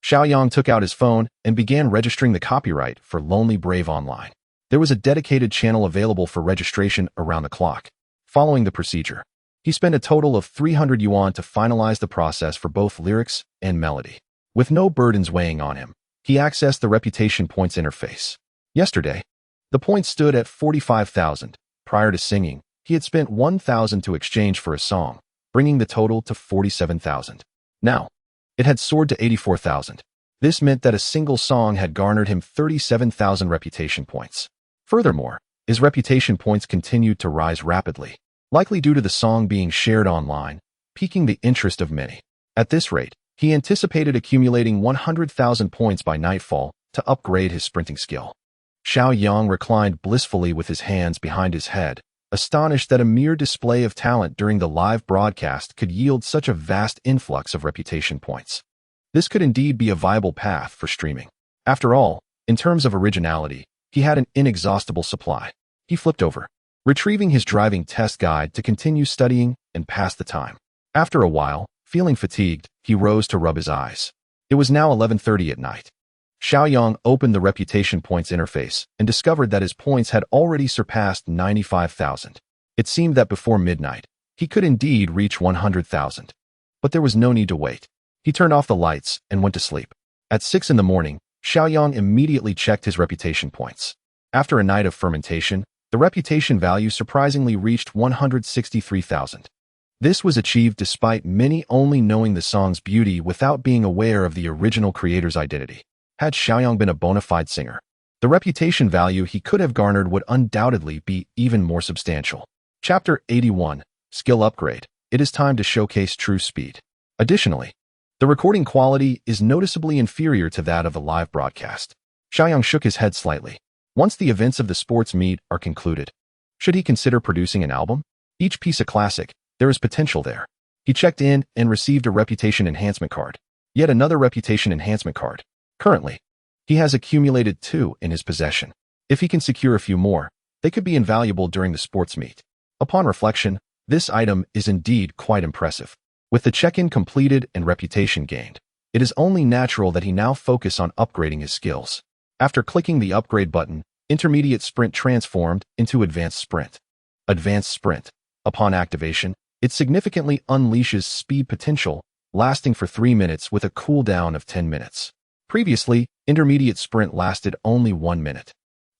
Xiao Yang took out his phone and began registering the copyright for Lonely Brave online. There was a dedicated channel available for registration around the clock. Following the procedure, he spent a total of 300 yuan to finalize the process for both lyrics and melody. With no burdens weighing on him, he accessed the reputation points interface. Yesterday, the points stood at 45,000. Prior to singing, he had spent 1,000 to exchange for a song, bringing the total to 47,000. Now, it had soared to 84,000. This meant that a single song had garnered him 37,000 reputation points. Furthermore, his reputation points continued to rise rapidly, likely due to the song being shared online, piquing the interest of many. At this rate, he anticipated accumulating 100,000 points by nightfall to upgrade his sprinting skill. Xiao Yang reclined blissfully with his hands behind his head, astonished that a mere display of talent during the live broadcast could yield such a vast influx of reputation points. This could indeed be a viable path for streaming. After all, in terms of originality, he had an inexhaustible supply. He flipped over, retrieving his driving test guide to continue studying and pass the time. After a while, feeling fatigued, he rose to rub his eyes. It was now 11:30 at night. Xiao Yang opened the reputation points interface and discovered that his points had already surpassed 95,000. It seemed that before midnight, he could indeed reach 100,000. But there was no need to wait. He turned off the lights and went to sleep. At 6 in the morning, Xiao Yang immediately checked his reputation points. After a night of fermentation, The reputation value surprisingly reached 163,000. This was achieved despite many only knowing the song's beauty without being aware of the original creator's identity. Had Xiao Yang been a bona fide singer, the reputation value he could have garnered would undoubtedly be even more substantial. Chapter 81, Skill Upgrade. It is time to showcase true speed. Additionally, the recording quality is noticeably inferior to that of the live broadcast. Xiao Yang shook his head slightly. Once the events of the sports meet are concluded, should he consider producing an album? Each piece a classic, there is potential there. He checked in and received a reputation enhancement card. Yet another reputation enhancement card. Currently, he has accumulated 2 in his possession. If he can secure a few more, they could be invaluable during the sports meet. Upon reflection, this item is indeed quite impressive. With the check-in completed and reputation gained, it is only natural that he now focus on upgrading his skills. After clicking the upgrade button, Intermediate Sprint transformed into Advanced Sprint. Advanced Sprint. Upon activation, it significantly unleashes speed potential, lasting for 3 minutes with a cooldown of 10 minutes. Previously, Intermediate Sprint lasted only 1 minute.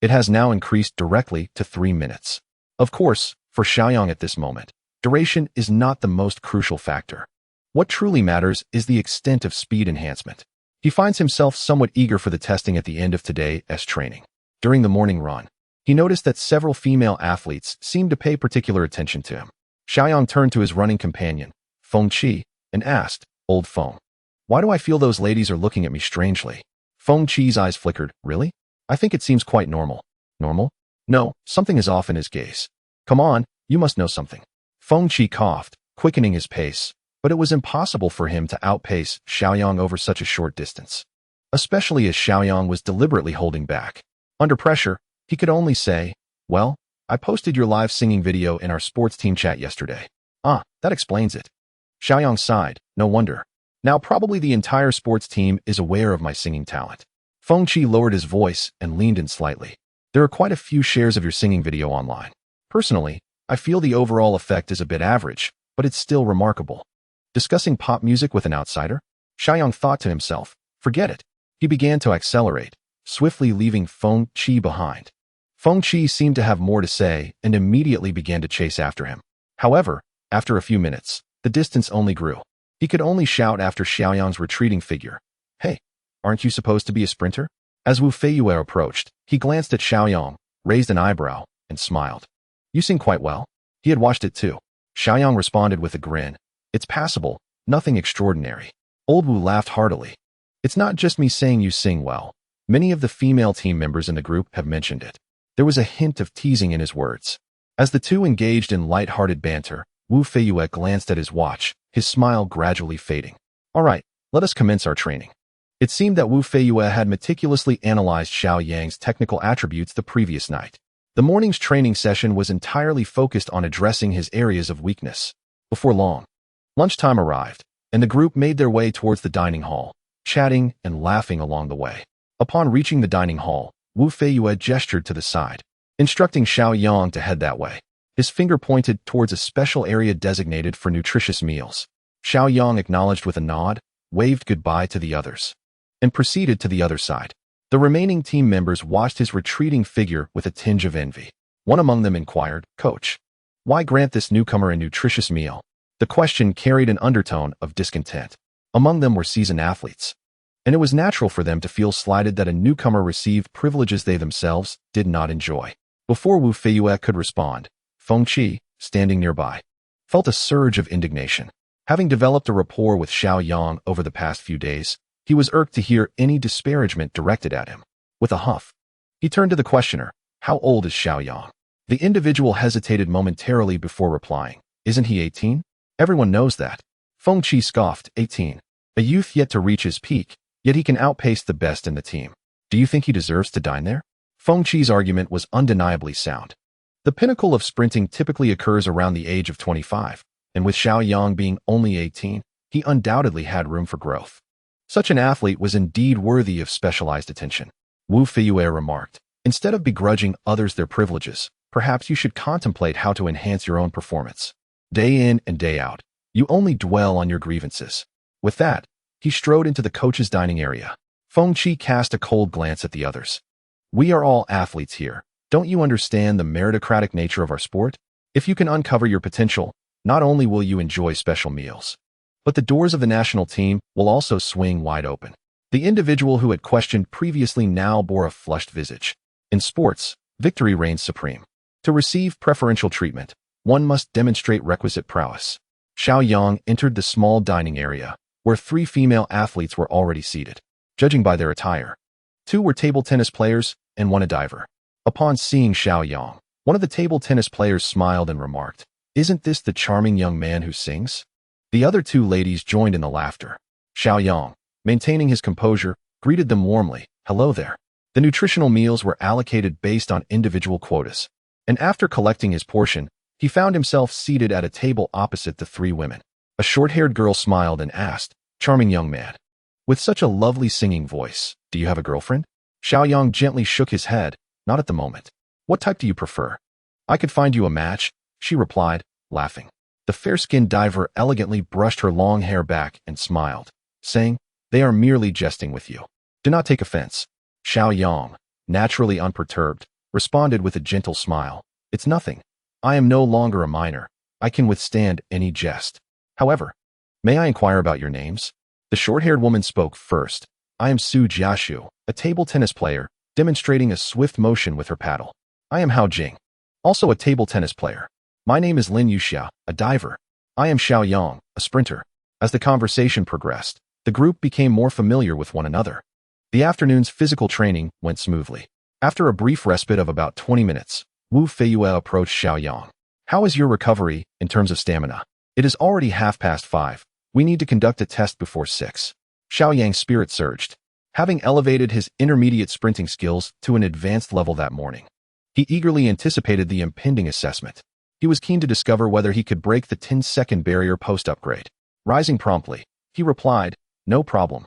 It has now increased directly to 3 minutes. Of course, for Xiao Yang at this moment, duration is not the most crucial factor. What truly matters is the extent of speed enhancement. He finds himself somewhat eager for the testing at the end of today's training. During the morning run, he noticed that several female athletes seemed to pay particular attention to him. Xiao Yang turned to his running companion, Feng Qi, and asked, "Old Feng, why do I feel those ladies are looking at me strangely?" Feng Qi's eyes flickered. "Really? I think it seems quite normal." "Normal? No, something is off in his gaze. Come on, you must know something." Feng Qi coughed, quickening his pace, but it was impossible for him to outpace Xiao Yang over such a short distance, especially as Xiao Yang was deliberately holding back. Under pressure, he could only say, "Well, I posted your live singing video in our sports team chat yesterday." "Ah, that explains it." Xiao Yang sighed. "No wonder. Now probably the entire sports team is aware of my singing talent." Feng Qi lowered his voice and leaned in slightly. "There are quite a few shares of your singing video online. Personally, I feel the overall effect is a bit average, but it's still remarkable." Discussing pop music with an outsider? Xiao Yang thought to himself, "Forget it." He began to accelerate, swiftly leaving Feng Qi behind. Feng Qi seemed to have more to say and immediately began to chase after him. However, after a few minutes, the distance only grew. He could only shout after Xiao Yang's retreating figure, "Hey, aren't you supposed to be a sprinter?" As Wu Feiyue approached, he glanced at Xiao Yang, raised an eyebrow, and smiled. "You sing quite well." He had watched it too. Xiao Yang responded with a grin. "It's passable, nothing extraordinary." Old Wu laughed heartily. "It's not just me saying you sing well. Many of the female team members in the group have mentioned it." There was a hint of teasing in his words. As the two engaged in light-hearted banter, Wu Feiyue glanced at his watch, his smile gradually fading. "All right, let us commence our training." It seemed that Wu Feiyue had meticulously analyzed Xiao Yang's technical attributes the previous night. The morning's training session was entirely focused on addressing his areas of weakness. Before long, lunchtime arrived, and the group made their way towards the dining hall, chatting and laughing along the way. Upon reaching the dining hall, Wu Feiyue gestured to the side, instructing Xiao Yang to head that way. His finger pointed towards a special area designated for nutritious meals. Xiao Yang acknowledged with a nod, waved goodbye to the others, and proceeded to the other side. The remaining team members watched his retreating figure with a tinge of envy. One among them inquired, "Coach, why grant this newcomer a nutritious meal?" The question carried an undertone of discontent. Among them were seasoned athletes, and it was natural for them to feel slighted that a newcomer received privileges they themselves did not enjoy. Before Wu Feiyue could respond, Feng Qi, standing nearby, felt a surge of indignation. Having developed a rapport with Xiao Yang over the past few days, he was irked to hear any disparagement directed at him. With a huff, he turned to the questioner, "How old is Xiao Yang?" The individual hesitated momentarily before replying, "Isn't he 18? Everyone knows that." Feng Qi scoffed, 18. A youth yet to reach his peak, yet he can outpace the best in the team. Do you think he deserves to dine there? Feng Qi's argument was undeniably sound. The pinnacle of sprinting typically occurs around the age of 25, and with Xiao Yang being only 18, he undoubtedly had room for growth. Such an athlete was indeed worthy of specialized attention. Wu Feiyue remarked, "Instead of begrudging others their privileges, perhaps you should contemplate how to enhance your own performance. Day in and day out, you only dwell on your grievances." With that, he strode into the coach's dining area. Feng Qi cast a cold glance at the others. "We are all athletes here. Don't you understand the meritocratic nature of our sport? If you can uncover your potential, not only will you enjoy special meals, but the doors of the national team will also swing wide open. The individual who had questioned previously now bore a flushed visage. In sports, victory reigns supreme. To receive preferential treatment, one must demonstrate requisite prowess. Xiao Yang entered the small dining area, where 3 female athletes were already seated. Judging by their attire, 2 were table tennis players and 1 a diver. Upon seeing Xiao Yang, one of the table tennis players smiled and remarked, "Isn't this the charming young man who sings?" The other 2 ladies joined in the laughter. Xiao Yang, maintaining his composure, greeted them warmly, "Hello there." The nutritional meals were allocated based on individual quotas, and after collecting his portion, he found himself seated at a table opposite the 3 women. A short-haired girl smiled and asked, "Charming young man, with such a lovely singing voice, do you have a girlfriend?" Xiao Yang gently shook his head, "Not at the moment." "What type do you prefer?" "I could find you a match," she replied, laughing. The fair-skinned diver elegantly brushed her long hair back and smiled, saying, "They are merely jesting with you. Do not take offense." Xiao Yang, naturally unperturbed, responded with a gentle smile, "It's nothing. I am no longer a minor. I can withstand any jest. However, may I inquire about your names?" The short-haired woman spoke first. "I am Su Jiaxu, a table tennis player, demonstrating a swift motion with her paddle." "I am Hao Jing, also a table tennis player." "My name is Lin Yuxia, a diver." "I am Xiao Yang, a sprinter." As the conversation progressed, the group became more familiar with one another. The afternoon's physical training went smoothly. After a brief respite of about 20 minutes, Wu Feiyue approached Xiao Yang. "How is your recovery in terms of stamina?" "It is already 5:30. We need to conduct a test before 6. Xiao Yang's spirit surged, having elevated his intermediate sprinting skills to an advanced level that morning. He eagerly anticipated the impending assessment. He was keen to discover whether he could break the 10-second barrier post-upgrade. Rising promptly, he replied, "No problem.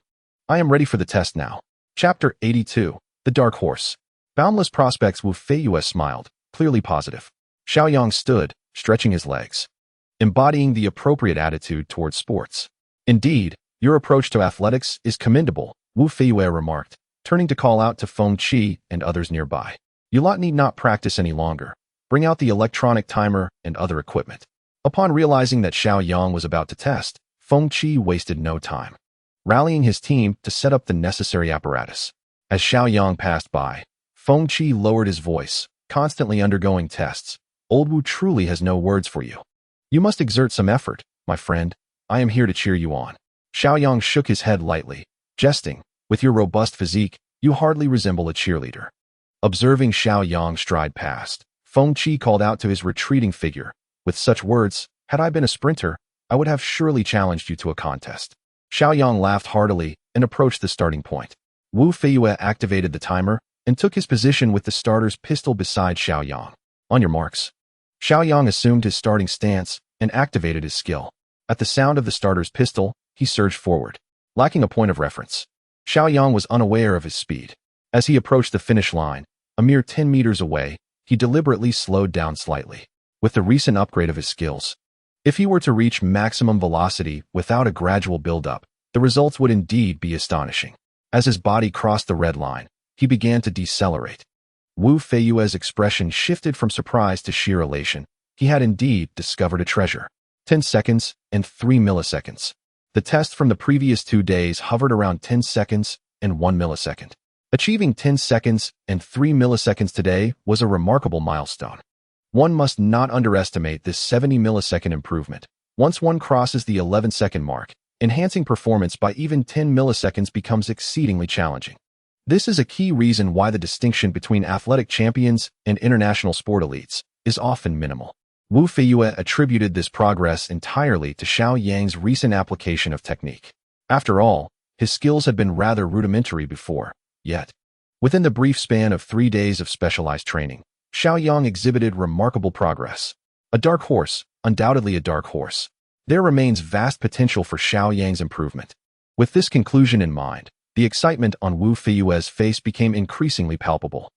I am ready for the test now." Chapter 82, The Dark Horse. Boundless prospects. Wu Feiyue smiled, clearly positive. Xiao Yang stood, stretching his legs, embodying the appropriate attitude towards sports. "Indeed, your approach to athletics is commendable," Wu Feiyue remarked, turning to call out to Feng Qi and others nearby. "You lot need not practice any longer. Bring out the electronic timer and other equipment." Upon realizing that Xiao Yang was about to test, Feng Qi wasted no time, rallying his team to set up the necessary apparatus. As Xiao Yang passed by, Feng Qi lowered his voice, constantly undergoing tests. "Old Wu truly has no words for you. You must exert some effort, my friend. I am here to cheer you on." Xiao Yang shook his head lightly, jesting, "With your robust physique, you hardly resemble a cheerleader." Observing Xiao Yang stride past, Feng Qi called out to his retreating figure, with such words, "Had I been a sprinter, I would have surely challenged you to a contest." Xiao Yang laughed heartily and approached the starting point. Wu Feiyue activated the timer and took his position with the starter's pistol beside Xiao Yang. "On your marks." Xiao Yang assumed his starting stance and activated his skill. At the sound of the starter's pistol, he surged forward, lacking a point of reference. Xiao Yang was unaware of his speed. As he approached the finish line, a mere 10 meters away, he deliberately slowed down slightly. With the recent upgrade of his skills, if he were to reach maximum velocity without a gradual build-up, the results would indeed be astonishing. As his body crossed the red line, he began to decelerate. Wu Feiyue's expression shifted from surprise to sheer elation. He had indeed discovered a treasure. 10 seconds and 3 milliseconds. The test from the previous 2 days hovered around 10 seconds and 1 millisecond. Achieving 10 seconds and 3 milliseconds today was a remarkable milestone. One must not underestimate this 70 millisecond improvement. Once one crosses the 11-second mark, enhancing performance by even 10 milliseconds becomes exceedingly challenging. This is a key reason why the distinction between athletic champions and international sport elites is often minimal. Wu Feiyue attributed this progress entirely to Xiao Yang's recent application of technique. After all, his skills had been rather rudimentary before, yet, within the brief span of 3 days of specialized training, Xiao Yang exhibited remarkable progress. A dark horse, undoubtedly a dark horse. There remains vast potential for Xiao Yang's improvement. With this conclusion in mind, the excitement on Wu Feiyue's face became increasingly palpable.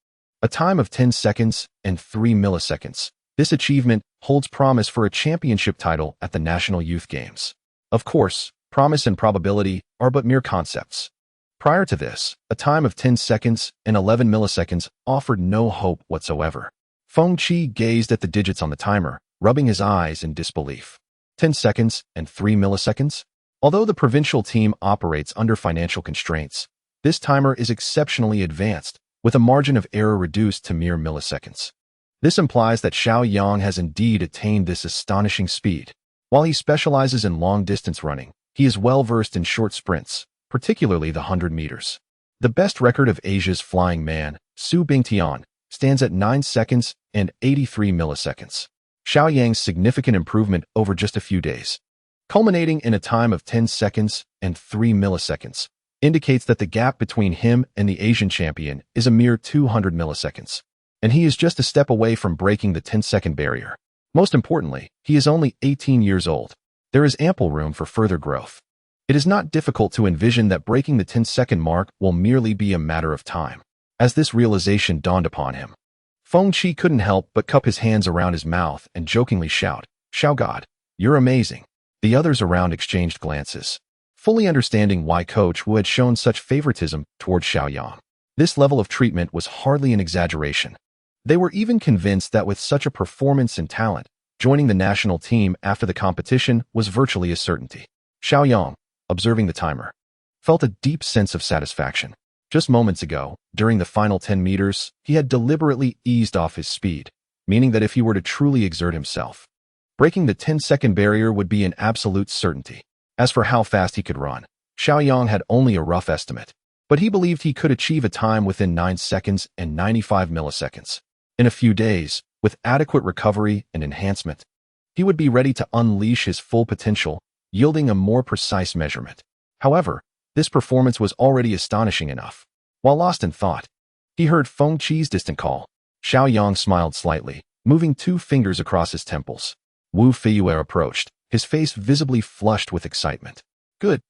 A time of 10 seconds and 3 milliseconds. This achievement holds promise for a championship title at the National Youth Games. Of course, promise and probability are but mere concepts. Prior to this, a time of 10 seconds and 11 milliseconds offered no hope whatsoever. Feng Qi gazed at the digits on the timer, rubbing his eyes in disbelief. 10 seconds and 3 milliseconds? Although the provincial team operates under financial constraints, this timer is exceptionally advanced, with a margin of error reduced to mere milliseconds. This implies that Xiao Yang has indeed attained this astonishing speed. While he specializes in long-distance running, he is well-versed in short sprints, particularly the 100 meters. The best record of Asia's flying man, Su Bingtian, stands at 9 seconds and 83 milliseconds. Xiao Yang's significant improvement over just a few days, culminating in a time of 10 seconds and 3 milliseconds, indicates that the gap between him and the Asian champion is a mere 200 milliseconds, and he is just a step away from breaking the 10-second barrier. Most importantly, he is only 18 years old. There is ample room for further growth. It is not difficult to envision that breaking the 10-second mark will merely be a matter of time. As this realization dawned upon him, Feng Qi couldn't help but cup his hands around his mouth and jokingly shout, "Xiao God, you're amazing." The others around exchanged glances, fully understanding why Coach Wu had shown such favoritism toward Xiao Yang. This level of treatment was hardly an exaggeration. They were even convinced that with such a performance and talent, joining the national team after the competition was virtually a certainty. Xiao Yang, observing the timer, felt a deep sense of satisfaction. Just moments ago, during the final 10 meters, he had deliberately eased off his speed, meaning that if he were to truly exert himself, breaking the 10-second barrier would be an absolute certainty. As for how fast he could run, Xiao Yang had only a rough estimate, but he believed he could achieve a time within 9 seconds and 95 milliseconds. In a few days, with adequate recovery and enhancement, he would be ready to unleash his full potential, yielding a more precise measurement. However, this performance was already astonishing enough. While lost in thought, he heard Feng Qi's distant call. Xiao Yang smiled slightly, moving 2 fingers across his temples. Wu Feiyue approached, his face visibly flushed with excitement. Good,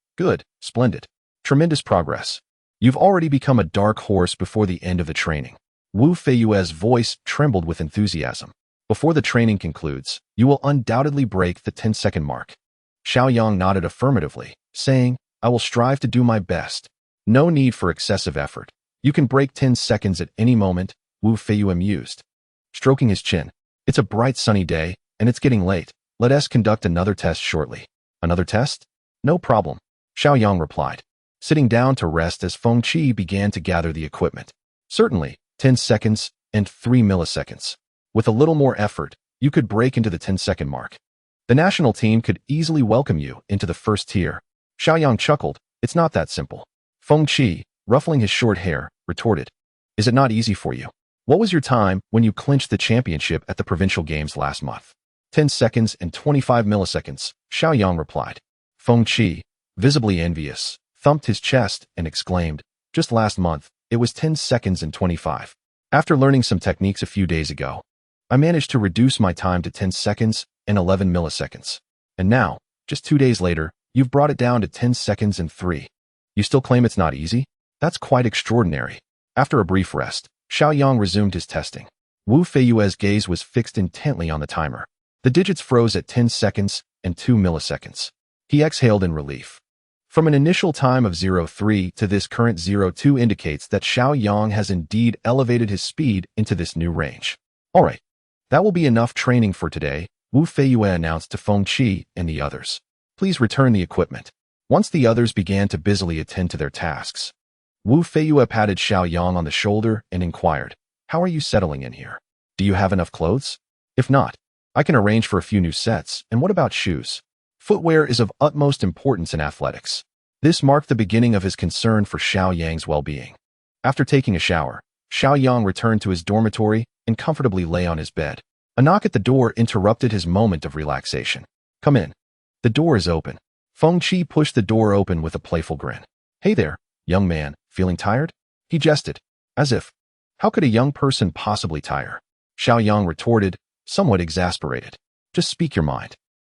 splendid. Tremendous progress. You've already become a dark horse before the end of the training. Wu Feiyue's voice trembled with enthusiasm. Before the training concludes, you will undoubtedly break the 10-second mark. Xiao Yang nodded affirmatively, saying, I will strive to do my best. No need for excessive effort. You can break 10 seconds at any moment, Wu Feiyue mused, stroking his chin. It's a bright sunny day, and it's getting late. Let us conduct another test shortly. Another test? No problem, Xiao Yang replied, sitting down to rest as Feng Qi began to gather the equipment. Certainly, 10 seconds and 3 milliseconds. With a little more effort, you could break into the 10-second mark. The national team could easily welcome you into the first tier. Xiao Yang chuckled. It's not that simple. Feng Qi, ruffling his short hair, retorted. Is it not easy for you? What was your time when you clinched the championship at the provincial games last month? 10 seconds and 25 milliseconds, Xiao Yang replied. Feng Qi, visibly envious, thumped his chest and exclaimed, just last month, it was 10 seconds and 25. After learning some techniques a few days ago, I managed to reduce my time to 10 seconds and 11 milliseconds. And now, just 2 days later, you've brought it down to 10 seconds and 3. You still claim it's not easy? That's quite extraordinary. After a brief rest, Xiao Yang resumed his testing. Wu Feiyue's gaze was fixed intently on the timer. The digits froze at 10 seconds and 2 milliseconds. He exhaled in relief. From an initial time of 03 to this current 02 indicates that Xiao Yang has indeed elevated his speed into this new range. All right, that will be enough training for today, Wu Feiyue announced to Feng Qi and the others. Please return the equipment. Once the others began to busily attend to their tasks, Wu Feiyue patted Xiao Yang on the shoulder and inquired, how are you settling in here? Do you have enough clothes? If not, I can arrange for a few new sets, and what about shoes? Footwear is of utmost importance in athletics. This marked the beginning of his concern for Xiao Yang's well-being. After taking a shower, Xiao Yang returned to his dormitory and comfortably lay on his bed. A knock at the door interrupted his moment of relaxation. Come in. The door is open. Feng Qi pushed the door open with a playful grin. Hey there, young man, feeling tired? He jested, as if, how could a young person possibly tire? Xiao Yang retorted, somewhat exasperated. Just speak your mind.